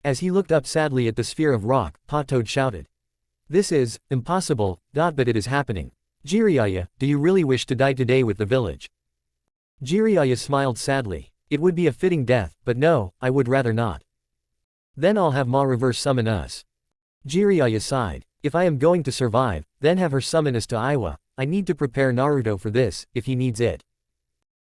As he looked up sadly at the sphere of rock, Pot-Toad shouted. This is impossible, but it is happening. Jiraiya, do you really wish to die today with the village? Jiraiya smiled sadly. It would be a fitting death, but no, I would rather not. Then I'll have Ma reverse summon us. Jiraiya sighed. If I am going to survive, then have her summon us to Iwa. I need to prepare Naruto for this, if he needs it.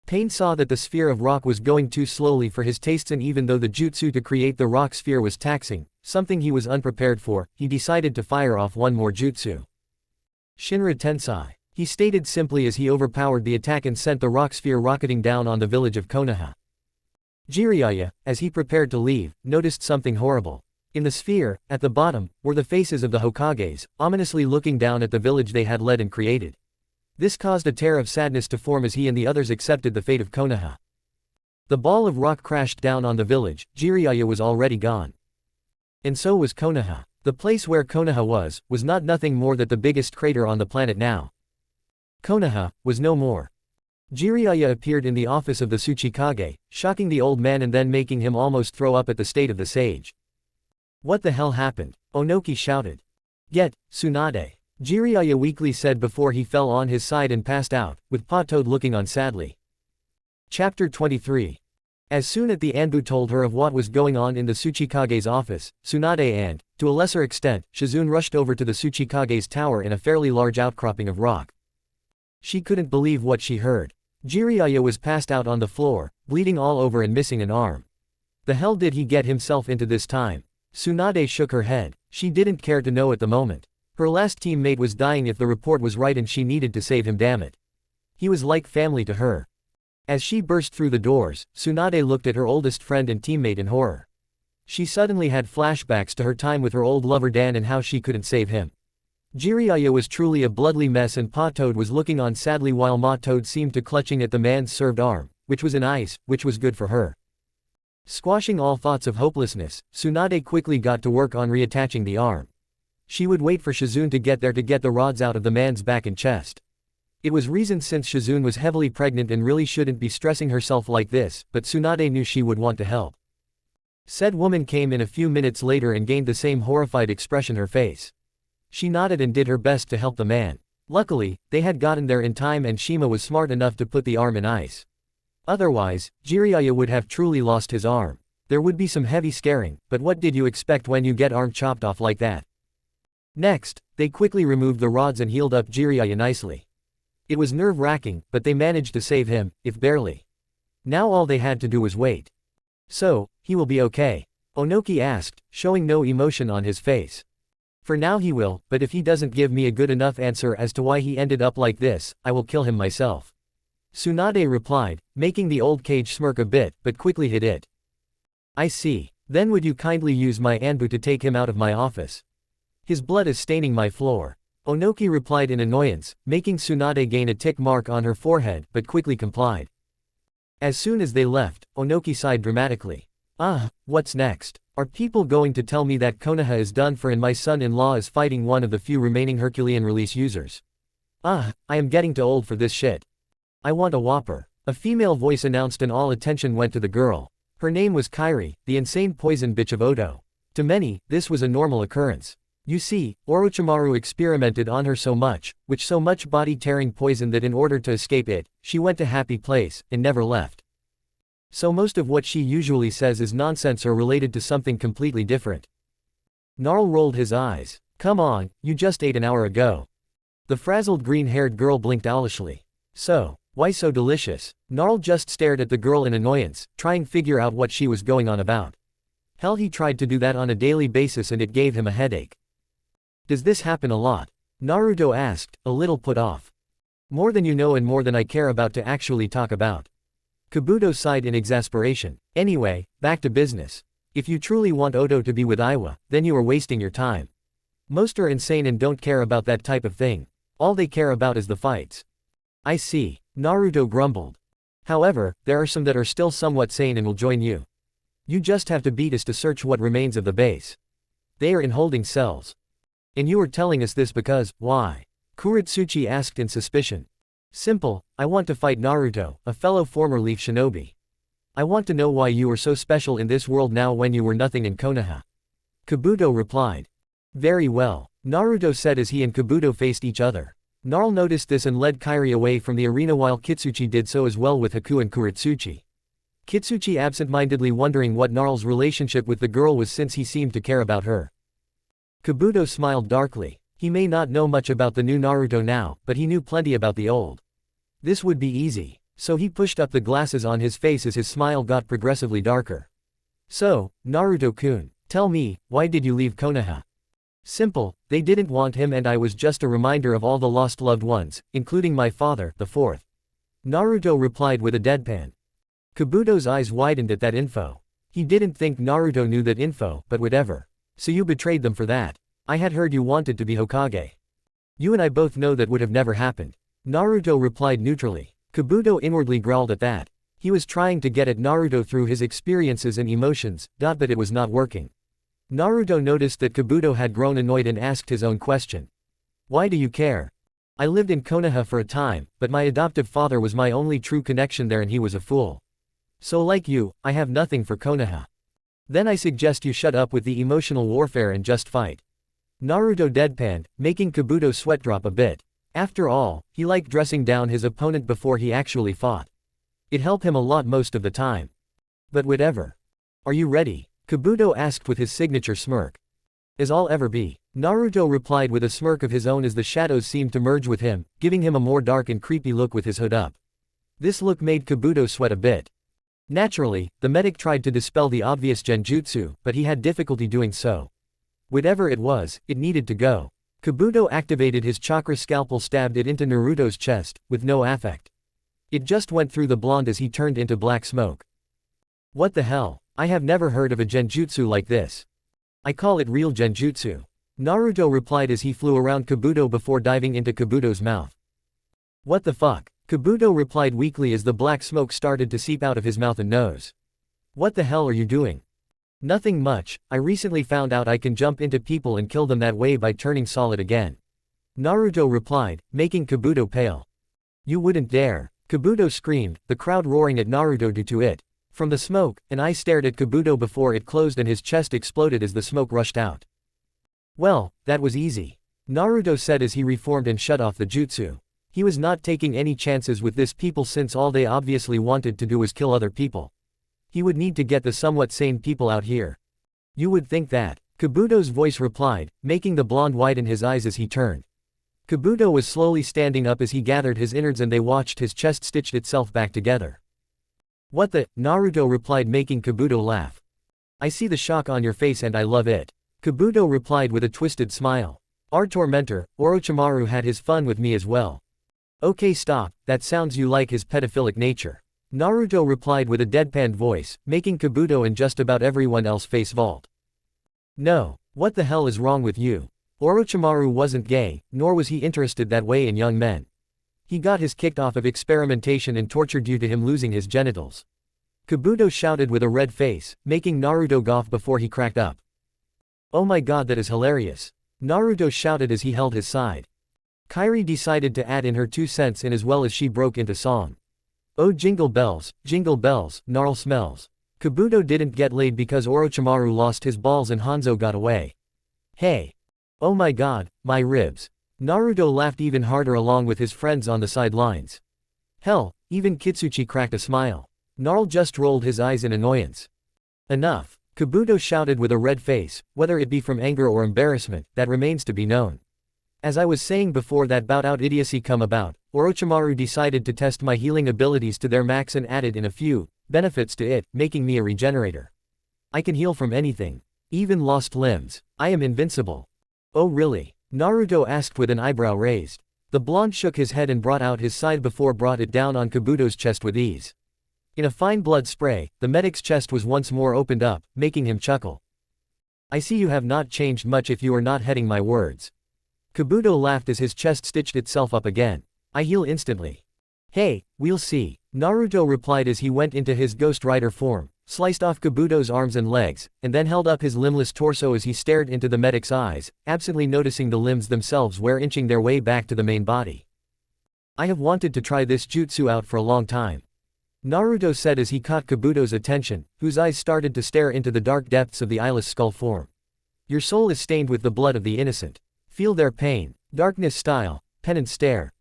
Pain saw that the sphere of rock was going too slowly for his tastes, and even though the jutsu to create the rock sphere was taxing, something he was unprepared for, he decided to fire off one more jutsu. Shinra Tensai. He stated simply as he overpowered the attack and sent the rock sphere rocketing down on the village of Konoha. Jiraiya, as he prepared to leave, noticed something horrible. In the sphere, at the bottom, were the faces of the Hokages, ominously looking down at the village they had led and created. This caused a tear of sadness to form as he and the others accepted the fate of Konoha. The ball of rock crashed down on the village. Jiraiya was already gone. And so was Konoha. The place where Konoha was not nothing more than the biggest crater on the planet now. Konoha was no more. Jiraiya appeared in the office of the Tsuchikage, shocking the old man and then making him almost throw up at the state of the sage. What the hell happened? Onoki shouted. Get, Tsunade. Jiraiya weakly said before he fell on his side and passed out, with Pot-Toad looking on sadly. Chapter 23. As soon as the Anbu told her of what was going on in the Tsuchikage's office, Tsunade and, to a lesser extent, Shizune rushed over to the Tsuchikage's tower in a fairly large outcropping of rock. She couldn't believe what she heard. Jiraiya was passed out on the floor, bleeding all over and missing an arm. The hell did he get himself into this time? Tsunade shook her head. She didn't care to know at the moment. Her last teammate was dying if the report was right and she needed to save him, damn it. He was like family to her. As she burst through the doors, Tsunade looked at her oldest friend and teammate in horror. She suddenly had flashbacks to her time with her old lover Dan and how she couldn't save him. Jiraiya was truly a bloody mess and Pot-Toad was looking on sadly while Ma-Toad seemed to clutching at the man's served arm, which was in ice, which was good for her. Squashing all thoughts of hopelessness, Tsunade quickly got to work on reattaching the arm. She would wait for Shizune to get there to get the rods out of the man's back and chest. It was reasoned since Shizune was heavily pregnant and really shouldn't be stressing herself like this, but Tsunade knew she would want to help. Said woman came in a few minutes later and gained the same horrified expression her face. She nodded and did her best to help the man. Luckily, they had gotten there in time and Shima was smart enough to put the arm in ice. Otherwise, Jiraiya would have truly lost his arm. There would be some heavy scaring, but what did you expect when you get arm chopped off like that? Next, they quickly removed the rods and healed up Jiraiya nicely. It was nerve-wracking, but they managed to save him, if barely. Now all they had to do was wait. So, he will be okay? Onoki asked, showing no emotion on his face. For now he will, but if he doesn't give me a good enough answer as to why he ended up like this, I will kill him myself. Tsunade replied, making the old cage smirk a bit, but quickly hid it. I see. Then would you kindly use my Anbu to take him out of my office? His blood is staining my floor. Onoki replied in annoyance, making Tsunade gain a tick mark on her forehead, but quickly complied. As soon as they left, Onoki sighed dramatically. What's next? Are people going to tell me that Konoha is done for and my son-in-law is fighting one of the few remaining Herculean release users? I am getting too old for this shit. I want a whopper. A female voice announced and all attention went to the girl. Her name was Kairi, the insane poison bitch of Oto. To many, this was a normal occurrence. You see, Orochimaru experimented on her so much body-tearing poison that in order to escape it, she went to Happy Place, and never left. So most of what she usually says is nonsense or related to something completely different. Gnarl rolled his eyes. Come on, you just ate an hour ago. The frazzled green-haired girl blinked owlishly. So, why so delicious? Gnarl just stared at the girl in annoyance, trying to figure out what she was going on about. Hell, he tried to do that on a daily basis and it gave him a headache. Does this happen a lot? Naruto asked, a little put off. More than you know and more than I care about to actually talk about. Kabuto sighed in exasperation. Anyway, back to business. If you truly want Oto to be with Iwa, then you are wasting your time. Most are insane and don't care about that type of thing. All they care about is the fights. I see, Naruto grumbled. However, there are some that are still somewhat sane and will join you. You just have to beat us to search what remains of the base. They are in holding cells. And you are telling us this because, why? Kuretsuchi asked in suspicion. Simple, I want to fight Naruto, a fellow former Leaf Shinobi. I want to know why you are so special in this world now when you were nothing in Konoha. Kabuto replied. Very well, Naruto said as he and Kabuto faced each other. Gnarl noticed this and led Kairi away from the arena while Kitsuchi did so as well with Haku and Kuretsuchi. Kitsuchi absent-mindedly wondering what Gnarl's relationship with the girl was since he seemed to care about her. Kabuto smiled darkly. He may not know much about the new Naruto now, but he knew plenty about the old. This would be easy. So he pushed up the glasses on his face as his smile got progressively darker. So, Naruto-kun, tell me, why did you leave Konoha? Simple, they didn't want him and I was just a reminder of all the lost loved ones, including my father, the fourth. Naruto replied with a deadpan. Kabuto's eyes widened at that info. He didn't think Naruto knew that info, but whatever. So you betrayed them for that. I had heard you wanted to be Hokage. You and I both know that would have never happened. Naruto replied neutrally. Kabuto inwardly growled at that. He was trying to get at Naruto through his experiences and emotions, but it was not working. Naruto noticed that Kabuto had grown annoyed and asked his own question. Why do you care? I lived in Konoha for a time, but my adoptive father was my only true connection there and he was a fool. So like you, I have nothing for Konoha. Then I suggest you shut up with the emotional warfare and just fight. Naruto deadpanned, making Kabuto sweat drop a bit. After all, he liked dressing down his opponent before he actually fought. It helped him a lot most of the time. But whatever. Are you ready? Kabuto asked with his signature smirk. As I'll ever be. Naruto replied with a smirk of his own as the shadows seemed to merge with him, giving him a more dark and creepy look with his hood up. This look made Kabuto sweat a bit. Naturally, the medic tried to dispel the obvious genjutsu, but he had difficulty doing so. Whatever it was, it needed to go. Kabuto activated his chakra scalpel, stabbed it into Naruto's chest, with no affect. It just went through the blonde as he turned into black smoke. What the hell? I have never heard of a genjutsu like this. I call it real genjutsu. Naruto replied as he flew around Kabuto before diving into Kabuto's mouth. What the fuck? Kabuto replied weakly as the black smoke started to seep out of his mouth and nose. What the hell are you doing? Nothing much, I recently found out I can jump into people and kill them that way by turning solid again. Naruto replied, making Kabuto pale. You wouldn't dare. Kabuto screamed, the crowd roaring at Naruto due to it. From the smoke, an eye stared at Kabuto before it closed and his chest exploded as the smoke rushed out. Well, that was easy. Naruto said as he reformed and shut off the jutsu. He was not taking any chances with this people since all they obviously wanted to do was kill other people. He would need to get the somewhat sane people out here. You would think that. Kabuto's voice replied, making the blonde widen his eyes as he turned. Kabuto was slowly standing up as he gathered his innards and they watched his chest stitched itself back together. What the? Naruto replied, making Kabuto laugh. I see the shock on your face and I love it. Kabuto replied with a twisted smile. Our tormentor, Orochimaru, had his fun with me as well. Okay, stop, that sounds you like his pedophilic nature. Naruto replied with a deadpan voice, making Kabuto and just about everyone else face vault. No, what the hell is wrong with you? Orochimaru wasn't gay, nor was he interested that way in young men. He got his kicked off of experimentation and torture due to him losing his genitals. Kabuto shouted with a red face, making Naruto gawk before he cracked up. Oh my god, that is hilarious. Naruto shouted as he held his side. Kairi decided to add in her 2 cents in as well as she broke into song. Oh jingle bells, gnarl smells. Kabuto didn't get laid because Orochimaru lost his balls and Hanzo got away. Hey. Oh my god, my ribs. Naruto laughed even harder along with his friends on the sidelines. Hell, even Kitsuchi cracked a smile. Gnarl just rolled his eyes in annoyance. Enough. Kabuto shouted with a red face, whether it be from anger or embarrassment, that remains to be known. As I was saying before that bout out idiocy come about, Orochimaru decided to test my healing abilities to their max and added in a few benefits to it, making me a regenerator. I can heal from anything. Even lost limbs. I am invincible. Oh really? Naruto asked with an eyebrow raised. The blonde shook his head and brought out his side before brought it down on Kabuto's chest with ease. In a fine blood spray, the medic's chest was once more opened up, making him chuckle. I see you have not changed much if you are not heeding my words. Kabuto laughed as his chest stitched itself up again. I heal instantly. Hey, we'll see. Naruto replied as he went into his Ghost Rider form, sliced off Kabuto's arms and legs, and then held up his limbless torso as he stared into the medic's eyes, absently noticing the limbs themselves were inching their way back to the main body. I have wanted to try this jutsu out for a long time. Naruto said as he caught Kabuto's attention, whose eyes started to stare into the dark depths of the eyeless skull form. Your soul is stained with the blood of the innocent. Feel their pain. Darkness style. Penance stare.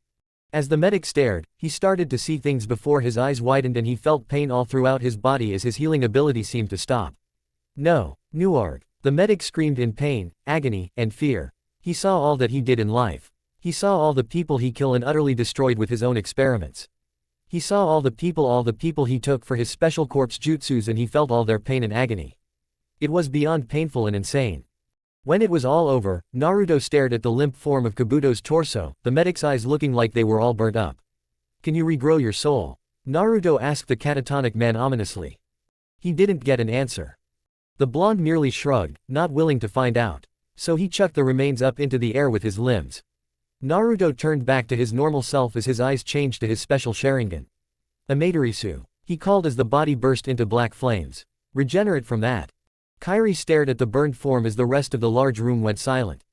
As the medic stared, he started to see things before his eyes widened and he felt pain all throughout his body as his healing ability seemed to stop. No, Nuarg. The medic screamed in pain, agony, and fear. He saw all that he did in life. He saw all the people he killed and utterly destroyed with his own experiments. He saw all the people he took for his special corpse jutsus and he felt all their pain and agony. It was beyond painful and insane. When it was all over, Naruto stared at the limp form of Kabuto's torso, the medic's eyes looking like they were all burnt up. Can you regrow your soul? Naruto asked the catatonic man ominously. He didn't get an answer. The blonde merely shrugged, not willing to find out. So he chucked the remains up into the air with his limbs. Naruto turned back to his normal self as his eyes changed to his special Sharingan. Amaterasu. He called as the body burst into black flames. Regenerate from that. Kairi stared at the burned form as the rest of the large room went silent.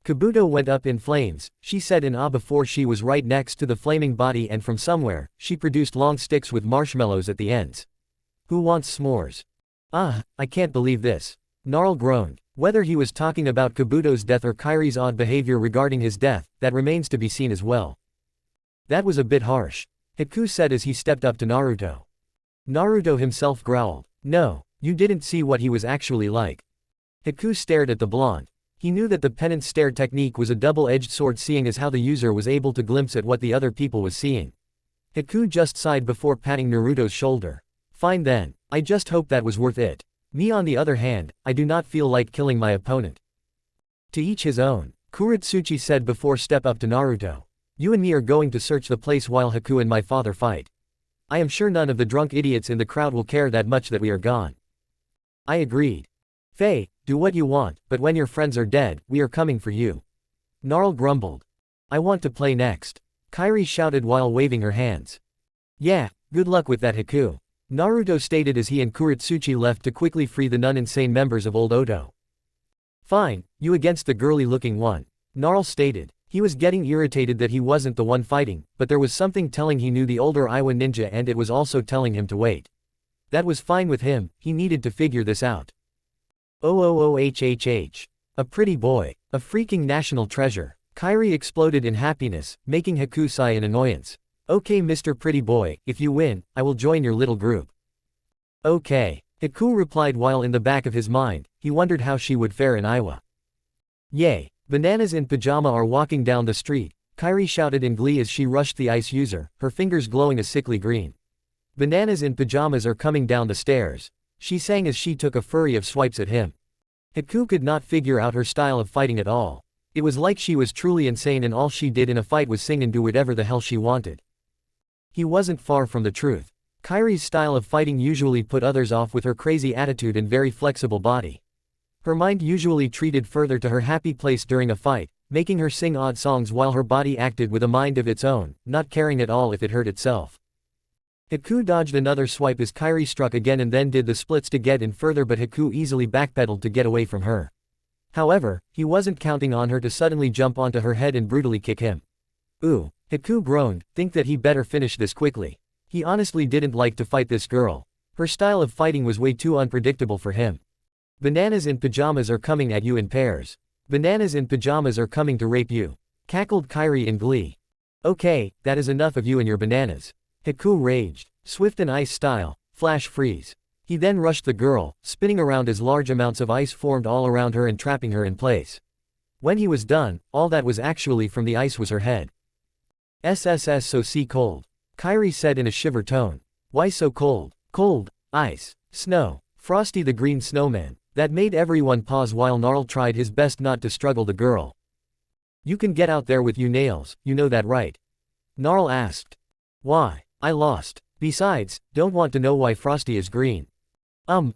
Kabuto went up in flames, she said in awe before she was right next to the flaming body and from somewhere, she produced long sticks with marshmallows at the ends. Who wants s'mores? Ah, I can't believe this. Gnarl groaned. Whether he was talking about Kabuto's death or Kairi's odd behavior regarding his death, that remains to be seen as well. That was a bit harsh. Hiku said as he stepped up to Naruto. Naruto himself growled. No, you didn't see what he was actually like. Hiku stared at the blonde. He knew that the penance stare technique was a double-edged sword seeing as how the user was able to glimpse at what the other people was seeing. Hiku just sighed before patting Naruto's shoulder. Fine then, I just hope that was worth it. Me on the other hand, I do not feel like killing my opponent. To each his own, Kuretsuchi said before step up to Naruto. You and me are going to search the place while Haku and my father fight. I am sure none of the drunk idiots in the crowd will care that much that we are gone. I agreed. Faye, do what you want, but when your friends are dead, we are coming for you. Gnarl grumbled. I want to play next. Kairi shouted while waving her hands. Yeah, good luck with that Haku. Naruto stated as he and Kuretsuchi left to quickly free the non-insane members of Old Odo. Fine, you against the girly-looking one. Gnarl stated. He was getting irritated that he wasn't the one fighting, but there was something telling he knew the older Iwa ninja and it was also telling him to wait. That was fine with him, he needed to figure this out. OOOHHH. A pretty boy. A freaking national treasure. Kairi exploded in happiness, making Haku sigh in annoyance. Okay Mr. Pretty Boy, if you win, I will join your little group. Okay. Haku replied while in the back of his mind, he wondered how she would fare in Iwa. Yay. Bananas in pajama are walking down the street, Kairi shouted in glee as she rushed the ice user, her fingers glowing a sickly green. Bananas in pajamas are coming down the stairs, she sang as she took a flurry of swipes at him. Haku could not figure out her style of fighting at all. It was like she was truly insane and all she did in a fight was sing and do whatever the hell she wanted. He wasn't far from the truth. Kairi's style of fighting usually put others off with her crazy attitude and very flexible body. Her mind usually treated further to her happy place during a fight, making her sing odd songs while her body acted with a mind of its own, not caring at all if it hurt itself. Haku dodged another swipe as Kairi struck again and then did the splits to get in further, but Haku easily backpedaled to get away from her. However, he wasn't counting on her to suddenly jump onto her head and brutally kick him. Ooh. Haku groaned, think that he better finish this quickly. He honestly didn't like to fight this girl. Her style of fighting was way too unpredictable for him. Bananas in pajamas are coming at you in pairs. Bananas in pajamas are coming to rape you. Cackled Kairi in glee. Okay, that is enough of you and your bananas. Haku raged. Swift and ice style, flash freeze. He then rushed the girl, spinning around as large amounts of ice formed all around her and trapping her in place. When he was done, all that was actually from the ice was her head. SSS so cold. Kairi said in a shiver tone. Why so cold? Cold, ice, snow, Frosty the Green Snowman. That made everyone pause while Gnarl tried his best not to struggle the girl. You can get out there with you nails, you know that right? Gnarl asked. Why? I lost. Besides, don't want to know why Frosty is green.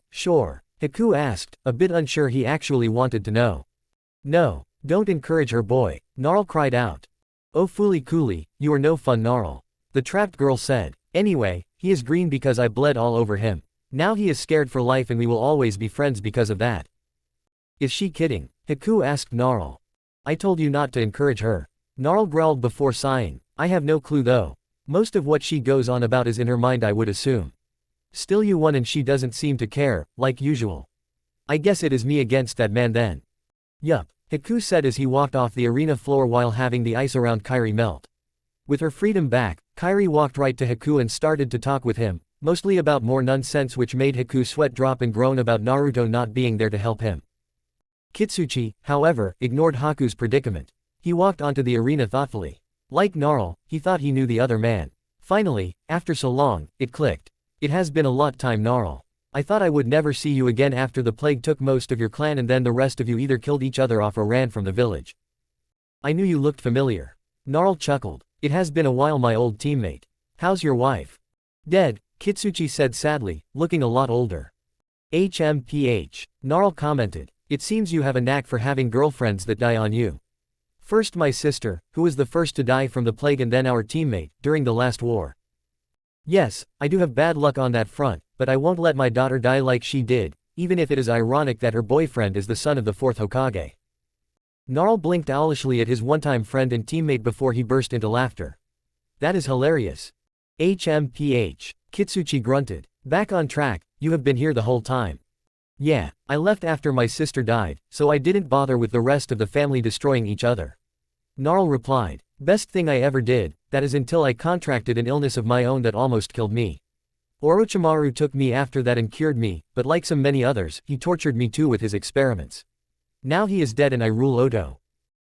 Sure. Haku asked, a bit unsure he actually wanted to know. No, don't encourage her boy, Gnarl cried out. Oh fooly cooly, you are no fun Gnarl. The trapped girl said. Anyway, he is green because I bled all over him. Now he is scared for life and we will always be friends because of that. Is she kidding? Haku asked Gnarl. I told you not to encourage her. Gnarl growled before sighing. I have no clue though. Most of what she goes on about is in her mind I would assume. Still you won and she doesn't seem to care, like usual. I guess it is me against that man then. Yup, Haku said as he walked off the arena floor while having the ice around Kairi melt. With her freedom back, Kairi walked right to Haku and started to talk with him, mostly about more nonsense which made Haku sweat drop and groan about Naruto not being there to help him. Kitsuchi, however, ignored Haku's predicament. He walked onto the arena thoughtfully. Like Gnarl, he thought he knew the other man. Finally, after so long, it clicked. It has been a lot time Gnarl. I thought I would never see you again after the plague took most of your clan and then the rest of you either killed each other off or ran from the village. I knew you looked familiar. Gnarl chuckled. It has been a while my old teammate. How's your wife? Dead, Kitsuchi said sadly, looking a lot older. HMPH. Gnarl commented. It seems you have a knack for having girlfriends that die on you. First my sister, who was the first to die from the plague and then our teammate, during the last war. Yes, I do have bad luck on that front, but I won't let my daughter die like she did, even if it is ironic that her boyfriend is the son of the 4th Hokage. Gnarl blinked owlishly at his one-time friend and teammate before he burst into laughter. That is hilarious. HMPH. Kitsuchi grunted. Back on track, you have been here the whole time. Yeah, I left after my sister died, so I didn't bother with the rest of the family destroying each other. Gnarl replied. Best thing I ever did, that is until I contracted an illness of my own that almost killed me. Orochimaru took me after that and cured me, but like so many others, he tortured me too with his experiments. Now he is dead and I rule Oto.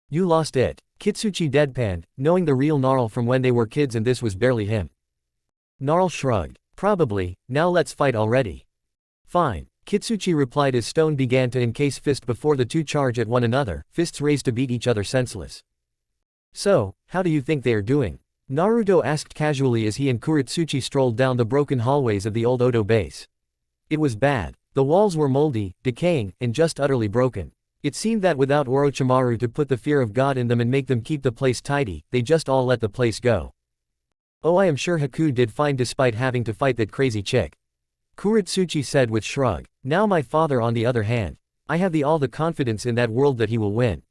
You lost it. Kitsuchi deadpanned, knowing the real Gnarl from when they were kids and this was barely him. Gnarl shrugged. Probably, now let's fight already. Fine. Kitsuchi replied as Stone began to encase fist before the two charge at one another, fists raised to beat each other senseless. So, how do you think they are doing? Naruto asked casually as he and Kuretsuchi strolled down the broken hallways of the old Oto base. It was bad. The walls were moldy, decaying, and just utterly broken. It seemed that without Orochimaru to put the fear of God in them and make them keep the place tidy, they just all let the place go. Oh, I am sure Haku did fine despite having to fight that crazy chick. Kuretsuchi said with shrug. Now my father on the other hand. I have all the confidence in that world that he will win.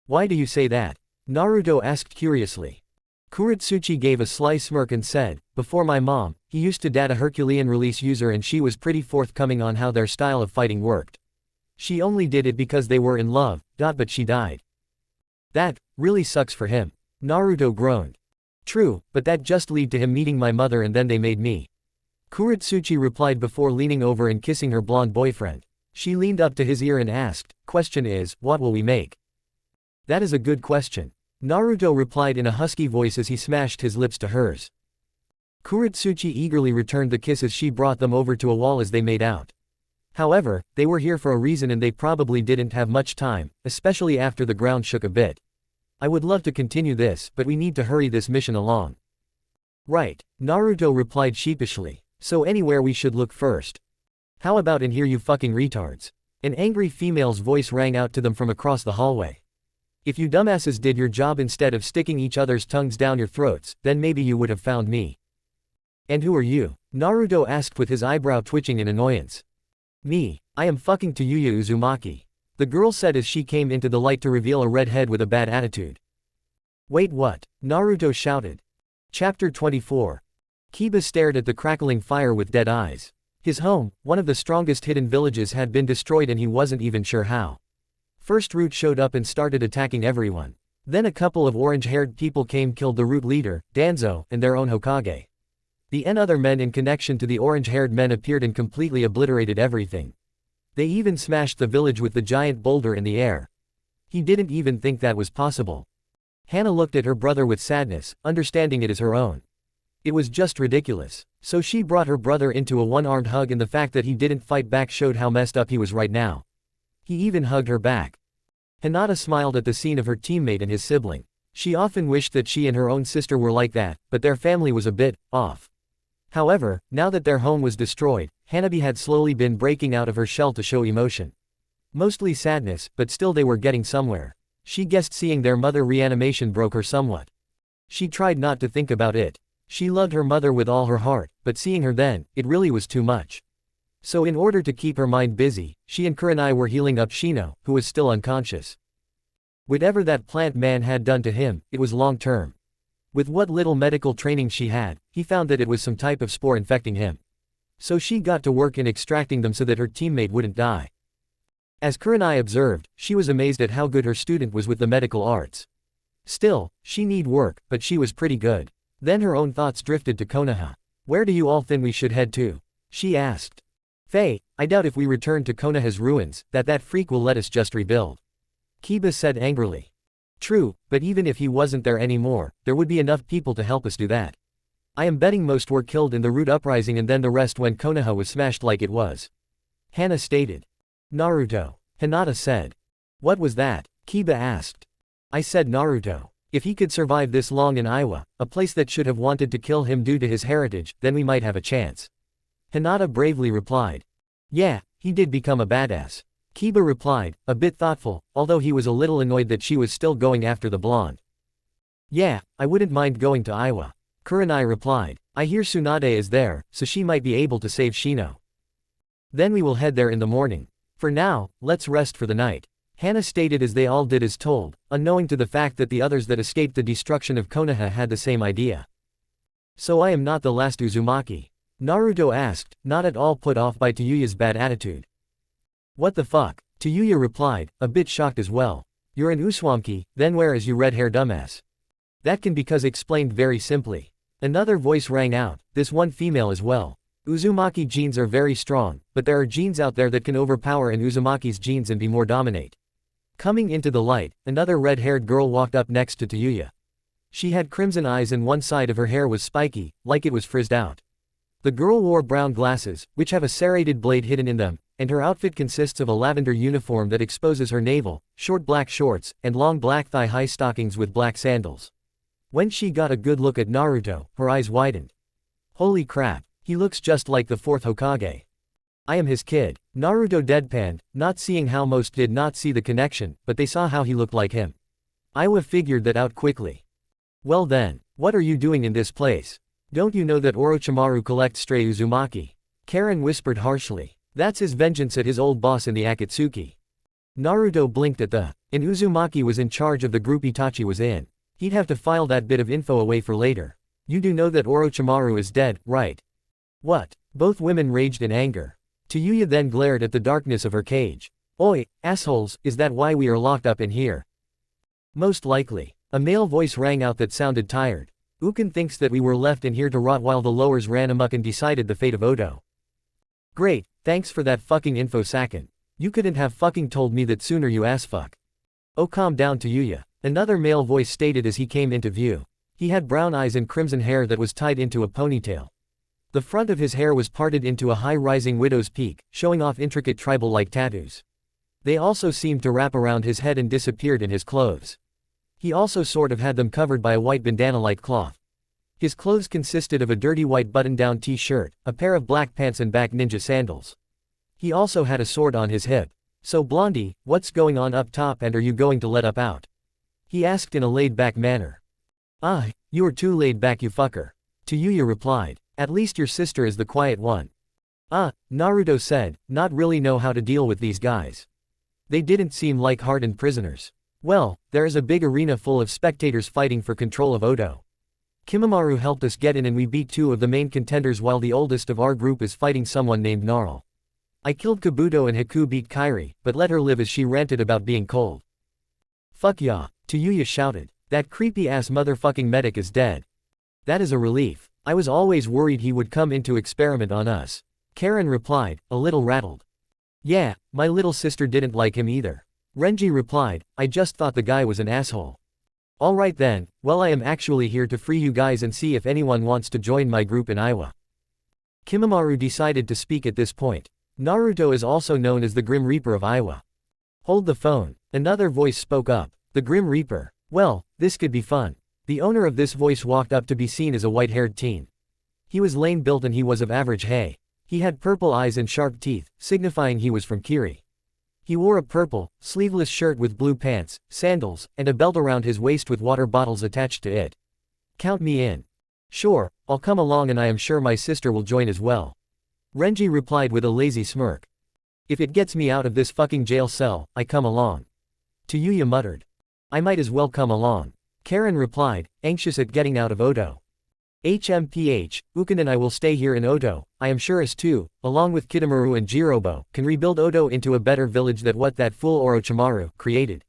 Why do you say that? Naruto asked curiously. Kuretsuchi gave a sly smirk and said, before my mom, he used to date a Herculean release user and she was pretty forthcoming on how their style of fighting worked. She only did it because they were in love, but she died. That really sucks for him. Naruto groaned. True, but that just led to him meeting my mother and then they made me. Kuretsuchi replied before leaning over and kissing her blonde boyfriend. She leaned up to his ear and asked, question is, what will we make? That is a good question. Naruto replied in a husky voice as he smashed his lips to hers. Kuretsuchi eagerly returned the kiss as she brought them over to a wall as they made out. However, they were here for a reason and they probably didn't have much time, especially after the ground shook a bit. I would love to continue this, but we need to hurry this mission along. Right, Naruto replied sheepishly. So anywhere we should look first? How about in here you fucking retards? An angry female's voice rang out to them from across the hallway. If you dumbasses did your job instead of sticking each other's tongues down your throats, then maybe you would have found me. And who are you? Naruto asked with his eyebrow twitching in annoyance. Me. I am fucking Tayuya Uzumaki. The girl said as she came into the light to reveal a red head with a bad attitude. Wait what? Naruto shouted. Chapter 24. Kiba stared at the crackling fire with dead eyes. His home, one of the strongest hidden villages, had been destroyed and he wasn't even sure how. First Root showed up and started attacking everyone. Then a couple of orange-haired people killed the Root leader, Danzo, and their own Hokage. The other men in connection to the orange-haired men appeared and completely obliterated everything. They even smashed the village with the giant boulder in the air. He didn't even think that was possible. Hannah looked at her brother with sadness, understanding it as her own. It was just ridiculous. So she brought her brother into a one-armed hug, and the fact that he didn't fight back showed how messed up he was right now. He even hugged her back. Hinata smiled at the scene of her teammate and his sibling. She often wished that she and her own sister were like that, but their family was a bit off. However, now that their home was destroyed, Hanabi had slowly been breaking out of her shell to show emotion. Mostly sadness, but still they were getting somewhere. She guessed seeing their mother reanimation broke her somewhat. She tried not to think about it. She loved her mother with all her heart, but seeing her then, it really was too much. So in order to keep her mind busy, she and Kurenai were healing up Shino, who was still unconscious. Whatever that plant man had done to him, it was long-term. With what little medical training she had, he found that it was some type of spore infecting him. So she got to work in extracting them so that her teammate wouldn't die. As Kurenai observed, she was amazed at how good her student was with the medical arts. Still, she need work, but she was pretty good. Then her own thoughts drifted to Konoha. Where do you all think we should head to? She asked. Faye, I doubt if we return to Konoha's ruins, that freak will let us just rebuild. Kiba said angrily. True, but even if he wasn't there anymore, there would be enough people to help us do that. I am betting most were killed in the Root Uprising and then the rest when Konoha was smashed like it was. Hana stated. Naruto. Hinata said. What was that? Kiba asked. I said Naruto. If he could survive this long in Iwa, a place that should have wanted to kill him due to his heritage, then we might have a chance. Hinata bravely replied. Yeah, he did become a badass. Kiba replied, a bit thoughtful, although he was a little annoyed that she was still going after the blonde. Yeah, I wouldn't mind going to Iwa. Kurenai replied. I hear Tsunade is there, so she might be able to save Shino. Then we will head there in the morning. For now, let's rest for the night. Hana stated as they all did as told, unknowing to the fact that the others that escaped the destruction of Konoha had the same idea. So I am not the last Uzumaki? Naruto asked, not at all put off by Tayuya's bad attitude. What the fuck? Tayuya replied, a bit shocked as well. You're an Uzumaki, then where is you red-hair dumbass? That can because explained very simply. Another voice rang out, this one female as well. Uzumaki genes are very strong, but there are genes out there that can overpower an Uzumaki's genes and be more dominate. Coming into the light, another red-haired girl walked up next to Tayuya. She had crimson eyes and one side of her hair was spiky, like it was frizzed out. The girl wore brown glasses, which have a serrated blade hidden in them, and her outfit consists of a lavender uniform that exposes her navel, short black shorts, and long black thigh-high stockings with black sandals. When she got a good look at Naruto, her eyes widened. Holy crap, he looks just like the fourth Hokage. I am his kid. Naruto deadpanned, not seeing how most did not see the connection, but they saw how he looked like him. Iwa figured that out quickly. Well then, what are you doing in this place? Don't you know that Orochimaru collects stray Uzumaki? Karen whispered harshly. That's his vengeance at his old boss in the Akatsuki. Naruto blinked at the. And Uzumaki was in charge of the group Itachi was in. He'd have to file that bit of info away for later. You do know that Orochimaru is dead, right? What? Both women raged in anger. Tayuya then glared at the darkness of her cage. Oi, assholes, is that why we are locked up in here? Most likely. A male voice rang out that sounded tired. Uken thinks that we were left in here to rot while the lowers ran amok and decided the fate of Odo. Great, thanks for that fucking info Sakin. You couldn't have fucking told me that sooner you assfuck. Oh calm down Tayuya. Another male voice stated as he came into view. He had brown eyes and crimson hair that was tied into a ponytail. The front of his hair was parted into a high-rising widow's peak, showing off intricate tribal-like tattoos. They also seemed to wrap around his head and disappeared in his clothes. He also sort of had them covered by a white bandana-like cloth. His clothes consisted of a dirty white button-down t-shirt, a pair of black pants and back ninja sandals. He also had a sword on his hip. So Blondie, what's going on up top and are you going to let up out? He asked in a laid-back manner. Ah, you are too laid back you fucker. Tayuya replied. At least your sister is the quiet one. Ah, Naruto said, not really know how to deal with these guys. They didn't seem like hardened prisoners. Well, there is a big arena full of spectators fighting for control of Odo. Kimamaru helped us get in and we beat two of the main contenders while the oldest of our group is fighting someone named Gnarl. I killed Kabuto and Haku beat Kairi, but let her live as she ranted about being cold. Fuck ya, Tayuya shouted. That creepy-ass motherfucking medic is dead. That is a relief. I was always worried he would come in to experiment on us. Karen replied, a little rattled. Yeah, my little sister didn't like him either. Renji replied, I just thought the guy was an asshole. Alright then, well I am actually here to free you guys and see if anyone wants to join my group in Iwa. Kimamaru decided to speak at this point. Naruto is also known as the Grim Reaper of Iwa. Hold the phone. Another voice spoke up. The Grim Reaper. Well, this could be fun. The owner of this voice walked up to be seen as a white-haired teen. He was lane-built and he was of average height. He had purple eyes and sharp teeth, signifying he was from Kiri. He wore a purple, sleeveless shirt with blue pants, sandals, and a belt around his waist with water bottles attached to it. Count me in. Sure, I'll come along and I am sure my sister will join as well. Renji replied with a lazy smirk. If it gets me out of this fucking jail cell, I come along. Tayuya muttered. I might as well come along. Karen replied, anxious at getting out of Odo. HMPH, Ukan and I will stay here in Odo, I am sure as too, along with Kitamaru and Jirobo, can rebuild Odo into a better village than what that fool Orochimaru created.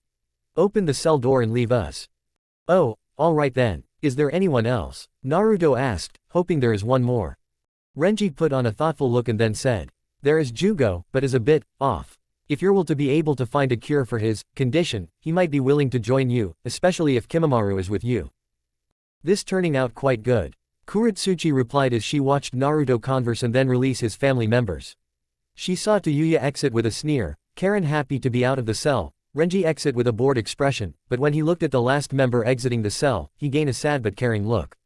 Open the cell door and leave us. Oh, alright then, is there anyone else? Naruto asked, hoping there is one more. Renji put on a thoughtful look and then said, there is Jugo, but is a bit off. If you will to be able to find a cure for his condition, he might be willing to join you, especially if Kimamaru is with you. This turning out quite good. Kuretsuchi replied as she watched Naruto converse and then release his family members. She saw Tayuya exit with a sneer, Karen happy to be out of the cell, Renji exit with a bored expression, but when he looked at the last member exiting the cell, he gained a sad but caring look.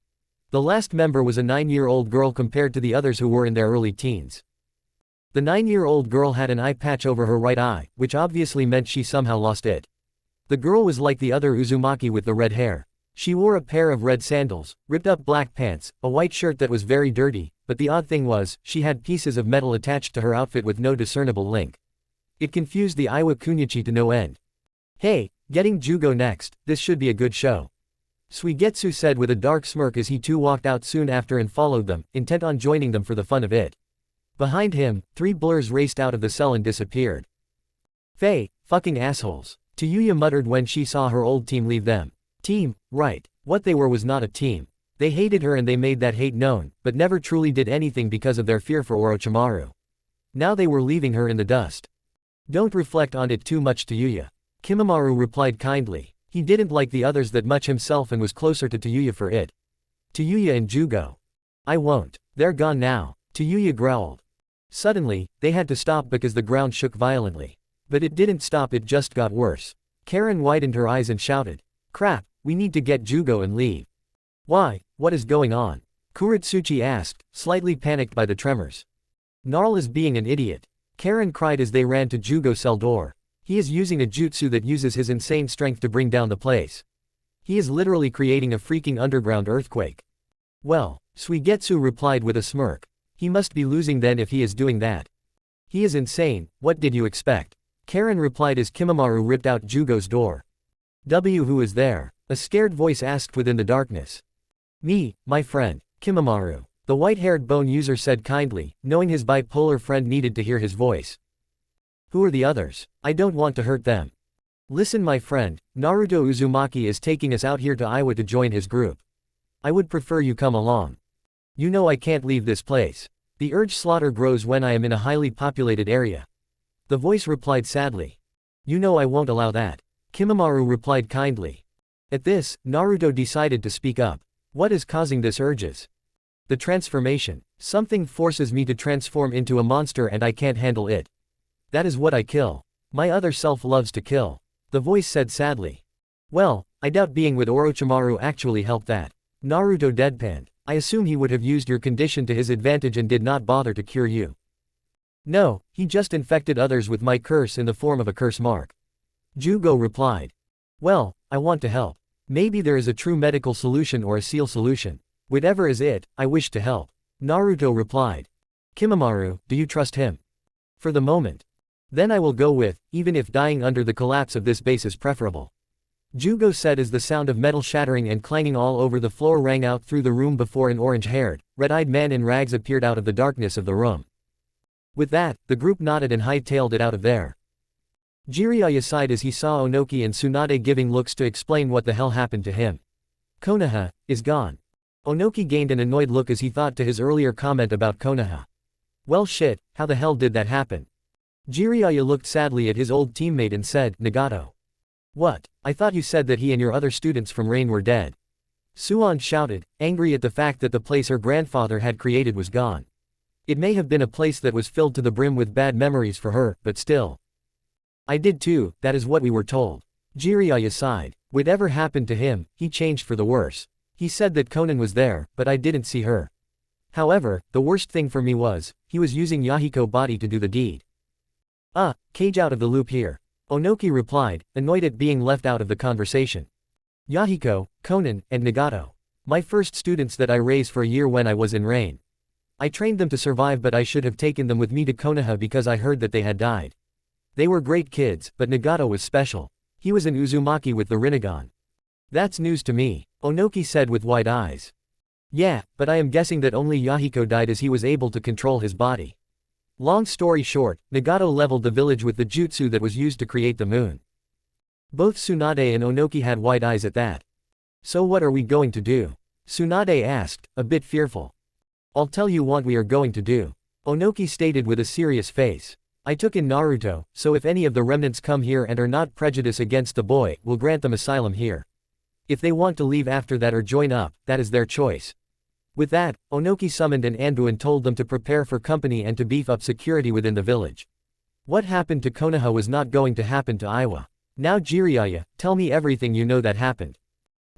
The last member was a 9-year-old girl compared to the others who were in their early teens. The 9-year-old girl had an eye patch over her right eye, which obviously meant she somehow lost it. The girl was like the other Uzumaki with the red hair. She wore a pair of red sandals, ripped-up black pants, a white shirt that was very dirty, but the odd thing was, she had pieces of metal attached to her outfit with no discernible link. It confused the Iwa Kunichi to no end. Hey, getting Jugo next, this should be a good show. Suigetsu said with a dark smirk as he too walked out soon after and followed them, intent on joining them for the fun of it. Behind him, 3 blurs raced out of the cell and disappeared. Faye, fucking assholes. Tayuya muttered when she saw her old team leave them. Team, right. What they were was not a team. They hated her and they made that hate known, but never truly did anything because of their fear for Orochimaru. Now they were leaving her in the dust. Don't reflect on it too much, Tayuya. Kimamaru replied kindly. He didn't like the others that much himself and was closer to Tayuya for it. Tayuya and Jugo. I won't. They're gone now. Tayuya growled. Suddenly, they had to stop because the ground shook violently. But it didn't stop, it just got worse. Karen widened her eyes and shouted. Crap, we need to get Jugo and leave. Why, what is going on? Kuretsuchi asked, slightly panicked by the tremors. Gnarl is being an idiot. Karen cried as they ran to Jugo's cell door. He is using a jutsu that uses his insane strength to bring down the place. He is literally creating a freaking underground earthquake. Well, Suigetsu replied with a smirk. He must be losing then if he is doing that. He is insane, what did you expect? Karen replied as Kimamaru ripped out Jugo's door. Who is there? A scared voice asked within the darkness. Me, my friend, Kimamaru. The white-haired bone user said kindly, knowing his bipolar friend needed to hear his voice. Who are the others? I don't want to hurt them. Listen my friend, Naruto Uzumaki is taking us out here to Iwa to join his group. I would prefer you come along. You know I can't leave this place. The urge slaughter grows when I am in a highly populated area. The voice replied sadly. You know I won't allow that. Kimamaru replied kindly. At this, Naruto decided to speak up. What is causing this urges? The transformation. Something forces me to transform into a monster and I can't handle it. That is what I kill. My other self loves to kill. The voice said sadly. Well, I doubt being with Orochimaru actually helped that. Naruto deadpanned. I assume he would have used your condition to his advantage and did not bother to cure you. No, he just infected others with my curse in the form of a curse mark. Jugo replied. Well, I want to help. Maybe there is a true medical solution or a seal solution. Whatever is it, I wish to help. Naruto replied. Kimamaru, do you trust him? For the moment. Then I will go with, even if dying under the collapse of this base is preferable. Jugo said as the sound of metal shattering and clanging all over the floor rang out through the room before an orange-haired, red-eyed man in rags appeared out of the darkness of the room. With that, the group nodded and hightailed it out of there. Jiraiya sighed as he saw Onoki and Tsunade giving looks to explain what the hell happened to him. Konoha is gone. Onoki gained an annoyed look as he thought to his earlier comment about Konoha. Well shit, how the hell did that happen? Jiraiya looked sadly at his old teammate and said, Nagato. What? I thought you said that he and your other students from Rain were dead. Suan shouted, angry at the fact that the place her grandfather had created was gone. It may have been a place that was filled to the brim with bad memories for her, but still. I did too, that is what we were told. Jiraiya sighed. Whatever happened to him, he changed for the worse. He said that Konan was there, but I didn't see her. However, the worst thing for me was, he was using Yahiko's body to do the deed. Cage out of the loop here. Onoki replied, annoyed at being left out of the conversation. Yahiko, Konan, and Nagato. My first students that I raised for a year when I was in Rain. I trained them to survive, but I should have taken them with me to Konoha because I heard that they had died. They were great kids, but Nagato was special. He was an Uzumaki with the Rinnegan. That's news to me, Onoki said with wide eyes. Yeah, but I am guessing that only Yahiko died as he was able to control his body. Long story short, Nagato leveled the village with the jutsu that was used to create the moon. Both Tsunade and Onoki had wide eyes at that. So what are we going to do? Tsunade asked, a bit fearful. I'll tell you what we are going to do, Onoki stated with a serious face. I took in Naruto, so if any of the remnants come here and are not prejudiced against the boy, we'll grant them asylum here. If they want to leave after that or join up, that is their choice. With that, Onoki summoned an Anbu and told them to prepare for company and to beef up security within the village. What happened to Konoha was not going to happen to Iwa. Now Jiraiya, tell me everything you know that happened.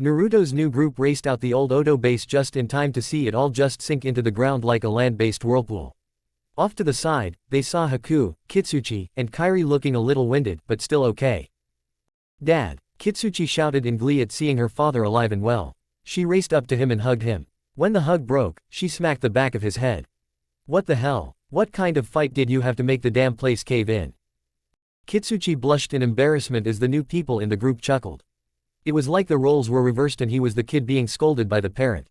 Naruto's new group raced out the old Odo base just in time to see it all just sink into the ground like a land-based whirlpool. Off to the side, they saw Haku, Kitsuchi, and Kairi looking a little winded, but still okay. Dad, Kitsuchi shouted in glee at seeing her father alive and well. She raced up to him and hugged him. When the hug broke, she smacked the back of his head. What the hell? What kind of fight did you have to make the damn place cave in? Kitsuchi blushed in embarrassment as the new people in the group chuckled. It was like the roles were reversed and he was the kid being scolded by the parent.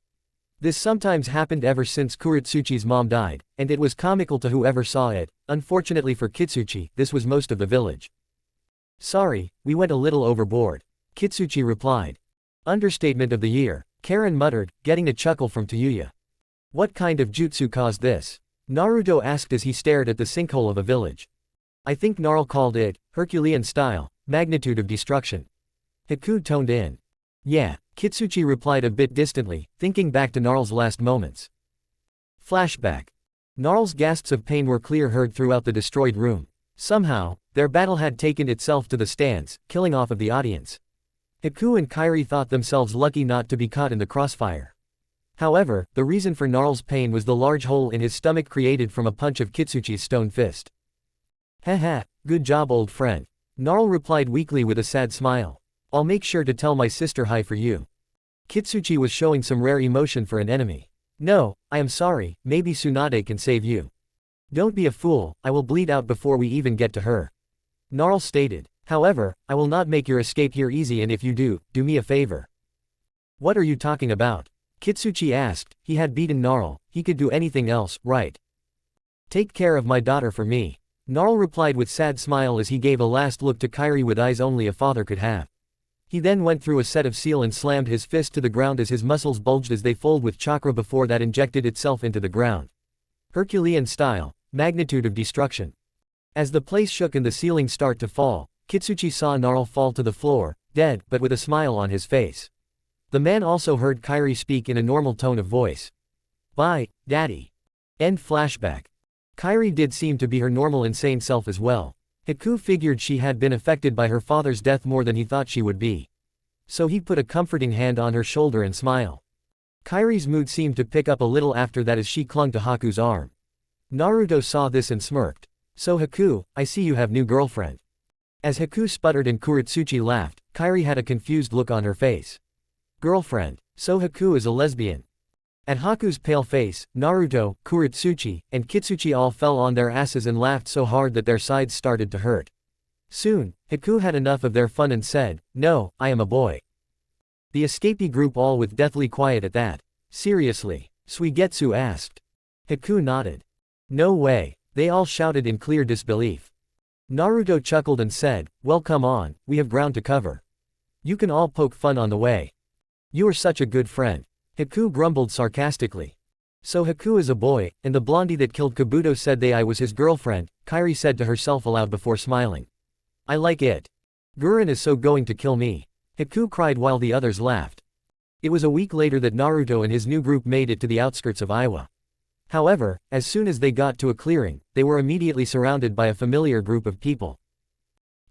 This sometimes happened ever since Kuretsuchi's mom died, and it was comical to whoever saw it. Unfortunately for Kitsuchi, this was most of the village. Sorry, we went a little overboard, Kitsuchi replied. Understatement of the year, Karen muttered, getting a chuckle from Tayuya. What kind of jutsu caused this? Naruto asked as he stared at the sinkhole of a village. I think Gnarl called it, Herculean style, magnitude of destruction. Haku toned in. Yeah, Kitsuchi replied a bit distantly, thinking back to Gnarl's last moments. Flashback. Gnarl's gasps of pain were clear heard throughout the destroyed room. Somehow, their battle had taken itself to the stands, killing off of the audience. Haku and Kairi thought themselves lucky not to be caught in the crossfire. However, the reason for Gnarl's pain was the large hole in his stomach created from a punch of Kitsuchi's stone fist. Haha, good job old friend. Gnarl replied weakly with a sad smile. I'll make sure to tell my sister hi for you. Kitsuchi was showing some rare emotion for an enemy. No, I am sorry, maybe Tsunade can save you. Don't be a fool, I will bleed out before we even get to her. Gnarl stated. However, I will not make your escape here easy and if you do me a favor. What are you talking about? Kitsuchi asked, he had beaten Gnarl, he could do anything else, right? Take care of my daughter for me. Gnarl replied with sad smile as he gave a last look to Kairi with eyes only a father could have. He then went through a set of seal and slammed his fist to the ground as his muscles bulged as they fold with chakra before that injected itself into the ground. Herculean style, magnitude of destruction. As the place shook and the ceiling started to fall, Kitsuchi saw Gnarl fall to the floor, dead, but with a smile on his face. The man also heard Kairi speak in a normal tone of voice. Bye, Daddy. End flashback. Kairi did seem to be her normal insane self as well. Haku figured she had been affected by her father's death more than he thought she would be. So he put a comforting hand on her shoulder and smiled. Kairi's mood seemed to pick up a little after that as she clung to Haku's arm. Naruto saw this and smirked. So Haku, I see you have new girlfriend. As Haku sputtered and Kuretsuchi laughed, Kairi had a confused look on her face. Girlfriend. So Haku is a lesbian. At Haku's pale face, Naruto, Kuretsuchi, and Kitsuchi all fell on their asses and laughed so hard that their sides started to hurt. Soon, Haku had enough of their fun and said, no, I am a boy. The escapee group all with deathly quiet at that. Seriously? Suigetsu asked. Haku nodded. No way, they all shouted in clear disbelief. Naruto chuckled and said, well come on, we have ground to cover. You can all poke fun on the way. You are such a good friend. Haku grumbled sarcastically. So Haku is a boy, and the blondie that killed Kabuto said I was his girlfriend, Kairi said to herself aloud before smiling. I like it. Gurren is so going to kill me. Haku cried while the others laughed. It was a week later that Naruto and his new group made it to the outskirts of Iwa. However, as soon as they got to a clearing, they were immediately surrounded by a familiar group of people.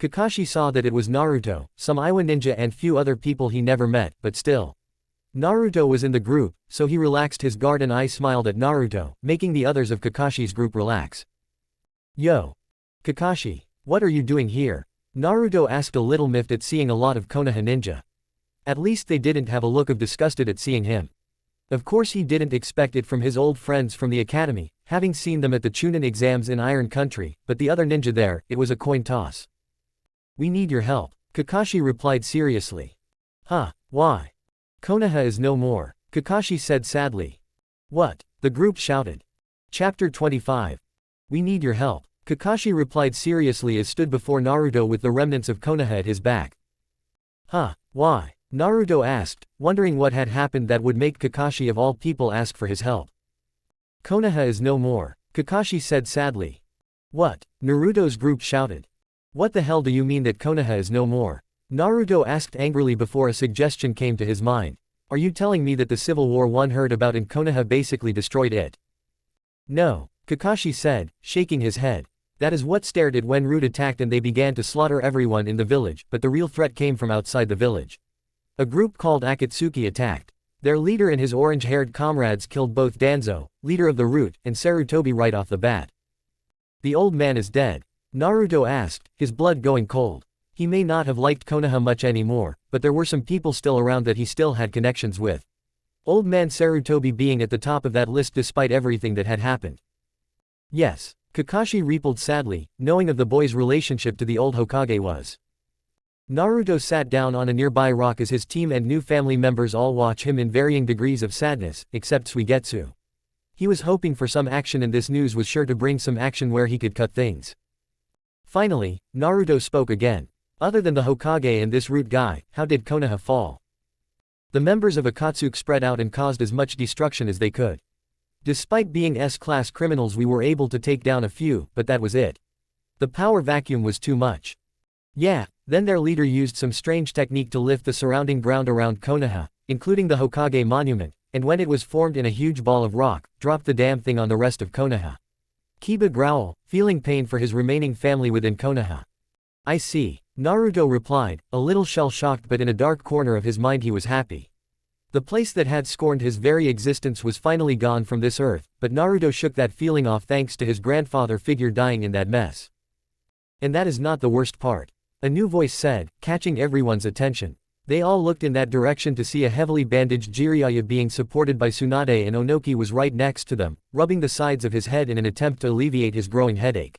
Kakashi saw that it was Naruto, some Iwa ninja and few other people he never met, but still. Naruto was in the group, so he relaxed his guard and I smiled at Naruto, making the others of Kakashi's group relax. Yo! Kakashi, what are you doing here? Naruto asked a little miffed at seeing a lot of Konoha ninja. At least they didn't have a look of disgusted at seeing him. Of course he didn't expect it from his old friends from the academy, having seen them at the Chunin exams in Iron Country, but the other ninja there, it was a coin toss. We need your help, Kakashi replied seriously. Huh, why? Konoha is no more, Kakashi said sadly. What? The group shouted. Chapter 25. We need your help, Kakashi replied seriously as stood before Naruto with the remnants of Konoha at his back. Huh, why? Naruto asked, wondering what had happened that would make Kakashi of all people ask for his help. Konoha is no more, Kakashi said sadly. What? Naruto's group shouted. What the hell do you mean that Konoha is no more? Naruto asked angrily before a suggestion came to his mind. Are you telling me that the civil war one heard about in Konoha basically destroyed it? No, Kakashi said, shaking his head. That is what started it when Root attacked and they began to slaughter everyone in the village, but the real threat came from outside the village. A group called Akatsuki attacked. Their leader and his orange-haired comrades killed both Danzo, leader of the Root, and Sarutobi right off the bat. The old man is dead, Naruto asked, his blood going cold. He may not have liked Konoha much anymore, but there were some people still around that he still had connections with. Old man Sarutobi being at the top of that list despite everything that had happened. Yes, Kakashi replied sadly, knowing of the boy's relationship to the old Hokage was. Naruto sat down on a nearby rock as his team and new family members all watch him in varying degrees of sadness, except Suigetsu. He was hoping for some action and this news was sure to bring some action where he could cut things. Finally, Naruto spoke again. Other than the Hokage and this Root guy, how did Konoha fall? The members of Akatsuki spread out and caused as much destruction as they could. Despite being S-class criminals we were able to take down a few, but that was it. The power vacuum was too much. Yeah, then their leader used some strange technique to lift the surrounding ground around Konoha, including the Hokage monument, and when it was formed in a huge ball of rock, dropped the damn thing on the rest of Konoha. Kiba growled, feeling pain for his remaining family within Konoha. I see, Naruto replied, a little shell-shocked but in a dark corner of his mind he was happy. The place that had scorned his very existence was finally gone from this earth, but Naruto shook that feeling off thanks to his grandfather figure dying in that mess. And that is not the worst part. A new voice said, catching everyone's attention. They all looked in that direction to see a heavily bandaged Jiraiya being supported by Tsunade and Onoki was right next to them, rubbing the sides of his head in an attempt to alleviate his growing headache.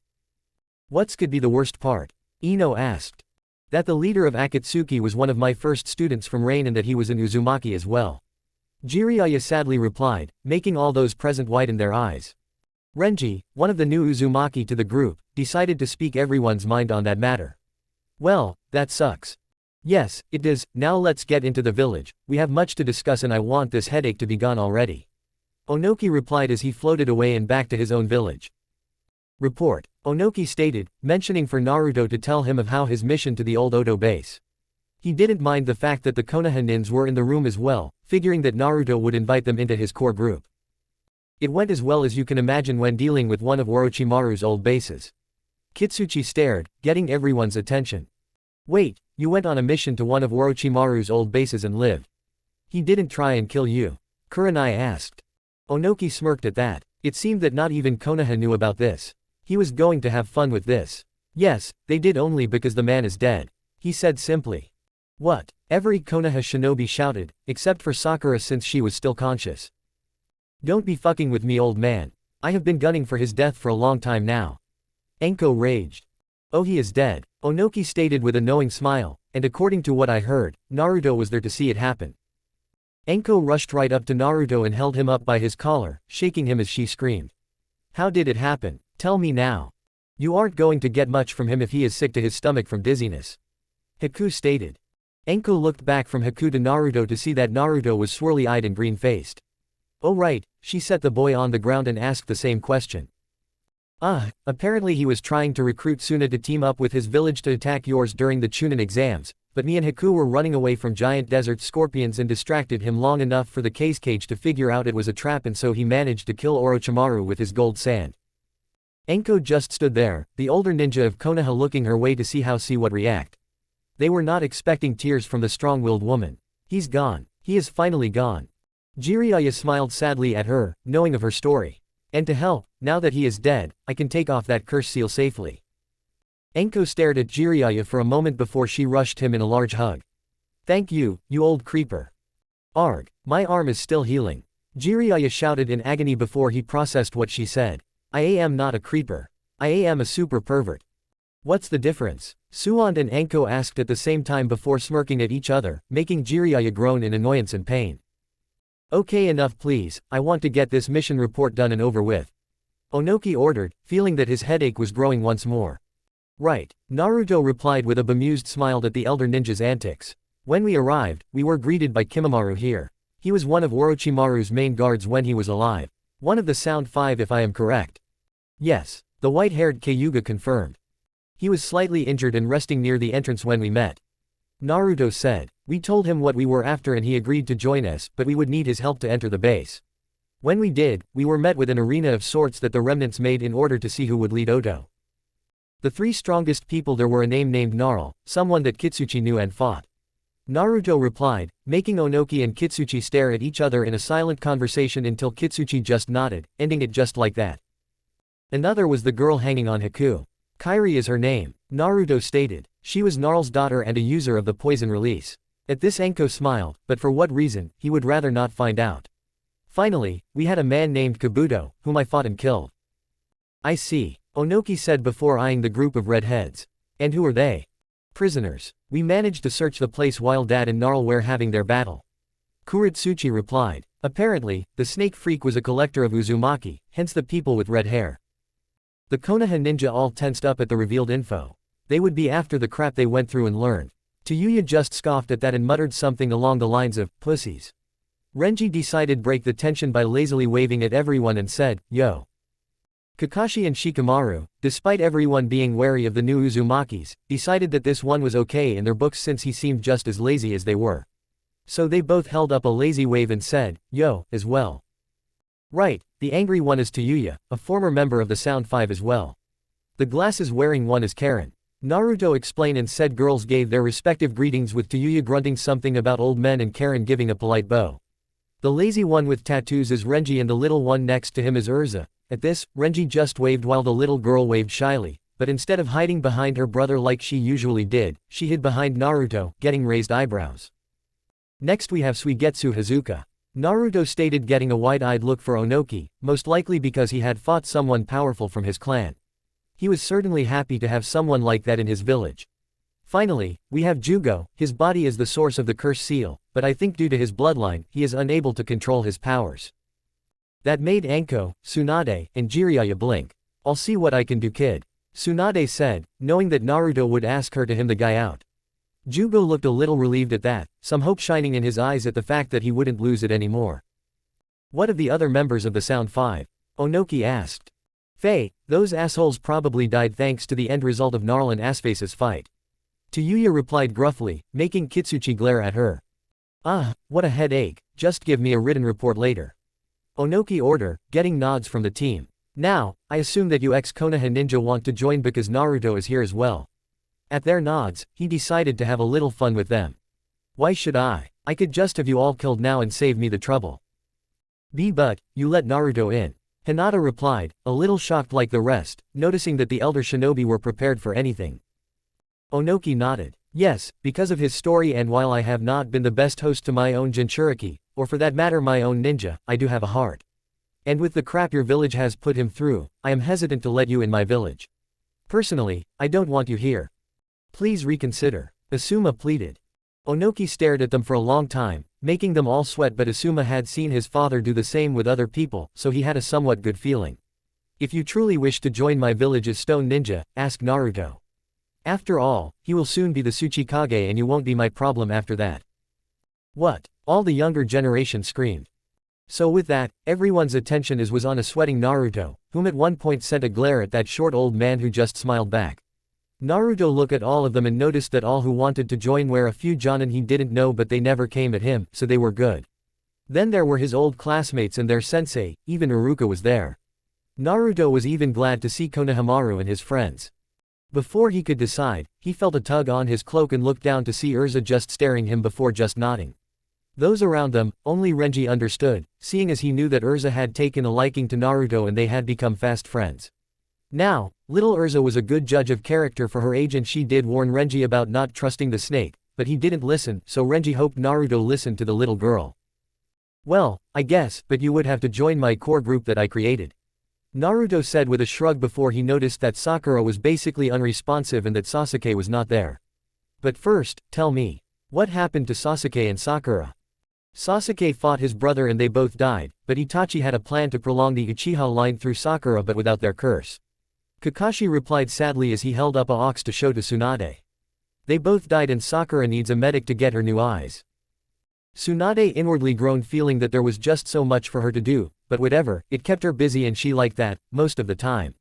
What could be the worst part? Ino asked. That the leader of Akatsuki was one of my first students from Rain and that he was in Uzumaki as well. Jiraiya sadly replied, making all those present widen their eyes. Renji, one of the new Uzumaki to the group, decided to speak everyone's mind on that matter. Well, that sucks. Yes, it does. Now let's get into the village, we have much to discuss and I want this headache to be gone already. Onoki replied as he floated away and back to his own village. Report, Onoki stated, mentioning for Naruto to tell him of how his mission to the old Odo base. He didn't mind the fact that the Konoha nins were in the room as well, figuring that Naruto would invite them into his core group. It went as well as you can imagine when dealing with one of Orochimaru's old bases. Kitsuchi stared, getting everyone's attention. Wait, you went on a mission to one of Orochimaru's old bases and lived. He didn't try and kill you? Kurenai asked. Onoki smirked at that. It seemed that not even Konoha knew about this. He was going to have fun with this. Yes, they did only because the man is dead. He said simply. What? Every Konoha shinobi shouted, except for Sakura since she was still conscious. Don't be fucking with me old man. I have been gunning for his death for a long time now. Enko raged. Oh he is dead, Onoki stated with a knowing smile, and according to what I heard, Naruto was there to see it happen. Enko rushed right up to Naruto and held him up by his collar, shaking him as she screamed. How did it happen? Tell me now. You aren't going to get much from him if he is sick to his stomach from dizziness. Haku stated. Enko looked back from Haku to Naruto to see that Naruto was swirly-eyed and green-faced. Oh right, she set the boy on the ground and asked the same question. Apparently he was trying to recruit Suna to team up with his village to attack yours during the Chunin exams, but me and Haku were running away from giant desert scorpions and distracted him long enough for the case cage to figure out it was a trap, and so he managed to kill Orochimaru with his gold sand. Enko just stood there, the older ninja of Konoha looking her way to see how she would react. They were not expecting tears from the strong-willed woman. He's gone. He is finally gone. Jiraiya smiled sadly at her, knowing of her story. And to hell, now that he is dead, I can take off that curse seal safely. Enko stared at Jiraiya for a moment before she rushed him in a large hug. Thank you, you old creeper. Arg, my arm is still healing. Jiraiya shouted in agony before he processed what she said. I am not a creeper. I am a super pervert. What's the difference? Suwon and Enko asked at the same time before smirking at each other, making Jiraiya groan in annoyance and pain. Okay, enough please, I want to get this mission report done and over with. Onoki ordered, feeling that his headache was growing once more. Right, Naruto replied with a bemused smile at the elder ninja's antics. When we arrived, we were greeted by Kimamaru here. He was one of Orochimaru's main guards when he was alive. One of the Sound Five if I am correct. Yes, the white-haired Kyuga confirmed. He was slightly injured and resting near the entrance when we met. Naruto said. We told him what we were after and he agreed to join us, but we would need his help to enter the base. When we did, we were met with an arena of sorts that the remnants made in order to see who would lead Oto. The three strongest people there were a name named Gnarl, someone that Kitsuchi knew and fought. Naruto replied, making Onoki and Kitsuchi stare at each other in a silent conversation until Kitsuchi just nodded, ending it just like that. Another was the girl hanging on Haku. Kairi is her name, Naruto stated. She was Gnarl's daughter and a user of the poison release. At this Enko smiled, but for what reason, he would rather not find out. Finally, we had a man named Kabuto, whom I fought and killed. I see, Onoki said before eyeing the group of redheads. And who are they? Prisoners. We managed to search the place while Dad and Gnarl were having their battle. Kuritsuchi replied. Apparently, the snake freak was a collector of Uzumaki, hence the people with red hair. The Konoha ninja all tensed up at the revealed info. They would be after the crap they went through and learned. Tayuya just scoffed at that and muttered something along the lines of, pussies. Renji decided break the tension by lazily waving at everyone and said, yo. Kakashi and Shikamaru, despite everyone being wary of the new Uzumakis, decided that this one was okay in their books since he seemed just as lazy as they were. So they both held up a lazy wave and said, yo, as well. Right, the angry one is Tayuya, a former member of the Sound Five as well. The glasses-wearing one is Karen. Naruto explained and said girls gave their respective greetings with Tayuya grunting something about old men and Karen giving a polite bow. The lazy one with tattoos is Renji and the little one next to him is Urza. At this, Renji just waved while the little girl waved shyly, but instead of hiding behind her brother like she usually did, she hid behind Naruto, getting raised eyebrows. Next we have Suigetsu Hazuka. Naruto stated getting a wide-eyed look for Onoki, most likely because he had fought someone powerful from his clan. He was certainly happy to have someone like that in his village. Finally, we have Jugo. His body is the source of the curse seal, but I think due to his bloodline, he is unable to control his powers. That made Enko, Tsunade, and Jiraiya blink. I'll see what I can do, kid. Tsunade said, knowing that Naruto would ask her to him the guy out. Jugo looked a little relieved at that, some hope shining in his eyes at the fact that he wouldn't lose it anymore. What of the other members of the Sound Five? Onoki asked. Faye, those assholes probably died thanks to the end result of Gnarl and Asphace's fight. Tayuya replied gruffly, making Kitsuchi glare at her. What a headache, just give me a written report later. Onoki ordered, getting nods from the team. Now, I assume that you ex-Konoha ninja want to join because Naruto is here as well. At their nods, he decided to have a little fun with them. Why should I? I could just have you all killed now and save me the trouble. But, you let Naruto in. Hinata replied, a little shocked like the rest, noticing that the elder shinobi were prepared for anything. Onoki nodded. Yes, because of his story, and while I have not been the best host to my own Jinchuriki, or for that matter my own ninja, I do have a heart. And with the crap your village has put him through, I am hesitant to let you in my village. Personally, I don't want you here. Please reconsider. Asuma pleaded. Onoki stared at them for a long time, making them all sweat, but Asuma had seen his father do the same with other people, so he had a somewhat good feeling. If you truly wish to join my village as Stone Ninja, ask Naruto. After all, he will soon be the Tsuchikage and you won't be my problem after that. What? All the younger generation screamed. So with that, everyone's attention was on a sweating Naruto, whom at one point sent a glare at that short old man who just smiled back. Naruto looked at all of them and noticed that all who wanted to join were a few jonin he didn't know, but they never came at him, so they were good. Then there were his old classmates and their sensei, even Iruka was there. Naruto was even glad to see Konohamaru and his friends. Before he could decide, he felt a tug on his cloak and looked down to see Urza just staring him before just nodding. Those around them, only Renji understood, seeing as he knew that Urza had taken a liking to Naruto and they had become fast friends. Now, little Urza was a good judge of character for her age and she did warn Renji about not trusting the snake, but he didn't listen, so Renji hoped Naruto listened to the little girl. Well, I guess, but you would have to join my core group that I created. Naruto said with a shrug before he noticed that Sakura was basically unresponsive and that Sasuke was not there. But first, tell me, what happened to Sasuke and Sakura? Sasuke fought his brother and they both died, but Itachi had a plan to prolong the Uchiha line through Sakura but without their curse. Kakashi replied sadly as he held up a ox to show to Tsunade. They both died and Sakura needs a medic to get her new eyes. Tsunade inwardly groaned, feeling that there was just so much for her to do, but whatever, it kept her busy and she liked that, most of the time.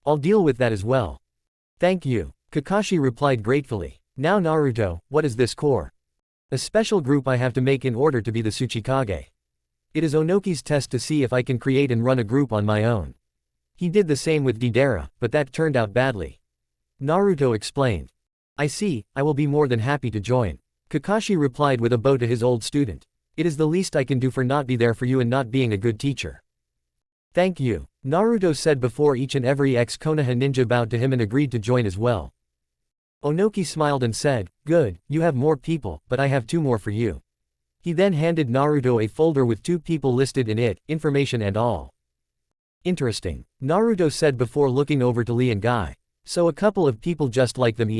I'll deal with that as well. Thank you, Kakashi replied gratefully. Now Naruto, what is this core? A special group I have to make in order to be the Tsuchikage. It is Onoki's test to see if I can create and run a group on my own. He did the same with Deidara, but that turned out badly. Naruto explained. I see, I will be more than happy to join. Kakashi replied with a bow to his old student. It is the least I can do for not be there for you and not being a good teacher. Thank you, Naruto said before each and every ex-Konoha ninja bowed to him and agreed to join as well. Onoki smiled and said, good, you have more people, but I have 2 more for you. He then handed Naruto a folder with 2 people listed in it, information and all. Interesting, Naruto said before looking over to Lee and Guy. So a couple of people just like them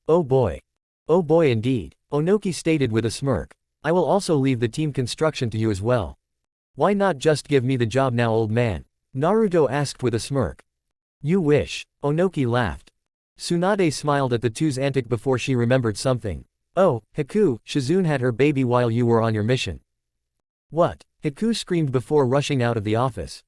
Oh boy. Oh boy indeed, Onoki stated with a smirk. I will also leave the team construction to you as well. Why not just give me the job now, old man? Naruto asked with a smirk. You wish, Onoki laughed. Tsunade smiled at the two's antic before she remembered something. Oh, Haku, Shizune had her baby while you were on your mission. What? Haku screamed before rushing out of the office.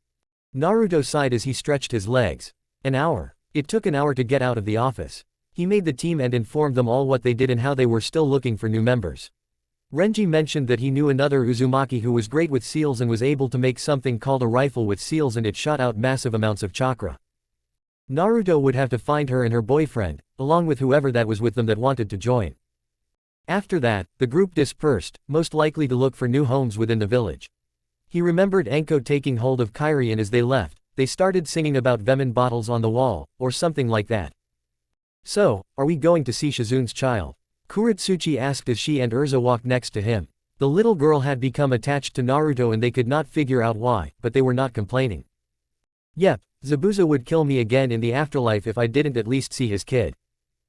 Naruto sighed as he stretched his legs. An hour. It took an hour to get out of the office. He made the team and informed them all what they did and how they were still looking for new members. Renji mentioned that he knew another Uzumaki who was great with seals and was able to make something called a rifle with seals and it shot out massive amounts of chakra. Naruto would have to find her and her boyfriend, along with whoever that was with them that wanted to join. After that, the group dispersed, most likely to look for new homes within the village. He remembered Enko taking hold of Kairi and as they left, they started singing about Vemin bottles on the wall, or something like that. So, are we going to see Shizune's child? Kuretsuchi asked as she and Urza walked next to him. The little girl had become attached to Naruto and they could not figure out why, but they were not complaining. Yep, Zabuza would kill me again in the afterlife if I didn't at least see his kid.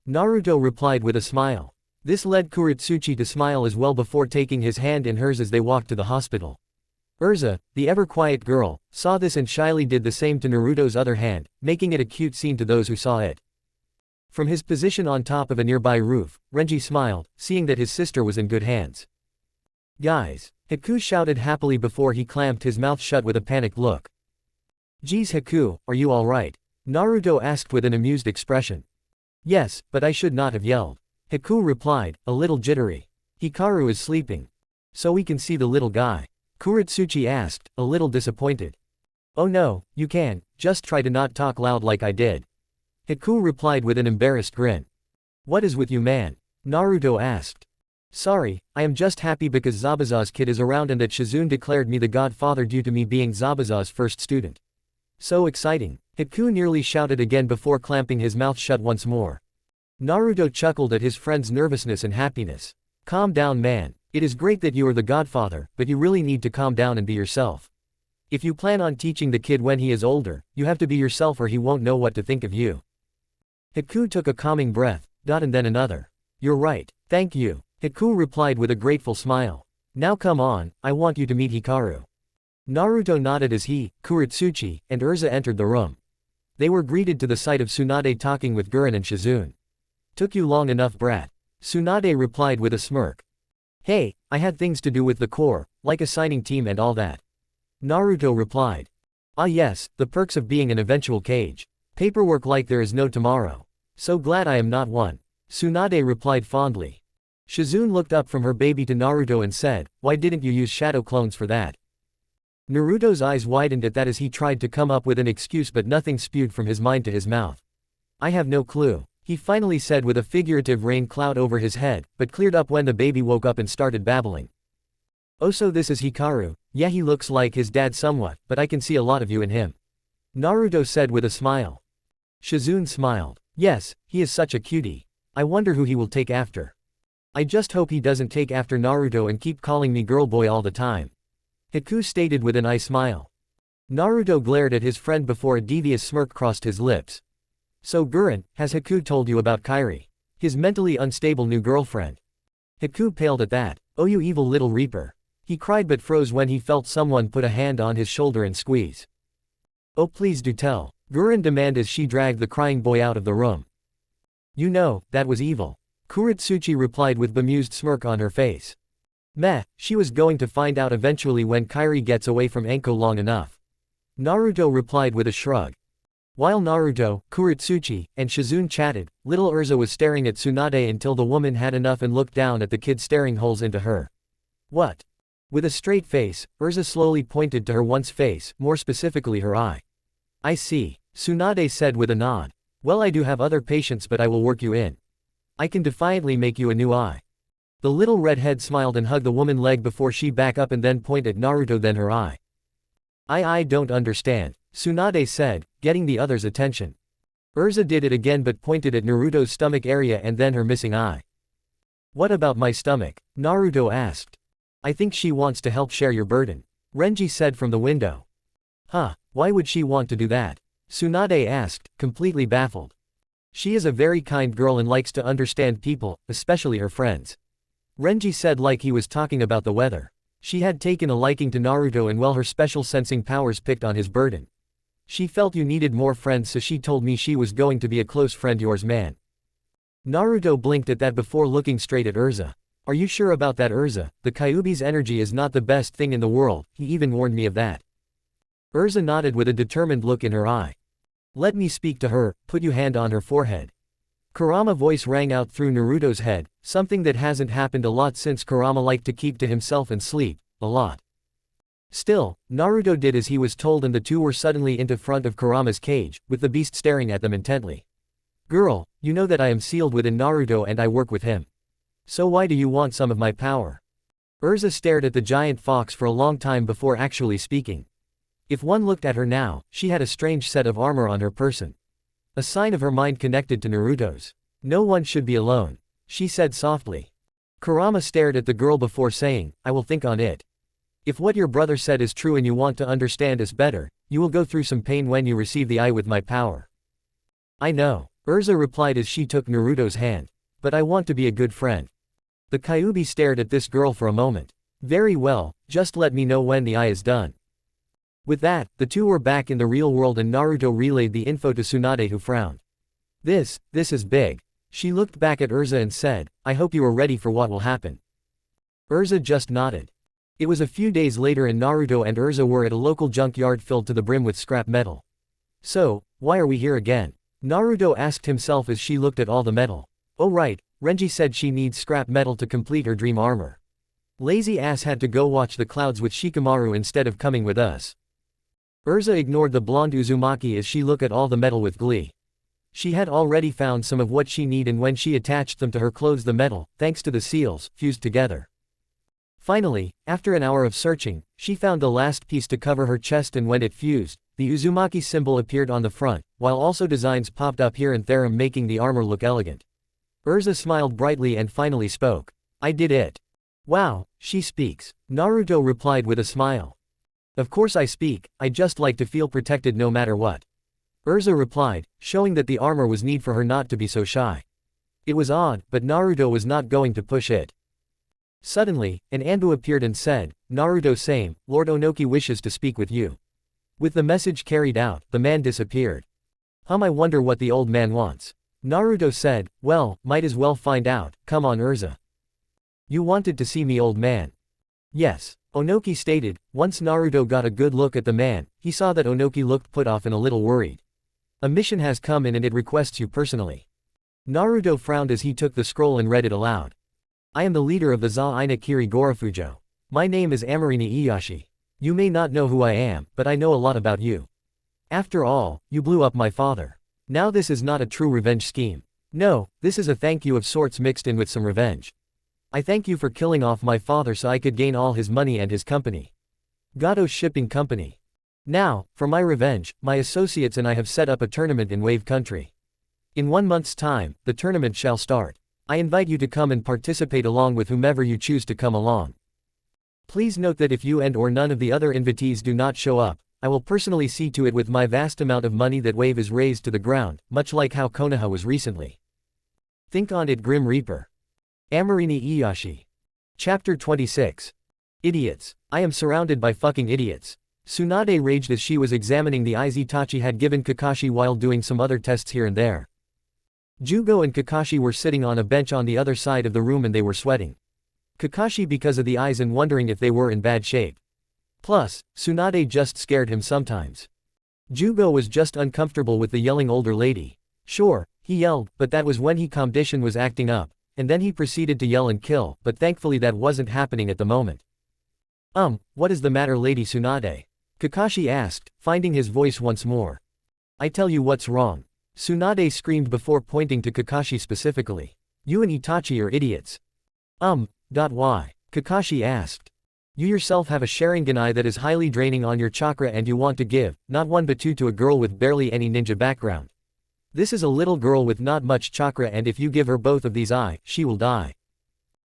Naruto replied with a smile. This led Kuretsuchi to smile as well before taking his hand in hers as they walked to the hospital. Urza, the ever-quiet girl, saw this and shyly did the same to Naruto's other hand, making it a cute scene to those who saw it. From his position on top of a nearby roof, Renji smiled, seeing that his sister was in good hands. Guys, Haku shouted happily before he clamped his mouth shut with a panicked look. Geez Haku, are you alright? Naruto asked with an amused expression. Yes, but I should not have yelled. Haku replied, a little jittery. Hikaru is sleeping. So we can see the little guy? Kuretsuchi asked, a little disappointed. Oh no, you can, just try to not talk loud like I did. Haku replied with an embarrassed grin. What is with you, man? Naruto asked. Sorry, I am just happy because Zabuza's kid is around and that Shizune declared me the godfather due to me being Zabuza's first student. So exciting. Haku nearly shouted again before clamping his mouth shut once more. Naruto chuckled at his friend's nervousness and happiness. Calm down, man. It is great that you are the godfather, but you really need to calm down and be yourself. If you plan on teaching the kid when he is older, you have to be yourself or he won't know what to think of you. Haku took a calming breath, and then another. You're right, thank you. Haku replied with a grateful smile. Now come on, I want you to meet Hikaru. Naruto nodded as he, Kuretsuchi, and Urza entered the room. They were greeted to the sight of Tsunade talking with Gurren and Shizune. Took you long enough, brat. Tsunade replied with a smirk. Hey, I had things to do with the core, like assigning team and all that. Naruto replied. Ah yes, the perks of being an eventual Kage. Paperwork like there is no tomorrow. So glad I am not one. Tsunade replied fondly. Shizune looked up from her baby to Naruto and said, why didn't you use shadow clones for that? Naruto's eyes widened at that as he tried to come up with an excuse, but nothing spewed from his mind to his mouth. I have no clue, he finally said with a figurative rain cloud over his head, but cleared up when the baby woke up and started babbling. Oh, so this is Hikaru. Yeah, he looks like his dad somewhat, but I can see a lot of you in him. Naruto said with a smile. Shizune smiled. Yes, he is such a cutie. I wonder who he will take after. I just hope he doesn't take after Naruto and keep calling me girl boy all the time. Haku stated with an eye smile. Naruto glared at his friend before a devious smirk crossed his lips. So Gurren, has Haku told you about Kairi? His mentally unstable new girlfriend. Haku paled at that. Oh, you evil little reaper. He cried but froze when he felt someone put a hand on his shoulder and squeeze. Oh, please do tell, Gurren demanded as she dragged the crying boy out of the room. You know, that was evil. Kuretsuchi replied with bemused smirk on her face. Meh, she was going to find out eventually when Kairi gets away from Anko long enough. Naruto replied with a shrug. While Naruto, Kuretsuchi, and Shizune chatted, little Urza was staring at Tsunade until the woman had enough and looked down at the kid staring holes into her. What? With a straight face, Urza slowly pointed to her once face, more specifically her eye. I see, Tsunade said with a nod. Well, I do have other patients, but I will work you in. I can defiantly make you a new eye. The little redhead smiled and hugged the woman's leg before she back up and then pointed at Naruto then her eye. I don't understand, Tsunade said, getting the other's attention. Urza did it again but pointed at Naruto's stomach area and then her missing eye. What about my stomach? Naruto asked. I think she wants to help share your burden, Renji said from the window. Huh, why would she want to do that? Tsunade asked, completely baffled. She is a very kind girl and likes to understand people, especially her friends. Renji said like he was talking about the weather. She had taken a liking to Naruto and well her special sensing powers picked on his burden. She felt you needed more friends so she told me she was going to be a close friend yours man. Naruto blinked at that before looking straight at Urza. Are you sure about that Urza? The Kyuubi's energy is not the best thing in the world, he even warned me of that. Urza nodded with a determined look in her eye. Let me speak to her, put your hand on her forehead. Kurama's voice rang out through Naruto's head, something that hasn't happened a lot since Kurama liked to keep to himself and sleep, a lot. Still, Naruto did as he was told and the two were suddenly into front of Kurama's cage, with the beast staring at them intently. Girl, you know that I am sealed within Naruto and I work with him. So why do you want some of my power? Urza stared at the giant fox for a long time before actually speaking. If one looked at her now, she had a strange set of armor on her person. A sign of her mind connected to Naruto's. No one should be alone, she said softly. Kurama stared at the girl before saying, I will think on it. If what your brother said is true and you want to understand us better, you will go through some pain when you receive the eye with my power. I know, Urza replied as she took Naruto's hand. But I want to be a good friend. The Kyuubi stared at this girl for a moment. Very well, just let me know when the eye is done. With that, the two were back in the real world and Naruto relayed the info to Tsunade who frowned. This is big. She looked back at Urza and said, I hope you are ready for what will happen. Urza just nodded. It was a few days later and Naruto and Urza were at a local junkyard filled to the brim with scrap metal. So, why are we here again? Naruto asked himself as she looked at all the metal. Oh right, Renji said she needs scrap metal to complete her dream armor. Lazy ass had to go watch the clouds with Shikamaru instead of coming with us. Urza ignored the blonde Uzumaki as she looked at all the metal with glee. She had already found some of what she needed and when she attached them to her clothes the metal, thanks to the seals, fused together. Finally, after an hour of searching, she found the last piece to cover her chest and when it fused, the Uzumaki symbol appeared on the front, while also designs popped up here and there making the armor look elegant. Urza smiled brightly and finally spoke. I did it. Wow, she speaks. Naruto replied with a smile. Of course I speak, I just like to feel protected no matter what. Urza replied, showing that the armor was need for her not to be so shy. It was odd, but Naruto was not going to push it. Suddenly, an Anbu appeared and said, Naruto same, Lord Onoki wishes to speak with you. With the message carried out, the man disappeared. I wonder what the old man wants. Naruto said, well, might as well find out, come on Urza. You wanted to see me old man. Yes. Onoki stated. Once Naruto got a good look at the man, he saw that Onoki looked put off and a little worried. A mission has come in and it requests you personally. Naruto frowned as he took the scroll and read it aloud. I am the leader of the Za-ina Kiri Gorafujo. My name is Amarini Iyashi. You may not know who I am, but I know a lot about you. After all, you blew up my father. Now this is not a true revenge scheme. No, this is a thank you of sorts mixed in with some revenge. I thank you for killing off my father so I could gain all his money and his company. Gato Shipping Company. Now, for my revenge, my associates and I have set up a tournament in Wave Country. In 1 month's time, the tournament shall start. I invite you to come and participate along with whomever you choose to come along. Please note that if you and or none of the other invitees do not show up, I will personally see to it with my vast amount of money that Wave is razed to the ground, much like how Konoha was recently. Think on it, Grim Reaper. Amarini Iyashi. Chapter 26. Idiots. I am surrounded by fucking idiots. Tsunade raged as she was examining the eyes Itachi had given Kakashi while doing some other tests here and there. Jugo and Kakashi were sitting on a bench on the other side of the room and they were sweating. Kakashi because of the eyes and wondering if they were in bad shape. Plus, Tsunade just scared him sometimes. Jugo was just uncomfortable with the yelling older lady. Sure, he yelled, but that was when he condition was acting up. And then he proceeded to yell and kill, but thankfully that wasn't happening at the moment. What is the matter, Lady Tsunade? Kakashi asked, finding his voice once more. I tell you what's wrong. Tsunade screamed before pointing to Kakashi specifically. You and Itachi are idiots. Why? Kakashi asked. You yourself have a Sharingan eye that is highly draining on your chakra and you want to give, not one but two to a girl with barely any ninja background. This is a little girl with not much chakra and if you give her both of these she will die.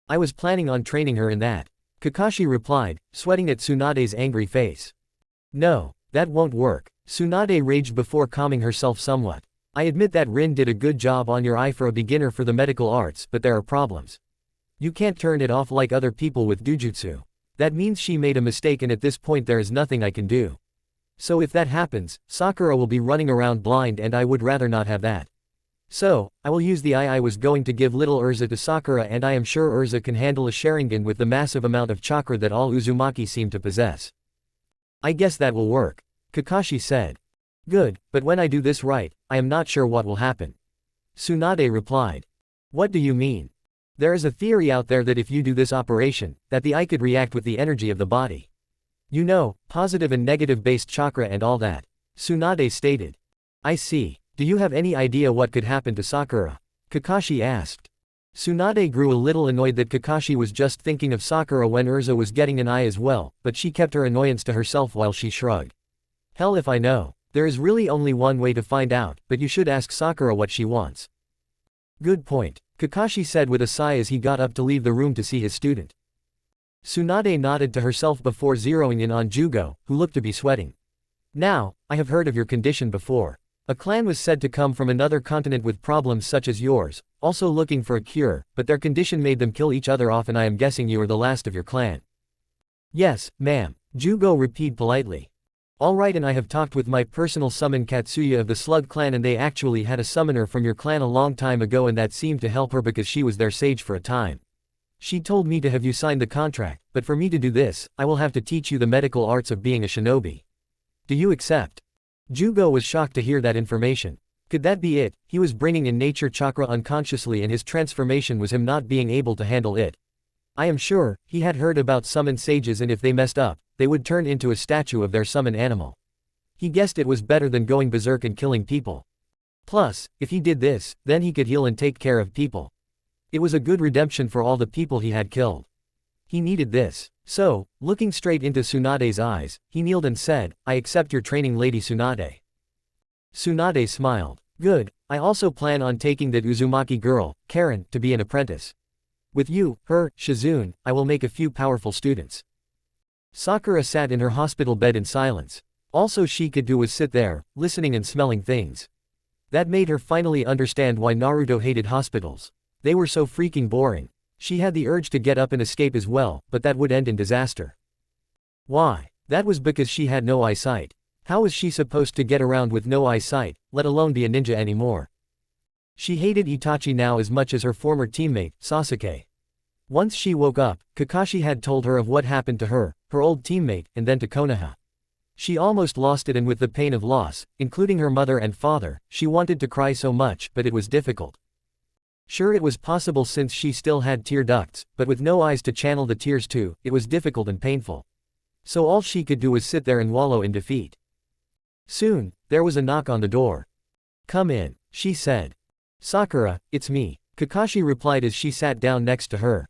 I was planning on training her in that. Kakashi replied, sweating at Tsunade's angry face. No, that won't work. Tsunade raged before calming herself somewhat. I admit that Rin did a good job on your eye for a beginner for the medical arts, but there are problems. You can't turn it off like other people with Dujutsu. That means she made a mistake and at this point there is nothing I can do. So if that happens, Sakura will be running around blind and I would rather not have that. So, I will use the eye I was going to give little Urza to Sakura and I am sure Urza can handle a Sharingan with the massive amount of chakra that all Uzumaki seem to possess. I guess that will work. Kakashi said. Good, but when I do this right, I am not sure what will happen. Tsunade replied. What do you mean? There is a theory out there that if you do this operation, that the eye could react with the energy of the body. You know, positive and negative based chakra and all that. Tsunade stated. I see. Do you have any idea what could happen to Sakura? Kakashi asked. Tsunade grew a little annoyed that Kakashi was just thinking of Sakura when Urza was getting an eye as well, but she kept her annoyance to herself while she shrugged. Hell if I know. There is really only one way to find out, but you should ask Sakura what she wants. Good point. Kakashi said with a sigh as he got up to leave the room to see his student. Tsunade nodded to herself before zeroing in on Jugo, who looked to be sweating. Now, I have heard of your condition before. A clan was said to come from another continent with problems such as yours, also looking for a cure, but their condition made them kill each other off and I am guessing you are the last of your clan. Yes, ma'am. Jugo repeated politely. Alright, and I have talked with my personal summon Katsuya of the Slug clan and they actually had a summoner from your clan a long time ago and that seemed to help her because she was their sage for a time. She told me to have you sign the contract, but for me to do this, I will have to teach you the medical arts of being a shinobi. Do you accept? Jugo was shocked to hear that information. Could that be it? He was bringing in nature chakra unconsciously and his transformation was him not being able to handle it. I am sure, he had heard about summon sages and if they messed up, they would turn into a statue of their summon animal. He guessed it was better than going berserk and killing people. Plus, if he did this, then he could heal and take care of people. It was a good redemption for all the people he had killed. He needed this. So, looking straight into Tsunade's eyes, he kneeled and said, I accept your training, Lady Tsunade. Tsunade smiled. Good, I also plan on taking that Uzumaki girl, Karen, to be an apprentice. With you, her, Shizune, I will make a few powerful students. Sakura sat in her hospital bed in silence. All she could do was sit there, listening and smelling things. That made her finally understand why Naruto hated hospitals. They were so freaking boring. She had the urge to get up and escape as well, but that would end in disaster. Why? That was because she had no eyesight. How was she supposed to get around with no eyesight, let alone be a ninja anymore? She hated Itachi now as much as her former teammate, Sasuke. Once she woke up, Kakashi had told her of what happened to her, her old teammate, and then to Konoha. She almost lost it, and with the pain of loss, including her mother and father, she wanted to cry so much, but it was difficult. Sure, it was possible since she still had tear ducts, but with no eyes to channel the tears to, it was difficult and painful. So all she could do was sit there and wallow in defeat. Soon, there was a knock on the door. "Come in," she said. "Sakura, it's me," Kakashi replied as she sat down next to her.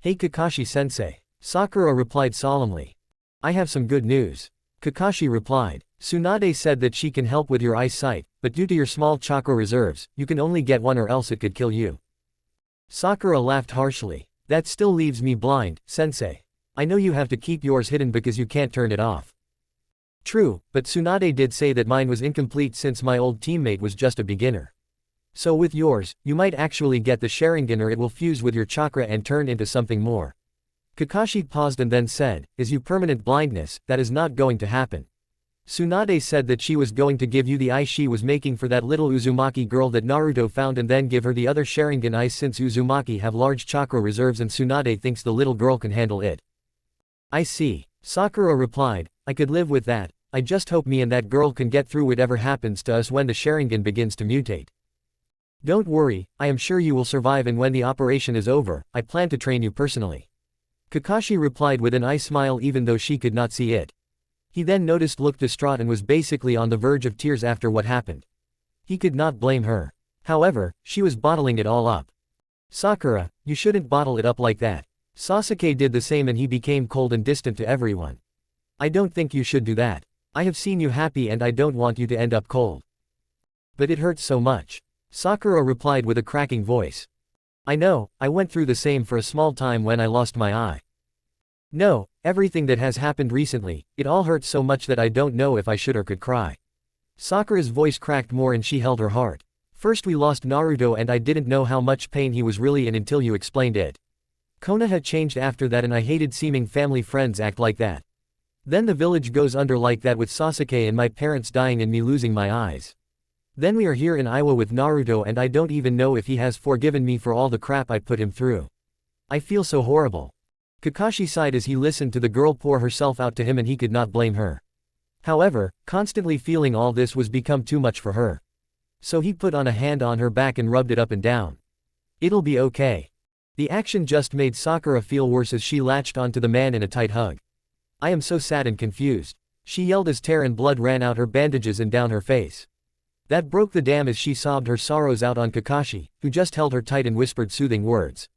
"Hey Kakashi-sensei," Sakura replied solemnly. "I have some good news," Kakashi replied. "Tsunade said that she can help with your eyesight, but due to your small chakra reserves, you can only get one or else it could kill you." Sakura laughed harshly. "That still leaves me blind, sensei. I know you have to keep yours hidden because you can't turn it off." "True, but Tsunade did say that mine was incomplete since my old teammate was just a beginner. So with yours, you might actually get the Sharingan, or it will fuse with your chakra and turn into something more." Kakashi paused and then said, "Is you permanent blindness? That is not going to happen. Tsunade said that she was going to give you the eye she was making for that little Uzumaki girl that Naruto found, and then give her the other Sharingan eyes since Uzumaki have large chakra reserves and Tsunade thinks the little girl can handle it." "I see," Sakura replied. "I could live with that. I just hope me and that girl can get through whatever happens to us when the Sharingan begins to mutate. Don't worry, I am sure you will survive, and when the operation is over, I plan to train you personally." Kakashi replied with an eye smile even though she could not see it. He then noticed looked distraught and was basically on the verge of tears after what happened. He could not blame her. However, she was bottling it all up. "Sakura, you shouldn't bottle it up like that." Sasuke did the same and he became cold and distant to everyone. "I don't think you should do that. I have seen you happy and I don't want you to end up cold." "But it hurts so much," Sakura replied with a cracking voice. "I know, I went through the same for a small time when I lost my eye. No, everything that has happened recently, it all hurts so much that I don't know if I should or could cry." Sakura's voice cracked more and she held her heart. "First we lost Naruto and I didn't know how much pain he was really in until you explained it. Konoha changed after that and I hated seeing family friends act like that. Then the village goes under like that with Sasuke and my parents dying and me losing my eyes. Then we are here in Iowa with Naruto and I don't even know if he has forgiven me for all the crap I put him through. I feel so horrible." Kakashi sighed as he listened to the girl pour herself out to him and he could not blame her. However, constantly feeling all this was become too much for her. So he put on a hand on her back and rubbed it up and down. "It'll be okay." The action just made Sakura feel worse as she latched onto the man in a tight hug. "I am so sad and confused," she yelled as tear and blood ran out her bandages and down her face. That broke the dam as she sobbed her sorrows out on Kakashi, who just held her tight and whispered soothing words.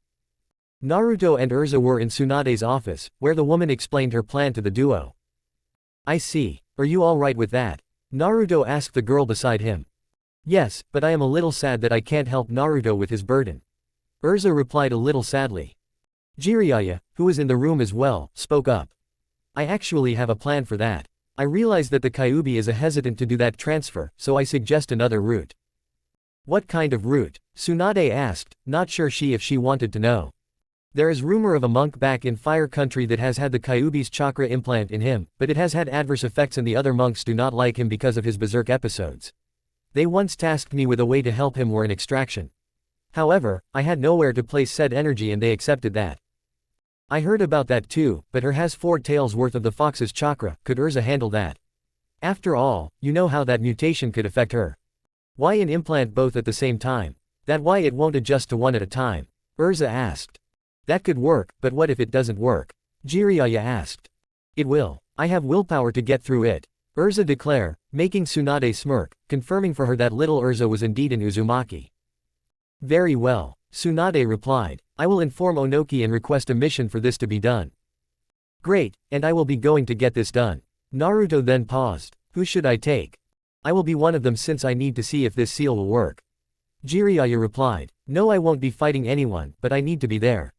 Naruto and Urza were in Tsunade's office, where the woman explained her plan to the duo. "I see. Are you all right with that?" Naruto asked the girl beside him. "Yes, but I am a little sad that I can't help Naruto with his burden," Urza replied a little sadly. Jiraiya, who was in the room as well, spoke up. "I actually have a plan for that. I realize that the Kyuubi is hesitant to do that transfer, so I suggest another route." "What kind of route?" Tsunade asked, not sure if she wanted to know. "There is rumor of a monk back in Fire Country that has had the Kyuubi's chakra implant in him, but it has had adverse effects and the other monks do not like him because of his berserk episodes. They once tasked me with a way to help him or an extraction. However, I had nowhere to place said energy and they accepted that." "I heard about that too, but her has 4 tails worth of the fox's chakra, could Urza handle that? After all, you know how that mutation could affect her. Why an implant both at the same time? That why it won't adjust to one at a time?" Urza asked. "That could work, but what if it doesn't work?" Jiraiya asked. "It will. I have willpower to get through it," Urza declared, making Tsunade smirk, confirming for her that little Urza was indeed an Uzumaki. "Very well," Tsunade replied. "I will inform Onoki and request a mission for this to be done." "Great, and I will be going to get this done." Naruto then paused. "Who should I take?" "I will be one of them since I need to see if this seal will work." Jiraiya replied. "No, I won't be fighting anyone, but I need to be there."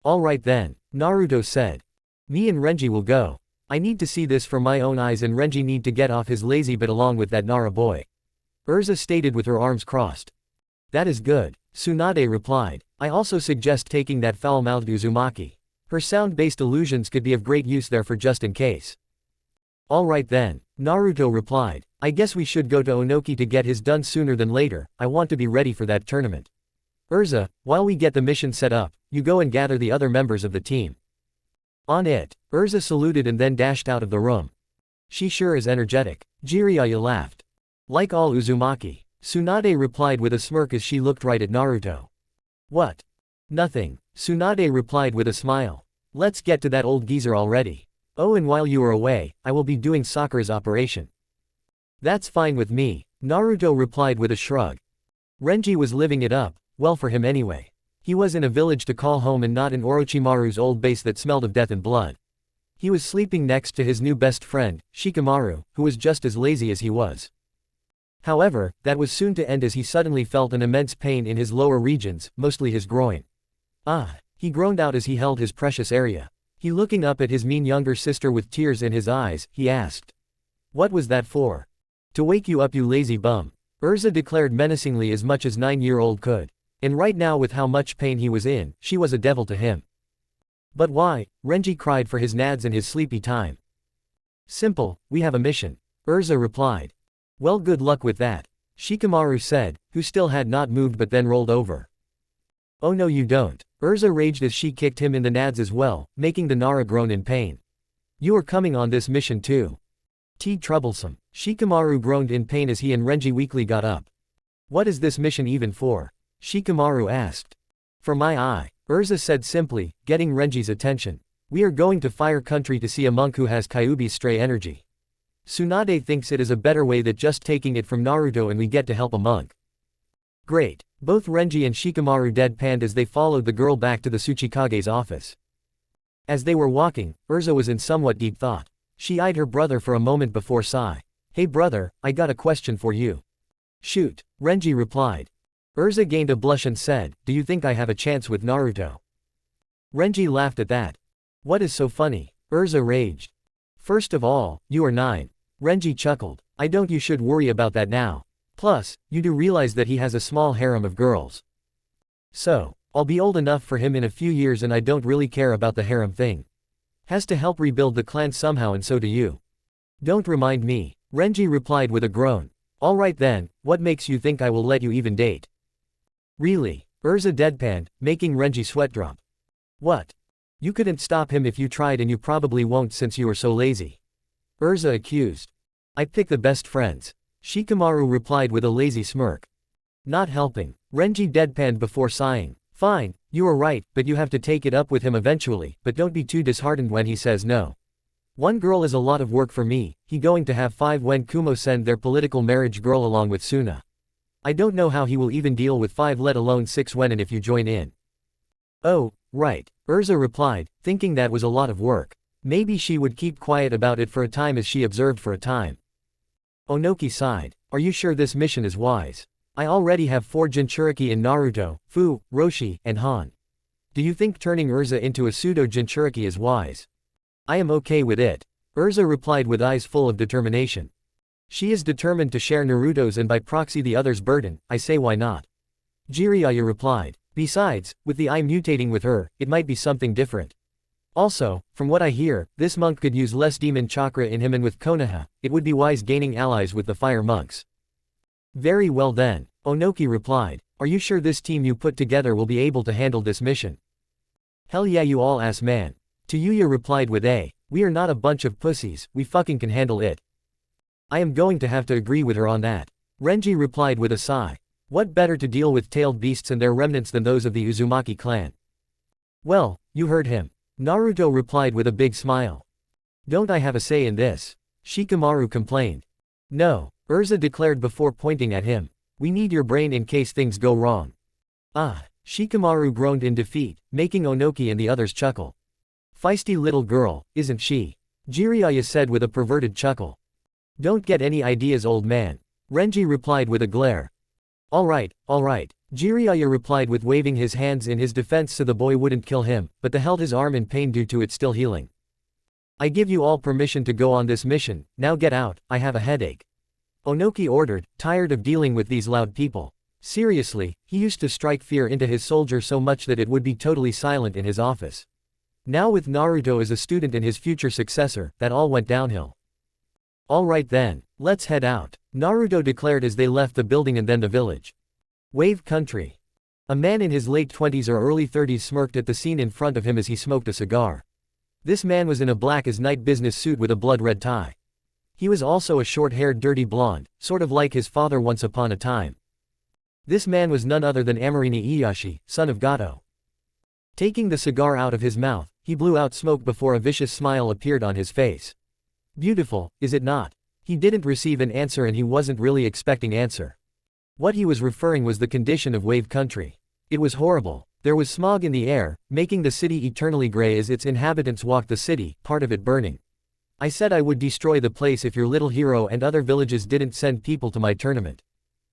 "All right then," Naruto said. "Me and Renji will go. I need to see this for my own eyes and Renji need to get off his lazy butt along with that Nara boy," Urza stated with her arms crossed. "That is good," Tsunade replied. "I also suggest taking that foul-mouthed Uzumaki. Her sound-based illusions could be of great use there for just in case." "All right then," Naruto replied. "I guess we should go to Onoki to get his done sooner than later, I want to be ready for that tournament." "Urza, while we get the mission set up, you go and gather the other members of the team. On it. Urza saluted and then dashed out of the room. She sure is energetic. Jiraiya laughed. Like all Uzumaki. Tsunade replied with a smirk as she looked right at Naruto. What? Nothing. Tsunade replied with a smile. Let's get to that old geezer already. Oh, and while you are away, I will be doing Sakura's operation. That's fine with me, Naruto replied with a shrug. Renji was living it up, well for him anyway. He was in a village to call home and not in Orochimaru's old base that smelled of death and blood. He was sleeping next to his new best friend, Shikamaru, who was just as lazy as he was. However, that was soon to end as he suddenly felt an immense pain in his lower regions, mostly his groin. Ah, he groaned out as he held his precious area. He looking up at his mean younger sister with tears in his eyes, he asked. What was that for? To wake you up, you lazy bum. Urza declared menacingly as much as 9-year-old could. And right now with how much pain he was in, she was a devil to him. But why? Renji cried for his nads and his sleepy time. Simple, we have a mission. Urza replied. Well, good luck with that, Shikamaru said, who still had not moved but then rolled over. Oh no you don't. Urza raged as she kicked him in the nads as well, making the Nara groan in pain. You are coming on this mission too. Troublesome. Shikamaru groaned in pain as he and Renji weakly got up. What is this mission even for? Shikamaru asked. For my eye, Urza said simply, getting Renji's attention. We are going to Fire Country to see a monk who has Kyuubi's stray energy. Tsunade thinks it is a better way than just taking it from Naruto and we get to help a monk. Great. Both Renji and Shikamaru deadpanned as they followed the girl back to the Tsuchikage's office. As they were walking, Urza was in somewhat deep thought. She eyed her brother for a moment before sigh. Hey brother, I got a question for you. Shoot, Renji replied. Urza gained a blush and said, do you think I have a chance with Naruto? Renji laughed at that. What is so funny? Urza raged. First of all, you are 9. Renji chuckled. I don't you should worry about that now. Plus, you do realize that he has a small harem of girls. So, I'll be old enough for him in a few years and I don't really care about the harem thing. Has to help rebuild the clan somehow and so do you. Don't remind me, Renji replied with a groan. Alright then, what makes you think I will let you even date? Really? Urza deadpanned, making Renji sweat drop. What? You couldn't stop him if you tried and you probably won't since you are so lazy. Urza accused. I pick the best friends. Shikamaru replied with a lazy smirk. Not helping. Renji deadpanned before sighing. Fine, you are right, but you have to take it up with him eventually, but don't be too disheartened when he says no. One girl is a lot of work for me, he going to have 5 when Kumo send their political marriage girl along with Suna. I don't know how he will even deal with 5 let alone 6 when and if you join in. Oh, right, Urza replied, thinking that was a lot of work. Maybe she would keep quiet about it for a time as she observed for a time. Onoki sighed. Are you sure this mission is wise? I already have 4 Jinchuriki in Naruto, Fu, Roshi, and Han. Do you think turning Urza into a pseudo Jinchuriki is wise? I am okay with it. Urza replied with eyes full of determination. She is determined to share Naruto's and by proxy the other's burden, I say why not? Jiraiya replied. Besides, with the eye mutating with her, it might be something different. Also, from what I hear, this monk could use less demon chakra in him and with Konoha, it would be wise gaining allies with the fire monks. Very well then, Onoki replied. Are you sure this team you put together will be able to handle this mission? Hell yeah you all ass man. Tayuya replied with a, we are not a bunch of pussies, we fucking can handle it. I am going to have to agree with her on that. Renji replied with a sigh. What better to deal with tailed beasts and their remnants than those of the Uzumaki clan? Well, you heard him. Naruto replied with a big smile. Don't I have a say in this? Shikamaru complained. No, Urza declared before pointing at him. We need your brain in case things go wrong. Ah, Shikamaru groaned in defeat, making Onoki and the others chuckle. Feisty little girl, isn't she? Jiraiya said with a perverted chuckle. Don't get any ideas old man. Renji replied with a glare. Alright, Jiraiya replied with waving his hands in his defense so the boy wouldn't kill him, but held his arm in pain due to it still healing. I give you all permission to go on this mission, now get out, I have a headache. Onoki ordered, tired of dealing with these loud people. Seriously, he used to strike fear into his soldier so much that it would be totally silent in his office. Now with Naruto as a student and his future successor, that all went downhill. Alright then, let's head out, Naruto declared as they left the building and then the village. Wave Country. A man in his late 20s or early 30s smirked at the scene in front of him as he smoked a cigar. This man was in a black as night business suit with a blood-red tie. He was also a short-haired dirty blonde, sort of like his father once upon a time. This man was none other than Amarini Iyashi, son of Gato. Taking the cigar out of his mouth, he blew out smoke before a vicious smile appeared on his face. Beautiful, is it not? He didn't receive an answer and he wasn't really expecting answer. What he was referring was the condition of Wave Country. It was horrible. There was smog in the air, making the city eternally gray as its inhabitants walked the city, part of it burning. I said I would destroy the place if your little hero and other villages didn't send people to my tournament.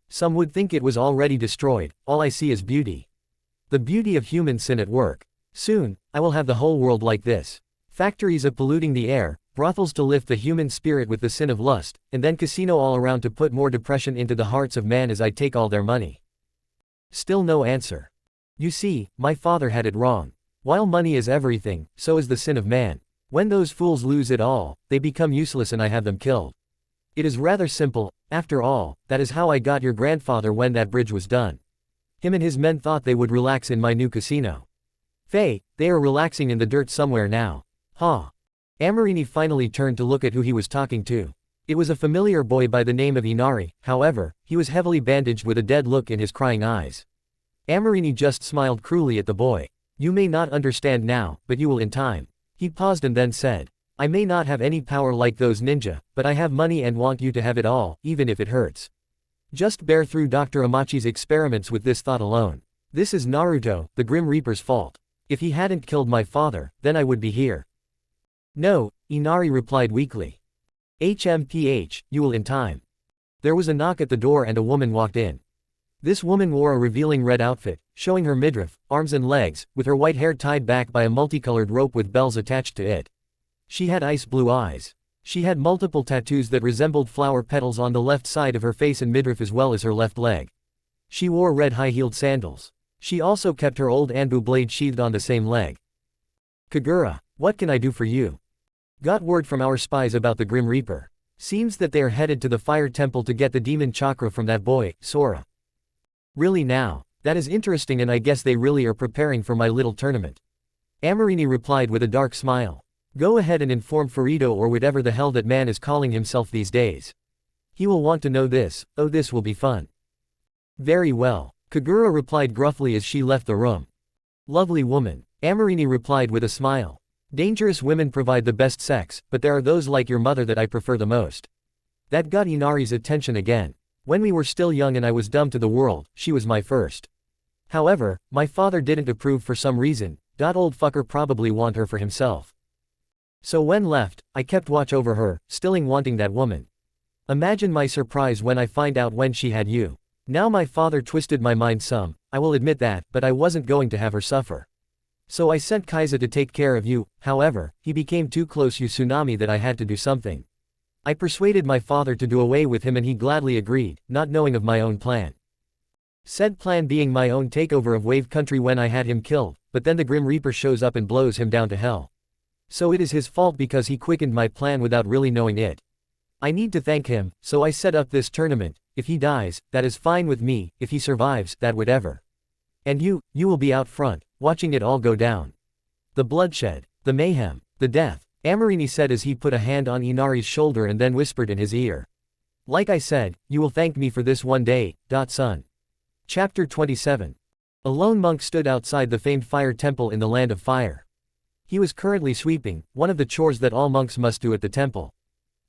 Some would think it was already destroyed, all I see is beauty. The beauty of human sin at work. Soon, I will have the whole world like this. Factories of polluting the air, brothels to lift the human spirit with the sin of lust, and then casino all around to put more depression into the hearts of man as I take all their money. Still no answer. You see, my father had it wrong. While money is everything, so is the sin of man. When those fools lose it all, they become useless and I have them killed. It is rather simple, after all, that is how I got your grandfather when that bridge was done. Him and his men thought they would relax in my new casino. Faye, they are relaxing in the dirt somewhere now. Ha! Amarini finally turned to look at who he was talking to. It was a familiar boy by the name of Inari, however, he was heavily bandaged with a dead look in his crying eyes. Amarini just smiled cruelly at the boy. You may not understand now, but you will in time. He paused and then said, I may not have any power like those ninja, but I have money and want you to have it all, even if it hurts. Just bear through Dr. Amachi's experiments with this thought alone. This is Naruto, the Grim Reaper's fault. If he hadn't killed my father, then I would be here. No, Inari replied weakly. HMPH, you will in time. There was a knock at the door and a woman walked in. This woman wore a revealing red outfit, showing her midriff, arms and legs, with her white hair tied back by a multicolored rope with bells attached to it. She had ice blue eyes. She had multiple tattoos that resembled flower petals on the left side of her face and midriff as well as her left leg. She wore red high-heeled sandals. She also kept her old anbu blade sheathed on the same leg. Kagura, what can I do for you? Got word from our spies about the Grim Reaper. Seems that they are headed to the fire temple to get the demon chakra from that boy, Sora. Really now? That is interesting and I guess they really are preparing for my little tournament. Amarini replied with a dark smile. Go ahead and inform Furito or whatever the hell that man is calling himself these days. He will want to know this, oh this will be fun. Very well, Kagura replied gruffly as she left the room. Lovely woman, Amarini replied with a smile. Dangerous women provide the best sex, but there are those like your mother that I prefer the most. That got Inari's attention again. When we were still young and I was dumb to the world, she was my first. However, my father didn't approve for some reason, old fucker probably want her for himself. So when left, I kept watch over her, still wanting that woman. Imagine my surprise when I find out when she had you. Now my father twisted my mind some, I will admit that, but I wasn't going to have her suffer. So I sent Kaiza to take care of you, however, he became too close you tsunami that I had to do something. I persuaded my father to do away with him and he gladly agreed, not knowing of my own plan. Said plan being my own takeover of Wave Country when I had him killed, but then the Grim Reaper shows up and blows him down to hell. So it is his fault because he quickened my plan without really knowing it. I need to thank him, so I set up this tournament. If he dies, that is fine with me, if he survives, that whatever. And you will be out front, watching it all go down. The bloodshed, the mayhem, the death, Amarini said as he put a hand on Inari's shoulder and then whispered in his ear. Like I said, you will thank me for this one day, son. Chapter 27. A lone monk stood outside the famed fire temple in the land of fire. He was currently sweeping, one of the chores that all monks must do at the temple.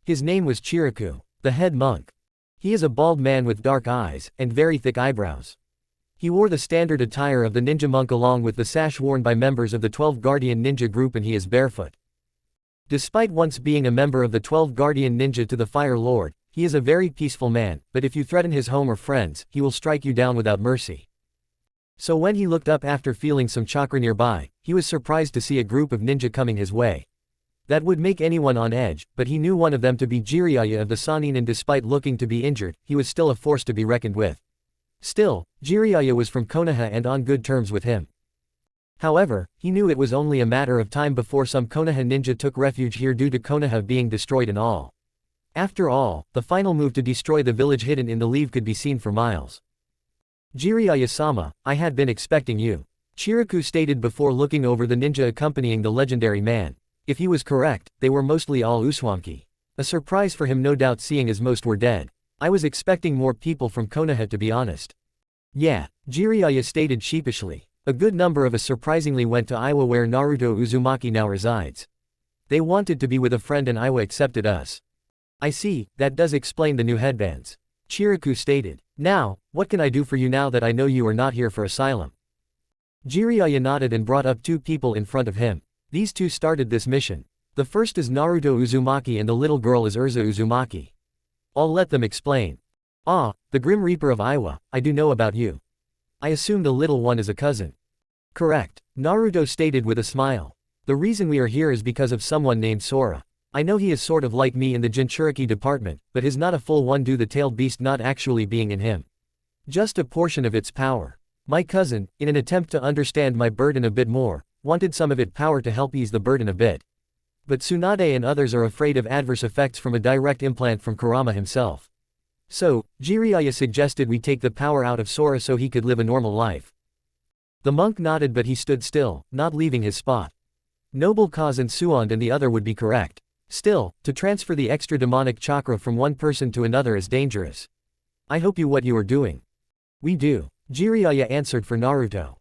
His name was Chiriku, the head monk. He is a bald man with dark eyes, and very thick eyebrows. He wore the standard attire of the ninja monk along with the sash worn by members of the 12 Guardian Ninja group and he is barefoot. Despite once being a member of the 12 Guardian Ninja to the Fire Lord, he is a very peaceful man, but if you threaten his home or friends, he will strike you down without mercy. So when he looked up after feeling some chakra nearby, he was surprised to see a group of ninja coming his way. That would make anyone on edge, but he knew one of them to be Jiraiya of the Sannin and despite looking to be injured, he was still a force to be reckoned with. Still, Jiraiya was from Konoha and on good terms with him. However, he knew it was only a matter of time before some Konoha ninja took refuge here due to Konoha being destroyed and all. After all, the final move to destroy the village hidden in the leaf could be seen for miles. Jiraiya-sama, I had been expecting you. Chiriku stated before looking over the ninja accompanying the legendary man. If he was correct, they were mostly all Uswanki. A surprise for him no doubt seeing as most were dead. I was expecting more people from Konoha to be honest. Yeah, Jiraiya stated sheepishly. A good number of us surprisingly went to Iwa where Naruto Uzumaki now resides. They wanted to be with a friend and Iwa accepted us. I see, that does explain the new headbands. Chiriku stated. Now, what can I do for you now that I know you are not here for asylum? Jiraiya nodded and brought up two people in front of him. These two started this mission. The first is Naruto Uzumaki and the little girl is Urza Uzumaki. I'll let them explain. Ah, the Grim Reaper of Iwa, I do know about you. I assume the little one is a cousin. Correct, Naruto stated with a smile. The reason we are here is because of someone named Sora. I know he is sort of like me in the Jinchuriki department, but he's not a full one due the tailed beast not actually being in him. Just a portion of its power. My cousin, in an attempt to understand my burden a bit more, wanted some of its power to help ease the burden a bit. But Tsunade and others are afraid of adverse effects from a direct implant from Kurama himself. So, Jiraiya suggested we take the power out of Sora so he could live a normal life. The monk nodded but he stood still, not leaving his spot. Noble cause and Suand and the other would be correct. Still, to transfer the extra demonic chakra from one person to another is dangerous. I hope you what you are doing. We do. Jiraiya answered for Naruto.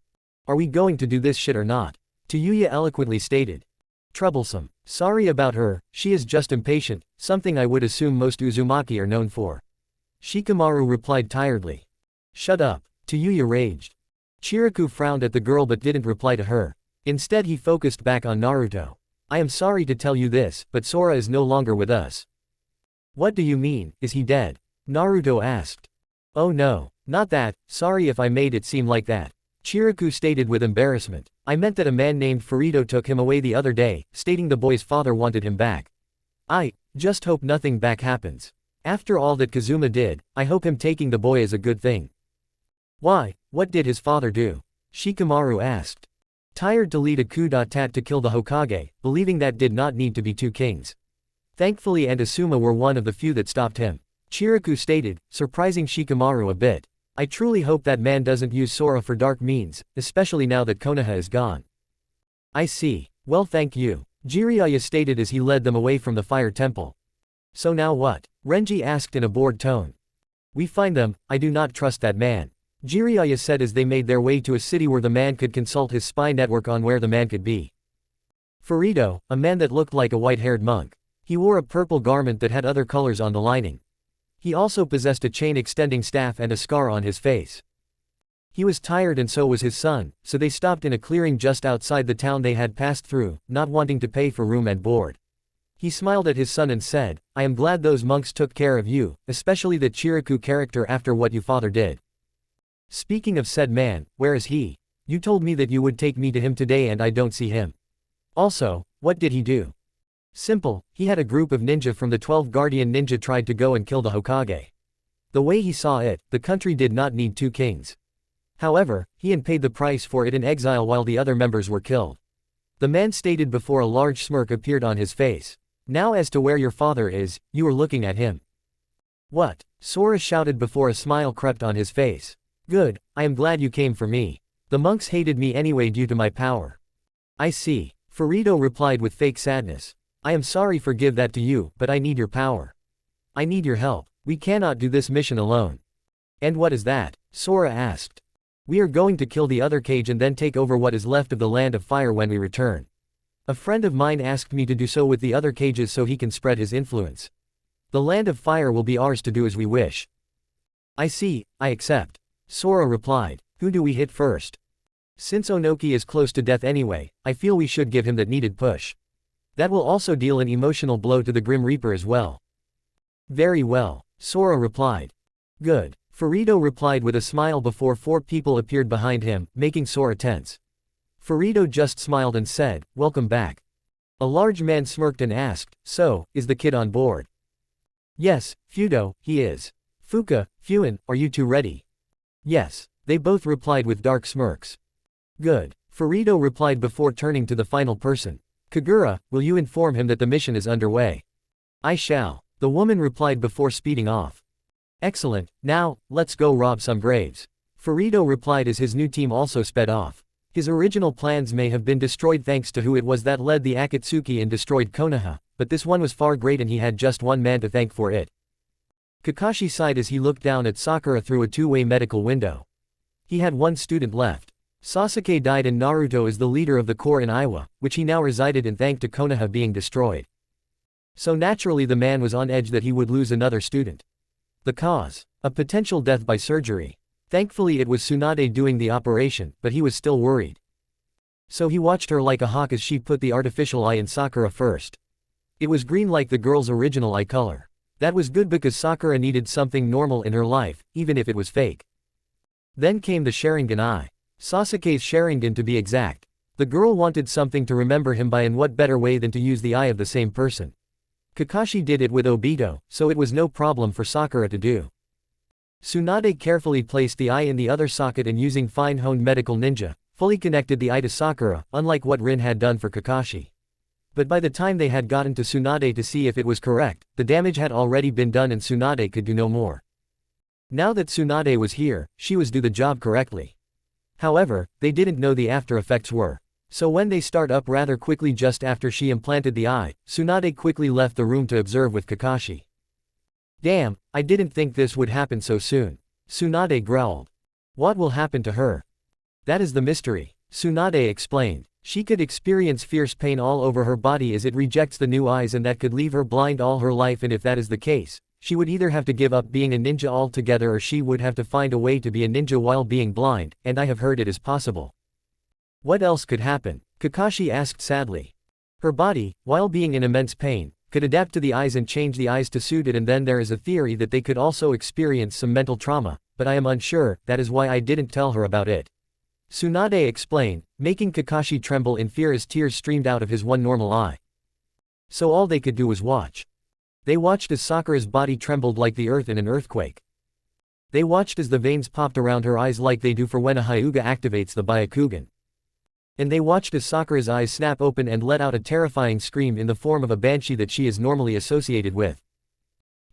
Are we going to do this shit or not? Tayuya eloquently stated. Troublesome. Sorry about her, she is just impatient, something I would assume most Uzumaki are known for. Shikamaru replied tiredly. Shut up. Tayuya raged. Chiriku frowned at the girl but didn't reply to her. Instead he focused back on Naruto. I am sorry to tell you this, but Sora is no longer with us. What do you mean, is he dead? Naruto asked. Oh no, not that, sorry if I made it seem like that. Chiriku stated with embarrassment. I meant that a man named Furito took him away the other day, stating the boy's father wanted him back. I just hope nothing back happens. After all that Kazuma did, I hope him taking the boy is a good thing. Why, what did his father do? Shikamaru asked. Tired to lead a coup d'etat to kill the Hokage, believing that did not need to be two kings. Thankfully and Asuma were one of the few that stopped him. Chiriku stated, surprising Shikamaru a bit. I truly hope that man doesn't use Sora for dark means, especially now that Konoha is gone. I see. Well thank you. Jiraiya stated as he led them away from the fire temple. So now what? Renji asked in a bored tone. We find them, I do not trust that man. Jiraiya said as they made their way to a city where the man could consult his spy network on where the man could be. Furito, a man that looked like a white-haired monk. He wore a purple garment that had other colors on the lining. He also possessed a chain-extending staff and a scar on his face. He was tired and so was his son, so they stopped in a clearing just outside the town they had passed through, not wanting to pay for room and board. He smiled at his son and said, I am glad those monks took care of you, especially the Chiriku character after what your father did. Speaking of said man, where is he? You told me that you would take me to him today and I don't see him. Also, what did he do? Simple, he had a group of ninja from the 12 Guardian Ninja tried to go and kill the Hokage. The way he saw it, the country did not need two kings. However, he and paid the price for it in exile while the other members were killed. The man stated before a large smirk appeared on his face. Now as to where your father is, you are looking at him. What? Sora shouted before a smile crept on his face. Good, I am glad you came for me. The monks hated me anyway due to my power. I see. Furito replied with fake sadness. I am sorry forgive that to you, but I need your power. I need your help. We cannot do this mission alone. And what is that? Sora asked. We are going to kill the other cage and then take over what is left of the Land of Fire when we return. A friend of mine asked me to do so with the other cages so he can spread his influence. The Land of Fire will be ours to do as we wish. I see, I accept. Sora replied. Who do we hit first? Since Onoki is close to death anyway, I feel we should give him that needed push. That will also deal an emotional blow to the Grim Reaper as well. Very well, Sora replied. Good. Furito replied with a smile before four people appeared behind him, making Sora tense. Furito just smiled and said, welcome back. A large man smirked and asked, so, is the kid on board? Yes, Fudo, he is. Fuka, FUNN, are you two ready? Yes, they both replied with dark smirks. Good. Furito replied before turning to the final person. Kagura, will you inform him that the mission is underway? I shall. The woman replied before speeding off. Excellent, now, let's go rob some graves. Furito replied as his new team also sped off. His original plans may have been destroyed thanks to who it was that led the Akatsuki and destroyed Konoha, but this one was far great and he had just one man to thank for it. Kakashi sighed as he looked down at Sakura through a two-way medical window. He had one student left. Sasuke died and Naruto is the leader of the corps in Iwa, which he now resided in thanks to Konoha being destroyed. So naturally the man was on edge that he would lose another student. The cause? A potential death by surgery. Thankfully it was Tsunade doing the operation, but he was still worried. So he watched her like a hawk as she put the artificial eye in Sakura first. It was green like the girl's original eye color. That was good because Sakura needed something normal in her life, even if it was fake. Then came the Sharingan eye. Sasuke's Sharingan to be exact. The girl wanted something to remember him by, and what better way than to use the eye of the same person. Kakashi did it with Obito, so it was no problem for Sakura to do. Tsunade carefully placed the eye in the other socket and using fine-honed medical ninja, fully connected the eye to Sakura, unlike what Rin had done for Kakashi. But by the time they had gotten to Tsunade to see if it was correct, the damage had already been done and Tsunade could do no more. Now that Tsunade was here, she was do the job correctly. However, they didn't know the after effects were. So when they start up rather quickly just after she implanted the eye, Tsunade quickly left the room to observe with Kakashi. Damn, I didn't think this would happen so soon. Tsunade growled. What will happen to her? That is the mystery. Tsunade explained. She could experience fierce pain all over her body as it rejects the new eyes, and that could leave her blind all her life, and if that is the case, she would either have to give up being a ninja altogether or she would have to find a way to be a ninja while being blind, and I have heard it is possible. What else could happen? Kakashi asked sadly. Her body, while being in immense pain, could adapt to the eyes and change the eyes to suit it, and then there is a theory that they could also experience some mental trauma, but I am unsure, that is why I didn't tell her about it. Tsunade explained, making Kakashi tremble in fear as tears streamed out of his one normal eye. So all they could do was watch. They watched as Sakura's body trembled like the earth in an earthquake. They watched as the veins popped around her eyes like they do for when a Hyuga activates the Byakugan. And they watched as Sakura's eyes snap open and let out a terrifying scream in the form of a banshee that she is normally associated with.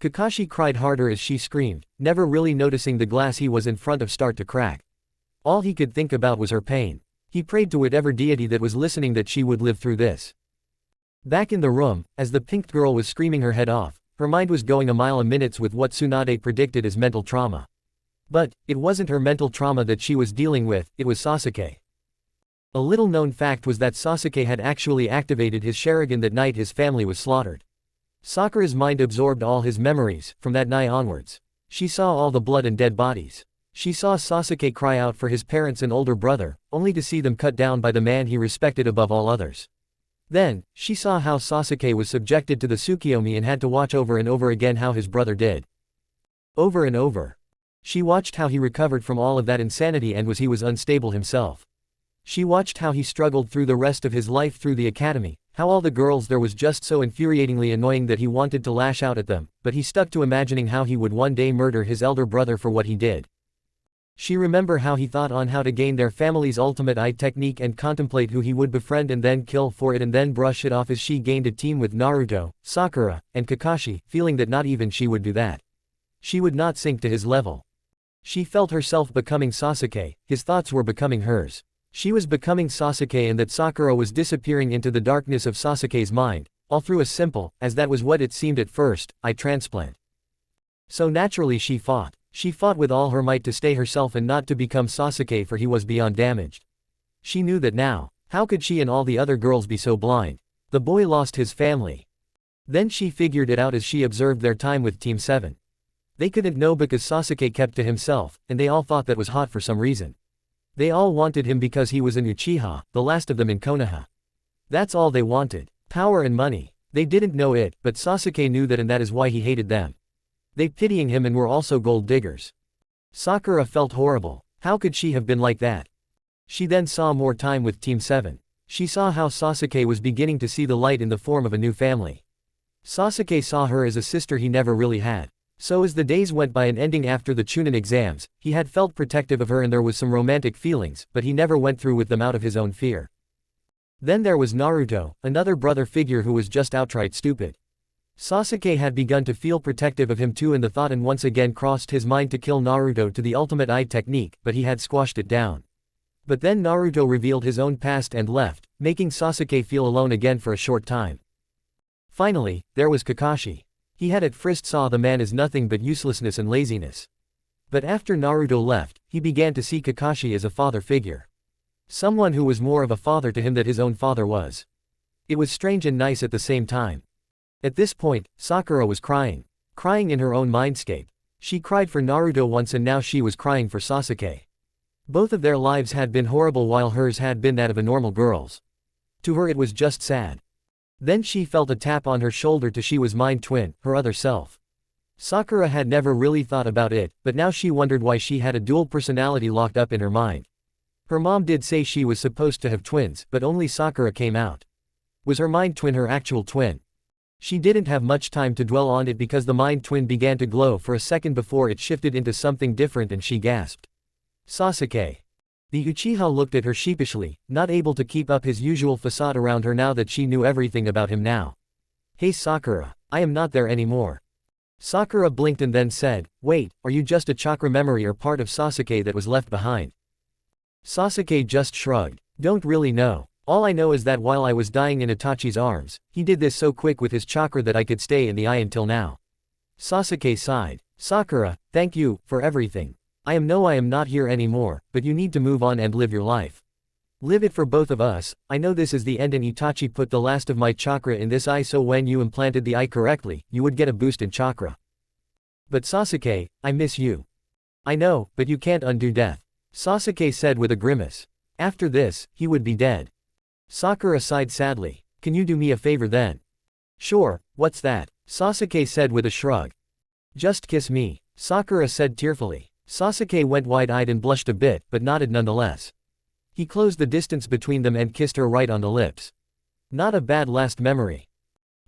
Kakashi cried harder as she screamed, never really noticing the glass he was in front of start to crack. All he could think about was her pain. He prayed to whatever deity that was listening that she would live through this. Back in the room, as the pink girl was screaming her head off, her mind was going a mile a minute with what Tsunade predicted as mental trauma. But, it wasn't her mental trauma that she was dealing with, it was Sasuke. A little known fact was that Sasuke had actually activated his Sharingan that night his family was slaughtered. Sakura's mind absorbed all his memories, from that night onwards. She saw all the blood and dead bodies. She saw Sasuke cry out for his parents and older brother, only to see them cut down by the man he respected above all others. Then, she saw how Sasuke was subjected to the Tsukiyomi and had to watch over and over again how his brother did. Over and over. She watched how he recovered from all of that insanity and he was unstable himself. She watched how he struggled through the rest of his life through the academy, how all the girls there was just so infuriatingly annoying that he wanted to lash out at them, but he stuck to imagining how he would one day murder his elder brother for what he did. She remembered how he thought on how to gain their family's ultimate eye technique and contemplate who he would befriend and then kill for it and then brush it off as she gained a team with Naruto, Sakura, and Kakashi, feeling that not even she would do that. She would not sink to his level. She felt herself becoming Sasuke, his thoughts were becoming hers. She was becoming Sasuke and that Sakura was disappearing into the darkness of Sasuke's mind, all through a simple, as that was what it seemed at first, eye transplant. So naturally she fought. She fought with all her might to stay herself and not to become Sasuke, for he was beyond damaged. She knew that now. How could she and all the other girls be so blind? The boy lost his family. Then she figured it out as she observed their time with Team 7. They couldn't know because Sasuke kept to himself, and they all thought that was hot for some reason. They all wanted him because he was an Uchiha, the last of them in Konoha. That's all they wanted. Power and money. They didn't know it, but Sasuke knew that, and that is why he hated them. They pitying him and were also gold diggers. Sakura felt horrible. How could she have been like that? She then saw more time with Team 7. She saw how Sasuke was beginning to see the light in the form of a new family. Sasuke saw her as a sister he never really had. So as the days went by and ending after the Chunin exams, he had felt protective of her and there was some romantic feelings, but he never went through with them out of his own fear. Then there was Naruto, another brother figure who was just outright stupid. Sasuke had begun to feel protective of him too, and the thought and once again crossed his mind to kill Naruto to the ultimate eye technique, but he had squashed it down. But then Naruto revealed his own past and left, making Sasuke feel alone again for a short time. Finally, there was Kakashi. He had at first saw the man as nothing but uselessness and laziness. But after Naruto left, he began to see Kakashi as a father figure. Someone who was more of a father to him than his own father was. It was strange and nice at the same time. At this point, Sakura was crying in her own mindscape. She cried for Naruto once and now she was crying for Sasuke. Both of their lives had been horrible while hers had been that of a normal girl's. To her it was just sad. Then she felt a tap on her shoulder to she was mind twin, her other self. Sakura had never really thought about it, but now she wondered why she had a dual personality locked up in her mind. Her mom did say she was supposed to have twins, but only Sakura came out. Was her mind twin her actual twin? She didn't have much time to dwell on it because the mind twin began to glow for a second before it shifted into something different and she gasped. Sasuke. The Uchiha looked at her sheepishly, not able to keep up his usual facade around her now that she knew everything about him now. Hey Sakura, I am not there anymore. Sakura blinked and then said, wait, are you just a chakra memory or part of Sasuke that was left behind? Sasuke just shrugged. Don't really know. All I know is that while I was dying in Itachi's arms, he did this so quick with his chakra that I could stay in the eye until now. Sasuke sighed. Sakura, thank you, for everything. I am not here anymore, but you need to move on and live your life. Live it for both of us. I know this is the end and Itachi put the last of my chakra in this eye so when you implanted the eye correctly, you would get a boost in chakra. But Sasuke, I miss you. I know, but you can't undo death. Sasuke said with a grimace. After this, he would be dead. Sakura sighed sadly. Can you do me a favor then? Sure, what's that? Sasuke said with a shrug. Just kiss me. Sakura said tearfully. Sasuke went wide-eyed and blushed a bit, but nodded nonetheless. He closed the distance between them and kissed her right on the lips. Not a bad last memory.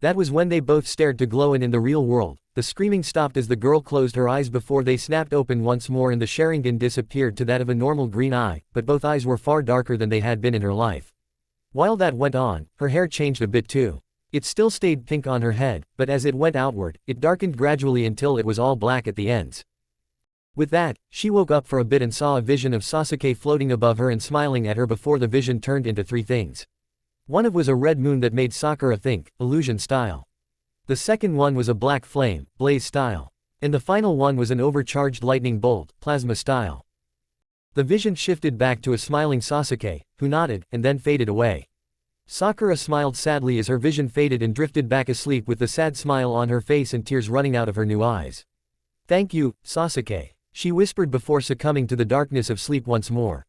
That was when they both stared to glow and in the real world, the screaming stopped as the girl closed her eyes before they snapped open once more and the Sharingan disappeared to that of a normal green eye, but both eyes were far darker than they had been in her life. While that went on, her hair changed a bit too. It still stayed pink on her head, but as it went outward, it darkened gradually until it was all black at the ends. With that, she woke up for a bit and saw a vision of Sasuke floating above her and smiling at her before the vision turned into three things. One of was a red moon that made Sakura think, illusion style. The second one was a black flame, blaze style. And the final one was an overcharged lightning bolt, plasma style. The vision shifted back to a smiling Sasuke, who nodded, and then faded away. Sakura smiled sadly as her vision faded and drifted back asleep with the sad smile on her face and tears running out of her new eyes. Thank you, Sasuke. She whispered before succumbing to the darkness of sleep once more.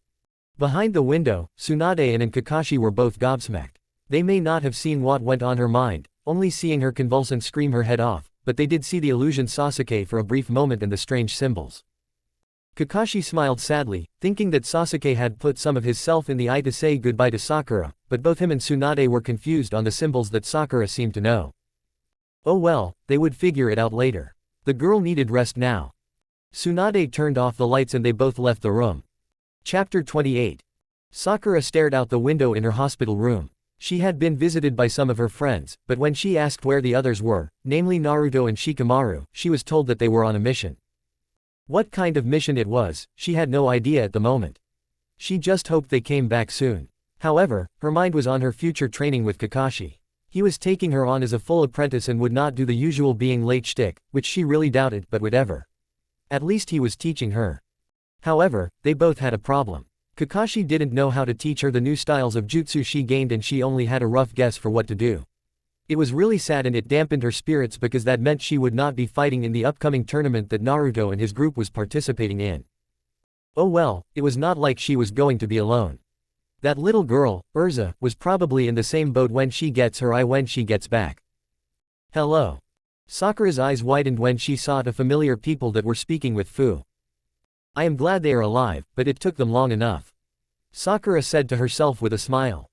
Behind the window, Tsunade and Kakashi were both gobsmacked. They may not have seen what went on her mind, only seeing her convulse and scream her head off, but they did see the illusion Sasuke for a brief moment and the strange symbols. Kakashi smiled sadly, thinking that Sasuke had put some of his self in the eye to say goodbye to Sakura, but both him and Tsunade were confused on the symbols that Sakura seemed to know. Oh well, they would figure it out later. The girl needed rest now. Tsunade turned off the lights and they both left the room. Chapter 28. Sakura stared out the window in her hospital room. She had been visited by some of her friends, but when she asked where the others were, namely Naruto and Shikamaru, she was told that they were on a mission. What kind of mission it was, she had no idea at the moment. She just hoped they came back soon. However, her mind was on her future training with Kakashi. He was taking her on as a full apprentice and would not do the usual being late shtick, which she really doubted but would ever. At least he was teaching her. However, they both had a problem. Kakashi didn't know how to teach her the new styles of jutsu she gained and she only had a rough guess for what to do. It was really sad and it dampened her spirits because that meant she would not be fighting in the upcoming tournament that Naruto and his group was participating in. Oh well, it was not like she was going to be alone. That little girl, Urza, was probably in the same boat when she gets her eye when she gets back. Hello. Sakura's eyes widened when she saw the familiar people that were speaking with Fu. I am glad they are alive, but it took them long enough. Sakura said to herself with a smile.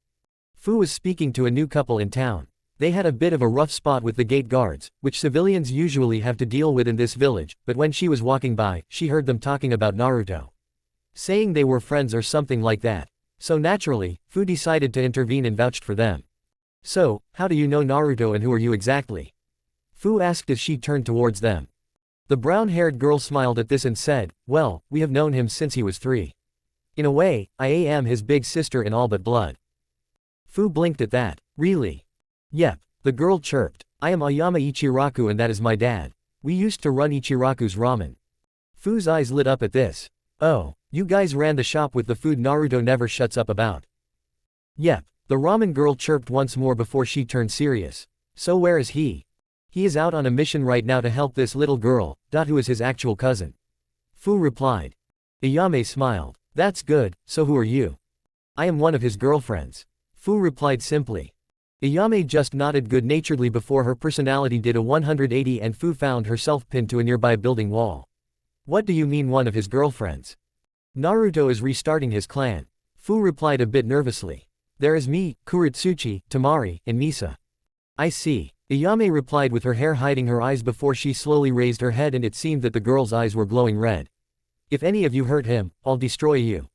Fu was speaking to a new couple in town. They had a bit of a rough spot with the gate guards, which civilians usually have to deal with in this village, but when she was walking by, she heard them talking about Naruto. Saying they were friends or something like that. So naturally, Fu decided to intervene and vouched for them. So, how do you know Naruto and who are you exactly? Fu asked as she turned towards them. The brown-haired girl smiled at this and said, well, we have known him since he was 3. In a way, I am his big sister in all but blood. Fu blinked at that. Really? Yep, the girl chirped. I am Ayama Ichiraku and that is my dad. We used to run Ichiraku's ramen. Fu's eyes lit up at this. Oh, you guys ran the shop with the food Naruto never shuts up about. Yep, the ramen girl chirped once more before she turned serious. So where is he? He is out on a mission right now to help this little girl, who is his actual cousin. Fu replied. Ayame smiled. That's good, so who are you? I am one of his girlfriends. Fu replied simply. Ayame just nodded good-naturedly before her personality did a 180 and Fu found herself pinned to a nearby building wall. What do you mean one of his girlfriends? Naruto is restarting his clan. Fu replied a bit nervously. There is me, Kuritsuchi, Tamari, and Misa. I see. Ayame replied with her hair hiding her eyes before she slowly raised her head and it seemed that the girl's eyes were glowing red. If any of you hurt him, I'll destroy you.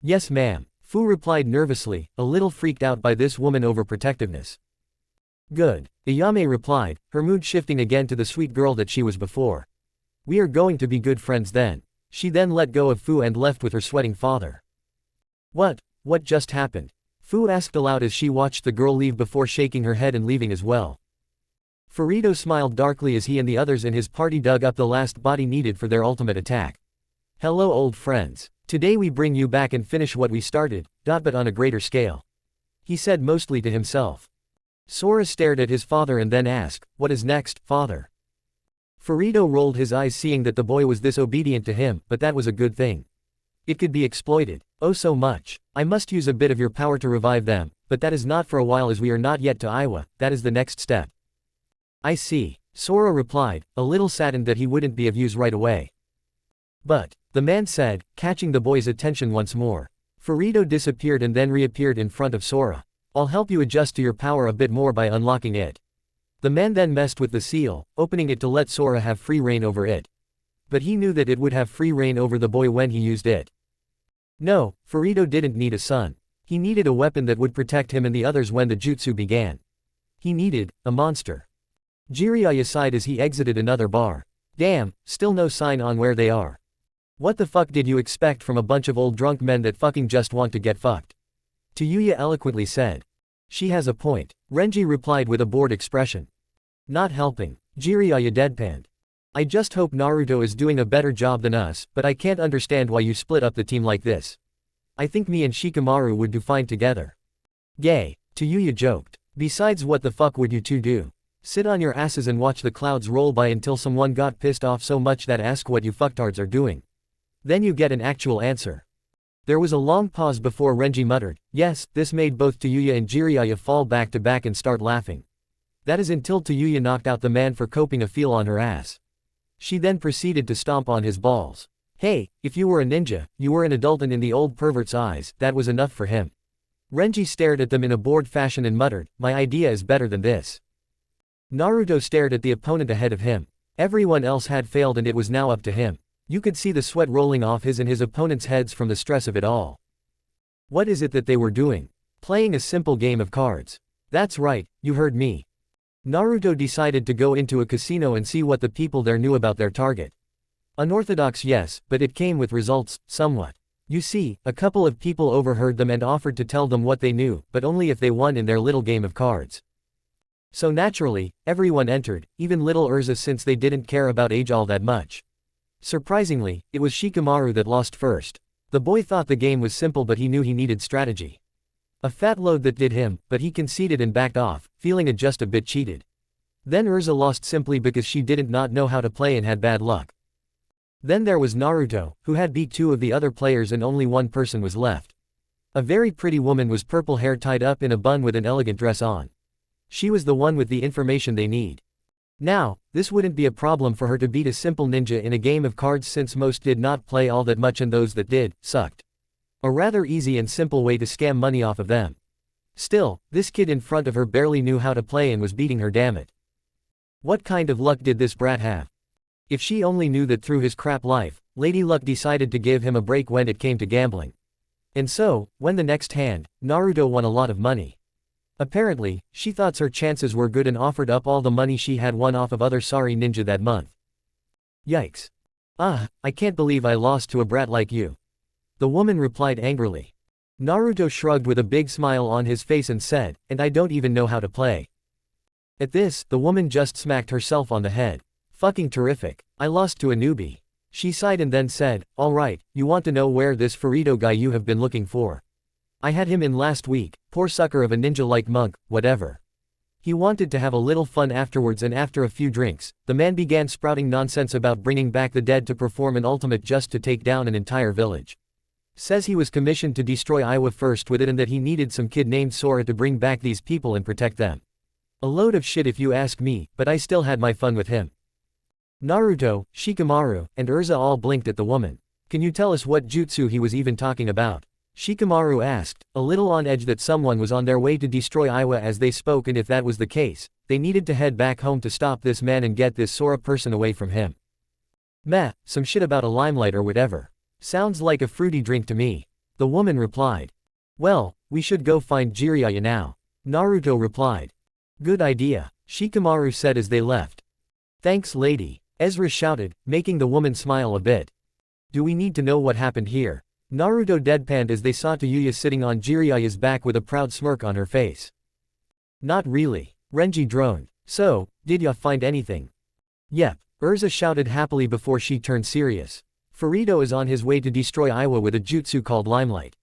Yes ma'am, Fu replied nervously, a little freaked out by this woman overprotectiveness. Good, Ayame replied, her mood shifting again to the sweet girl that she was before. We are going to be good friends then. She then let go of Fu and left with her sweating father. What just happened? Fu asked aloud as she watched the girl leave before shaking her head and leaving as well. Furito smiled darkly as he and the others in his party dug up the last body needed for their ultimate attack. Hello old friends. Today we bring you back and finish what we started, but on a greater scale. He said mostly to himself. Sora stared at his father and then asked, what is next, father? Furito rolled his eyes seeing that the boy was this obedient to him, but that was a good thing. It could be exploited. Oh so much. I must use a bit of your power to revive them, but that is not for a while as we are not yet to Iwa, that is the next step. I see, Sora replied, a little saddened that he wouldn't be of use right away. But, the man said, catching the boy's attention once more. Furito disappeared and then reappeared in front of Sora. I'll help you adjust to your power a bit more by unlocking it. The man then messed with the seal, opening it to let Sora have free reign over it. But he knew that it would have free reign over the boy when he used it. No, Furito didn't need a son. He needed a weapon that would protect him and the others when the jutsu began. He needed a monster. Jiraiya sighed as he exited another bar. Damn, still no sign on where they are. What the fuck did you expect from a bunch of old drunk men that fucking just want to get fucked? Tayuya eloquently said. She has a point. Renji replied with a bored expression. Not helping. Jiraiya deadpanned. I just hope Naruto is doing a better job than us, but I can't understand why you split up the team like this. I think me and Shikamaru would do fine together. Gay. Tayuya joked. Besides what the fuck would you two do? Sit on your asses and watch the clouds roll by until someone got pissed off so much that ask what you fucktards are doing. Then you get an actual answer. There was a long pause before Renji muttered, yes, this made both Tayuya and Jiraiya fall back to back and start laughing. That is until Tayuya knocked out the man for coping a feel on her ass. She then proceeded to stomp on his balls. Hey, if you were a ninja, you were an adult and in the old pervert's eyes, that was enough for him. Renji stared at them in a bored fashion and muttered, my idea is better than this. Naruto stared at the opponent ahead of him. Everyone else had failed and it was now up to him. You could see the sweat rolling off his and his opponent's heads from the stress of it all. What is it that they were doing? Playing a simple game of cards. That's right, you heard me. Naruto decided to go into a casino and see what the people there knew about their target. Unorthodox yes, but it came with results, somewhat. You see, a couple of people overheard them and offered to tell them what they knew, but only if they won in their little game of cards. So naturally, everyone entered, even little Urza since they didn't care about age all that much. Surprisingly, it was Shikamaru that lost first. The boy thought the game was simple but he knew he needed strategy. A fat load that did him, but he conceded and backed off, feeling just a bit cheated. Then Urza lost simply because she didn't not know how to play and had bad luck. Then there was Naruto, who had beat 2 of the other players and only one person was left. A very pretty woman was purple hair tied up in a bun with an elegant dress on. She was the one with the information they need. Now, this wouldn't be a problem for her to beat a simple ninja in a game of cards since most did not play all that much and those that did, sucked. A rather easy and simple way to scam money off of them. Still, this kid in front of her barely knew how to play and was beating her, damn it. What kind of luck did this brat have? If she only knew that through his crap life, Lady Luck decided to give him a break when it came to gambling. And so, when the next hand, Naruto won a lot of money. Apparently, she thought her chances were good and offered up all the money she had won off of other sorry ninja that month. Yikes. Ah, I can't believe I lost to a brat like you. The woman replied angrily. Naruto shrugged with a big smile on his face and said, and I don't even know how to play. At this, the woman just smacked herself on the head. Fucking terrific. I lost to a newbie. She sighed and then said, alright, you want to know where this Furito guy you have been looking for? I had him in last week, poor sucker of a ninja-like monk, whatever. He wanted to have a little fun afterwards, and after a few drinks, the man began sprouting nonsense about bringing back the dead to perform an ultimate just to take down an entire village. Says he was commissioned to destroy Iowa first with it and that he needed some kid named Sora to bring back these people and protect them. A load of shit if you ask me, but I still had my fun with him. Naruto, Shikamaru, and Urza all blinked at the woman. Can you tell us what jutsu he was even talking about? Shikamaru asked, a little on edge that someone was on their way to destroy Iowa as they spoke, and if that was the case, they needed to head back home to stop this man and get this Sora person away from him. Meh, some shit about a limelight or whatever. Sounds like a fruity drink to me. The woman replied. Well, we should go find Jiraiya now. Naruto replied. Good idea, Shikamaru said as they left. Thanks lady, Ezra shouted, making the woman smile a bit. Do we need to know what happened here? Naruto deadpanned as they saw Yuya sitting on Jiraiya's back with a proud smirk on her face. Not really, Renji droned. So, did ya find anything? Yep, Urza shouted happily before she turned serious. Furito is on his way to destroy Iowa with a jutsu called Limelight.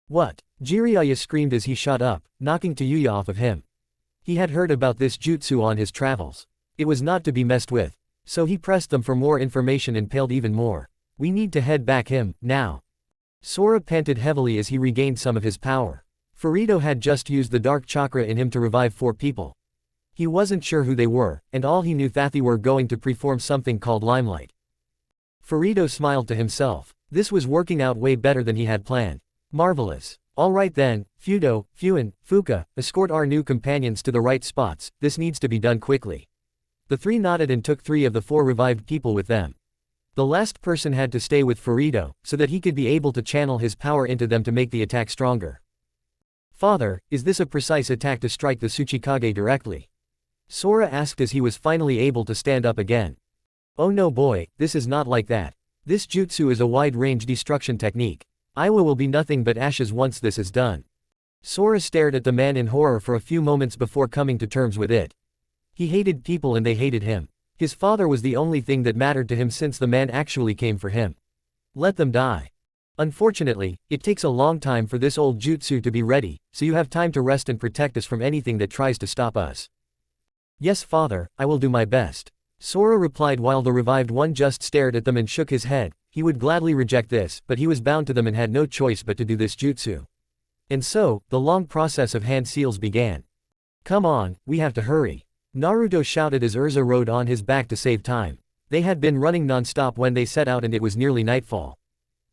What? Jiraiya screamed as he shot up, knocking Yuya off of him. He had heard about this jutsu on his travels. It was not to be messed with. So he pressed them for more information and paled even more. We need to head back him, now. Sora panted heavily as he regained some of his power. Furito had just used the dark chakra in him to revive 4 people. He wasn't sure who they were, and all he knew that they were going to perform something called Limelight. Furito smiled to himself. This was working out way better than he had planned. Marvelous. Alright then, Fudo, Fun, Fuka, escort our new companions to the right spots, this needs to be done quickly. The 3 nodded and took 3 of the 4 revived people with them. The last person had to stay with Furito, so that he could be able to channel his power into them to make the attack stronger. Father, is this a precise attack to strike the Tsuchikage directly? Sora asked as he was finally able to stand up again. Oh no boy, this is not like that. This jutsu is a wide-range destruction technique. Iowa will be nothing but ashes once this is done. Sora stared at the man in horror for a few moments before coming to terms with it. He hated people and they hated him. His father was the only thing that mattered to him since the man actually came for him. Let them die. Unfortunately, it takes a long time for this old jutsu to be ready, so you have time to rest and protect us from anything that tries to stop us. Yes father, I will do my best. Sora replied while the revived one just stared at them and shook his head. He would gladly reject this, but he was bound to them and had no choice but to do this jutsu. And so, the long process of hand seals began. Come on, we have to hurry. Naruto shouted as Urza rode on his back to save time. They had been running non-stop when they set out and it was nearly nightfall.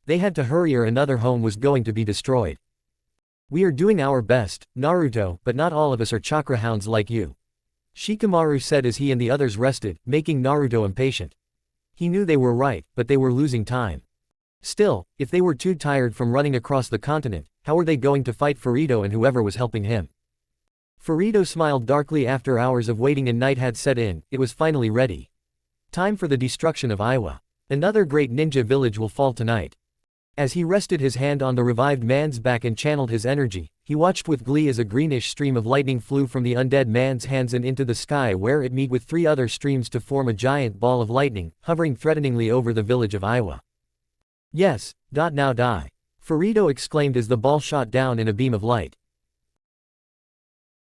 They had to hurry or another home was going to be destroyed. We are doing our best, Naruto, but not all of us are chakra hounds like you. Shikamaru said as he and the others rested, making Naruto impatient. He knew they were right, but they were losing time. Still, if they were too tired from running across the continent, how were they going to fight Furito and whoever was helping him? Furito smiled darkly after hours of waiting and night had set in. It was finally ready. Time for the destruction of Iowa. Another great ninja village will fall tonight. As he rested his hand on the revived man's back and channeled his energy, he watched with glee as a greenish stream of lightning flew from the undead man's hands and into the sky where it met with 3 other streams to form a giant ball of lightning, hovering threateningly over the village of Iowa. Yes, now die. Furito exclaimed as the ball shot down in a beam of light.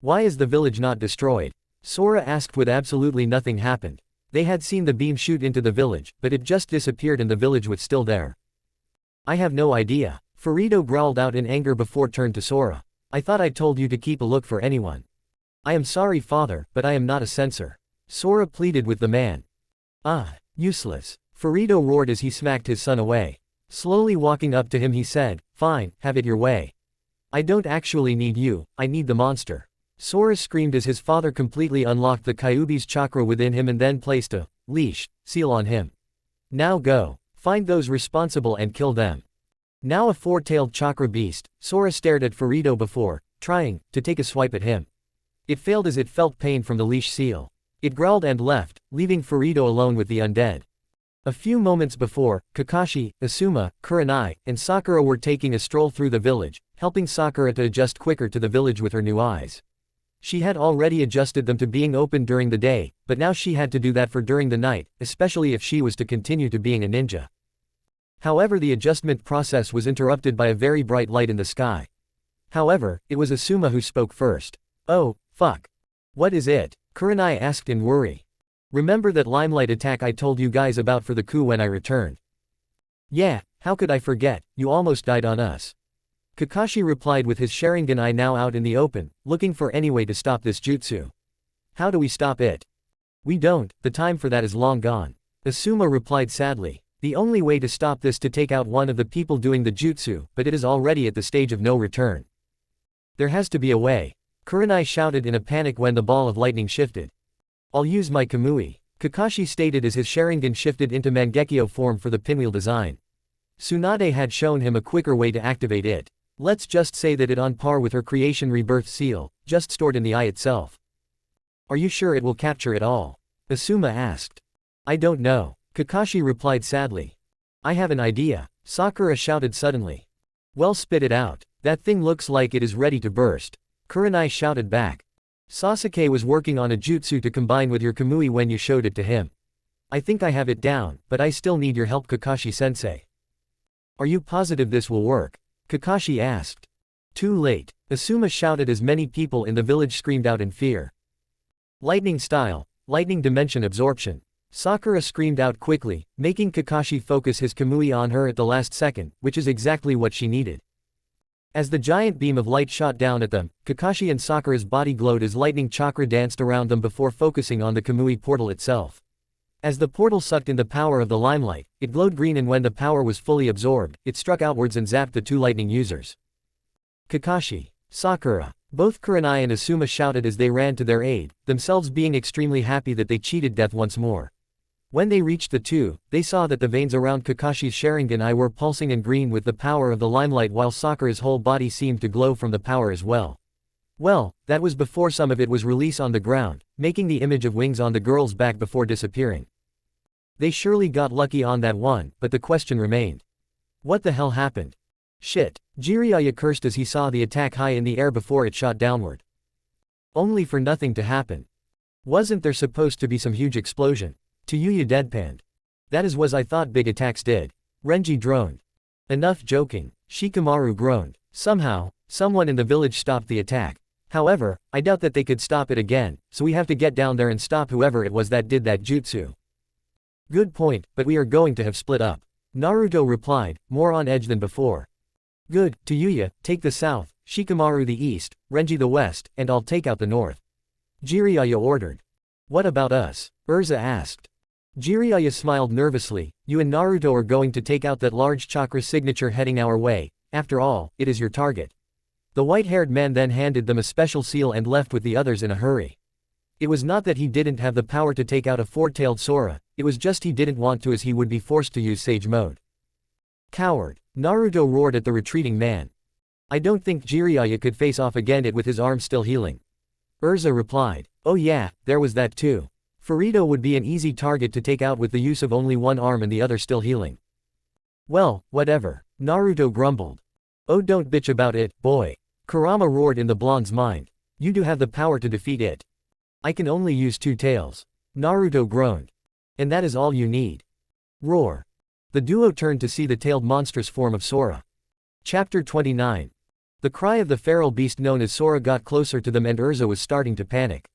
Why is the village not destroyed? Sora asked with absolutely nothing happened. They had seen the beam shoot into the village, but it just disappeared and the village was still there. I have no idea. Furito growled out in anger before turned to Sora. I thought I told you to keep a look for anyone. I am sorry father, but I am not a censor. Sora pleaded with the man. Ah, useless. Furito roared as he smacked his son away. Slowly walking up to him he said, fine, have it your way. I don't actually need you, I need the monster. Sora screamed as his father completely unlocked the Kyuubi's chakra within him and then placed a leash seal on him. Now go. Find those responsible and kill them. Now a 4-tailed chakra beast, Sora stared at Furito before trying to take a swipe at him. It failed as it felt pain from the leash seal. It growled and left, leaving Furito alone with the undead. A few moments before, Kakashi, Asuma, Kurenai, and Sakura were taking a stroll through the village, helping Sakura to adjust quicker to the village with her new eyes. She had already adjusted them to being open during the day, but now she had to do that for during the night, especially if she was to continue to being a ninja. However, the adjustment process was interrupted by a very bright light in the sky. However, it was Asuma who spoke first. "Oh, fuck. What is it?" Kurenai asked in worry. "Remember that limelight attack I told you guys about for the coup when I returned?" "Yeah, how could I forget, you almost died on us." Kakashi replied with his Sharingan eye now out in the open, looking for any way to stop this jutsu. "How do we stop it?" "We don't, the time for that is long gone." Asuma replied sadly. "The only way to stop this to take out one of the people doing the jutsu, but it is already at the stage of no return. There has to be a way." Kurenai shouted in a panic when the ball of lightning shifted. "I'll use my Kamui," Kakashi stated as his Sharingan shifted into Mangekyo form for the pinwheel design. Tsunade had shown him a quicker way to activate it. Let's just say that it on par with her creation rebirth seal, just stored in the eye itself. "Are you sure it will capture it all?" Asuma asked. "I don't know," Kakashi replied sadly. "I have an idea," Sakura shouted suddenly. "Well, spit it out. That thing looks like it is ready to burst," Kurenai shouted back. "Sasuke was working on a jutsu to combine with your Kamui when you showed it to him. I think I have it down, but I still need your help, Kakashi-sensei." "Are you positive this will work?" Kakashi asked. "Too late," Asuma shouted as many people in the village screamed out in fear. "Lightning style, lightning dimension absorption." Sakura screamed out quickly, making Kakashi focus his Kamui on her at the last second, which is exactly what she needed. As the giant beam of light shot down at them, Kakashi and Sakura's body glowed as lightning chakra danced around them before focusing on the Kamui portal itself. As the portal sucked in the power of the limelight, it glowed green, and when the power was fully absorbed, it struck outwards and zapped the two lightning users. Kakashi, Sakura, both Kurenai and Asuma shouted as they ran to their aid, themselves being extremely happy that they cheated death once more. When they reached the two, they saw that the veins around Kakashi's Sharingan eye were pulsing and green with the power of the limelight, while Sakura's whole body seemed to glow from the power as well. Well, that was before some of it was released on the ground, making the image of wings on the girl's back before disappearing. They surely got lucky on that one, but the question remained. What the hell happened? Shit, Jiraiya cursed as he saw the attack high in the air before it shot downward. Only for nothing to happen. Wasn't there supposed to be some huge explosion? Tayuya deadpanned. That is what I thought big attacks did. Renji droned. Enough joking, Shikamaru groaned. Somehow, someone in the village stopped the attack. However, I doubt that they could stop it again, so we have to get down there and stop whoever it was that did that jutsu. Good point, but we are going to have split up. Naruto replied, more on edge than before. Good, Tayuya, take the south, Shikamaru the east, Renji the west, and I'll take out the north. Jiraiya ordered. What about us? Urza asked. Jiraiya smiled nervously. You and Naruto are going to take out that large chakra signature heading our way. After all, it is your target. The white-haired man then handed them a special seal and left with the others in a hurry. It was not that he didn't have the power to take out a four-tailed Sora, it was just he didn't want to, as he would be forced to use Sage Mode. Coward! Naruto roared at the retreating man. I don't think Jiraiya could face off against it with his arm still healing. Urza replied. Oh yeah, there was that too. Furito would be an easy target to take out with the use of only one arm and the other still healing. Well, whatever. Naruto grumbled. Oh, don't bitch about it, boy. Kurama roared in the blonde's mind. You do have the power to defeat it. I can only use two tails. Naruto groaned. And that is all you need. Roar. The duo turned to see the tailed monstrous form of Sora. Chapter 29. The cry of the feral beast known as Sora got closer to them, and Urza was starting to panic.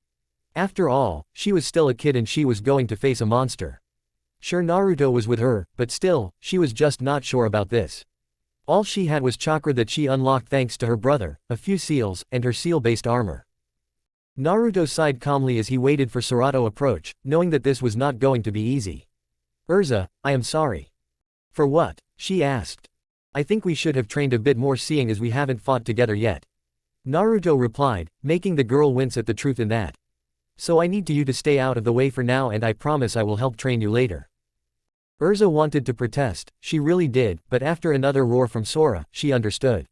After all, she was still a kid and she was going to face a monster. Sure, Naruto was with her, but still, she was just not sure about this. All she had was chakra that she unlocked thanks to her brother, a few seals, and her seal-based armor. Naruto sighed calmly as he waited for Sora to approach, knowing that this was not going to be easy. Urza, I am sorry. For what? She asked. I think we should have trained a bit more, seeing as we haven't fought together yet. Naruto replied, making the girl wince at the truth in that. So I need you to stay out of the way for now, and I promise I will help train you later. Urza wanted to protest, she really did, but after another roar from Sora, she understood.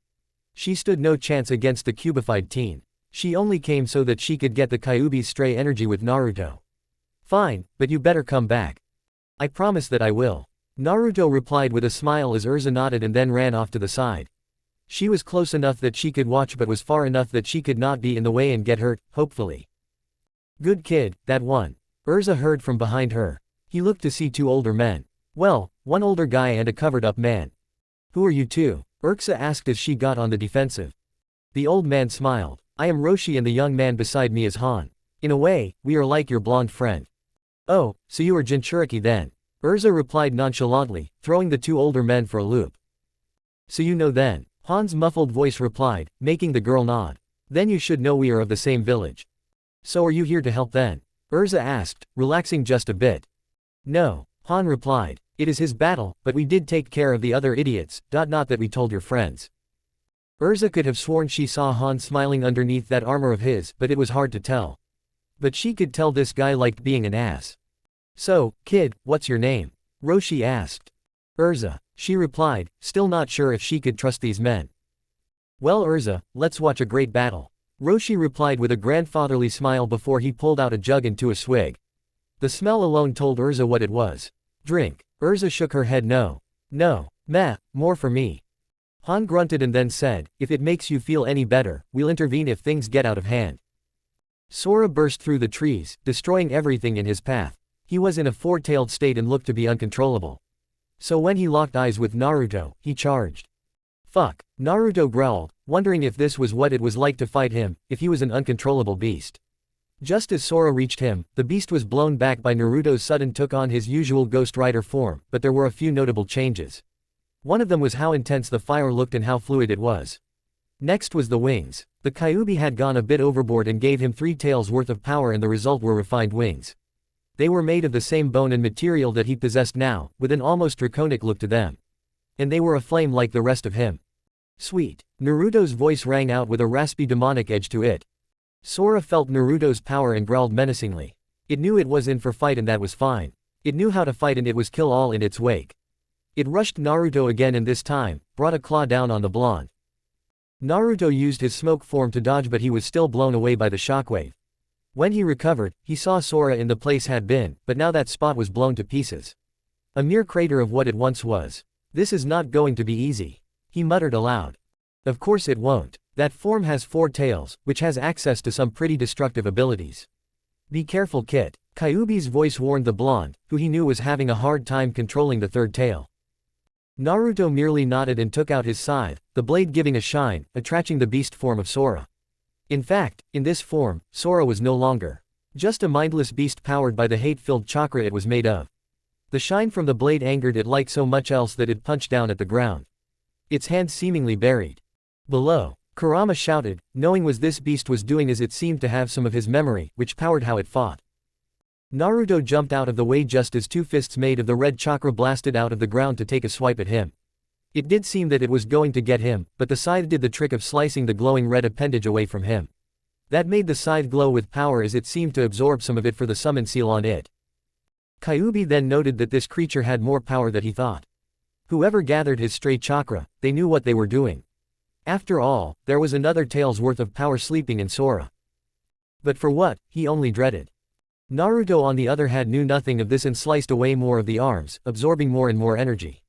She stood no chance against the cubified teen. She only came so that she could get the Kyuubi's stray energy with Naruto. Fine, but you better come back. I promise that I will. Naruto replied with a smile as Urza nodded and then ran off to the side. She was close enough that she could watch but was far enough that she could not be in the way and get hurt, hopefully. Good kid, that one. Urza heard from behind her. He looked to see two older men. Well, one older guy and a covered-up man. Who are you two? Urza asked as she got on the defensive. The old man smiled. I am Roshi and the young man beside me is Han. In a way, we are like your blonde friend. Oh, so you are Jinchuriki then. Urza replied nonchalantly, throwing the two older men for a loop. So you know then. Han's muffled voice replied, making the girl nod. Then you should know we are of the same village. So are you here to help then? Urza asked, relaxing just a bit. No, Han replied. It is his battle, but we did take care of the other idiots, not that we told your friends. Urza could have sworn she saw Han smiling underneath that armor of his, but it was hard to tell. But she could tell this guy liked being an ass. So, kid, what's your name? Roshi asked. Urza, she replied, still not sure if she could trust these men. Well Urza, let's watch a great battle. Roshi replied with a grandfatherly smile before he pulled out a jug and took a swig. The smell alone told Urza what it was. Drink. Urza shook her head no. No. Meh, more for me. Han grunted and then said, if it makes you feel any better, we'll intervene if things get out of hand. Sora burst through the trees, destroying everything in his path. He was in a four-tailed state and looked to be uncontrollable. So when he locked eyes with Naruto, he charged. Fuck. Naruto growled, wondering if this was what it was like to fight him, if he was an uncontrollable beast. Just as Sora reached him, the beast was blown back by Naruto's sudden took on his usual Ghost Rider form, but there were a few notable changes. One of them was how intense the fire looked and how fluid it was. Next was the wings. The Kyuubi had gone a bit overboard and gave him 3 tails worth of power and the result were refined wings. They were made of the same bone and material that he possessed now, with an almost draconic look to them. And they were aflame like the rest of him. Sweet. Naruto's voice rang out with a raspy demonic edge to it. Sora felt Naruto's power and growled menacingly. It knew it was in for fight and that was fine. It knew how to fight and it was kill all in its wake. It rushed Naruto again and this time, brought a claw down on the blonde. Naruto used his smoke form to dodge but he was still blown away by the shockwave. When he recovered, he saw Sora in the place had been, but now that spot was blown to pieces. A mere crater of what it once was. This is not going to be easy. He muttered aloud. Of course it won't. That form has 4 tails, which has access to some pretty destructive abilities. Be careful Kit. Kyuubi's voice warned the blonde, who he knew was having a hard time controlling the 3rd tail. Naruto merely nodded and took out his scythe, the blade giving a shine, attracting the beast form of Sora. In fact, in this form, Sora was no longer just a mindless beast powered by the hate-filled chakra it was made of. The shine from the blade angered it like so much else that it punched down at the ground. Its hand seemingly buried. Below, Kurama shouted, knowing what this beast was doing as it seemed to have some of his memory, which powered how it fought. Naruto jumped out of the way just as 2 fists made of the red chakra blasted out of the ground to take a swipe at him. It did seem that it was going to get him, but the scythe did the trick of slicing the glowing red appendage away from him. That made the scythe glow with power as it seemed to absorb some of it for the summon seal on it. Kyuubi then noted that this creature had more power than he thought. Whoever gathered his stray chakra, they knew what they were doing. After all, there was another tail's worth of power sleeping in Sora. But for what, he only dreaded. Naruto on the other hand knew nothing of this and sliced away more of the arms, absorbing more and more energy.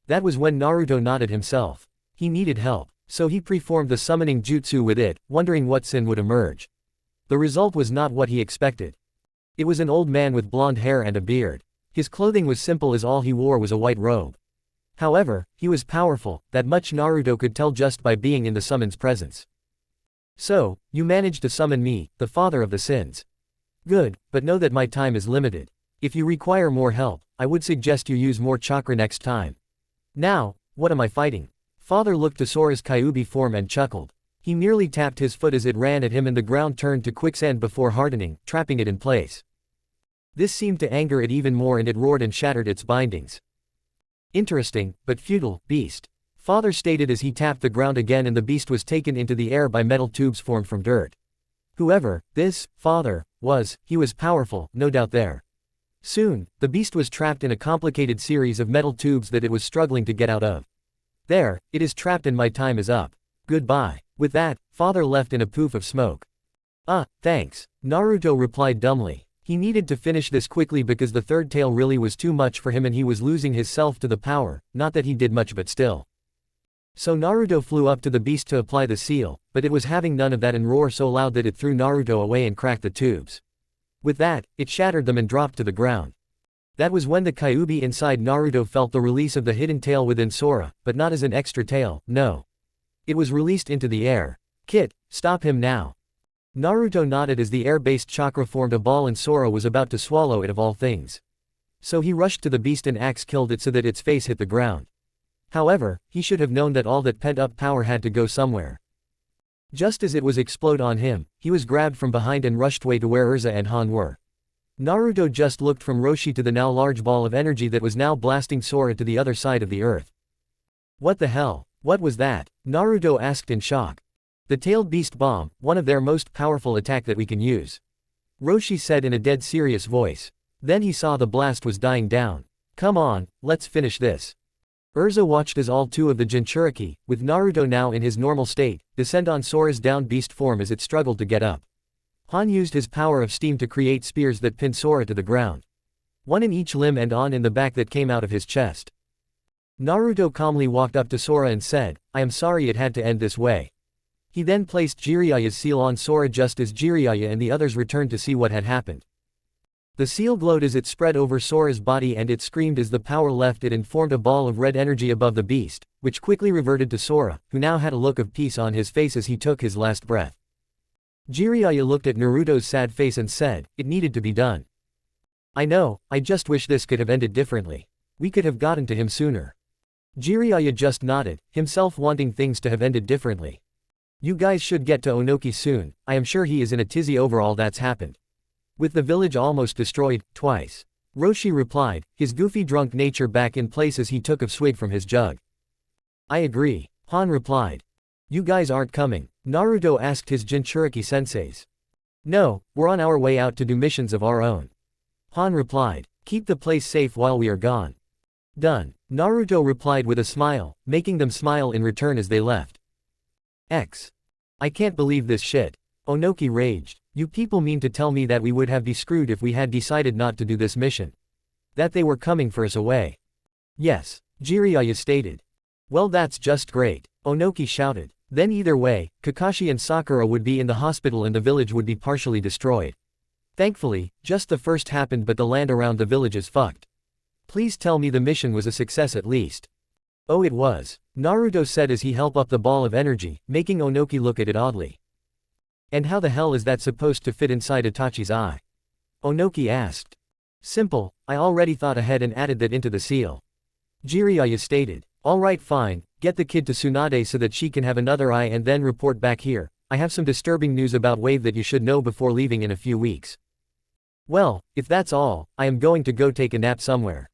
That was when Naruto nodded himself. He needed help, so he preformed the summoning jutsu with it, wondering what sin would emerge. The result was not what he expected. It was an old man with blonde hair and a beard. His clothing was simple as all he wore was a white robe. However, he was powerful, that much Naruto could tell just by being in the summon's presence. So, you managed to summon me, the father of the sins. Good, but know that my time is limited. If you require more help, I would suggest you use more chakra next time. Now, what am I fighting? Father looked to Sora's Kyuubi form and chuckled. He merely tapped his foot as it ran at him and the ground turned to quicksand before hardening, trapping it in place. This seemed to anger it even more and it roared and shattered its bindings. Interesting, but futile, beast. Father stated as he tapped the ground again and the beast was taken into the air by metal tubes formed from dirt. Whoever this father was, he was powerful, no doubt there. Soon, the beast was trapped in a complicated series of metal tubes that it was struggling to get out of. There, it is trapped and my time is up. Goodbye. With that, father left in a poof of smoke. Thanks. Naruto replied dumbly. He needed to finish this quickly because the third tail really was too much for him and he was losing his self to the power, not that he did much but still. So Naruto flew up to the beast to apply the seal, but it was having none of that and roared so loud that it threw Naruto away and cracked the tubes. With that, it shattered them and dropped to the ground. That was when the Kyuubi inside Naruto felt the release of the hidden tail within Sora, but not as an extra tail, no. It was released into the air. Kit, stop him now. Naruto nodded as the air-based chakra formed a ball and Sora was about to swallow it of all things. So he rushed to the beast and axe killed it so that its face hit the ground. However, he should have known that all that pent-up power had to go somewhere. Just as it was explode on him, he was grabbed from behind and rushed way to where Erza and Han were. Naruto just looked from Roshi to the now large ball of energy that was now blasting Sora to the other side of the earth. What the hell? What was that? Naruto asked in shock. The tailed beast bomb, one of their most powerful attack that we can use. Roshi said in a dead serious voice. Then he saw the blast was dying down. Come on, let's finish this. Erza watched as all two of the Jinchuriki, with Naruto now in his normal state, descend on Sora's down beast form as it struggled to get up. Han used his power of steam to create spears that pinned Sora to the ground. One in each limb and on in the back that came out of his chest. Naruto calmly walked up to Sora and said, I am sorry it had to end this way. He then placed Jiraiya's seal on Sora just as Jiraiya and the others returned to see what had happened. The seal glowed as it spread over Sora's body and it screamed as the power left it and formed a ball of red energy above the beast, which quickly reverted to Sora, who now had a look of peace on his face as he took his last breath. Jiraiya looked at Naruto's sad face and said, it needed to be done. I know, I just wish this could have ended differently. We could have gotten to him sooner. Jiraiya just nodded, himself wanting things to have ended differently. You guys should get to Onoki soon, I am sure he is in a tizzy over all that's happened. With the village almost destroyed, twice. Roshi replied, his goofy drunk nature back in place as he took a swig from his jug. I agree. Han replied. You guys aren't coming? Naruto asked his Jinchuriki senseis. No, we're on our way out to do missions of our own. Han replied. Keep the place safe while we are gone. Done. Naruto replied with a smile, making them smile in return as they left. I can't believe this shit. Onoki raged. You people mean to tell me that we would have be screwed if we had decided not to do this mission? That they were coming for us away? Yes, Jiraiya stated. Well, that's just great, Onoki shouted. Then either way, Kakashi and Sakura would be in the hospital and the village would be partially destroyed. Thankfully, just the first happened but the land around the village is fucked. Please tell me the mission was a success at least. Oh, it was, Naruto said as he held up the ball of energy, making Onoki look at it oddly. And how the hell is that supposed to fit inside Itachi's eye? Onoki asked. Simple, I already thought ahead and added that into the seal. Jiraiya stated. Alright fine, get the kid to Tsunade so that she can have another eye and then report back here. I have some disturbing news about Wave that you should know before leaving in a few weeks. Well, if that's all, I am going to go take a nap somewhere.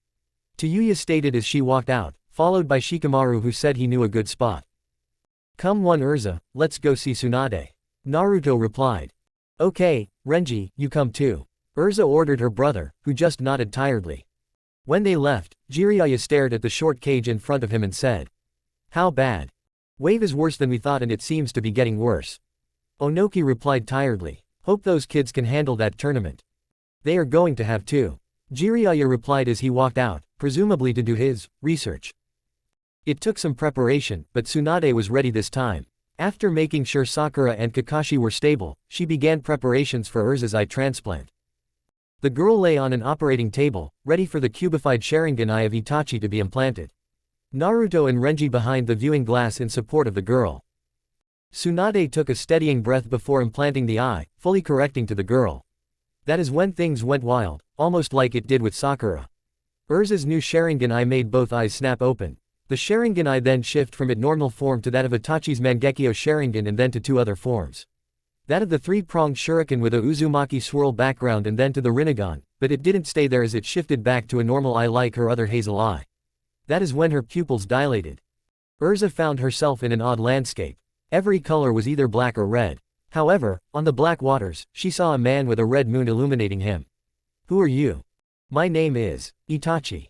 Tayuya stated as she walked out, followed by Shikamaru who said he knew a good spot. Come on Erza, let's go see Tsunade. Naruto replied. Okay, Renji, you come too. Erza ordered her brother, who just nodded tiredly. When they left, Jiraiya stared at the short cage in front of him and said. How bad? Wave is worse than we thought and it seems to be getting worse. Onoki replied tiredly. Hope those kids can handle that tournament. They are going to have to. Jiraiya replied as he walked out, presumably to do his research. It took some preparation, but Tsunade was ready this time. After making sure Sakura and Kakashi were stable, she began preparations for Erza's eye transplant. The girl lay on an operating table, ready for the cubified Sharingan eye of Itachi to be implanted. Naruto and Renji behind the viewing glass in support of the girl. Tsunade took a steadying breath before implanting the eye, fully correcting to the girl. That is when things went wild, almost like it did with Sakura. Erza's new Sharingan eye made both eyes snap open. The Sharingan eye then shifted from its normal form to that of Itachi's Mangekyo Sharingan and then to two other forms. That of the three-pronged shuriken with a Uzumaki swirl background and then to the Rinnegan, but it didn't stay there as it shifted back to a normal eye like her other hazel eye. That is when her pupils dilated. Erza found herself in an odd landscape. Every color was either black or red. However, on the black waters, she saw a man with a red moon illuminating him. Who are you? My name is Itachi.